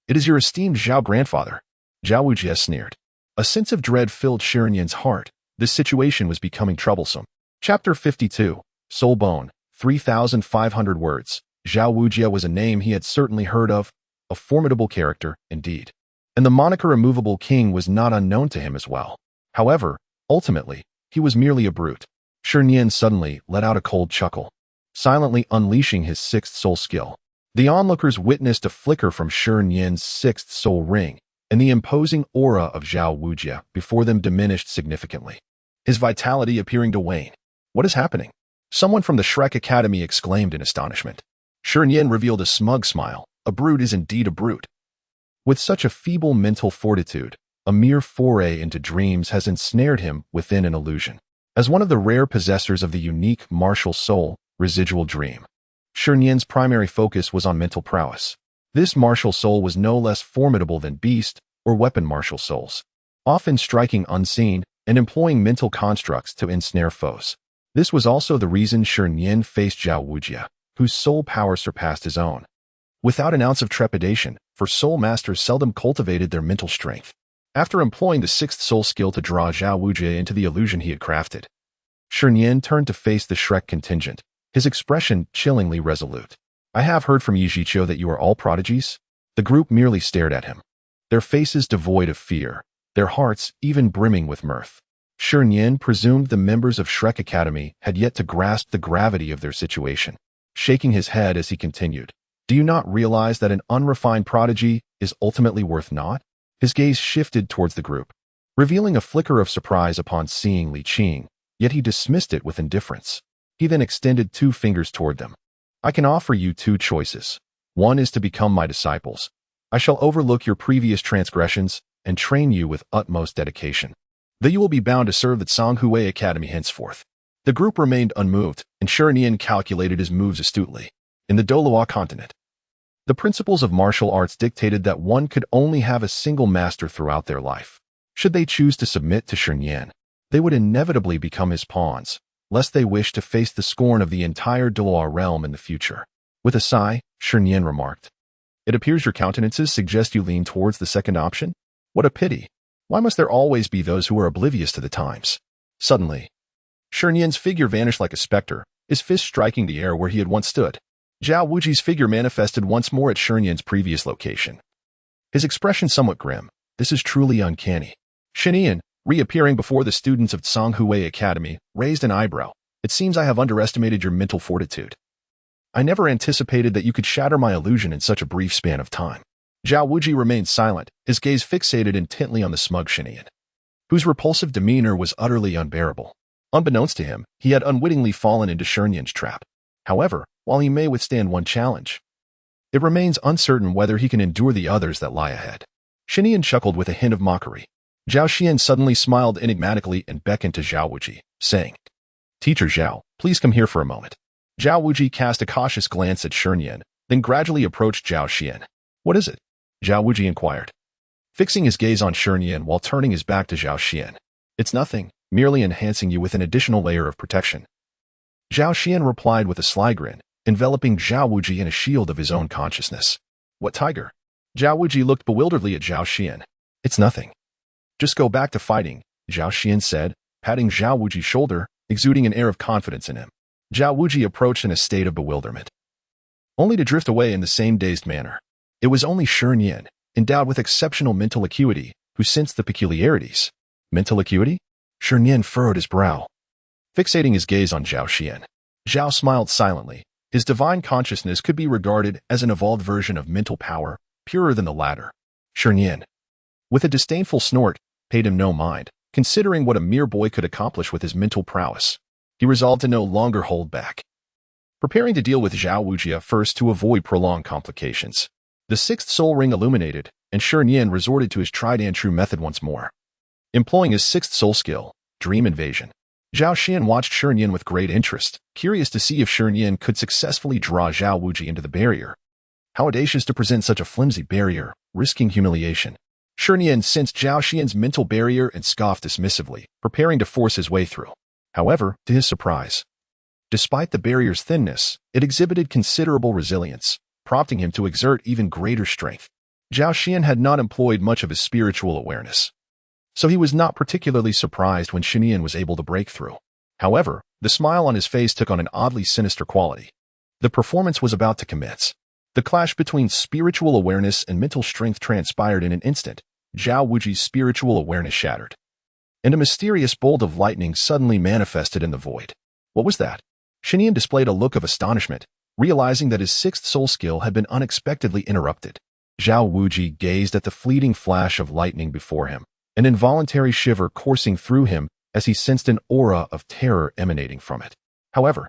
It is your esteemed Zhao grandfather. Zhao Wujia sneered. A sense of dread filled Shunyan's heart. This situation was becoming troublesome. Chapter 52. Soul Bone. 3,500 words. Zhao Wujia was a name he had certainly heard of, a formidable character, indeed. And the moniker Immovable King was not unknown to him as well. However, ultimately, he was merely a brute. Shunyan suddenly let out a cold chuckle, silently unleashing his 6th soul skill. The onlookers witnessed a flicker from Shunyan's 6th soul ring, and the imposing aura of Zhao Wujia before them diminished significantly, his vitality appearing to wane. What is happening? Someone from the Shrek Academy exclaimed in astonishment. Shunyan revealed a smug smile. A brute is indeed a brute. With such a feeble mental fortitude, a mere foray into dreams has ensnared him within an illusion. As one of the rare possessors of the unique martial soul, residual dream, Shi Nian's primary focus was on mental prowess. This martial soul was no less formidable than beast or weapon martial souls, often striking unseen and employing mental constructs to ensnare foes. This was also the reason Shi Nian faced Zhao Wujia, whose soul power surpassed his own. Without an ounce of trepidation, for soul masters seldom cultivated their mental strength. After employing the sixth soul skill to draw Zhao Wujia into the illusion he had crafted, Shi Nian turned to face the Shrek contingent, his expression chillingly resolute. I have heard from Yi Zhiqiu that you are all prodigies? The group merely stared at him, their faces devoid of fear, their hearts even brimming with mirth. Shi Nian presumed the members of Shrek Academy had yet to grasp the gravity of their situation. Shaking his head as he continued, do you not realize that an unrefined prodigy is ultimately worth naught? His gaze shifted towards the group, revealing a flicker of surprise upon seeing Li Qing, yet he dismissed it with indifference. He then extended 2 fingers toward them. I can offer you 2 choices. One is to become my disciples. I shall overlook your previous transgressions and train you with utmost dedication. Then you will be bound to serve the Zhonghui Academy henceforth. The group remained unmoved, and Shi Nian calculated his moves astutely. In the Douluo Continent, the principles of martial arts dictated that one could only have a single master throughout their life. Should they choose to submit to Shi Nian, they would inevitably become his pawns, lest they wish to face the scorn of the entire Douluo realm in the future. With a sigh, Shi Nian remarked, it appears your countenances suggest you lean towards the second option? What a pity. Why must there always be those who are oblivious to the times? Suddenly, Shi Nian's figure vanished like a specter, his fist striking the air where he had once stood. Zhao Wuji's figure manifested once more at Shi Nian's previous location, his expression somewhat grim. This is truly uncanny. Shi Nian, reappearing before the students of Zhonghui Academy, raised an eyebrow. It seems I have underestimated your mental fortitude. I never anticipated that you could shatter my illusion in such a brief span of time. Zhao Wuji remained silent, his gaze fixated intently on the smug Shi Nian, whose repulsive demeanor was utterly unbearable. Unbeknownst to him, he had unwittingly fallen into Shi Nian's trap. However, while he may withstand one challenge, it remains uncertain whether he can endure the others that lie ahead. Shi Nian chuckled with a hint of mockery. Zhao Xian suddenly smiled enigmatically and beckoned to Zhao Wuji, saying, Teacher Zhao, please come here for a moment. Zhao Wuji cast a cautious glance at Shi Nian, then gradually approached Zhao Xian. What is it? Zhao Wuji inquired, fixing his gaze on Shi Nian while turning his back to Zhao Xian. It's nothing, merely enhancing you with an additional layer of protection. Zhao Xian replied with a sly grin, enveloping Zhao Wuji in a shield of his own consciousness. What tiger? Zhao Wuji looked bewilderedly at Zhao Xian. It's nothing. Just go back to fighting, Zhao Xian said, patting Zhao Wuji's shoulder, exuding an air of confidence in him. Zhao Wuji approached in a state of bewilderment, only to drift away in the same dazed manner. It was only Shi Nian, endowed with exceptional mental acuity, who sensed the peculiarities. Mental acuity? Shi Nian furrowed his brow, fixating his gaze on Zhao Xian. Zhao smiled silently. His divine consciousness could be regarded as an evolved version of mental power, purer than the latter. Shi Nian, with a disdainful snort, paid him no mind, considering what a mere boy could accomplish with his mental prowess. He resolved to no longer hold back, preparing to deal with Zhao Wujia first to avoid prolonged complications. The sixth soul ring illuminated, and Shi Nian resorted to his tried-and-true method once more. Employing his sixth soul skill, Dream Invasion, Zhao Xian watched Shi Nian with great interest, curious to see if Shi Nian could successfully draw Zhao Wuji into the barrier. How audacious to present such a flimsy barrier, risking humiliation. Shi Nian sensed Zhao Xian's mental barrier and scoffed dismissively, preparing to force his way through. However, to his surprise, despite the barrier's thinness, it exhibited considerable resilience, prompting him to exert even greater strength. Zhao Xian had not employed much of his spiritual awareness, so he was not particularly surprised when Shi Nian was able to break through. However, the smile on his face took on an oddly sinister quality. The performance was about to commence. The clash between spiritual awareness and mental strength transpired in an instant. Zhao Wuji's spiritual awareness shattered, and a mysterious bolt of lightning suddenly manifested in the void. What was that? Shi Nian displayed a look of astonishment, realizing that his sixth soul skill had been unexpectedly interrupted. Zhao Wuji gazed at the fleeting flash of lightning before him, an involuntary shiver coursing through him as he sensed an aura of terror emanating from it. However,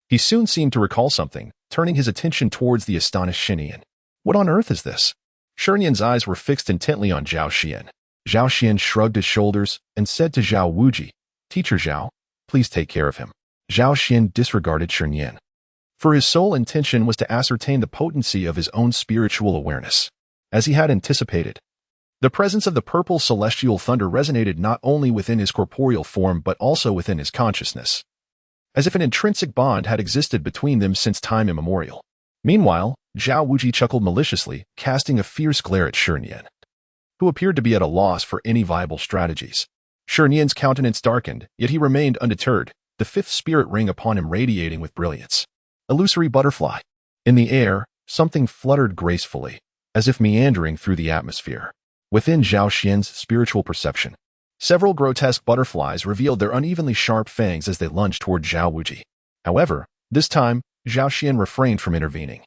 he soon seemed to recall something, turning his attention towards the astonished Shi Nian. What on earth is this? Shi Nian's eyes were fixed intently on Zhao Xian. Zhao Xian shrugged his shoulders and said to Zhao Wuji, Teacher Zhao, please take care of him. Zhao Xian disregarded Shi Nian, for his sole intention was to ascertain the potency of his own spiritual awareness. As he had anticipated, the presence of the purple celestial thunder resonated not only within his corporeal form but also within his consciousness, as if an intrinsic bond had existed between them since time immemorial. Meanwhile, Zhao Wuji chuckled maliciously, casting a fierce glare at Shinian, who appeared to be at a loss for any viable strategies. Shinian's countenance darkened, yet he remained undeterred, the fifth spirit ring upon him radiating with brilliance. Illusory butterfly. In the air, something fluttered gracefully, as if meandering through the atmosphere. Within Zhao Xian's spiritual perception, several grotesque butterflies revealed their unevenly sharp fangs as they lunged toward Zhao Wuji. However, this time, Zhao Xian refrained from intervening.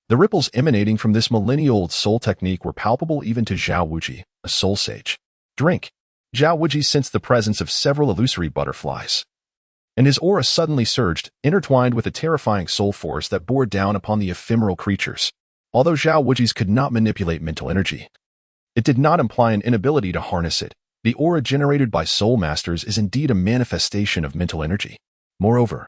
The ripples emanating from this millennia-old soul technique were palpable even to Zhao Wuji, a soul sage. Drink. Zhao Wuji sensed the presence of several illusory butterflies, and his aura suddenly surged, intertwined with a terrifying soul force that bore down upon the ephemeral creatures. Although Zhao Wuji's could not manipulate mental energy, it did not imply an inability to harness it. The aura generated by soul masters is indeed a manifestation of mental energy. Moreover,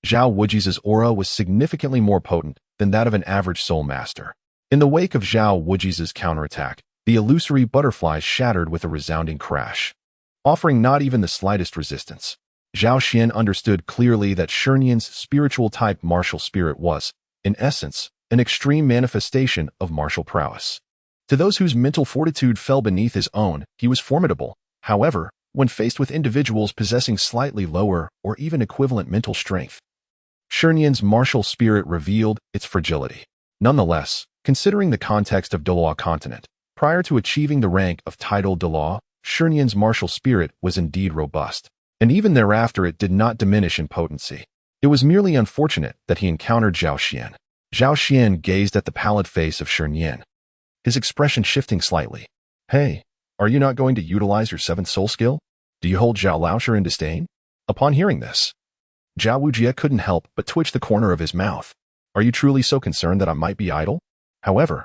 Zhao Wuji's aura was significantly more potent than that of an average soul master. In the wake of Zhao Wuji's counterattack, the illusory butterflies shattered with a resounding crash, offering not even the slightest resistance. Zhao Xian understood clearly that Shinian's spiritual type martial spirit was, in essence, an extreme manifestation of martial prowess. To those whose mental fortitude fell beneath his own, he was formidable. However, when faced with individuals possessing slightly lower or even equivalent mental strength, Shinian's martial spirit revealed its fragility. Nonetheless, considering the context of Douluo Continent, prior to achieving the rank of titled Douluo, Shinian's martial spirit was indeed robust, and even thereafter it did not diminish in potency. It was merely unfortunate that he encountered Zhao Xian. Zhao Xian gazed at the pallid face of Shinian, his expression shifting slightly. Hey, are you not going to utilize your seventh soul skill? Do you hold Zhao Laosher in disdain? Upon hearing this, Zhao Wujie couldn't help but twitch the corner of his mouth. Are you truly so concerned that I might be idle? However,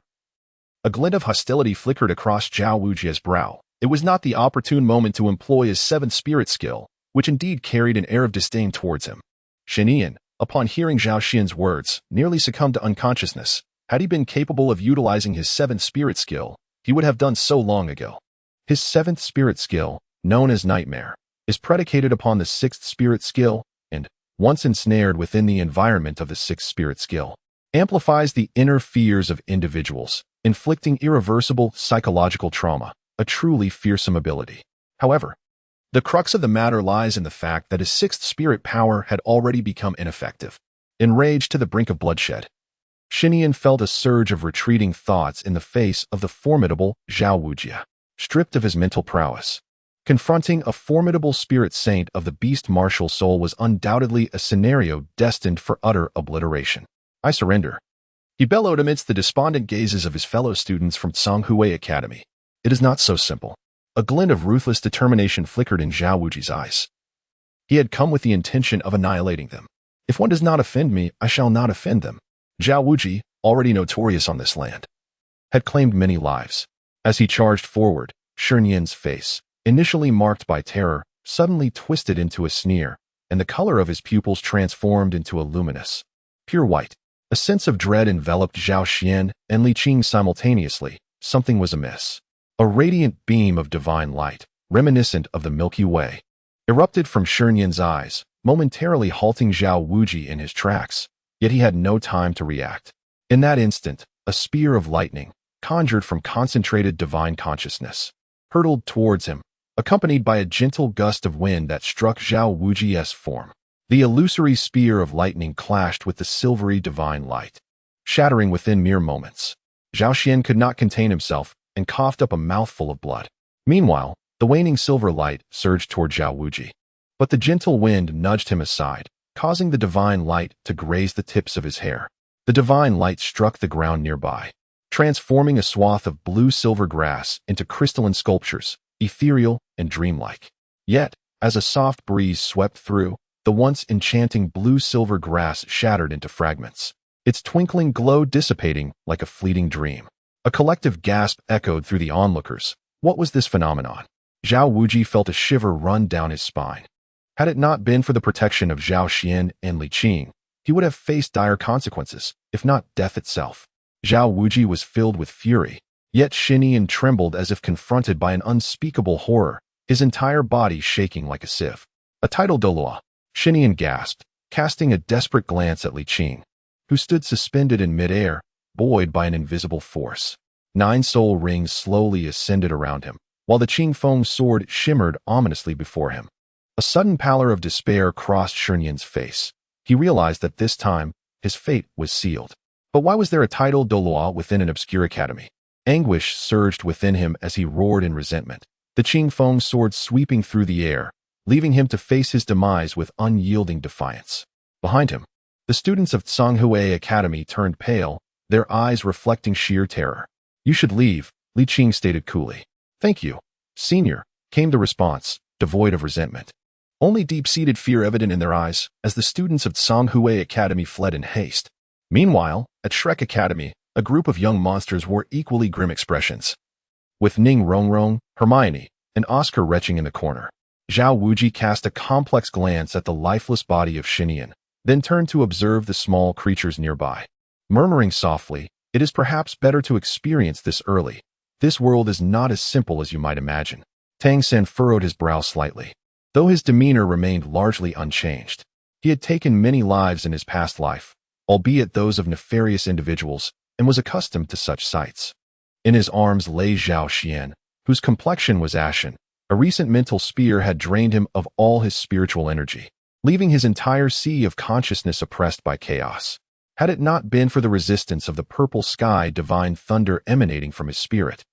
a glint of hostility flickered across Zhao Wujie's brow. It was not the opportune moment to employ his seventh spirit skill, which indeed carried an air of disdain towards him. Shinian, upon hearing Zhao Xian's words, nearly succumbed to unconsciousness. Had he been capable of utilizing his seventh spirit skill, he would have done so long ago. His seventh spirit skill, known as Nightmare, is predicated upon the sixth spirit skill, and, once ensnared within the environment of the sixth spirit skill, amplifies the inner fears of individuals, inflicting irreversible psychological trauma, a truly fearsome ability. However, the crux of the matter lies in the fact that his sixth spirit power had already become ineffective. Enraged to the brink of bloodshed, Shinian felt a surge of retreating thoughts in the face of the formidable Zhao Wujie. Stripped of his mental prowess, confronting a formidable spirit saint of the beast martial soul was undoubtedly a scenario destined for utter obliteration. I surrender, he bellowed amidst the despondent gazes of his fellow students from Tsanghui Academy. It is not so simple. A glint of ruthless determination flickered in Zhao Wujie's eyes. He had come with the intention of annihilating them. If one does not offend me, I shall not offend them. Zhao Wujie, already notorious on this land, had claimed many lives. As he charged forward, Shinian's face, initially marked by terror, suddenly twisted into a sneer, and the color of his pupils transformed into a luminous, pure white. A sense of dread enveloped Zhao Xian and Li Qing simultaneously. Something was amiss. A radiant beam of divine light, reminiscent of the Milky Way, erupted from Shinian's eyes, momentarily halting Zhao Wujie in his tracks. Yet he had no time to react. In that instant, a spear of lightning, conjured from concentrated divine consciousness, hurtled towards him, accompanied by a gentle gust of wind that struck Zhao Wujie's form. The illusory spear of lightning clashed with the silvery divine light, shattering within mere moments. Zhao Xian could not contain himself and coughed up a mouthful of blood. Meanwhile, the waning silver light surged toward Zhao Wujie, but the gentle wind nudged him aside, causing the divine light to graze the tips of his hair. The divine light struck the ground nearby, transforming a swath of blue-silver grass into crystalline sculptures, ethereal and dreamlike. Yet, as a soft breeze swept through, the once enchanting blue-silver grass shattered into fragments, its twinkling glow dissipating like a fleeting dream. A collective gasp echoed through the onlookers. What was this phenomenon? Zhao Wujie felt a shiver run down his spine. Had it not been for the protection of Zhao Xian and Li Qing, he would have faced dire consequences, if not death itself. Zhao Wuji was filled with fury, yet Xinian trembled as if confronted by an unspeakable horror, his entire body shaking like a sieve. A title Douluo, Xinian gasped, casting a desperate glance at Li Qing, who stood suspended in midair, buoyed by an invisible force. 9 soul rings slowly ascended around him, while the Qingfeng sword shimmered ominously before him. A sudden pallor of despair crossed Shunyan's face. He realized that this time, his fate was sealed. But why was there a title Douluo within an obscure academy? Anguish surged within him as he roared in resentment, the Qingfeng sword sweeping through the air, leaving him to face his demise with unyielding defiance. Behind him, the students of Tsanghui Academy turned pale, their eyes reflecting sheer terror. "You should leave," Li Qing stated coolly. "Thank you, Senior," came the response, devoid of resentment. Only deep-seated fear evident in their eyes as the students of Tsanghui Academy fled in haste. Meanwhile, at Shrek Academy, a group of young monsters wore equally grim expressions, with Ning Rongrong, Hermione, and Oscar retching in the corner. Zhao Wuji cast a complex glance at the lifeless body of Xinian, then turned to observe the small creatures nearby. Murmuring softly, "It is perhaps better to experience this early. This world is not as simple as you might imagine." Tang San furrowed his brow slightly, though his demeanor remained largely unchanged. He had taken many lives in his past life, albeit those of nefarious individuals, and was accustomed to such sights. In his arms lay Zhao Xian, whose complexion was ashen. A recent mental spear had drained him of all his spiritual energy, leaving his entire sea of consciousness oppressed by chaos. Had it not been for the resistance of the purple sky divine thunder emanating from his spirit,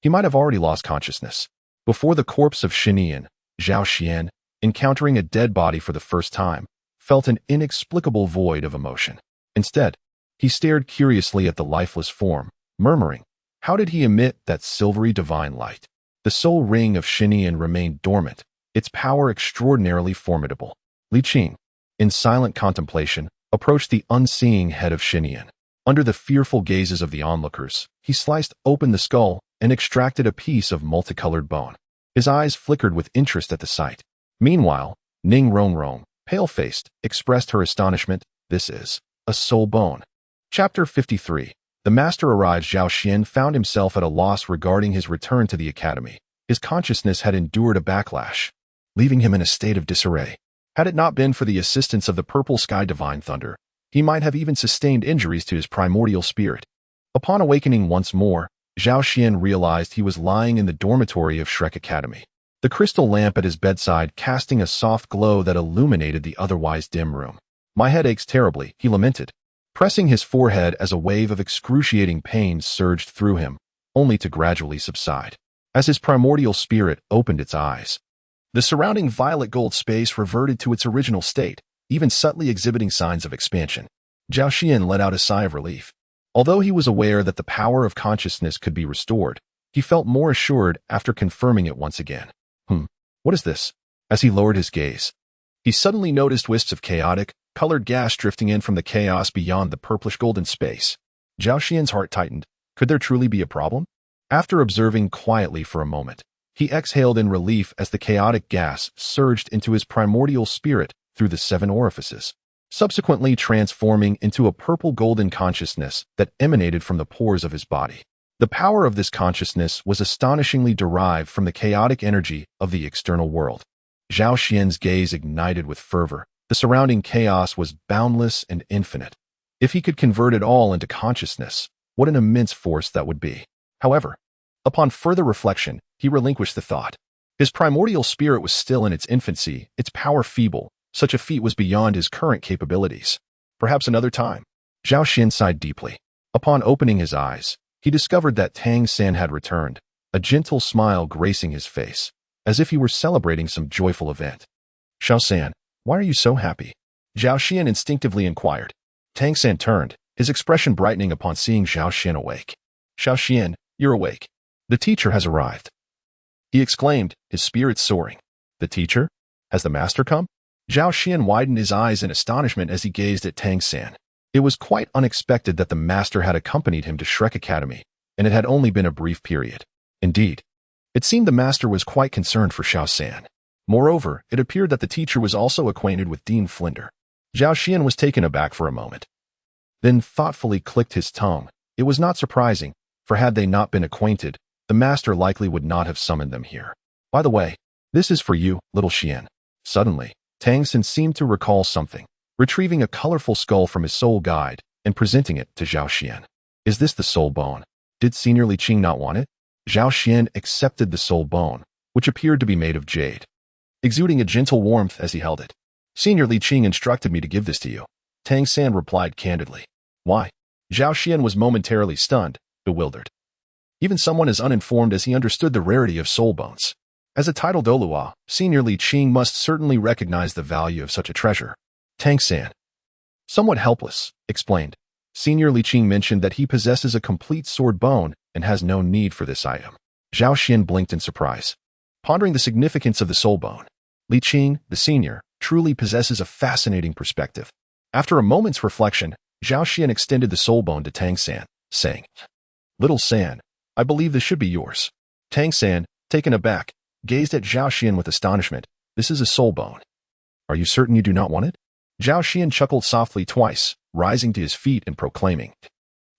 he might have already lost consciousness. Before the corpse of Xinian, Zhao Xian, encountering a dead body for the first time, felt an inexplicable void of emotion. Instead, he stared curiously at the lifeless form, murmuring, "How did he emit that silvery divine light?" The soul ring of Xinian remained dormant, its power extraordinarily formidable. Li Qing, in silent contemplation, approached the unseeing head of Xinian. Under the fearful gazes of the onlookers, he sliced open the skull and extracted a piece of multicolored bone. His eyes flickered with interest at the sight. Meanwhile, Ning Rongrong, pale-faced, expressed her astonishment. "This is a soul bone." Chapter 53. The master arrived. Zhao Xian found himself at a loss regarding his return to the academy. His consciousness had endured a backlash, leaving him in a state of disarray. Had it not been for the assistance of the purple sky divine thunder, he might have even sustained injuries to his primordial spirit. Upon awakening once more, Zhao Xian realized he was lying in the dormitory of Shrek Academy, the crystal lamp at his bedside casting a soft glow that illuminated the otherwise dim room. "My head aches terribly," he lamented, pressing his forehead as a wave of excruciating pain surged through him, only to gradually subside. As his primordial spirit opened its eyes, the surrounding violet gold space reverted to its original state, even subtly exhibiting signs of expansion. Zhao Xian let out a sigh of relief. Although he was aware that the power of consciousness could be restored, he felt more assured after confirming it once again. What is this?" As he lowered his gaze, he suddenly noticed wisps of chaotic, colored gas drifting in from the chaos beyond the purplish-golden space. Zhao Xian's heart tightened. Could there truly be a problem? After observing quietly for a moment, he exhaled in relief as the chaotic gas surged into his primordial spirit through the 7 orifices, subsequently transforming into a purple-golden consciousness that emanated from the pores of his body. The power of this consciousness was astonishingly derived from the chaotic energy of the external world. Zhao Xian's gaze ignited with fervor. The surrounding chaos was boundless and infinite. If he could convert it all into consciousness, what an immense force that would be. However, upon further reflection, he relinquished the thought. His primordial spirit was still in its infancy, its power feeble. Such a feat was beyond his current capabilities. Perhaps another time. Zhao Xian sighed deeply. Upon opening his eyes, he discovered that Tang San had returned, a gentle smile gracing his face, as if he were celebrating some joyful event. "Xiao San, why are you so happy?" Zhao Xian instinctively inquired. Tang San turned, his expression brightening upon seeing Zhao Xian awake. "Xiao Xian, you're awake. The teacher has arrived," he exclaimed, his spirits soaring. "The teacher? Has the master come?" Zhao Xian widened his eyes in astonishment as he gazed at Tang San. It was quite unexpected that the master had accompanied him to Shrek Academy, and it had only been a brief period. Indeed, it seemed the master was quite concerned for Xiao San. Moreover, it appeared that the teacher was also acquainted with Dean Flinder. Zhao Xian was taken aback for a moment, then thoughtfully clicked his tongue. It was not surprising, for had they not been acquainted, the master likely would not have summoned them here. By the way, this is for you, little Xian. Suddenly, Tang Xin seemed to recall something, retrieving a colorful skull from his soul guide and presenting it to Zhao Xian. Is this the soul bone? Did Senior Li Qing not want it? Zhao Xian accepted the soul bone, which appeared to be made of jade, exuding a gentle warmth as he held it. Senior Li Qing instructed me to give this to you, Tang San replied candidly. Why? Zhao Xian was momentarily stunned, bewildered. Even someone as uninformed as he understood the rarity of soul bones. As a titled Douluo, Senior Li Qing must certainly recognize the value of such a treasure. Tang San, somewhat helpless, explained. Senior Li Qing mentioned that he possesses a complete sword bone and has no need for this item. Zhao Xian blinked in surprise, pondering the significance of the soul bone. Li Qing, the senior, truly possesses a fascinating perspective. After a moment's reflection, Zhao Xian extended the soul bone to Tang San, saying, Little San, I believe this should be yours. Tang San, taken aback, gazed at Zhao Xian with astonishment. This is a soul bone. Are you certain you do not want it? Zhao Xian chuckled softly twice, rising to his feet and proclaiming,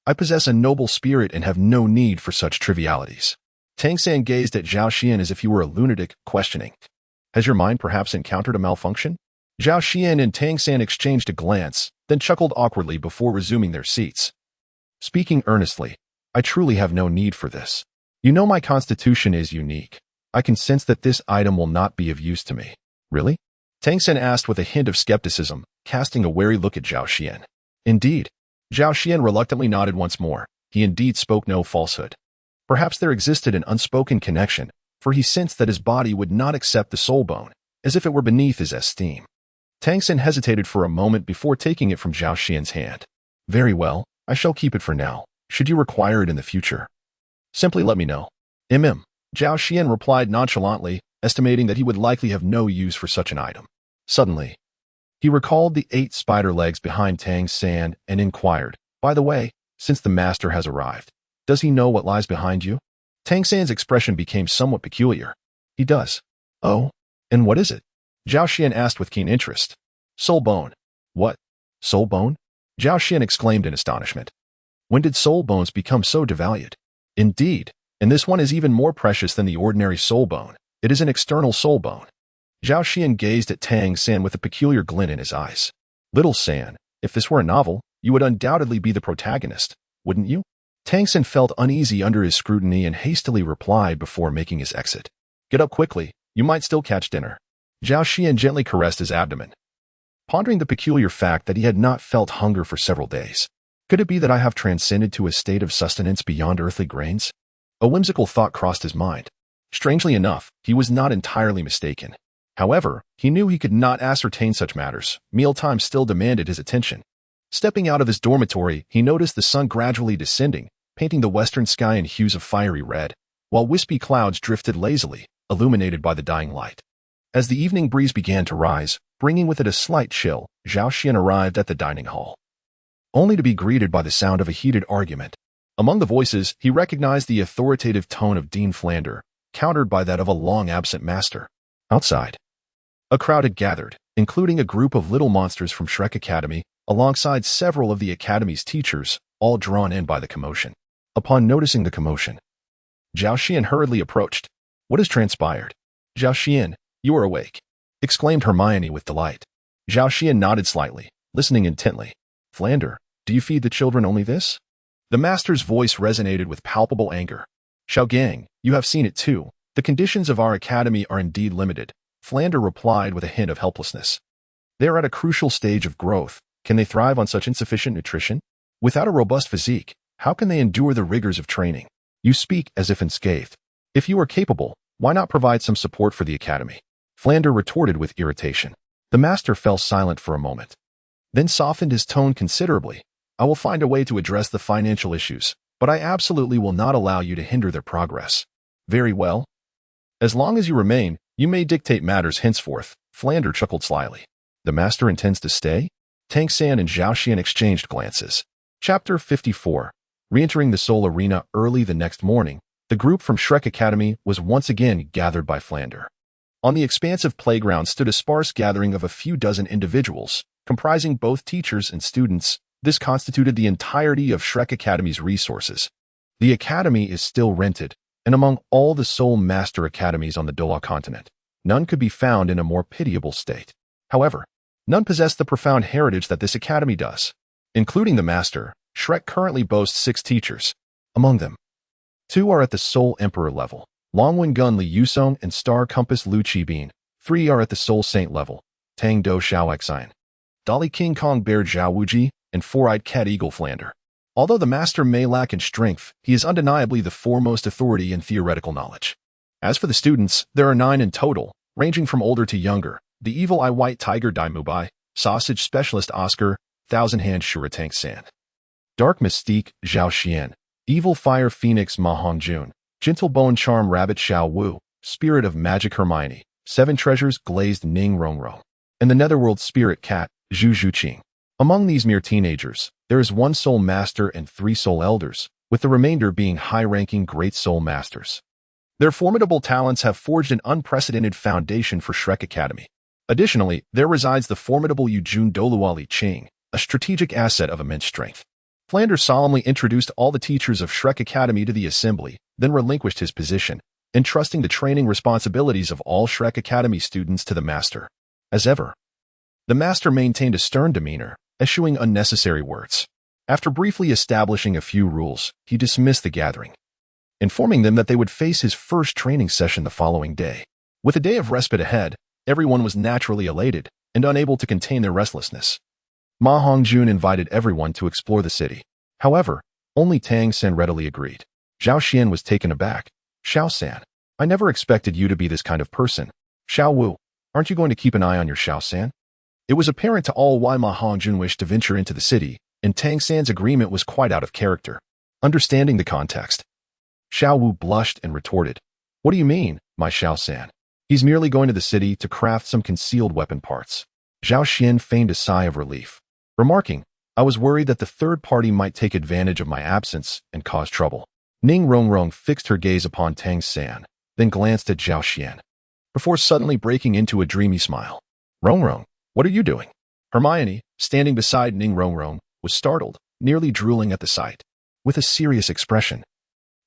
I possess a noble spirit and have no need for such trivialities. Tang San gazed at Zhao Xian as if he were a lunatic, questioning, Has your mind perhaps encountered a malfunction? Zhao Xian and Tang San exchanged a glance, then chuckled awkwardly before resuming their seats. Speaking earnestly, I truly have no need for this. You know my constitution is unique. I can sense that this item will not be of use to me. Really? Tang San asked with a hint of skepticism, casting a wary look at Zhao Xian. Indeed. Zhao Xian reluctantly nodded once more. He indeed spoke no falsehood. Perhaps there existed an unspoken connection, for he sensed that his body would not accept the soul bone, as if it were beneath his esteem. Tang Xin hesitated for a moment before taking it from Zhao Xian's hand. Very well, I shall keep it for now. Should you require it in the future, simply let me know. Zhao Xian replied nonchalantly, estimating that he would likely have no use for such an item. Suddenly, he recalled the 8 spider legs behind Tang San and inquired, By the way, since the master has arrived, does he know what lies behind you? Tang San's expression became somewhat peculiar. He does. Oh, and what is it? Zhao Xian asked with keen interest. Soul bone. What? Soul bone? Zhao Xian exclaimed in astonishment. When did soul bones become so devalued? Indeed, and this one is even more precious than the ordinary soul bone. It is an external soul bone. Zhao Xian gazed at Tang San with a peculiar glint in his eyes. Little San, if this were a novel, you would undoubtedly be the protagonist, wouldn't you? Tang San felt uneasy under his scrutiny and hastily replied before making his exit. Get up quickly, you might still catch dinner. Zhao Xian gently caressed his abdomen, pondering the peculiar fact that he had not felt hunger for several days. Could it be that I have transcended to a state of sustenance beyond earthly grains? A whimsical thought crossed his mind. Strangely enough, he was not entirely mistaken. However, he knew he could not ascertain such matters. Mealtime still demanded his attention. Stepping out of his dormitory, he noticed the sun gradually descending, painting the western sky in hues of fiery red, while wispy clouds drifted lazily, illuminated by the dying light. As the evening breeze began to rise, bringing with it a slight chill, Zhao Xian arrived at the dining hall, only to be greeted by the sound of a heated argument. Among the voices, he recognized the authoritative tone of Dean Flander, countered by that of a long-absent master. Outside, a crowd had gathered, including a group of little monsters from Shrek Academy, alongside several of the Academy's teachers, all drawn in by the commotion. Upon noticing the commotion, Zhao Xian hurriedly approached. What has transpired? Zhao Xian, you are awake, exclaimed Hermione with delight. Zhao Xian nodded slightly, listening intently. Flander, do you feed the children only this? The master's voice resonated with palpable anger. Xiao Gang, you have seen it too. The conditions of our academy are indeed limited. Flander replied with a hint of helplessness. They are at a crucial stage of growth. Can they thrive on such insufficient nutrition? Without a robust physique, how can they endure the rigors of training? You speak as if unscathed. If you are capable, why not provide some support for the academy? Flander retorted with irritation. The master fell silent for a moment, then softened his tone considerably. I will find a way to address the financial issues, but I absolutely will not allow you to hinder their progress. Very well. As long as you remain, you may dictate matters henceforth. Flander chuckled slyly. The master intends to stay? Tang San and Zhao Xian exchanged glances. Chapter 54. Re-entering the Soul Arena early the next morning, the group from Shrek Academy was once again gathered by Flander. On the expansive playground stood a sparse gathering of a few dozen individuals, comprising both teachers and students. This constituted the entirety of Shrek Academy's resources. The academy is still rented, and among all the Soul Master Academies on the Douluo Continent, none could be found in a more pitiable state. However, none possess the profound heritage that this academy does. Including the Master, Shrek currently boasts 6 teachers. Among them, 2 are at the Soul Emperor level, Longwen Gun Li Yusong and Star Compass Lu Qibin. 3 are at the Soul Saint level, Tang Do Xiao Xian, Dolly King Kong Bear Zhao Wuji, and Four-Eyed Cat Eagle Flander. Although the Master may lack in strength, he is undeniably the foremost authority in theoretical knowledge. As for the students, there are 9 in total, ranging from older to younger: the Evil Eye White Tiger Dai Mubai, Sausage Specialist Oscar, Thousand Hand Shura Tank San, Dark Mystique Zhao Xian, Evil Fire Phoenix Ma Hongjun, Gentle Bone Charm Rabbit Xiao Wu, Spirit of Magic Hermione, 7 Treasures Glazed Ning Rongrong, and the Netherworld Spirit Cat Zhu Zhuqing. Among these mere teenagers, there is 1 Soul Master and 3 Soul Elders, with the remainder being high-ranking Great Soul Masters. Their formidable talents have forged an unprecedented foundation for Shrek Academy. Additionally, there resides the formidable Yujun Douluo Li Qing, a strategic asset of immense strength. Flanders solemnly introduced all the teachers of Shrek Academy to the assembly, then relinquished his position, entrusting the training responsibilities of all Shrek Academy students to the Master. As ever, the Master maintained a stern demeanor, eschewing unnecessary words. After briefly establishing a few rules, he dismissed the gathering, informing them that they would face his first training session the following day. With a day of respite ahead, everyone was naturally elated and unable to contain their restlessness. Ma Hongjun invited everyone to explore the city. However, only Tang San readily agreed. Zhao Xian was taken aback. Xiao San, I never expected you to be this kind of person. Xiao Wu, aren't you going to keep an eye on your Xiao San? It was apparent to all why Ma Hongjun wished to venture into the city, and Tang San's agreement was quite out of character. Understanding the context, Xiao Wu blushed and retorted, What do you mean, my Xiao San? He's merely going to the city to craft some concealed weapon parts. Zhao Xian feigned a sigh of relief, remarking, I was worried that the third party might take advantage of my absence and cause trouble. Ning Rongrong fixed her gaze upon Tang San, then glanced at Zhao Xian, before suddenly breaking into a dreamy smile. Rongrong, what are you doing? Hermione, standing beside Ning Rongrong, was startled, nearly drooling at the sight. With a serious expression,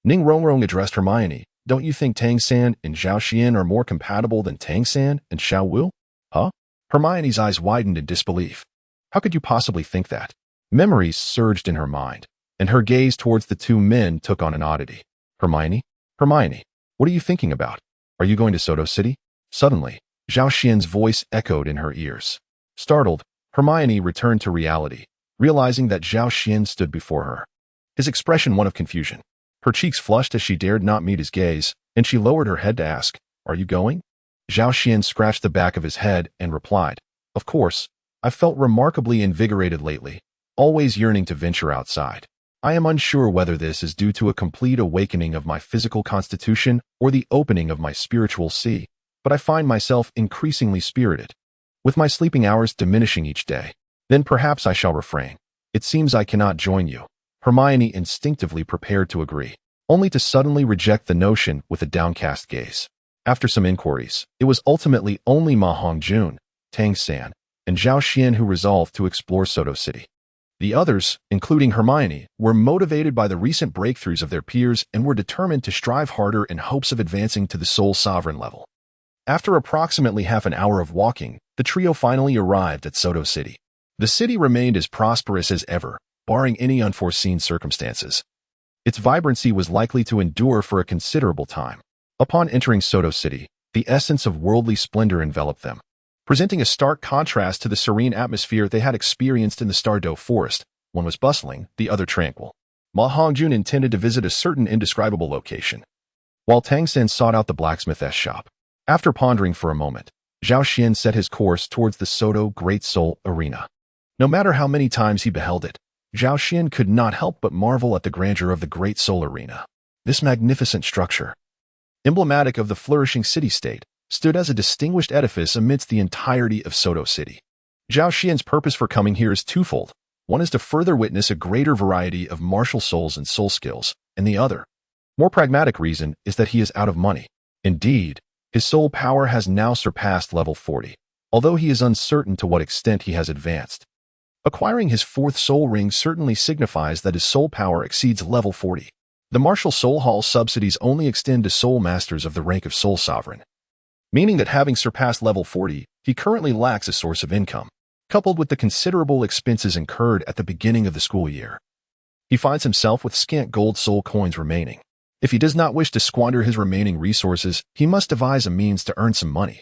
Ning Rongrong addressed Hermione, Don't you think Tang San and Zhao Xian are more compatible than Tang San and Xiao Wu? Huh? Hermione's eyes widened in disbelief. How could you possibly think that? Memories surged in her mind, and her gaze towards the 2 men took on an oddity. Hermione, what are you thinking about? Are you going to Soto City? Suddenly, Zhao Xian's voice echoed in her ears. Startled, Hermione returned to reality, realizing that Zhao Xian stood before her. His expression one of confusion. Her cheeks flushed as she dared not meet his gaze, and she lowered her head to ask, Are you going? Zhao Xian scratched the back of his head and replied, Of course, I've felt remarkably invigorated lately, always yearning to venture outside. I am unsure whether this is due to a complete awakening of my physical constitution or the opening of my spiritual sea, but I find myself increasingly spirited. With my sleeping hours diminishing each day, then perhaps I shall refrain. It seems I cannot join you. Hermione instinctively prepared to agree, only to suddenly reject the notion with a downcast gaze. After some inquiries, it was ultimately only Ma Hongjun, Tang San, and Zhao Xian who resolved to explore Soto City. The others, including Hermione, were motivated by the recent breakthroughs of their peers and were determined to strive harder in hopes of advancing to the Soul Sovereign level. After approximately half an hour of walking, the trio finally arrived at Soto City. The city remained as prosperous as ever, barring any unforeseen circumstances. Its vibrancy was likely to endure for a considerable time. Upon entering Soto City, the essence of worldly splendor enveloped them, presenting a stark contrast to the serene atmosphere they had experienced in the Stardow Forest. One was bustling, the other tranquil. Ma Hongjun intended to visit a certain indescribable location, while Tang San sought out the blacksmith's shop. After pondering for a moment, Zhao Xian set his course towards the Soto Great Soul Arena. No matter how many times he beheld it, Zhao Xian could not help but marvel at the grandeur of the Great Soul Arena. This magnificent structure, emblematic of the flourishing city-state, stood as a distinguished edifice amidst the entirety of Soto City. Zhao Xian's purpose for coming here is twofold. One is to further witness a greater variety of martial souls and soul skills, and the other, more pragmatic reason, is that he is out of money. Indeed, His soul power has now surpassed level 40, although he is uncertain to what extent he has advanced. Acquiring his fourth soul ring certainly signifies that his soul power exceeds level 40. The martial soul hall subsidies only extend to soul masters of the rank of soul sovereign, meaning that having surpassed level 40, he currently lacks a source of income, coupled with the considerable expenses incurred at the beginning of the school year. He finds himself with scant gold soul coins remaining. If he does not wish to squander his remaining resources, he must devise a means to earn some money.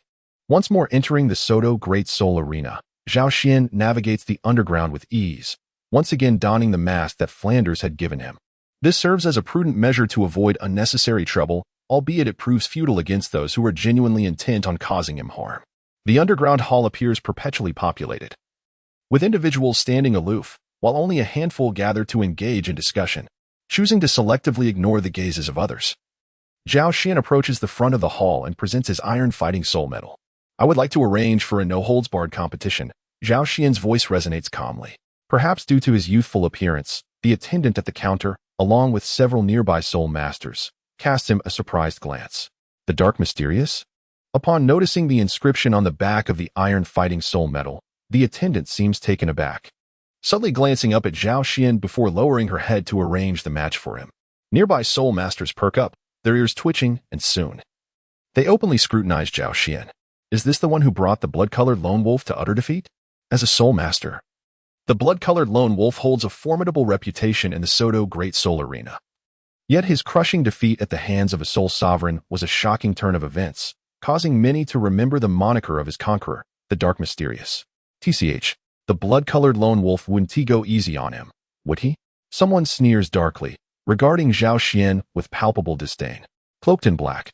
Once more entering the Soto Great Soul Arena, Zhao Xian navigates the underground with ease, once again donning the mask that Flanders had given him. This serves as a prudent measure to avoid unnecessary trouble, albeit it proves futile against those who are genuinely intent on causing him harm. The underground hall appears perpetually populated, with individuals standing aloof, while only a handful gather to engage in discussion, choosing to selectively ignore the gazes of others. Zhao Xian approaches the front of the hall and presents his iron fighting soul medal. I would like to arrange for a no-holds-barred competition. Zhao Xian's voice resonates calmly. Perhaps due to his youthful appearance, the attendant at the counter, along with several nearby soul masters, casts him a surprised glance. The Dark Mysterious? Upon noticing the inscription on the back of the iron fighting soul medal, the attendant seems taken aback, subtly glancing up at Zhao Xian before lowering her head to arrange the match for him. Nearby soul masters perk up, their ears twitching, and soon they openly scrutinize Zhao Xian. Is this the one who brought the blood-colored lone wolf to utter defeat? As a soul master, the blood-colored lone wolf holds a formidable reputation in the Soto Great Soul Arena. Yet his crushing defeat at the hands of a soul sovereign was a shocking turn of events, causing many to remember the moniker of his conqueror, the Dark Mysterious. TCH, the blood-colored lone wolf wouldn't go easy on him, would he? Someone sneers darkly, regarding Zhao Xian with palpable disdain. Cloaked in black,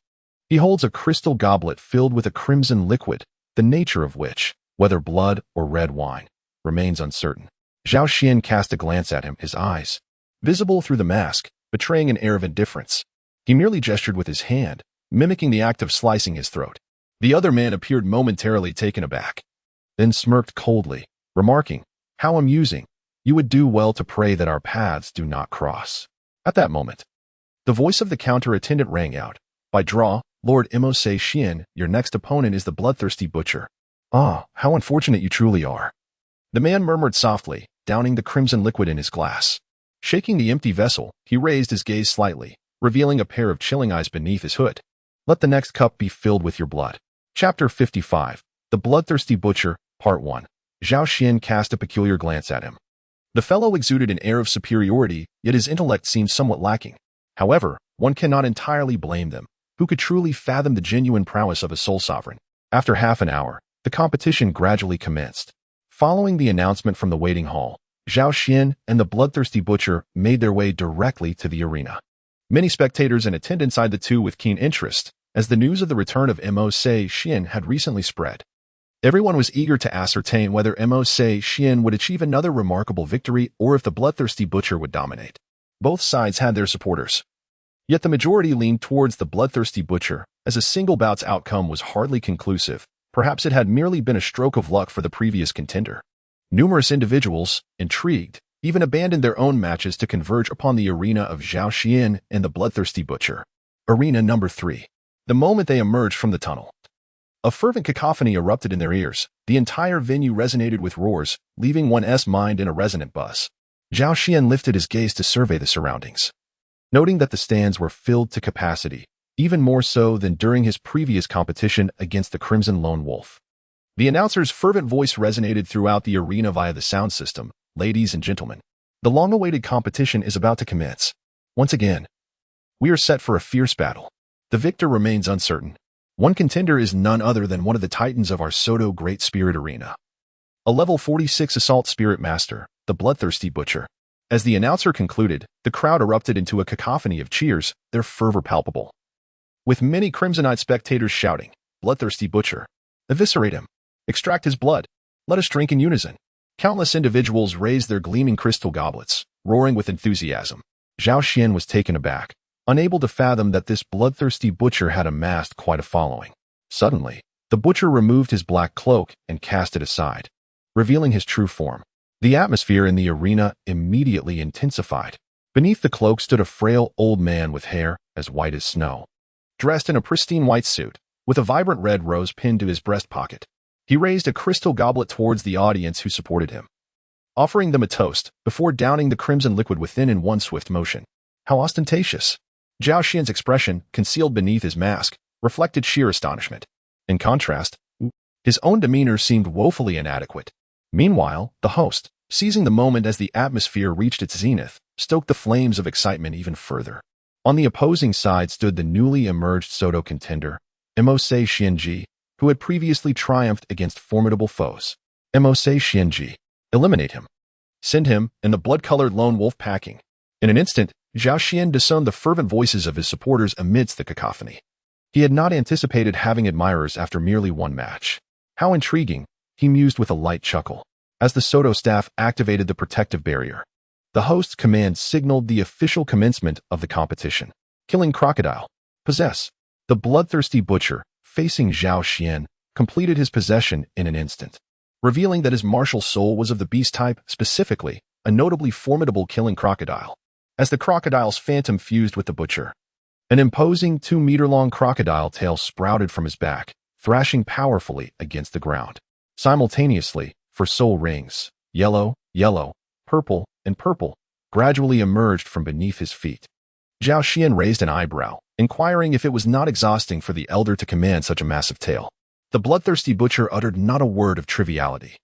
he holds a crystal goblet filled with a crimson liquid, the nature of which, whether blood or red wine, remains uncertain. Zhao Xian cast a glance at him, his eyes, visible through the mask, betraying an air of indifference. He merely gestured with his hand, mimicking the act of slicing his throat. The other man appeared momentarily taken aback, then smirked coldly, remarking, "How amusing. You would do well to pray that our paths do not cross." At that moment, the voice of the counter attendant rang out. By draw, Lord Imose Xian, your next opponent is the bloodthirsty butcher. Ah, how unfortunate you truly are. The man murmured softly, downing the crimson liquid in his glass. Shaking the empty vessel, he raised his gaze slightly, revealing a pair of chilling eyes beneath his hood. Let the next cup be filled with your blood. Chapter 55. The Bloodthirsty Butcher, Part 1. Zhao Xian cast a peculiar glance at him. The fellow exuded an air of superiority, yet his intellect seemed somewhat lacking. However, one cannot entirely blame them. Who could truly fathom the genuine prowess of a soul sovereign? After half an hour, the competition gradually commenced. Following the announcement from the waiting hall, Zhao Xian and the bloodthirsty butcher made their way directly to the arena. Many spectators and attendants eyed the two with keen interest, as the news of the return of Imose Xian had recently spread. Everyone was eager to ascertain whether Imose Xian would achieve another remarkable victory or if the bloodthirsty butcher would dominate. Both sides had their supporters, yet the majority leaned towards the bloodthirsty butcher, as a single bout's outcome was hardly conclusive. Perhaps it had merely been a stroke of luck for the previous contender. Numerous individuals, intrigued, even abandoned their own matches to converge upon the arena of Zhao Xian and the bloodthirsty butcher. Arena number 3. The moment they emerged from the tunnel, a fervent cacophony erupted in their ears. The entire venue resonated with roars, leaving one's mind in a resonant buzz. Zhao Xian lifted his gaze to survey the surroundings, noting that the stands were filled to capacity, even more so than during his previous competition against the Crimson Lone Wolf. The announcer's fervent voice resonated throughout the arena via the sound system. Ladies and gentlemen, the long-awaited competition is about to commence. Once again, we are set for a fierce battle. The victor remains uncertain. One contender is none other than one of the titans of our Soto Great Spirit Arena, a level 46 Assault Spirit Master, the Bloodthirsty Butcher. As the announcer concluded, the crowd erupted into a cacophony of cheers, their fervor palpable, with many Crimsonite spectators shouting, "Bloodthirsty Butcher! Eviscerate him! Extract his blood! Let us drink in unison!" Countless individuals raised their gleaming crystal goblets, roaring with enthusiasm. Zhao Xian was taken aback, unable to fathom that this bloodthirsty butcher had amassed quite a following. Suddenly, the butcher removed his black cloak and cast it aside, revealing his true form. The atmosphere in the arena immediately intensified. Beneath the cloak stood a frail old man with hair as white as snow. Dressed in a pristine white suit, with a vibrant red rose pinned to his breast pocket. He raised a crystal goblet towards the audience who supported him, offering them a toast before downing the crimson liquid within in one swift motion. How ostentatious! Zhao Xian's expression, concealed beneath his mask, reflected sheer astonishment. In contrast, his own demeanor seemed woefully inadequate. Meanwhile, the host, seizing the moment as the atmosphere reached its zenith, stoked the flames of excitement even further. On the opposing side stood the newly emerged Soto contender, Mose Xianji, who had previously triumphed against formidable foes. Mose Xianji. Eliminate him. Send him and the blood-colored lone wolf packing. In an instant, Zhao Xian discerned the fervent voices of his supporters amidst the cacophony. He had not anticipated having admirers after merely one match. How intriguing, he mused with a light chuckle. As the Soto staff activated the protective barrier, the host's command signaled the official commencement of the competition. Killing crocodile. Possess. The bloodthirsty butcher, facing Zhao Xian, completed his possession in an instant, revealing that his martial soul was of the beast type, specifically, a notably formidable killing crocodile. As the crocodile's phantom fused with the butcher, an imposing 2-meter-long crocodile tail sprouted from his back, thrashing powerfully against the ground. Simultaneously, for soul rings, yellow, purple, and purple, gradually emerged from beneath his feet. Zhao Xian raised an eyebrow, inquiring if it was not exhausting for the elder to command such a massive tail. The bloodthirsty butcher uttered not a word of triviality.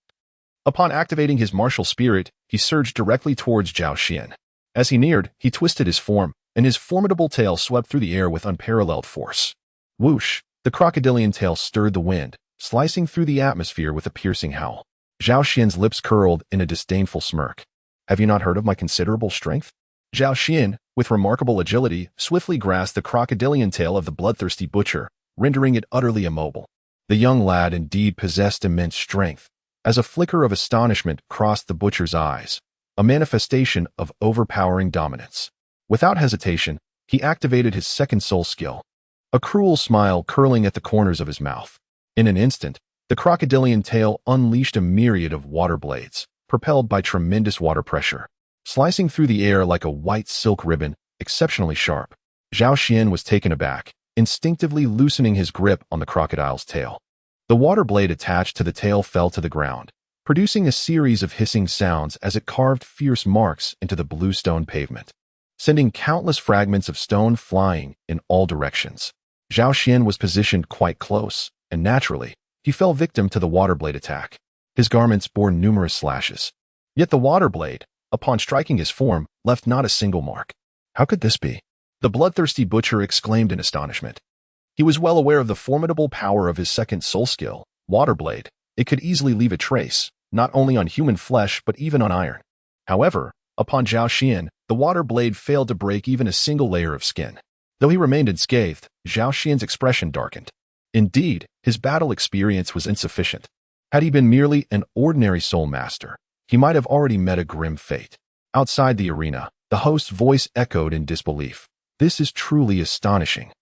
Upon activating his martial spirit, he surged directly towards Zhao Xian. As he neared, he twisted his form, and his formidable tail swept through the air with unparalleled force. Whoosh! The crocodilian tail stirred the wind, slicing through the atmosphere with a piercing howl. Zhao Xian's lips curled in a disdainful smirk. Have you not heard of my considerable strength? Zhao Xian, with remarkable agility, swiftly grasped the crocodilian tail of the bloodthirsty butcher, rendering it utterly immobile. The young lad indeed possessed immense strength, as a flicker of astonishment crossed the butcher's eyes, a manifestation of overpowering dominance. Without hesitation, he activated his second soul skill, a cruel smile curling at the corners of his mouth. In an instant, the crocodilian tail unleashed a myriad of water blades, propelled by tremendous water pressure, slicing through the air like a white silk ribbon, exceptionally sharp. Zhao Xian was taken aback, instinctively loosening his grip on the crocodile's tail. The water blade attached to the tail fell to the ground, producing a series of hissing sounds as it carved fierce marks into the blue stone pavement, sending countless fragments of stone flying in all directions. Zhao Xian was positioned quite close, and naturally, he fell victim to the water blade attack. His garments bore numerous slashes. Yet the water blade, upon striking his form, left not a single mark. How could this be? The bloodthirsty butcher exclaimed in astonishment. He was well aware of the formidable power of his second soul skill, Water Blade. It could easily leave a trace, not only on human flesh but even on iron. However, upon Zhao Xian, the water blade failed to break even a single layer of skin. Though he remained unscathed, Zhao Xian's expression darkened. Indeed, his battle experience was insufficient. Had he been merely an ordinary soul master, he might have already met a grim fate. Outside the arena, the host's voice echoed in disbelief. This is truly astonishing.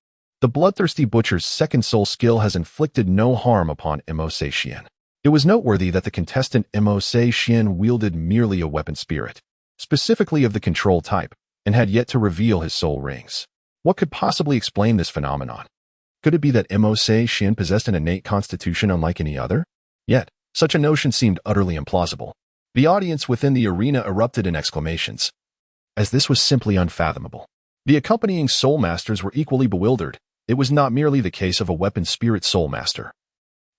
The bloodthirsty butcher's second soul skill has inflicted no harm upon Mose Xian. It was noteworthy that the contestant Mose Xian wielded merely a weapon spirit, specifically of the control type, and had yet to reveal his soul rings. What could possibly explain this phenomenon? Could it be that Mose Xian possessed an innate constitution unlike any other? Yet, such a notion seemed utterly implausible. The audience within the arena erupted in exclamations, as this was simply unfathomable. The accompanying soul masters were equally bewildered. It was not merely the case of a weapon spirit soul master,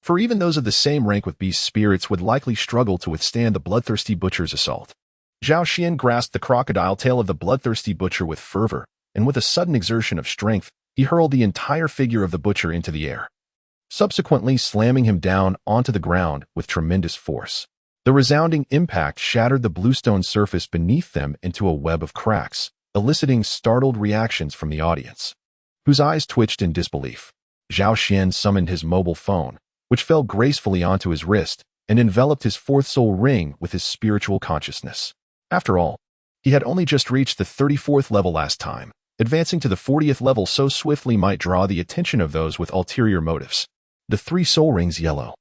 for even those of the same rank with beast spirits would likely struggle to withstand the bloodthirsty butcher's assault. Zhao Xian grasped the crocodile tail of the bloodthirsty butcher with fervor, and with a sudden exertion of strength, he hurled the entire figure of the butcher into the air, subsequently slamming him down onto the ground with tremendous force. The resounding impact shattered the bluestone surface beneath them into a web of cracks, eliciting startled reactions from the audience, whose eyes twitched in disbelief. Zhao Xian summoned his mobile phone, which fell gracefully onto his wrist, and enveloped his fourth soul ring with his spiritual consciousness. After all, he had only just reached the 34th level last time. Advancing to the 40th level so swiftly might draw the attention of those with ulterior motives. The three soul rings, yellow,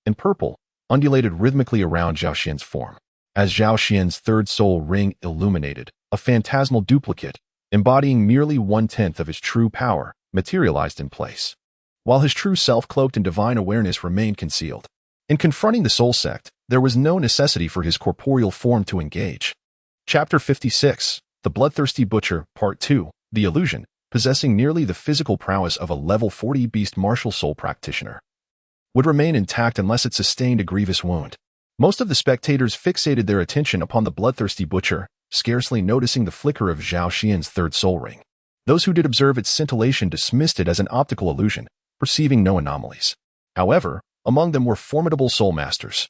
and purple, undulated rhythmically around Zhao Xian's form. As Zhao Xian's third soul ring illuminated, a phantasmal duplicate, embodying merely 1/10 of his true power, materialized in place. while his true self cloaked in divine awareness remained concealed. In confronting the soul sect, there was no necessity for his corporeal form to engage. Chapter 56, The Bloodthirsty Butcher, Part 2, The Illusion, possessing nearly the physical prowess of a level 40 beast martial soul practitioner, would remain intact unless it sustained a grievous wound. Most of the spectators fixated their attention upon the bloodthirsty butcher, scarcely noticing the flicker of Zhao Xian's third soul ring. Those who did observe its scintillation dismissed it as an optical illusion, perceiving no anomalies. However, among them were formidable soul masters,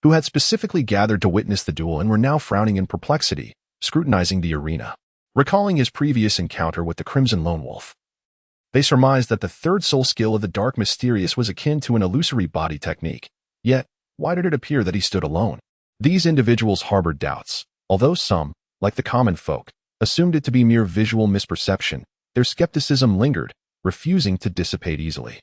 who had specifically gathered to witness the duel and were now frowning in perplexity, scrutinizing the arena. Recalling his previous encounter with the Crimson Lone Wolf, they surmised that the third soul skill of the Dark Mysterious was akin to an illusory body technique. Yet, why did it appear that he stood alone? These individuals harbored doubts. Although some, like the common folk, assumed it to be mere visual misperception, their skepticism lingered, refusing to dissipate easily.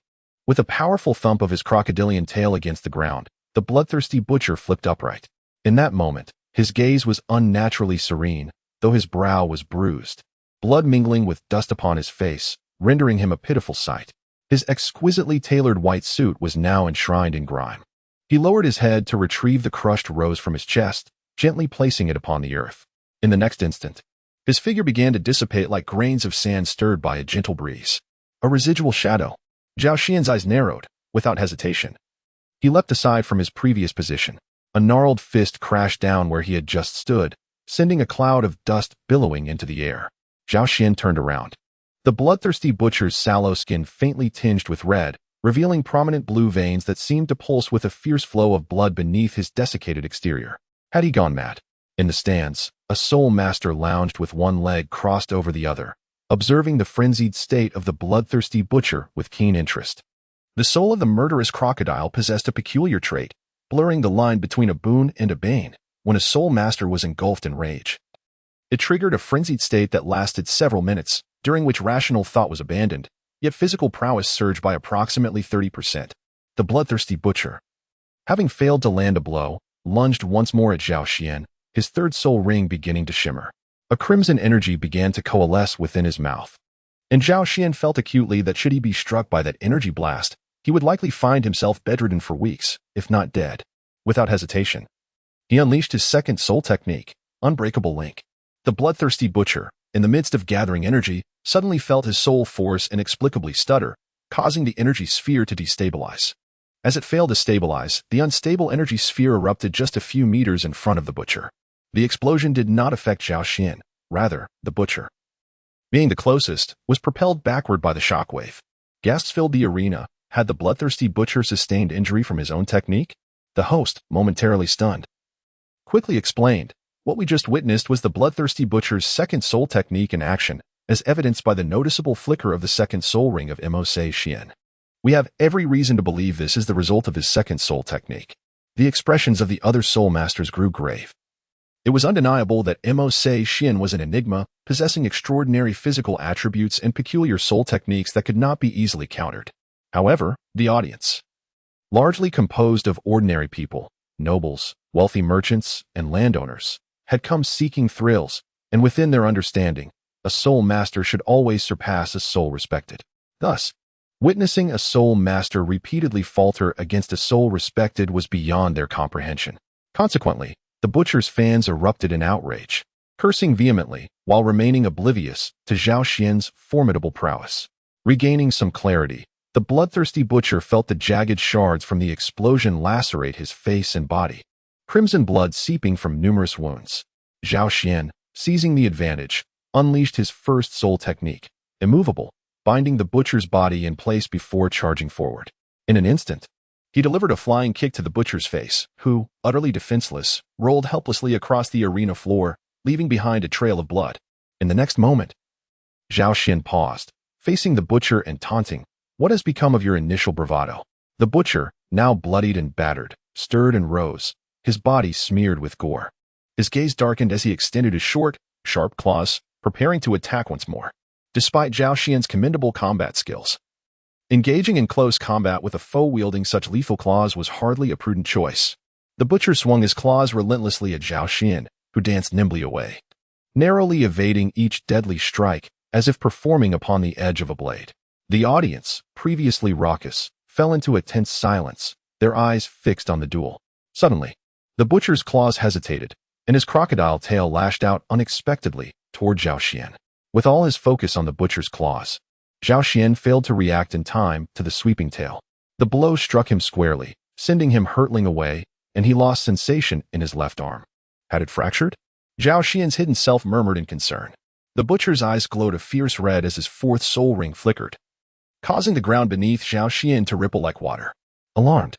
With a powerful thump of his crocodilian tail against the ground, the bloodthirsty butcher flipped upright. In that moment, his gaze was unnaturally serene, though his brow was bruised, blood mingling with dust upon his face, rendering him a pitiful sight. His exquisitely tailored white suit was now enshrined in grime. He lowered his head to retrieve the crushed rose from his chest, gently placing it upon the earth. In the next instant, his figure began to dissipate like grains of sand stirred by a gentle breeze. A residual shadow. Zhao Xian's eyes narrowed, without hesitation. He leapt aside from his previous position. A gnarled fist crashed down where he had just stood, sending a cloud of dust billowing into the air. Zhao Xian turned around. The bloodthirsty butcher's sallow skin faintly tinged with red, revealing prominent blue veins that seemed to pulse with a fierce flow of blood beneath his desiccated exterior. Had he gone mad? In the stands, a soul master lounged with one leg crossed over the other, observing the frenzied state of the bloodthirsty butcher with keen interest. The soul of the murderous crocodile possessed a peculiar trait, blurring the line between a boon and a bane. When a soul master was engulfed in rage, it triggered a frenzied state that lasted several minutes, during which rational thought was abandoned, yet physical prowess surged by approximately 30%. The bloodthirsty butcher, having failed to land a blow, lunged once more at Zhao Xian, his third soul ring beginning to shimmer. A crimson energy began to coalesce within his mouth, and Zhao Xian felt acutely that should he be struck by that energy blast, he would likely find himself bedridden for weeks, if not dead. Without hesitation, he unleashed his second soul technique, Unbreakable Link. The bloodthirsty butcher, in the midst of gathering energy, suddenly felt his soul force inexplicably stutter, causing the energy sphere to destabilize. As it failed to stabilize, the unstable energy sphere erupted just a few meters in front of the butcher. The explosion did not affect Zhao Xian. Rather, the butcher, being the closest, was propelled backward by the shockwave. Gasps filled the arena. Had the bloodthirsty butcher sustained injury from his own technique? The host, momentarily stunned, quickly explained. What we just witnessed was the bloodthirsty butcher's second soul technique in action, as evidenced by the noticeable flicker of the second soul ring of Mo Xian. We have every reason to believe this is the result of his second soul technique. The expressions of the other soul masters grew grave. It was undeniable that Mo Xian was an enigma, possessing extraordinary physical attributes and peculiar soul techniques that could not be easily countered. However, the audience, largely composed of ordinary people, nobles, wealthy merchants, and landowners, had come seeking thrills, and within their understanding, a soul master should always surpass a soul respected. Thus, witnessing a soul master repeatedly falter against a soul respected was beyond their comprehension. Consequently, the butcher's fans erupted in outrage, cursing vehemently while remaining oblivious to Zhao Xian's formidable prowess. Regaining some clarity, the bloodthirsty butcher felt the jagged shards from the explosion lacerate his face and body, crimson blood seeping from numerous wounds. Zhao Xian, seizing the advantage, unleashed his first soul technique, Immovable, binding the butcher's body in place before charging forward. In an instant, he delivered a flying kick to the butcher's face, who, utterly defenseless, rolled helplessly across the arena floor, leaving behind a trail of blood. In the next moment, Zhao Xian paused, facing the butcher and taunting, "What has become of your initial bravado?" The butcher, now bloodied and battered, stirred and rose, his body smeared with gore. His gaze darkened as he extended his short, sharp claws, preparing to attack once more. Despite Zhao Xian's commendable combat skills, engaging in close combat with a foe wielding such lethal claws was hardly a prudent choice. The butcher swung his claws relentlessly at Zhao Xian, who danced nimbly away, narrowly evading each deadly strike, as if performing upon the edge of a blade. The audience, previously raucous, fell into a tense silence, their eyes fixed on the duel. Suddenly, the butcher's claws hesitated, and his crocodile tail lashed out unexpectedly toward Zhao Xian. With all his focus on the butcher's claws, Zhao Xian failed to react in time to the sweeping tail. The blow struck him squarely, sending him hurtling away, and he lost sensation in his left arm. Had it fractured? Zhao Xian's hidden self murmured in concern. The butcher's eyes glowed a fierce red as his fourth soul ring flickered, causing the ground beneath Zhao Xian to ripple like water. Alarmed,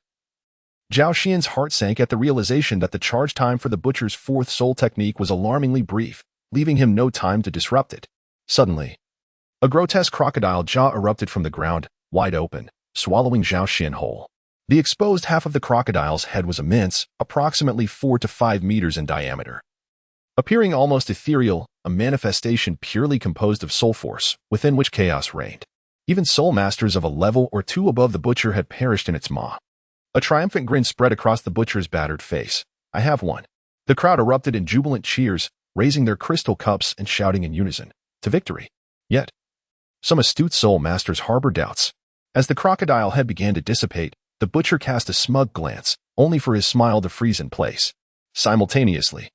Zhao Xian's heart sank at the realization that the charge time for the butcher's fourth soul technique was alarmingly brief, leaving him no time to disrupt it. Suddenly, a grotesque crocodile jaw erupted from the ground, wide open, swallowing Zhao Xian whole. The exposed half of the crocodile's head was immense, approximately 4 to 5 meters in diameter. Appearing almost ethereal, a manifestation purely composed of soul force, within which chaos reigned. Even soul masters of a level or two above the butcher had perished in its maw. A triumphant grin spread across the butcher's battered face. I have won. The crowd erupted in jubilant cheers, raising their crystal cups and shouting in unison, to victory. Yet, some astute soul masters harbored doubts. As the crocodile head began to dissipate, the butcher cast a smug glance, only for his smile to freeze in place. Simultaneously,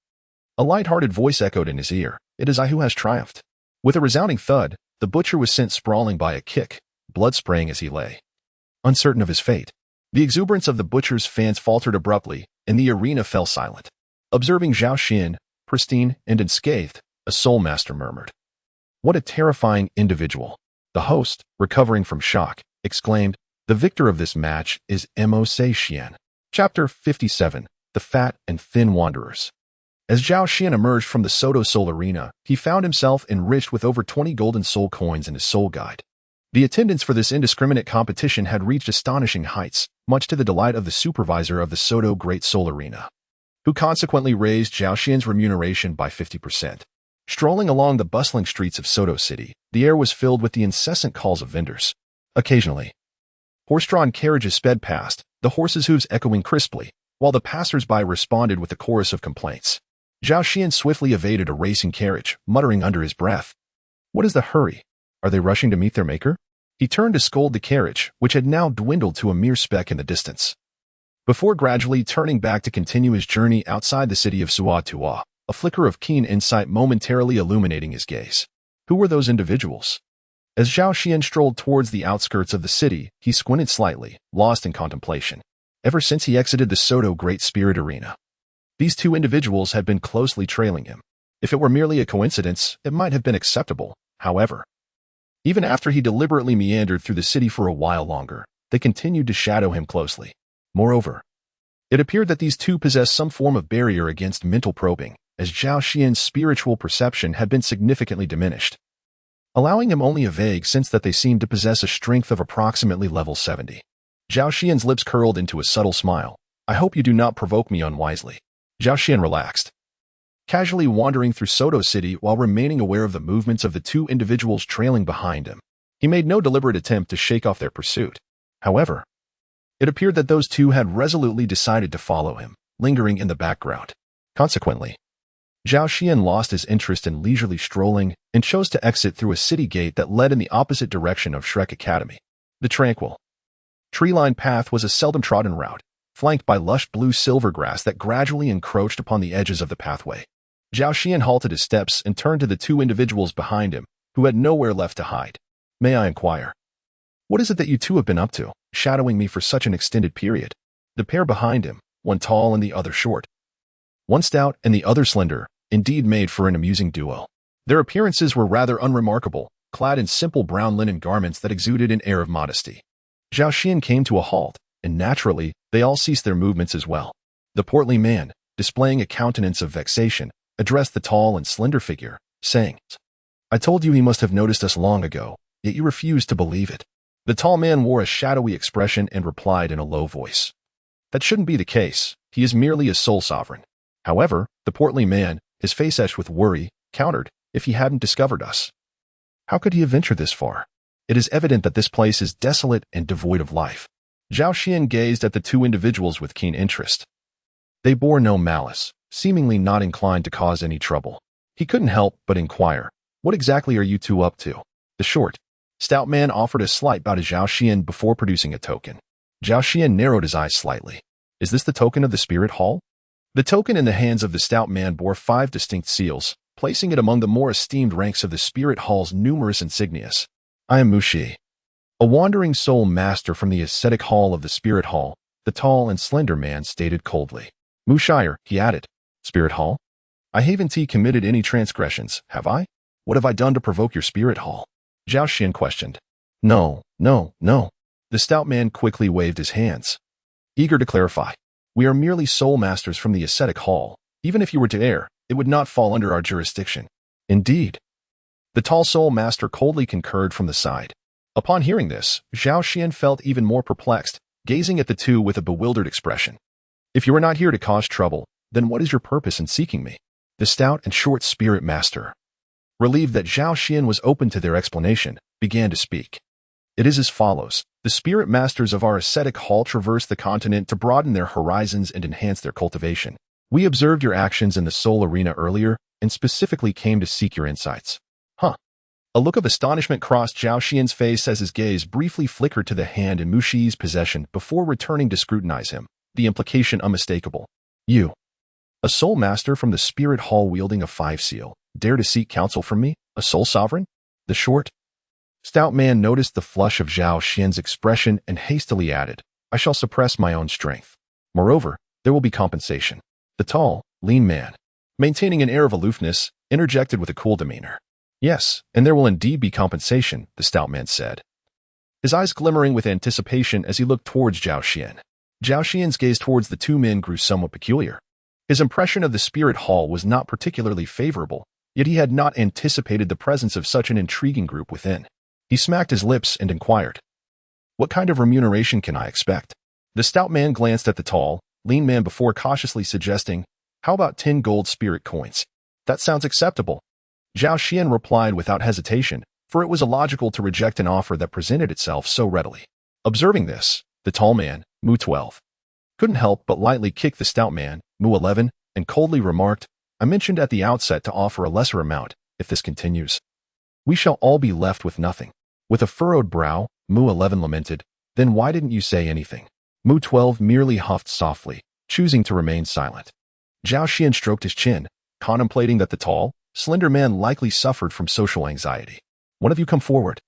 a light-hearted voice echoed in his ear. It is I who has triumphed. With a resounding thud, the butcher was sent sprawling by a kick, blood spraying as he lay, uncertain of his fate. The exuberance of the butcher's fans faltered abruptly, and the arena fell silent. Observing Zhao Xian, pristine and unscathed, a soul master murmured, "What a terrifying individual." The host, recovering from shock, exclaimed, "The victor of this match is Mo Se Xian." Chapter 57, The Fat and Thin Wanderers. As Zhao Xian emerged from the Soto Soul Arena, he found himself enriched with over 20 golden soul coins in his soul guide. The attendance for this indiscriminate competition had reached astonishing heights, much to the delight of the supervisor of the Soto Great Soul Arena, who consequently raised Zhao Xian's remuneration by 50%. Strolling along the bustling streets of Soto City, the air was filled with the incessant calls of vendors. Occasionally, horse-drawn carriages sped past, the horses' hooves echoing crisply, while the passers-by responded with a chorus of complaints. Zhao Xian swiftly evaded a racing carriage, muttering under his breath, "What is the hurry? Are they rushing to meet their maker?" He turned to scold the carriage, which had now dwindled to a mere speck in the distance, before gradually turning back to continue his journey outside the city of Suatua, a flicker of keen insight momentarily illuminating his gaze. Who were those individuals? As Zhao Xian strolled towards the outskirts of the city, he squinted slightly, lost in contemplation. Ever since he exited the Soto Great Spirit Arena, these two individuals had been closely trailing him. If it were merely a coincidence, it might have been acceptable. However, even after he deliberately meandered through the city for a while longer, they continued to shadow him closely. Moreover, it appeared that these two possessed some form of barrier against mental probing, as Zhao Xian's spiritual perception had been significantly diminished, allowing him only a vague sense that they seemed to possess a strength of approximately level 70. Zhao Xian's lips curled into a subtle smile. "I hope you do not provoke me unwisely." Zhao Xian relaxed, casually wandering through Soto City while remaining aware of the movements of the two individuals trailing behind him. He made no deliberate attempt to shake off their pursuit. However, it appeared that those two had resolutely decided to follow him, lingering in the background. Consequently, Zhao Xian lost his interest in leisurely strolling and chose to exit through a city gate that led in the opposite direction of Shrek Academy. The tranquil, tree-lined path was a seldom-trodden route, flanked by lush blue-silver grass that gradually encroached upon the edges of the pathway. Zhao Xian halted his steps and turned to the two individuals behind him, who had nowhere left to hide. "May I inquire, what is it that you two have been up to, shadowing me for such an extended period?" The pair behind him, one tall and the other short, one stout and the other slender, indeed made for an amusing duo. Their appearances were rather unremarkable, clad in simple brown linen garments that exuded an air of modesty. Zhao Xian came to a halt, and naturally, they all ceased their movements as well. The portly man, displaying a countenance of vexation, addressed the tall and slender figure, saying, "I told you he must have noticed us long ago, yet you refused to believe it." The tall man wore a shadowy expression and replied in a low voice, "That shouldn't be the case. He is merely a soul sovereign." However, the portly man, his face etched with worry, countered, "If he hadn't discovered us, how could he have ventured this far? It is evident that this place is desolate and devoid of life." Zhao Xian gazed at the two individuals with keen interest. They bore no malice, seemingly not inclined to cause any trouble. He couldn't help but inquire, "What exactly are you two up to?" The short, Stout man offered a slight bow to Zhao Xian before producing a token. Zhao Xian narrowed his eyes slightly. Is this the token of the spirit hall? The token in the hands of the stout man bore 5 distinct seals, placing it among the more esteemed ranks of the spirit hall's numerous insignias. I am Mushi, a wandering soul master from the ascetic hall of the spirit hall, the tall and slender man stated coldly. Mushire, he added. Spirit hall? I haven't committed any transgressions, have I? What have I done to provoke your spirit hall? Zhao Xian questioned. No. The stout man quickly waved his hands, eager to clarify. We are merely soul masters from the ascetic hall. Even if you were to err, it would not fall under our jurisdiction. Indeed. The tall soul master coldly concurred from the side. Upon hearing this, Zhao Xian felt even more perplexed, gazing at the two with a bewildered expression. If you are not here to cause trouble, then what is your purpose in seeking me? The stout and short spirit master, relieved that Zhao Xian was open to their explanation, began to speak. It is as follows. The spirit masters of our ascetic hall traverse the continent to broaden their horizons and enhance their cultivation. We observed your actions in the soul arena earlier and specifically came to seek your insights. Huh. A look of astonishment crossed Zhao Xian's face as his gaze briefly flickered to the hand in Mushi's possession before returning to scrutinize him, the implication unmistakable. You, a soul master from the spirit hall wielding a 5 seal, dare to seek counsel from me, a soul sovereign? The short, stout man noticed the flush of Zhao Xian's expression and hastily added, I shall suppress my own strength. Moreover, there will be compensation. The tall, lean man, maintaining an air of aloofness, interjected with a cool demeanor. Yes, and there will indeed be compensation, the stout man said, his eyes glimmering with anticipation as he looked towards Zhao Xian. Zhao Xian's gaze towards the two men grew somewhat peculiar. His impression of the spirit hall was not particularly favorable, yet he had not anticipated the presence of such an intriguing group within. He smacked his lips and inquired, what kind of remuneration can I expect? The stout man glanced at the tall, lean man before cautiously suggesting, how about 10 gold spirit coins? That sounds acceptable. Zhao Xian replied without hesitation, for it was illogical to reject an offer that presented itself so readily. Observing this, the tall man, Mu 12, couldn't help but lightly kick the stout man, Mu 11, and coldly remarked, I mentioned at the outset to offer a lesser amount. If this continues, we shall all be left with nothing. With a furrowed brow, Mu 11 lamented, then why didn't you say anything? Mu 12 merely huffed softly, choosing to remain silent. Zhao Xian stroked his chin, contemplating that the tall, slender man likely suffered from social anxiety. One of you come forward.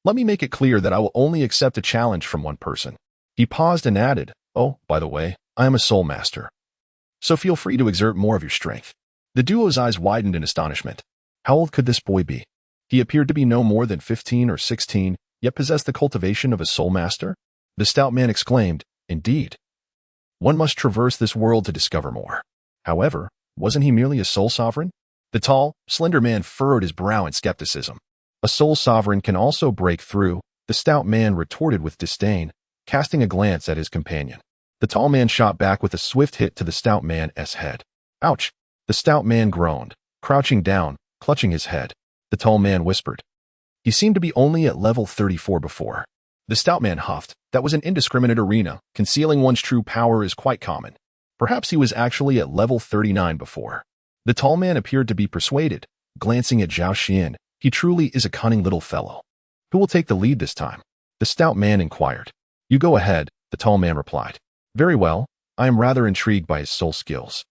Let me make it clear that I will only accept a challenge from one person. He paused and added, oh, by the way, I am a soul master. So feel free to exert more of your strength. The duo's eyes widened in astonishment. How old could this boy be? He appeared to be no more than 15 or 16, yet possessed the cultivation of a soul master? The stout man exclaimed, indeed. One must traverse this world to discover more. However, wasn't he merely a soul sovereign? The tall, slender man furrowed his brow in skepticism. A soul sovereign can also break through, the stout man retorted with disdain, casting a glance at his companion. The tall man shot back with a swift hit to the stout man's head. Ouch! The stout man groaned, crouching down, clutching his head. The tall man whispered. He seemed to be only at level 34 before. The stout man huffed. That was an indiscriminate arena. Concealing one's true power is quite common. Perhaps he was actually at level 39 before. The tall man appeared to be persuaded, glancing at Zhao Xian. He truly is a cunning little fellow. Who will take the lead this time? The stout man inquired. You go ahead, the tall man replied. Very well, I am rather intrigued by his soul skills.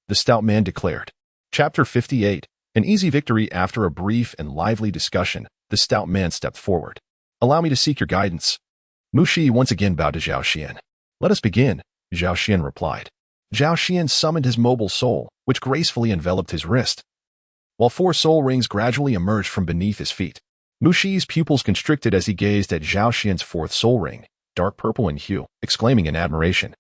The stout man declared. Chapter 58. An easy victory. After a brief and lively discussion, the stout man stepped forward. Allow me to seek your guidance. Mushi once again bowed to Zhao Xian. Let us begin, Zhao Xian replied. Zhao Xian summoned his mobile soul, which gracefully enveloped his wrist, while 4 soul rings gradually emerged from beneath his feet. Mushi's pupils constricted as he gazed at Zhao Xian's 4th soul ring, dark purple in hue, exclaiming in admiration.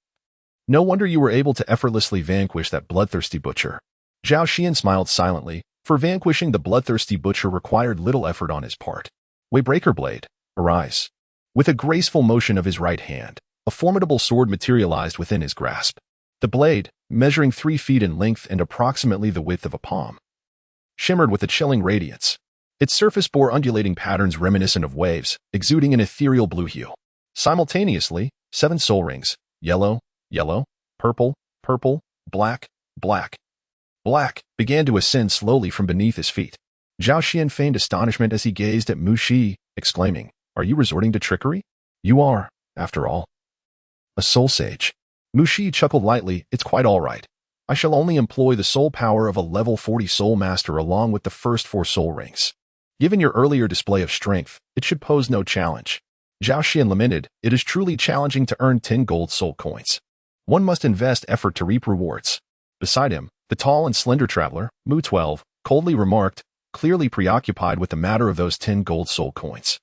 No wonder you were able to effortlessly vanquish that bloodthirsty butcher. Zhao Xian smiled silently, for vanquishing the bloodthirsty butcher required little effort on his part. Waybreaker blade, arise. With a graceful motion of his right hand, a formidable sword materialized within his grasp. The blade, measuring 3 feet in length and approximately the width of a palm, shimmered with a chilling radiance. Its surface bore undulating patterns reminiscent of waves, exuding an ethereal blue hue. Simultaneously, 7 soul rings, yellow, yellow, purple, purple, black, black, black, began to ascend slowly from beneath his feet. Zhao Xian feigned astonishment as he gazed at Mushi, exclaiming, "Are you resorting to trickery? You are, after all, a soul sage." Mu Shi chuckled lightly. "It's quite all right. I shall only employ the soul power of a level 40 soul master along with the first 4 soul rings. Given your earlier display of strength, it should pose no challenge." Zhao Xian lamented, "It is truly challenging to earn 10 gold soul coins. One must invest effort to reap rewards." Beside him, the tall and slender traveler, Mu 12, coldly remarked, clearly preoccupied with the matter of those 10 gold soul coins.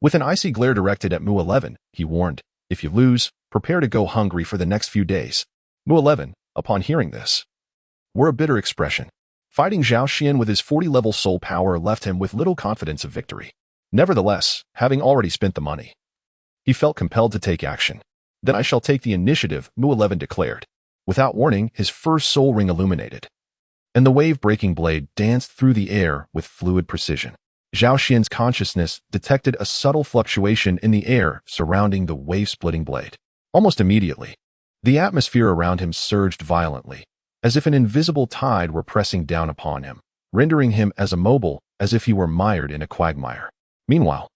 With an icy glare directed at Mu 11, he warned, "If you lose, prepare to go hungry for the next few days." Mu 11, upon hearing this, wore a bitter expression. Fighting Zhao Xian with his 40-level soul power left him with little confidence of victory. Nevertheless, having already spent the money, he felt compelled to take action. "Then I shall take the initiative," Mu 11 declared. Without warning, his first soul ring illuminated, and the wave-breaking blade danced through the air with fluid precision. Zhao Xian's consciousness detected a subtle fluctuation in the air surrounding the wave-splitting blade. Almost immediately, the atmosphere around him surged violently, as if an invisible tide were pressing down upon him, rendering him as immobile as if he were mired in a quagmire. Meanwhile,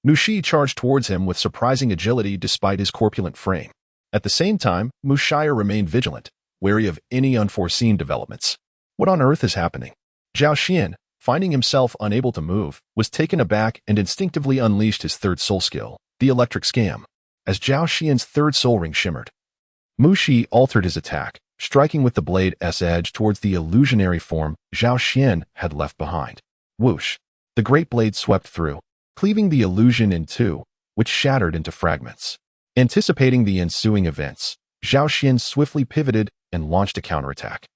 Mu Shi charged towards him with surprising agility despite his corpulent frame. At the same time, Mu Shire remained vigilant, wary of any unforeseen developments. What on earth is happening? Zhao Xian, finding himself unable to move, was taken aback and instinctively unleashed his third soul skill, the electric scam. As Zhao Xian's third soul ring shimmered, Mu Shi altered his attack, striking with the blade's edge towards the illusionary form Zhao Xian had left behind. Whoosh! The great blade swept through, cleaving the illusion in two, which shattered into fragments. Anticipating the ensuing events, Zhao Xian swiftly pivoted and launched a counterattack.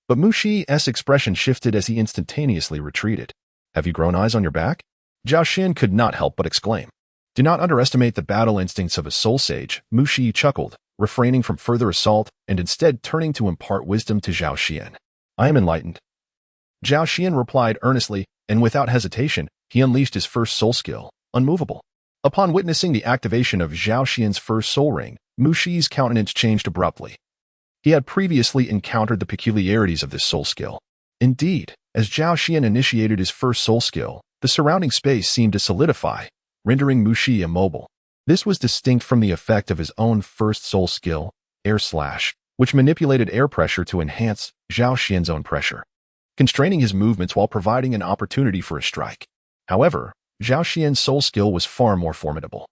But Mu Shi's expression shifted as he instantaneously retreated. "Have you grown eyes on your back?" Zhao Xian could not help but exclaim. "Do not underestimate the battle instincts of a soul sage," Mu Shi chuckled, refraining from further assault and instead turning to impart wisdom to Zhao Xian. "I am enlightened." Zhao Xian replied earnestly, and without hesitation, he unleashed his first soul skill, Unmovable. Upon witnessing the activation of Zhao Xian's first soul ring, Mu Shi's countenance changed abruptly. He had previously encountered the peculiarities of this soul skill. Indeed, as Zhao Xian initiated his first soul skill, the surrounding space seemed to solidify, rendering Mu Shi immobile. This was distinct from the effect of his own first soul skill, Air Slash, which manipulated air pressure to enhance Zhao Xian's own pressure, constraining his movements while providing an opportunity for a strike. However, Zhao Xian's soul skill was far more formidable,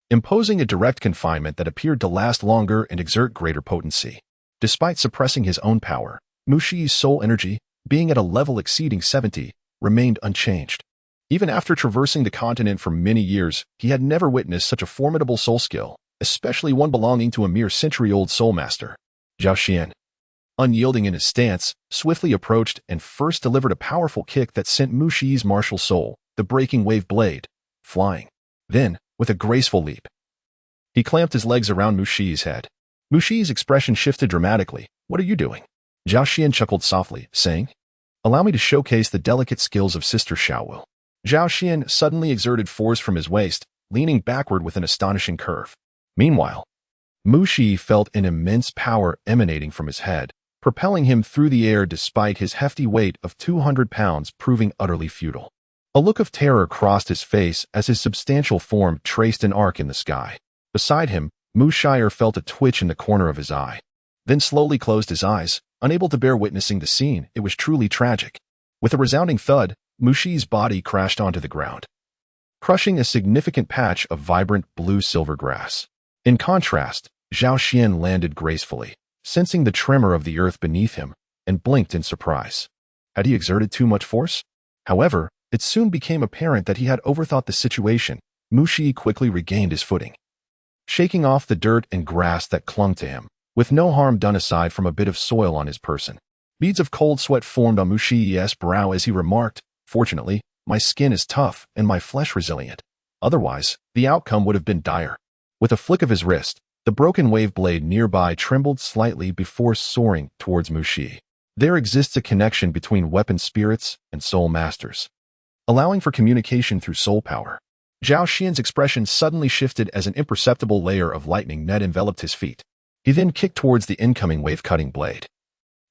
imposing a direct confinement that appeared to last longer and exert greater potency. Despite suppressing his own power, Mu Shi's soul energy, being at a level exceeding 70, remained unchanged. Even after traversing the continent for many years, he had never witnessed such a formidable soul skill, especially one belonging to a mere century-old soul master. Zhao Xian, unyielding in his stance, swiftly approached and first delivered a powerful kick that sent Mu Shi's martial soul, the breaking wave blade, flying. Then, with a graceful leap, he clamped his legs around Mu Shi's head. Mu Shi's expression shifted dramatically. "What are you doing?" Zhao Xian chuckled softly, saying, "Allow me to showcase the delicate skills of Sister Xiaowu." Zhao Xian suddenly exerted force from his waist, leaning backward with an astonishing curve. Meanwhile, Mu Shi felt an immense power emanating from his head, propelling him through the air despite his hefty weight of 200 pounds proving utterly futile. A look of terror crossed his face as his substantial form traced an arc in the sky. Beside him, Mu Shire felt a twitch in the corner of his eye, then slowly closed his eyes, unable to bear witnessing the scene. It was truly tragic. With a resounding thud, Mu Shi's body crashed onto the ground, crushing a significant patch of vibrant blue-silver grass. In contrast, Zhao Xian landed gracefully, sensing the tremor of the earth beneath him, and blinked in surprise. Had he exerted too much force? However, it soon became apparent that he had overthought the situation. Mu Shi quickly regained his footing, shaking off the dirt and grass that clung to him, with no harm done aside from a bit of soil on his person. Beads of cold sweat formed on Mu Shi's brow as he remarked, "Fortunately, my skin is tough and my flesh resilient. Otherwise, the outcome would have been dire." With a flick of his wrist, the broken wave blade nearby trembled slightly before soaring towards Mu Shi. There exists a connection between weapon spirits and soul masters, allowing for communication through soul power. Zhao Xian's expression suddenly shifted as an imperceptible layer of lightning net enveloped his feet. He then kicked towards the incoming wave-cutting blade,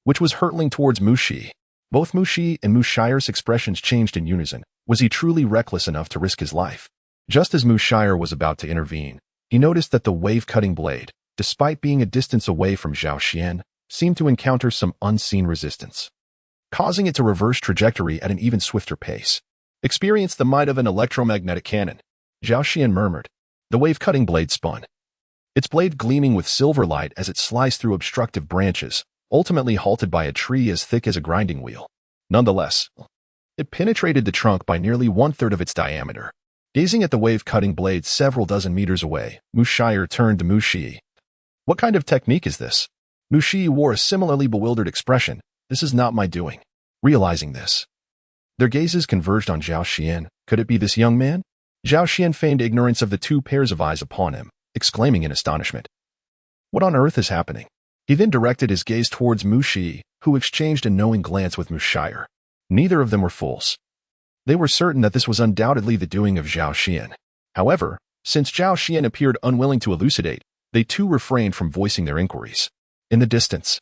which was hurtling towards Mu Shi. Both Mu Shi and Mu Shire's expressions changed in unison. Was he truly reckless enough to risk his life? Just as Mu Shire was about to intervene, he noticed that the wave-cutting blade, despite being a distance away from Zhao Xian, seemed to encounter some unseen resistance, causing it to reverse trajectory at an even swifter pace. Experience the might of an electromagnetic cannon, Zhao Xian murmured. The wave-cutting blade spun, its blade gleaming with silver light as it sliced through obstructive branches, ultimately halted by a tree as thick as a grinding wheel. Nonetheless, it penetrated the trunk by nearly one-third of its diameter. Gazing at the wave-cutting blade several dozen meters away, Mu Shire turned to Mu Shi. What kind of technique is this? Mu Shi wore a similarly bewildered expression. This is not my doing. Realizing this, their gazes converged on Zhao Xian. Could it be this young man? Zhao Xian feigned ignorance of the two pairs of eyes upon him, exclaiming in astonishment. What on earth is happening? He then directed his gaze towards Mu Shi, who exchanged a knowing glance with Mu Shire. Neither of them were fools. They were certain that this was undoubtedly the doing of Zhao Xian. However, since Zhao Xian appeared unwilling to elucidate, they too refrained from voicing their inquiries. In the distance,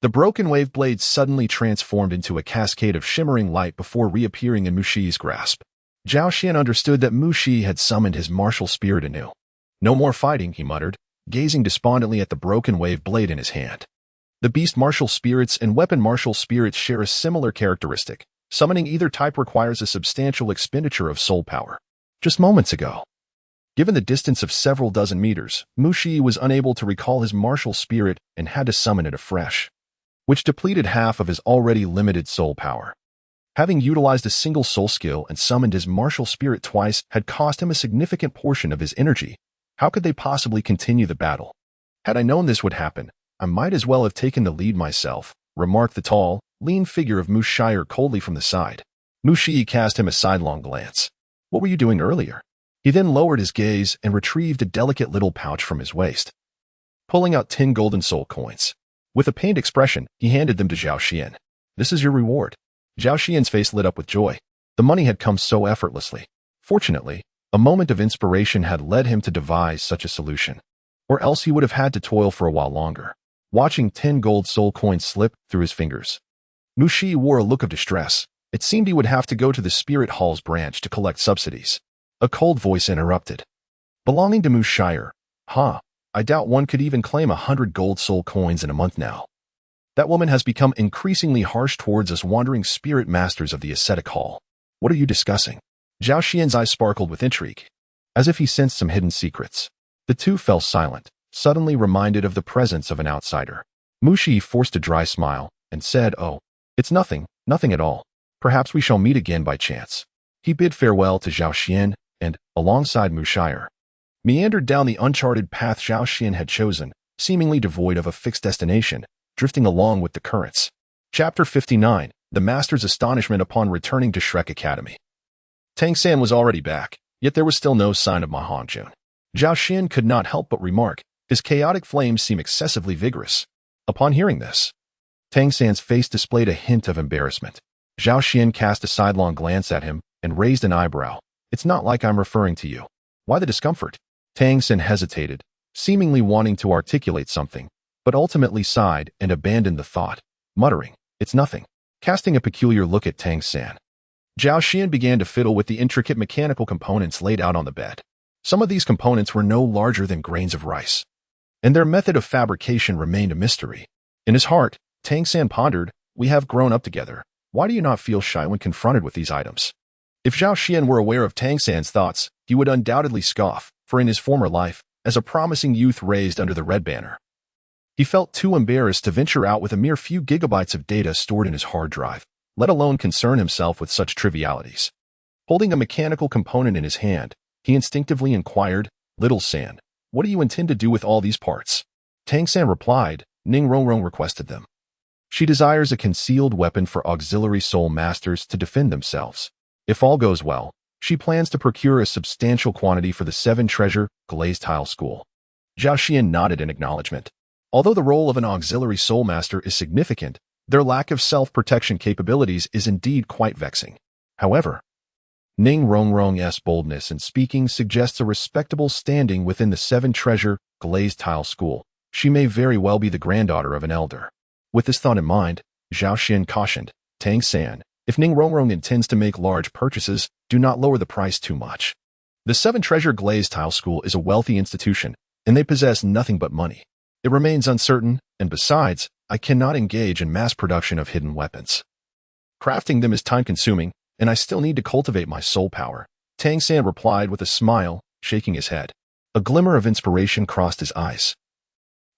the broken wave blade suddenly transformed into a cascade of shimmering light before reappearing in Mu Shi's grasp. Zhao Xian understood that Mu Shi had summoned his martial spirit anew. No more fighting, he muttered, gazing despondently at the broken wave blade in his hand. The beast martial spirits and weapon martial spirits share a similar characteristic. Summoning either type requires a substantial expenditure of soul power. Just moments ago, given the distance of several dozen meters, Mu Shi was unable to recall his martial spirit and had to summon it afresh, which depleted half of his already limited soul power. Having utilized a single soul skill and summoned his martial spirit twice had cost him a significant portion of his energy. How could they possibly continue the battle? Had I known this would happen, I might as well have taken the lead myself, remarked the tall, lean figure of Mu Shire coldly from the side. Mu Shi cast him a sidelong glance. What were you doing earlier? He then lowered his gaze and retrieved a delicate little pouch from his waist, pulling out 10 golden soul coins. With a pained expression, he handed them to Zhao Xian. This is your reward. Zhao Xian's face lit up with joy. The money had come so effortlessly. Fortunately, a moment of inspiration had led him to devise such a solution, or else he would have had to toil for a while longer, watching 10 gold soul coins slip through his fingers. Mu Shi wore a look of distress. It seemed he would have to go to the Spirit Hall's branch to collect subsidies. A cold voice interrupted. Belonging to Mu Shire. I doubt one could even claim 100 gold soul coins in a month now. That woman has become increasingly harsh towards us wandering spirit masters of the ascetic hall. What are you discussing? Zhao Xian's eyes sparkled with intrigue, as if he sensed some hidden secrets. The two fell silent, suddenly reminded of the presence of an outsider. Mu Shi forced a dry smile and said, "Oh, it's nothing at all. Perhaps we shall meet again by chance." He bid farewell to Zhao Xian and, alongside Mu Shire, meandered down the uncharted path Zhao Xian had chosen, seemingly devoid of a fixed destination, drifting along with the currents. Chapter 59, The Master's Astonishment Upon Returning to Shrek Academy. Tang San was already back, yet there was still no sign of Ma Hongjun. Zhao Xian could not help but remark, his chaotic flames seem excessively vigorous. Upon hearing this, Tang San's face displayed a hint of embarrassment. Zhao Xian cast a sidelong glance at him and raised an eyebrow. It's not like I'm referring to you. Why the discomfort? Tang San hesitated, seemingly wanting to articulate something, but ultimately sighed and abandoned the thought, muttering, "It's nothing." Casting a peculiar look at Tang San, Zhao Xian began to fiddle with the intricate mechanical components laid out on the bed. Some of these components were no larger than grains of rice, and their method of fabrication remained a mystery. In his heart, Tang San pondered, "We have grown up together. Why do you not feel shy when confronted with these items?" If Zhao Xian were aware of Tang San's thoughts, he would undoubtedly scoff, for in his former life, as a promising youth raised under the red banner, he felt too embarrassed to venture out with a mere few gigabytes of data stored in his hard drive, let alone concern himself with such trivialities. Holding a mechanical component in his hand, he instinctively inquired, "Little San, what do you intend to do with all these parts?" Tang San replied, "Ning Rongrong requested them. She desires a concealed weapon for auxiliary soul masters to defend themselves. If all goes well, she plans to procure a substantial quantity for the 7-treasure glazed tile school." Zhao Xian nodded in acknowledgement. Although the role of an auxiliary soul master is significant, their lack of self-protection capabilities is indeed quite vexing. However, Ning Rongrong's boldness in speaking suggests a respectable standing within the 7-treasure glazed tile school. She may very well be the granddaughter of an elder. With this thought in mind, Zhao Xian cautioned, "Tang San, if Ning Rongrong intends to make large purchases, do not lower the price too much. The Seven Treasure Glazed Tile School is a wealthy institution, and they possess nothing but money. It remains uncertain, and besides, I cannot engage in mass production of hidden weapons. Crafting them is time-consuming, and I still need to cultivate my soul power, Tang San replied with a smile, shaking his head. A glimmer of inspiration crossed his eyes.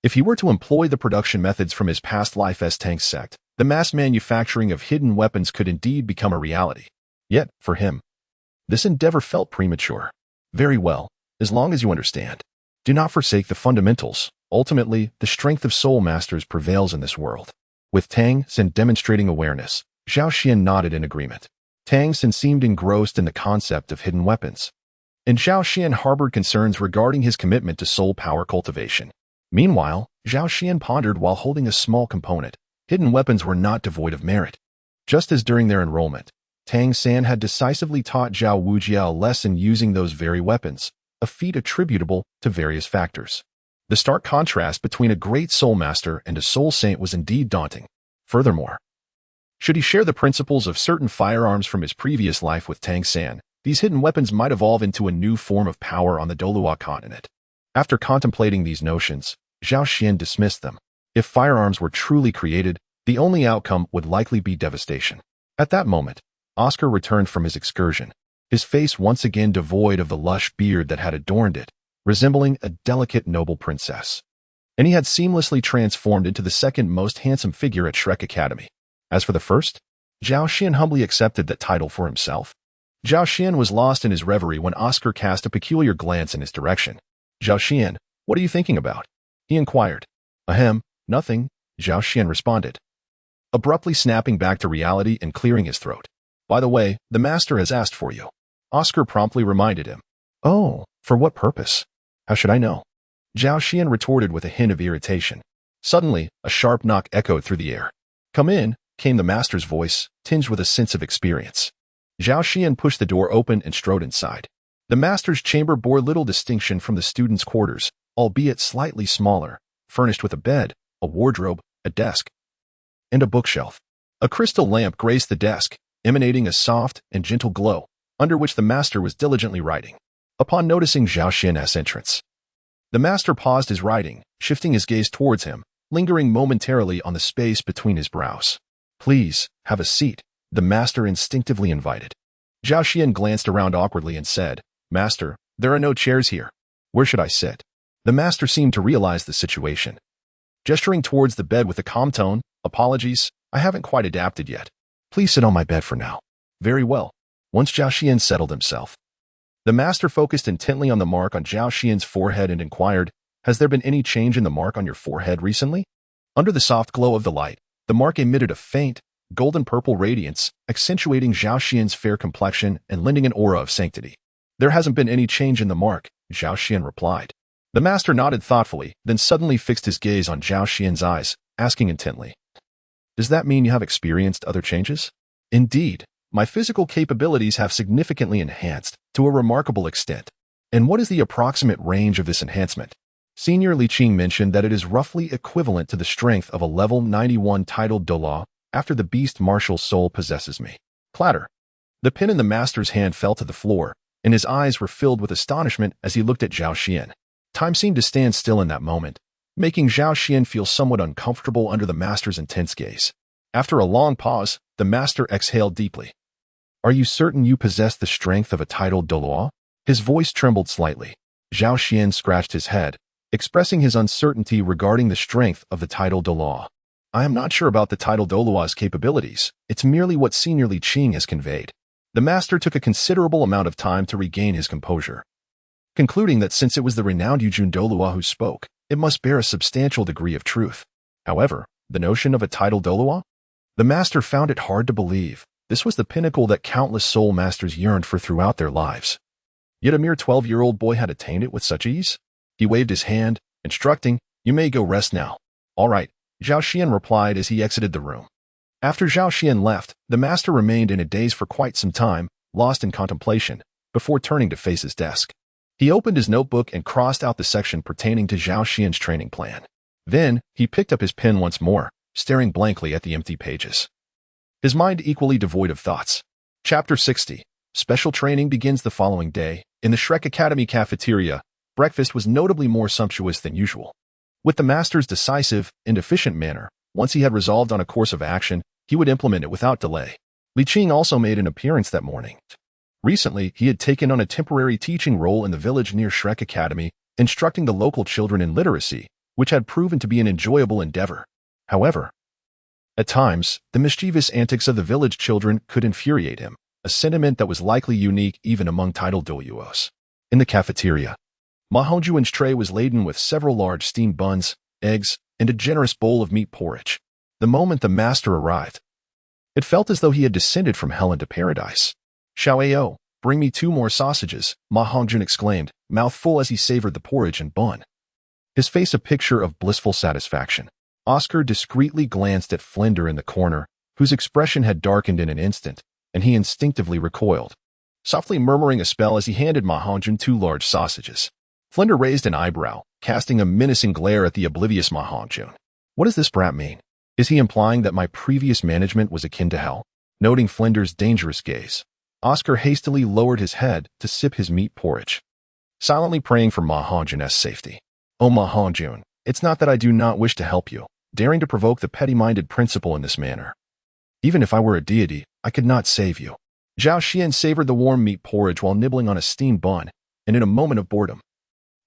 If he were to employ the production methods from his past life as Tang's sect, the mass manufacturing of hidden weapons could indeed become a reality. Yet, for him, this endeavor felt premature. Very well, as long as you understand. Do not forsake the fundamentals. Ultimately, the strength of soul masters prevails in this world. With Tang San demonstrating awareness, Zhao Xian nodded in agreement. Tang San seemed engrossed in the concept of hidden weapons, and Zhao Xian harbored concerns regarding his commitment to soul power cultivation. Meanwhile, Zhao Xian pondered while holding a small component. Hidden weapons were not devoid of merit. Just as during their enrollment, Tang San had decisively taught Zhao Wujia a lesson using those very weapons, a feat attributable to various factors. The stark contrast between a great soul master and a soul saint was indeed daunting. Furthermore, should he share the principles of certain firearms from his previous life with Tang San, these hidden weapons might evolve into a new form of power on the Douluo Continent. After contemplating these notions, Zhao Xian dismissed them. If firearms were truly created, the only outcome would likely be devastation. At that moment, Oscar returned from his excursion, his face once again devoid of the lush beard that had adorned it, resembling a delicate noble princess. And he had seamlessly transformed into the second most handsome figure at Shrek Academy. As for the first, Zhao Xian humbly accepted that title for himself. Zhao Xian was lost in his reverie when Oscar cast a peculiar glance in his direction. Zhao Xian, what are you thinking about? He inquired. Ahem, nothing, Zhao Xian responded, abruptly snapping back to reality and clearing his throat. By the way, the master has asked for you. Oscar promptly reminded him. Oh, for what purpose? How should I know? Zhao Xian retorted with a hint of irritation. Suddenly, a sharp knock echoed through the air. Come in, came the master's voice, tinged with a sense of experience. Zhao Xian pushed the door open and strode inside. The master's chamber bore little distinction from the students' quarters, albeit slightly smaller, furnished with a bed, a wardrobe, a desk, and a bookshelf. A crystal lamp graced the desk, emanating a soft and gentle glow, under which the master was diligently writing. Upon noticing Zhao Xian's entrance, the master paused his writing, shifting his gaze towards him, lingering momentarily on the space between his brows. Please, have a seat, the master instinctively invited. Zhao Xian glanced around awkwardly and said, Master, there are no chairs here. Where should I sit? The master seemed to realize the situation. Gesturing towards the bed with a calm tone, apologies, I haven't quite adapted yet. Please sit on my bed for now. Very well. Once Zhao Xian settled himself, the master focused intently on the mark on Zhao Xian's forehead and inquired, Has there been any change in the mark on your forehead recently? Under the soft glow of the light, the mark emitted a faint, golden-purple radiance, accentuating Zhao Xian's fair complexion and lending an aura of sanctity. There hasn't been any change in the mark, Zhao Xian replied. The master nodded thoughtfully, then suddenly fixed his gaze on Zhao Xian's eyes, asking intently, Does that mean you have experienced other changes? Indeed, my physical capabilities have significantly enhanced, to a remarkable extent. And what is the approximate range of this enhancement? Senior Li Qing mentioned that it is roughly equivalent to the strength of a level 91 titled Douluo after the beast martial soul possesses me. Clatter. The pen in the master's hand fell to the floor, and his eyes were filled with astonishment as he looked at Zhao Xian. Time seemed to stand still in that moment, making Zhao Xian feel somewhat uncomfortable under the master's intense gaze. After a long pause, the master exhaled deeply. Are you certain you possess the strength of a titled Douluo? His voice trembled slightly. Zhao Xian scratched his head, expressing his uncertainty regarding the strength of the title Douluo. I am not sure about the title Douluo's capabilities. It's merely what Senior Li Qing has conveyed. The master took a considerable amount of time to regain his composure, concluding that since it was the renowned Yujun Douluo who spoke, it must bear a substantial degree of truth. However, the notion of a title Douluo? The master found it hard to believe. This was the pinnacle that countless soul masters yearned for throughout their lives. Yet a mere 12-year-old boy had attained it with such ease? He waved his hand, instructing, You may go rest now. All right, Zhao Xian replied as he exited the room. After Zhao Xian left, the master remained in a daze for quite some time, lost in contemplation, before turning to face his desk. He opened his notebook and crossed out the section pertaining to Zhao Xian's training plan. Then, he picked up his pen once more, staring blankly at the empty pages, his mind equally devoid of thoughts. Chapter 60. Special training begins the following day. In the Shrek Academy cafeteria, breakfast was notably more sumptuous than usual. With the master's decisive and efficient manner, once he had resolved on a course of action, he would implement it without delay. Li Qing also made an appearance that morning. Recently, he had taken on a temporary teaching role in the village near Shrek Academy, instructing the local children in literacy, which had proven to be an enjoyable endeavor. However, at times, the mischievous antics of the village children could infuriate him, a sentiment that was likely unique even among titled Douluos. In the cafeteria, Ma Hongjuan's tray was laden with several large steamed buns, eggs, and a generous bowl of meat porridge. The moment the master arrived, it felt as though he had descended from hell into paradise. "Xiao, bring me 2 more sausages," Ma Hongjuan exclaimed, mouth full as he savored the porridge and bun. His face a picture of blissful satisfaction. Oscar discreetly glanced at Flinder in the corner, whose expression had darkened in an instant, and he instinctively recoiled, softly murmuring a spell as he handed Ma Hongjuan 2 large sausages. Flinder raised an eyebrow, casting a menacing glare at the oblivious Ma Hongjuan. What does this brat mean? Is he implying that my previous management was akin to hell? Noting Flinder's dangerous gaze, Oscar hastily lowered his head to sip his meat porridge, silently praying for Ma Hongjuan's safety. "Oh, Ma Hongjuan, it's not that I do not wish to help you," daring to provoke the petty-minded principal in this manner. "Even if I were a deity, I could not save you." Zhao Xian savored the warm meat porridge while nibbling on a steamed bun, and in a moment of boredom,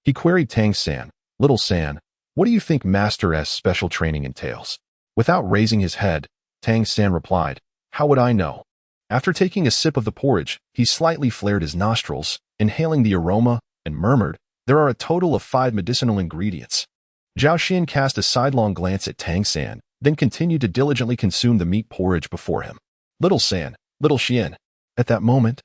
he queried Tang San, "Little San, what do you think Master's special training entails?" Without raising his head, Tang San replied, "How would I know?" After taking a sip of the porridge, he slightly flared his nostrils, inhaling the aroma, and murmured, "There are a total of 5 medicinal ingredients." Zhao Xian cast a sidelong glance at Tang San, then continued to diligently consume the meat porridge before him. "Little San, Little Xian." At that moment,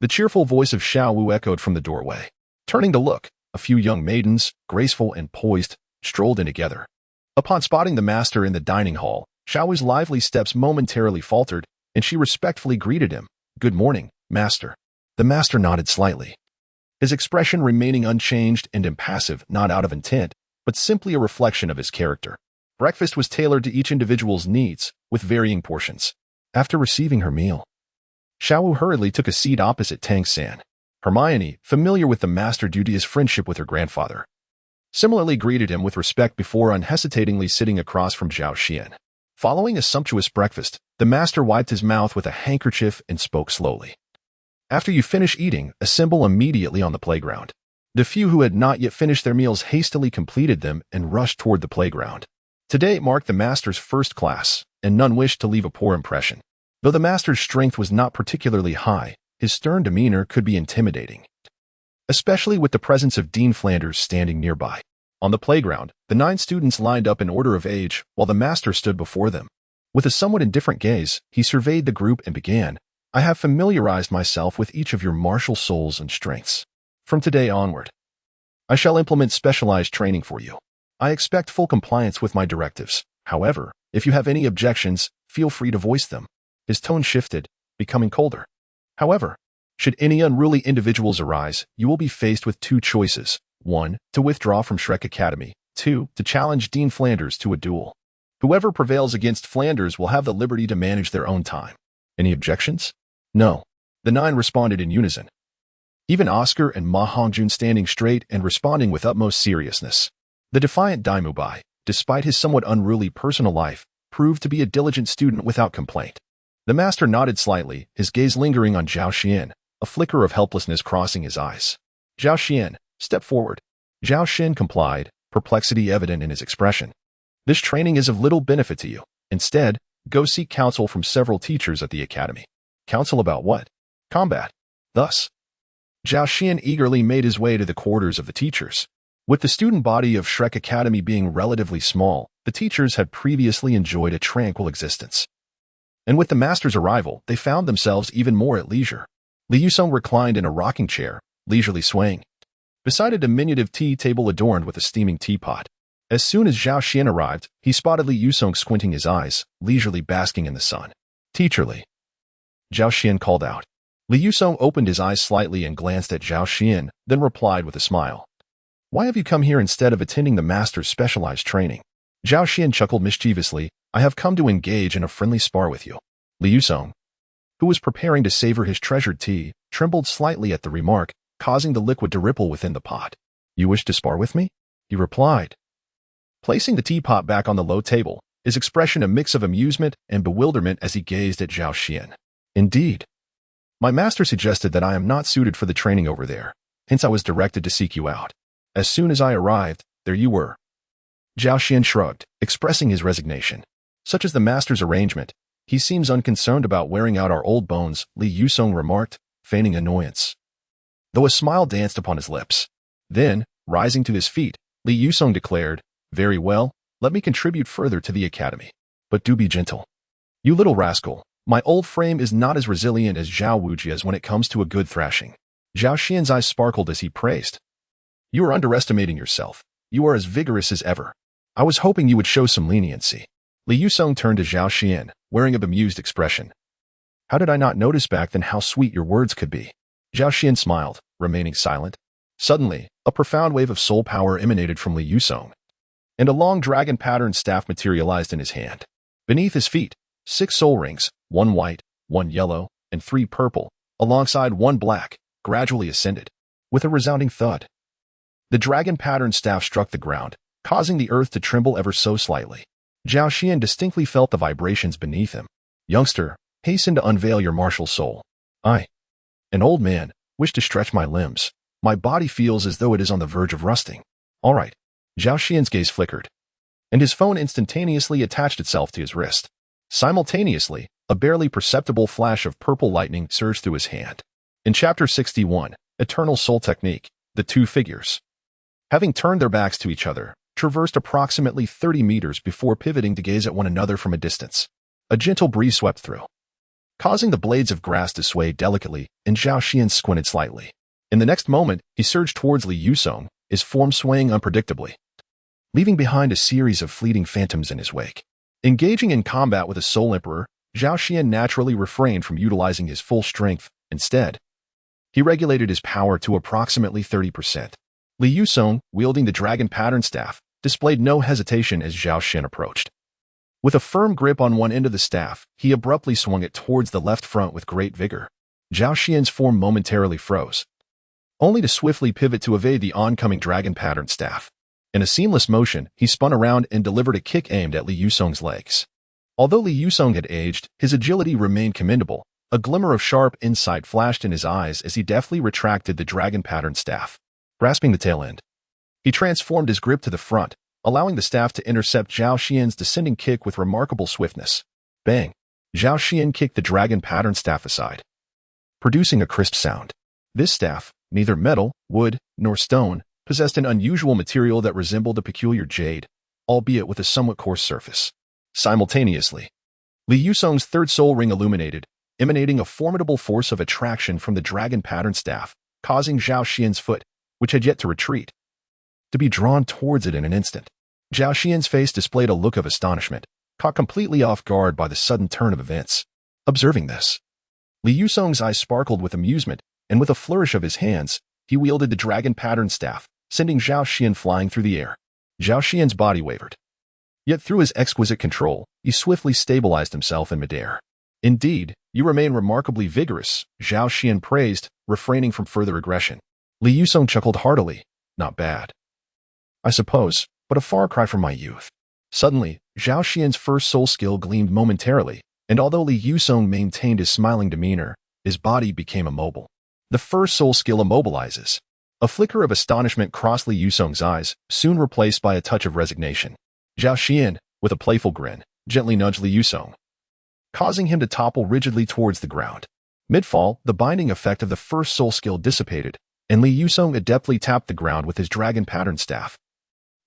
the cheerful voice of Xiao Wu echoed from the doorway. Turning to look, a few young maidens, graceful and poised, strolled in together. Upon spotting the master in the dining hall, Xiao Wu's lively steps momentarily faltered, and she respectfully greeted him. "Good morning, master." The master nodded slightly, his expression remaining unchanged and impassive, not out of intent, but simply a reflection of his character. Breakfast was tailored to each individual's needs, with varying portions. After receiving her meal, Xiao Wu hurriedly took a seat opposite Tang San. Hermione, familiar with the master due to his friendship with her grandfather, similarly greeted him with respect before unhesitatingly sitting across from Zhao Xian. Following a sumptuous breakfast, the master wiped his mouth with a handkerchief and spoke slowly. "After you finish eating, assemble immediately on the playground." The few who had not yet finished their meals hastily completed them and rushed toward the playground. Today marked the master's first class, and none wished to leave a poor impression. Though the master's strength was not particularly high, his stern demeanor could be intimidating, especially with the presence of Dean Flanders standing nearby. On the playground, the 9 students lined up in order of age, while the master stood before them. With a somewhat indifferent gaze, he surveyed the group and began, "I have familiarized myself with each of your martial souls and strengths. From today onward, I shall implement specialized training for you. I expect full compliance with my directives. However, if you have any objections, feel free to voice them." His tone shifted, becoming colder. "However, should any unruly individuals arise, you will be faced with 2 choices. 1. To withdraw from Shrek Academy. 2. To challenge Dean Flanders to a duel. Whoever prevails against Flanders will have the liberty to manage their own time." Any objections? No. The 9 responded in unison, even Oscar and Ma Hongjuan standing straight and responding with utmost seriousness. The defiant Daimu Bai, despite his somewhat unruly personal life, proved to be a diligent student without complaint. The master nodded slightly, his gaze lingering on Zhao Xian, a flicker of helplessness crossing his eyes. "Zhao Xian, step forward." Zhao Xian complied, perplexity evident in his expression. "This training is of little benefit to you. Instead, go seek counsel from several teachers at the academy." "Counsel about what?" "Combat." Thus, Zhao Xian eagerly made his way to the quarters of the teachers. With the student body of Shrek Academy being relatively small, the teachers had previously enjoyed a tranquil existence. And with the master's arrival, they found themselves even more at leisure. Li Yusong reclined in a rocking chair, leisurely swaying, beside a diminutive tea table adorned with a steaming teapot. As soon as Zhao Xian arrived, he spotted Li Yusong squinting his eyes, leisurely basking in the sun. "Teacherly," Zhao Xian called out. Li Yusong opened his eyes slightly and glanced at Zhao Xian, then replied with a smile. "Why have you come here instead of attending the master's specialized training?" Zhao Xian chuckled mischievously. "I have come to engage in a friendly spar with you." Li Yusong, who was preparing to savor his treasured tea, trembled slightly at the remark, causing the liquid to ripple within the pot. "You wish to spar with me?" he replied. Placing the teapot back on the low table, his expression a mix of amusement and bewilderment as he gazed at Zhao Xian. "Indeed. My master suggested that I am not suited for the training over there, hence I was directed to seek you out. As soon as I arrived, there you were." Zhao Xian shrugged, expressing his resignation. "Such is the master's arrangement. He seems unconcerned about wearing out our old bones," Li Yusong remarked, feigning annoyance, though a smile danced upon his lips. Then, rising to his feet, Li Yusong declared, "Very well, let me contribute further to the academy. But do be gentle. You little rascal, my old frame is not as resilient as Zhao Wujia's when it comes to a good thrashing." Zhao Xian's eyes sparkled as he praised. "You are underestimating yourself. You are as vigorous as ever. I was hoping you would show some leniency." Li Yusong turned to Zhao Xian, wearing a bemused expression. "How did I not notice back then how sweet your words could be?" Zhao Xian smiled, remaining silent. Suddenly, a profound wave of soul power emanated from Li Yusong, and a long dragon-patterned staff materialized in his hand. Beneath his feet, 6 soul rings, 1 white, 1 yellow, and 3 purple, alongside 1 black, gradually ascended. With a resounding thud, the dragon-patterned staff struck the ground, causing the earth to tremble ever so slightly. Zhao Xian distinctly felt the vibrations beneath him. "Youngster, hasten to unveil your martial soul. I, an old man, wish to stretch my limbs. My body feels as though it is on the verge of rusting." "All right." Zhao Xian's gaze flickered, and his phone instantaneously attached itself to his wrist. Simultaneously, a barely perceptible flash of purple lightning surged through his hand. In Chapter 61, Eternal Soul Technique, the 2 figures, having turned their backs to each other, traversed approximately 30 meters before pivoting to gaze at one another from a distance. A gentle breeze swept through, causing the blades of grass to sway delicately, and Zhao Xian squinted slightly. In the next moment, he surged towards Li Yusong, his form swaying unpredictably, leaving behind a series of fleeting phantoms in his wake. Engaging in combat with a Soul Emperor, Zhao Xian naturally refrained from utilizing his full strength. Instead, he regulated his power to approximately 30%. Li Yusong, wielding the dragon pattern staff, displayed no hesitation as Zhao Xian approached. With a firm grip on one end of the staff, he abruptly swung it towards the left front with great vigor. Zhao Xian's form momentarily froze, only to swiftly pivot to evade the oncoming dragon pattern staff. In a seamless motion, he spun around and delivered a kick aimed at Li Yusong's legs. Although Li Yusong had aged, his agility remained commendable. A glimmer of sharp insight flashed in his eyes as he deftly retracted the dragon pattern staff. Grasping the tail end, he transformed his grip to the front, allowing the staff to intercept Zhao Xian's descending kick with remarkable swiftness. Bang! Zhao Xian kicked the dragon pattern staff aside, producing a crisp sound. This staff, neither metal, wood, nor stone, possessed an unusual material that resembled a peculiar jade, albeit with a somewhat coarse surface. Simultaneously, Li Yusong's third soul ring illuminated, emanating a formidable force of attraction from the dragon pattern staff, causing Zhao Xian's foot, which had yet to retreat, to be drawn towards it in an instant. Zhao Xian's face displayed a look of astonishment, caught completely off guard by the sudden turn of events. Observing this, Li Yusong's eyes sparkled with amusement, and with a flourish of his hands, he wielded the dragon pattern staff, sending Zhao Xian flying through the air. Zhao Xian's body wavered, yet through his exquisite control, he swiftly stabilized himself in midair. "Indeed, you remain remarkably vigorous," Zhao Xian praised, refraining from further aggression. Li Yusong chuckled heartily. "Not bad, I suppose, but a far cry from my youth." Suddenly, Zhao Xian's first soul skill gleamed momentarily, and although Li Yusong maintained his smiling demeanor, his body became immobile. The first soul skill immobilizes. A flicker of astonishment crossed Li Yusong's eyes, soon replaced by a touch of resignation. Zhao Xian, with a playful grin, gently nudged Li Yusong, causing him to topple rigidly towards the ground. Mid-fall, the binding effect of the first soul skill dissipated, and Li Yusong adeptly tapped the ground with his dragon pattern staff,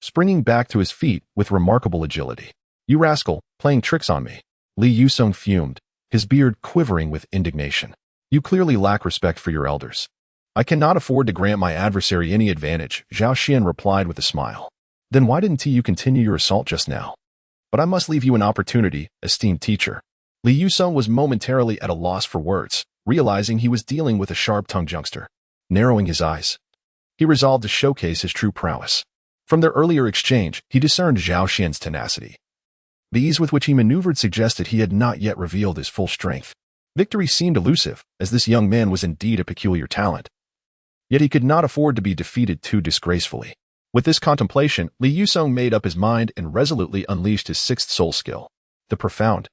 springing back to his feet with remarkable agility. "You rascal, playing tricks on me." Li Yusong fumed, his beard quivering with indignation. "You clearly lack respect for your elders. I cannot afford to grant my adversary any advantage," Zhao Xian replied with a smile. "Then why didn't you continue your assault just now? But I must leave you an opportunity, esteemed teacher." Li Yusong was momentarily at a loss for words, realizing he was dealing with a sharp-tongued youngster. Narrowing his eyes, he resolved to showcase his true prowess. From their earlier exchange, he discerned Zhao Xian's tenacity. The ease with which he maneuvered suggested he had not yet revealed his full strength. Victory seemed elusive, as this young man was indeed a peculiar talent. Yet he could not afford to be defeated too disgracefully. With this contemplation, Li Yusong made up his mind and resolutely unleashed his sixth soul skill. The profound,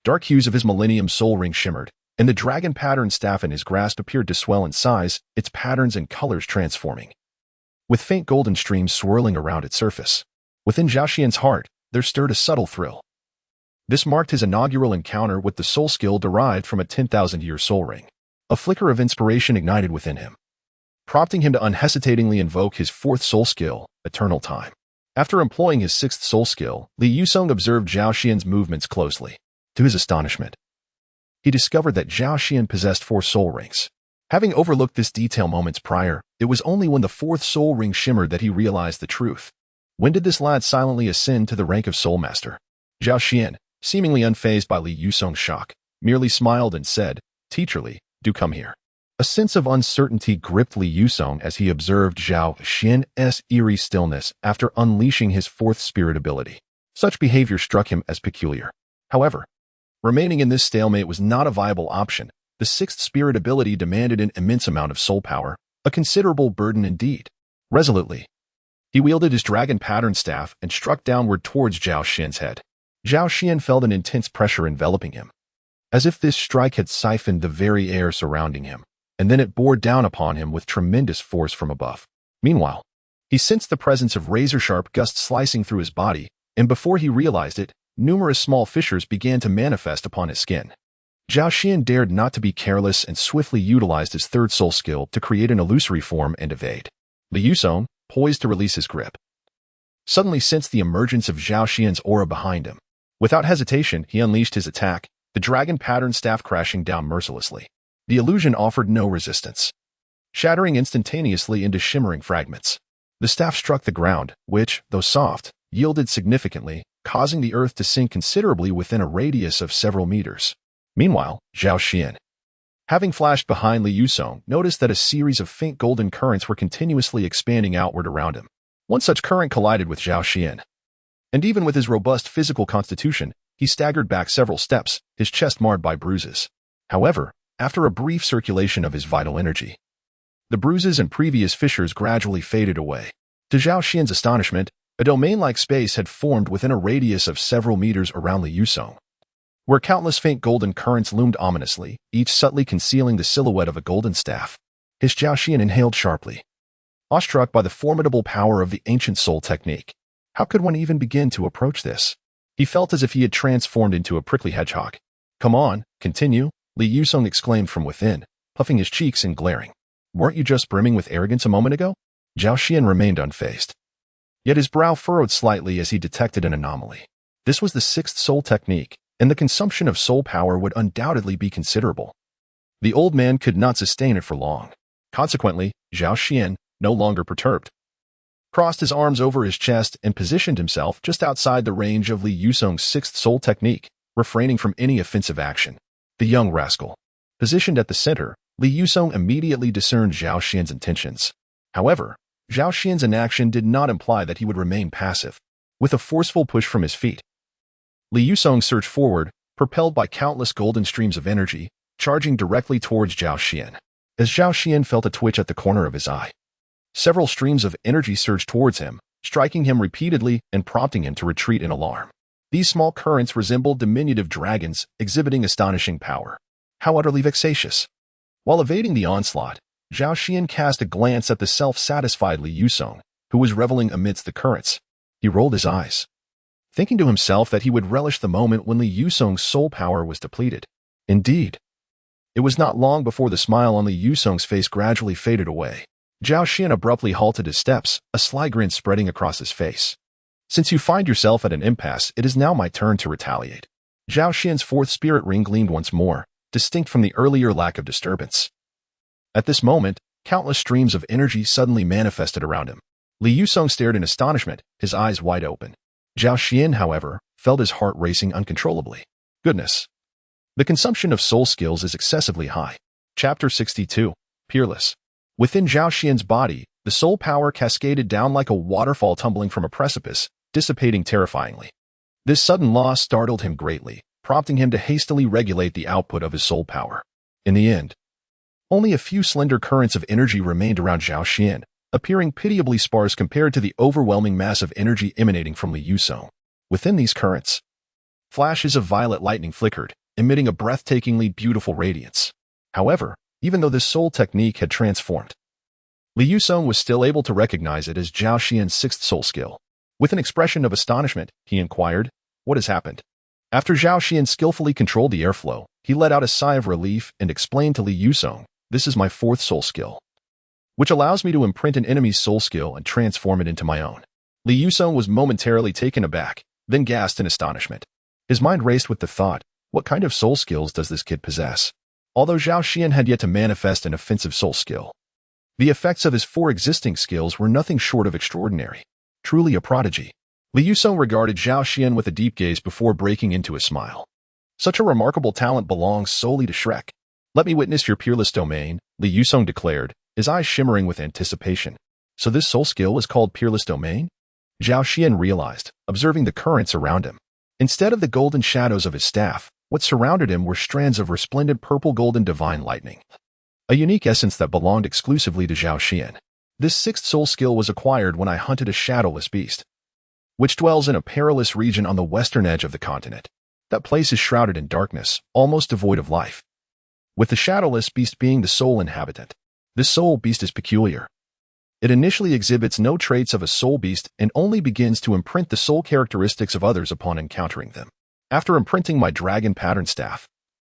dark hues of his Millennium Soul Ring shimmered, and the dragon pattern staff in his grasp appeared to swell in size, its patterns and colors transforming, with faint golden streams swirling around its surface. Within Zhao Xian's heart, there stirred a subtle thrill. This marked his inaugural encounter with the soul skill derived from a 10,000-year soul ring. A flicker of inspiration ignited within him, prompting him to unhesitatingly invoke his fourth soul skill, Eternal Time. After employing his sixth soul skill, Li Yusong observed Zhao Xian's movements closely. To his astonishment, he discovered that Zhao Xian possessed 4 soul rings. Having overlooked this detail moments prior, it was only when the 4th soul ring shimmered that he realized the truth. When did this lad silently ascend to the rank of soul master? Zhao Xian, seemingly unfazed by Li Yusong's shock, merely smiled and said, "Teacher Li, do come here." A sense of uncertainty gripped Li Yusong as he observed Zhao Xian's eerie stillness after unleashing his 4th spirit ability. Such behavior struck him as peculiar. However, remaining in this stalemate was not a viable option. The 6th spirit ability demanded an immense amount of soul power, a considerable burden indeed. Resolutely, he wielded his dragon pattern staff and struck downward towards Zhao Xian's head. Zhao Xian felt an intense pressure enveloping him, as if this strike had siphoned the very air surrounding him, and then it bore down upon him with tremendous force from above. Meanwhile, he sensed the presence of razor-sharp gusts slicing through his body, and before he realized it, numerous small fissures began to manifest upon his skin. Zhao Xian dared not to be careless and swiftly utilized his 3rd soul skill to create an illusory form and evade. Li Yusong, poised to release his grip, suddenly sensed the emergence of Zhao Xian's aura behind him. Without hesitation, he unleashed his attack, the dragon pattern staff crashing down mercilessly. The illusion offered no resistance, shattering instantaneously into shimmering fragments. The staff struck the ground, which, though soft, yielded significantly, causing the earth to sink considerably within a radius of several meters. Meanwhile, Zhao Xian, having flashed behind Li Yusong, noticed that a series of faint golden currents were continuously expanding outward around him. One such current collided with Zhao Xian, and even with his robust physical constitution, he staggered back several steps, his chest marred by bruises. However, after a brief circulation of his vital energy, the bruises and previous fissures gradually faded away. To Zhao Xian's astonishment, a domain-like space had formed within a radius of several meters around Li Yusong, where countless faint golden currents loomed ominously, each subtly concealing the silhouette of a golden staff. His Zhao Xian inhaled sharply, awestruck by the formidable power of the ancient soul technique. How could one even begin to approach this? He felt as if he had transformed into a prickly hedgehog. "Come on, continue," Li Yusong exclaimed from within, puffing his cheeks and glaring. "Weren't you just brimming with arrogance a moment ago?" Zhao Xian remained unfazed, yet his brow furrowed slightly as he detected an anomaly. This was the 6th soul technique, and the consumption of soul power would undoubtedly be considerable. The old man could not sustain it for long. Consequently, Zhao Xian, no longer perturbed, crossed his arms over his chest and positioned himself just outside the range of Li Yusong's 6th soul technique, refraining from any offensive action. The young rascal, positioned at the center, Li Yusong immediately discerned Zhao Xian's intentions. However, Zhao Xian's inaction did not imply that he would remain passive. With a forceful push from his feet, Li Yusong surged forward, propelled by countless golden streams of energy, charging directly towards Zhao Xian. As Zhao Xian felt a twitch at the corner of his eye, several streams of energy surged towards him, striking him repeatedly and prompting him to retreat in alarm. These small currents resembled diminutive dragons, exhibiting astonishing power. How utterly vexatious! While evading the onslaught, Zhao Xian cast a glance at the self-satisfied Li Yusong, who was reveling amidst the currents. He rolled his eyes, thinking to himself that he would relish the moment when Li Yusong's soul power was depleted. Indeed, it was not long before the smile on Li Yusong's face gradually faded away. Zhao Xian abruptly halted his steps, a sly grin spreading across his face. "Since you find yourself at an impasse, it is now my turn to retaliate." Zhao Xian's 4th spirit ring gleamed once more, distinct from the earlier lack of disturbance. At this moment, countless streams of energy suddenly manifested around him. Li Yusong stared in astonishment, his eyes wide open. Zhao Xian, however, felt his heart racing uncontrollably. Goodness! The consumption of soul skills is excessively high. Chapter 62. Peerless. Within Zhao Xian's body, the soul power cascaded down like a waterfall tumbling from a precipice, dissipating terrifyingly. This sudden loss startled him greatly, prompting him to hastily regulate the output of his soul power. In the end, only a few slender currents of energy remained around Zhao Xian, appearing pitiably sparse compared to the overwhelming mass of energy emanating from Li Yusong. Within these currents, flashes of violet lightning flickered, emitting a breathtakingly beautiful radiance. However, even though this soul technique had transformed, Li Yusong was still able to recognize it as Zhao Xian's sixth soul skill. With an expression of astonishment, he inquired, "What has happened?" After Zhao Xian skillfully controlled the airflow, he let out a sigh of relief and explained to Li Yusong, "This is my fourth soul skill, which allows me to imprint an enemy's soul skill and transform it into my own." Li Yusong was momentarily taken aback, then gasped in astonishment. His mind raced with the thought, what kind of soul skills does this kid possess? Although Zhao Xian had yet to manifest an offensive soul skill, the effects of his four existing skills were nothing short of extraordinary. Truly a prodigy. Li Yusong regarded Zhao Xian with a deep gaze before breaking into a smile. Such a remarkable talent belongs solely to Shrek. "Let me witness your peerless domain," Li Yusong declared, his eyes shimmering with anticipation. So this soul skill is called peerless domain? Zhao Xian realized, observing the currents around him. Instead of the golden shadows of his staff, what surrounded him were strands of resplendent purple-golden divine lightning, a unique essence that belonged exclusively to Zhao Xian. This sixth soul skill was acquired when I hunted a shadowless beast, which dwells in a perilous region on the western edge of the continent. That place is shrouded in darkness, almost devoid of life, with the shadowless beast being the sole inhabitant. This soul beast is peculiar. It initially exhibits no traits of a soul beast and only begins to imprint the soul characteristics of others upon encountering them. After imprinting my dragon pattern staff,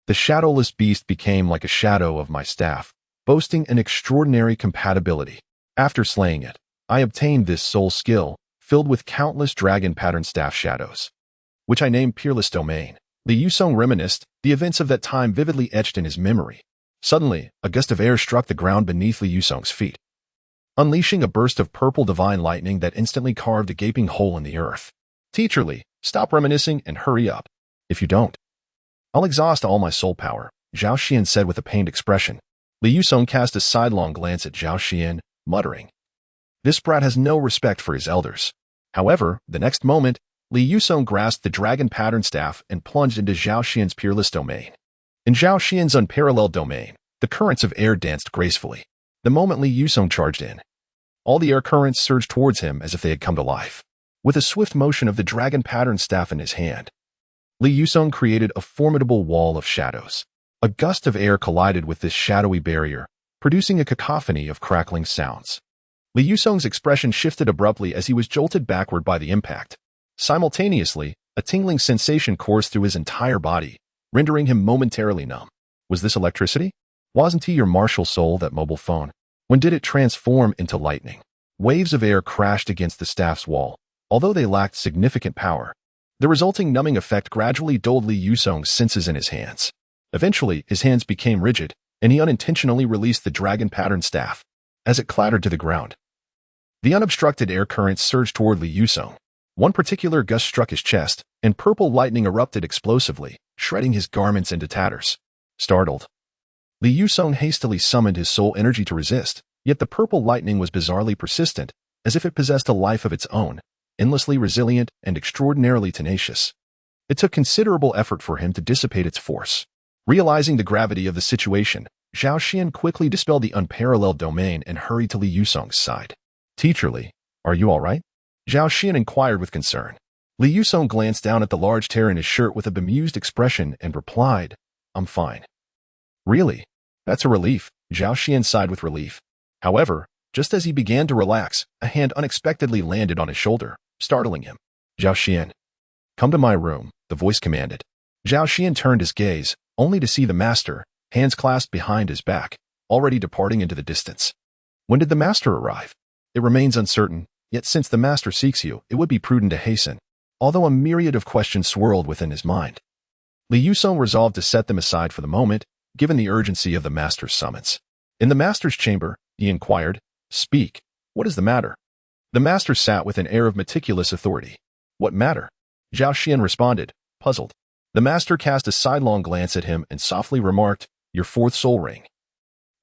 the shadowless beast became like a shadow of my staff, boasting an extraordinary compatibility. After slaying it, I obtained this soul skill, filled with countless dragon pattern staff shadows, which I named Peerless Domain. Li Yusong reminisced, the events of that time vividly etched in his memory. Suddenly, a gust of air struck the ground beneath Li Yusong's feet, unleashing a burst of purple divine lightning that instantly carved a gaping hole in the earth. "Teacher Li, stop reminiscing and hurry up. If you don't, I'll exhaust all my soul power," Zhao Xian said with a pained expression. Li Yusong cast a sidelong glance at Zhao Xian, muttering, "This brat has no respect for his elders." However, the next moment, Li Yusong grasped the dragon pattern staff and plunged into Zhao Xian's peerless domain. In Zhao Xian's unparalleled domain, the currents of air danced gracefully. The moment Li Yusong charged in, all the air currents surged towards him as if they had come to life. With a swift motion of the dragon pattern staff in his hand, Li Yusong created a formidable wall of shadows. A gust of air collided with this shadowy barrier, producing a cacophony of crackling sounds. Li Yusong's expression shifted abruptly as he was jolted backward by the impact. Simultaneously, a tingling sensation coursed through his entire body, rendering him momentarily numb. Was this electricity? Wasn't he your martial soul, that mobile phone? When did it transform into lightning? Waves of air crashed against the staff's wall. Although they lacked significant power, the resulting numbing effect gradually dulled Li Yusong's senses in his hands. Eventually, his hands became rigid, and he unintentionally released the dragon pattern staff. As it clattered to the ground, the unobstructed air currents surged toward Li Yusong. One particular gust struck his chest, and purple lightning erupted explosively, shredding his garments into tatters. Startled, Li Yusong hastily summoned his soul energy to resist, yet the purple lightning was bizarrely persistent, as if it possessed a life of its own, endlessly resilient and extraordinarily tenacious. It took considerable effort for him to dissipate its force. Realizing the gravity of the situation, Zhao Xian quickly dispelled the unparalleled domain and hurried to Li Yusong's side. "Teacher Li, are you all right?" Zhao Xian inquired with concern. Li Yusong glanced down at the large tear in his shirt with a bemused expression and replied, "I'm fine." "Really? That's a relief," Zhao Xian sighed with relief. However, just as he began to relax, a hand unexpectedly landed on his shoulder, startling him. "Zhao Xian, come to my room," the voice commanded. Zhao Xian turned his gaze, only to see the master, hands clasped behind his back, already departing into the distance. When did the master arrive? It remains uncertain, yet since the master seeks you, it would be prudent to hasten. Although a myriad of questions swirled within his mind, Li Yusong resolved to set them aside for the moment, given the urgency of the master's summons. In the master's chamber, he inquired, "Speak. What is the matter?" The master sat with an air of meticulous authority. "What matter?" Zhao Xian responded, puzzled. The master cast a sidelong glance at him and softly remarked, "Your fourth soul ring,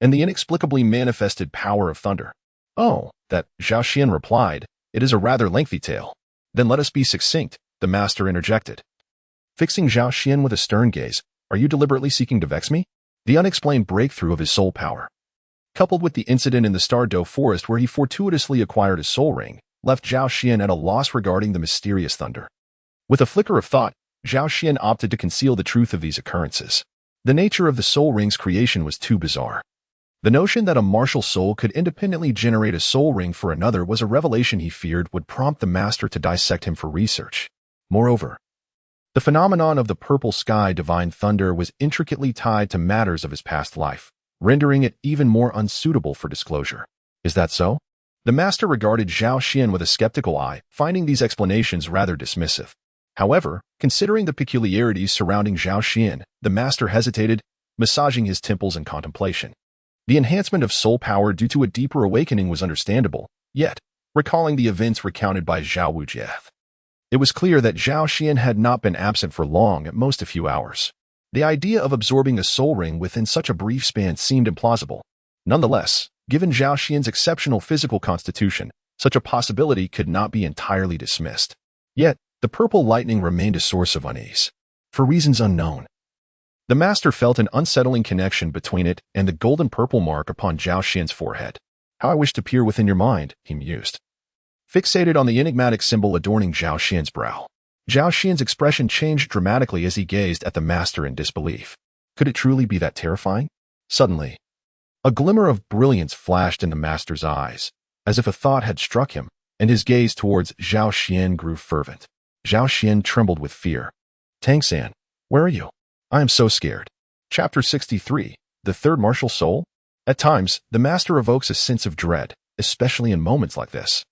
and the inexplicably manifested power of thunder." "Oh, that," Zhao Xian replied. "It is a rather lengthy tale." "Then let us be succinct," the master interjected. fixing Zhao Xian with a stern gaze. Are you deliberately seeking to vex me? The unexplained breakthrough of his soul power, coupled with the incident in the Stardow Forest where he fortuitously acquired a soul ring, left Zhao Xian at a loss regarding the mysterious thunder. With a flicker of thought, Zhao Xian opted to conceal the truth of these occurrences. The nature of the soul ring's creation was too bizarre. The notion that a martial soul could independently generate a soul ring for another was a revelation he feared would prompt the master to dissect him for research. Moreover, the phenomenon of the purple sky divine thunder was intricately tied to matters of his past life, rendering it even more unsuitable for disclosure. Is that so? The master regarded Zhao Xian with a skeptical eye, finding these explanations rather dismissive. However, considering the peculiarities surrounding Zhao Xian, the master hesitated, massaging his temples in contemplation. The enhancement of soul power due to a deeper awakening was understandable, yet, recalling the events recounted by Zhao Wujian, it was clear that Zhao Xian had not been absent for long, at most a few hours. The idea of absorbing a soul ring within such a brief span seemed implausible. Nonetheless, given Zhao Xian's exceptional physical constitution, such a possibility could not be entirely dismissed. Yet, the purple lightning remained a source of unease. For reasons unknown, the master felt an unsettling connection between it and the golden-purple mark upon Zhao Xian's forehead. How I wish to peer within your mind, he mused, fixated on the enigmatic symbol adorning Zhao Xian's brow. Zhao Xian's expression changed dramatically as he gazed at the master in disbelief. Could it truly be that terrifying? Suddenly, a glimmer of brilliance flashed in the master's eyes, as if a thought had struck him, and his gaze towards Zhao Xian grew fervent. Zhao Xian trembled with fear. Tang-san, where are you? I am so scared. Chapter 63, The Third Martial Soul? At times, the master evokes a sense of dread, especially in moments like this.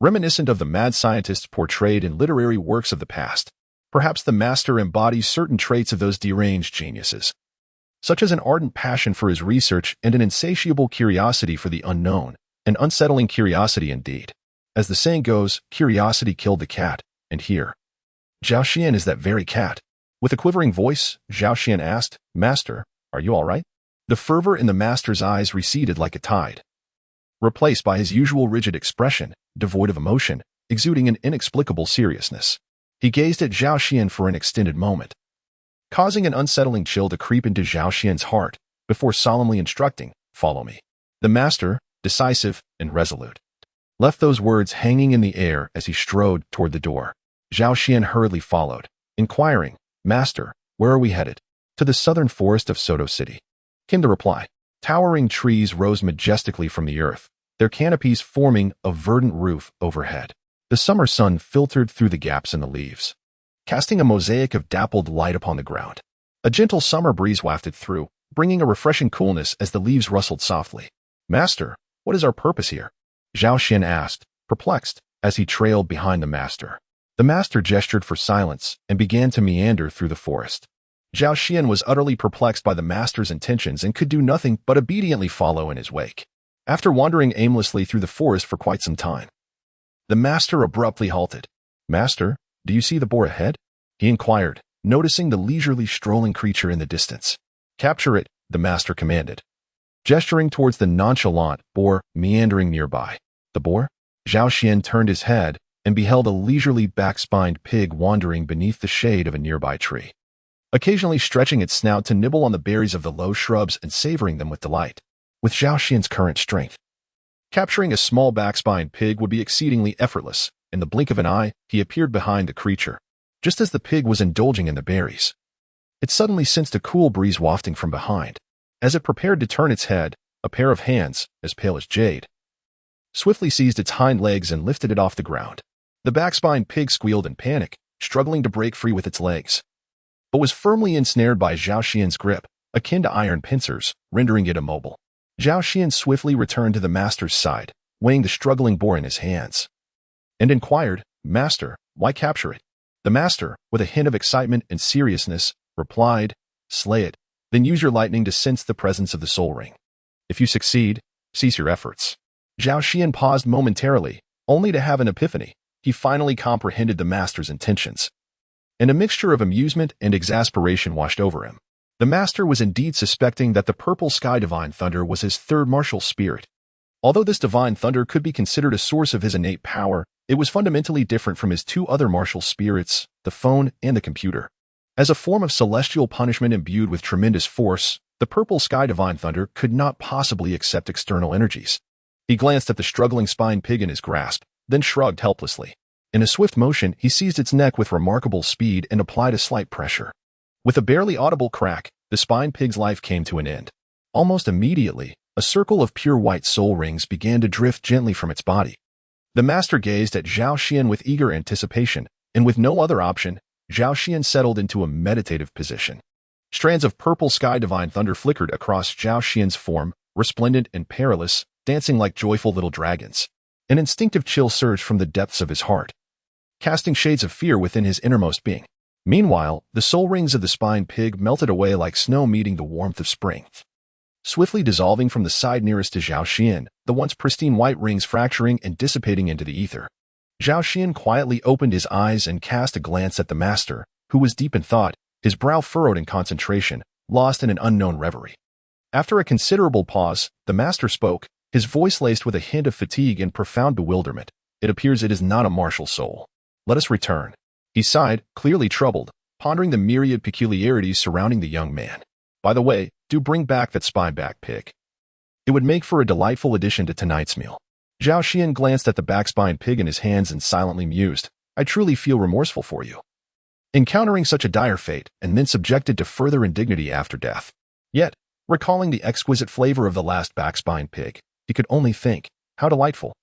Reminiscent of the mad scientists portrayed in literary works of the past, perhaps the master embodies certain traits of those deranged geniuses, such as an ardent passion for his research and an insatiable curiosity for the unknown, an unsettling curiosity indeed. As the saying goes, curiosity killed the cat, and here, Zhao Xian is that very cat. With a quivering voice, Zhao Xian asked, Master, are you all right? The fervor in the master's eyes receded like a tide, replaced by his usual rigid expression, devoid of emotion, exuding an inexplicable seriousness. He gazed at Zhao Xian for an extended moment, causing an unsettling chill to creep into Zhao Xian's heart, before solemnly instructing, Follow me. The master, decisive and resolute, left those words hanging in the air as he strode toward the door. Zhao Xian hurriedly followed, inquiring, Master, where are we headed? To the southern forest of Soto City, came the reply. Towering trees rose majestically from the earth, their canopies forming a verdant roof overhead. The summer sun filtered through the gaps in the leaves, casting a mosaic of dappled light upon the ground. A gentle summer breeze wafted through, bringing a refreshing coolness as the leaves rustled softly. Master, what is our purpose here? Zhao Xian asked, perplexed, as he trailed behind the master. The master gestured for silence and began to meander through the forest. Zhao Xian was utterly perplexed by the master's intentions and could do nothing but obediently follow in his wake. After wandering aimlessly through the forest for quite some time, the master abruptly halted. Master, do you see the boar ahead? He inquired, noticing the leisurely strolling creature in the distance. Capture it, the master commanded, gesturing towards the nonchalant boar meandering nearby. The boar? Zhao Xian turned his head and beheld a leisurely back-spined pig wandering beneath the shade of a nearby tree, occasionally stretching its snout to nibble on the berries of the low shrubs and savoring them with delight. With Zhao Xian's current strength, capturing a small back-spined pig would be exceedingly effortless. In the blink of an eye, he appeared behind the creature. Just as the pig was indulging in the berries, it suddenly sensed a cool breeze wafting from behind. As it prepared to turn its head, a pair of hands, as pale as jade, swiftly seized its hind legs and lifted it off the ground. The back-spined pig squealed in panic, struggling to break free with its legs, but was firmly ensnared by Zhao Xian's grip, akin to iron pincers, rendering it immobile. Zhao Xian swiftly returned to the master's side, weighing the struggling boar in his hands, and inquired, Master, why capture it? The master, with a hint of excitement and seriousness, replied, Slay it, then use your lightning to sense the presence of the soul ring. If you succeed, cease your efforts. Zhao Xian paused momentarily, only to have an epiphany. He finally comprehended the master's intentions, and a mixture of amusement and exasperation washed over him. The master was indeed suspecting that the purple sky divine thunder was his third martial spirit. Although this divine thunder could be considered a source of his innate power, it was fundamentally different from his two other martial spirits, the phone and the computer. As a form of celestial punishment imbued with tremendous force, the purple sky divine thunder could not possibly accept external energies. He glanced at the struggling spine pig in his grasp, then shrugged helplessly. In a swift motion, he seized its neck with remarkable speed and applied a slight pressure. With a barely audible crack, the spine pig's life came to an end. Almost immediately, a circle of pure white soul rings began to drift gently from its body. The master gazed at Zhao Xian with eager anticipation, and with no other option, Zhao Xian settled into a meditative position. Strands of purple sky divine thunder flickered across Zhao Xian's form, resplendent and perilous, dancing like joyful little dragons. An instinctive chill surged from the depths of his heart, casting shades of fear within his innermost being. Meanwhile, the soul rings of the spine pig melted away like snow meeting the warmth of spring. Swiftly dissolving from the side nearest to Zhao Xian, the once pristine white rings fracturing and dissipating into the ether. Zhao Xian quietly opened his eyes and cast a glance at the master, who was deep in thought, his brow furrowed in concentration, lost in an unknown reverie. After a considerable pause, the master spoke, his voice laced with a hint of fatigue and profound bewilderment. It appears it is not a martial soul. Let us return. He sighed, clearly troubled, pondering the myriad peculiarities surrounding the young man. By the way, do bring back that spine-back pig. It would make for a delightful addition to tonight's meal. Zhao Xian glanced at the back-spine pig in his hands and silently mused, I truly feel remorseful for you. Encountering such a dire fate, and then subjected to further indignity after death. Yet, recalling the exquisite flavor of the last back-spine pig, he could only think, how delightful.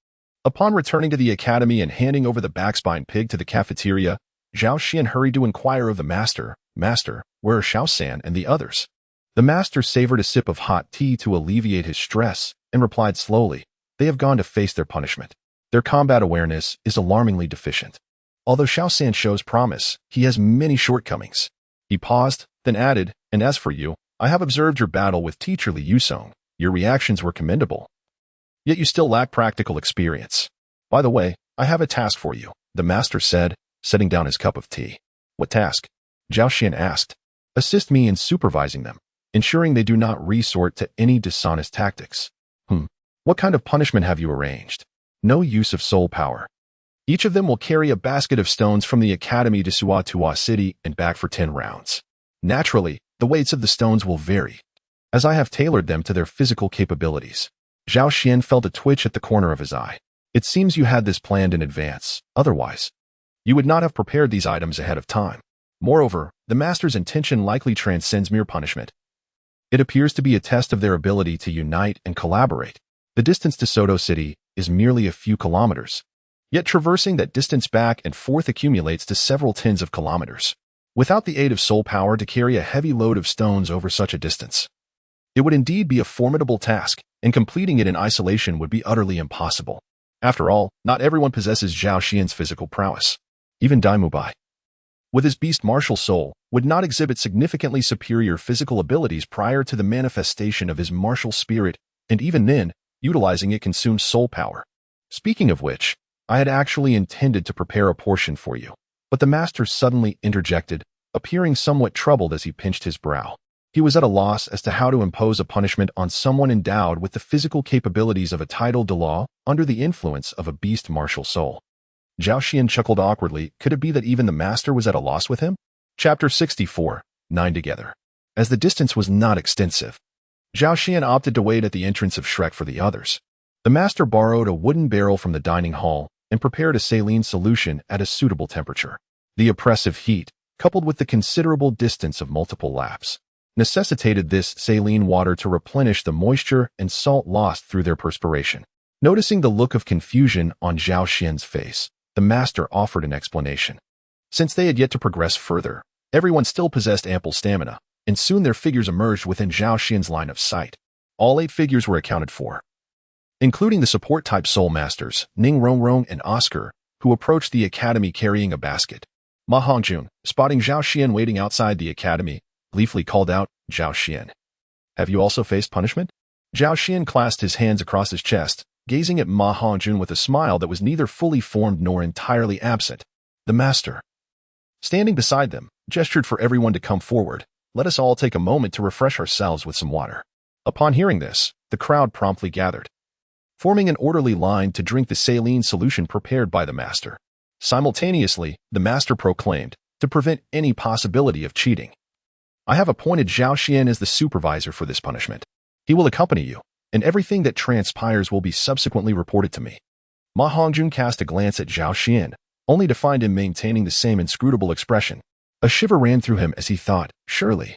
Upon returning to the academy and handing over the back-spine pig to the cafeteria, Zhao Xian hurried to inquire of the master, Master, where are Xiao-san and the others? The master savored a sip of hot tea to alleviate his stress and replied slowly, they have gone to face their punishment. Their combat awareness is alarmingly deficient. Although Xiao-san shows promise, he has many shortcomings. He paused, then added, and as for you, I have observed your battle with teacher Li Yusong. Your reactions were commendable. Yet you still lack practical experience. By the way, I have a task for you, the master said, setting down his cup of tea. What task? Zhao Xian asked. Assist me in supervising them, ensuring they do not resort to any dishonest tactics. What kind of punishment have you arranged? No use of soul power. Each of them will carry a basket of stones from the academy to Suatua City and back for 10 rounds. Naturally, the weights of the stones will vary, as I have tailored them to their physical capabilities. Zhao Xian felt a twitch at the corner of his eye. It seems you had this planned in advance, otherwise, you would not have prepared these items ahead of time. Moreover, the master's intention likely transcends mere punishment. It appears to be a test of their ability to unite and collaborate. The distance to Soto City is merely a few kilometers, yet traversing that distance back and forth accumulates to several tens of kilometers. Without the aid of soul power to carry a heavy load of stones over such a distance, it would indeed be a formidable task, and completing it in isolation would be utterly impossible. After all, not everyone possesses Zhao Xian's physical prowess. Even Daimubai, with his beast martial soul, would not exhibit significantly superior physical abilities prior to the manifestation of his martial spirit, and even then, utilizing it consumes soul power. Speaking of which, I had actually intended to prepare a portion for you, but the master suddenly interjected, appearing somewhat troubled as he pinched his brow. He was at a loss as to how to impose a punishment on someone endowed with the physical capabilities of a titled Douluo under the influence of a beast martial soul. Zhao Xian chuckled awkwardly. Could it be that even the master was at a loss with him? Chapter 64, 9 Together. As the distance was not extensive, Zhao Xian opted to wait at the entrance of Shrek for the others. The master borrowed a wooden barrel from the dining hall and prepared a saline solution at a suitable temperature. The oppressive heat, coupled with the considerable distance of multiple laps, necessitated this saline water to replenish the moisture and salt lost through their perspiration. Noticing the look of confusion on Zhao Xian's face, the master offered an explanation. Since they had yet to progress further, everyone still possessed ample stamina, and soon their figures emerged within Zhao Xian's line of sight. All 8 figures were accounted for, including the support-type soul masters, Ning Rongrong and Oscar, who approached the academy carrying a basket. Ma Hongjun, spotting Zhao Xian waiting outside the academy, gleefully called out, Zhao Xian, have you also faced punishment? Zhao Xian clasped his hands across his chest, gazing at Ma Hongjun with a smile that was neither fully formed nor entirely absent. The master, standing beside them, gestured for everyone to come forward. Let us all take a moment to refresh ourselves with some water. Upon hearing this, the crowd promptly gathered, forming an orderly line to drink the saline solution prepared by the master. Simultaneously, the master proclaimed, to prevent any possibility of cheating. I have appointed Zhao Xian as the supervisor for this punishment. He will accompany you, and everything that transpires will be subsequently reported to me. Ma Hongjun cast a glance at Zhao Xian, only to find him maintaining the same inscrutable expression. A shiver ran through him as he thought, surely,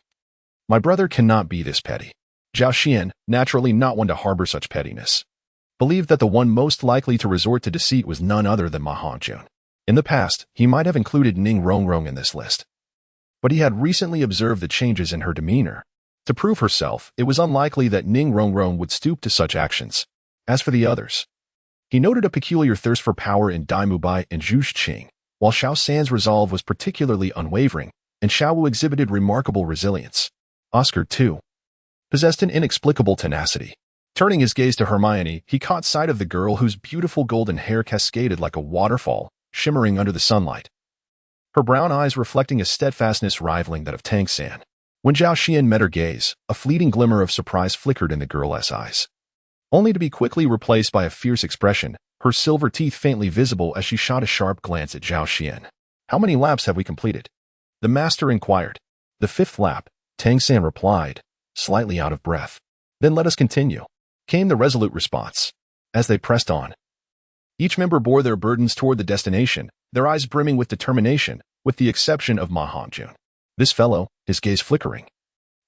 my brother cannot be this petty. Zhao Xian, naturally not one to harbor such pettiness, believed that the one most likely to resort to deceit was none other than Ma Hongjun. In the past, he might have included Ning Rongrong in this list, but he had recently observed the changes in her demeanor. To prove herself, it was unlikely that Ning Rongrong would stoop to such actions. As for the others, he noted a peculiar thirst for power in Dai Mubai and Zhu Qing, while Xiao San's resolve was particularly unwavering, and Xiao Wu exhibited remarkable resilience. Oscar, too, possessed an inexplicable tenacity. Turning his gaze to Hermione, he caught sight of the girl whose beautiful golden hair cascaded like a waterfall, shimmering under the sunlight, her brown eyes reflecting a steadfastness rivaling that of Tang San. When Zhao Xian met her gaze, a fleeting glimmer of surprise flickered in the girl's eyes, only to be quickly replaced by a fierce expression, her silver teeth faintly visible as she shot a sharp glance at Zhao Xian. How many laps have we completed? The master inquired. The 5th lap, Tang San replied, slightly out of breath. Then let us continue, came the resolute response. As they pressed on, each member bore their burdens toward the destination, their eyes brimming with determination, with the exception of Ma Hongjun. This fellow, his gaze flickering,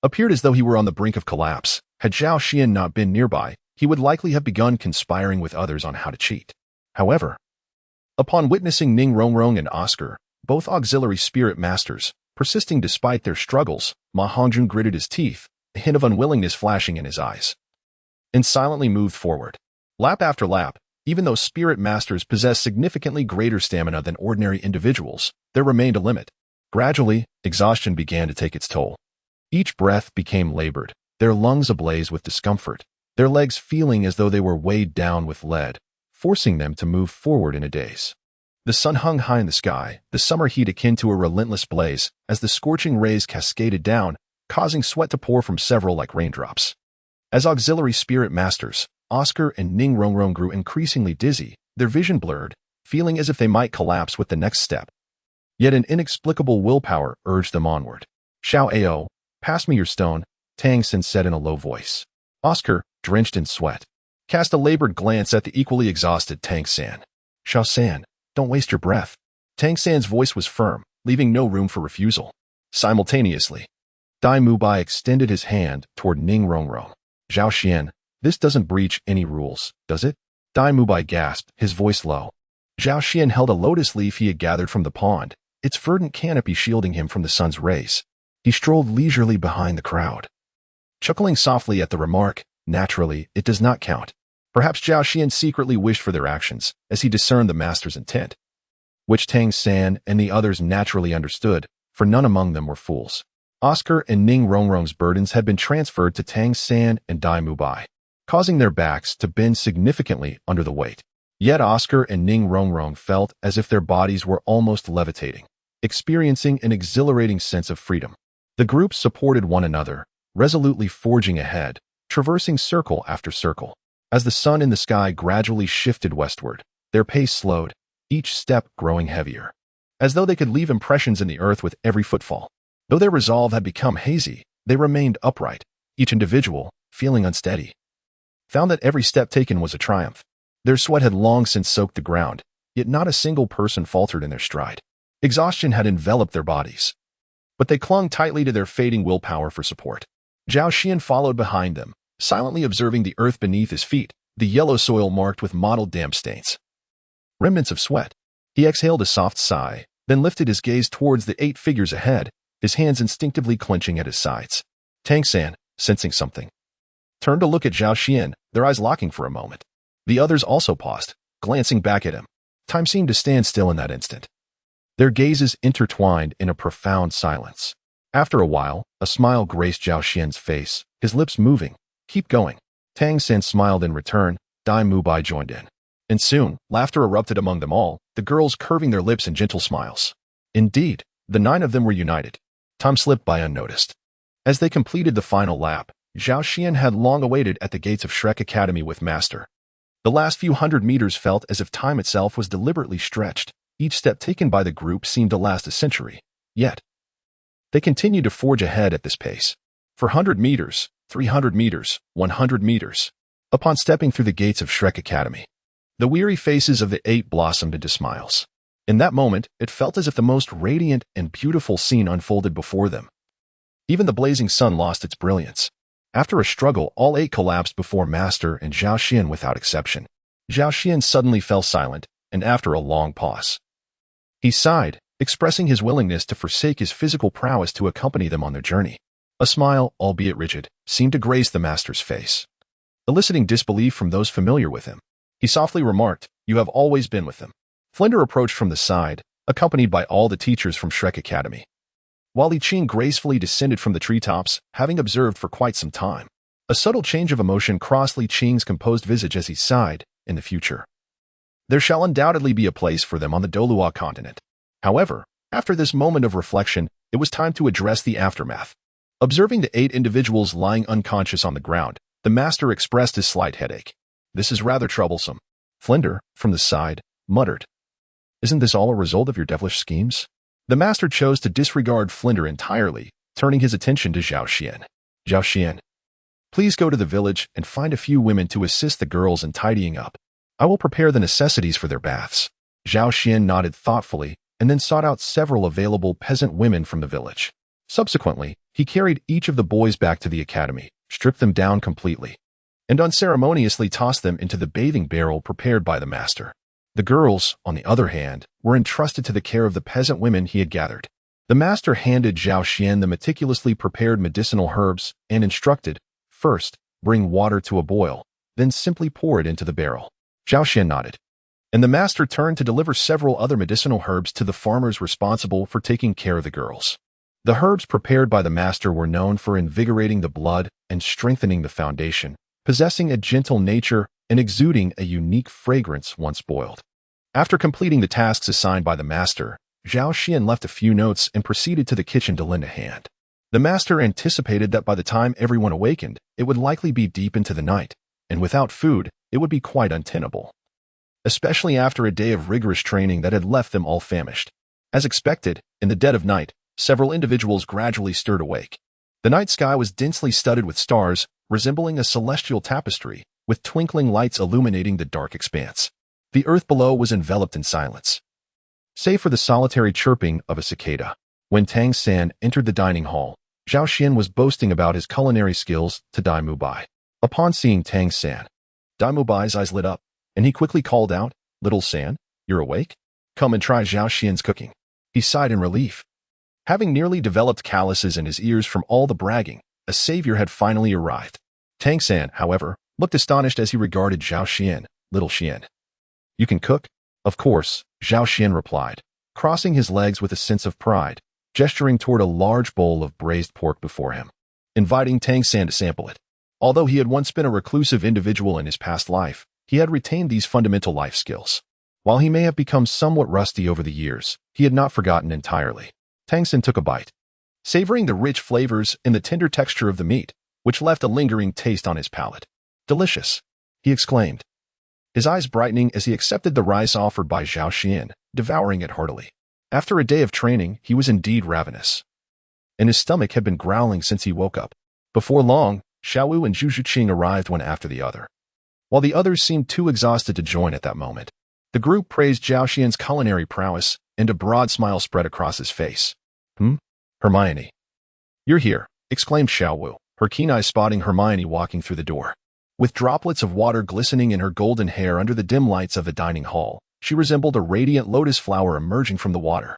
appeared as though he were on the brink of collapse. Had Zhao Xian not been nearby, he would likely have begun conspiring with others on how to cheat. However, upon witnessing Ning Rongrong and Oscar, both auxiliary spirit masters, persisting despite their struggles, Ma Hongjun gritted his teeth, a hint of unwillingness flashing in his eyes, and silently moved forward. Lap after lap, even though spirit masters possess significantly greater stamina than ordinary individuals, there remained a limit. Gradually, exhaustion began to take its toll. Each breath became labored, their lungs ablaze with discomfort, their legs feeling as though they were weighed down with lead, forcing them to move forward in a daze. The sun hung high in the sky, the summer heat akin to a relentless blaze, as the scorching rays cascaded down, causing sweat to pour from several like raindrops. As auxiliary spirit masters, Oscar and Ning Rongrong grew increasingly dizzy, their vision blurred, feeling as if they might collapse with the next step. Yet an inexplicable willpower urged them onward. Xiao Ao, pass me your stone, Tang San said in a low voice. Oscar, drenched in sweat, cast a labored glance at the equally exhausted Tang San. Xiao San, don't waste your breath. Tang San's voice was firm, leaving no room for refusal. Simultaneously, Dai Mubai extended his hand toward Ning Rongrong. Zhao Xian, this doesn't breach any rules, does it? Dai Mubai gasped, his voice low. Zhao Xian held a lotus leaf he had gathered from the pond, its verdant canopy shielding him from the sun's rays. He strolled leisurely behind the crowd, chuckling softly at the remark, naturally, it does not count. Perhaps Zhao Xian secretly wished for their actions, as he discerned the master's intent, which Tang San and the others naturally understood, for none among them were fools. Oscar and Ning Rongrong's burdens had been transferred to Tang San and Dai Mubai, causing their backs to bend significantly under the weight. Yet Oscar and Ning Rongrong felt as if their bodies were almost levitating, experiencing an exhilarating sense of freedom. The groups supported one another, resolutely forging ahead, traversing circle after circle. As the sun in the sky gradually shifted westward, their pace slowed, each step growing heavier, as though they could leave impressions in the earth with every footfall. Though their resolve had become hazy, they remained upright, each individual, feeling unsteady, found that every step taken was a triumph. Their sweat had long since soaked the ground, yet not a single person faltered in their stride. Exhaustion had enveloped their bodies, but they clung tightly to their fading willpower for support. Zhao Xian followed behind them, silently observing the earth beneath his feet, the yellow soil marked with mottled damp stains, remnants of sweat. He exhaled a soft sigh, then lifted his gaze towards the 8 figures ahead, his hands instinctively clenching at his sides. Tang San, sensing something, turned to look at Zhao Xian, their eyes locking for a moment. The others also paused, glancing back at him. Time seemed to stand still in that instant, their gazes intertwined in a profound silence. After a while, a smile graced Zhao Xian's face, his lips moving. Keep going. Tang San smiled in return. Dai Mubai joined in. And soon, laughter erupted among them all, the girls curving their lips in gentle smiles. Indeed, the 9 of them were united. Time slipped by unnoticed. As they completed the final lap, Zhao Xian had long awaited at the gates of Shrek Academy with Master. The last few hundred meters felt as if time itself was deliberately stretched. Each step taken by the group seemed to last a century. Yet, they continued to forge ahead at this pace. For 100 meters, 300 meters, 100 meters. Upon stepping through the gates of Shrek Academy, the weary faces of the 8 blossomed into smiles. In that moment, it felt as if the most radiant and beautiful scene unfolded before them. Even the blazing sun lost its brilliance. After a struggle, all 8 collapsed before Master and Zhao Xian without exception. Zhao Xian suddenly fell silent, and after a long pause, he sighed, expressing his willingness to forsake his physical prowess to accompany them on their journey. A smile, albeit rigid, seemed to grace the Master's face, eliciting disbelief from those familiar with him. He softly remarked, "You have always been with them." Flinder approached from the side, accompanied by all the teachers from Shrek Academy, while Li Qing gracefully descended from the treetops, having observed for quite some time. A subtle change of emotion crossed Li Qing's composed visage as he sighed. In the future, there shall undoubtedly be a place for them on the Douluo Continent. However, after this moment of reflection, it was time to address the aftermath. Observing the 8 individuals lying unconscious on the ground, the Master expressed his slight headache. "This is rather troublesome." Flinder, from the side, muttered, "Isn't this all a result of your devilish schemes?" The Master chose to disregard Flinder entirely, turning his attention to Zhao Xian. "Zhao Xian, please go to the village and find a few women to assist the girls in tidying up. I will prepare the necessities for their baths." Zhao Xian nodded thoughtfully and then sought out several available peasant women from the village. Subsequently, he carried each of the boys back to the academy, stripped them down completely, and unceremoniously tossed them into the bathing barrel prepared by the Master. The girls, on the other hand, were entrusted to the care of the peasant women he had gathered. The Master handed Zhao Xian the meticulously prepared medicinal herbs and instructed, "First, bring water to a boil, then simply pour it into the barrel." Zhao Xian nodded, and the Master turned to deliver several other medicinal herbs to the farmers responsible for taking care of the girls. The herbs prepared by the Master were known for invigorating the blood and strengthening the foundation, possessing a gentle nature and exuding a unique fragrance once boiled. After completing the tasks assigned by the Master, Zhao Xian left a few notes and proceeded to the kitchen to lend a hand. The Master anticipated that by the time everyone awakened, it would likely be deep into the night, and without food, it would be quite untenable, especially after a day of rigorous training that had left them all famished. As expected, in the dead of night, several individuals gradually stirred awake. The night sky was densely studded with stars, resembling a celestial tapestry, with twinkling lights illuminating the dark expanse. The earth below was enveloped in silence, save for the solitary chirping of a cicada. When Tang San entered the dining hall, Zhao Xian was boasting about his culinary skills to Dai Mubai. Upon seeing Tang San, Dai Mubai's eyes lit up, and he quickly called out, "Little San, you're awake? Come and try Zhao Xian's cooking." He sighed in relief. Having nearly developed calluses in his ears from all the bragging, a savior had finally arrived. Tang San, however, looked astonished as he regarded Zhao Xian. "Little Xian, you can cook?" "Of course," Zhao Xian replied, crossing his legs with a sense of pride, gesturing toward a large bowl of braised pork before him, inviting Tang San to sample it. Although he had once been a reclusive individual in his past life, he had retained these fundamental life skills. While he may have become somewhat rusty over the years, he had not forgotten entirely. Tang San took a bite, savoring the rich flavors and the tender texture of the meat, which left a lingering taste on his palate. "Delicious," he exclaimed, his eyes brightening as he accepted the rice offered by Zhao Xian, devouring it heartily. After a day of training, he was indeed ravenous, and his stomach had been growling since he woke up. Before long, Xiaowu and Zhu Zhuqing arrived one after the other, while the others seemed too exhausted to join at that moment. The group praised Zhao Xian's culinary prowess, and a broad smile spread across his face. Hermione. "You're here," exclaimed Xiaowu, her keen eyes spotting Hermione walking through the door. With droplets of water glistening in her golden hair under the dim lights of the dining hall, she resembled a radiant lotus flower emerging from the water.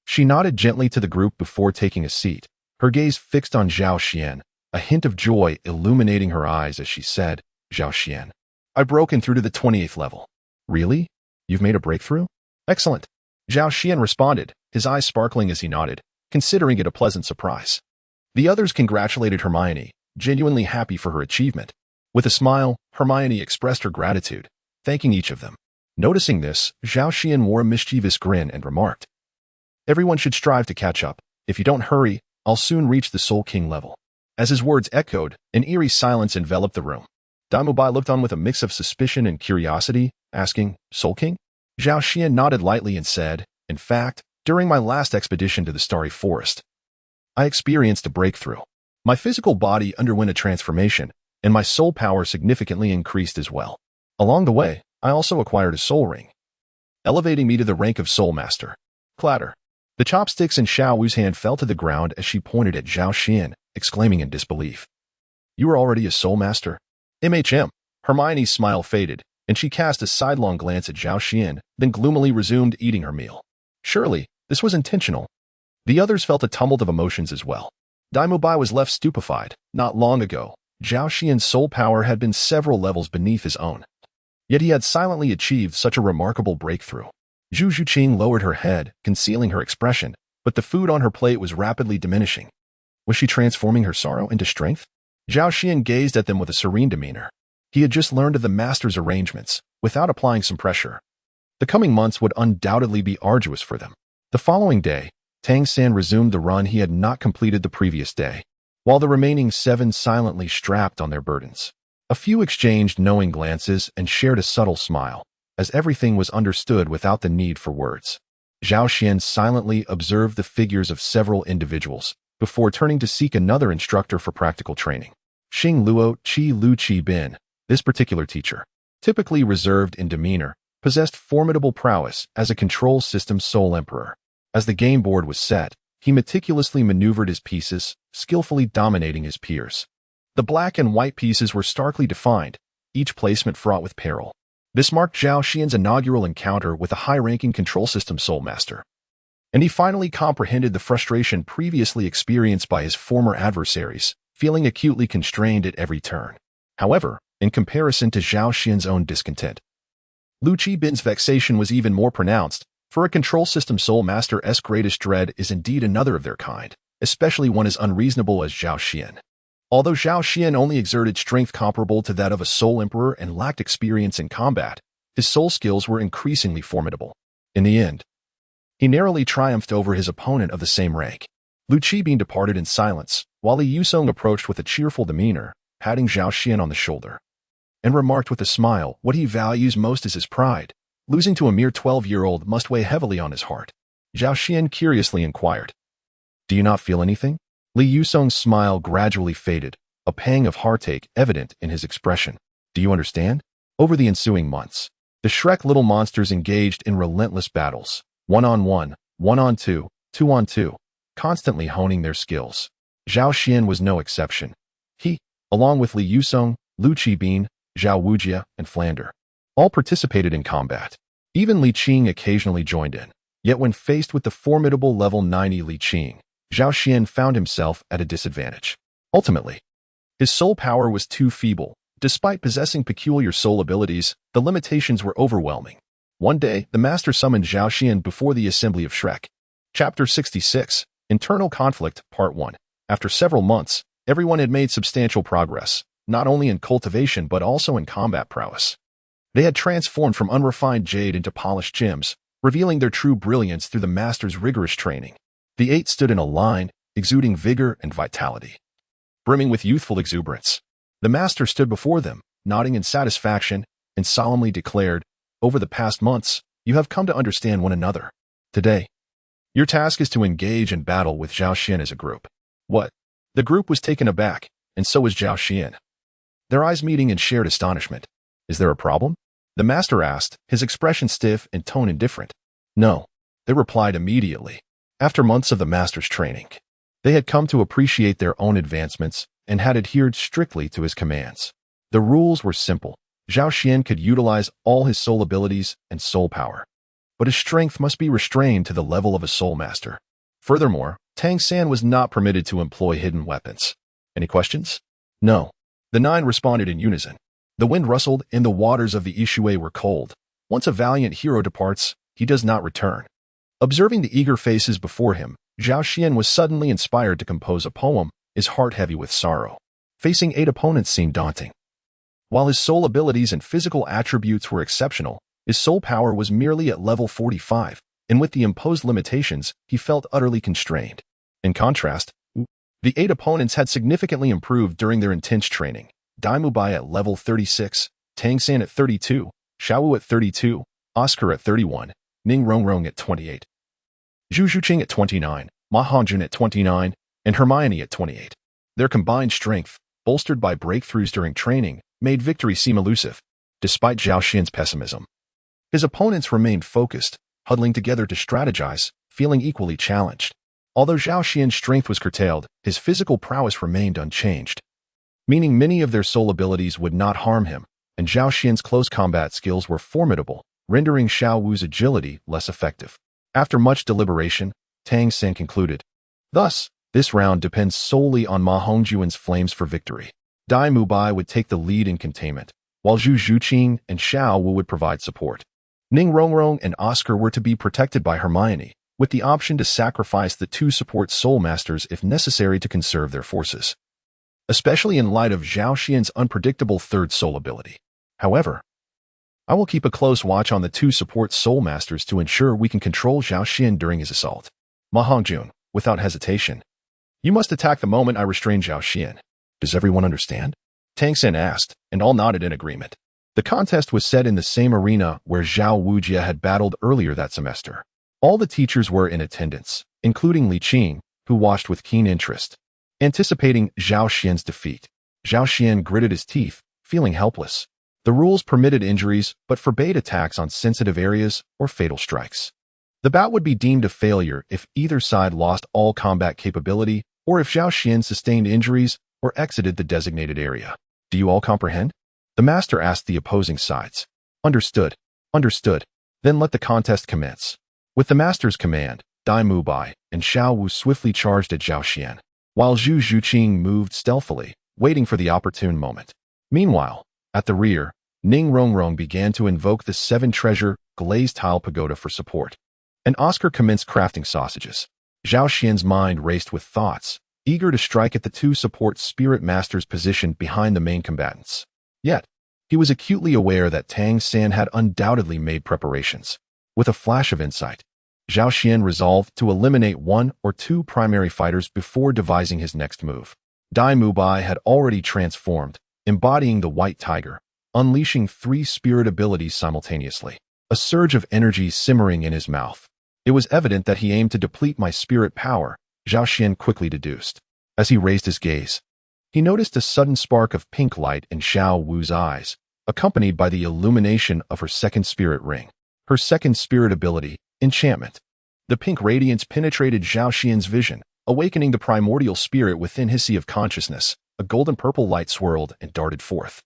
She nodded gently to the group before taking a seat, her gaze fixed on Zhao Xian, a hint of joy illuminating her eyes as she said, "Zhao Xian, I've broken through to the 28th level." "Really? You've made a breakthrough? Excellent." Zhao Xian responded, his eyes sparkling as he nodded, considering it a pleasant surprise. The others congratulated Hermione, genuinely happy for her achievement. With a smile, Hermione expressed her gratitude, thanking each of them. Noticing this, Zhao Xian wore a mischievous grin and remarked, "Everyone should strive to catch up. If you don't hurry, I'll soon reach the Soul King level." As his words echoed, an eerie silence enveloped the room. Dai Mubai looked on with a mix of suspicion and curiosity, asking, "Soul King?" Zhao Xian nodded lightly and said, "In fact, During my last expedition to the Starry Forest, I experienced a breakthrough. My physical body underwent a transformation, and my soul power significantly increased as well. Along the way, I also acquired a soul ring, elevating me to the rank of Soul Master. Clatter. The chopsticks in Xiao Wu's hand fell to the ground as she pointed at Zhao Xian, exclaiming in disbelief. You are already a Soul Master? MHM. Hermione's smile faded, and she cast a sidelong glance at Zhao Xian, then gloomily resumed eating her meal. Surely, this was intentional. The others felt a tumult of emotions as well. Dai Bai was left stupefied. Not long ago, Zhao Xian's soul power had been several levels beneath his own. Yet he had silently achieved such a remarkable breakthrough. Zhu Zhuqing lowered her head, concealing her expression, but the food on her plate was rapidly diminishing. Was she transforming her sorrow into strength? Zhao Xian gazed at them with a serene demeanor. He had just learned of the master's arrangements, without applying some pressure. The coming months would undoubtedly be arduous for them. The following day, Tang San resumed the run he had not completed the previous day, while the remaining 7 silently strapped on their burdens. A few exchanged knowing glances and shared a subtle smile, as everything was understood without the need for words. Zhao Xian silently observed the figures of several individuals, before turning to seek another instructor for practical training. Xing Luo Qi Lu Qi Bin, this particular teacher, typically reserved in demeanor, possessed formidable prowess as a control system soul emperor. As the game board was set, he meticulously maneuvered his pieces, skillfully dominating his peers. The black and white pieces were starkly defined, each placement fraught with peril. This marked Zhao Xian's inaugural encounter with a high-ranking control system soul master. And he finally comprehended the frustration previously experienced by his former adversaries, feeling acutely constrained at every turn. However, in comparison to Zhao Xian's own discontent, Lu Qibin's vexation was even more pronounced. For a control system soul master's greatest dread is indeed another of their kind, especially one as unreasonable as Zhao Xian. Although Zhao Xian only exerted strength comparable to that of a soul emperor and lacked experience in combat, his soul skills were increasingly formidable. In the end, he narrowly triumphed over his opponent of the same rank. Lu Qibin departed in silence, while Li Yusong approached with a cheerful demeanor, patting Zhao Xian on the shoulder, and remarked with a smile, what he values most is his pride. Losing to a mere 12-year-old must weigh heavily on his heart. Zhao Xian curiously inquired. Do you not feel anything? Li Yusong's smile gradually faded, a pang of heartache evident in his expression. Do you understand? Over the ensuing months, the Shrek little monsters engaged in relentless battles, 1-on-1, 1-on-2, 2-on-2, constantly honing their skills. Zhao Xian was no exception. He, along with Li Yusong, Lu Qibin, Zhao Wujia, and Flander, all participated in combat. Even Li Qing occasionally joined in. Yet when faced with the formidable level 90 Li Qing, Zhao Xian found himself at a disadvantage. Ultimately, his soul power was too feeble. Despite possessing peculiar soul abilities, the limitations were overwhelming. One day, the master summoned Zhao Xian before the assembly of Shrek. Chapter 66, Internal Conflict, Part 1. After several months, everyone had made substantial progress, not only in cultivation but also in combat prowess. They had transformed from unrefined jade into polished gems, revealing their true brilliance through the master's rigorous training. The 8 stood in a line, exuding vigor and vitality, brimming with youthful exuberance. The master stood before them, nodding in satisfaction, and solemnly declared, over the past months, you have come to understand one another. Today, your task is to engage in battle with Zhao Xian as a group. What? The group was taken aback, and so was Zhao Xian. Their eyes meeting in shared astonishment. Is there a problem? The master asked, his expression stiff and tone indifferent. No, they replied immediately. After months of the master's training, they had come to appreciate their own advancements and had adhered strictly to his commands. The rules were simple. Zhao Xian could utilize all his soul abilities and soul power, but his strength must be restrained to the level of a soul master. Furthermore, Tang San was not permitted to employ hidden weapons. Any questions? No. The 9 responded in unison. The wind rustled and the waters of the Ishui were cold. Once a valiant hero departs, he does not return. Observing the eager faces before him, Zhao Xian was suddenly inspired to compose a poem, his heart heavy with sorrow. Facing 8 opponents seemed daunting. While his soul abilities and physical attributes were exceptional, his soul power was merely at level 45, and with the imposed limitations, he felt utterly constrained. In contrast, the 8 opponents had significantly improved during their intense training. Dai Bai at level 36, Tang San at 32, Xiao Wu at 32, Oscar at 31, Ning Rongrong at 28. Zhu Zhuqing at 29, Ma Hongjun at 29, and Hermione at 28. Their combined strength, bolstered by breakthroughs during training, made victory seem elusive, despite Zhao Xian's pessimism. His opponents remained focused, huddling together to strategize, feeling equally challenged. Although Zhao Xian's strength was curtailed, his physical prowess remained unchanged, meaning many of their soul abilities would not harm him, and Zhao Xian's close combat skills were formidable, rendering Xiao Wu's agility less effective. After much deliberation, Tang San concluded, "Thus, this round depends solely on Ma Hongjuan's flames for victory. Dai Mubai would take the lead in containment, while Zhu Zhuqing and Xiao Wu would provide support. Ning Rongrong and Oscar were to be protected by Hermione, with the option to sacrifice the two support soul masters if necessary to conserve their forces, especially in light of Zhao Xian's unpredictable third soul ability. However, I will keep a close watch on the two support soul masters to ensure we can control Zhao Xian during his assault." Ma Hongjun, without hesitation, "You must attack the moment I restrain Zhao Xian. Does everyone understand?" Tang San asked, and all nodded in agreement. The contest was set in the same arena where Zhao Wujia had battled earlier that semester. All the teachers were in attendance, including Li Qing, who watched with keen interest. Anticipating Zhao Xian's defeat, Zhao Xian gritted his teeth, feeling helpless. The rules permitted injuries, but forbade attacks on sensitive areas or fatal strikes. The bout would be deemed a failure if either side lost all combat capability or if Zhao Xian sustained injuries or exited the designated area. "Do you all comprehend?" the master asked the opposing sides. "Understood. Understood. Then let the contest commence." With the master's command, Dai Mubai and Xiao Wu swiftly charged at Zhao Xian, while Zhu Zhuqing moved stealthily, waiting for the opportune moment. Meanwhile, at the rear, Ning Rongrong began to invoke the seven-treasure glazed tile pagoda for support, and Oscar commenced crafting sausages. Zhao Xian's mind raced with thoughts, eager to strike at the two support spirit masters positioned behind the main combatants. Yet, he was acutely aware that Tang San had undoubtedly made preparations. With a flash of insight, Zhao Xian resolved to eliminate one or two primary fighters before devising his next move. Dai Mubai had already transformed, embodying the white tiger, unleashing three spirit abilities simultaneously, a surge of energy simmering in his mouth. "It was evident that he aimed to deplete my spirit power," Zhao Xian quickly deduced. As he raised his gaze, he noticed a sudden spark of pink light in Xiao Wu's eyes, accompanied by the illumination of her second spirit ring. Her second spirit ability, enchantment. The pink radiance penetrated Zhao Xian's vision, awakening the primordial spirit within his sea of consciousness. A golden-purple light swirled and darted forth,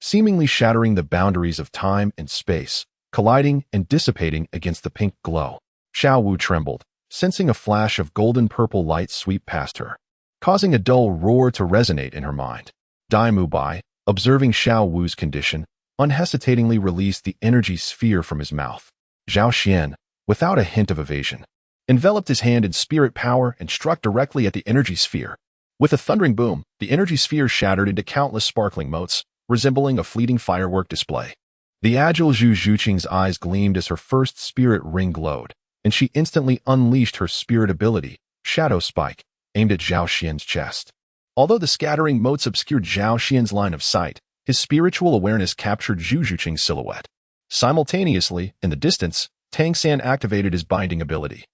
seemingly shattering the boundaries of time and space, colliding and dissipating against the pink glow. Xiao Wu trembled, sensing a flash of golden-purple light sweep past her, causing a dull roar to resonate in her mind. Dai Mubai, observing Xiao Wu's condition, unhesitatingly released the energy sphere from his mouth. Zhao Xian, without a hint of evasion, enveloped his hand in spirit power and struck directly at the energy sphere. With a thundering boom, the energy sphere shattered into countless sparkling motes, resembling a fleeting firework display. The agile Zhu Zhuqing's eyes gleamed as her first spirit ring glowed, and she instantly unleashed her spirit ability, Shadow Spike, aimed at Zhao Xian's chest. Although the scattering motes obscured Zhao Xian's line of sight, his spiritual awareness captured Zhu Zhuqing's silhouette. Simultaneously, in the distance, Tang San activated his binding ability,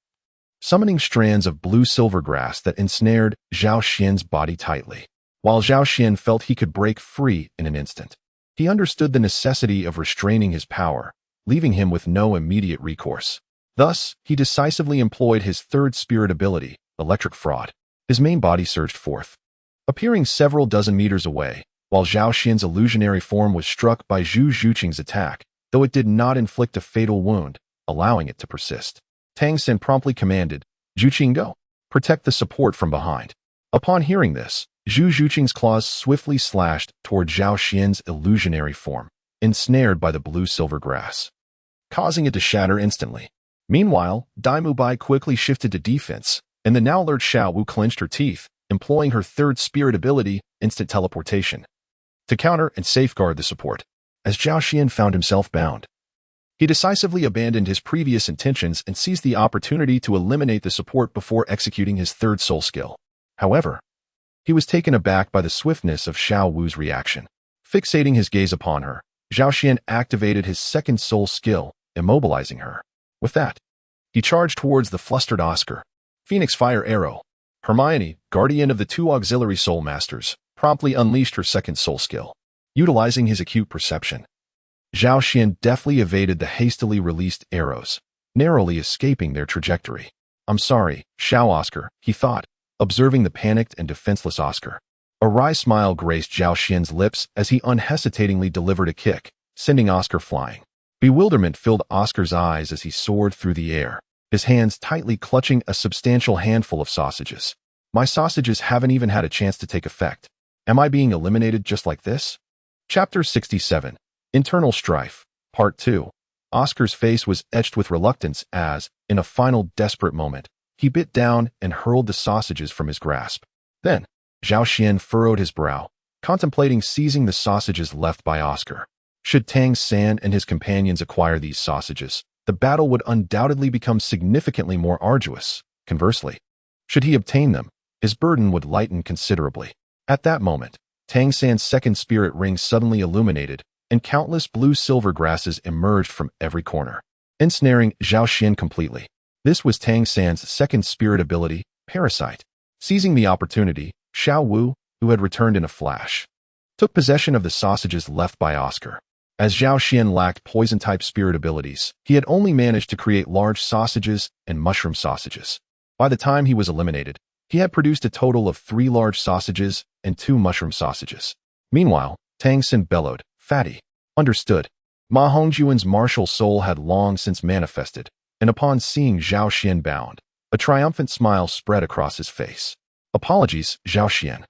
summoning strands of blue-silver grass that ensnared Zhao Xian's body tightly. While Zhao Xian felt he could break free in an instant, he understood the necessity of restraining his power, leaving him with no immediate recourse. Thus, he decisively employed his third spirit ability, Electric Fraud. His main body surged forth, appearing several dozen meters away, while Zhao Xian's illusionary form was struck by Zhu Zhuqing's attack, though it did not inflict a fatal wound, allowing it to persist. Tang San promptly commanded, "Zhuqing, go. Protect the support from behind." Upon hearing this, Zhu Zhuqing's claws swiftly slashed toward Zhao Xian's illusionary form, ensnared by the blue-silver grass, causing it to shatter instantly. Meanwhile, Dai Mubai quickly shifted to defense, and the now alert Xiao Wu clenched her teeth, employing her third spirit ability, instant teleportation, to counter and safeguard the support. As Zhao Xian found himself bound, he decisively abandoned his previous intentions and seized the opportunity to eliminate the support before executing his third soul skill. However, he was taken aback by the swiftness of Xiao Wu's reaction. Fixating his gaze upon her, Zhao Xian activated his second soul skill, immobilizing her. With that, He charged towards the flustered Oscar. Phoenix Fire Arrow. Hermione, guardian of the two auxiliary soul masters, promptly unleashed her second soul skill. Utilizing his acute perception, Zhao Xian deftly evaded the hastily released arrows, narrowly escaping their trajectory. I'm sorry, Xiao Oscar, he thought, observing the panicked and defenseless Oscar. A wry smile graced Zhao Xian's lips as he unhesitatingly delivered a kick, sending Oscar flying. Bewilderment filled Oscar's eyes as he soared through the air, his hands tightly clutching a substantial handful of sausages. My sausages haven't even had a chance to take effect. Am I being eliminated just like this? Chapter 67. Internal Strife, Part 2. Oscar's face was etched with reluctance as, in a final desperate moment, he bit down and hurled the sausages from his grasp. Then, Zhao Xian furrowed his brow, contemplating seizing the sausages left by Oscar. Should Tang San and his companions acquire these sausages, the battle would undoubtedly become significantly more arduous. Conversely, should he obtain them, his burden would lighten considerably. At that moment, Tang San's second spirit ring suddenly illuminated, and countless blue-silver grasses emerged from every corner, ensnaring Zhao Xian completely. This was Tang San's second spirit ability, Parasite. Seizing the opportunity, Xiao Wu, who had returned in a flash, took possession of the sausages left by Oscar. As Zhao Xian lacked poison-type spirit abilities, he had only managed to create large sausages and mushroom sausages. By the time he was eliminated, he had produced a total of 3 large sausages and 2 mushroom sausages. Meanwhile, Tang San bellowed, "Fatty." Understood. Ma Hongjuan's martial soul had long since manifested, and upon seeing Zhao Xian bound, a triumphant smile spread across his face. Apologies, Zhao Xian.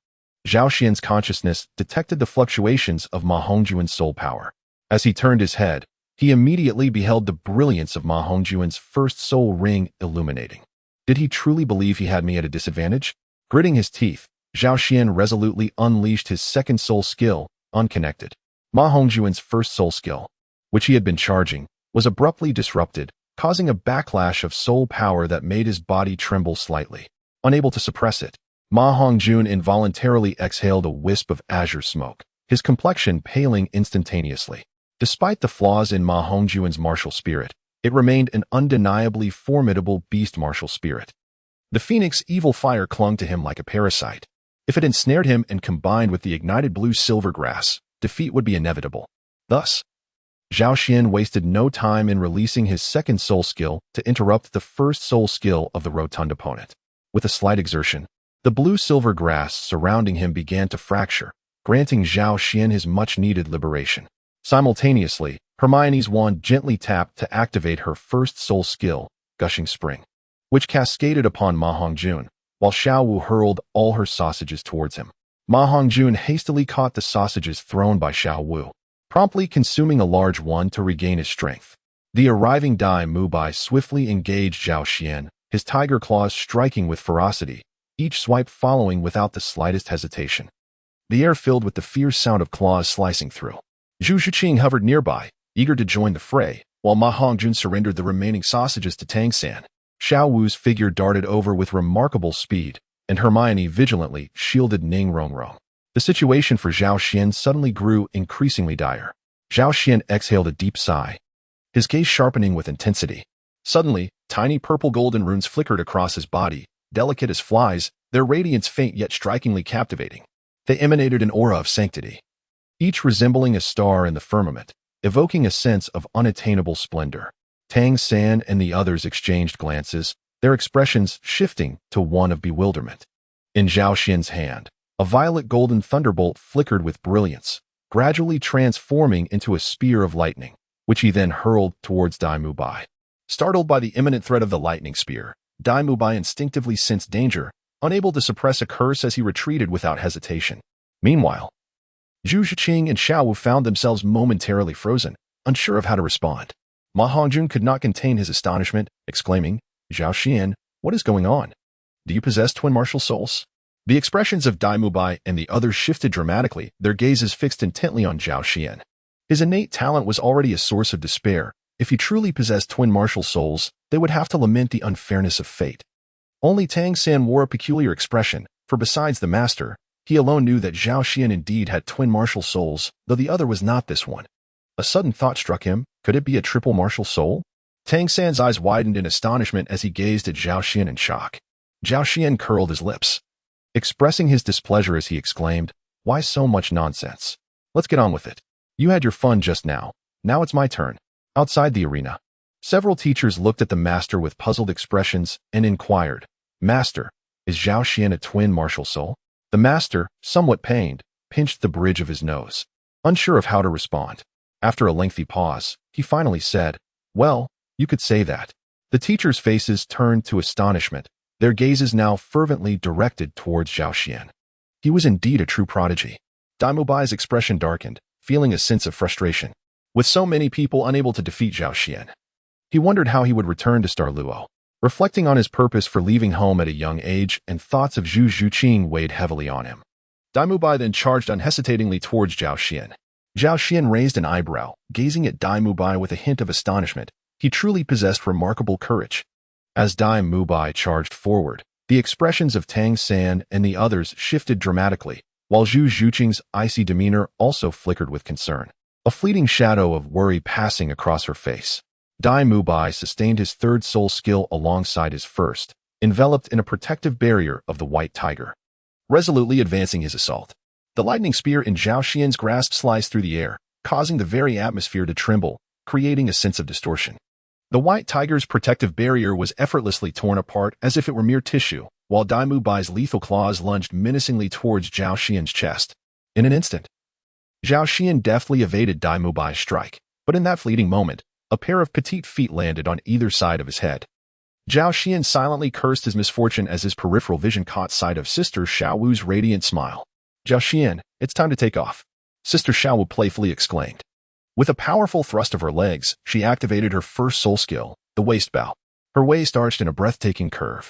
Zhao Xian's consciousness detected the fluctuations of Ma Hongjuan's soul power. As he turned his head, he immediately beheld the brilliance of Ma Hongjuan's first soul ring illuminating. Did he truly believe he had me at a disadvantage? Gritting his teeth, Zhao Xian resolutely unleashed his second soul skill, Unconnected. Ma Hongjuan's first soul skill, which he had been charging, was abruptly disrupted, causing a backlash of soul power that made his body tremble slightly. Unable to suppress it, Ma Hongjun involuntarily exhaled a wisp of azure smoke, his complexion paling instantaneously. Despite the flaws in Ma Hongjuan's martial spirit, it remained an undeniably formidable beast martial spirit. The Phoenix evil fire clung to him like a parasite. If it ensnared him and combined with the ignited blue-silver grass, defeat would be inevitable. Thus, Zhao Xian wasted no time in releasing his second soul skill to interrupt the first soul skill of the rotund opponent. With a slight exertion, the blue-silver grass surrounding him began to fracture, granting Zhao Xian his much-needed liberation. Simultaneously, Hermione's wand gently tapped to activate her first soul skill, Gushing Spring, which cascaded upon Ma Hongjun, while Xiao Wu hurled all her sausages towards him. Ma Hongjun hastily caught the sausages thrown by Xiao Wu, promptly consuming a large one to regain his strength. The arriving Dai Mubai swiftly engaged Zhao Xian, his tiger claws striking with ferocity, each swipe following without the slightest hesitation. The air filled with the fierce sound of claws slicing through. Zhu Zhiqing hovered nearby, eager to join the fray, while Ma Hongjun surrendered the remaining sausages to Tang San. Xiao Wu's figure darted over with remarkable speed, and Hermione vigilantly shielded Ning Rongrong. The situation for Zhao Xian suddenly grew increasingly dire. Zhao Xian exhaled a deep sigh, his gaze sharpening with intensity. Suddenly, tiny purple-golden runes flickered across his body, delicate as flies, their radiance faint yet strikingly captivating. They emanated an aura of sanctity, each resembling a star in the firmament, evoking a sense of unattainable splendor. Tang San and the others exchanged glances, their expressions shifting to one of bewilderment. In Zhao Xian's hand, a violet golden thunderbolt flickered with brilliance, gradually transforming into a spear of lightning, which he then hurled towards Dai Mubai. Startled by the imminent threat of the lightning spear, Dai Mubai instinctively sensed danger, unable to suppress a curse as he retreated without hesitation. Meanwhile, Zhu Zhiqing and Xiao Wu found themselves momentarily frozen, unsure of how to respond. Ma Hongjun could not contain his astonishment, exclaiming, "Zhao Xian, what is going on? Do you possess twin martial souls?" The expressions of Dai Mubai and the others shifted dramatically, their gazes fixed intently on Zhao Xian. His innate talent was already a source of despair. If he truly possessed twin martial souls, they would have to lament the unfairness of fate. Only Tang San wore a peculiar expression, for besides the master, he alone knew that Zhao Xian indeed had twin martial souls, though the other was not this one. A sudden thought struck him, could it be a triple martial soul? Tang San's eyes widened in astonishment as he gazed at Zhao Xian in shock. Zhao Xian curled his lips, expressing his displeasure as he exclaimed, "Why so much nonsense? Let's get on with it. You had your fun just now. Now it's my turn." Outside the arena, several teachers looked at the master with puzzled expressions and inquired, "Master, is Zhao Xian a twin martial soul?" The master, somewhat pained, pinched the bridge of his nose, unsure of how to respond. After a lengthy pause, he finally said, "Well, you could say that." The teachers' faces turned to astonishment, their gazes now fervently directed towards Zhao Xian. He was indeed a true prodigy. Daimubai's expression darkened, feeling a sense of frustration. With so many people unable to defeat Zhao Xian, he wondered how he would return to Star Luo. Reflecting on his purpose for leaving home at a young age and thoughts of Zhu Zhuqing weighed heavily on him. Daimubai then charged unhesitatingly towards Zhao Xian. Zhao Xian raised an eyebrow, gazing at Daimubai with a hint of astonishment. He truly possessed remarkable courage. As Daimubai charged forward, the expressions of Tang San and the others shifted dramatically, while Zhu Zhuqing's icy demeanor also flickered with concern, a fleeting shadow of worry passing across her face. Daimubai sustained his third soul skill alongside his first, enveloped in a protective barrier of the white tiger, resolutely advancing his assault. The lightning spear in Zhao Xian's grasp sliced through the air, causing the very atmosphere to tremble, creating a sense of distortion. The white tiger's protective barrier was effortlessly torn apart as if it were mere tissue, while Daimubai's lethal claws lunged menacingly towards Zhao Xian's chest. In an instant, Zhao Xian deftly evaded Daimubai's strike, but in that fleeting moment, a pair of petite feet landed on either side of his head. Zhao Xian silently cursed his misfortune as his peripheral vision caught sight of Sister Xiaowu's radiant smile. "Zhao Xian, it's time to take off," Sister Xiaowu playfully exclaimed. With a powerful thrust of her legs, she activated her first soul skill, the waist bow. Her waist arched in a breathtaking curve,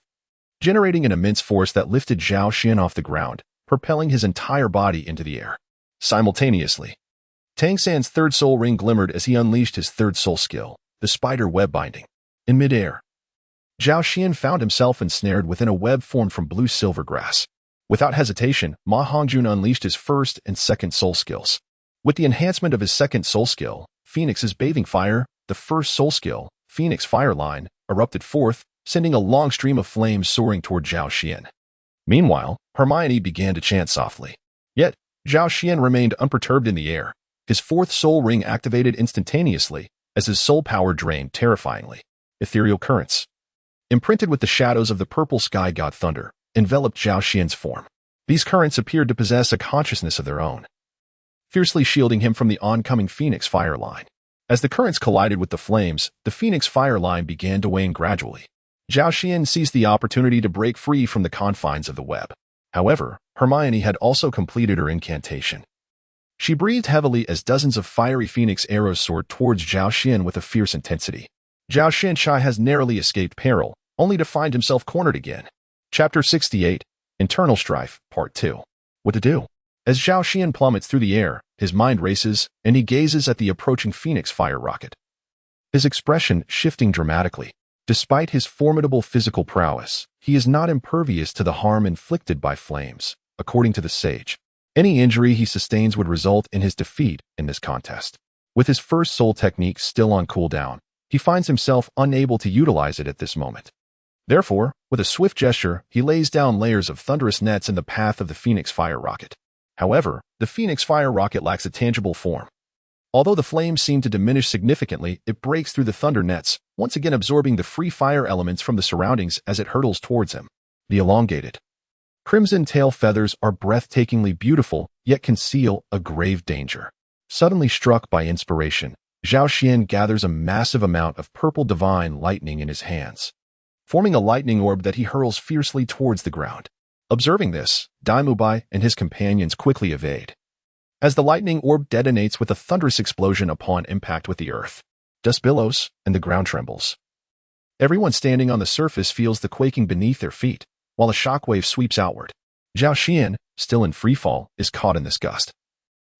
generating an immense force that lifted Zhao Xian off the ground, propelling his entire body into the air. Simultaneously, Tang San's third soul ring glimmered as he unleashed his third soul skill, the spider web binding. In midair, Zhao Xian found himself ensnared within a web formed from blue-silver grass. Without hesitation, Ma Hongjun unleashed his first and second soul skills. With the enhancement of his second soul skill, Phoenix's bathing fire, the first soul skill, Phoenix Fire Line, erupted forth, sending a long stream of flames soaring toward Zhao Xian. Meanwhile, Hermione began to chant softly. Yet, Zhao Xian remained unperturbed in the air. His fourth soul ring activated instantaneously as his soul power drained terrifyingly. Ethereal currents, imprinted with the shadows of the purple sky god Thunder, enveloped Zhao Xian's form. These currents appeared to possess a consciousness of their own, fiercely shielding him from the oncoming Phoenix Fire Line. As the currents collided with the flames, the Phoenix Fire Line began to wane gradually. Zhao Xian seized the opportunity to break free from the confines of the web. However, Hermione had also completed her incantation. She breathed heavily as dozens of fiery phoenix arrows soared towards Zhao Xian with a fierce intensity. Zhao Xianchai has narrowly escaped peril, only to find himself cornered again. Chapter 68, Internal Strife, Part 2. What to do? As Zhao Xian plummets through the air, his mind races, and he gazes at the approaching Phoenix fire rocket, his expression shifting dramatically. Despite his formidable physical prowess, he is not impervious to the harm inflicted by flames, according to the sage. Any injury he sustains would result in his defeat in this contest. With his first soul technique still on cooldown, he finds himself unable to utilize it at this moment. Therefore, with a swift gesture, he lays down layers of thunderous nets in the path of the Phoenix fire rocket. However, the Phoenix fire rocket lacks a tangible form. Although the flames seem to diminish significantly, it breaks through the thunder nets, once again absorbing the free fire elements from the surroundings as it hurtles towards him. The elongated crimson tail feathers are breathtakingly beautiful, yet conceal a grave danger. Suddenly struck by inspiration, Zhao Xian gathers a massive amount of purple divine lightning in his hands, forming a lightning orb that he hurls fiercely towards the ground. Observing this, Daimubai and his companions quickly evade, as the lightning orb detonates with a thunderous explosion upon impact with the earth. Dust billows, and the ground trembles. Everyone standing on the surface feels the quaking beneath their feet, while a shockwave sweeps outward. Zhao Xian, still in freefall, is caught in this gust,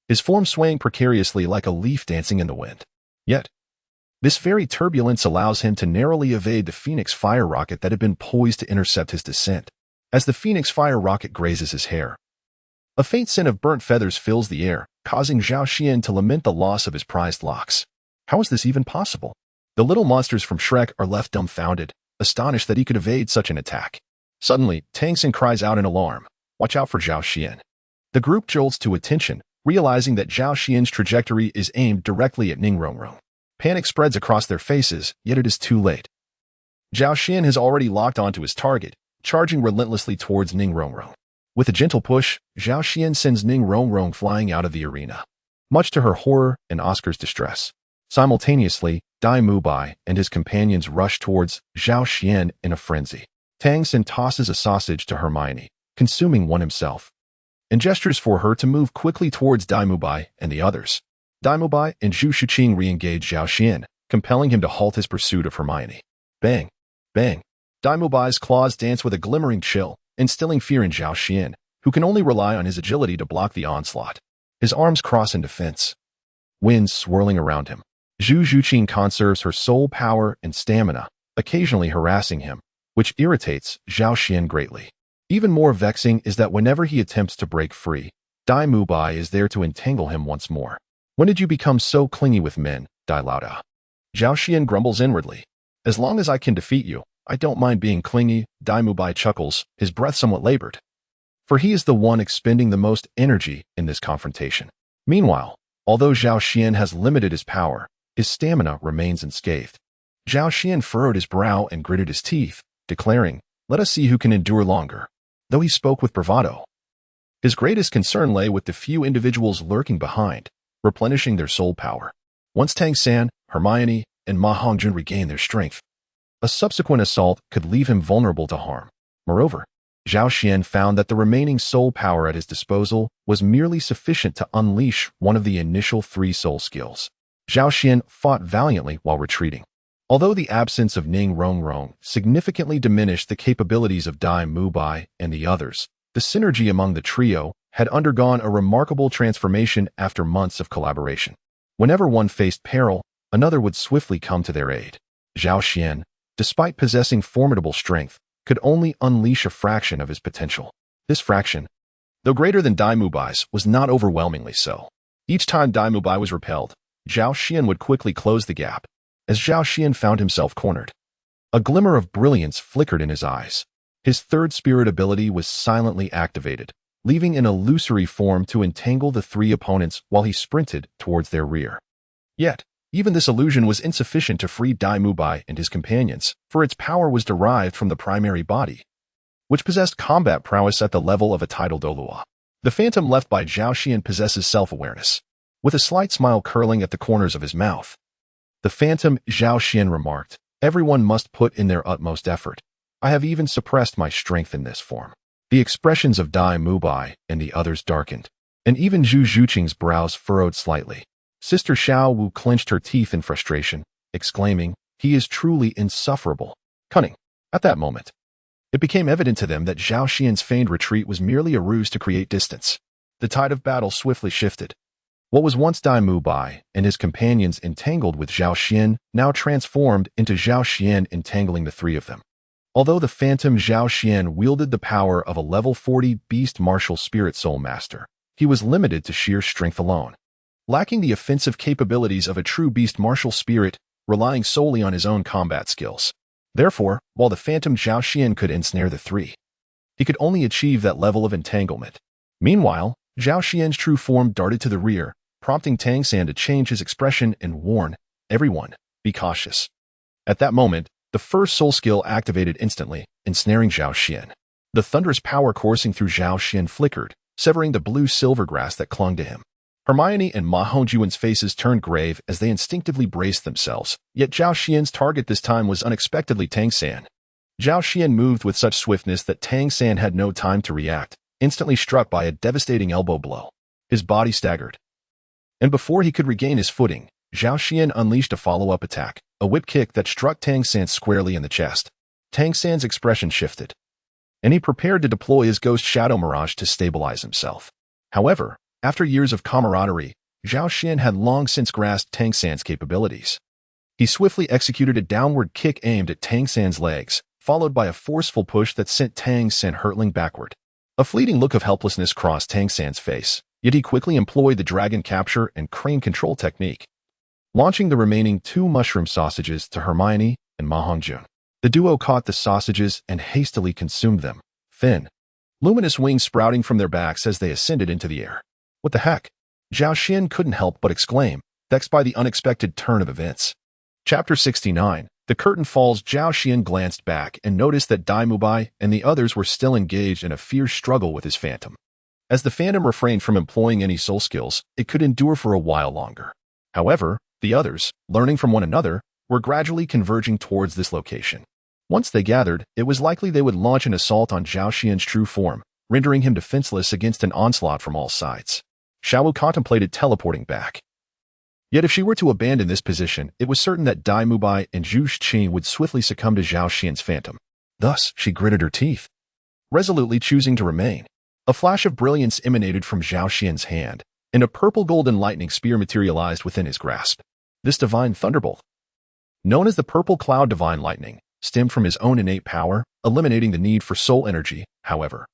his form swaying precariously like a leaf dancing in the wind. Yet, this very turbulence allows him to narrowly evade the Phoenix fire rocket that had been poised to intercept his descent. As the Phoenix fire rocket grazes his hair, a faint scent of burnt feathers fills the air, causing Zhao Xian to lament the loss of his prized locks. How is this even possible? The little monsters from Shrek are left dumbfounded, astonished that he could evade such an attack. Suddenly, Tang Xin cries out in alarm, "Watch out for Zhao Xian." The group jolts to attention, realizing that Zhao Xian's trajectory is aimed directly at Ning Rongrong. Panic spreads across their faces, yet it is too late. Zhao Xian has already locked onto his target, charging relentlessly towards Ning Rongrong. With a gentle push, Zhao Xian sends Ning Rongrong flying out of the arena. Much to her horror and Oscar's distress. Simultaneously, Dai Mubai and his companions rush towards Zhao Xian in a frenzy. Tang Xin tosses a sausage to Hermione, consuming one himself, and gestures for her to move quickly towards Dai Mubai and the others. Dai Mubai and Zhu Shuqing re-engage Zhao Xian, compelling him to halt his pursuit of Hermione. Bang! Bang! Dai Mubai's claws dance with a glimmering chill, instilling fear in Zhao Xian, who can only rely on his agility to block the onslaught. His arms cross in defense, wind swirling around him. Zhu Shuqing conserves her soul power and stamina, occasionally harassing him, which irritates Zhao Xian greatly. Even more vexing is that whenever he attempts to break free, Dai Mubai is there to entangle him once more. "When did you become so clingy with men, Dai Lauda?" Zhao Xian grumbles inwardly. "As long as I can defeat you, I don't mind being clingy." Dai Mubai chuckles, his breath somewhat labored, for he is the one expending the most energy in this confrontation. Meanwhile, although Zhao Xian has limited his power, his stamina remains unscathed. Zhao Xian furrowed his brow and gritted his teeth, declaring, "Let us see who can endure longer." Though he spoke with bravado, his greatest concern lay with the few individuals lurking behind, replenishing their soul power. Once Tang San, Hermione, and Ma Hongjun regain their strength, a subsequent assault could leave him vulnerable to harm. Moreover, Zhao Xian found that the remaining soul power at his disposal was merely sufficient to unleash one of the initial 3 soul skills. Zhao Xian fought valiantly while retreating. Although the absence of Ning Rongrong significantly diminished the capabilities of Dai Mubai and the others, the synergy among the trio had undergone a remarkable transformation after months of collaboration. Whenever one faced peril, another would swiftly come to their aid. Zhao Xian, despite possessing formidable strength, could only unleash a fraction of his potential. This fraction, though greater than Dai Mubai's, was not overwhelmingly so. Each time Dai Mubai was repelled, Zhao Xian would quickly close the gap. As Zhao Xian found himself cornered, a glimmer of brilliance flickered in his eyes. His 3rd spirit ability was silently activated, leaving an illusory form to entangle the 3 opponents while he sprinted towards their rear. Yet, even this illusion was insufficient to free Dai Mubai and his companions, for its power was derived from the primary body, which possessed combat prowess at the level of a tidal Douluo. The phantom left by Zhao Xian possesses self-awareness. With a slight smile curling at the corners of his mouth, the phantom Zhao Xian remarked, "Everyone must put in their utmost effort. I have even suppressed my strength in this form." The expressions of Dai Mubai and the others darkened, and even Zhu Zhuqing's brows furrowed slightly. Sister Xiao Wu clenched her teeth in frustration, exclaiming, "He is truly insufferable. Cunning." At that moment, it became evident to them that Zhao Xian's feigned retreat was merely a ruse to create distance. The tide of battle swiftly shifted. What was once Dai Mubai and his companions entangled with Zhao Xian now transformed into Zhao Xian entangling the 3 of them. Although the phantom Zhao Xian wielded the power of a level 40 beast martial spirit soul master, he was limited to sheer strength alone. Lacking the offensive capabilities of a true beast martial spirit, relying solely on his own combat skills. Therefore, while the phantom Zhao Xian could ensnare the 3, he could only achieve that level of entanglement. Meanwhile, Zhao Xian's true form darted to the rear, prompting Tang San to change his expression and warn, "Everyone, be cautious." At that moment, the 1st soul skill activated instantly, ensnaring Zhao Xian. The thunderous power coursing through Zhao Xian flickered, severing the blue-silver grass that clung to him. Hermione and Ma Hongjuan's faces turned grave as they instinctively braced themselves, yet Zhao Xian's target this time was unexpectedly Tang San. Zhao Xian moved with such swiftness that Tang San had no time to react, instantly struck by a devastating elbow blow. His body staggered, and before he could regain his footing, Zhao Xian unleashed a follow-up attack, a whip kick that struck Tang San squarely in the chest. Tang San's expression shifted, and he prepared to deploy his ghost shadow mirage to stabilize himself. However, after years of camaraderie, Zhao Xian had long since grasped Tang San's capabilities. He swiftly executed a downward kick aimed at Tang San's legs, followed by a forceful push that sent Tang San hurtling backward. A fleeting look of helplessness crossed Tang San's face, yet he quickly employed the dragon capture and crane control technique. launching the remaining 2 mushroom sausages to Hermione and Ma Hongjun. The duo caught the sausages and hastily consumed them, thin, luminous wings sprouting from their backs as they ascended into the air. What the heck? Zhao Xian couldn't help but exclaim, vexed by the unexpected turn of events. Chapter 69. The curtain falls. Zhao Xian glanced back and noticed that Dai Mubai and the others were still engaged in a fierce struggle with his phantom. As the phantom refrained from employing any soul skills, it could endure for a while longer. However, the others, learning from one another, were gradually converging towards this location. Once they gathered, it was likely they would launch an assault on Zhao Xian's true form, rendering him defenseless against an onslaught from all sides. Xiao contemplated teleporting back. Yet if she were to abandon this position, it was certain that Dai Mubai and Zhu Qi would swiftly succumb to Zhao Xian's phantom. Thus, she gritted her teeth, resolutely choosing to remain. A flash of brilliance emanated from Zhao Xian's hand, and a purple-golden lightning spear materialized within his grasp. This divine thunderbolt, known as the Purple Cloud Divine Lightning, stemmed from his own innate power, eliminating the need for soul energy. However,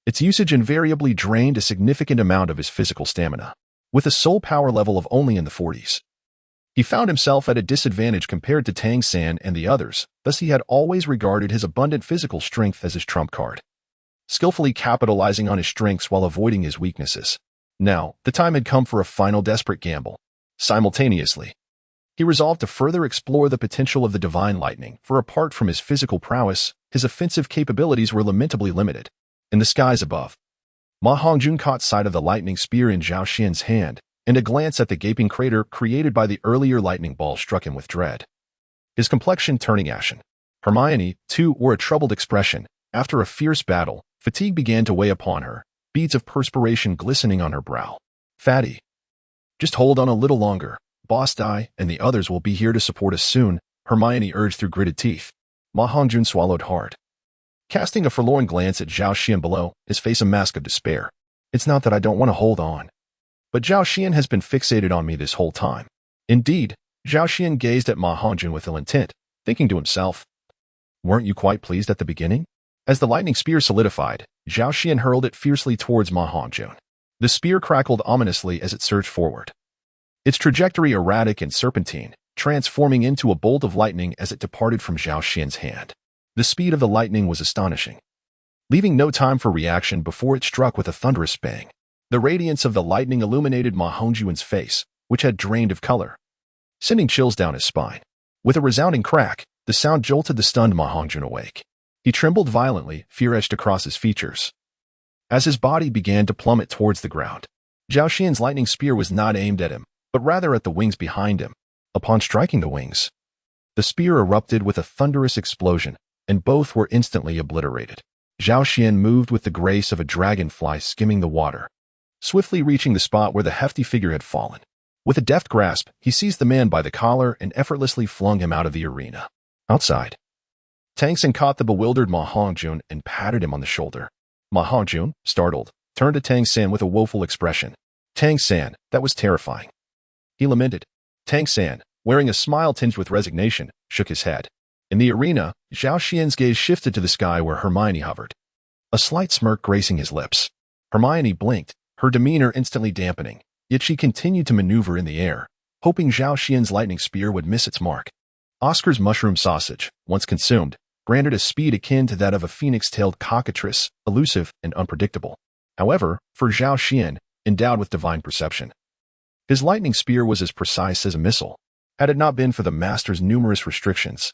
its usage invariably drained a significant amount of his physical stamina. With a soul power level of only in the 40s, he found himself at a disadvantage compared to Tang San and the others, thus he had always regarded his abundant physical strength as his trump card, skillfully capitalizing on his strengths while avoiding his weaknesses. Now, the time had come for a final desperate gamble. Simultaneously, he resolved to further explore the potential of the divine lightning, for apart from his physical prowess, his offensive capabilities were lamentably limited. In the skies above, Ma Hongjun caught sight of the lightning spear in Zhao Xian's hand, and a glance at the gaping crater created by the earlier lightning ball struck him with dread. His complexion turning ashen. Hermione, too, wore a troubled expression. After a fierce battle, fatigue began to weigh upon her, beads of perspiration glistening on her brow. Fatty, just hold on a little longer. Boss Dai and the others will be here to support us soon, Hermione urged through gritted teeth. Ma Hongjun swallowed hard, casting a forlorn glance at Zhao Xian below, his face a mask of despair. It's not that I don't want to hold on, but Zhao Xian has been fixated on me this whole time. Indeed, Zhao Xian gazed at Ma Hongjun with ill intent, thinking to himself, weren't you quite pleased at the beginning? As the lightning spear solidified, Zhao Xian hurled it fiercely towards Ma Hongjun. The spear crackled ominously as it surged forward, its trajectory erratic and serpentine, transforming into a bolt of lightning as it departed from Zhao Xian's hand. The speed of the lightning was astonishing, leaving no time for reaction before it struck with a thunderous bang. The radiance of the lightning illuminated Ma Hongjun's face, which had drained of color, sending chills down his spine. With a resounding crack, the sound jolted the stunned Ma Hongjun awake. He trembled violently, fear etched across his features, as his body began to plummet towards the ground. Zhao Xian's lightning spear was not aimed at him, but rather at the wings behind him. Upon striking the wings, the spear erupted with a thunderous explosion, and both were instantly obliterated. Zhao Xian moved with the grace of a dragonfly skimming the water, swiftly reaching the spot where the hefty figure had fallen. With a deft grasp, he seized the man by the collar and effortlessly flung him out of the arena. Outside, Tang San caught the bewildered Ma Hongjun and patted him on the shoulder. Ma Hongjun, startled, turned to Tang San with a woeful expression. Tang San, that was terrifying, he lamented. Tang San, wearing a smile tinged with resignation, shook his head. In the arena, Zhao Xian's gaze shifted to the sky where Hermione hovered, a slight smirk gracing his lips. Hermione blinked, her demeanor instantly dampening, yet she continued to maneuver in the air, hoping Zhao Xian's lightning spear would miss its mark. Oscar's mushroom sausage, once consumed, granted a speed akin to that of a phoenix-tailed cockatrice, elusive and unpredictable. However, for Zhao Xian, endowed with divine perception, his lightning spear was as precise as a missile. Had it not been for the master's numerous restrictions,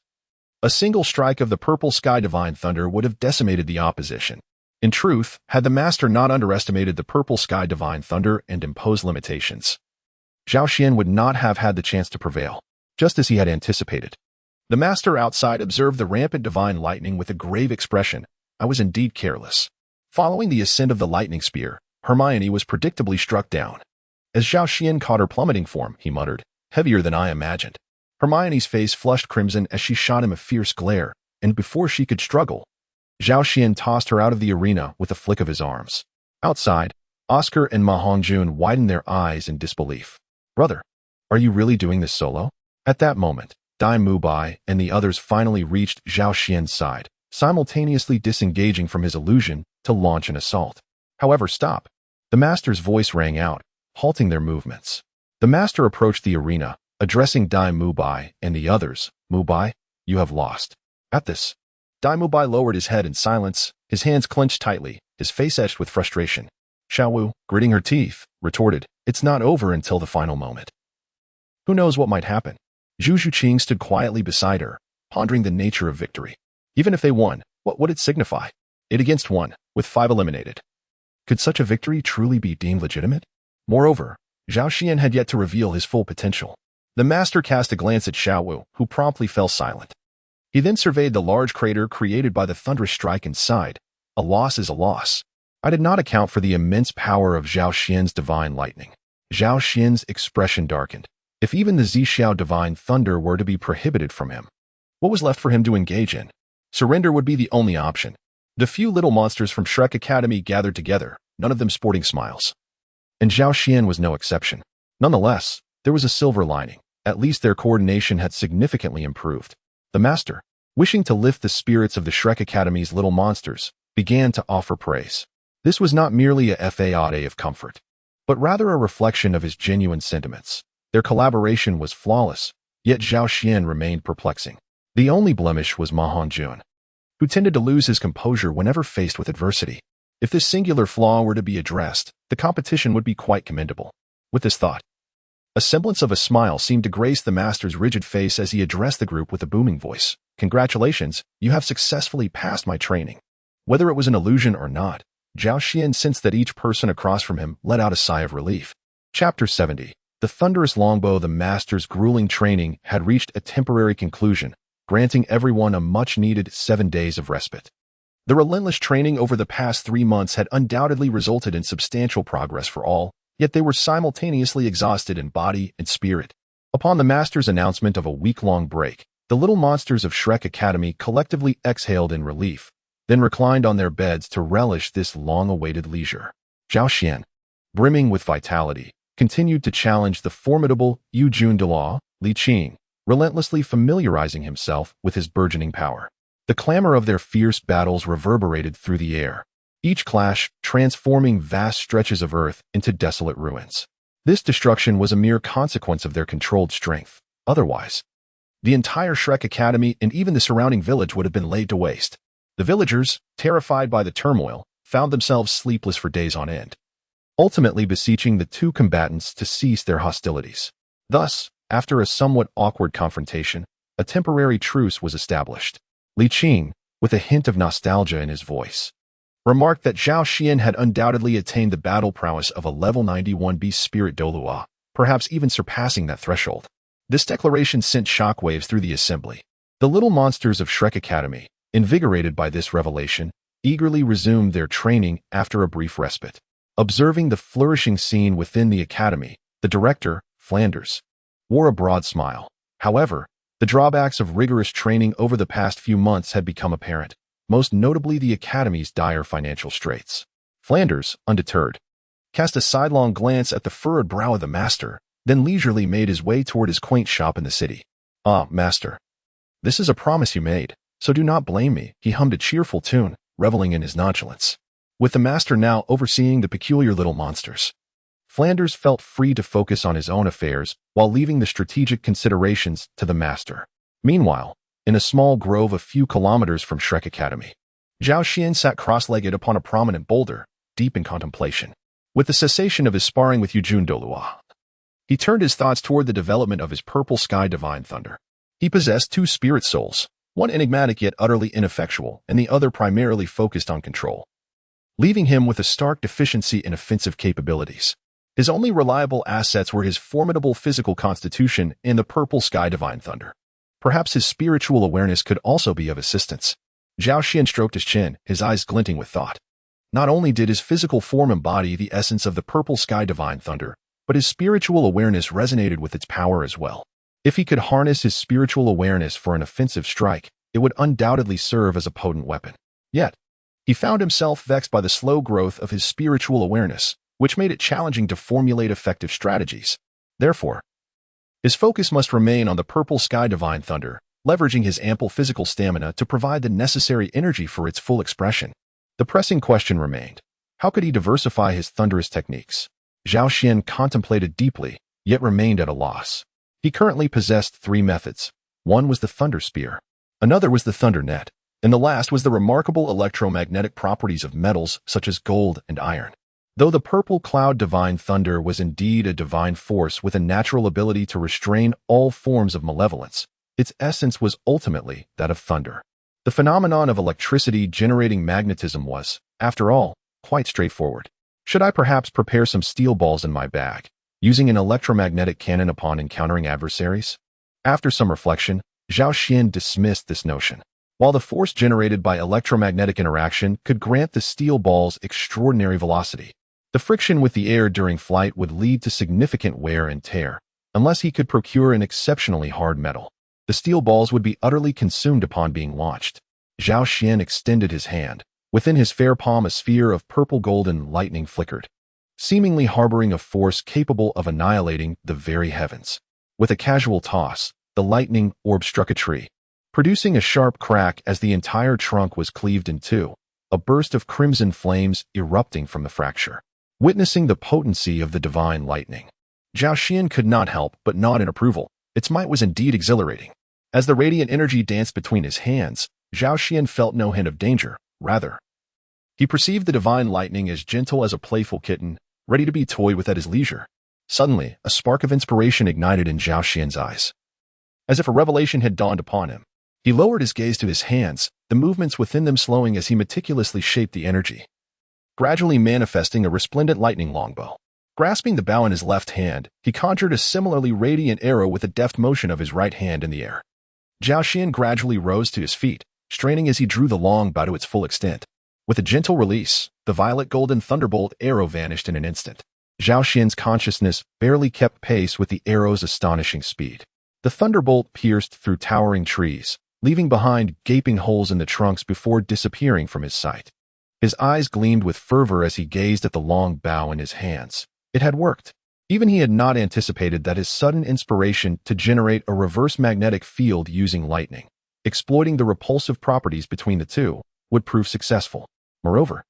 a single strike of the purple sky divine thunder would have decimated the opposition. In truth, had the master not underestimated the purple sky divine thunder and imposed limitations, Zhao Xian would not have had the chance to prevail, just as he had anticipated. The master outside observed the rampant divine lightning with a grave expression. I was indeed careless. Following the ascent of the lightning spear, Hermione was predictably struck down. As Zhao Xian caught her plummeting form, he muttered, heavier than I imagined. Hermione's face flushed crimson as she shot him a fierce glare, and before she could struggle, Zhao Xian tossed her out of the arena with a flick of his arms. Outside, Oscar and Ma Hongjun widened their eyes in disbelief. Brother, are you really doing this solo? At that moment, Dai Mubai and the others finally reached Zhao Xian's side, simultaneously disengaging from his illusion to launch an assault. However, stop. The master's voice rang out, halting their movements. The master approached the arena, a addressing Dai Mubai and the others. "Mubai, you have lost." At this, Dai Mubai lowered his head in silence, his hands clenched tightly, his face etched with frustration. Xiaowu, gritting her teeth, retorted, "It's not over until the final moment." Who knows what might happen? Zhu Zhuqing stood quietly beside her, pondering the nature of victory. Even if they won, what would it signify? 8 against 1, with 5 eliminated. Could such a victory truly be deemed legitimate? Moreover, Zhao Xian had yet to reveal his full potential. The master cast a glance at Xiaowu, who promptly fell silent. He then surveyed the large crater created by the thunderous strike and sighed. A loss is a loss. I did not account for the immense power of Zhao Xian's divine lightning. Zhao Xian's expression darkened. If even the Zixiao divine thunder were to be prohibited from him, what was left for him to engage in? Surrender would be the only option. The few little monsters from Shrek Academy gathered together, none of them sporting smiles. And Zhao Xian was no exception. Nonetheless, there was a silver lining. At least their coordination had significantly improved. The master, wishing to lift the spirits of the Shrek Academy's little monsters, began to offer praise. This was not merely a facade of comfort, but rather a reflection of his genuine sentiments. Their collaboration was flawless, yet Zhao Xian remained perplexing. The only blemish was Ma Hongjun, who tended to lose his composure whenever faced with adversity. If this singular flaw were to be addressed, the competition would be quite commendable. With this thought, a semblance of a smile seemed to grace the master's rigid face as he addressed the group with a booming voice. "Congratulations, you have successfully passed my training." Whether it was an illusion or not, Zhao Xian sensed that each person across from him let out a sigh of relief. Chapter 70. The thunderous longbow. The master's grueling training had reached a temporary conclusion, granting everyone a much-needed 7 days of respite. The relentless training over the past 3 months had undoubtedly resulted in substantial progress for all, yet they were simultaneously exhausted in body and spirit. Upon the master's announcement of a week-long break, the little monsters of Shrek Academy collectively exhaled in relief, then reclined on their beds to relish this long-awaited leisure. Zhao Xian, brimming with vitality, continued to challenge the formidable Yujun Douluo, Li Qing, relentlessly familiarizing himself with his burgeoning power. The clamor of their fierce battles reverberated through the air, each clash transforming vast stretches of earth into desolate ruins. This destruction was a mere consequence of their controlled strength. Otherwise, the entire Shrek Academy and even the surrounding village would have been laid to waste. The villagers, terrified by the turmoil, found themselves sleepless for days on end, ultimately beseeching the two combatants to cease their hostilities. Thus, after a somewhat awkward confrontation, a temporary truce was established. Li Qing, with a hint of nostalgia in his voice, remarked that Zhao Xian had undoubtedly attained the battle prowess of a level 91 beast spirit Douluo, perhaps even surpassing that threshold. This declaration sent shockwaves through the assembly. The little monsters of Shrek Academy, invigorated by this revelation, eagerly resumed their training after a brief respite. Observing the flourishing scene within the academy, the director, Flanders, wore a broad smile. However, the drawbacks of rigorous training over the past few months had become apparent, most notably the academy's dire financial straits. Flanders, undeterred, cast a sidelong glance at the furrowed brow of the master, then leisurely made his way toward his quaint shop in the city. "Ah, master, this is a promise you made, so do not blame me," he hummed a cheerful tune, reveling in his nonchalance. With the master now overseeing the peculiar little monsters, Flanders felt free to focus on his own affairs while leaving the strategic considerations to the master. Meanwhile, in a small grove a few kilometers from Shrek Academy, Zhao Xian sat cross-legged upon a prominent boulder, deep in contemplation. With the cessation of his sparring with Yujun Douluo, he turned his thoughts toward the development of his purple sky divine thunder. He possessed 2 spirit souls, one enigmatic yet utterly ineffectual, and the other primarily focused on control, leaving him with a stark deficiency in offensive capabilities. His only reliable assets were his formidable physical constitution and the purple sky divine thunder. Perhaps his spiritual awareness could also be of assistance. Zhao Xian stroked his chin, his eyes glinting with thought. Not only did his physical form embody the essence of the purple sky divine thunder, but his spiritual awareness resonated with its power as well. If he could harness his spiritual awareness for an offensive strike, it would undoubtedly serve as a potent weapon. Yet, he found himself vexed by the slow growth of his spiritual awareness, which made it challenging to formulate effective strategies. Therefore, his focus must remain on the purple sky divine thunder, leveraging his ample physical stamina to provide the necessary energy for its full expression. The pressing question remained: how could he diversify his thunderous techniques? Zhao Xian contemplated deeply, yet remained at a loss. He currently possessed 3 methods. One was the thunder spear, another was the thunder net, and the last was the remarkable electromagnetic properties of metals such as gold and iron. Though the purple cloud divine thunder was indeed a divine force with a natural ability to restrain all forms of malevolence, its essence was ultimately that of thunder. The phenomenon of electricity generating magnetism was, after all, quite straightforward. Should I perhaps prepare some steel balls in my bag, using an electromagnetic cannon upon encountering adversaries? After some reflection, Zhao Xian dismissed this notion. While the force generated by electromagnetic interaction could grant the steel balls extraordinary velocity, the friction with the air during flight would lead to significant wear and tear. Unless he could procure an exceptionally hard metal, the steel balls would be utterly consumed upon being launched. Zhao Xian extended his hand. Within his fair palm a sphere of purple-golden lightning flickered, seemingly harboring a force capable of annihilating the very heavens. With a casual toss, the lightning orb struck a tree, producing a sharp crack as the entire trunk was cleaved in two, a burst of crimson flames erupting from the fracture. Witnessing the potency of the divine lightning, Zhao Xian could not help but nod in approval. Its might was indeed exhilarating. As the radiant energy danced between his hands, Zhao Xian felt no hint of danger. Rather, he perceived the divine lightning as gentle as a playful kitten, ready to be toyed with at his leisure. Suddenly, a spark of inspiration ignited in Zhao Xian's eyes. As if a revelation had dawned upon him, he lowered his gaze to his hands, the movements within them slowing as he meticulously shaped the energy, gradually manifesting a resplendent lightning longbow. Grasping the bow in his left hand, he conjured a similarly radiant arrow with a deft motion of his right hand in the air. Zhao Xian gradually rose to his feet, straining as he drew the long bow to its full extent. With a gentle release, the violet-golden thunderbolt arrow vanished in an instant. Zhao Xian's consciousness barely kept pace with the arrow's astonishing speed. The thunderbolt pierced through towering trees, leaving behind gaping holes in the trunks before disappearing from his sight. His eyes gleamed with fervor as he gazed at the long bow in his hands. It had worked. Even he had not anticipated that his sudden inspiration to generate a reverse magnetic field using lightning, exploiting the repulsive properties between the two, would prove successful. Moreover,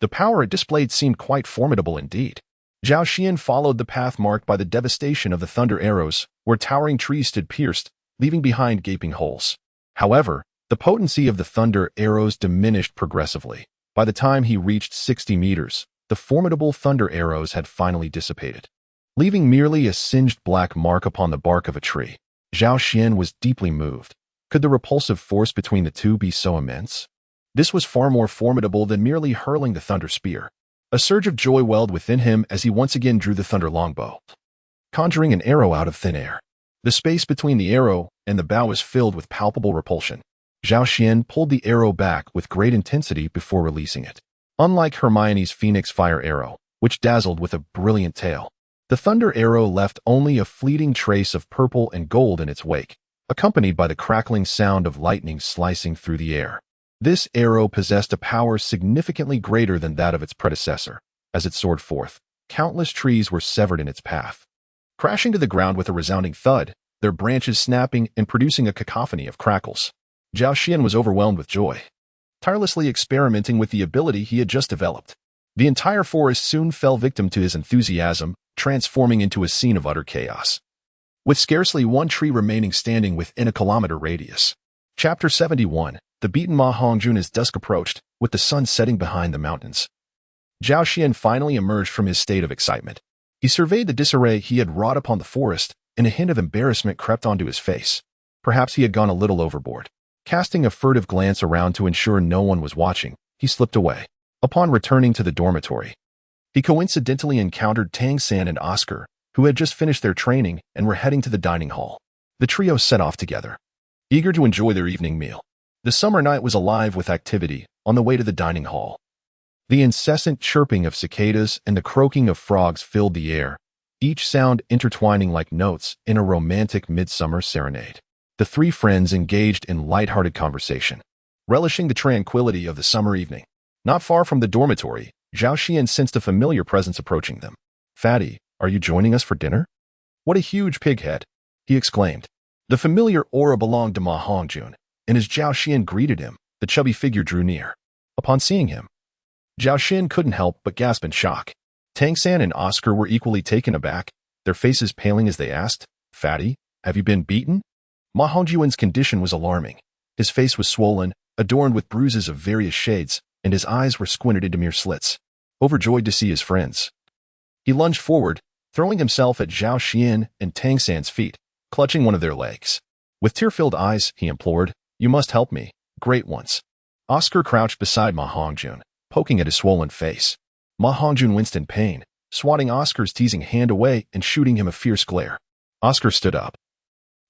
the power it displayed seemed quite formidable indeed. Zhao Xian followed the path marked by the devastation of the thunder arrows, where towering trees stood pierced, leaving behind gaping holes. However, the potency of the thunder arrows diminished progressively. By the time he reached 60 meters, the formidable thunder arrows had finally dissipated, leaving merely a singed black mark upon the bark of a tree. Zhao Xian was deeply moved. Could the repulsive force between the two be so immense? This was far more formidable than merely hurling the thunder spear. A surge of joy welled within him as he once again drew the thunder longbow, conjuring an arrow out of thin air. The space between the arrow and the bow was filled with palpable repulsion. Zhao Xian pulled the arrow back with great intensity before releasing it. Unlike Hermione's Phoenix Fire arrow, which dazzled with a brilliant tail, the thunder arrow left only a fleeting trace of purple and gold in its wake, accompanied by the crackling sound of lightning slicing through the air. This arrow possessed a power significantly greater than that of its predecessor. As it soared forth, countless trees were severed in its path, crashing to the ground with a resounding thud, their branches snapping and producing a cacophony of crackles. Zhao Xian was overwhelmed with joy, tirelessly experimenting with the ability he had just developed. The entire forest soon fell victim to his enthusiasm, transforming into a scene of utter chaos, with scarcely one tree remaining standing within a kilometer radius. Chapter 71. The beaten Ma Hongjun as dusk approached, with the sun setting behind the mountains. Zhao Xian finally emerged from his state of excitement. He surveyed the disarray he had wrought upon the forest, and a hint of embarrassment crept onto his face. Perhaps he had gone a little overboard. Casting a furtive glance around to ensure no one was watching, he slipped away. Upon returning to the dormitory, he coincidentally encountered Tang San and Oscar, who had just finished their training and were heading to the dining hall. The trio set off together, eager to enjoy their evening meal. The summer night was alive with activity on the way to the dining hall. The incessant chirping of cicadas and the croaking of frogs filled the air, each sound intertwining like notes in a romantic midsummer serenade. The three friends engaged in light-hearted conversation, relishing the tranquility of the summer evening. Not far from the dormitory, Zhao Xian sensed a familiar presence approaching them. "Fatty, are you joining us for dinner?" "What a huge pighead!" he exclaimed. The familiar aura belonged to Ma Hongjun, and as Zhao Xian greeted him, the chubby figure drew near. Upon seeing him, Zhao Xian couldn't help but gasp in shock. Tang San and Oscar were equally taken aback, their faces paling as they asked, "Fatty, Have you been beaten? Ma Hongjuan's condition was alarming. His face was swollen, adorned with bruises of various shades, and his eyes were squinted into mere slits, overjoyed to see his friends. He lunged forward, throwing himself at Zhao Xian and Tang San's feet, clutching one of their legs. With tear-filled eyes, he implored, "You must help me, great ones." Oscar crouched beside Ma Hongjun, poking at his swollen face. Ma Hongjun winced in pain, swatting Oscar's teasing hand away and shooting him a fierce glare. Oscar stood up,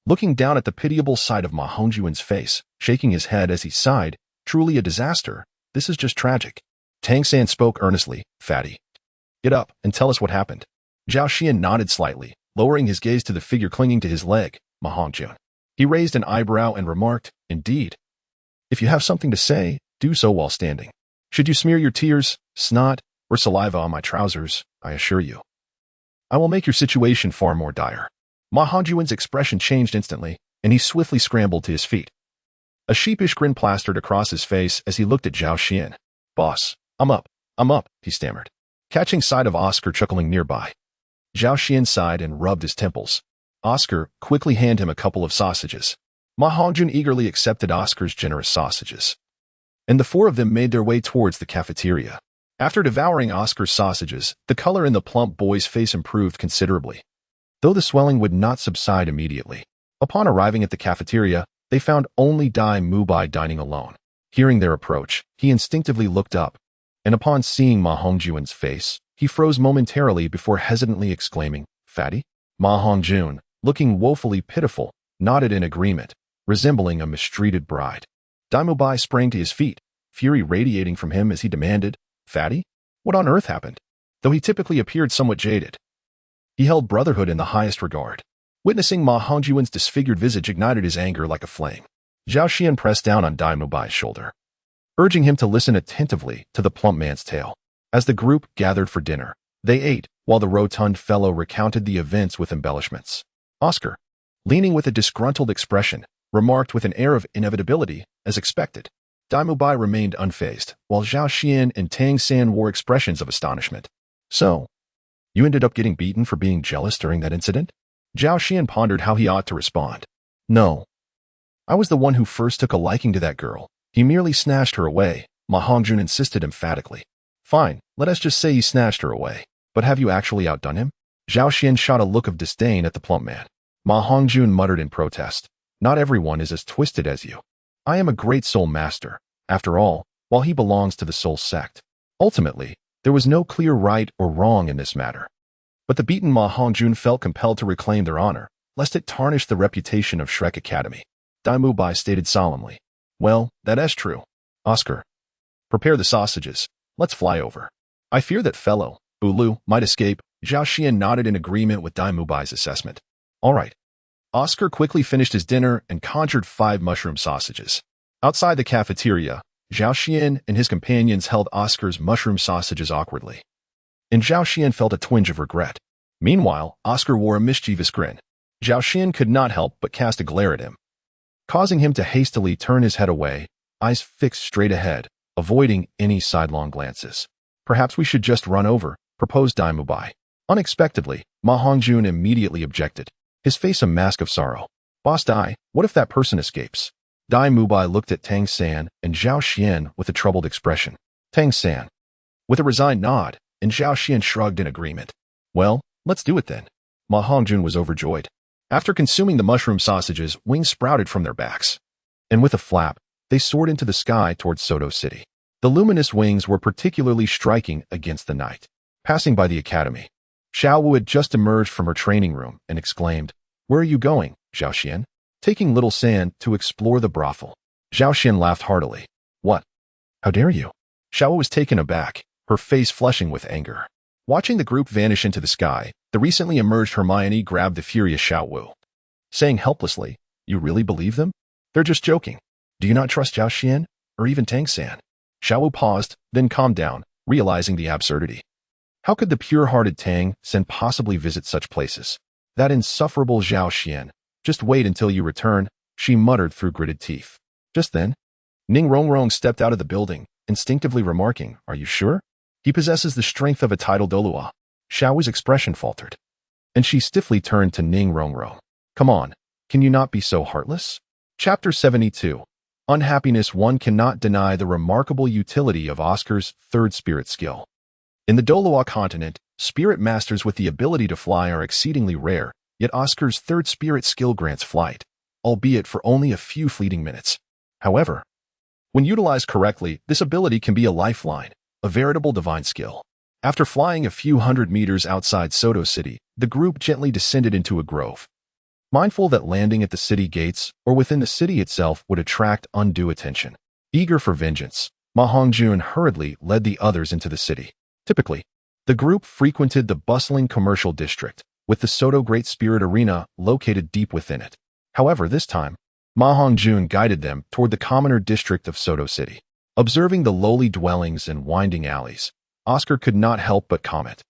looking down at the pitiable sight of Ma Hongjuan's face, shaking his head as he sighed, "Truly a disaster. This is just tragic." Tang San spoke earnestly, "Fatty, get up and tell us what happened." Zhao Xian nodded slightly, lowering his gaze to the figure clinging to his leg, Ma Hongjun. He raised an eyebrow and remarked, "Indeed. If you have something to say, do so while standing. Should you smear your tears, snot, or saliva on my trousers, I assure you, I will make your situation far more dire." Ma Hongjuan's expression changed instantly, and he swiftly scrambled to his feet. A sheepish grin plastered across his face as he looked at Zhao Xian. "Boss, I'm up, he stammered, catching sight of Oscar chuckling nearby. Zhao Xian sighed and rubbed his temples. Oscar quickly handed him a couple of sausages. Ma Hongjun eagerly accepted Oscar's generous sausages, and the four of them made their way towards the cafeteria. After devouring Oscar's sausages, the color in the plump boy's face improved considerably, though the swelling would not subside immediately. Upon arriving at the cafeteria, they found only Dai Mubai dining alone. Hearing their approach, he instinctively looked up, and upon seeing Ma Hongjuan's face, he froze momentarily before hesitantly exclaiming, "Fatty?" Ma Hongjun, looking woefully pitiful, nodded in agreement, resembling a mistreated bride. Dai Mubai sprang to his feet, fury radiating from him as he demanded, "Fatty? What on earth happened?" Though he typically appeared somewhat jaded, he held brotherhood in the highest regard. Witnessing Ma Hongjuan's disfigured visage ignited his anger like a flame. Zhao Xian pressed down on Dai Mubai's shoulder, urging him to listen attentively to the plump man's tale. As the group gathered for dinner, they ate, while the rotund fellow recounted the events with embellishments. Oscar, leaning with a disgruntled expression, remarked with an air of inevitability, as expected. Dai Mubai remained unfazed, while Zhao Xian and Tang San wore expressions of astonishment. "So, you ended up getting beaten for being jealous during that incident?" Zhao Xian pondered how he ought to respond. "No. I was the one who first took a liking to that girl. He merely snatched her away," Ma Hongjun insisted emphatically. "Fine, let us just say he snatched her away. But have you actually outdone him?" Zhao Xian shot a look of disdain at the plump man. Ma Hongjun muttered in protest, "Not everyone is as twisted as you. I am a great soul master, after all, while he belongs to the soul sect." Ultimately, there was no clear right or wrong in this matter. But the beaten Ma Hongjun felt compelled to reclaim their honor, lest it tarnish the reputation of Shrek Academy. Dai Mubai stated solemnly, "Well, that is true. Oscar, prepare the sausages. Let's fly over. I fear that fellow, Douluo, might escape." Zhao Xian nodded in agreement with Dai Mubai's assessment. "All right." Oscar quickly finished his dinner and conjured 5 mushroom sausages. Outside the cafeteria, Zhao Xian and his companions held Oscar's mushroom sausages awkwardly, and Zhao Xian felt a twinge of regret. Meanwhile, Oscar wore a mischievous grin. Zhao Xian could not help but cast a glare at him, causing him to hastily turn his head away, eyes fixed straight ahead, avoiding any sidelong glances. "Perhaps we should just run over," proposed Dai Mubai. Unexpectedly, Ma Hongjun immediately objected, his face a mask of sorrow. "Boss Dai, what if that person escapes?" Dai Mubai looked at Tang San and Zhao Xian with a troubled expression. Tang San, with a resigned nod, and Zhao Xian shrugged in agreement. "Well, let's do it then." Ma Hongjun was overjoyed. After consuming the mushroom sausages, wings sprouted from their backs, and with a flap, they soared into the sky towards Soto City. The luminous wings were particularly striking against the night. Passing by the academy, Xiao Wu had just emerged from her training room and exclaimed, "Where are you going, Zhao Xian?" "Taking little San to explore the brothel." Zhao Xian laughed heartily. "What? How dare you?" Xiao Wu was taken aback, her face flushing with anger. Watching the group vanish into the sky, the recently emerged Hermione grabbed the furious Xiao Wu, saying helplessly, "You really believe them? They're just joking. Do you not trust Zhao Xian, or even Tang San?" Xiao Wu paused, then calmed down, realizing the absurdity. How could the pure-hearted Tang San possibly visit such places? That insufferable Zhao Xian. "Just wait until you return," she muttered through gritted teeth. Just then, Ning Rongrong stepped out of the building, instinctively remarking, "Are you sure? He possesses the strength of a tidal Douluo." Xiao Wu's expression faltered, and she stiffly turned to Ning Rongrong. Come on, can you not be so heartless? Chapter 72. Unhappiness. One cannot deny the remarkable utility of Oscar's third spirit skill. In the Douluo Continent, spirit masters with the ability to fly are exceedingly rare, yet Oscar's third spirit skill grants flight, albeit for only a few fleeting minutes. However, when utilized correctly, this ability can be a lifeline, a veritable divine skill. After flying a few hundred meters outside Soto City, the group gently descended into a grove. Mindful that landing at the city gates or within the city itself would attract undue attention. Eager for vengeance, Ma Hongjun hurriedly led the others into the city. Typically, the group frequented the bustling commercial district, with the Soto Great Spirit Arena located deep within it. However, this time, Ma Hongjun guided them toward the commoner district of Soto City. Observing the lowly dwellings and winding alleys, Oscar could not help but comment.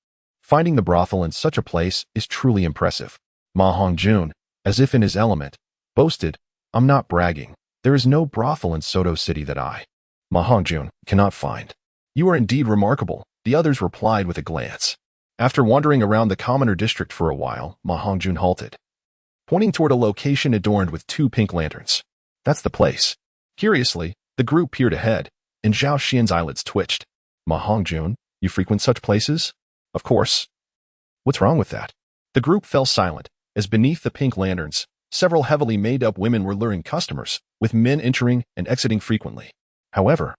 Finding the brothel in such a place is truly impressive. Ma Hongjun, as if in his element, boasted, "I'm not bragging. There is no brothel in Soto City that I, Ma Hongjun, cannot find." "You are indeed remarkable," the others replied with a glance. After wandering around the commoner district for a while, Ma Hongjun halted, pointing toward a location adorned with 2 pink lanterns. "That's the place." Curiously, the group peered ahead, and Zhao Xian's eyelids twitched. "Ma Hongjun, you frequent such places?" "Of course." "What's wrong with that?" The group fell silent, as beneath the pink lanterns, several heavily made-up women were luring customers, with men entering and exiting frequently. However,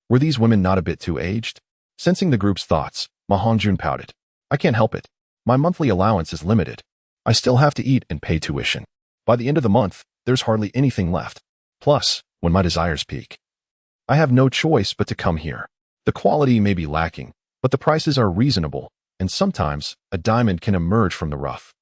were these women not a bit too aged? Sensing the group's thoughts, Ma Hongjun pouted. "I can't help it. My monthly allowance is limited. I still have to eat and pay tuition. By the end of the month, there's hardly anything left. Plus, when my desires peak, I have no choice but to come here. The quality may be lacking, but the prices are reasonable, and sometimes a diamond can emerge from the rough.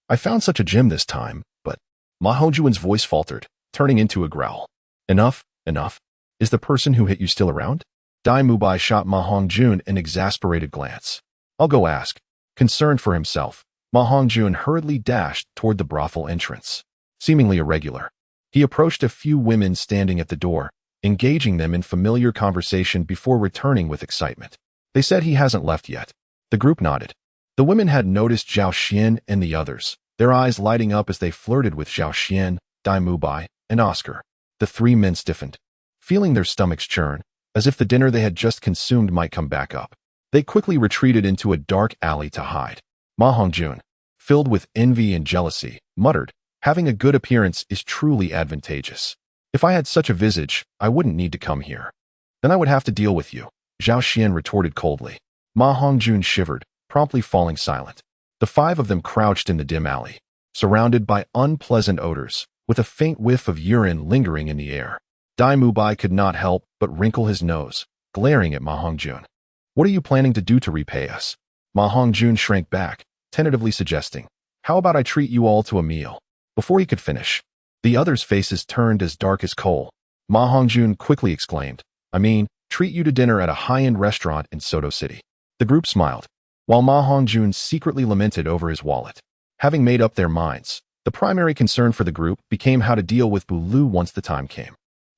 I found such a gem this time, but..." Ma Hongjun's voice faltered, turning into a growl. "Enough, enough. Is the person who hit you still around?" Dai Mubai shot Ma Hongjun an exasperated glance. "I'll go ask." Concerned for himself, Ma Hongjun hurriedly dashed toward the brothel entrance. Seemingly irregular, he approached a few women standing at the door, engaging them in familiar conversation before returning with excitement. "They said he hasn't left yet." The group nodded. The women had noticed Zhao Xian and the others, their eyes lighting up as they flirted with Zhao Xian, Dai Mubai, and Oscar. The 3 men stiffened, feeling their stomachs churn, as if the dinner they had just consumed might come back up. They quickly retreated into a dark alley to hide. Ma Hongjun, filled with envy and jealousy, muttered, "Having a good appearance is truly advantageous. If I had such a visage, I wouldn't need to come here. Then I would have to deal with you," Zhao Xian retorted coldly. Ma Hongjun shivered, promptly falling silent. The 5 of them crouched in the dim alley, surrounded by unpleasant odors, with a faint whiff of urine lingering in the air. Dai Mubai could not help but wrinkle his nose, glaring at Ma Hongjun. "What are you planning to do to repay us?" Ma Hongjun shrank back, tentatively suggesting, "How about I treat you all to a meal?" Before he could finish, the others' faces turned as dark as coal. Ma Hongjun quickly exclaimed, "I mean, treat you to dinner at a high-end restaurant in Soto City." The group smiled, while Ma Hongjun secretly lamented over his wallet. Having made up their minds, the primary concern for the group became how to deal with Douluo once the time came.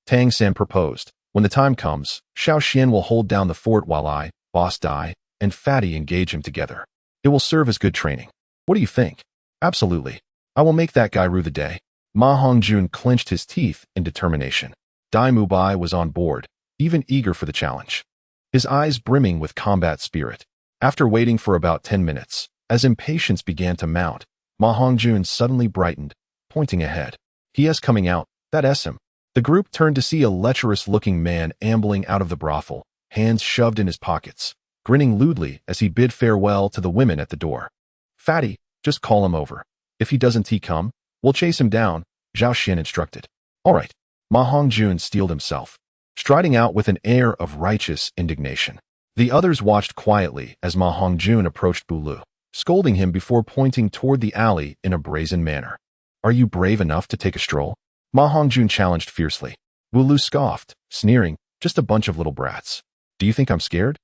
Tang San proposed, "When the time comes, Zhao Xian will hold down the fort while I, Boss Dai, and Fatty engage him together. It will serve as good training. What do you think?" "Absolutely. I will make that guy rue the day." Ma Hongjun clenched his teeth in determination. Dai Mubai was on board, even eager for the challenge, his eyes brimming with combat spirit. After waiting for about 10 minutes, as impatience began to mount, Ma Hongjun suddenly brightened, pointing ahead. "He is coming out, that is him." The group turned to see a lecherous-looking man ambling out of the brothel, hands shoved in his pockets, grinning lewdly as he bid farewell to the women at the door. "Fatty, just call him over. If he doesn't come, we'll chase him down," Zhao Xian instructed. "All right." Ma Hongjun steeled himself, striding out with an air of righteous indignation. The others watched quietly as Ma Hongjun approached Douluo, scolding him before pointing toward the alley in a brazen manner. "Are you brave enough to take a stroll?" Ma Hongjun challenged fiercely. Douluo scoffed, sneering, "Just a bunch of little brats. Do you think I'm scared?"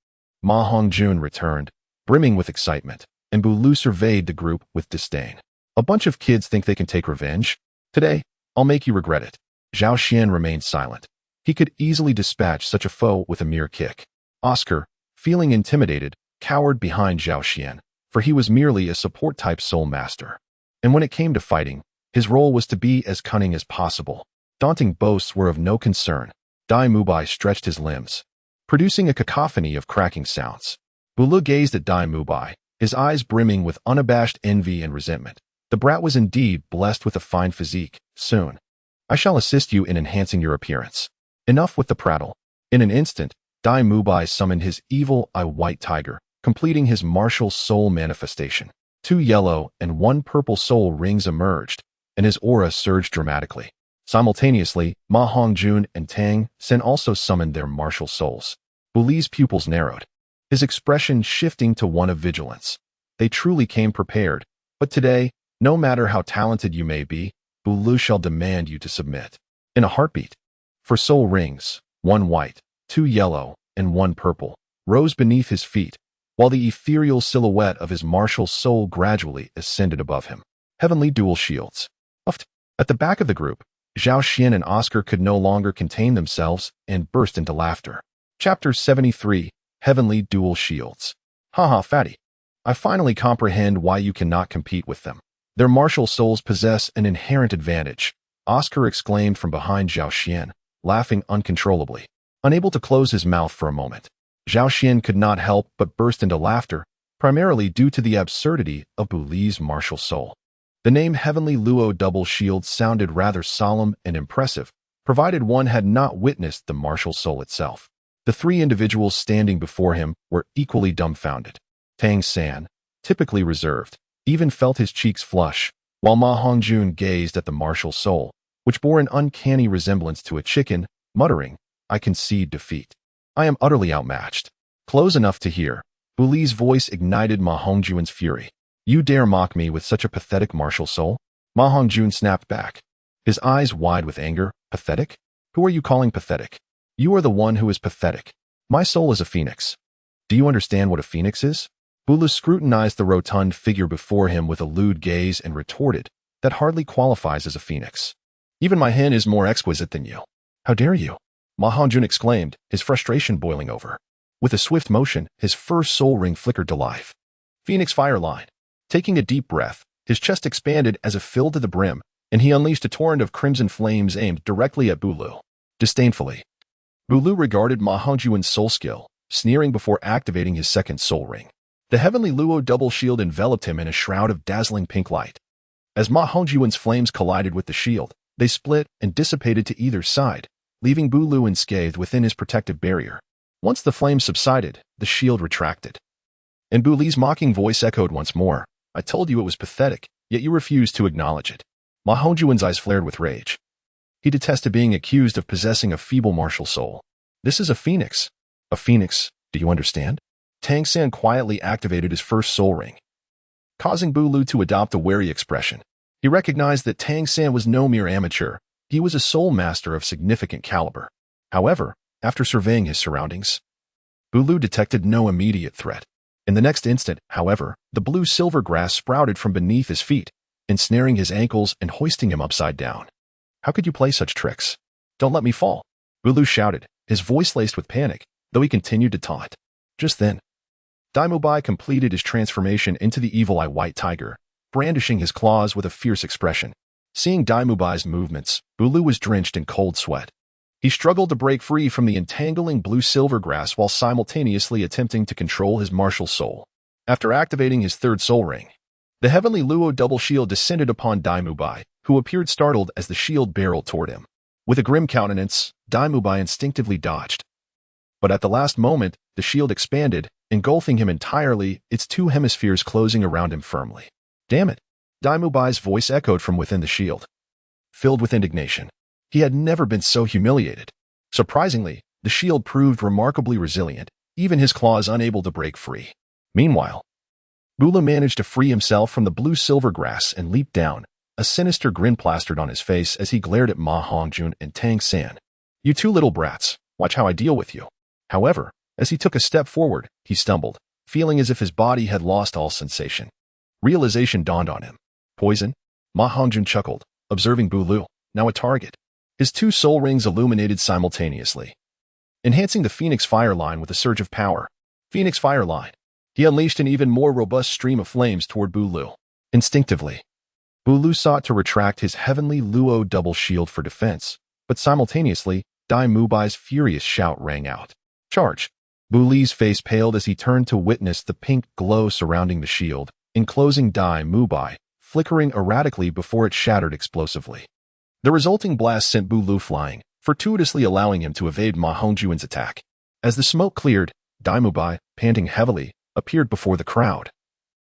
Ma Hongjun returned, brimming with excitement, and Douluo surveyed the group with disdain. "A bunch of kids think they can take revenge? Today, I'll make you regret it." Zhao Xian remained silent. He could easily dispatch such a foe with a mere kick. Oscar, feeling intimidated, cowered behind Zhao Xian, for he was merely a support-type soul master. And when it came to fighting, His role was to be as cunning as possible. Daunting boasts were of no concern. Dai Mubai stretched his limbs, producing a cacophony of cracking sounds. Douluo gazed at Dai Mubai, his eyes brimming with unabashed envy and resentment. The brat was indeed blessed with a fine physique. Soon, I shall assist you in enhancing your appearance. Enough with the prattle. In an instant, Dai Mubai summoned his evil eye white tiger, completing his martial soul manifestation. 2 yellow and 1 purple soul rings emerged, and his aura surged dramatically. Simultaneously, Ma Hongjun and Tang Sen also summoned their martial souls. Buli's pupils narrowed, his expression shifting to one of vigilance. They truly came prepared, but today, no matter how talented you may be, Douluo shall demand you to submit. In a heartbeat. For soul rings, 1 white, 2 yellow, and 1 purple, rose beneath his feet, while the ethereal silhouette of his martial soul gradually ascended above him. Heavenly dual shields. At the back of the group, Zhao Xian and Oscar could no longer contain themselves and burst into laughter. Chapter 73, Heavenly Dual Shields. Haha, fatty. I finally comprehend why you cannot compete with them. Their martial souls possess an inherent advantage, Oscar exclaimed from behind Zhao Xian, laughing uncontrollably. Unable to close his mouth for a moment, Zhao Xian could not help but burst into laughter, primarily due to the absurdity of Buli's martial soul. The name Heavenly Luo Double Shield sounded rather solemn and impressive, provided one had not witnessed the martial soul itself. The 3 individuals standing before him were equally dumbfounded. Tang San, typically reserved, even felt his cheeks flush, while Ma Hongjun gazed at the martial soul, which bore an uncanny resemblance to a chicken, muttering, I concede defeat. I am utterly outmatched. Close enough to hear. Buli's voice ignited Ma Hongjun's fury. You dare mock me with such a pathetic martial soul? Ma Hongjun snapped back, his eyes wide with anger. Pathetic? Who are you calling pathetic? You are the one who is pathetic. My soul is a phoenix. Do you understand what a phoenix is? Douluo scrutinized the rotund figure before him with a lewd gaze and retorted, that hardly qualifies as a phoenix. Even my hen is more exquisite than you. How dare you? Ma Hongjun exclaimed, his frustration boiling over. With a swift motion, his first soul ring flickered to life. Phoenix fire line. Taking a deep breath, his chest expanded as if filled to the brim, and he unleashed a torrent of crimson flames aimed directly at Douluo. Disdainfully, Douluo regarded Ma Hongjun's soul skill, sneering before activating his second soul ring. The Heavenly Luo Double Shield enveloped him in a shroud of dazzling pink light. As Ma Hongjun's flames collided with the shield, they split and dissipated to either side, leaving Douluo unscathed within his protective barrier. Once the flames subsided, the shield retracted. And Buli's mocking voice echoed once more. I told you it was pathetic, yet you refused to acknowledge it. Ma Hongjun's eyes flared with rage. He detested being accused of possessing a feeble martial soul. This is a phoenix. A phoenix, do you understand? Tang San quietly activated his first soul ring, causing Douluo to adopt a wary expression. He recognized that Tang San was no mere amateur. He was a soul master of significant caliber. However, after surveying his surroundings, Douluo detected no immediate threat. In the next instant, however, the blue-silver grass sprouted from beneath his feet, ensnaring his ankles and hoisting him upside down. How could you play such tricks? Don't let me fall, Douluo shouted, his voice laced with panic, though he continued to taunt. Just then, Dai Mubai completed his transformation into the evil eye white tiger, brandishing his claws with a fierce expression. Seeing Dai Mubai's movements, Douluo was drenched in cold sweat. He struggled to break free from the entangling blue-silver grass while simultaneously attempting to control his martial soul. After activating his third soul ring, the Heavenly Luo Double Shield descended upon Dai Mubai, who appeared startled as the shield barreled toward him. With a grim countenance, Dai Mubai instinctively dodged. But at the last moment, the shield expanded, engulfing him entirely, its 2 hemispheres closing around him firmly. Damn it! Dai Mubai's voice echoed from within the shield. Filled with indignation, he had never been so humiliated. Surprisingly, the shield proved remarkably resilient, even his claws unable to break free. Meanwhile, Douluo managed to free himself from the blue-silver grass and leaped down, a sinister grin plastered on his face as he glared at Ma Hongjun and Tang San. You 2 little brats, watch how I deal with you. However, as he took a step forward, he stumbled, feeling as if his body had lost all sensation. Realization dawned on him. Poison? Ma Hongjun chuckled, observing Douluo, now a target. His 2 soul rings illuminated simultaneously, enhancing the Phoenix Fire Line with a surge of power. Phoenix Fire Line. He unleashed an even more robust stream of flames toward Douluo. Instinctively, Bulu sought to retract his heavenly Luo double shield for defense, but simultaneously, Dai Mubai's furious shout rang out. Charge! Buli's face paled as he turned to witness the pink glow surrounding the shield, enclosing Dai Mubai, flickering erratically before it shattered explosively. The resulting blast sent Bulu flying, fortuitously allowing him to evade Ma Hongjuan's attack. As the smoke cleared, Dai Mubai, panting heavily, appeared before the crowd.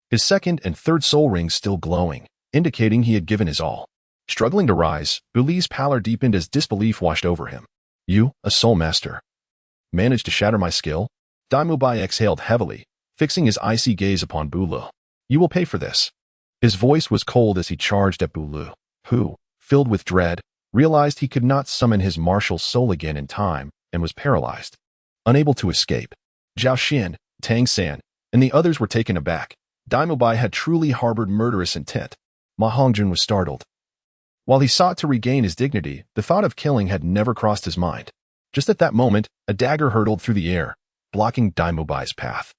His second and third soul rings still glowing, indicating he had given his all. Struggling to rise, Buli's pallor deepened as disbelief washed over him. You, a soul master, managed to shatter my skill? Dai Mubai exhaled heavily, fixing his icy gaze upon Bulu. You will pay for this. His voice was cold as he charged at Bulu, who, filled with dread, realized he could not summon his martial soul again in time and was paralyzed. Unable to escape, Zhao Xian, Tang San, and the others were taken aback. Dai Mubai had truly harbored murderous intent. Ma Hongjun was startled. While he sought to regain his dignity, the thought of killing had never crossed his mind. Just at that moment, a dagger hurtled through the air, blocking Dai Mubai's path,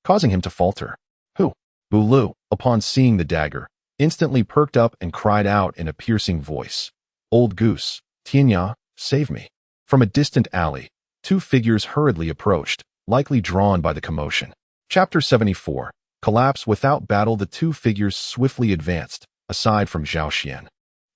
causing him to falter. Who? Bulu, upon seeing the dagger, instantly perked up and cried out in a piercing voice. Old Goose, Tianya, save me. From a distant alley, two figures hurriedly approached, likely drawn by the commotion. Chapter 74. Collapse without battle. The two figures swiftly advanced, aside from Zhao Xian.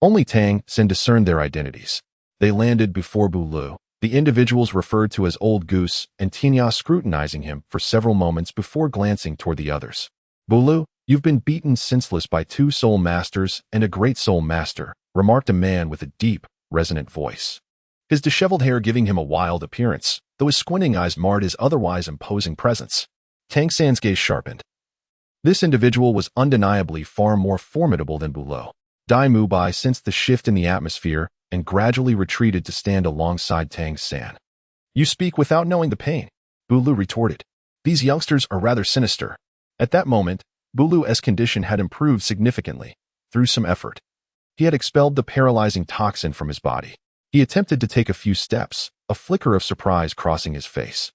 Only Tang San discerned their identities. They landed before Bulu, the individuals referred to as Old Goose, and Tianya scrutinizing him for several moments before glancing toward the others. Bulu, you've been beaten senseless by two soul masters and a great soul master, remarked a man with a deep, resonant voice. His disheveled hair giving him a wild appearance, though his squinting eyes marred his otherwise imposing presence. Tang San's gaze sharpened. This individual was undeniably far more formidable than Bulu. Dai Mubai sensed the shift in the atmosphere and gradually retreated to stand alongside Tang San. You speak without knowing the pain, Bulu retorted. These youngsters are rather sinister. At that moment, Bulu's condition had improved significantly, through some effort. He had expelled the paralyzing toxin from his body. He attempted to take a few steps, a flicker of surprise crossing his face.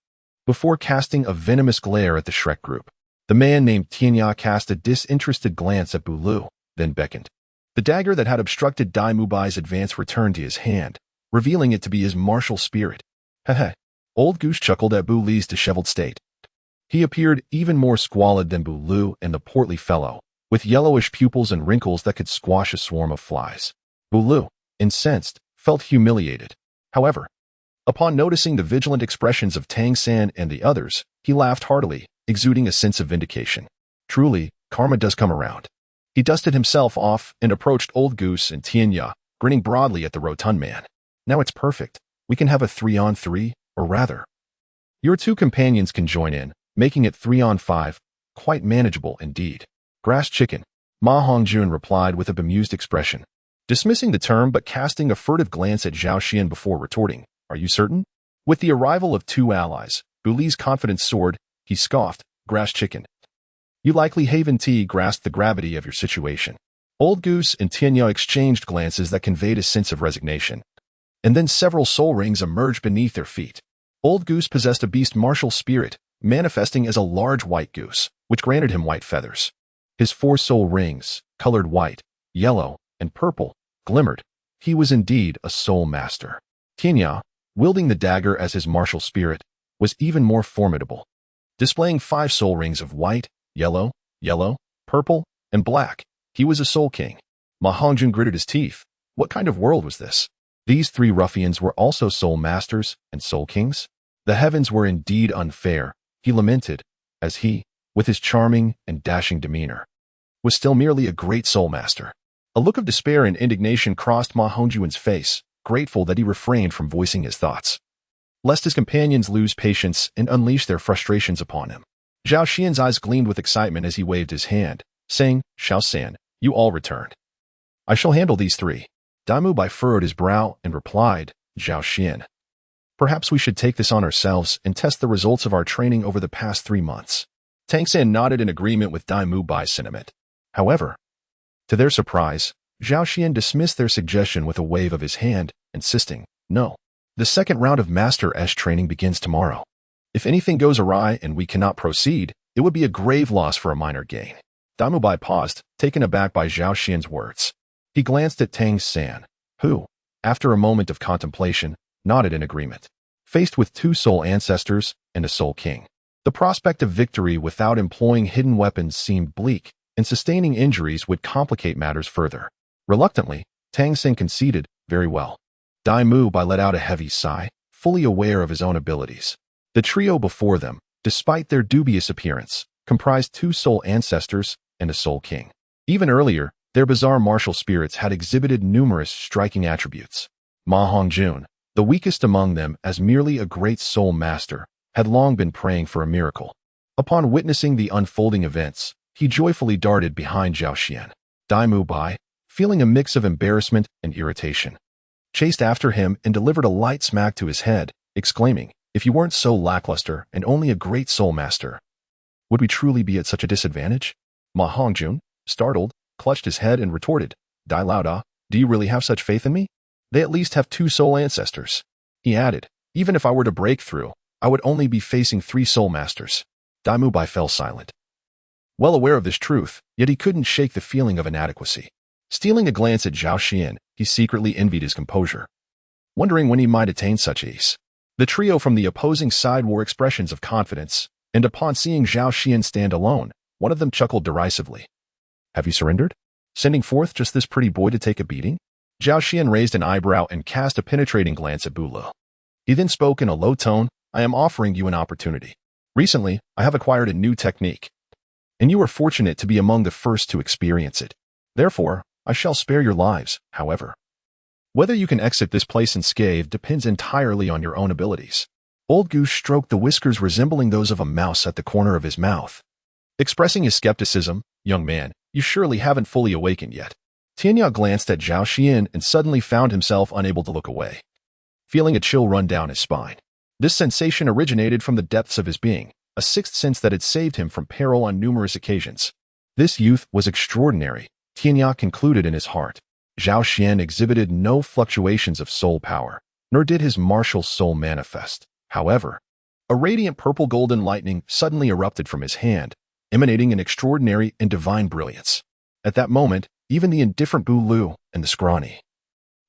Before casting a venomous glare at the Shrek group, the man named Tianya cast a disinterested glance at Bulu, then beckoned. The dagger that had obstructed Dai Mubai's advance returned to his hand, revealing it to be his martial spirit. Heh. Old Goose chuckled at Buli's disheveled state. He appeared even more squalid than Bulu and the portly fellow, with yellowish pupils and wrinkles that could squash a swarm of flies. Bulu, incensed, felt humiliated. However, upon noticing the vigilant expressions of Tang San and the others, he laughed heartily, exuding a sense of vindication. Truly, karma does come around. He dusted himself off and approached Old Goose and Tianya, grinning broadly at the rotund man. Now it's perfect. We can have a 3-on-3, or rather, your two companions can join in, making it 3-on-5, quite manageable indeed. Grass chicken, Ma Hongjun replied with a bemused expression, dismissing the term but casting a furtive glance at Zhao Xian before retorting. Are you certain? With the arrival of two allies, Buli's confidence soared. He scoffed, grass chicken. You likely haven't grasped the gravity of your situation. Old Goose and Tianya exchanged glances that conveyed a sense of resignation. And then several soul rings emerged beneath their feet. Old Goose possessed a beast martial spirit, manifesting as a large white goose, which granted him white feathers. His 4 soul rings, colored white, yellow, and purple, glimmered. He was indeed a soul master. Tianya, wielding the dagger as his martial spirit, was even more formidable. Displaying 5 soul rings of white, yellow, purple, and black, he was a soul king. Ma Hongjun gritted his teeth. What kind of world was this? These 3 ruffians were also soul masters and soul kings? The heavens were indeed unfair, he lamented, as he, with his charming and dashing demeanor, was still merely a great soul master. A look of despair and indignation crossed Ma Hongjuan's face, grateful that he refrained from voicing his thoughts, lest his companions lose patience and unleash their frustrations upon him. Zhao Xian's eyes gleamed with excitement as he waved his hand, saying, Xiao San, you all returned. I shall handle these 3. Dai Mubai furrowed his brow and replied, Zhao Xian. Perhaps we should take this on ourselves and test the results of our training over the past 3 months. Tang San nodded in agreement with Dai Mubai's sentiment. However, to their surprise, Zhao Xian dismissed their suggestion with a wave of his hand, insisting, no. The second round of Master Esh training begins tomorrow. If anything goes awry and we cannot proceed, it would be a grave loss for a minor gain. Damubai paused, taken aback by Zhao Xian's words. He glanced at Tang San, who, after a moment of contemplation, nodded in agreement. Faced with 2 soul ancestors and a soul king, the prospect of victory without employing hidden weapons seemed bleak, and sustaining injuries would complicate matters further. Reluctantly, Tang San conceded, very well. Dai Mu Bai let out a heavy sigh, fully aware of his own abilities. The trio before them, despite their dubious appearance, comprised 2 soul ancestors and a soul king. Even earlier, their bizarre martial spirits had exhibited numerous striking attributes. Ma Hongjun, the weakest among them as merely a great soul master, had long been praying for a miracle. Upon witnessing the unfolding events, he joyfully darted behind Zhao Xian. Dai Mu Bai, feeling a mix of embarrassment and irritation, chased after him and delivered a light smack to his head, exclaiming, "If you weren't so lackluster and only a great soul master, would we truly be at such a disadvantage?" Ma Hongjun, startled, clutched his head and retorted, "Dai Lao, do you really have such faith in me? They at least have 2 soul ancestors." He added, "Even if I were to break through, I would only be facing 3 soul masters." Dai Mu Bai fell silent. Well aware of this truth, yet he couldn't shake the feeling of inadequacy. Stealing a glance at Zhao Xian, he secretly envied his composure, wondering when he might attain such ease. The trio from the opposing side wore expressions of confidence, and upon seeing Zhao Xian stand alone, one of them chuckled derisively. "Have you surrendered? Sending forth just this pretty boy to take a beating?" Zhao Xian raised an eyebrow and cast a penetrating glance at Douluo. He then spoke in a low tone, "I am offering you an opportunity. Recently, I have acquired a new technique, and you are fortunate to be among the first to experience it. Therefore, I shall spare your lives, however. Whether you can exit this place unscathed depends entirely on your own abilities." Old Goose stroked the whiskers resembling those of a mouse at the corner of his mouth, expressing his skepticism. "Young man, you surely haven't fully awakened yet." Tianya glanced at Zhao Xian and suddenly found himself unable to look away, feeling a chill run down his spine. This sensation originated from the depths of his being, a sixth sense that had saved him from peril on numerous occasions. This youth was extraordinary, Tianya concluded in his heart. Zhao Xian exhibited no fluctuations of soul power, nor did his martial soul manifest. However, a radiant purple-golden lightning suddenly erupted from his hand, emanating an extraordinary and divine brilliance. At that moment, even the indifferent Douluo and the scrawny,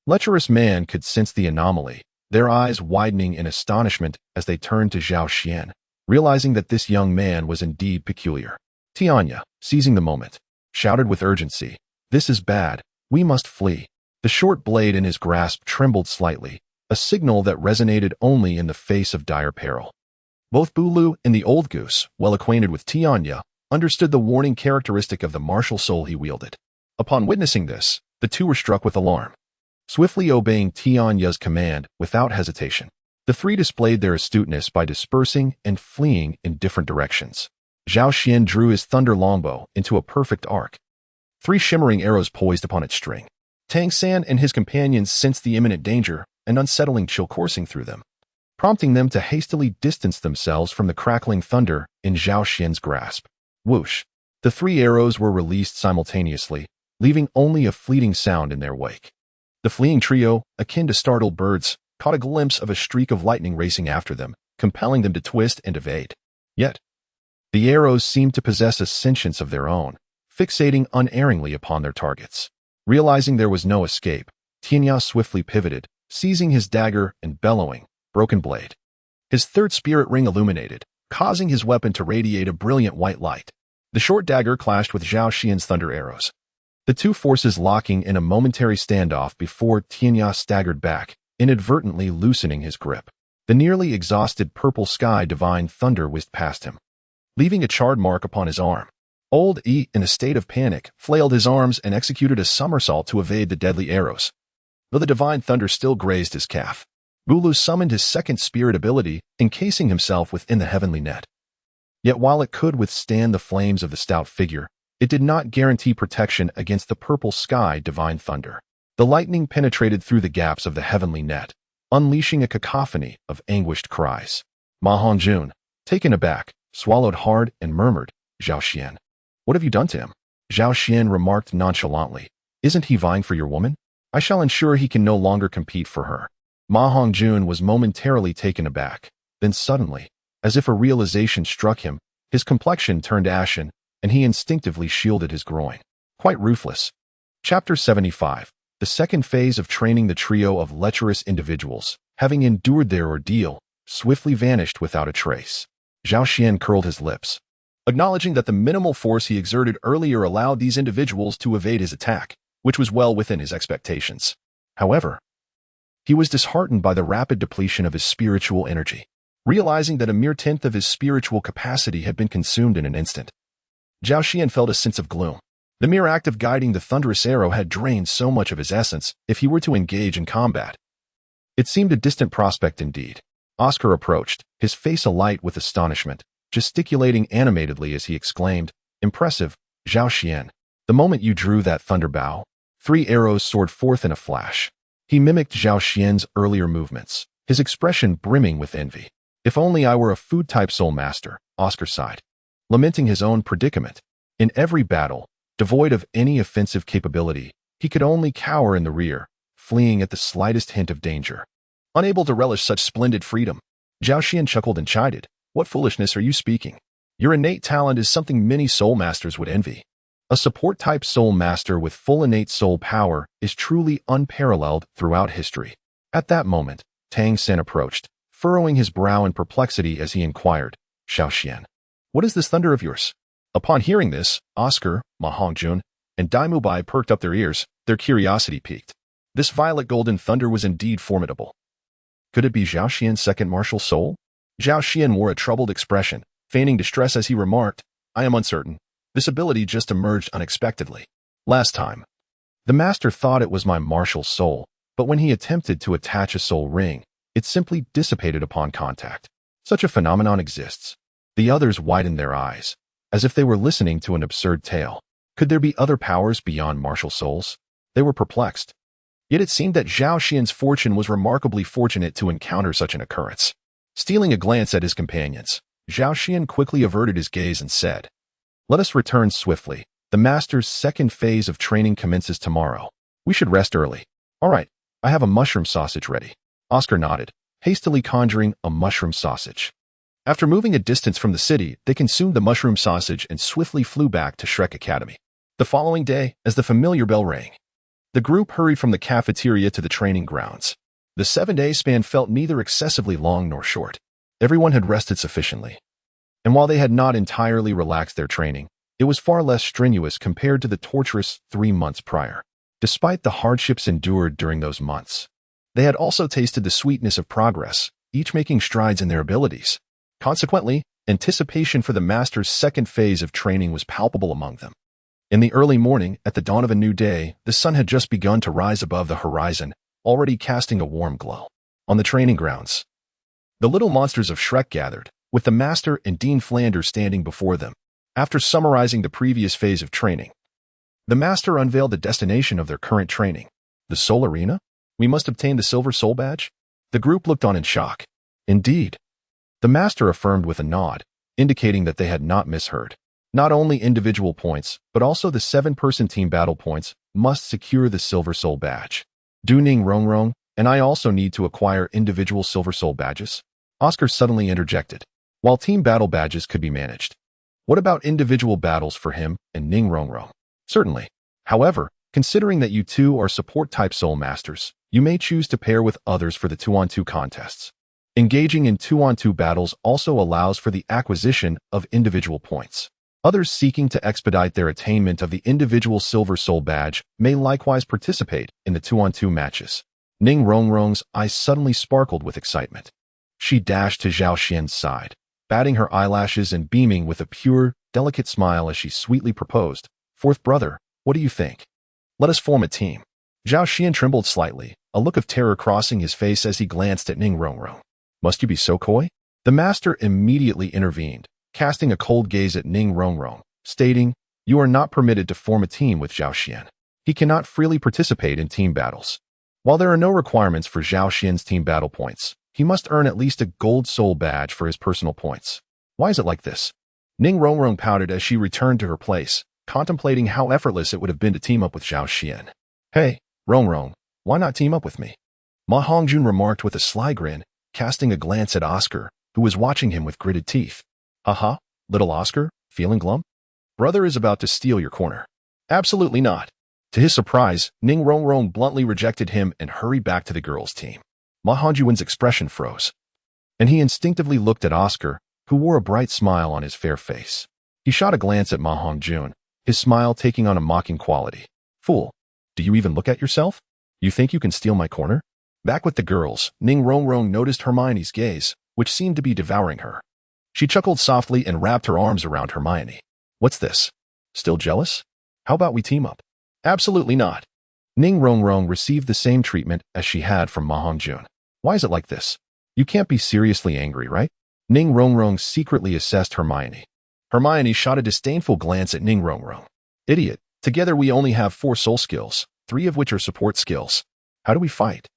lecherous man could sense the anomaly, their eyes widening in astonishment as they turned to Zhao Xian, realizing that this young man was indeed peculiar. Tianya, seizing the moment, shouted with urgency, "This is bad. We must flee." The short blade in his grasp trembled slightly, a signal that resonated only in the face of dire peril. Both Douluo and the old goose, well acquainted with Tianya, understood the warning characteristic of the martial soul he wielded. Upon witnessing this, the two were struck with alarm. Swiftly obeying Tianya's command without hesitation, the 3 displayed their astuteness by dispersing and fleeing in different directions. Zhao Xian drew his thunder longbow into a perfect arc, 3 shimmering arrows poised upon its string. Tang San and his companions sensed the imminent danger, an unsettling chill coursing through them, prompting them to hastily distance themselves from the crackling thunder in Zhao Xian's grasp. Whoosh! The 3 arrows were released simultaneously, leaving only a fleeting sound in their wake. The fleeing trio, akin to startled birds, caught a glimpse of a streak of lightning racing after them, compelling them to twist and evade. Yet, the arrows seemed to possess a sentience of their own, fixating unerringly upon their targets. Realizing there was no escape, Tianya swiftly pivoted, seizing his dagger and bellowing, "Broken blade." His 3rd spirit ring illuminated, causing his weapon to radiate a brilliant white light. The short dagger clashed with Zhao Xian's thunder arrows, the 2 forces locking in a momentary standoff before Tianya staggered back, inadvertently loosening his grip. The nearly exhausted purple sky divine thunder whizzed past him, leaving a charred mark upon his arm. Old E, in a state of panic, flailed his arms and executed a somersault to evade the deadly arrows, though the divine thunder still grazed his calf. Douluo summoned his 2nd spirit ability, encasing himself within the heavenly net. Yet while it could withstand the flames of the stout figure, it did not guarantee protection against the purple sky divine thunder. The lightning penetrated through the gaps of the heavenly net, unleashing a cacophony of anguished cries. Ma Hongjun, taken aback, swallowed hard and murmured, "Zhao Xian, what have you done to him?" Zhao Xian remarked nonchalantly, "Isn't he vying for your woman? I shall ensure he can no longer compete for her." Ma Hongjun was momentarily taken aback. Then suddenly, as if a realization struck him, his complexion turned ashen, and he instinctively shielded his groin. Quite ruthless. Chapter 75. The second phase of training. The trio of lecherous individuals, having endured their ordeal, swiftly vanished without a trace. Zhao Xian curled his lips, acknowledging that the minimal force he exerted earlier allowed these individuals to evade his attack, which was well within his expectations. However, he was disheartened by the rapid depletion of his spiritual energy, realizing that a mere tenth of his spiritual capacity had been consumed in an instant. Zhao Xian felt a sense of gloom. The mere act of guiding the thunderous arrow had drained so much of his essence if he were to engage in combat. It seemed a distant prospect indeed. Oscar approached, his face alight with astonishment, gesticulating animatedly as he exclaimed, "Impressive, Zhao Xian. The moment you drew that thunder bow, 3 arrows soared forth in a flash." He mimicked Zhao Xian's earlier movements, his expression brimming with envy. "If only I were a food-type soul master," Oscar sighed, lamenting his own predicament. In every battle, devoid of any offensive capability, he could only cower in the rear, fleeing at the slightest hint of danger. Unable to relish such splendid freedom, Zhao Xian chuckled and chided, "What foolishness are you speaking? Your innate talent is something many soul masters would envy. A support-type soul master with full innate soul power is truly unparalleled throughout history." At that moment, Tang Sen approached, furrowing his brow in perplexity as he inquired, "Zhao Xian, what is this thunder of yours?" Upon hearing this, Oscar, Ma Hongjun, and Daimu Bai perked up their ears, their curiosity piqued. This violet golden thunder was indeed formidable. Could it be Zhao Xian's second martial soul? Zhao Xian wore a troubled expression, feigning distress as he remarked, "I am uncertain. This ability just emerged unexpectedly. Last time, the master thought it was my martial soul, but when he attempted to attach a soul ring, it simply dissipated upon contact. Such a phenomenon exists." The others widened their eyes, as if they were listening to an absurd tale. Could there be other powers beyond martial souls? They were perplexed. Yet it seemed that Zhao Xian's fortune was remarkably fortunate to encounter such an occurrence. Stealing a glance at his companions, Zhao Xian quickly averted his gaze and said, "Let us return swiftly. The master's second phase of training commences tomorrow. We should rest early." "All right, I have a mushroom sausage ready." Oscar nodded, hastily conjuring a mushroom sausage. After moving a distance from the city, they consumed the mushroom sausage and swiftly flew back to Shrek Academy. The following day, as the familiar bell rang, the group hurried from the cafeteria to the training grounds. The 7-day span felt neither excessively long nor short. Everyone had rested sufficiently. And while they had not entirely relaxed their training, it was far less strenuous compared to the torturous 3 months prior. Despite the hardships endured during those months, they had also tasted the sweetness of progress, each making strides in their abilities. Consequently, anticipation for the master's second phase of training was palpable among them. In the early morning, at the dawn of a new day, the sun had just begun to rise above the horizon, already casting a warm glow. On the training grounds, the little monsters of Shrek gathered, with the master and Dean Flanders standing before them. After summarizing the previous phase of training, the master unveiled the destination of their current training. "The Soul Arena? We must obtain the Silver Soul Badge?" The group looked on in shock. "Indeed," the master affirmed with a nod, indicating that they had not misheard. Not only individual points, but also the 7-person team battle points must secure the Silver Soul Badge. "Do Ning Rongrong and I also need to acquire individual Silver Soul Badges?" Oscar suddenly interjected. While team battle badges could be managed, what about individual battles for him and Ning Rongrong? "Certainly. However, considering that you two are support-type soul masters, you may choose to pair with others for the 2-on-2 contests. Engaging in 2-on-2 battles also allows for the acquisition of individual points. Others seeking to expedite their attainment of the individual Silver Soul Badge may likewise participate in the 2-on-2 matches." Ning Rongrong's eyes suddenly sparkled with excitement. She dashed to Zhao Xian's side, batting her eyelashes and beaming with a pure, delicate smile as she sweetly proposed, "Fourth brother, what do you think? Let us form a team." Zhao Xian trembled slightly, a look of terror crossing his face as he glanced at Ning Rongrong. "Must you be so coy?" The master immediately intervened, casting a cold gaze at Ning Rongrong, stating, "You are not permitted to form a team with Zhao Xian. He cannot freely participate in team battles. While there are no requirements for Zhao Xian's team battle points, he must earn at least a gold soul badge for his personal points." "Why is it like this?" Ning Rongrong pouted as she returned to her place, contemplating how effortless it would have been to team up with Zhao Xian. "Hey, Rongrong, why not team up with me?" Ma Hongjun remarked with a sly grin, casting a glance at Oscar, who was watching him with gritted teeth. "Haha, little Oscar, feeling glum?" Brother is about to steal your corner. Absolutely not. To his surprise, Ning Rongrong bluntly rejected him and hurried back to the girls' team. Ma Hongjuan's expression froze, and he instinctively looked at Oscar, who wore a bright smile on his fair face. He shot a glance at Ma Hongjun, his smile taking on a mocking quality. Fool, do you even look at yourself? You think you can steal my corner? Back with the girls, Ning Rongrong noticed Hermione's gaze, which seemed to be devouring her. She chuckled softly and wrapped her arms around Hermione. What's this? Still jealous? How about we team up? Absolutely not. Ning Rongrong received the same treatment as she had from Ma Hongjun. Why is it like this? You can't be seriously angry, right? Ning Rongrong secretly assessed Hermione. Hermione shot a disdainful glance at Ning Rongrong. Idiot, together we only have 4 soul skills, 3 of which are support skills. How do we fight?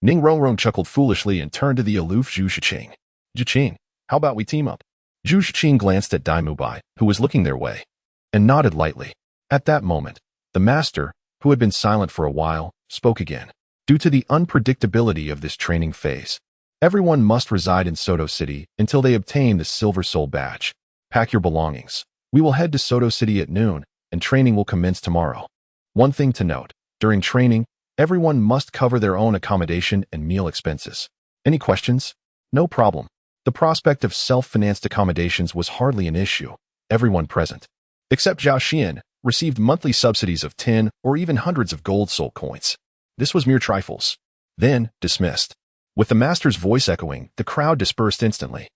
Ning Rongrong chuckled foolishly and turned to the aloof Zhu Shiqing. Zhiqing, how about we team up? Zhu Shiqing glanced at Dai Mubai, who was looking their way, and nodded lightly. At that moment, the master, who had been silent for a while, spoke again. Due to the unpredictability of this training phase, everyone must reside in Soto City until they obtain the Silver Soul Badge. Pack your belongings. We will head to Soto City at noon, and training will commence tomorrow. One thing to note, during training, everyone must cover their own accommodation and meal expenses. Any questions? No problem. The prospect of self-financed accommodations was hardly an issue. Everyone present, except Zhao Xian, received monthly subsidies of 10 or even hundreds of gold soul coins. This was mere trifles. Then, dismissed. With the master's voice echoing, the crowd dispersed instantly.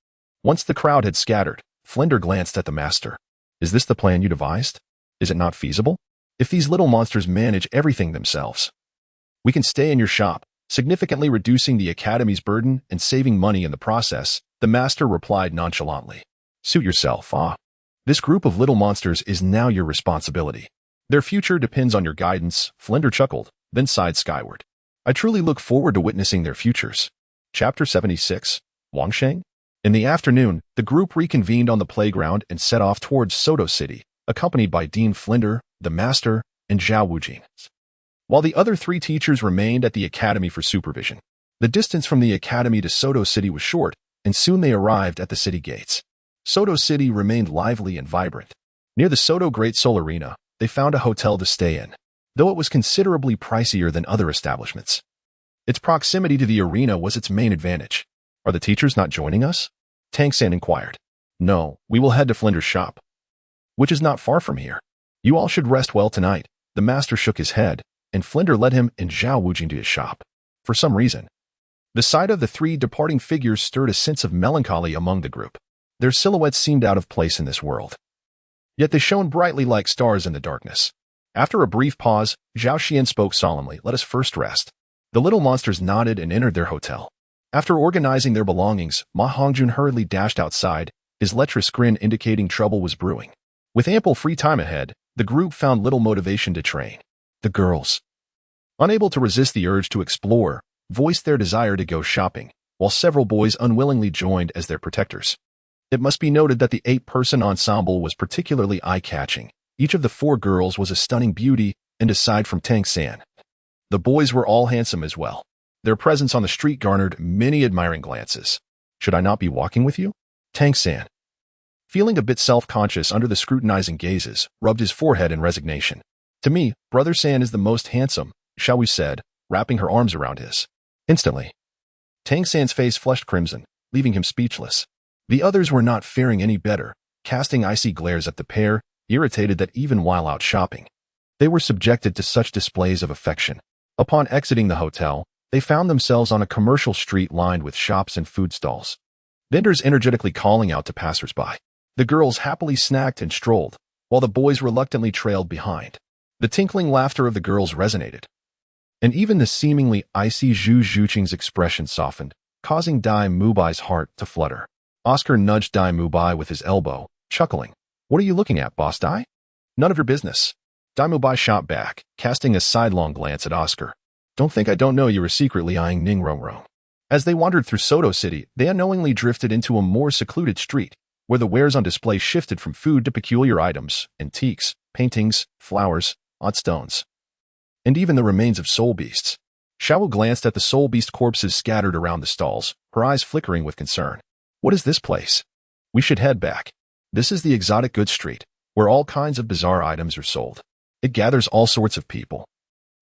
Once the crowd had scattered, Flinder glanced at the master. Is this the plan you devised? Is it not feasible? If these little monsters manage everything themselves, we can stay in your shop, significantly reducing the academy's burden and saving money in the process, the master replied nonchalantly. Suit yourself, ah. This group of little monsters is now your responsibility. Their future depends on your guidance, Flinder chuckled, then sighed skyward. I truly look forward to witnessing their futures. Chapter 76, Wangsheng? In the afternoon, the group reconvened on the playground and set off towards Soto City, accompanied by Dean Flinder, the master, and Zhao Wujing. While the other 3 teachers remained at the academy for supervision. The distance from the academy to Soto City was short, and soon they arrived at the city gates. Soto City remained lively and vibrant. Near the Soto Great Soul Arena, they found a hotel to stay in, though it was considerably pricier than other establishments. Its proximity to the arena was its main advantage. Are the teachers not joining us? Tang San inquired. No, we will head to Flinder's shop, which is not far from here. You all should rest well tonight. The master shook his head, and Flinder led him and Zhao Wujing to his shop. For some reason, the sight of the 3 departing figures stirred a sense of melancholy among the group. Their silhouettes seemed out of place in this world. Yet they shone brightly like stars in the darkness. After a brief pause, Zhao Xian spoke solemnly, let us first rest. The little monsters nodded and entered their hotel. After organizing their belongings, Ma Hongjun hurriedly dashed outside, his lecherous grin indicating trouble was brewing. With ample free time ahead, the group found little motivation to train. The girls, unable to resist the urge to explore, voiced their desire to go shopping, while several boys unwillingly joined as their protectors. It must be noted that the 8-person ensemble was particularly eye-catching. Each of the 4 girls was a stunning beauty, and aside from Tang San, the boys were all handsome as well. Their presence on the street garnered many admiring glances. Should I not be walking with you? Tang San, feeling a bit self-conscious under the scrutinizing gazes, rubbed his forehead in resignation. To me, Brother San is the most handsome, Shao Wu said, wrapping her arms around his. Instantly, Tang San's face flushed crimson, leaving him speechless. The others were not faring any better, casting icy glares at the pair, irritated that even while out shopping, they were subjected to such displays of affection. Upon exiting the hotel, they found themselves on a commercial street lined with shops and food stalls. Vendors energetically calling out to passers-by. The girls happily snacked and strolled, while the boys reluctantly trailed behind. The tinkling laughter of the girls resonated, and even the seemingly icy Zhu Zhuqing's expression softened, causing Dai Mubai's heart to flutter. Oscar nudged Dai Mubai with his elbow, chuckling. What are you looking at, Boss Dai? None of your business. Dai Mubai shot back, casting a sidelong glance at Oscar. Don't think I don't know you were secretly eyeing Ning Rongrong. As they wandered through Soto City, they unknowingly drifted into a more secluded street, where the wares on display shifted from food to peculiar items, antiques, paintings, flowers, odd stones, and even the remains of soul beasts. Shao glanced at the soul beast corpses scattered around the stalls, her eyes flickering with concern. What is this place? We should head back. This is the exotic goods street. where all kinds of bizarre items are sold. It gathers all sorts of people.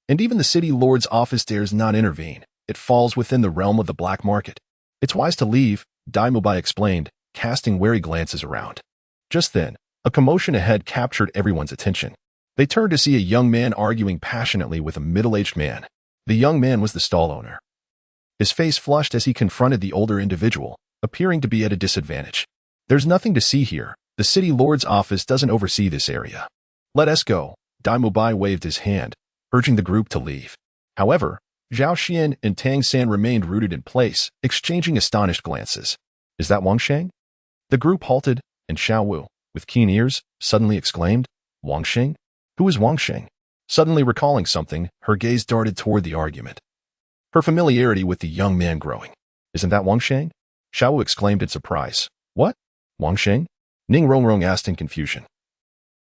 And even the city lord's office dares not intervene. It falls within the realm of the black market. It's wise to leave, Daimubai explained, casting wary glances around. Just then, a commotion ahead captured everyone's attention. They turned to see a young man arguing passionately with a middle-aged man. The young man was the stall owner. His face flushed as he confronted the older individual, appearing to be at a disadvantage. There's nothing to see here. The city lord's office doesn't oversee this area. Let us go. Daimubai waved his hand, urging the group to leave. However, Zhao Xian and Tang San remained rooted in place, exchanging astonished glances. Is that Wang Sheng? The group halted, and Xiao Wu, with keen ears, suddenly exclaimed, Wang Sheng? Who is Wang Sheng? Suddenly recalling something, her gaze darted toward the argument. Her familiarity with the young man growing. Isn't that Wang Sheng? Xiao Wu exclaimed in surprise. What? Wang Sheng? Ning Rongrong asked in confusion.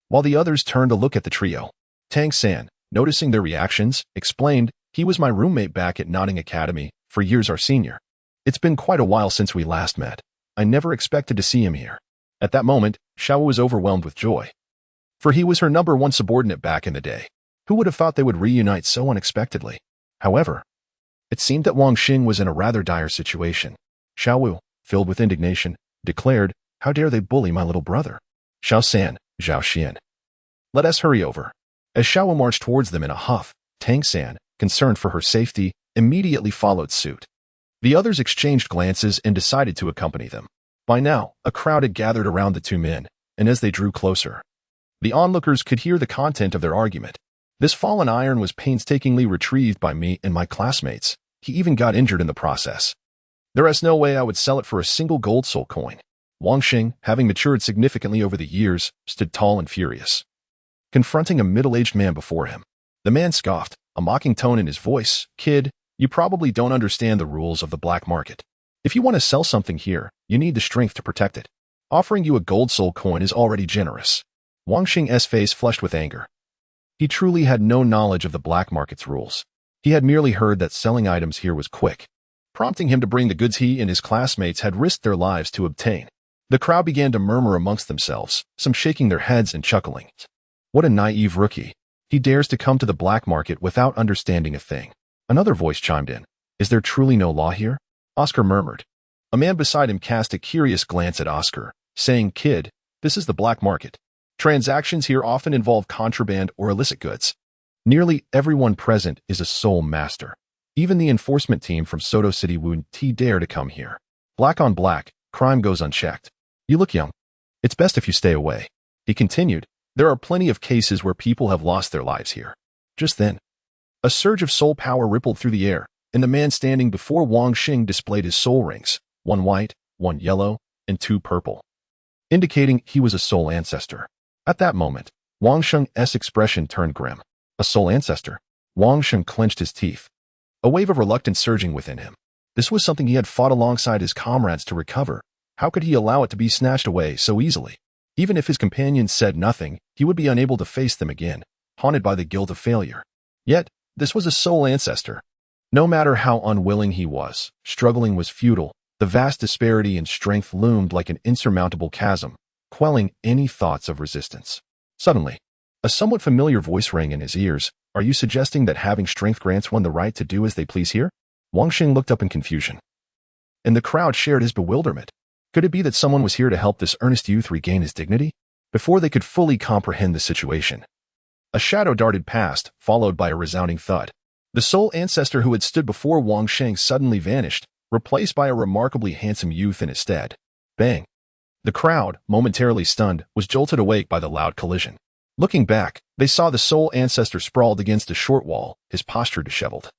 While the others turned to look at the trio, Tang San, noticing their reactions, explained, he was my roommate back at Notting Academy, for years our senior. It's been quite a while since we last met. I never expected to see him here. At that moment, Xiao was overwhelmed with joy. For he was her #1 subordinate back in the day. Who would have thought they would reunite so unexpectedly? However, it seemed that Wang Xing was in a rather dire situation. Xiao Wu, filled with indignation, declared, how dare they bully my little brother? Xiao San, Zhao Xian. Let us hurry over. As Xiao Wu marched towards them in a huff, Tang San, concerned for her safety, immediately followed suit. The others exchanged glances and decided to accompany them. By now, a crowd had gathered around the two men, and as they drew closer, the onlookers could hear the content of their argument. This fallen iron was painstakingly retrieved by me and my classmates. He even got injured in the process. There is no way I would sell it for a single gold soul coin. Wang Xing, having matured significantly over the years, stood tall and furious, confronting a middle-aged man before him. The man scoffed, a mocking tone in his voice. Kid, you probably don't understand the rules of the black market. If you want to sell something here, you need the strength to protect it. Offering you a gold soul coin is already generous. Wang Xing's face flushed with anger. He truly had no knowledge of the black market's rules. He had merely heard that selling items here was quick, prompting him to bring the goods he and his classmates had risked their lives to obtain. The crowd began to murmur amongst themselves, some shaking their heads and chuckling. What a naive rookie. He dares to come to the black market without understanding a thing. Another voice chimed in. Is there truly no law here? Oscar murmured. A man beside him cast a curious glance at Oscar, saying, Kid, this is the black market. Transactions here often involve contraband or illicit goods. Nearly everyone present is a soul master. Even the enforcement team from Soto City wouldn't dare to come here. Black on black, crime goes unchecked. You look young. It's best if you stay away. He continued, there are plenty of cases where people have lost their lives here. Just then, a surge of soul power rippled through the air, and the man standing before Wang Xing displayed his soul rings, one white, one yellow, and two purple, indicating he was a soul ancestor. At that moment, Wang Xing's expression turned grim. A soul ancestor? Wang Xing clenched his teeth, a wave of reluctance surging within him. This was something he had fought alongside his comrades to recover. How could he allow it to be snatched away so easily? Even if his companions said nothing, he would be unable to face them again, haunted by the guilt of failure. Yet, this was a soul ancestor. No matter how unwilling he was, struggling was futile. The vast disparity in strength loomed like an insurmountable chasm, quelling any thoughts of resistance. Suddenly, a somewhat familiar voice rang in his ears. Are you suggesting that having strength grants one the right to do as they please here? Wang Xing looked up in confusion, and the crowd shared his bewilderment. Could it be that someone was here to help this earnest youth regain his dignity? Before they could fully comprehend the situation, a shadow darted past, followed by a resounding thud. The soul ancestor who had stood before Wang Xing suddenly vanished, replaced by a remarkably handsome youth in his stead. Bang! The crowd, momentarily stunned, was jolted awake by the loud collision. Looking back, they saw the soul ancestor sprawled against a short wall, his posture disheveled.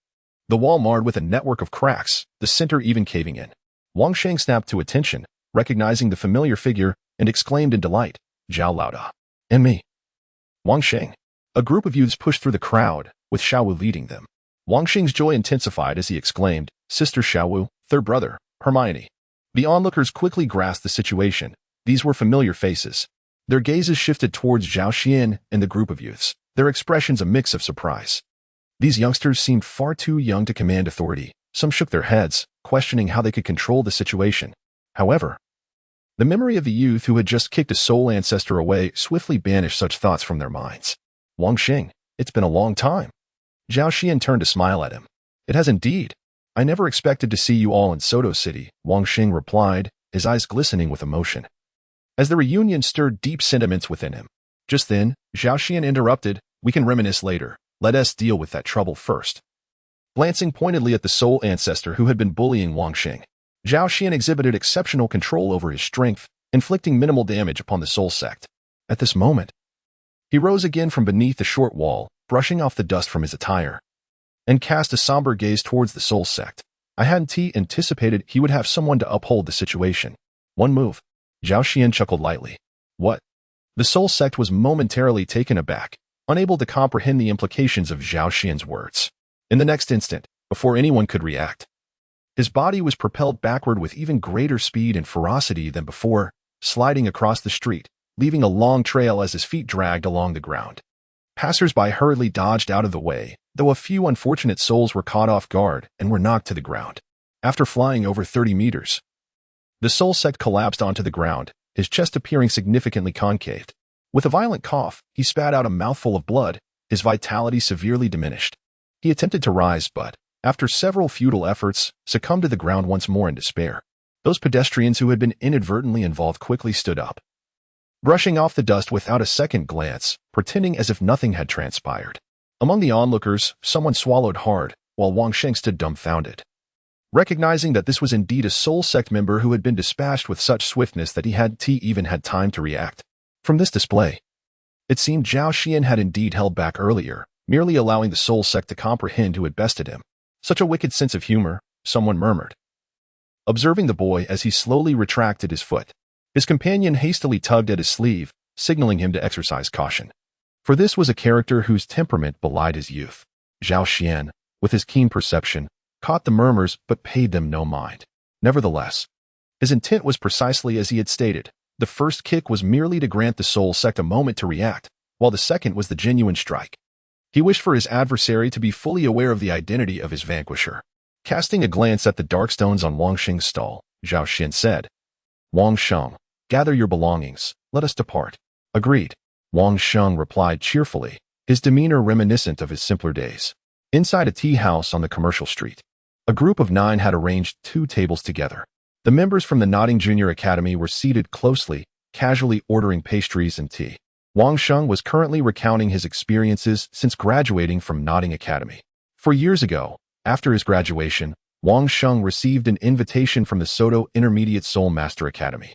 The wall marred with a network of cracks, the center even caving in. Wang Xing snapped to attention, recognizing the familiar figure, and exclaimed in delight, Zhao Laoda. And me. Wang Xing. A group of youths pushed through the crowd, with Xiao Wu leading them. Wang Xing's joy intensified as he exclaimed, Sister Xiao Wu, third brother, Hermione. The onlookers quickly grasped the situation. These were familiar faces. Their gazes shifted towards Zhao Xian and the group of youths, their expressions a mix of surprise. These youngsters seemed far too young to command authority. Some shook their heads, questioning how they could control the situation. However, The memory of the youth who had just kicked a soul ancestor away swiftly banished such thoughts from their minds. Wang Xing, it's been a long time. Zhao Xian turned to smile at him. It has indeed. I never expected to see you all in Soto City, Wang Xing replied, his eyes glistening with emotion. As the reunion stirred deep sentiments within him. Just then, Zhao Xian interrupted, we can reminisce later. Let us deal with that trouble first. Glancing pointedly at the soul ancestor who had been bullying Wang Xing, Zhao Xian exhibited exceptional control over his strength, inflicting minimal damage upon the soul sect. At this moment, he rose again from beneath the short wall, brushing off the dust from his attire, and cast a somber gaze towards the soul sect. I hadn't anticipated he would have someone to uphold the situation. One move. Zhao Xian chuckled lightly. What? The soul sect was momentarily taken aback, unable to comprehend the implications of Zhao Xian's words. In the next instant, before anyone could react, his body was propelled backward with even greater speed and ferocity than before, sliding across the street, leaving a long trail as his feet dragged along the ground. Passers-by hurriedly dodged out of the way, though a few unfortunate souls were caught off guard and were knocked to the ground. After flying over 30 meters, the soul sect collapsed onto the ground, his chest appearing significantly concaved. With a violent cough, he spat out a mouthful of blood, his vitality severely diminished. He attempted to rise but, after several futile efforts, succumbed to the ground once more in despair. Those pedestrians who had been inadvertently involved quickly stood up, brushing off the dust without a second glance, pretending as if nothing had transpired. Among the onlookers, someone swallowed hard, while Wang Xing stood dumbfounded. Recognizing that this was indeed a soul sect member who had been dispatched with such swiftness that he hadn't even had time to react. From this display, it seemed Zhao Xian had indeed held back earlier, merely allowing the soul sect to comprehend who had bested him. Such a wicked sense of humor, someone murmured. Observing the boy as he slowly retracted his foot, his companion hastily tugged at his sleeve, signaling him to exercise caution. For this was a character whose temperament belied his youth. Zhao Xian, with his keen perception, caught the murmurs but paid them no mind. Nevertheless, his intent was precisely as he had stated. The first kick was merely to grant the soul sect a moment to react, while the second was the genuine strike. He wished for his adversary to be fully aware of the identity of his vanquisher. Casting a glance at the dark stones on Wang Xing's stall, Zhao Xian said, Wang Sheng, gather your belongings, let us depart. Agreed. Wang Sheng replied cheerfully, his demeanor reminiscent of his simpler days. Inside a tea house on the commercial street, a group of 9 had arranged 2 tables together. The members from the Nodding Junior Academy were seated closely, casually ordering pastries and tea. Wang Sheng was currently recounting his experiences since graduating from Nodding Academy. 4 years ago, after his graduation, Wang Sheng received an invitation from the Soto Intermediate Soul Master Academy,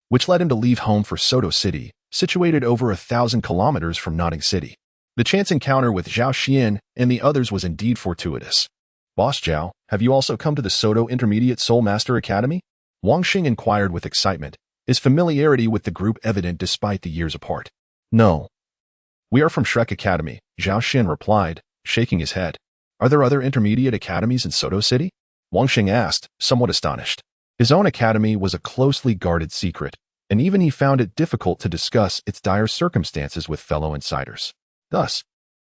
which led him to leave home for Soto City, situated over 1,000 kilometers from Nodding City. The chance encounter with Zhao Xian and the others was indeed fortuitous. Boss Zhao, have you also come to the Soto Intermediate Soul Master Academy? Wang Xing inquired with excitement, his familiarity with the group evident despite the years apart. No. We are from Shrek Academy, Zhao Xian replied, shaking his head. Are there other intermediate academies in Soto City? Wang Xing asked, somewhat astonished. His own academy was a closely guarded secret, and even he found it difficult to discuss its dire circumstances with fellow insiders. Thus,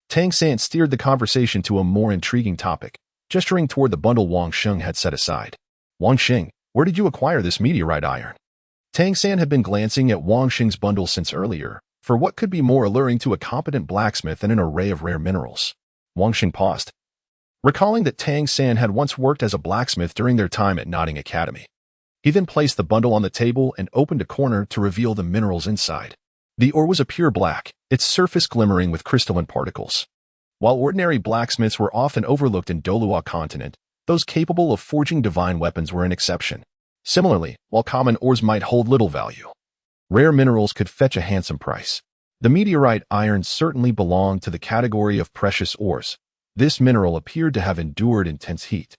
Tang San steered the conversation to a more intriguing topic, gesturing toward the bundle Wang Xing had set aside. Wang Xing, where did you acquire this meteorite iron? Tang San had been glancing at Wang Xing's bundle since earlier, for what could be more alluring to a competent blacksmith than an array of rare minerals? Wang Xing paused, recalling that Tang San had once worked as a blacksmith during their time at Nodding Academy. He then placed the bundle on the table and opened a corner to reveal the minerals inside. The ore was a pure black, its surface glimmering with crystalline particles. While ordinary blacksmiths were often overlooked in Douluo Continent, those capable of forging divine weapons were an exception. Similarly, while common ores might hold little value, rare minerals could fetch a handsome price. The meteorite iron certainly belonged to the category of precious ores. This mineral appeared to have endured intense heat,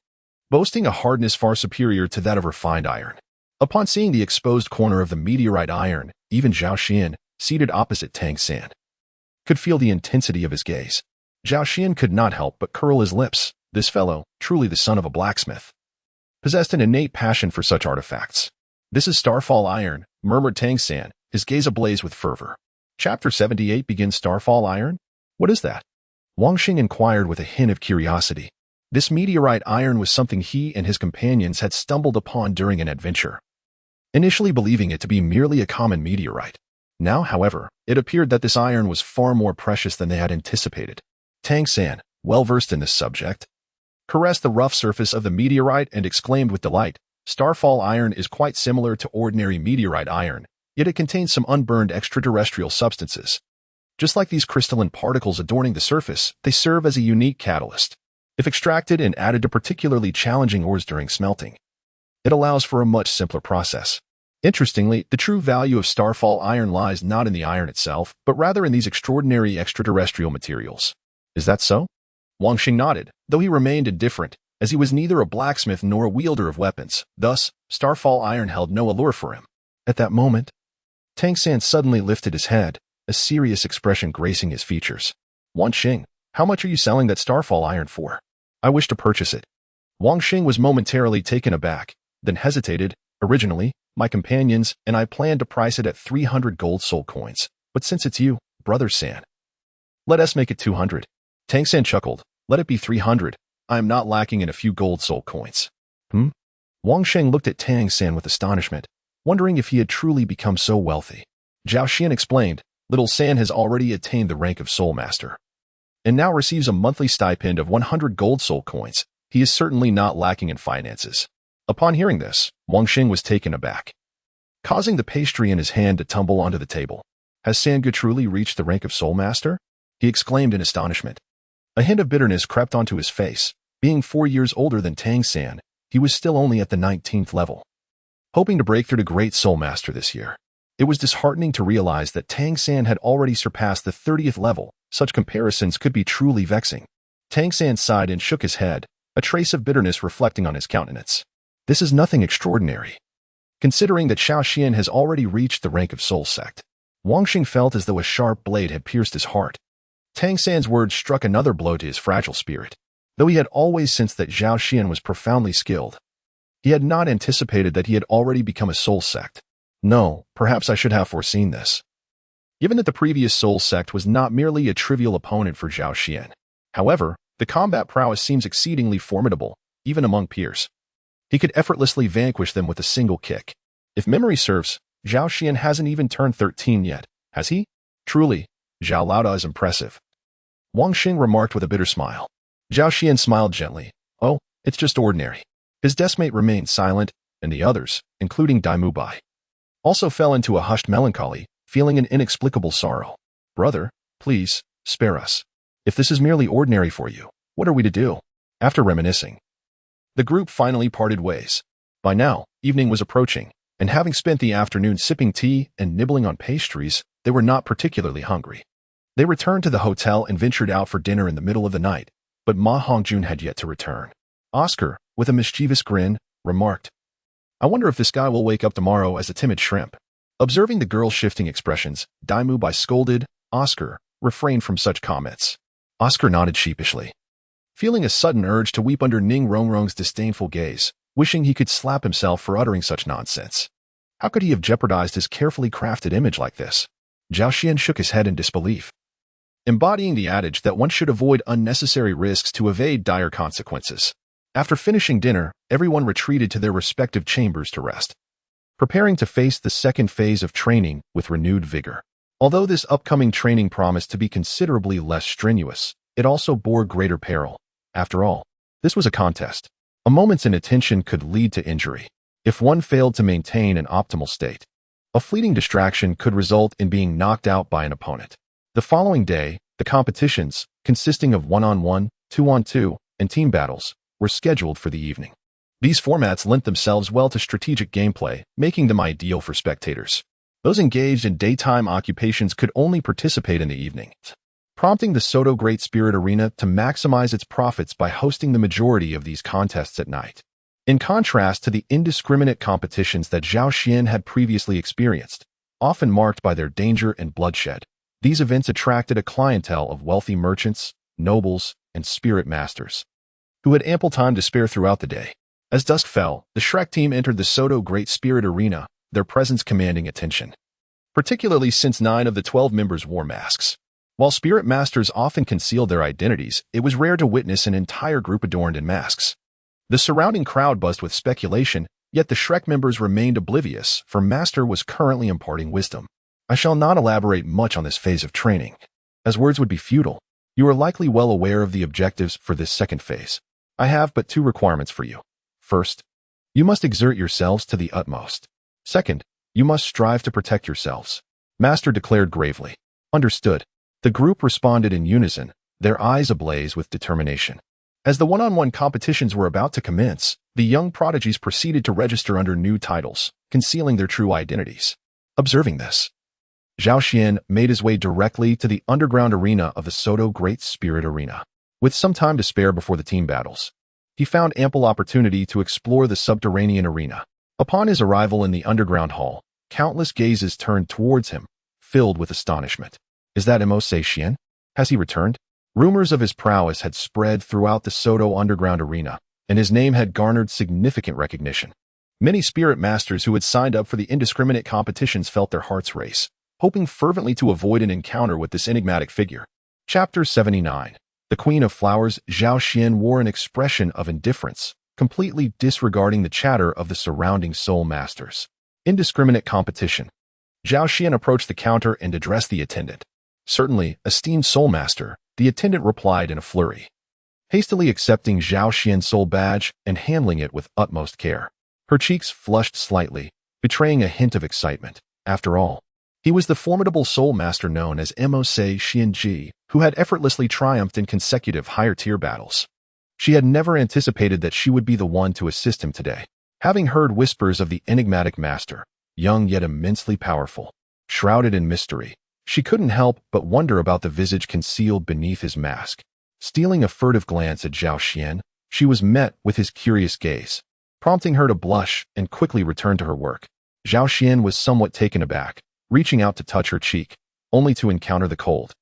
boasting a hardness far superior to that of refined iron. Upon seeing the exposed corner of the meteorite iron, even Zhao Xian, seated opposite Tang San, could feel the intensity of his gaze. Zhao Xian could not help but curl his lips. This fellow, truly the son of a blacksmith, possessed an innate passion for such artifacts. This is Starfall Iron, murmured Tang San, his gaze ablaze with fervor. Chapter 78 begins Starfall Iron? What is that? Wang Xing inquired with a hint of curiosity. This meteorite iron was something he and his companions had stumbled upon during an adventure. initially believing it to be merely a common meteorite. Now, however, it appeared that this iron was far more precious than they had anticipated. Tang San, well-versed in this subject, caressed the rough surface of the meteorite and exclaimed with delight, "Starfall iron is quite similar to ordinary meteorite iron, yet it contains some unburned extraterrestrial substances. Just like these crystalline particles adorning the surface, they serve as a unique catalyst. If extracted and added to particularly challenging ores during smelting, it allows for a much simpler process. Interestingly, the true value of starfall iron lies not in the iron itself, but rather in these extraordinary extraterrestrial materials." "Is that so?" Wang Xing nodded, though he remained indifferent, as he was neither a blacksmith nor a wielder of weapons. Thus, starfall iron held no allure for him. At that moment, Tang San suddenly lifted his head, a serious expression gracing his features. "Wang Xing, how much are you selling that starfall iron for? I wish to purchase it." Wang Xing was momentarily taken aback, then hesitated. "Originally, my companions and I planned to price it at 300 gold soul coins, but since it's you, Brother San, let us make it 200. Tang San chuckled. "Let it be 300. I am not lacking in a few gold soul coins." Wang Sheng looked at Tang San with astonishment, wondering if he had truly become so wealthy. Zhao Xian explained, "Little San has already attained the rank of Soul Master, and now receives a monthly stipend of 100 gold soul coins. He is certainly not lacking in finances." Upon hearing this, Wang Xing was taken aback, causing the pastry in his hand to tumble onto the table. "Has Sangha truly reached the rank of Soul Master?" he exclaimed in astonishment. A hint of bitterness crept onto his face. Being 4 years older than Tang San, he was still only at the 19th level, hoping to break through to Great Soul Master this year. It was disheartening to realize that Tang San had already surpassed the 30th level. Such comparisons could be truly vexing. Tang San sighed and shook his head, a trace of bitterness reflecting on his countenance. "This is nothing extraordinary, considering that Xiao Xian has already reached the rank of Soul Sect." Wang Xing felt as though a sharp blade had pierced his heart. Tang San's words struck another blow to his fragile spirit. Though he had always sensed that Zhao Xian was profoundly skilled, he had not anticipated that he had already become a Soul Sect. No, perhaps I should have foreseen this, given that the previous Soul Sect was not merely a trivial opponent for Zhao Xian. However, the combat prowess seems exceedingly formidable, even among peers. He could effortlessly vanquish them with a single kick. If memory serves, Zhao Xian hasn't even turned 13 yet, has he? Truly, Zhao Laoda is impressive. Wang Xing remarked with a bitter smile. Zhao Xian smiled gently. "Oh, it's just ordinary." His deskmate remained silent, and the others, including Dai Mubai, also fell into a hushed melancholy, feeling an inexplicable sorrow. "Brother, please, spare us. If this is merely ordinary for you, what are we to do?" After reminiscing, the group finally parted ways. By now, evening was approaching, and having spent the afternoon sipping tea and nibbling on pastries, they were not particularly hungry. They returned to the hotel and ventured out for dinner in the middle of the night, but Ma Hongjun had yet to return. Oscar, with a mischievous grin, remarked, "I wonder if this guy will wake up tomorrow as a timid shrimp." Observing the girl's shifting expressions, Dai Mubai scolded. Oscar refrained from such comments. Oscar nodded sheepishly, feeling a sudden urge to weep under Ning Rongrong's disdainful gaze, wishing he could slap himself for uttering such nonsense. How could he have jeopardized his carefully crafted image like this? Zhao Xian shook his head in disbelief, embodying the adage that one should avoid unnecessary risks to evade dire consequences. After finishing dinner, everyone retreated to their respective chambers to rest, preparing to face the second phase of training with renewed vigor. Although this upcoming training promised to be considerably less strenuous, it also bore greater peril. After all, this was a contest. A moment's inattention could lead to injury. If one failed to maintain an optimal state, a fleeting distraction could result in being knocked out by an opponent. The following day, the competitions, consisting of 1-on-1, 2-on-2, and team battles, were scheduled for the evening. These formats lent themselves well to strategic gameplay, making them ideal for spectators. Those engaged in daytime occupations could only participate in the evening, prompting the Soto Great Spirit Arena to maximize its profits by hosting the majority of these contests at night. In contrast to the indiscriminate competitions that Zhao Xian had previously experienced, often marked by their danger and bloodshed, these events attracted a clientele of wealthy merchants, nobles, and spirit masters, who had ample time to spare throughout the day. As dusk fell, the Shrek team entered the Soto Great Spirit Arena, their presence commanding attention, particularly since 9 of the 12 members wore masks. While spirit masters often concealed their identities, it was rare to witness an entire group adorned in masks. The surrounding crowd buzzed with speculation, Yet the Shrek members remained oblivious, for Master was currently imparting wisdom. I shall not elaborate much on this phase of training, as words would be futile. You are likely well aware of the objectives for this second phase. I have but 2 requirements for you. First, you must exert yourselves to the utmost. Second, you must strive to protect yourselves. Master declared gravely. Understood. The group responded in unison, their eyes ablaze with determination. As the one-on-one competitions were about to commence, the young prodigies proceeded to register under new titles, concealing their true identities. Observing this, Zhao Xian made his way directly to the underground arena of the Soto Great Spirit Arena. With some time to spare before the team battles, he found ample opportunity to explore the subterranean arena. Upon his arrival in the underground hall, countless gazes turned towards him, filled with astonishment. Is that Mose Xian? Has he returned? Rumors of his prowess had spread throughout the Soto underground arena, and his name had garnered significant recognition. Many spirit masters who had signed up for the indiscriminate competitions felt their hearts race, hoping fervently to avoid an encounter with this enigmatic figure. Chapter 79. The Queen of Flowers. Zhao Xian wore an expression of indifference, completely disregarding the chatter of the surrounding soul masters. Indiscriminate competition. Zhao Xian approached the counter and addressed the attendant. Certainly, esteemed soul master, the attendant replied in a flurry, hastily accepting Zhao Xian's soul badge and handling it with utmost care. Her cheeks flushed slightly, betraying a hint of excitement. After all, he was the formidable soul master known as Mose Xianji, who had effortlessly triumphed in consecutive higher-tier battles. She had never anticipated that she would be the one to assist him today. Having heard whispers of the enigmatic master, young yet immensely powerful, shrouded in mystery, she couldn't help but wonder about the visage concealed beneath his mask. Stealing a furtive glance at Zhao Xian, she was met with his curious gaze, prompting her to blush and quickly return to her work. Zhao Xian was somewhat taken aback, reaching out to touch her cheek, only to encounter the cold,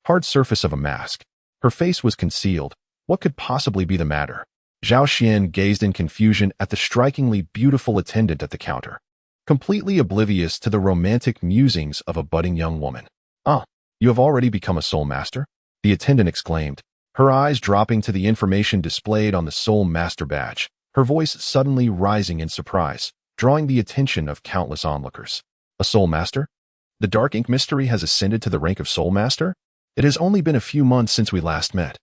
hard surface of a mask. Her face was concealed. What could possibly be the matter? Zhao Xian gazed in confusion at the strikingly beautiful attendant at the counter, completely oblivious to the romantic musings of a budding young woman. "Ah, you have already become a soul master?" the attendant exclaimed, her eyes dropping to the information displayed on the soul master badge, her voice suddenly rising in surprise, drawing the attention of countless onlookers. A soul master? The dark ink mystery has ascended to the rank of soul master? It has only been a few months since we last met.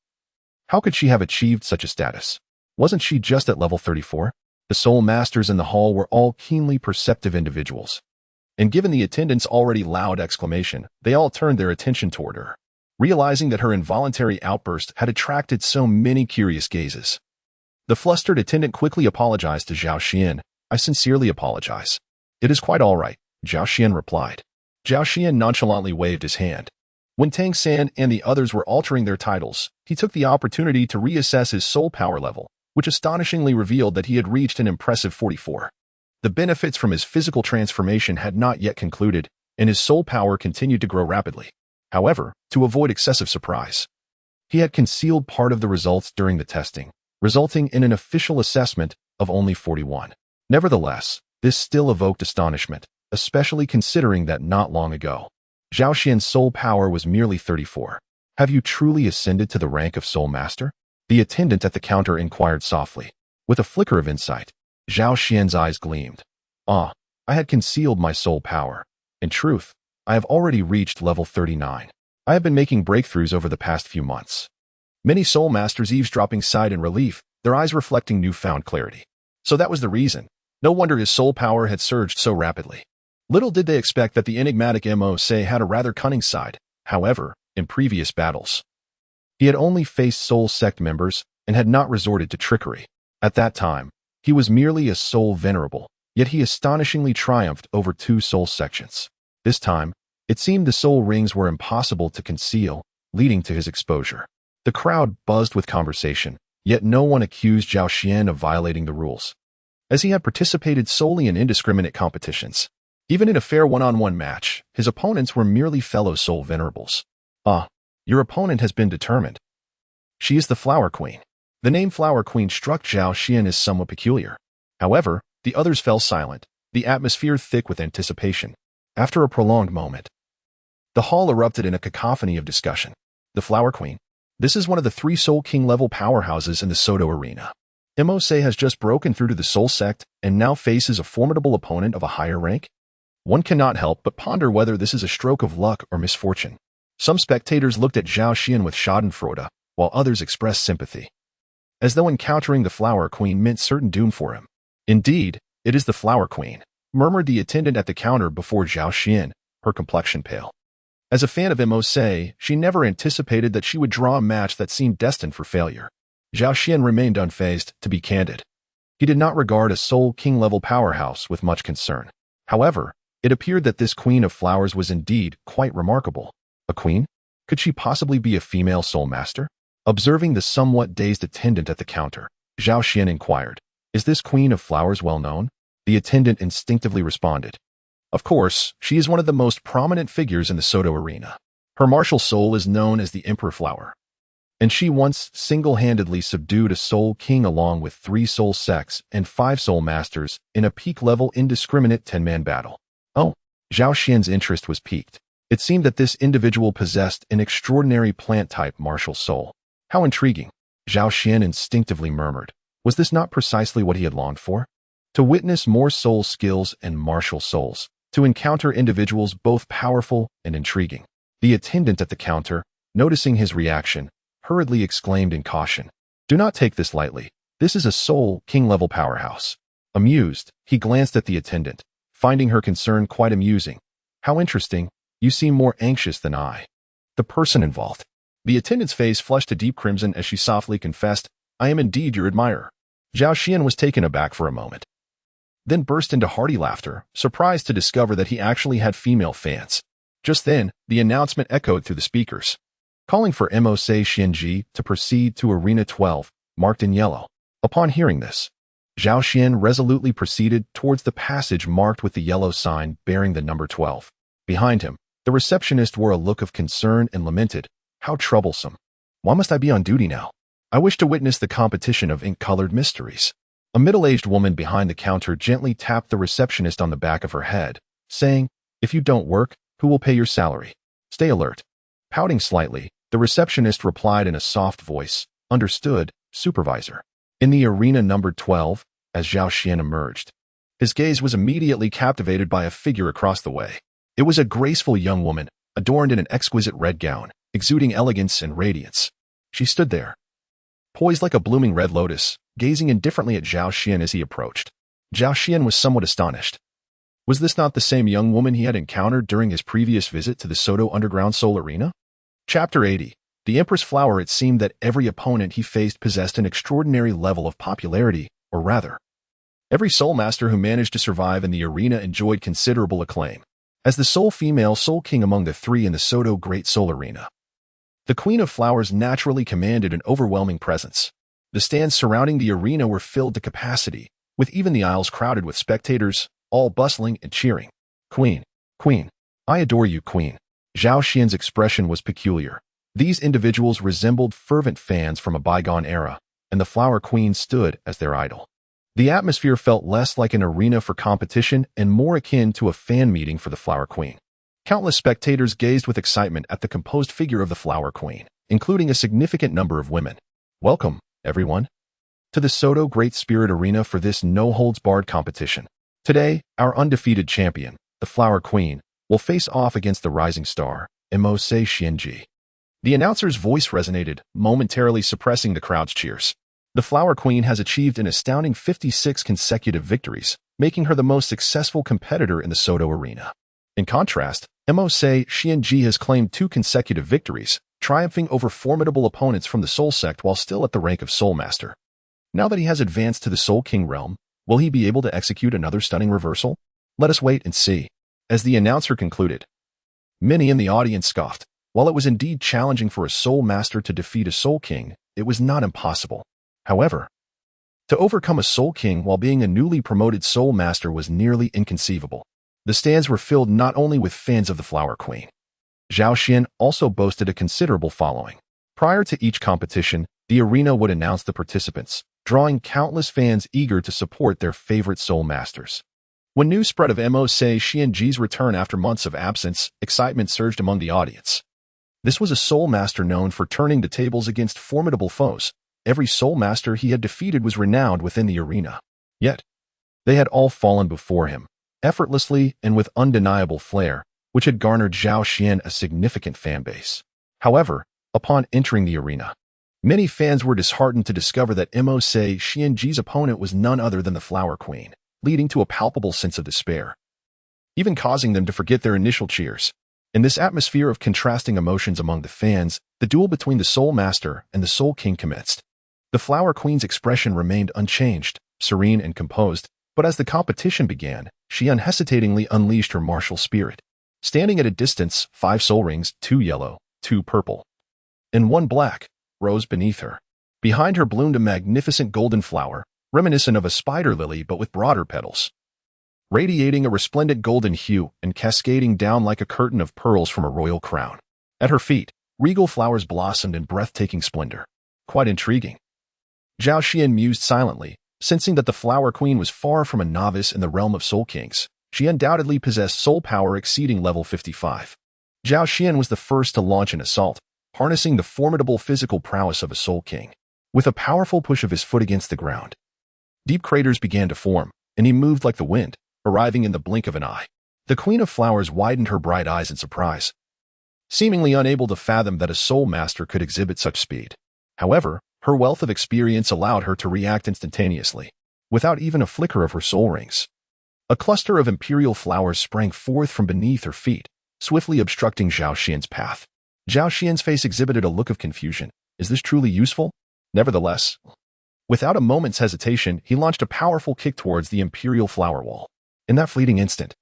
How could she have achieved such a status? Wasn't she just at level 34? The soul masters in the hall were all keenly perceptive individuals, and given the attendant's already loud exclamation, they all turned their attention toward her, realizing that her involuntary outburst had attracted so many curious gazes. The flustered attendant quickly apologized to Zhao Xian. "I sincerely apologize." "It is quite all right," Zhao Xian replied. Zhao Xian nonchalantly waved his hand. When Tang San and the others were altering their titles, he took the opportunity to reassess his soul power level, which astonishingly revealed that he had reached an impressive 44. The benefits from his physical transformation had not yet concluded, and his soul power continued to grow rapidly. However, to avoid excessive surprise, he had concealed part of the results during the testing, resulting in an official assessment of only 41. Nevertheless, this still evoked astonishment, especially considering that not long ago, Zhao Xian's soul power was merely 34. "Have you truly ascended to the rank of soul master?" the attendant at the counter inquired softly. With a flicker of insight, Zhao Xian's eyes gleamed. "Ah, I had concealed my soul power. In truth, I have already reached level 39. I have been making breakthroughs over the past few months." Many soul masters eavesdropping sighed in relief, their eyes reflecting newfound clarity. So that was the reason. No wonder his soul power had surged so rapidly. Little did they expect that the enigmatic Mose had a rather cunning side. However, in previous battles, he had only faced soul sect members and had not resorted to trickery. At that time, he was merely a soul venerable, yet he astonishingly triumphed over 2 soul sections. This time, it seemed the soul rings were impossible to conceal, leading to his exposure. The crowd buzzed with conversation, yet no one accused Zhao Xian of violating the rules, as he had participated solely in indiscriminate competitions. Even in a fair one-on-one match, his opponents were merely fellow soul venerables. "Ah, your opponent has been determined. She is the Flower Queen." The name Flower Queen struck Zhao Xian as somewhat peculiar. However, the others fell silent, the atmosphere thick with anticipation. After a prolonged moment, the hall erupted in a cacophony of discussion. The Flower Queen. This is one of the 3 Soul King level powerhouses in the Soto arena. Mose has just broken through to the Soul Sect and now faces a formidable opponent of a higher rank? One cannot help but ponder whether this is a stroke of luck or misfortune. Some spectators looked at Zhao Xian with schadenfreude, while others expressed sympathy, as though encountering the Flower Queen meant certain doom for him. Indeed, it is the Flower Queen, murmured the attendant at the counter before Zhao Xian, her complexion pale. As a fan of Mose, she never anticipated that she would draw a match that seemed destined for failure. Zhao Xian remained unfazed, to be candid. He did not regard a Soul King-level powerhouse with much concern. However, it appeared that this Queen of Flowers was indeed quite remarkable. A queen? Could she possibly be a female soul master? Observing the somewhat dazed attendant at the counter, Zhao Xian inquired, "Is this Queen of Flowers well known?" The attendant instinctively responded, "Of course, she is one of the most prominent figures in the Soto arena. Her martial soul is known as the Emperor Flower, and she once single-handedly subdued a Soul King along with 3 Soul Sects and 5 Soul Masters in a peak-level indiscriminate 10-man battle." Oh, Zhao Xian's interest was piqued. It seemed that this individual possessed an extraordinary plant-type martial soul. How intriguing, Zhao Xian instinctively murmured. Was this not precisely what he had longed for? To witness more soul skills and martial souls, to encounter individuals both powerful and intriguing. The attendant at the counter, noticing his reaction, hurriedly exclaimed in caution, "Do not take this lightly. This is a Soul King-level powerhouse." Amused, he glanced at the attendant, finding her concern quite amusing. "How interesting. You seem more anxious than I." The person involved. The attendant's face flushed a deep crimson as she softly confessed, "I am indeed your admirer." Zhao Xian was taken aback for a moment, then burst into hearty laughter, surprised to discover that he actually had female fans. Just then, the announcement echoed through the speakers, calling for Mose Xianji to proceed to Arena 12, marked in yellow. Upon hearing this, Zhao Xian resolutely proceeded towards the passage marked with the yellow sign bearing the number 12. Behind him, the receptionist wore a look of concern and lamented, "How troublesome. Why must I be on duty now? I wish to witness the competition of ink-colored mysteries." A middle-aged woman behind the counter gently tapped the receptionist on the back of her head, saying, "If you don't work, who will pay your salary? Stay alert." Pouting slightly, the receptionist replied in a soft voice, "Understood, supervisor." In the arena numbered 12, as Zhao Xian emerged, his gaze was immediately captivated by a figure across the way. It was a graceful young woman, adorned in an exquisite red gown, exuding elegance and radiance. She stood there, poised like a blooming red lotus, gazing indifferently at Zhao Xian as he approached. Zhao Xian was somewhat astonished. Was this not the same young woman he had encountered during his previous visit to the Soto Underground Soul Arena? Chapter 80. The Empress Flower. It seemed that every opponent he faced possessed an extraordinary level of popularity, or rather, every Soul Master who managed to survive in the arena enjoyed considerable acclaim. As the sole female Soul King among the 3 in the Soto Great Soul Arena, the Queen of Flowers naturally commanded an overwhelming presence. The stands surrounding the arena were filled to capacity, with even the aisles crowded with spectators, all bustling and cheering. "Queen, Queen, I adore you, Queen." Zhao Xian's expression was peculiar. These individuals resembled fervent fans from a bygone era, and the Flower Queen stood as their idol. The atmosphere felt less like an arena for competition and more akin to a fan meeting for the Flower Queen. Countless spectators gazed with excitement at the composed figure of the Flower Queen, including a significant number of women. "Welcome, everyone, to the Soto Great Spirit Arena for this no-holds-barred competition. Today, our undefeated champion, the Flower Queen, will face off against the rising star, Mose Xianji." The announcer's voice resonated, momentarily suppressing the crowd's cheers. The Flower Queen has achieved an astounding 56 consecutive victories, making her the most successful competitor in the Soto arena. In contrast, Mose Xianji has claimed 2 consecutive victories, triumphing over formidable opponents from the Soul Sect while still at the rank of Soul Master. Now that he has advanced to the Soul King realm, will he be able to execute another stunning reversal? Let us wait and see. As the announcer concluded, many in the audience scoffed. While it was indeed challenging for a Soul Master to defeat a Soul King, it was not impossible. However, to overcome a Soul King while being a newly promoted Soul Master was nearly inconceivable. The stands were filled not only with fans of the Flower Queen. Zhao Xian also boasted a considerable following. Prior to each competition, the arena would announce the participants, drawing countless fans eager to support their favorite Soul Masters. When news spread of Mose Xianji's return after months of absence, excitement surged among the audience. This was a Soul Master known for turning the tables against formidable foes, every soul master he had defeated was renowned within the arena. Yet, they had all fallen before him, effortlessly and with undeniable flair, which had garnered Zhao Xian a significant fanbase. However, upon entering the arena, many fans were disheartened to discover that Mo Se Xianji's opponent was none other than the Flower Queen, leading to a palpable sense of despair, even causing them to forget their initial cheers. In this atmosphere of contrasting emotions among the fans, the duel between the Soul Master and the Soul King commenced. The Flower Queen's expression remained unchanged, serene and composed, but as the competition began, she unhesitatingly unleashed her martial spirit. Standing at a distance, 5 soul rings, 2 yellow, 2 purple, and 1 black, rose beneath her. Behind her bloomed a magnificent golden flower, reminiscent of a spider lily but with broader petals, radiating a resplendent golden hue and cascading down like a curtain of pearls from a royal crown. At her feet, regal flowers blossomed in breathtaking splendor. Quite intriguing. Zhao Xian mused silently, sensing that the Flower Queen was far from a novice in the realm of Soul Kings. She undoubtedly possessed soul power exceeding level 55. Zhao Xian was the first to launch an assault, harnessing the formidable physical prowess of a Soul King. With a powerful push of his foot against the ground, deep craters began to form, and he moved like the wind, arriving in the blink of an eye. The Queen of Flowers widened her bright eyes in surprise, seemingly unable to fathom that a soul master could exhibit such speed. However, her wealth of experience allowed her to react instantaneously, without even a flicker of her soul rings. A cluster of imperial flowers sprang forth from beneath her feet, swiftly obstructing Zhao Xian's path. Zhao Xian's face exhibited a look of confusion. Is this truly useful? Nevertheless, without a moment's hesitation, he launched a powerful kick towards the imperial flower wall. In that fleeting instant,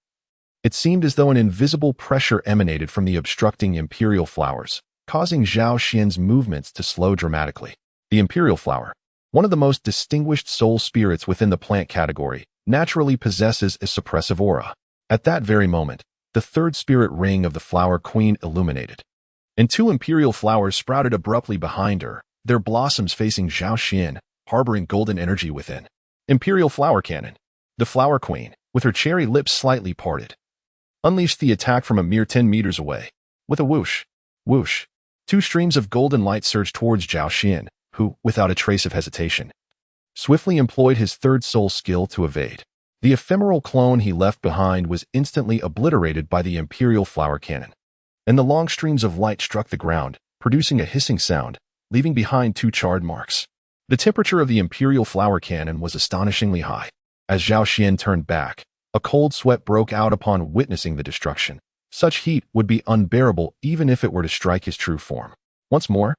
it seemed as though an invisible pressure emanated from the obstructing imperial flowers, causing Zhao Xian's movements to slow dramatically. The imperial flower, one of the most distinguished soul spirits within the plant category, naturally possesses a suppressive aura. At that very moment, the 3rd spirit ring of the Flower Queen illuminated, and 2 imperial flowers sprouted abruptly behind her, their blossoms facing Zhao Xian, harboring golden energy within. Imperial Flower Cannon. The Flower Queen, with her cherry lips slightly parted, unleashed the attack from a mere 10 meters away. With a whoosh, whoosh, 2 streams of golden light surged towards Zhao Xian, who, without a trace of hesitation, swiftly employed his 3rd soul skill to evade. The ephemeral clone he left behind was instantly obliterated by the Imperial Flower Cannon, and the long streams of light struck the ground, producing a hissing sound, leaving behind 2 charred marks. The temperature of the Imperial Flower Cannon was astonishingly high. As Zhao Xian turned back, a cold sweat broke out upon witnessing the destruction. Such heat would be unbearable even if it were to strike his true form. Once more,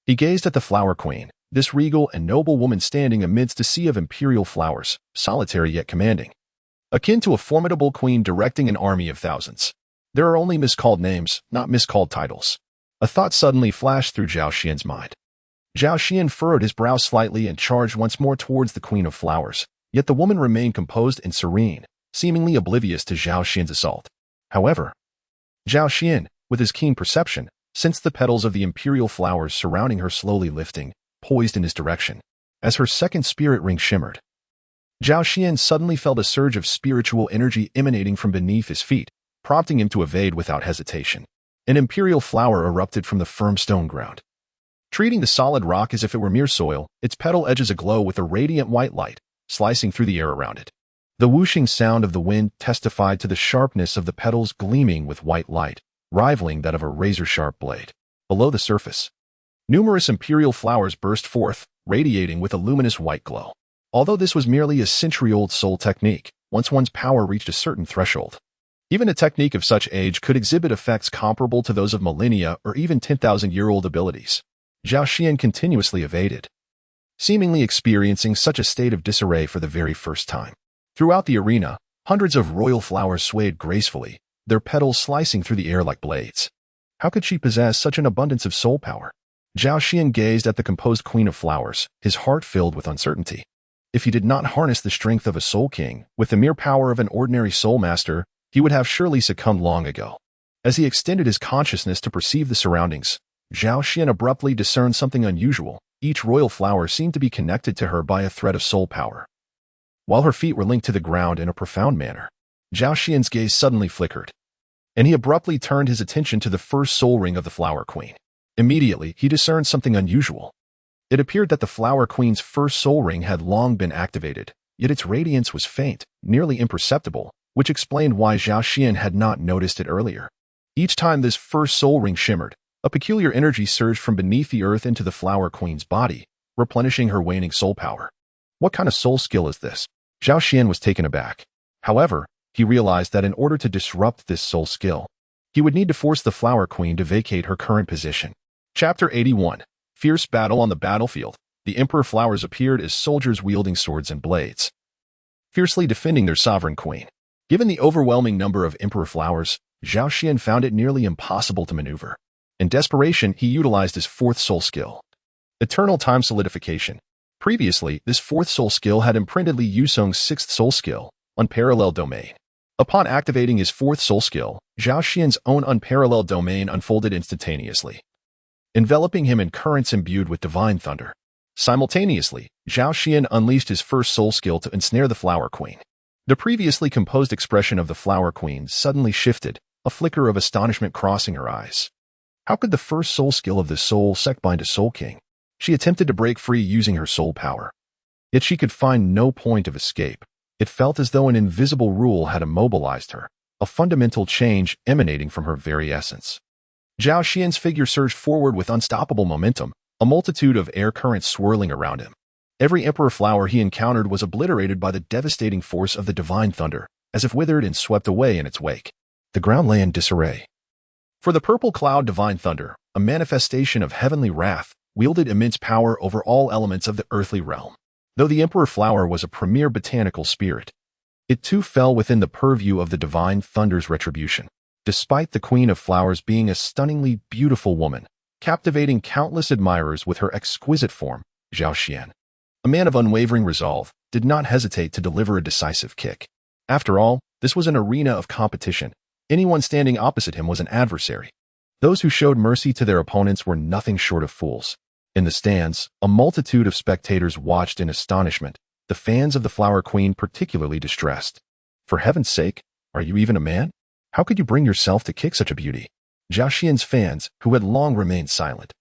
he gazed at the Flower Queen, this regal and noble woman standing amidst a sea of imperial flowers, solitary yet commanding, akin to a formidable queen directing an army of thousands. There are only miscalled names, not miscalled titles. A thought suddenly flashed through Zhao Xian's mind. Zhao Xian furrowed his brow slightly and charged once more towards the Queen of Flowers, yet the woman remained composed and serene, seemingly oblivious to Zhao Xian's assault. However, Zhao Xian, with his keen perception, sensed the petals of the imperial flowers surrounding her slowly lifting, poised in his direction. As her 2nd spirit ring shimmered, Zhao Xian suddenly felt a surge of spiritual energy emanating from beneath his feet, prompting him to evade without hesitation. An imperial flower erupted from the firm stone ground. Treating the solid rock as if it were mere soil, its petal edges aglow with a radiant white light, slicing through the air around it. The whooshing sound of the wind testified to the sharpness of the petals gleaming with white light, rivaling that of a razor-sharp blade. Below the surface, numerous imperial flowers burst forth, radiating with a luminous white glow. Although this was merely a century-old soul technique, once one's power reached a certain threshold, even a technique of such age could exhibit effects comparable to those of millennia or even 10,000-year-old abilities. Zhao Xian continuously evaded, seemingly experiencing such a state of disarray for the very first time. Throughout the arena, hundreds of royal flowers swayed gracefully, their petals slicing through the air like blades. How could she possess such an abundance of soul power? Zhao Xian gazed at the composed Queen of Flowers, his heart filled with uncertainty. If he did not harness the strength of a Soul King, with the mere power of an ordinary Soul Master, he would have surely succumbed long ago. As he extended his consciousness to perceive the surroundings, Zhao Xian abruptly discerned something unusual. Each royal flower seemed to be connected to her by a thread of soul power, while her feet were linked to the ground in a profound manner. Zhao Xian's gaze suddenly flickered, and he abruptly turned his attention to the 1st soul ring of the Flower Queen. Immediately, he discerned something unusual. It appeared that the Flower Queen's first soul ring had long been activated, yet its radiance was faint, nearly imperceptible, which explained why Zhao Xian had not noticed it earlier. Each time this first soul ring shimmered, a peculiar energy surged from beneath the earth into the Flower Queen's body, replenishing her waning soul power. What kind of soul skill is this? Zhao Xian was taken aback. However, he realized that in order to disrupt this soul skill, he would need to force the Flower Queen to vacate her current position. Chapter 81. Fierce Battle on the Battlefield. The Emperor Flowers appeared as soldiers wielding swords and blades, fiercely defending their sovereign queen. Given the overwhelming number of Emperor Flowers, Zhao Xian found it nearly impossible to maneuver. In desperation, he utilized his fourth soul skill, Eternal Time Solidification. Previously, this fourth soul skill had imprinted Li Yusong's sixth soul skill, Unparalleled Domain. Upon activating his fourth soul skill, Zhao Xian's own unparalleled domain unfolded instantaneously, enveloping him in currents imbued with divine thunder. Simultaneously, Zhao Xian unleashed his first soul skill to ensnare the Flower Queen. The previously composed expression of the Flower Queen suddenly shifted, a flicker of astonishment crossing her eyes. How could the first soul skill of the soul sect bind a Soul King? She attempted to break free using her soul power. Yet she could find no point of escape. It felt as though an invisible rule had immobilized her, a fundamental change emanating from her very essence. Zhao Xian's figure surged forward with unstoppable momentum, a multitude of air currents swirling around him. Every Emperor Flower he encountered was obliterated by the devastating force of the divine thunder, as if withered and swept away in its wake. The ground lay in disarray. For the purple cloud divine thunder, a manifestation of heavenly wrath, wielded immense power over all elements of the earthly realm. Though the Emperor Flower was a premier botanical spirit, it too fell within the purview of the divine thunder's retribution. Despite the Queen of Flowers being a stunningly beautiful woman, captivating countless admirers with her exquisite form, Zhao Xian, a man of unwavering resolve, did not hesitate to deliver a decisive kick. After all, this was an arena of competition. Anyone standing opposite him was an adversary. Those who showed mercy to their opponents were nothing short of fools. In the stands, a multitude of spectators watched in astonishment, the fans of the Flower Queen particularly distressed. For heaven's sake, are you even a man? How could you bring yourself to kick such a beauty? Zhao Xian's fans, who had long remained silent,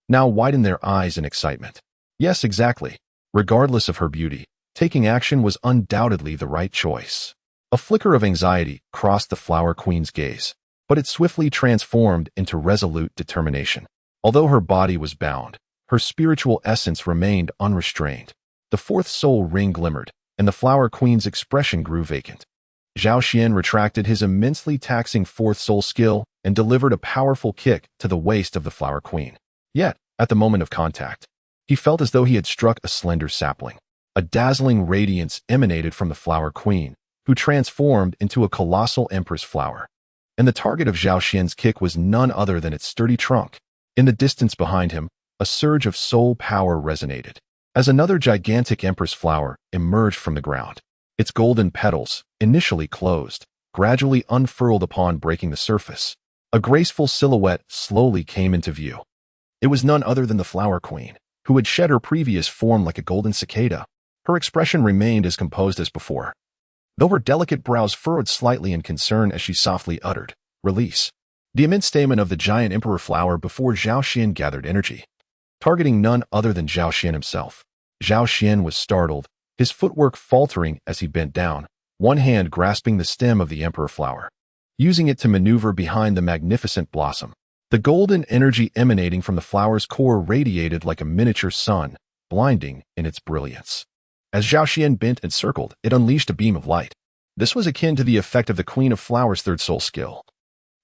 now widened their eyes in excitement. Yes, exactly. Regardless of her beauty, taking action was undoubtedly the right choice. A flicker of anxiety crossed the Flower Queen's gaze, but it swiftly transformed into resolute determination. Although her body was bound, her spiritual essence remained unrestrained. The fourth soul ring glimmered, and the Flower Queen's expression grew vacant. Zhao Xian retracted his immensely taxing fourth soul skill and delivered a powerful kick to the waist of the Flower Queen. Yet, at the moment of contact, he felt as though he had struck a slender sapling. A dazzling radiance emanated from the Flower Queen, who transformed into a colossal Empress flower. And the target of Zhao Xian's kick was none other than its sturdy trunk. In the distance behind him, a surge of soul power resonated, as another gigantic Empress flower emerged from the ground. Its golden petals, initially closed, gradually unfurled upon breaking the surface. A graceful silhouette slowly came into view. It was none other than the Flower Queen, who had shed her previous form like a golden cicada. Her expression remained as composed as before, though her delicate brows furrowed slightly in concern as she softly uttered, "Release." The immense stamen of the giant Emperor Flower before Zhao Xian gathered energy, targeting none other than Zhao Xian himself. Zhao Xian was startled, his footwork faltering as he bent down, one hand grasping the stem of the Emperor Flower, using it to maneuver behind the magnificent blossom. The golden energy emanating from the flower's core radiated like a miniature sun, blinding in its brilliance. As Zhao Xian bent and circled, it unleashed a beam of light. This was akin to the effect of the Queen of Flowers' third soul skill.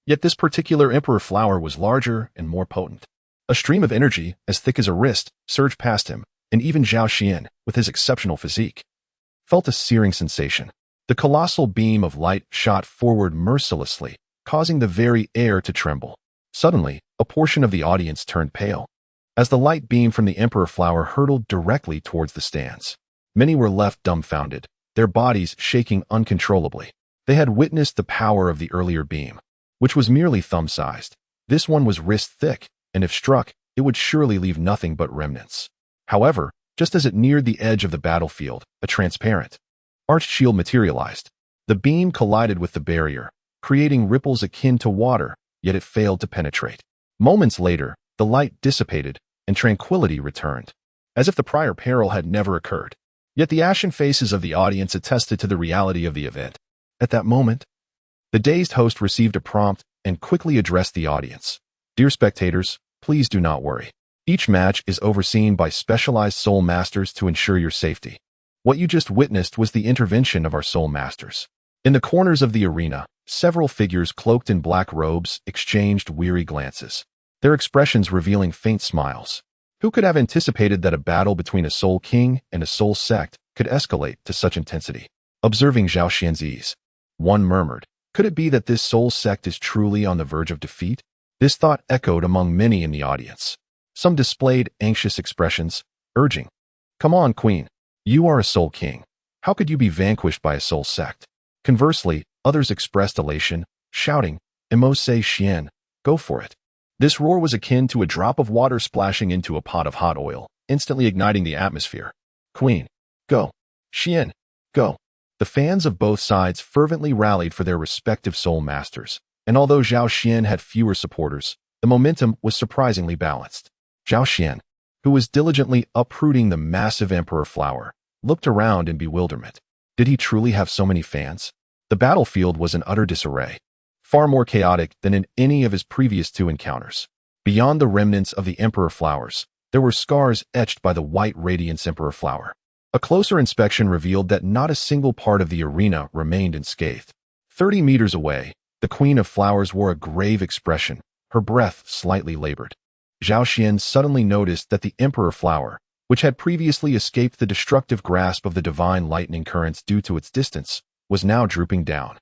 Yet this particular Emperor Flower was larger and more potent. A stream of energy, as thick as a wrist, surged past him, and even Zhao Xian, with his exceptional physique, felt a searing sensation. The colossal beam of light shot forward mercilessly, causing the very air to tremble. Suddenly, a portion of the audience turned pale, as the light beam from the Emperor Flower hurtled directly towards the stands. Many were left dumbfounded, their bodies shaking uncontrollably. They had witnessed the power of the earlier beam, which was merely thumb-sized. This one was wrist-thick, and if struck, it would surely leave nothing but remnants. However, just as it neared the edge of the battlefield, a transparent, arched shield materialized. The beam collided with the barrier, creating ripples akin to water, yet it failed to penetrate. Moments later, the light dissipated, and tranquility returned. as if the prior peril had never occurred. Yet the ashen faces of the audience attested to the reality of the event. At that moment, the dazed host received a prompt and quickly addressed the audience. Dear spectators, please do not worry. Each match is overseen by specialized soul masters to ensure your safety. What you just witnessed was the intervention of our soul masters. In the corners of the arena, several figures cloaked in black robes exchanged weary glances, their expressions revealing faint smiles. Who could have anticipated that a battle between a soul king and a soul sect could escalate to such intensity? Observing Zhao Xian's ease, one murmured, could it be that this soul sect is truly on the verge of defeat? This thought echoed among many in the audience. Some displayed anxious expressions, urging, "Come on, Queen. You are a soul king. How could you be vanquished by a soul sect?" Conversely, others expressed elation, shouting, "Emo say Xian, go for it." This roar was akin to a drop of water splashing into a pot of hot oil, instantly igniting the atmosphere. "Queen, go. Xian, go." The fans of both sides fervently rallied for their respective soul masters, and although Zhao Xian had fewer supporters, the momentum was surprisingly balanced. Zhao Xian, who was diligently uprooting the massive emperor flower, looked around in bewilderment. Did he truly have so many fans? The battlefield was in utter disarray, far more chaotic than in any of his previous two encounters. Beyond the remnants of the emperor flowers, there were scars etched by the white radiance emperor flower. A closer inspection revealed that not a single part of the arena remained unscathed. 30 meters away, the Queen of Flowers wore a grave expression, her breath slightly labored. Zhao Xian suddenly noticed that the emperor flower, which had previously escaped the destructive grasp of the divine lightning currents due to its distance, was now drooping down,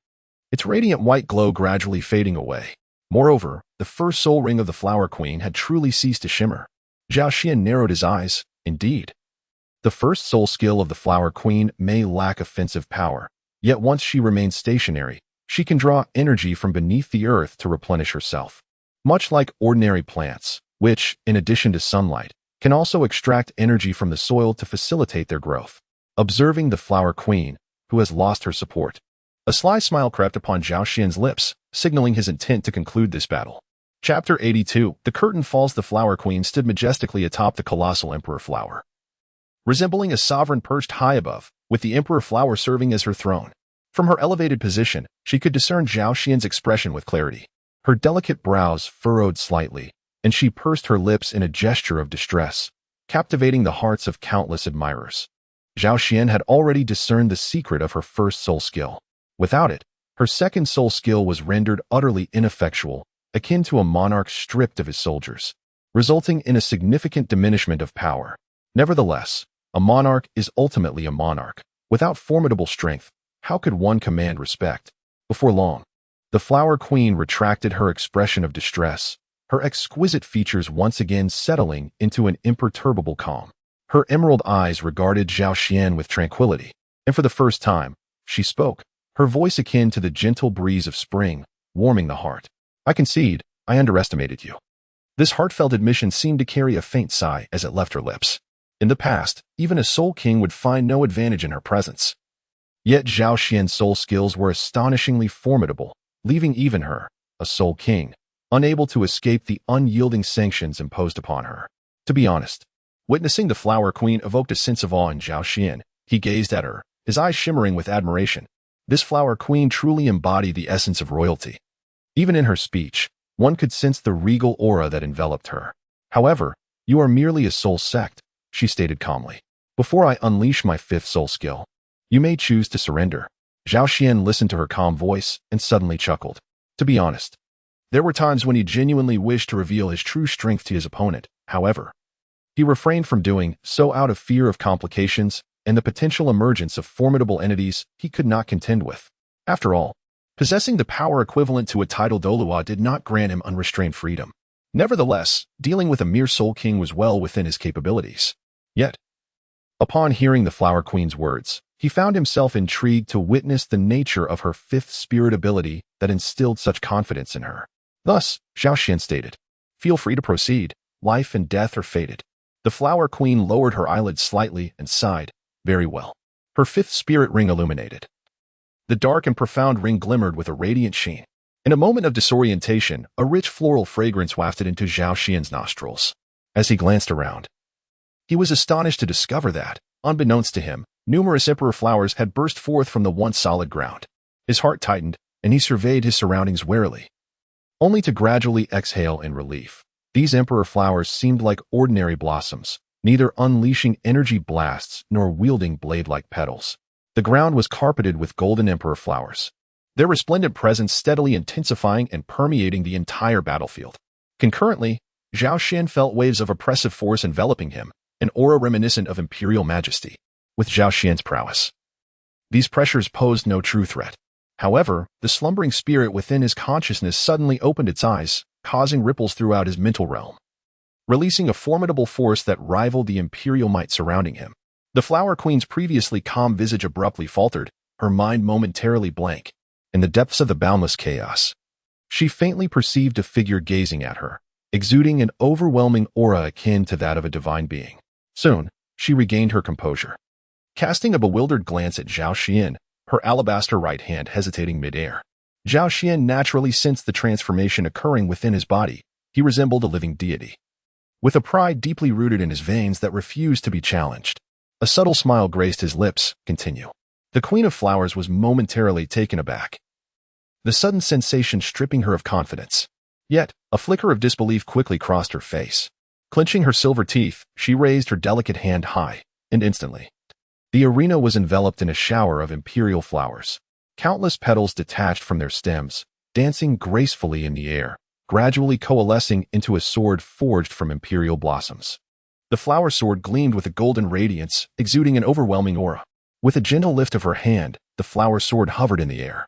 its radiant white glow gradually fading away. Moreover, the first soul ring of the Flower Queen had truly ceased to shimmer. Zhao Xian narrowed his eyes. Indeed, the first soul skill of the Flower Queen may lack offensive power, yet once she remains stationary, she can draw energy from beneath the earth to replenish herself. Much like ordinary plants, which, in addition to sunlight, can also extract energy from the soil to facilitate their growth. Observing the Flower Queen, who has lost her support, a sly smile crept upon Zhao Xian's lips, signaling his intent to conclude this battle. Chapter 82. The curtain falls. The Flower Queen stood majestically atop the colossal Emperor Flower, resembling a sovereign perched high above, with the Emperor Flower serving as her throne. From her elevated position, she could discern Zhao Xian's expression with clarity. Her delicate brows furrowed slightly, and she pursed her lips in a gesture of distress, captivating the hearts of countless admirers. Zhao Xian had already discerned the secret of her first soul skill. Without it, her second soul skill was rendered utterly ineffectual, akin to a monarch stripped of his soldiers, resulting in a significant diminishment of power. Nevertheless, a monarch is ultimately a monarch. Without formidable strength, how could one command respect? Before long, the Flower Queen retracted her expression of distress, her exquisite features once again settling into an imperturbable calm. Her emerald eyes regarded Zhao Xian with tranquility, and for the first time, she spoke, her voice akin to the gentle breeze of spring, warming the heart. "I concede, I underestimated you." This heartfelt admission seemed to carry a faint sigh as it left her lips. In the past, even a soul king would find no advantage in her presence. Yet Zhao Xian's soul skills were astonishingly formidable, leaving even her, a soul king, unable to escape the unyielding sanctions imposed upon her. To be honest, witnessing the Flower Queen evoked a sense of awe in Zhao Xian. He gazed at her, his eyes shimmering with admiration. This Flower Queen truly embodied the essence of royalty. Even in her speech, one could sense the regal aura that enveloped her. "However, you are merely a soul sect," she stated calmly. "Before I unleash my fifth soul skill, you may choose to surrender." Zhao Xian listened to her calm voice and suddenly chuckled. To be honest, there were times when he genuinely wished to reveal his true strength to his opponent. However, he refrained from doing so out of fear of complications and the potential emergence of formidable entities he could not contend with. After all, possessing the power equivalent to a title Douluo did not grant him unrestrained freedom. Nevertheless, dealing with a mere soul king was well within his capabilities. Yet, upon hearing the Flower Queen's words, he found himself intrigued to witness the nature of her fifth spirit ability that instilled such confidence in her. Thus, Zhao Xian stated, "Feel free to proceed. Life and death are fated." The Flower Queen lowered her eyelids slightly and sighed. "Very well." Her fifth spirit ring illuminated. The dark and profound ring glimmered with a radiant sheen. In a moment of disorientation, a rich floral fragrance wafted into Zhao Xian's nostrils. As he glanced around, He was astonished to discover that, unbeknownst to him, numerous emperor flowers had burst forth from the once solid ground. His heart tightened, and he surveyed his surroundings warily, only to gradually exhale in relief. These emperor flowers seemed like ordinary blossoms, neither unleashing energy blasts nor wielding blade-like petals. The ground was carpeted with golden emperor flowers, their resplendent presence steadily intensifying and permeating the entire battlefield. Concurrently, Zhao Xian felt waves of oppressive force enveloping him, an aura reminiscent of imperial majesty, with Zhao Xian's prowess. These pressures posed no true threat. However, the slumbering spirit within his consciousness suddenly opened its eyes, causing ripples throughout his mental realm, releasing a formidable force that rivaled the imperial might surrounding him. The Flower Queen's previously calm visage abruptly faltered, her mind momentarily blank. In the depths of the boundless chaos, she faintly perceived a figure gazing at her, exuding an overwhelming aura akin to that of a divine being. Soon, she regained her composure. Casting a bewildered glance at Zhao Xian, her alabaster right hand hesitating mid-air. Zhao Xian naturally sensed the transformation occurring within his body. He resembled a living deity, with a pride deeply rooted in his veins that refused to be challenged. A subtle smile graced his lips. Continue. The Queen of Flowers was momentarily taken aback, the sudden sensation stripping her of confidence. Yet, a flicker of disbelief quickly crossed her face. Clenching her silver teeth, she raised her delicate hand high, and instantly, the arena was enveloped in a shower of imperial flowers. Countless petals detached from their stems, dancing gracefully in the air, gradually coalescing into a sword forged from imperial blossoms. The flower sword gleamed with a golden radiance, exuding an overwhelming aura. With a gentle lift of her hand, the flower sword hovered in the air,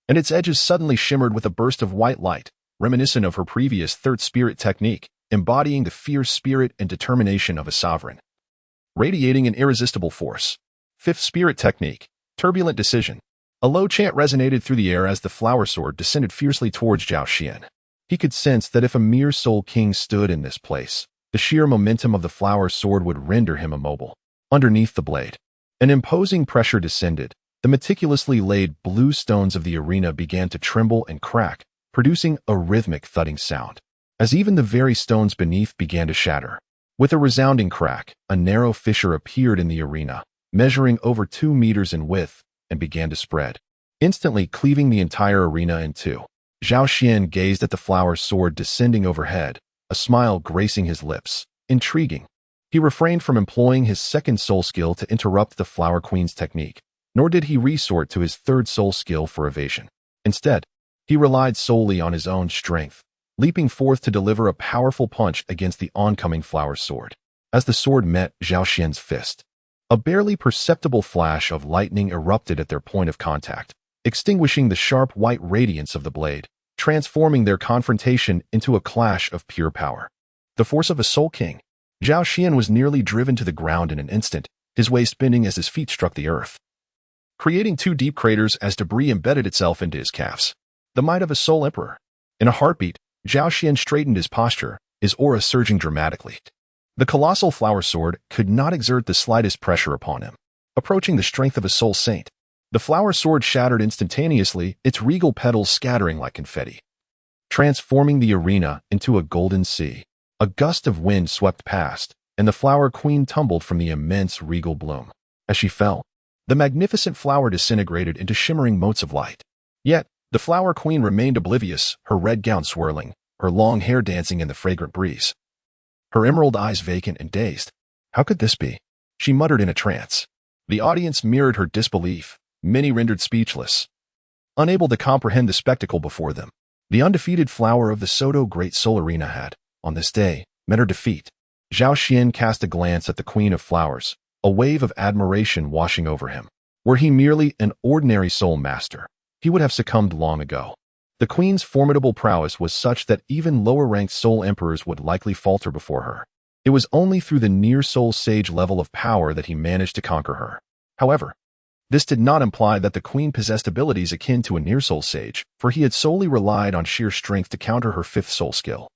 and its edges suddenly shimmered with a burst of white light, reminiscent of her previous third spirit technique, embodying the fierce spirit and determination of a sovereign. Radiating an irresistible force. Fifth spirit technique, turbulent decision. A low chant resonated through the air as the flower sword descended fiercely towards Zhao Xian. He could sense that if a mere soul king stood in this place, the sheer momentum of the flower sword would render him immobile. Underneath the blade, an imposing pressure descended. The meticulously laid blue stones of the arena began to tremble and crack, producing a rhythmic thudding sound, as even the very stones beneath began to shatter. With a resounding crack, a narrow fissure appeared in the arena, measuring over 2 meters in width, and began to spread, instantly cleaving the entire arena in two. Zhao Xian gazed at the flower sword descending overhead, a smile gracing his lips. Intriguing. He refrained from employing his second soul skill to interrupt the Flower Queen's technique, nor did he resort to his third soul skill for evasion. Instead, he relied solely on his own strength, leaping forth to deliver a powerful punch against the oncoming flower sword. As the sword met Zhao Xian's fist, a barely perceptible flash of lightning erupted at their point of contact, extinguishing the sharp white radiance of the blade, transforming their confrontation into a clash of pure power. The force of a soul king. Zhao Xian was nearly driven to the ground in an instant, his waist bending as his feet struck the earth, creating 2 deep craters as debris embedded itself into his calves. The might of a soul emperor. In a heartbeat, Zhao Xian straightened his posture, his aura surging dramatically. The colossal flower sword could not exert the slightest pressure upon him. Approaching the strength of a soul saint, the flower sword shattered instantaneously, its regal petals scattering like confetti, transforming the arena into a golden sea. A gust of wind swept past, and the Flower Queen tumbled from the immense regal bloom. As she fell, the magnificent flower disintegrated into shimmering motes of light. Yet, the Flower Queen remained oblivious, her red gown swirling, her long hair dancing in the fragrant breeze, her emerald eyes vacant and dazed. How could this be? She muttered in a trance. The audience mirrored her disbelief, many rendered speechless, unable to comprehend the spectacle before them. The undefeated flower of the Soto Great Soul Arena had, on this day, met her defeat. Zhao Xian cast a glance at the Queen of Flowers, a wave of admiration washing over him. Were he merely an ordinary soul master, he would have succumbed long ago. The Queen's formidable prowess was such that even lower-ranked soul emperors would likely falter before her. It was only through the near-soul sage level of power that he managed to conquer her. However, this did not imply that the Queen possessed abilities akin to a near-soul sage, for he had solely relied on sheer strength to counter her 5th soul skill.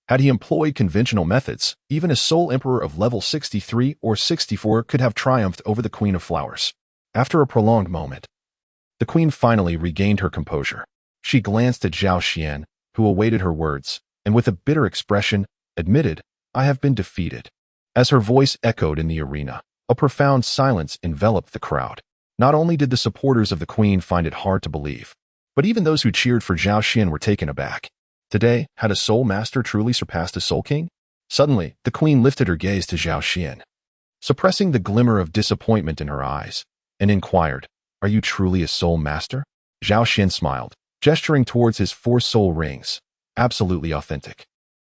Had he employed conventional methods, even a soul emperor of level 63 or 64 could have triumphed over the Queen of Flowers. After a prolonged moment, the Queen finally regained her composure. She glanced at Zhao Xian, who awaited her words, and with a bitter expression, admitted, "I have been defeated." As her voice echoed in the arena, a profound silence enveloped the crowd. Not only did the supporters of the queen find it hard to believe, but even those who cheered for Zhao Xian were taken aback. Today, had a soul master truly surpassed a soul king? Suddenly, the queen lifted her gaze to Zhao Xian, suppressing the glimmer of disappointment in her eyes, and inquired, "Are you truly a soul master?" Zhao Xian smiled, gesturing towards his 4 soul rings. Absolutely authentic.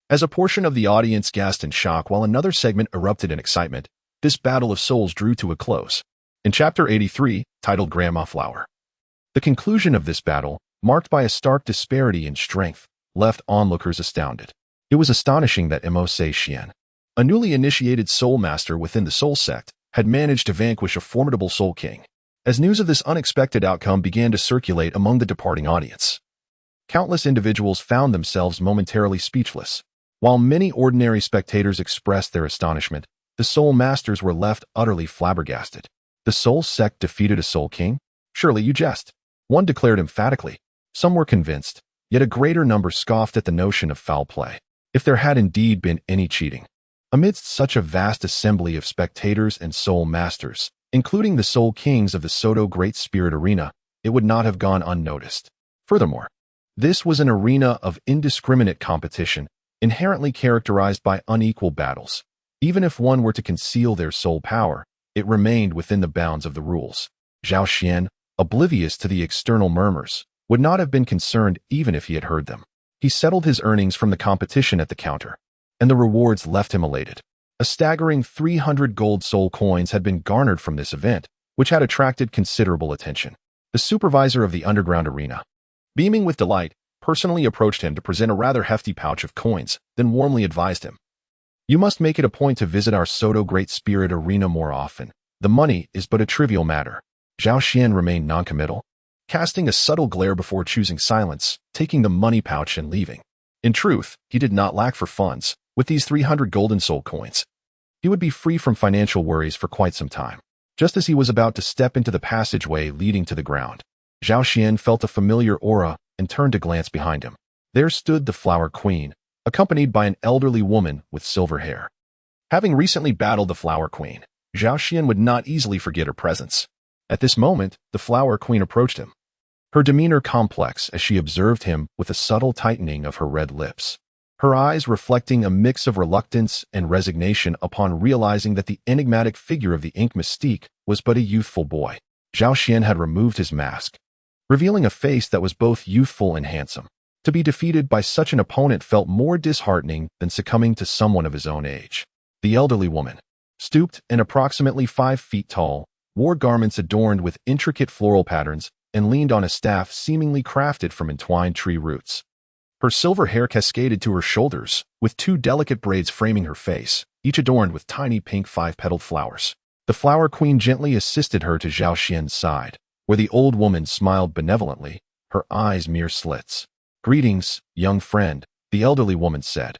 As a portion of the audience gasped in shock while another segment erupted in excitement, this battle of souls drew to a close. In Chapter 83, titled Grandma Flower, the conclusion of this battle, marked by a stark disparity in strength, left onlookers astounded. It was astonishing that Mo Se Xian, a newly initiated soul master within the soul sect, had managed to vanquish a formidable soul king. As news of this unexpected outcome began to circulate among the departing audience, countless individuals found themselves momentarily speechless. While many ordinary spectators expressed their astonishment, the soul masters were left utterly flabbergasted. The soul sect defeated a soul king? Surely you jest. One declared emphatically. Some were convinced, yet a greater number scoffed at the notion of foul play, if there had indeed been any cheating. Amidst such a vast assembly of spectators and soul masters, including the soul kings of the Soto Great Spirit Arena, it would not have gone unnoticed. Furthermore, this was an arena of indiscriminate competition, inherently characterized by unequal battles. Even if one were to conceal their soul power, it remained within the bounds of the rules. Zhao Xian, oblivious to the external murmurs, would not have been concerned even if he had heard them. He settled his earnings from the competition at the counter, and the rewards left him elated. A staggering 300 gold soul coins had been garnered from this event, which had attracted considerable attention. The supervisor of the underground arena, beaming with delight, personally approached him to present a rather hefty pouch of coins, then warmly advised him, "You must make it a point to visit our Soto Great Spirit Arena more often. The money is but a trivial matter." Zhao Xian remained noncommittal, casting a subtle glare before choosing silence, taking the money pouch and leaving. In truth, he did not lack for funds. With these 300 golden soul coins, he would be free from financial worries for quite some time. Just as he was about to step into the passageway leading to the ground, Zhao Xian felt a familiar aura and turned to glance behind him. There stood the Flower Queen, accompanied by an elderly woman with silver hair. Having recently battled the Flower Queen, Zhao Xian would not easily forget her presence. At this moment, the Flower Queen approached him, her demeanor complex as she observed him with a subtle tightening of her red lips, her eyes reflecting a mix of reluctance and resignation upon realizing that the enigmatic figure of the ink mystique was but a youthful boy. Zhao Xian had removed his mask, revealing a face that was both youthful and handsome. To be defeated by such an opponent felt more disheartening than succumbing to someone of his own age. The elderly woman, stooped and approximately 5 feet tall, wore garments adorned with intricate floral patterns and leaned on a staff seemingly crafted from entwined tree roots. Her silver hair cascaded to her shoulders, with 2 delicate braids framing her face, each adorned with tiny pink 5-petaled flowers. The Flower Queen gently assisted her to Zhao Xian's side, where the old woman smiled benevolently, her eyes mere slits. "Greetings, young friend," the elderly woman said,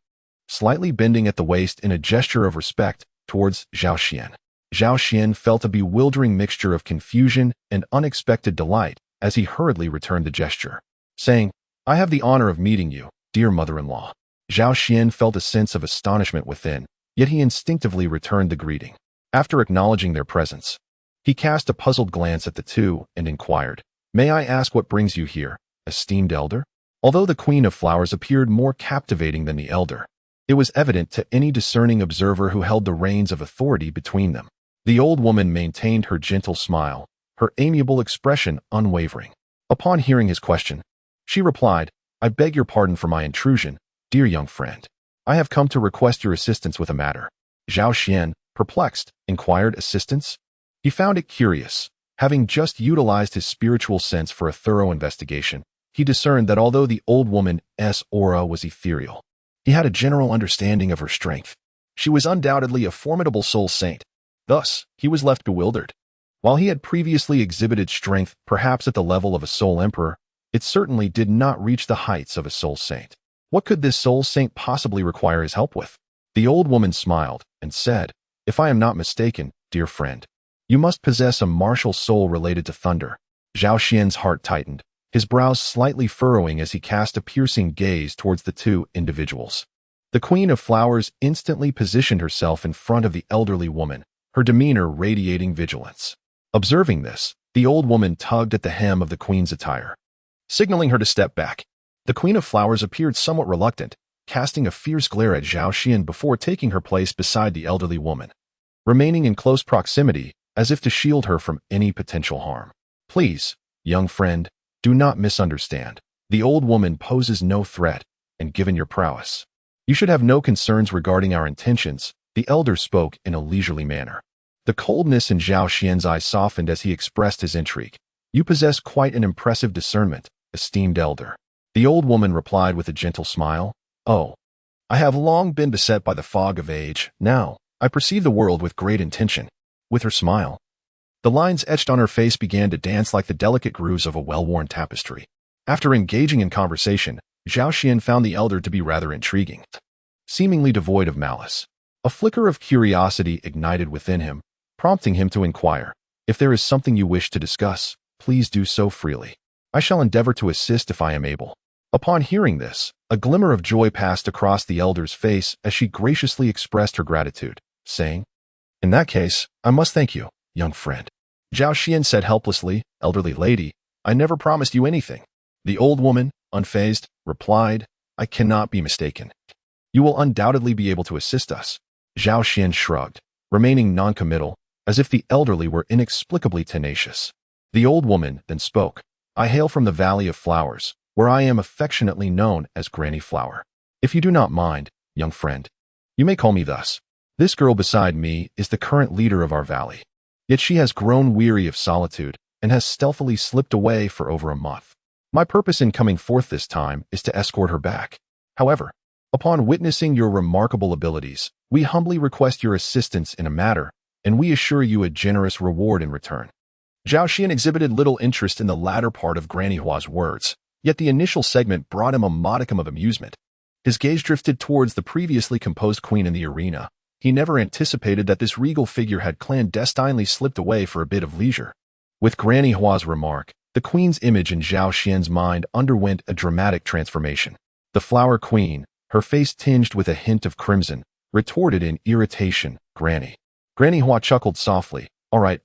slightly bending at the waist in a gesture of respect towards Zhao Xian. Zhao Xian felt a bewildering mixture of confusion and unexpected delight as he hurriedly returned the gesture, saying, "I have the honor of meeting you, dear mother-in-law." Zhao Xian felt a sense of astonishment within, yet he instinctively returned the greeting. After acknowledging their presence, he cast a puzzled glance at the two and inquired, "May I ask what brings you here, esteemed elder?" Although the Queen of Flowers appeared more captivating than the elder, it was evident to any discerning observer who held the reins of authority between them. The old woman maintained her gentle smile, her amiable expression unwavering. Upon hearing his question, she replied, "I beg your pardon for my intrusion, dear young friend. I have come to request your assistance with a matter." Zhao Xian, perplexed, inquired, "Assistance?" He found it curious. Having just utilized his spiritual sense for a thorough investigation, he discerned that although the old woman's aura was ethereal, he had a general understanding of her strength. She was undoubtedly a formidable soul saint. Thus, he was left bewildered. While he had previously exhibited strength perhaps at the level of a soul emperor, it certainly did not reach the heights of a soul saint. What could this soul saint possibly require his help with? The old woman smiled and said, "If I am not mistaken, dear friend, you must possess a martial soul related to thunder." Zhao Xian's heart tightened, his brows slightly furrowing as he cast a piercing gaze towards the two individuals. The Queen of Flowers instantly positioned herself in front of the elderly woman, her demeanor radiating vigilance. Observing this, the old woman tugged at the hem of the queen's attire, signaling her to step back. The Queen of Flowers appeared somewhat reluctant, casting a fierce glare at Zhao Xian before taking her place beside the elderly woman, remaining in close proximity as if to shield her from any potential harm. Please, young friend, do not misunderstand. The old woman poses no threat, and given your prowess, you should have no concerns regarding our intentions, the elder spoke in a leisurely manner. The coldness in Zhao Xian's eyes softened as he expressed his intrigue. You possess quite an impressive discernment, esteemed elder. The old woman replied with a gentle smile. Oh, I have long been beset by the fog of age. Now, I perceive the world with great intention. With her smile, the lines etched on her face began to dance like the delicate grooves of a well-worn tapestry. After engaging in conversation, Zhao Xian found the elder to be rather intriguing, seemingly devoid of malice. A flicker of curiosity ignited within him, prompting him to inquire, if there is something you wish to discuss, please do so freely. I shall endeavor to assist if I am able. Upon hearing this, a glimmer of joy passed across the elder's face as she graciously expressed her gratitude, saying, In that case, I must thank you, young friend. Zhao Xian said helplessly, Elderly lady, I never promised you anything. The old woman, unfazed, replied, I cannot be mistaken. You will undoubtedly be able to assist us. Zhao Xian shrugged, remaining noncommittal, as if the elderly were inexplicably tenacious. The old woman then spoke, I hail from the Valley of Flowers, where I am affectionately known as Granny Flower. If you do not mind, young friend, you may call me thus. This girl beside me is the current leader of our valley. Yet she has grown weary of solitude and has stealthily slipped away for over a month. My purpose in coming forth this time is to escort her back. However, upon witnessing your remarkable abilities, we humbly request your assistance in a matter, and we assure you a generous reward in return. Zhao Xian exhibited little interest in the latter part of Granny Hua's words, yet the initial segment brought him a modicum of amusement. His gaze drifted towards the previously composed queen in the arena. He never anticipated that this regal figure had clandestinely slipped away for a bit of leisure. With Granny Hua's remark, the queen's image in Zhao Xian's mind underwent a dramatic transformation. The flower queen, her face tinged with a hint of crimson, retorted in irritation, Granny. Granny Hua chuckled softly. All right.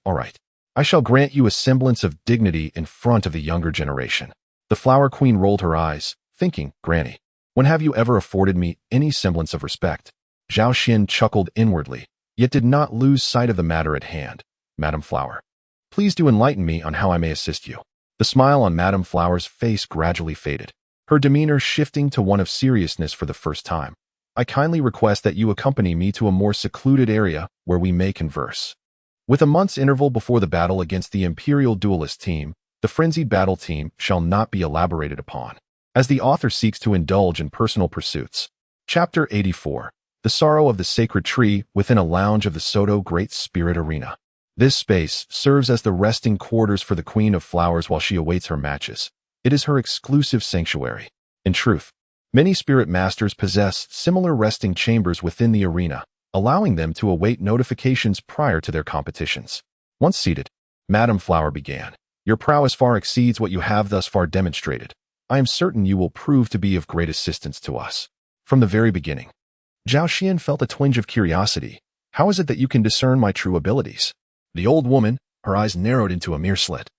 I shall grant you a semblance of dignity in front of the younger generation. The flower queen rolled her eyes, thinking, Granny, when have you ever afforded me any semblance of respect? Zhao Xian chuckled inwardly, yet did not lose sight of the matter at hand. Madam Flower, please do enlighten me on how I may assist you. The smile on Madam Flower's face gradually faded, her demeanor shifting to one of seriousness for the first time. I kindly request that you accompany me to a more secluded area where we may converse. With a month's interval before the battle against the Imperial Duelist team, the frenzied battle team shall not be elaborated upon, as the author seeks to indulge in personal pursuits. Chapter 84. The Sorrow of the Sacred Tree within a lounge of the Soto Great Spirit Arena. This space serves as the resting quarters for the Queen of Flowers while she awaits her matches. It is her exclusive sanctuary. In truth, many spirit masters possess similar resting chambers within the arena, allowing them to await notifications prior to their competitions. Once seated, Madam Flower began. Your prowess far exceeds what you have thus far demonstrated. I am certain you will prove to be of great assistance to us. From the very beginning, Zhao Xian felt a twinge of curiosity. How is it that you can discern my true abilities? The old woman, her eyes narrowed into a mere slit,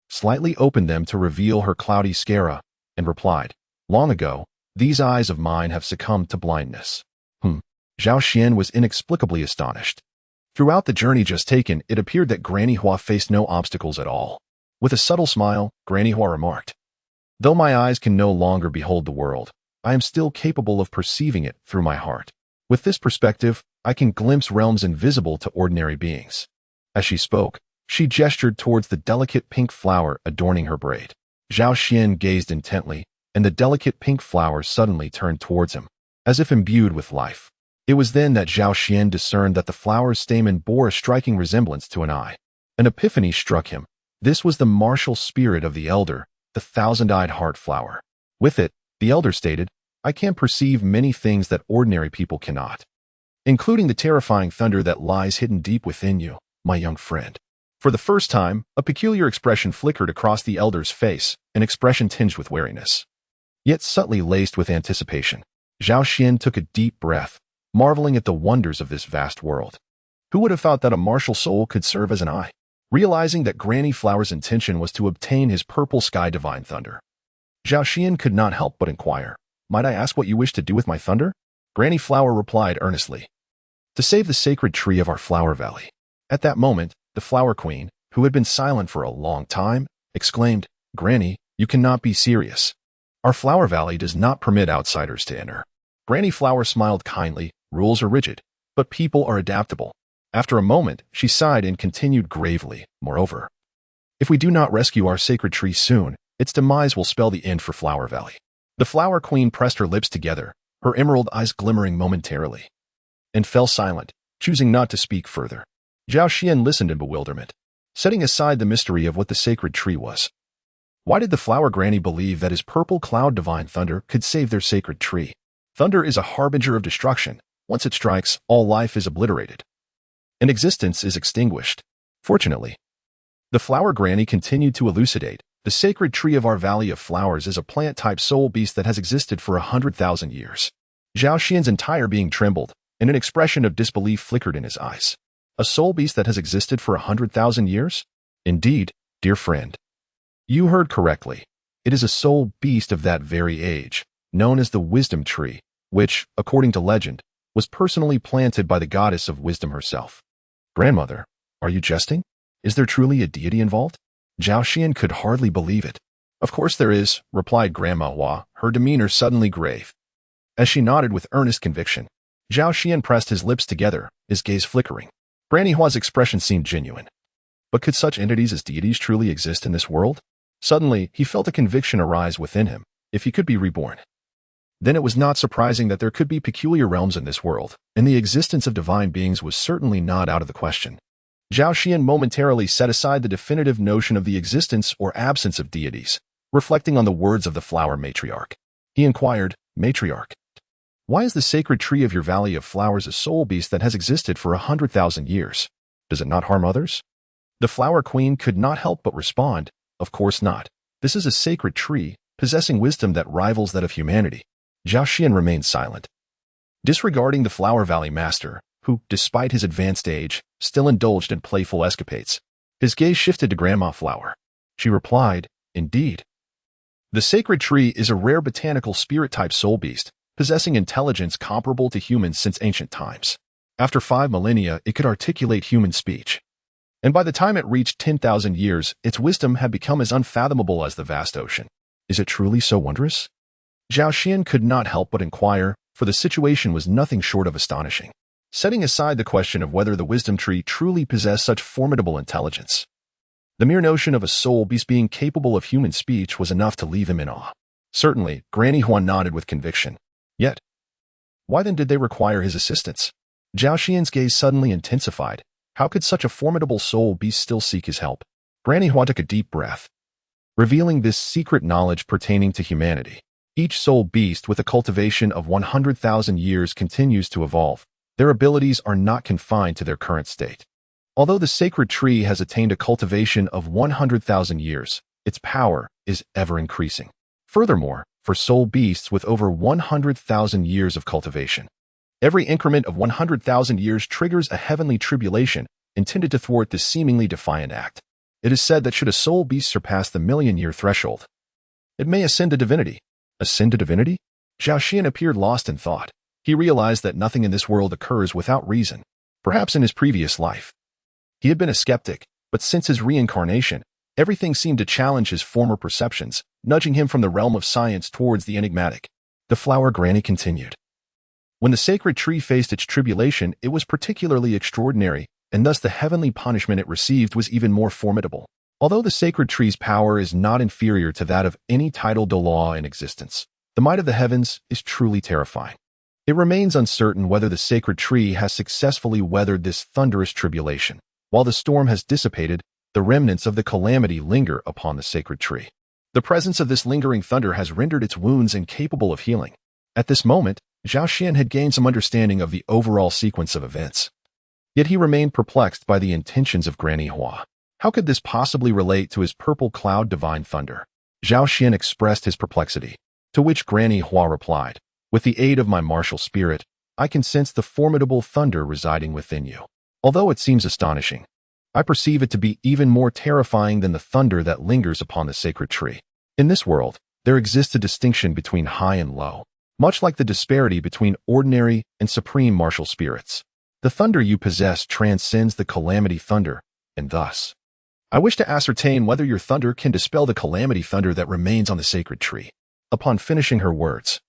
slightly opened them to reveal her cloudy sclera, and replied, Long ago, these eyes of mine have succumbed to blindness. Zhao Xian was inexplicably astonished. Throughout the journey just taken, it appeared that Granny Hua faced no obstacles at all. With a subtle smile, Granny Hua remarked, Though my eyes can no longer behold the world, I am still capable of perceiving it through my heart. With this perspective, I can glimpse realms invisible to ordinary beings. As she spoke, she gestured towards the delicate pink flower adorning her braid. Zhao Xian gazed intently, and the delicate pink flower suddenly turned towards him, as if imbued with life. It was then that Zhao Xian discerned that the flower's stamen bore a striking resemblance to an eye. An epiphany struck him. This was the martial spirit of the elder, the thousand-eyed heart flower. With it, the elder stated, I can perceive many things that ordinary people cannot, including the terrifying thunder that lies hidden deep within you, my young friend. For the first time, a peculiar expression flickered across the elder's face, an expression tinged with wariness, yet subtly laced with anticipation. Zhao Xian took a deep breath, marveling at the wonders of this vast world. Who would have thought that a martial soul could serve as an eye? Realizing that Granny Flower's intention was to obtain his purple sky divine thunder, Zhao Xian could not help but inquire, "Might I ask what you wish to do with my thunder?" Granny Flower replied earnestly, "To save the sacred tree of our flower valley." At that moment, the Flower Queen, who had been silent for a long time, exclaimed, "Granny, you cannot be serious. Our flower valley does not permit outsiders to enter." Granny Flower smiled kindly. "Rules are rigid, but people are adaptable." After a moment, she sighed and continued gravely, "Moreover, if we do not rescue our sacred tree soon, its demise will spell the end for Flower Valley." The Flower Queen pressed her lips together, her emerald eyes glimmering momentarily, and fell silent, choosing not to speak further. Zhao Xian listened in bewilderment, setting aside the mystery of what the sacred tree was. Why did the Flower Granny believe that his purple cloud divine thunder could save their sacred tree? Thunder is a harbinger of destruction. Once it strikes, all life is obliterated, and existence is extinguished. Fortunately, the Flower Granny continued to elucidate, "The sacred tree of our Valley of Flowers is a plant-type soul beast that has existed for 100,000 years. Zhao Xian's entire being trembled, and an expression of disbelief flickered in his eyes. "A soul beast that has existed for 100,000 years? Indeed, dear friend. You heard correctly. It is a soul beast of that very age, known as the Wisdom Tree, which, according to legend, was personally planted by the goddess of wisdom herself." "Grandmother, are you jesting? Is there truly a deity involved?" Zhao Xian could hardly believe it. "Of course there is," replied Grandma Hua, her demeanor suddenly grave. As she nodded with earnest conviction, Zhao Xian pressed his lips together, his gaze flickering. Granny Hua's expression seemed genuine. But could such entities as deities truly exist in this world? Suddenly, he felt a conviction arise within him. If he could be reborn, then it was not surprising that there could be peculiar realms in this world, and the existence of divine beings was certainly not out of the question. Zhao Xian momentarily set aside the definitive notion of the existence or absence of deities, reflecting on the words of the flower matriarch. He inquired, "Matriarch, why is the sacred tree of your Valley of Flowers a soul beast that has existed for 100,000 years? Does it not harm others?" The Flower Queen could not help but respond, "Of course not. This is a sacred tree, possessing wisdom that rivals that of humanity." Zhao Xian remained silent, disregarding the Flower Valley master, who, despite his advanced age, still indulged in playful escapades. His gaze shifted to Grandma Flower. She replied, "Indeed. The sacred tree is a rare botanical spirit-type soul beast, possessing intelligence comparable to humans since ancient times. After 5 millennia, it could articulate human speech. And by the time it reached 10,000 years, its wisdom had become as unfathomable as the vast ocean. Is it truly so wondrous?" Zhao Xian could not help but inquire, for the situation was nothing short of astonishing. Setting aside the question of whether the wisdom tree truly possessed such formidable intelligence, the mere notion of a soul beast being capable of human speech was enough to leave him in awe. Certainly, Granny Huan nodded with conviction. Yet, why then did they require his assistance? Zhao Xian's gaze suddenly intensified. How could such a formidable soul beast still seek his help? Granny Huan took a deep breath, revealing this secret knowledge pertaining to humanity. Each soul beast with a cultivation of 100,000 years continues to evolve. Their abilities are not confined to their current state. Although the sacred tree has attained a cultivation of 100,000 years, its power is ever increasing. Furthermore, for soul beasts with over 100,000 years of cultivation, every increment of 100,000 years triggers a heavenly tribulation intended to thwart this seemingly defiant act. It is said that should a soul beast surpass the million-year threshold, it may ascend to divinity. Ascend to divinity? Zhao Xian appeared lost in thought. He realized that nothing in this world occurs without reason. Perhaps in his previous life, he had been a skeptic, but since his reincarnation, everything seemed to challenge his former perceptions, nudging him from the realm of science towards the enigmatic. The Flower Granny continued. When the sacred tree faced its tribulation, it was particularly extraordinary, and thus the heavenly punishment it received was even more formidable. Although the sacred tree's power is not inferior to that of any tidal Douluo in existence, the might of the heavens is truly terrifying. It remains uncertain whether the sacred tree has successfully weathered this thunderous tribulation. While the storm has dissipated, the remnants of the calamity linger upon the sacred tree. The presence of this lingering thunder has rendered its wounds incapable of healing. At this moment, Zhao Xian had gained some understanding of the overall sequence of events. Yet he remained perplexed by the intentions of Granny Hua. How could this possibly relate to his purple cloud divine thunder? Zhao Xian expressed his perplexity, to which Granny Hua replied, With the aid of my martial spirit, I can sense the formidable thunder residing within you. Although it seems astonishing, I perceive it to be even more terrifying than the thunder that lingers upon the sacred tree. In this world, there exists a distinction between high and low, much like the disparity between ordinary and supreme martial spirits. The thunder you possess transcends the calamity thunder, and thus, I wish to ascertain whether your thunder can dispel the calamity thunder that remains on the sacred tree. Upon finishing her words,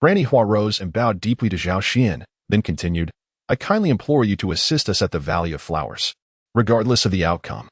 Granny Hua rose and bowed deeply to Zhao Xian, then continued, I kindly implore you to assist us at the Valley of Flowers, regardless of the outcome.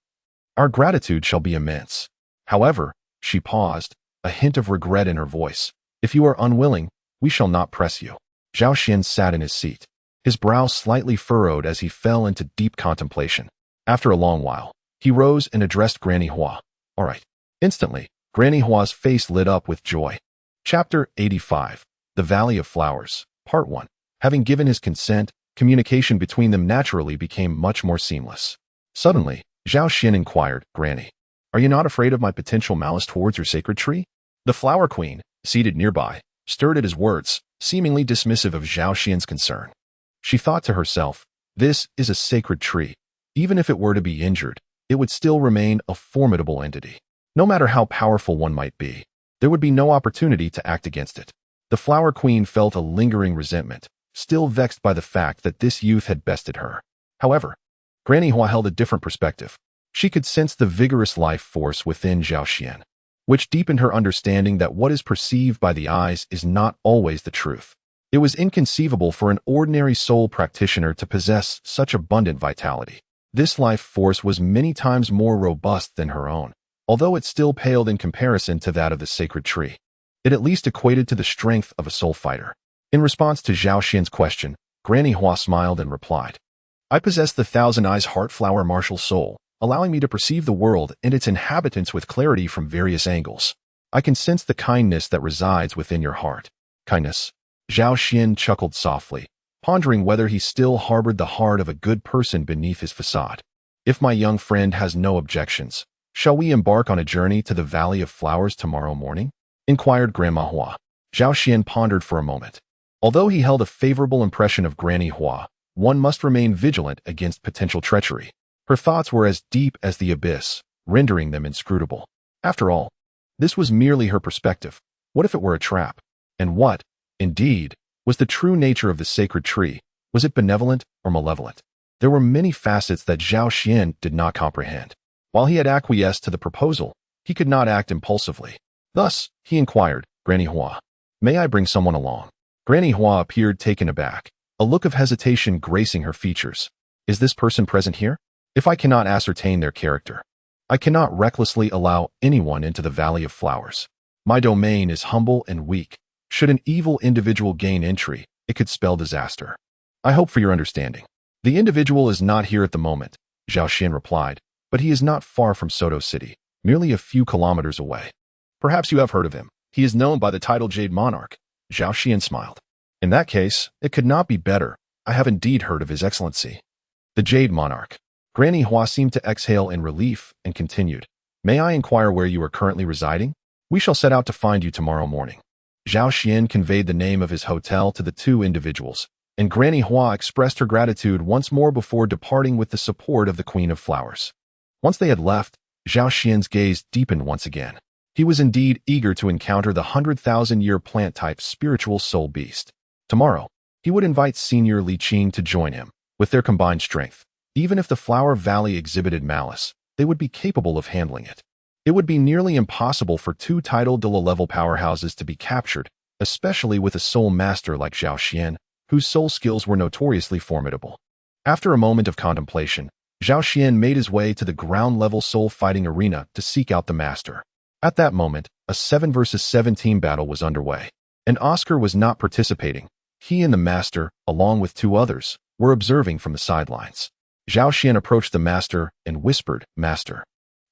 Our gratitude shall be immense. However, she paused, a hint of regret in her voice. If you are unwilling, we shall not press you. Zhao Xian sat in his seat, his brow slightly furrowed as he fell into deep contemplation. After a long while, he rose and addressed Granny Hua. All right. Instantly, Granny Hua's face lit up with joy. Chapter 85. The Valley of Flowers, Part 1. Having given his consent, communication between them naturally became much more seamless. Suddenly, Zhao Xian inquired, Granny, are you not afraid of my potential malice towards your sacred tree? The Flower Queen, seated nearby, stirred at his words, seemingly dismissive of Zhao Xian's concern. She thought to herself, this is a sacred tree. Even if it were to be injured, it would still remain a formidable entity. No matter how powerful one might be, there would be no opportunity to act against it. The Flower Queen felt a lingering resentment, still vexed by the fact that this youth had bested her. However, Granny Hua held a different perspective. She could sense the vigorous life force within Zhao Xian, which deepened her understanding that what is perceived by the eyes is not always the truth. It was inconceivable for an ordinary soul practitioner to possess such abundant vitality. This life force was many times more robust than her own, although it still paled in comparison to that of the sacred tree. It at least equated to the strength of a soul fighter. In response to Zhao Xian's question, Granny Hua smiled and replied, I possess the Thousand Eyes Heartflower martial soul, allowing me to perceive the world and its inhabitants with clarity from various angles. I can sense the kindness that resides within your heart. Kindness? Zhao Xian chuckled softly, pondering whether he still harbored the heart of a good person beneath his facade. If my young friend has no objections, shall we embark on a journey to the Valley of Flowers tomorrow morning? Inquired Grandma Hua. Zhao Xian pondered for a moment. Although he held a favorable impression of Granny Hua, one must remain vigilant against potential treachery. Her thoughts were as deep as the abyss, rendering them inscrutable. After all, this was merely her perspective. What if it were a trap? And what, indeed, was the true nature of the sacred tree? Was it benevolent or malevolent? There were many facets that Zhao Xian did not comprehend. While he had acquiesced to the proposal, he could not act impulsively. Thus, he inquired, Granny Hua, may I bring someone along? Granny Hua appeared taken aback, a look of hesitation gracing her features. Is this person present here? If I cannot ascertain their character, I cannot recklessly allow anyone into the Valley of Flowers. My domain is humble and weak. Should an evil individual gain entry, it could spell disaster. I hope for your understanding. The individual is not here at the moment, Zhao Xian replied, but he is not far from Soto City, merely a few kilometers away. Perhaps you have heard of him. He is known by the title Jade Monarch. Zhao Xian smiled. In that case, it could not be better. I have indeed heard of His Excellency. The Jade Monarch. Granny Hua seemed to exhale in relief and continued, may I inquire where you are currently residing? We shall set out to find you tomorrow morning. Zhao Xian conveyed the name of his hotel to the two individuals, and Granny Hua expressed her gratitude once more before departing with the support of the Queen of Flowers. Once they had left, Zhao Xian's gaze deepened once again. He was indeed eager to encounter the 100,000-year plant-type spiritual soul beast. Tomorrow, he would invite Senior Li Qing to join him. With their combined strength, even if the Flower Valley exhibited malice, they would be capable of handling it. It would be nearly impossible for two titled Douluo-level powerhouses to be captured, especially with a soul master like Zhao Xian, whose soul skills were notoriously formidable. After a moment of contemplation, Zhao Xian made his way to the ground-level soul fighting arena to seek out the master. At that moment, a 7 versus 17 battle was underway, and Oscar was not participating. He and the master, along with two others, were observing from the sidelines. Zhao Xian approached the master and whispered, Master,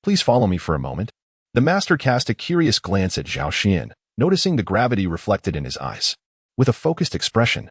please follow me for a moment. The master cast a curious glance at Zhao Xian, noticing the gravity reflected in his eyes. With a focused expression,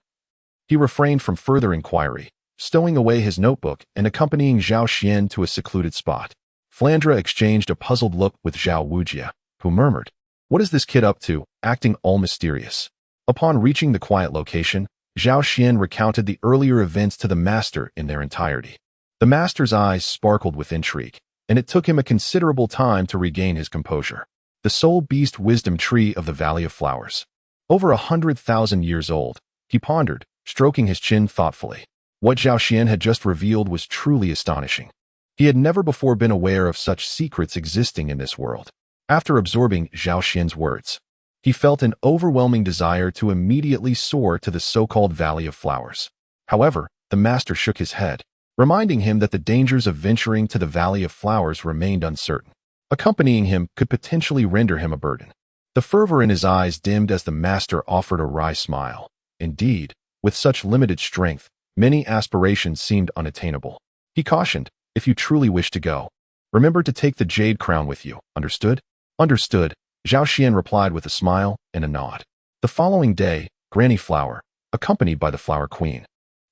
he refrained from further inquiry, stowing away his notebook and accompanying Zhao Xian to a secluded spot. Flandra exchanged a puzzled look with Zhao Wujia, who murmured, what is this kid up to, acting all mysterious? Upon reaching the quiet location, Zhao Xian recounted the earlier events to the master in their entirety. The master's eyes sparkled with intrigue, and it took him a considerable time to regain his composure. The soul beast wisdom tree of the Valley of Flowers. Over 100,000 years old, he pondered, stroking his chin thoughtfully. What Zhao Xian had just revealed was truly astonishing. He had never before been aware of such secrets existing in this world. After absorbing Zhao Xian's words, he felt an overwhelming desire to immediately soar to the so-called Valley of Flowers. However, the master shook his head, reminding him that the dangers of venturing to the Valley of Flowers remained uncertain. Accompanying him could potentially render him a burden. The fervor in his eyes dimmed as the master offered a wry smile. Indeed, with such limited strength, many aspirations seemed unattainable. He cautioned, if you truly wish to go, remember to take the jade crown with you, understood? Understood, Zhao Xian replied with a smile and a nod. The following day, Granny Flower, accompanied by the Flower Queen,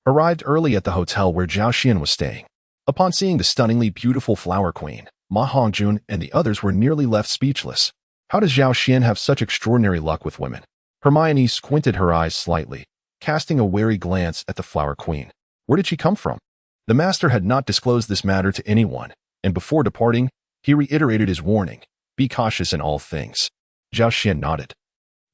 arrived early at the hotel where Zhao Xian was staying. Upon seeing the stunningly beautiful Flower Queen, Ma Hongjun and the others were nearly left speechless. How does Zhao Xian have such extraordinary luck with women? Hermione squinted her eyes slightly, casting a wary glance at the Flower Queen. Where did she come from? The master had not disclosed this matter to anyone, and before departing, he reiterated his warning, be cautious in all things. Zhao Xian nodded,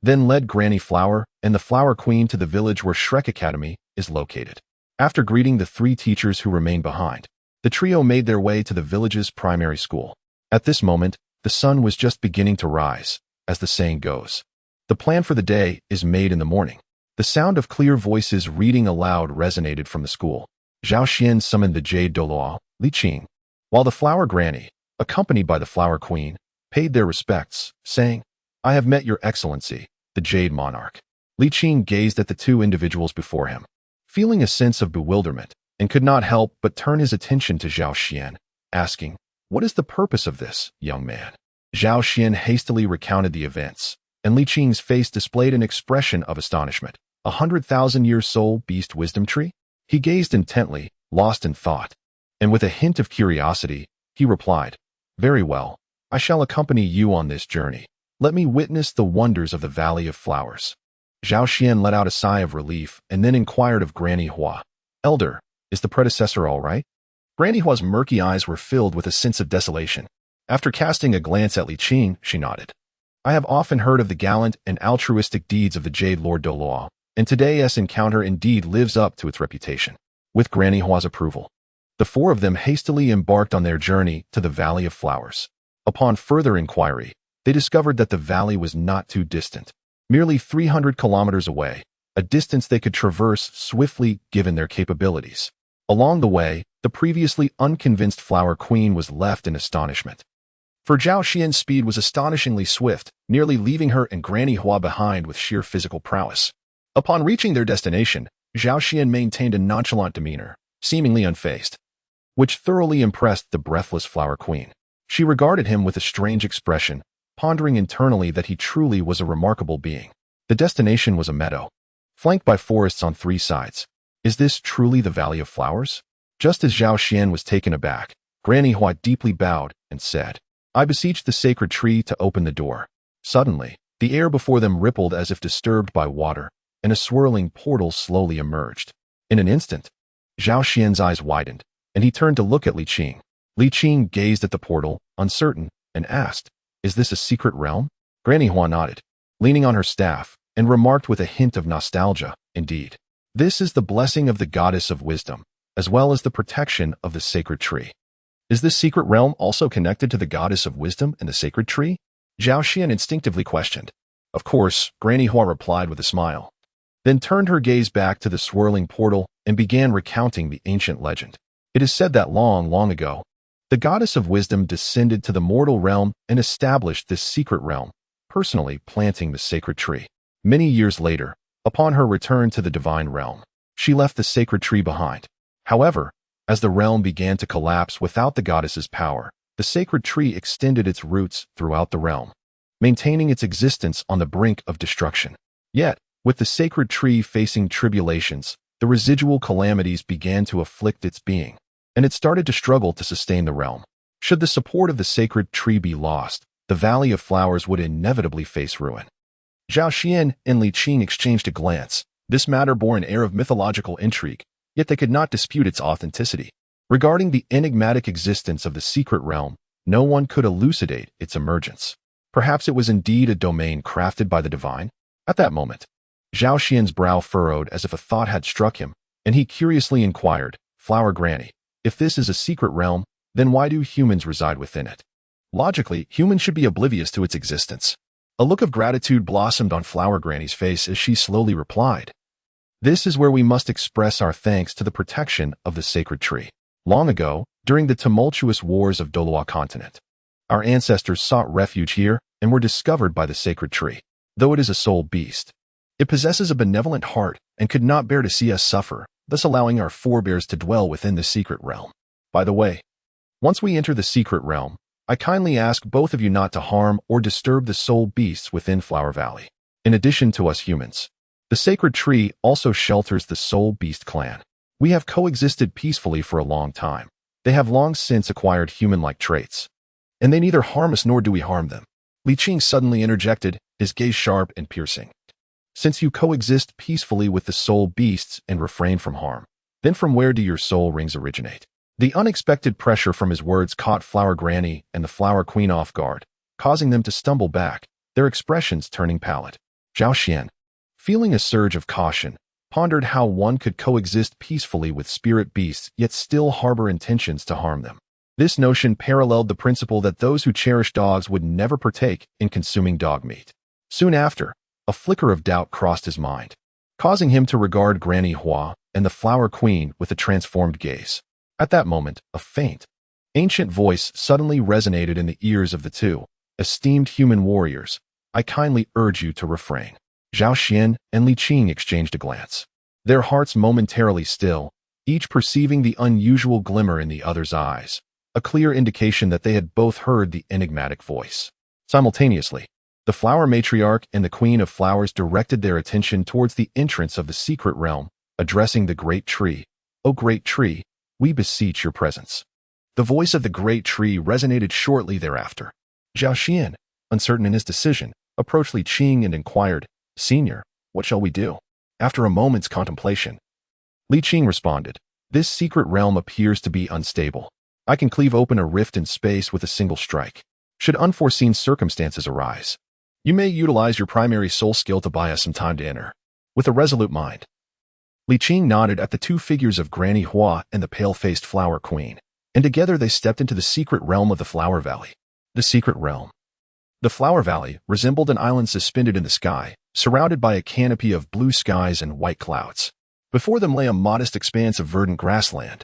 then led Granny Flower and the Flower Queen to the village where Shrek Academy is located. After greeting the 3 teachers who remained behind, the trio made their way to the village's primary school. At this moment, the sun was just beginning to rise, as the saying goes. The plan for the day is made in the morning. The sound of clear voices reading aloud resonated from the school. Zhao Xian summoned the Jade Douluo, Li Qing, while the Flower Granny, accompanied by the Flower Queen, paid their respects, saying, I have met your excellency, the Jade Monarch. Li Qing gazed at the 2 individuals before him, feeling a sense of bewilderment, and could not help but turn his attention to Zhao Xian, asking, what is the purpose of this, young man? Zhao Xian hastily recounted the events, and Li Qing's face displayed an expression of astonishment. 100,000-year soul beast wisdom tree? He gazed intently, lost in thought, and with a hint of curiosity, he replied, very well, I shall accompany you on this journey. Let me witness the wonders of the Valley of Flowers. Zhao Xian let out a sigh of relief and then inquired of Granny Hua, Elder, is the predecessor all right? Granny Hua's murky eyes were filled with a sense of desolation. After casting a glance at Li Qing, she nodded. I have often heard of the gallant and altruistic deeds of the Jade Lord Douluo, and today's encounter indeed lives up to its reputation. With Granny Hua's approval, the 4 of them hastily embarked on their journey to the Valley of Flowers. Upon further inquiry, they discovered that the valley was not too distant, merely 300 kilometers away, a distance they could traverse swiftly given their capabilities. Along the way, the previously unconvinced Flower Queen was left in astonishment. For Zhao Xian's speed was astonishingly swift, nearly leaving her and Granny Hua behind with sheer physical prowess. Upon reaching their destination, Zhao Xian maintained a nonchalant demeanor, seemingly unfazed, which thoroughly impressed the breathless Flower Queen. She regarded him with a strange expression, pondering internally that he truly was a remarkable being. The destination was a meadow, flanked by forests on 3 sides. Is this truly the Valley of Flowers? Just as Zhao Xian was taken aback, Granny Hua deeply bowed and said, I beseech the sacred tree to open the door. Suddenly, the air before them rippled as if disturbed by water, and a swirling portal slowly emerged. In an instant, Zhao Xian's eyes widened, and he turned to look at Li Qing. Li Qing gazed at the portal, uncertain, and asked, is this a secret realm? Granny Hua nodded, leaning on her staff, and remarked with a hint of nostalgia, indeed. This is the blessing of the goddess of wisdom, as well as the protection of the sacred tree. Is this secret realm also connected to the goddess of wisdom and the sacred tree? Zhao Xian instinctively questioned. Of course, Granny Hua replied with a smile, then turned her gaze back to the swirling portal and began recounting the ancient legend. It is said that long, long ago, the goddess of wisdom descended to the mortal realm and established this secret realm, personally planting the sacred tree. Many years later, upon her return to the divine realm, she left the sacred tree behind. However, as the realm began to collapse without the goddess's power, the sacred tree extended its roots throughout the realm, maintaining its existence on the brink of destruction. Yet, with the sacred tree facing tribulations, the residual calamities began to afflict its being, and it started to struggle to sustain the realm. Should the support of the sacred tree be lost, the Valley of Flowers would inevitably face ruin. Zhao Xian and Li Qing exchanged a glance. This matter bore an air of mythological intrigue, yet they could not dispute its authenticity. Regarding the enigmatic existence of the secret realm, no one could elucidate its emergence. Perhaps it was indeed a domain crafted by the divine? At that moment, Zhao Xian's brow furrowed as if a thought had struck him, and he curiously inquired, Flower Granny, if this is a secret realm, then why do humans reside within it? Logically, humans should be oblivious to its existence. A look of gratitude blossomed on Flower Granny's face as she slowly replied, This is where we must express our thanks to the protection of the sacred tree. Long ago, during the tumultuous wars of Douluo Continent, our ancestors sought refuge here and were discovered by the sacred tree. Though it is a soul beast, it possesses a benevolent heart and could not bear to see us suffer, thus allowing our forebears to dwell within the secret realm. By the way, once we enter the secret realm, I kindly ask both of you not to harm or disturb the soul beasts within Flower Valley. In addition to us humans, the sacred tree also shelters the soul beast clan. We have coexisted peacefully for a long time. They have long since acquired human-like traits, and they neither harm us nor do we harm them. Li Qing suddenly interjected, his gaze sharp and piercing. Since you coexist peacefully with the soul beasts and refrain from harm, then from where do your soul rings originate? The unexpected pressure from his words caught Flower Granny and the Flower Queen off guard, causing them to stumble back, their expressions turning pallid. Zhao Xian, feeling a surge of caution, pondered how one could coexist peacefully with spirit beasts yet still harbor intentions to harm them. This notion paralleled the principle that those who cherish dogs would never partake in consuming dog meat. Soon after, a flicker of doubt crossed his mind, causing him to regard Granny Hua and the Flower Queen with a transformed gaze. At that moment, a faint, ancient voice suddenly resonated in the ears of the two. Esteemed human warriors, I kindly urge you to refrain. Zhao Xian and Li Qing exchanged a glance, their hearts momentarily still, each perceiving the unusual glimmer in the other's eyes, a clear indication that they had both heard the enigmatic voice. Simultaneously, the flower matriarch and the Queen of Flowers directed their attention towards the entrance of the secret realm, addressing the great tree. O great tree, we beseech your presence. The voice of the great tree resonated shortly thereafter. Zhao Xian, uncertain in his decision, approached Li Qing and inquired, Senior, what shall we do? After a moment's contemplation, Li Qing responded, This secret realm appears to be unstable. I can cleave open a rift in space with a single strike. Should unforeseen circumstances arise, you may utilize your primary soul skill to buy us some time to enter. With a resolute mind, Li Qing nodded at the two figures of Granny Hua and the pale-faced Flower Queen, and together they stepped into the secret realm of the Flower Valley. The secret realm. The Flower Valley resembled an island suspended in the sky, surrounded by a canopy of blue skies and white clouds. Before them lay a modest expanse of verdant grassland,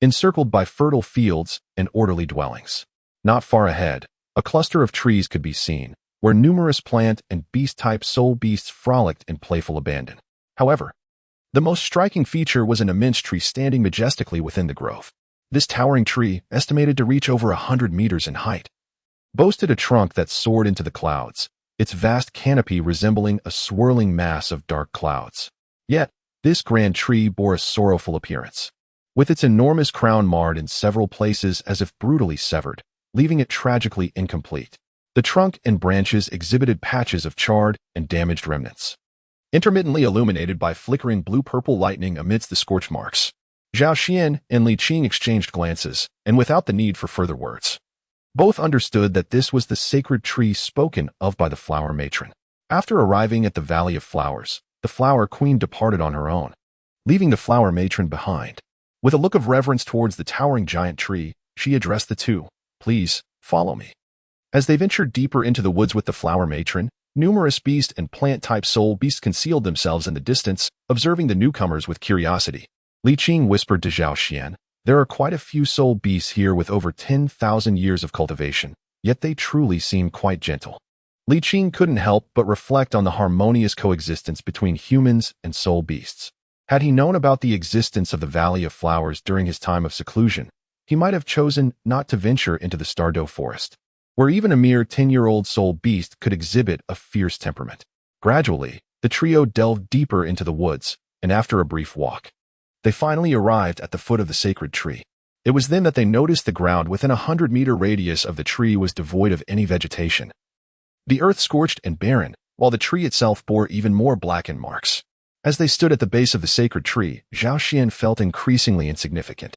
encircled by fertile fields and orderly dwellings. Not far ahead, a cluster of trees could be seen, where numerous plant and beast-type soul beasts frolicked in playful abandon. However, the most striking feature was an immense tree standing majestically within the grove. This towering tree, estimated to reach over 100 meters in height, boasted a trunk that soared into the clouds, its vast canopy resembling a swirling mass of dark clouds. Yet, this grand tree bore a sorrowful appearance, with its enormous crown marred in several places as if brutally severed, leaving it tragically incomplete. The trunk and branches exhibited patches of charred and damaged remnants, intermittently illuminated by flickering blue-purple lightning amidst the scorch marks. Zhao Xian and Li Qing exchanged glances, and without the need for further words, both understood that this was the sacred tree spoken of by the flower matron. After arriving at the Valley of Flowers, the Flower Queen departed on her own, leaving the flower matron behind. With a look of reverence towards the towering giant tree, she addressed the two, Please, follow me. As they ventured deeper into the woods with the flower matron, numerous beast and plant-type soul beasts concealed themselves in the distance, observing the newcomers with curiosity. Li Qing whispered to Zhao Xian, There are quite a few soul beasts here with over 10,000 years of cultivation, yet they truly seem quite gentle. Li Qing couldn't help but reflect on the harmonious coexistence between humans and soul beasts. Had he known about the existence of the Valley of Flowers during his time of seclusion, he might have chosen not to venture into the Stardew Forest, where even a mere 10-year-old soul beast could exhibit a fierce temperament. Gradually, the trio delved deeper into the woods, and after a brief walk, they finally arrived at the foot of the sacred tree. It was then that they noticed the ground within a 100-meter radius of the tree was devoid of any vegetation. The earth scorched and barren, while the tree itself bore even more blackened marks. As they stood at the base of the sacred tree, Zhao Xian felt increasingly insignificant.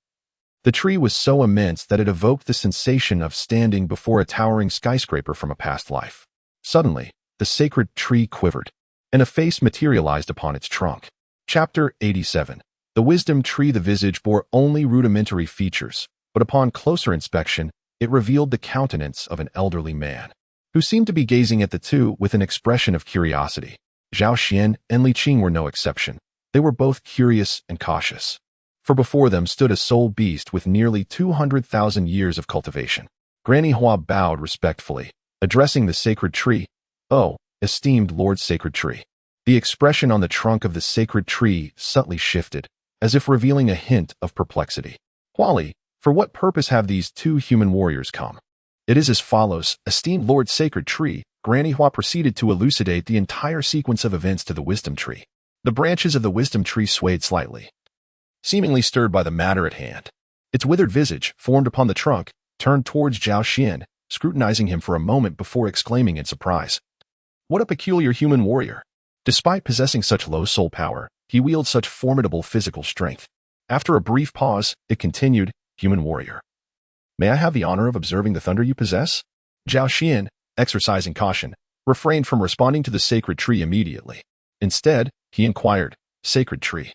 The tree was so immense that it evoked the sensation of standing before a towering skyscraper from a past life. Suddenly, the sacred tree quivered, and a face materialized upon its trunk. Chapter 87. The Wisdom Tree. The visage bore only rudimentary features, but upon closer inspection, it revealed the countenance of an elderly man, who seemed to be gazing at the two with an expression of curiosity. Zhao Xian and Li Qing were no exception. They were both curious and cautious. For before them stood a soul beast with nearly 200,000 years of cultivation. Granny Hua bowed respectfully, addressing the sacred tree. "Oh, esteemed Lord Sacred Tree." The expression on the trunk of the sacred tree subtly shifted, as if revealing a hint of perplexity. "Huali, for what purpose have these two human warriors come?" "It is as follows, esteemed Lord Sacred Tree." Granny Hua proceeded to elucidate the entire sequence of events to the Wisdom Tree. The branches of the Wisdom Tree swayed slightly, seemingly stirred by the matter at hand. Its withered visage, formed upon the trunk, turned towards Zhao Xian, scrutinizing him for a moment before exclaiming in surprise, "What a peculiar human warrior! Despite possessing such low soul power, he wields such formidable physical strength." After a brief pause, it continued, "Human warrior, may I have the honor of observing the thunder you possess?" Zhao Xian, exercising caution, refrained from responding to the sacred tree immediately. Instead, he inquired, "Sacred Tree,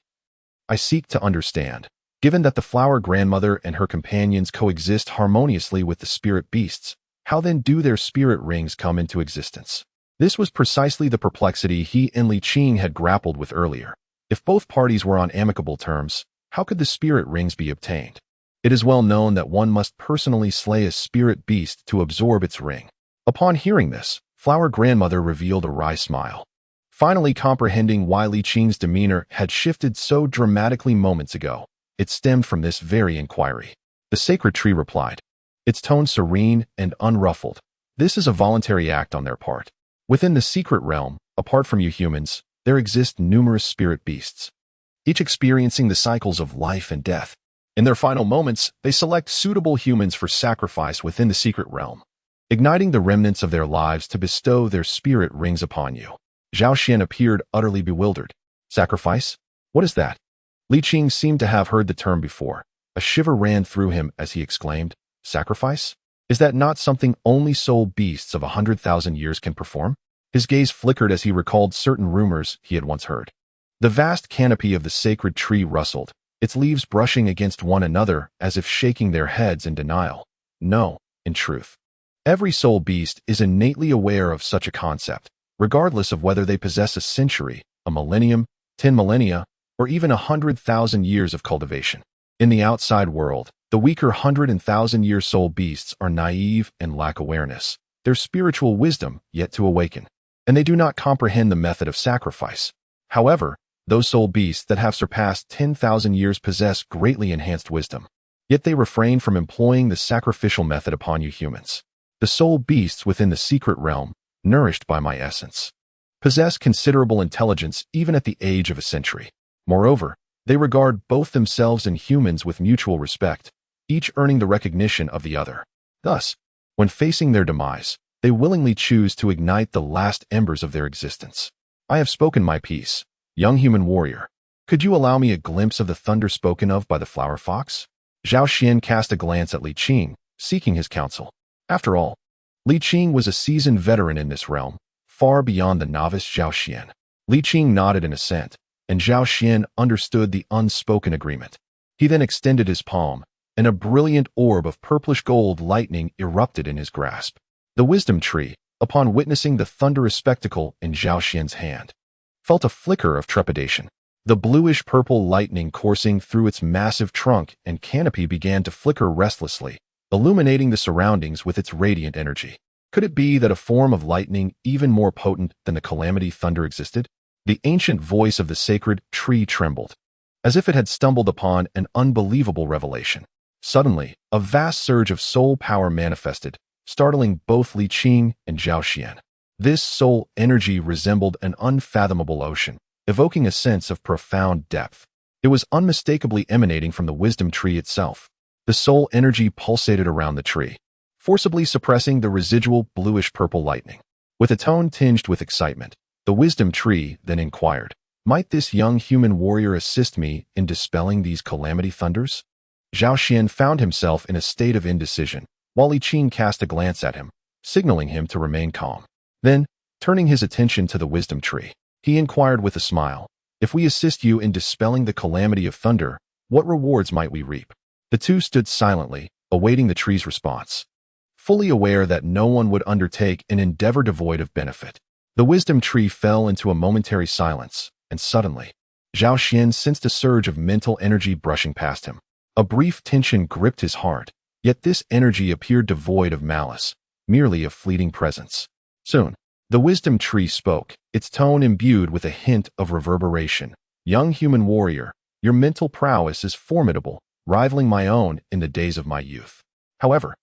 I seek to understand. Given that the flower grandmother and her companions coexist harmoniously with the spirit beasts, how then do their spirit rings come into existence?" This was precisely the perplexity he and Li Qing had grappled with earlier. If both parties were on amicable terms, how could the spirit rings be obtained? It is well known that one must personally slay a spirit beast to absorb its ring. Upon hearing this, Flower Grandmother revealed a wry smile, finally comprehending why Li Qing's demeanor had shifted so dramatically moments ago. It stemmed from this very inquiry. The sacred tree replied, its tone serene and unruffled. "This is a voluntary act on their part. Within the secret realm, apart from you humans, there exist numerous spirit beasts, each experiencing the cycles of life and death. In their final moments, they select suitable humans for sacrifice within the secret realm, igniting the remnants of their lives to bestow their spirit rings upon you." Zhao Xian appeared utterly bewildered. "Sacrifice? What is that?" Li Qing seemed to have heard the term before. A shiver ran through him as he exclaimed, "Sacrifice? Is that not something only soul beasts of 100,000 years can perform?" His gaze flickered as he recalled certain rumors he had once heard. The vast canopy of the sacred tree rustled, its leaves brushing against one another as if shaking their heads in denial. "No, in truth. Every soul beast is innately aware of such a concept, regardless of whether they possess a century, a millennium, 10 millennia, or even 100,000 years of cultivation. In the outside world, the weaker 100,000-year soul beasts are naive and lack awareness, their spiritual wisdom yet to awaken, and they do not comprehend the method of sacrifice. However, those soul beasts that have surpassed 10,000 years possess greatly enhanced wisdom, yet they refrain from employing the sacrificial method upon you humans. The soul beasts within the secret realm, nourished by my essence, possess considerable intelligence even at the age of a century. Moreover, they regard both themselves and humans with mutual respect, each earning the recognition of the other. Thus, when facing their demise, they willingly choose to ignite the last embers of their existence. I have spoken my piece. Young human warrior, could you allow me a glimpse of the thunder spoken of by the flower fox?" Zhao Xian cast a glance at Li Qing, seeking his counsel. After all, Li Qing was a seasoned veteran in this realm, far beyond the novice Zhao Xian. Li Qing nodded in assent, and Zhao Xian understood the unspoken agreement. He then extended his palm, and a brilliant orb of purplish gold lightning erupted in his grasp. The Wisdom Tree, upon witnessing the thunderous spectacle in Zhao Xian's hand, felt a flicker of trepidation. The bluish-purple lightning coursing through its massive trunk and canopy began to flicker restlessly, illuminating the surroundings with its radiant energy. Could it be that a form of lightning even more potent than the calamity thunder existed? The ancient voice of the sacred tree trembled, as if it had stumbled upon an unbelievable revelation. Suddenly, a vast surge of soul power manifested, startling both Li Qing and Zhao Xian. This soul energy resembled an unfathomable ocean, evoking a sense of profound depth. It was unmistakably emanating from the Wisdom Tree itself. The soul energy pulsated around the tree, forcibly suppressing the residual bluish-purple lightning. With a tone tinged with excitement, the wisdom tree then inquired, "Might this young human warrior assist me in dispelling these calamity thunders?" Zhao Xian found himself in a state of indecision, while Li Qing cast a glance at him, signaling him to remain calm. Then, turning his attention to the wisdom tree, he inquired with a smile, "If we assist you in dispelling the calamity of thunder, what rewards might we reap?" The two stood silently, awaiting the tree's response, fully aware that no one would undertake an endeavor devoid of benefit. The wisdom tree fell into a momentary silence, and suddenly, Zhao Xian sensed a surge of mental energy brushing past him. A brief tension gripped his heart, yet this energy appeared devoid of malice, merely a fleeting presence. Soon, the wisdom tree spoke, its tone imbued with a hint of reverberation. "Young human warrior, your mental prowess is formidable, rivaling my own in the days of my youth. However,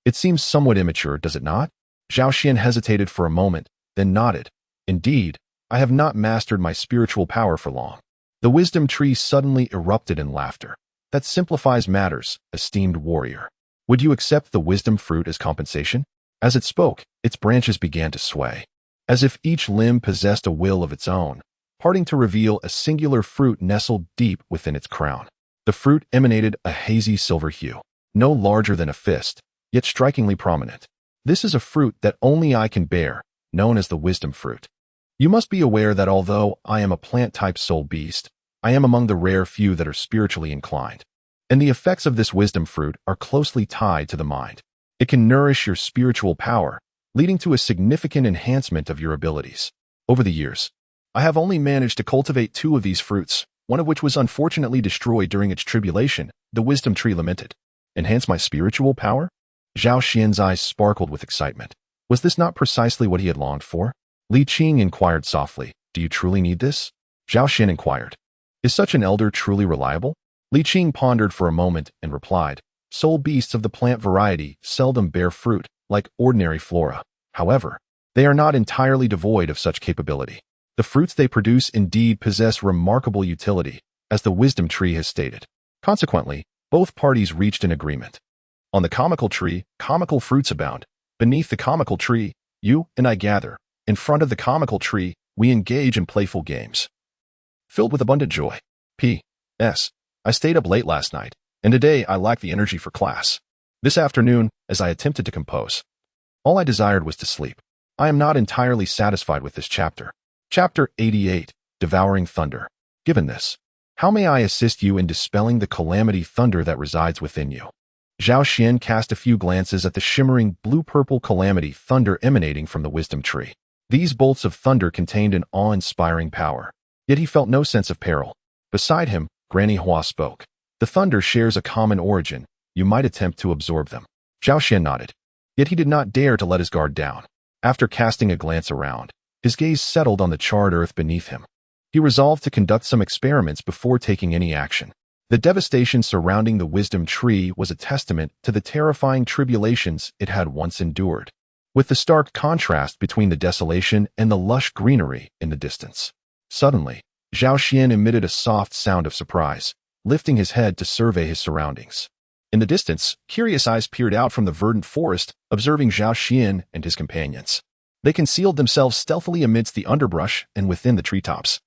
it seems somewhat immature, does it not?" Zhao Xian hesitated for a moment, then nodded. "Indeed, I have not mastered my spiritual power for long." The wisdom tree suddenly erupted in laughter. "That simplifies matters, esteemed warrior. Would you accept the wisdom fruit as compensation?" As it spoke, its branches began to sway, as if each limb possessed a will of its own, parting to reveal a singular fruit nestled deep within its crown. The fruit emanated a hazy silver hue, no larger than a fist, yet strikingly prominent. "This is a fruit that only I can bear, known as the wisdom fruit. You must be aware that although I am a plant-type soul beast, I am among the rare few that are spiritually inclined. And the effects of this wisdom fruit are closely tied to the mind. It can nourish your spiritual power, leading to a significant enhancement of your abilities. Over the years, I have only managed to cultivate 2 of these fruits, one of which was unfortunately destroyed during its tribulation," the wisdom tree lamented. "Enhance my spiritual power?" Zhao Xian's eyes sparkled with excitement. Was this not precisely what he had longed for? Li Qing inquired softly, "Do you truly need this?" Zhao Xian inquired, "Is such an elder truly reliable?" Li Qing pondered for a moment and replied, "Soul beasts of the plant variety seldom bear fruit, like ordinary flora. However, they are not entirely devoid of such capability. The fruits they produce indeed possess remarkable utility, as the wisdom tree has stated." Consequently, both parties reached an agreement. "On the comical tree, comical fruits abound. Beneath the comical tree, you and I gather. In front of the comical tree, we engage in playful games, filled with abundant joy. P.S. I stayed up late last night, and today I lack the energy for class. This afternoon, as I attempted to compose, all I desired was to sleep. I am not entirely satisfied with this chapter." Chapter 88, Devouring Thunder. "Given this, how may I assist you in dispelling the calamity thunder that resides within you?" Zhao Xian cast a few glances at the shimmering blue-purple calamity thunder emanating from the wisdom tree. These bolts of thunder contained an awe-inspiring power, yet he felt no sense of peril. Beside him, Granny Hua spoke. "The thunder shares a common origin. You might attempt to absorb them." Zhao Xian nodded, yet he did not dare to let his guard down. After casting a glance around, his gaze settled on the charred earth beneath him. He resolved to conduct some experiments before taking any action. The devastation surrounding the wisdom tree was a testament to the terrifying tribulations it had once endured, with the stark contrast between the desolation and the lush greenery in the distance. Suddenly, Zhao Xian emitted a soft sound of surprise, lifting his head to survey his surroundings. In the distance, curious eyes peered out from the verdant forest, observing Zhao Xian and his companions. They concealed themselves stealthily amidst the underbrush and within the treetops,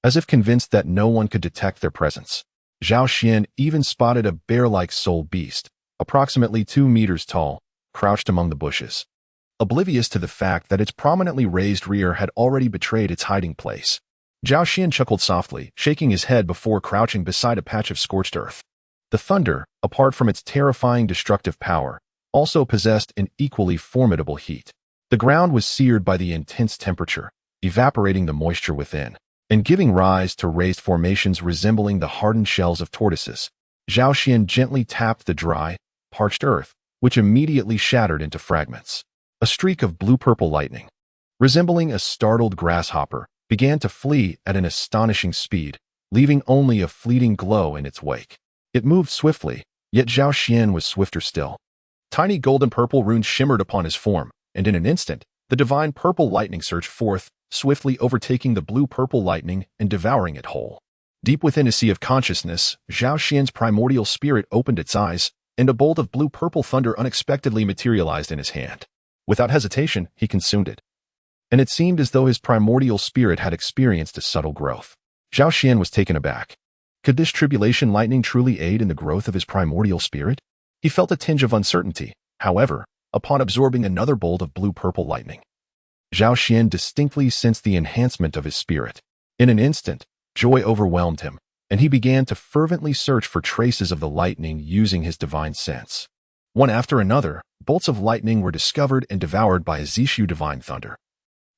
as if convinced that no one could detect their presence. Zhao Xian even spotted a bear-like soul beast, approximately 2 meters tall, crouched among the bushes, oblivious to the fact that its prominently raised rear had already betrayed its hiding place. Zhao Xian chuckled softly, shaking his head before crouching beside a patch of scorched earth. The thunder, apart from its terrifying destructive power, also possessed an equally formidable heat. The ground was seared by the intense temperature, evaporating the moisture within, and giving rise to raised formations resembling the hardened shells of tortoises. Zhao Xian gently tapped the dry, parched earth, which immediately shattered into fragments. A streak of blue-purple lightning, resembling a startled grasshopper, began to flee at an astonishing speed, leaving only a fleeting glow in its wake. It moved swiftly, yet Zhao Xian was swifter still. Tiny golden-purple runes shimmered upon his form, and in an instant, the divine purple lightning surged forth, swiftly overtaking the blue-purple lightning and devouring it whole. Deep within a sea of consciousness, Zhao Xian's primordial spirit opened its eyes, and a bolt of blue-purple thunder unexpectedly materialized in his hand. Without hesitation, he consumed it. and it seemed as though his primordial spirit had experienced a subtle growth. Zhao Xian was taken aback. Could this tribulation lightning truly aid in the growth of his primordial spirit? He felt a tinge of uncertainty, however, upon absorbing another bolt of blue-purple lightning. Zhao Xian distinctly sensed the enhancement of his spirit. In an instant, joy overwhelmed him, and he began to fervently search for traces of the lightning using his divine sense. One after another, bolts of lightning were discovered and devoured by a Zishu divine thunder.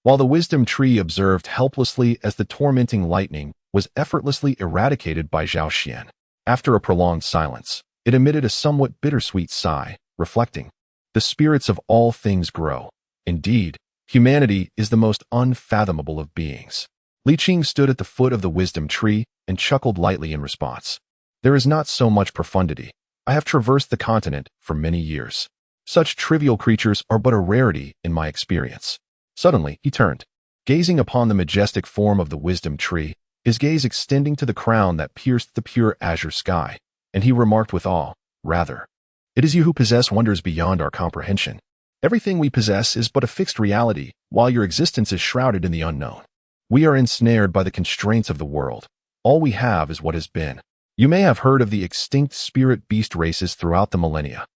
While the wisdom tree observed helplessly as the tormenting lightning was effortlessly eradicated by Zhao Xian. After a prolonged silence, it emitted a somewhat bittersweet sigh, reflecting, "The spirits of all things grow. Indeed, humanity is the most unfathomable of beings." Li Qing stood at the foot of the wisdom tree and chuckled lightly in response. "There is not so much profundity. I have traversed the continent for many years. Such trivial creatures are but a rarity in my experience." Suddenly, he turned, gazing upon the majestic form of the wisdom tree, his gaze extending to the crown that pierced the pure azure sky, and he remarked with awe, "Rather, it is you who possess wonders beyond our comprehension. Everything we possess is but a fixed reality, while your existence is shrouded in the unknown. We are ensnared by the constraints of the world. All we have is what has been. You may have heard of the extinct spirit beast races throughout the millennia.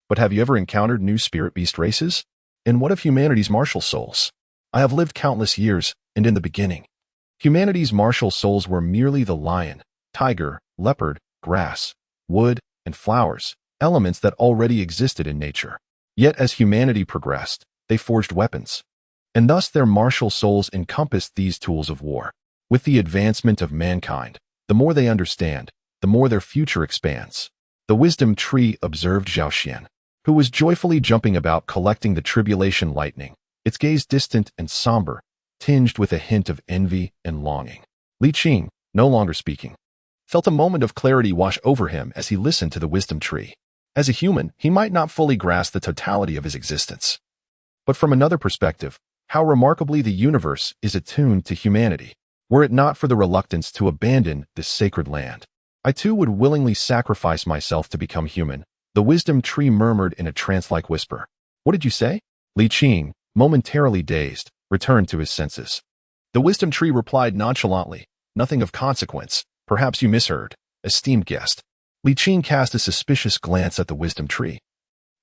But have you ever encountered new spirit beast races? And what of humanity's martial souls? I have lived countless years, and in the beginning, humanity's martial souls were merely the lion, tiger, leopard, grass, wood, and flowers, elements that already existed in nature. Yet as humanity progressed, they forged weapons, and thus their martial souls encompassed these tools of war. With the advancement of mankind, the more they understand, the more their future expands. The wisdom tree observed Zhao Xian, who was joyfully jumping about collecting the tribulation lightning, its gaze distant and somber, tinged with a hint of envy and longing. Li Qing, no longer speaking, felt a moment of clarity wash over him as he listened to the wisdom tree. As a human, he might not fully grasp the totality of his existence. But from another perspective, how remarkably the universe is attuned to humanity. Were it not for the reluctance to abandon this sacred land, I too would willingly sacrifice myself to become human. The wisdom tree murmured in a trance-like whisper. What did you say? Li Qing, momentarily dazed, returned to his senses. The wisdom tree replied nonchalantly, "Nothing of consequence. Perhaps you misheard, esteemed guest." Li Qing cast a suspicious glance at the wisdom tree,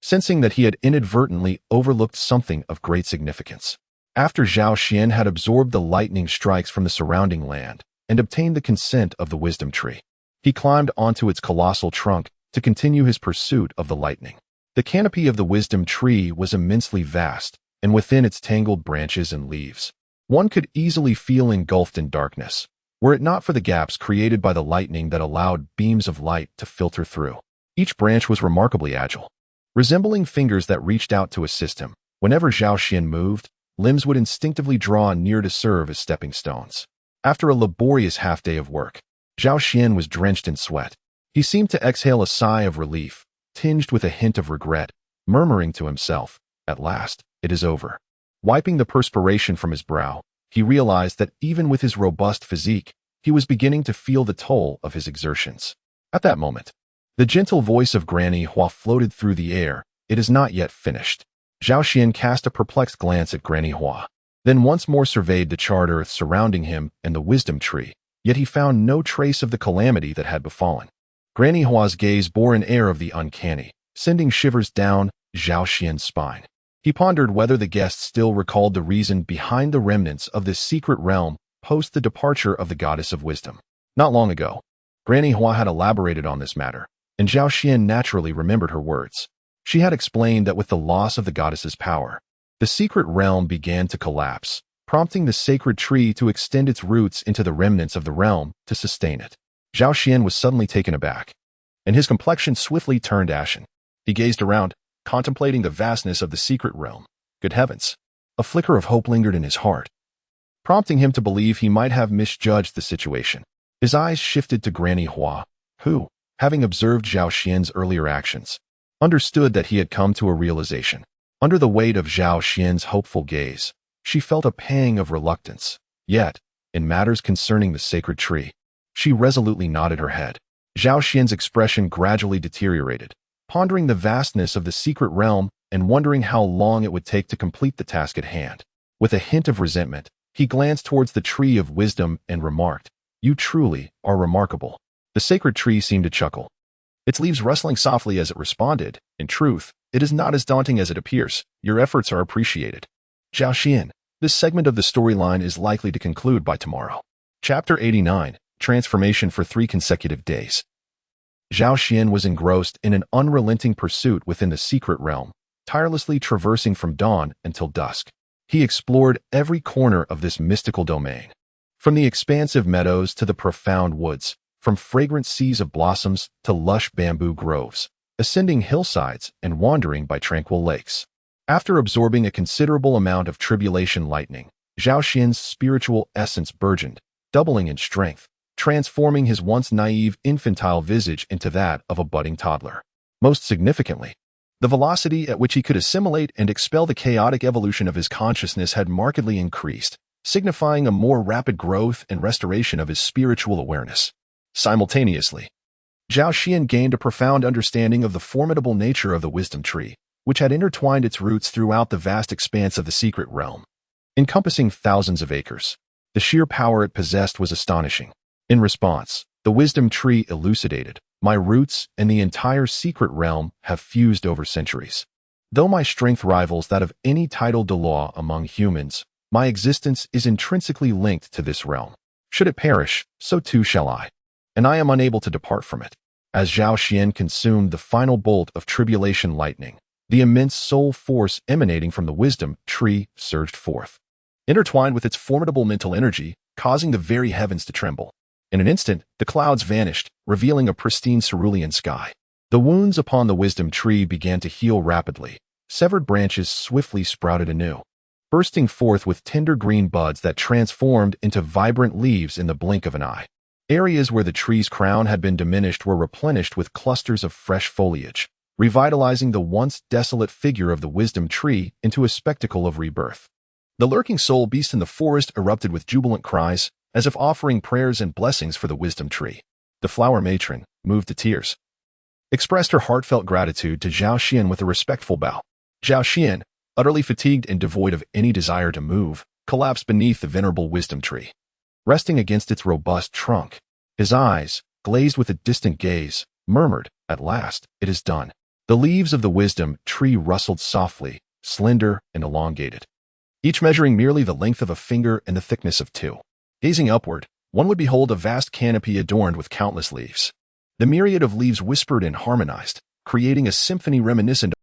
sensing that he had inadvertently overlooked something of great significance. After Zhao Xian had absorbed the lightning strikes from the surrounding land and obtained the consent of the wisdom tree, he climbed onto its colossal trunk to continue his pursuit of the lightning. The canopy of the wisdom tree was immensely vast, and within its tangled branches and leaves, one could easily feel engulfed in darkness, were it not for the gaps created by the lightning that allowed beams of light to filter through. Each branch was remarkably agile, resembling fingers that reached out to assist him. Whenever Zhao Xian moved, limbs would instinctively draw near to serve as stepping stones. After a laborious half-day of work, Zhao Xian was drenched in sweat. He seemed to exhale a sigh of relief, tinged with a hint of regret, murmuring to himself, "At last, it is over." Wiping the perspiration from his brow, he realized that even with his robust physique, he was beginning to feel the toll of his exertions. At that moment, the gentle voice of Granny Hua floated through the air. "It is not yet finished." Zhao Xian cast a perplexed glance at Granny Hua, then once more surveyed the charred earth surrounding him and the wisdom tree, yet he found no trace of the calamity that had befallen. Granny Hua's gaze bore an air of the uncanny, sending shivers down Zhao Xian's spine. He pondered whether the guest still recalled the reason behind the remnants of this secret realm post the departure of the goddess of wisdom. Not long ago, Granny Hua had elaborated on this matter, and Zhao Xian naturally remembered her words. She had explained that with the loss of the goddess's power, the secret realm began to collapse, prompting the sacred tree to extend its roots into the remnants of the realm to sustain it. Zhao Xian was suddenly taken aback, and his complexion swiftly turned ashen. He gazed around, contemplating the vastness of the secret realm. Good heavens! A flicker of hope lingered in his heart, prompting him to believe he might have misjudged the situation. His eyes shifted to Granny Hua, who, having observed Zhao Xian's earlier actions, understood that he had come to a realization. Under the weight of Zhao Xian's hopeful gaze, she felt a pang of reluctance. Yet, in matters concerning the sacred tree, she resolutely nodded her head. Zhao Xian's expression gradually deteriorated, pondering the vastness of the secret realm and wondering how long it would take to complete the task at hand. With a hint of resentment, he glanced towards the tree of wisdom and remarked, "You truly are remarkable." The sacred tree seemed to chuckle, its leaves rustling softly as it responded, "In truth, it is not as daunting as it appears. Your efforts are appreciated." Zhao Xian. This segment of the storyline is likely to conclude by tomorrow. Chapter 89, Transformation for 3 consecutive days. Zhao Xian was engrossed in an unrelenting pursuit within the secret realm, tirelessly traversing from dawn until dusk. He explored every corner of this mystical domain, from the expansive meadows to the profound woods, from fragrant seas of blossoms to lush bamboo groves, ascending hillsides and wandering by tranquil lakes. After absorbing a considerable amount of tribulation lightning, Zhao Xian's spiritual essence burgeoned, doubling in strength, transforming his once naive, infantile visage into that of a budding toddler. Most significantly, the velocity at which he could assimilate and expel the chaotic evolution of his consciousness had markedly increased, signifying a more rapid growth and restoration of his spiritual awareness. Simultaneously, Zhao Xian gained a profound understanding of the formidable nature of the wisdom tree, which had intertwined its roots throughout the vast expanse of the secret realm. Encompassing thousands of acres, the sheer power it possessed was astonishing. In response, the wisdom tree elucidated, "My roots and the entire secret realm have fused over centuries. Though my strength rivals that of any titled Douluo among humans, my existence is intrinsically linked to this realm. Should it perish, so too shall I. And I am unable to depart from it." As Zhao Xian consumed the final bolt of tribulation lightning, the immense soul force emanating from the wisdom tree surged forth, intertwined with its formidable mental energy, causing the very heavens to tremble. In an instant, the clouds vanished, revealing a pristine cerulean sky. The wounds upon the wisdom tree began to heal rapidly. Severed branches swiftly sprouted anew, bursting forth with tender green buds that transformed into vibrant leaves in the blink of an eye. Areas where the tree's crown had been diminished were replenished with clusters of fresh foliage, revitalizing the once desolate figure of the wisdom tree into a spectacle of rebirth. The lurking soul beast in the forest erupted with jubilant cries, as if offering prayers and blessings for the wisdom tree. The flower matron, moved to tears, expressed her heartfelt gratitude to Zhao Xian with a respectful bow. Zhao Xian, utterly fatigued and devoid of any desire to move, collapsed beneath the venerable wisdom tree. Resting against its robust trunk, his eyes, glazed with a distant gaze, murmured, "At last, it is done." The leaves of the wisdom tree rustled softly, slender and elongated, each measuring merely the length of a finger and the thickness of 2. Gazing upward, one would behold a vast canopy adorned with countless leaves. The myriad of leaves whispered and harmonized, creating a symphony reminiscent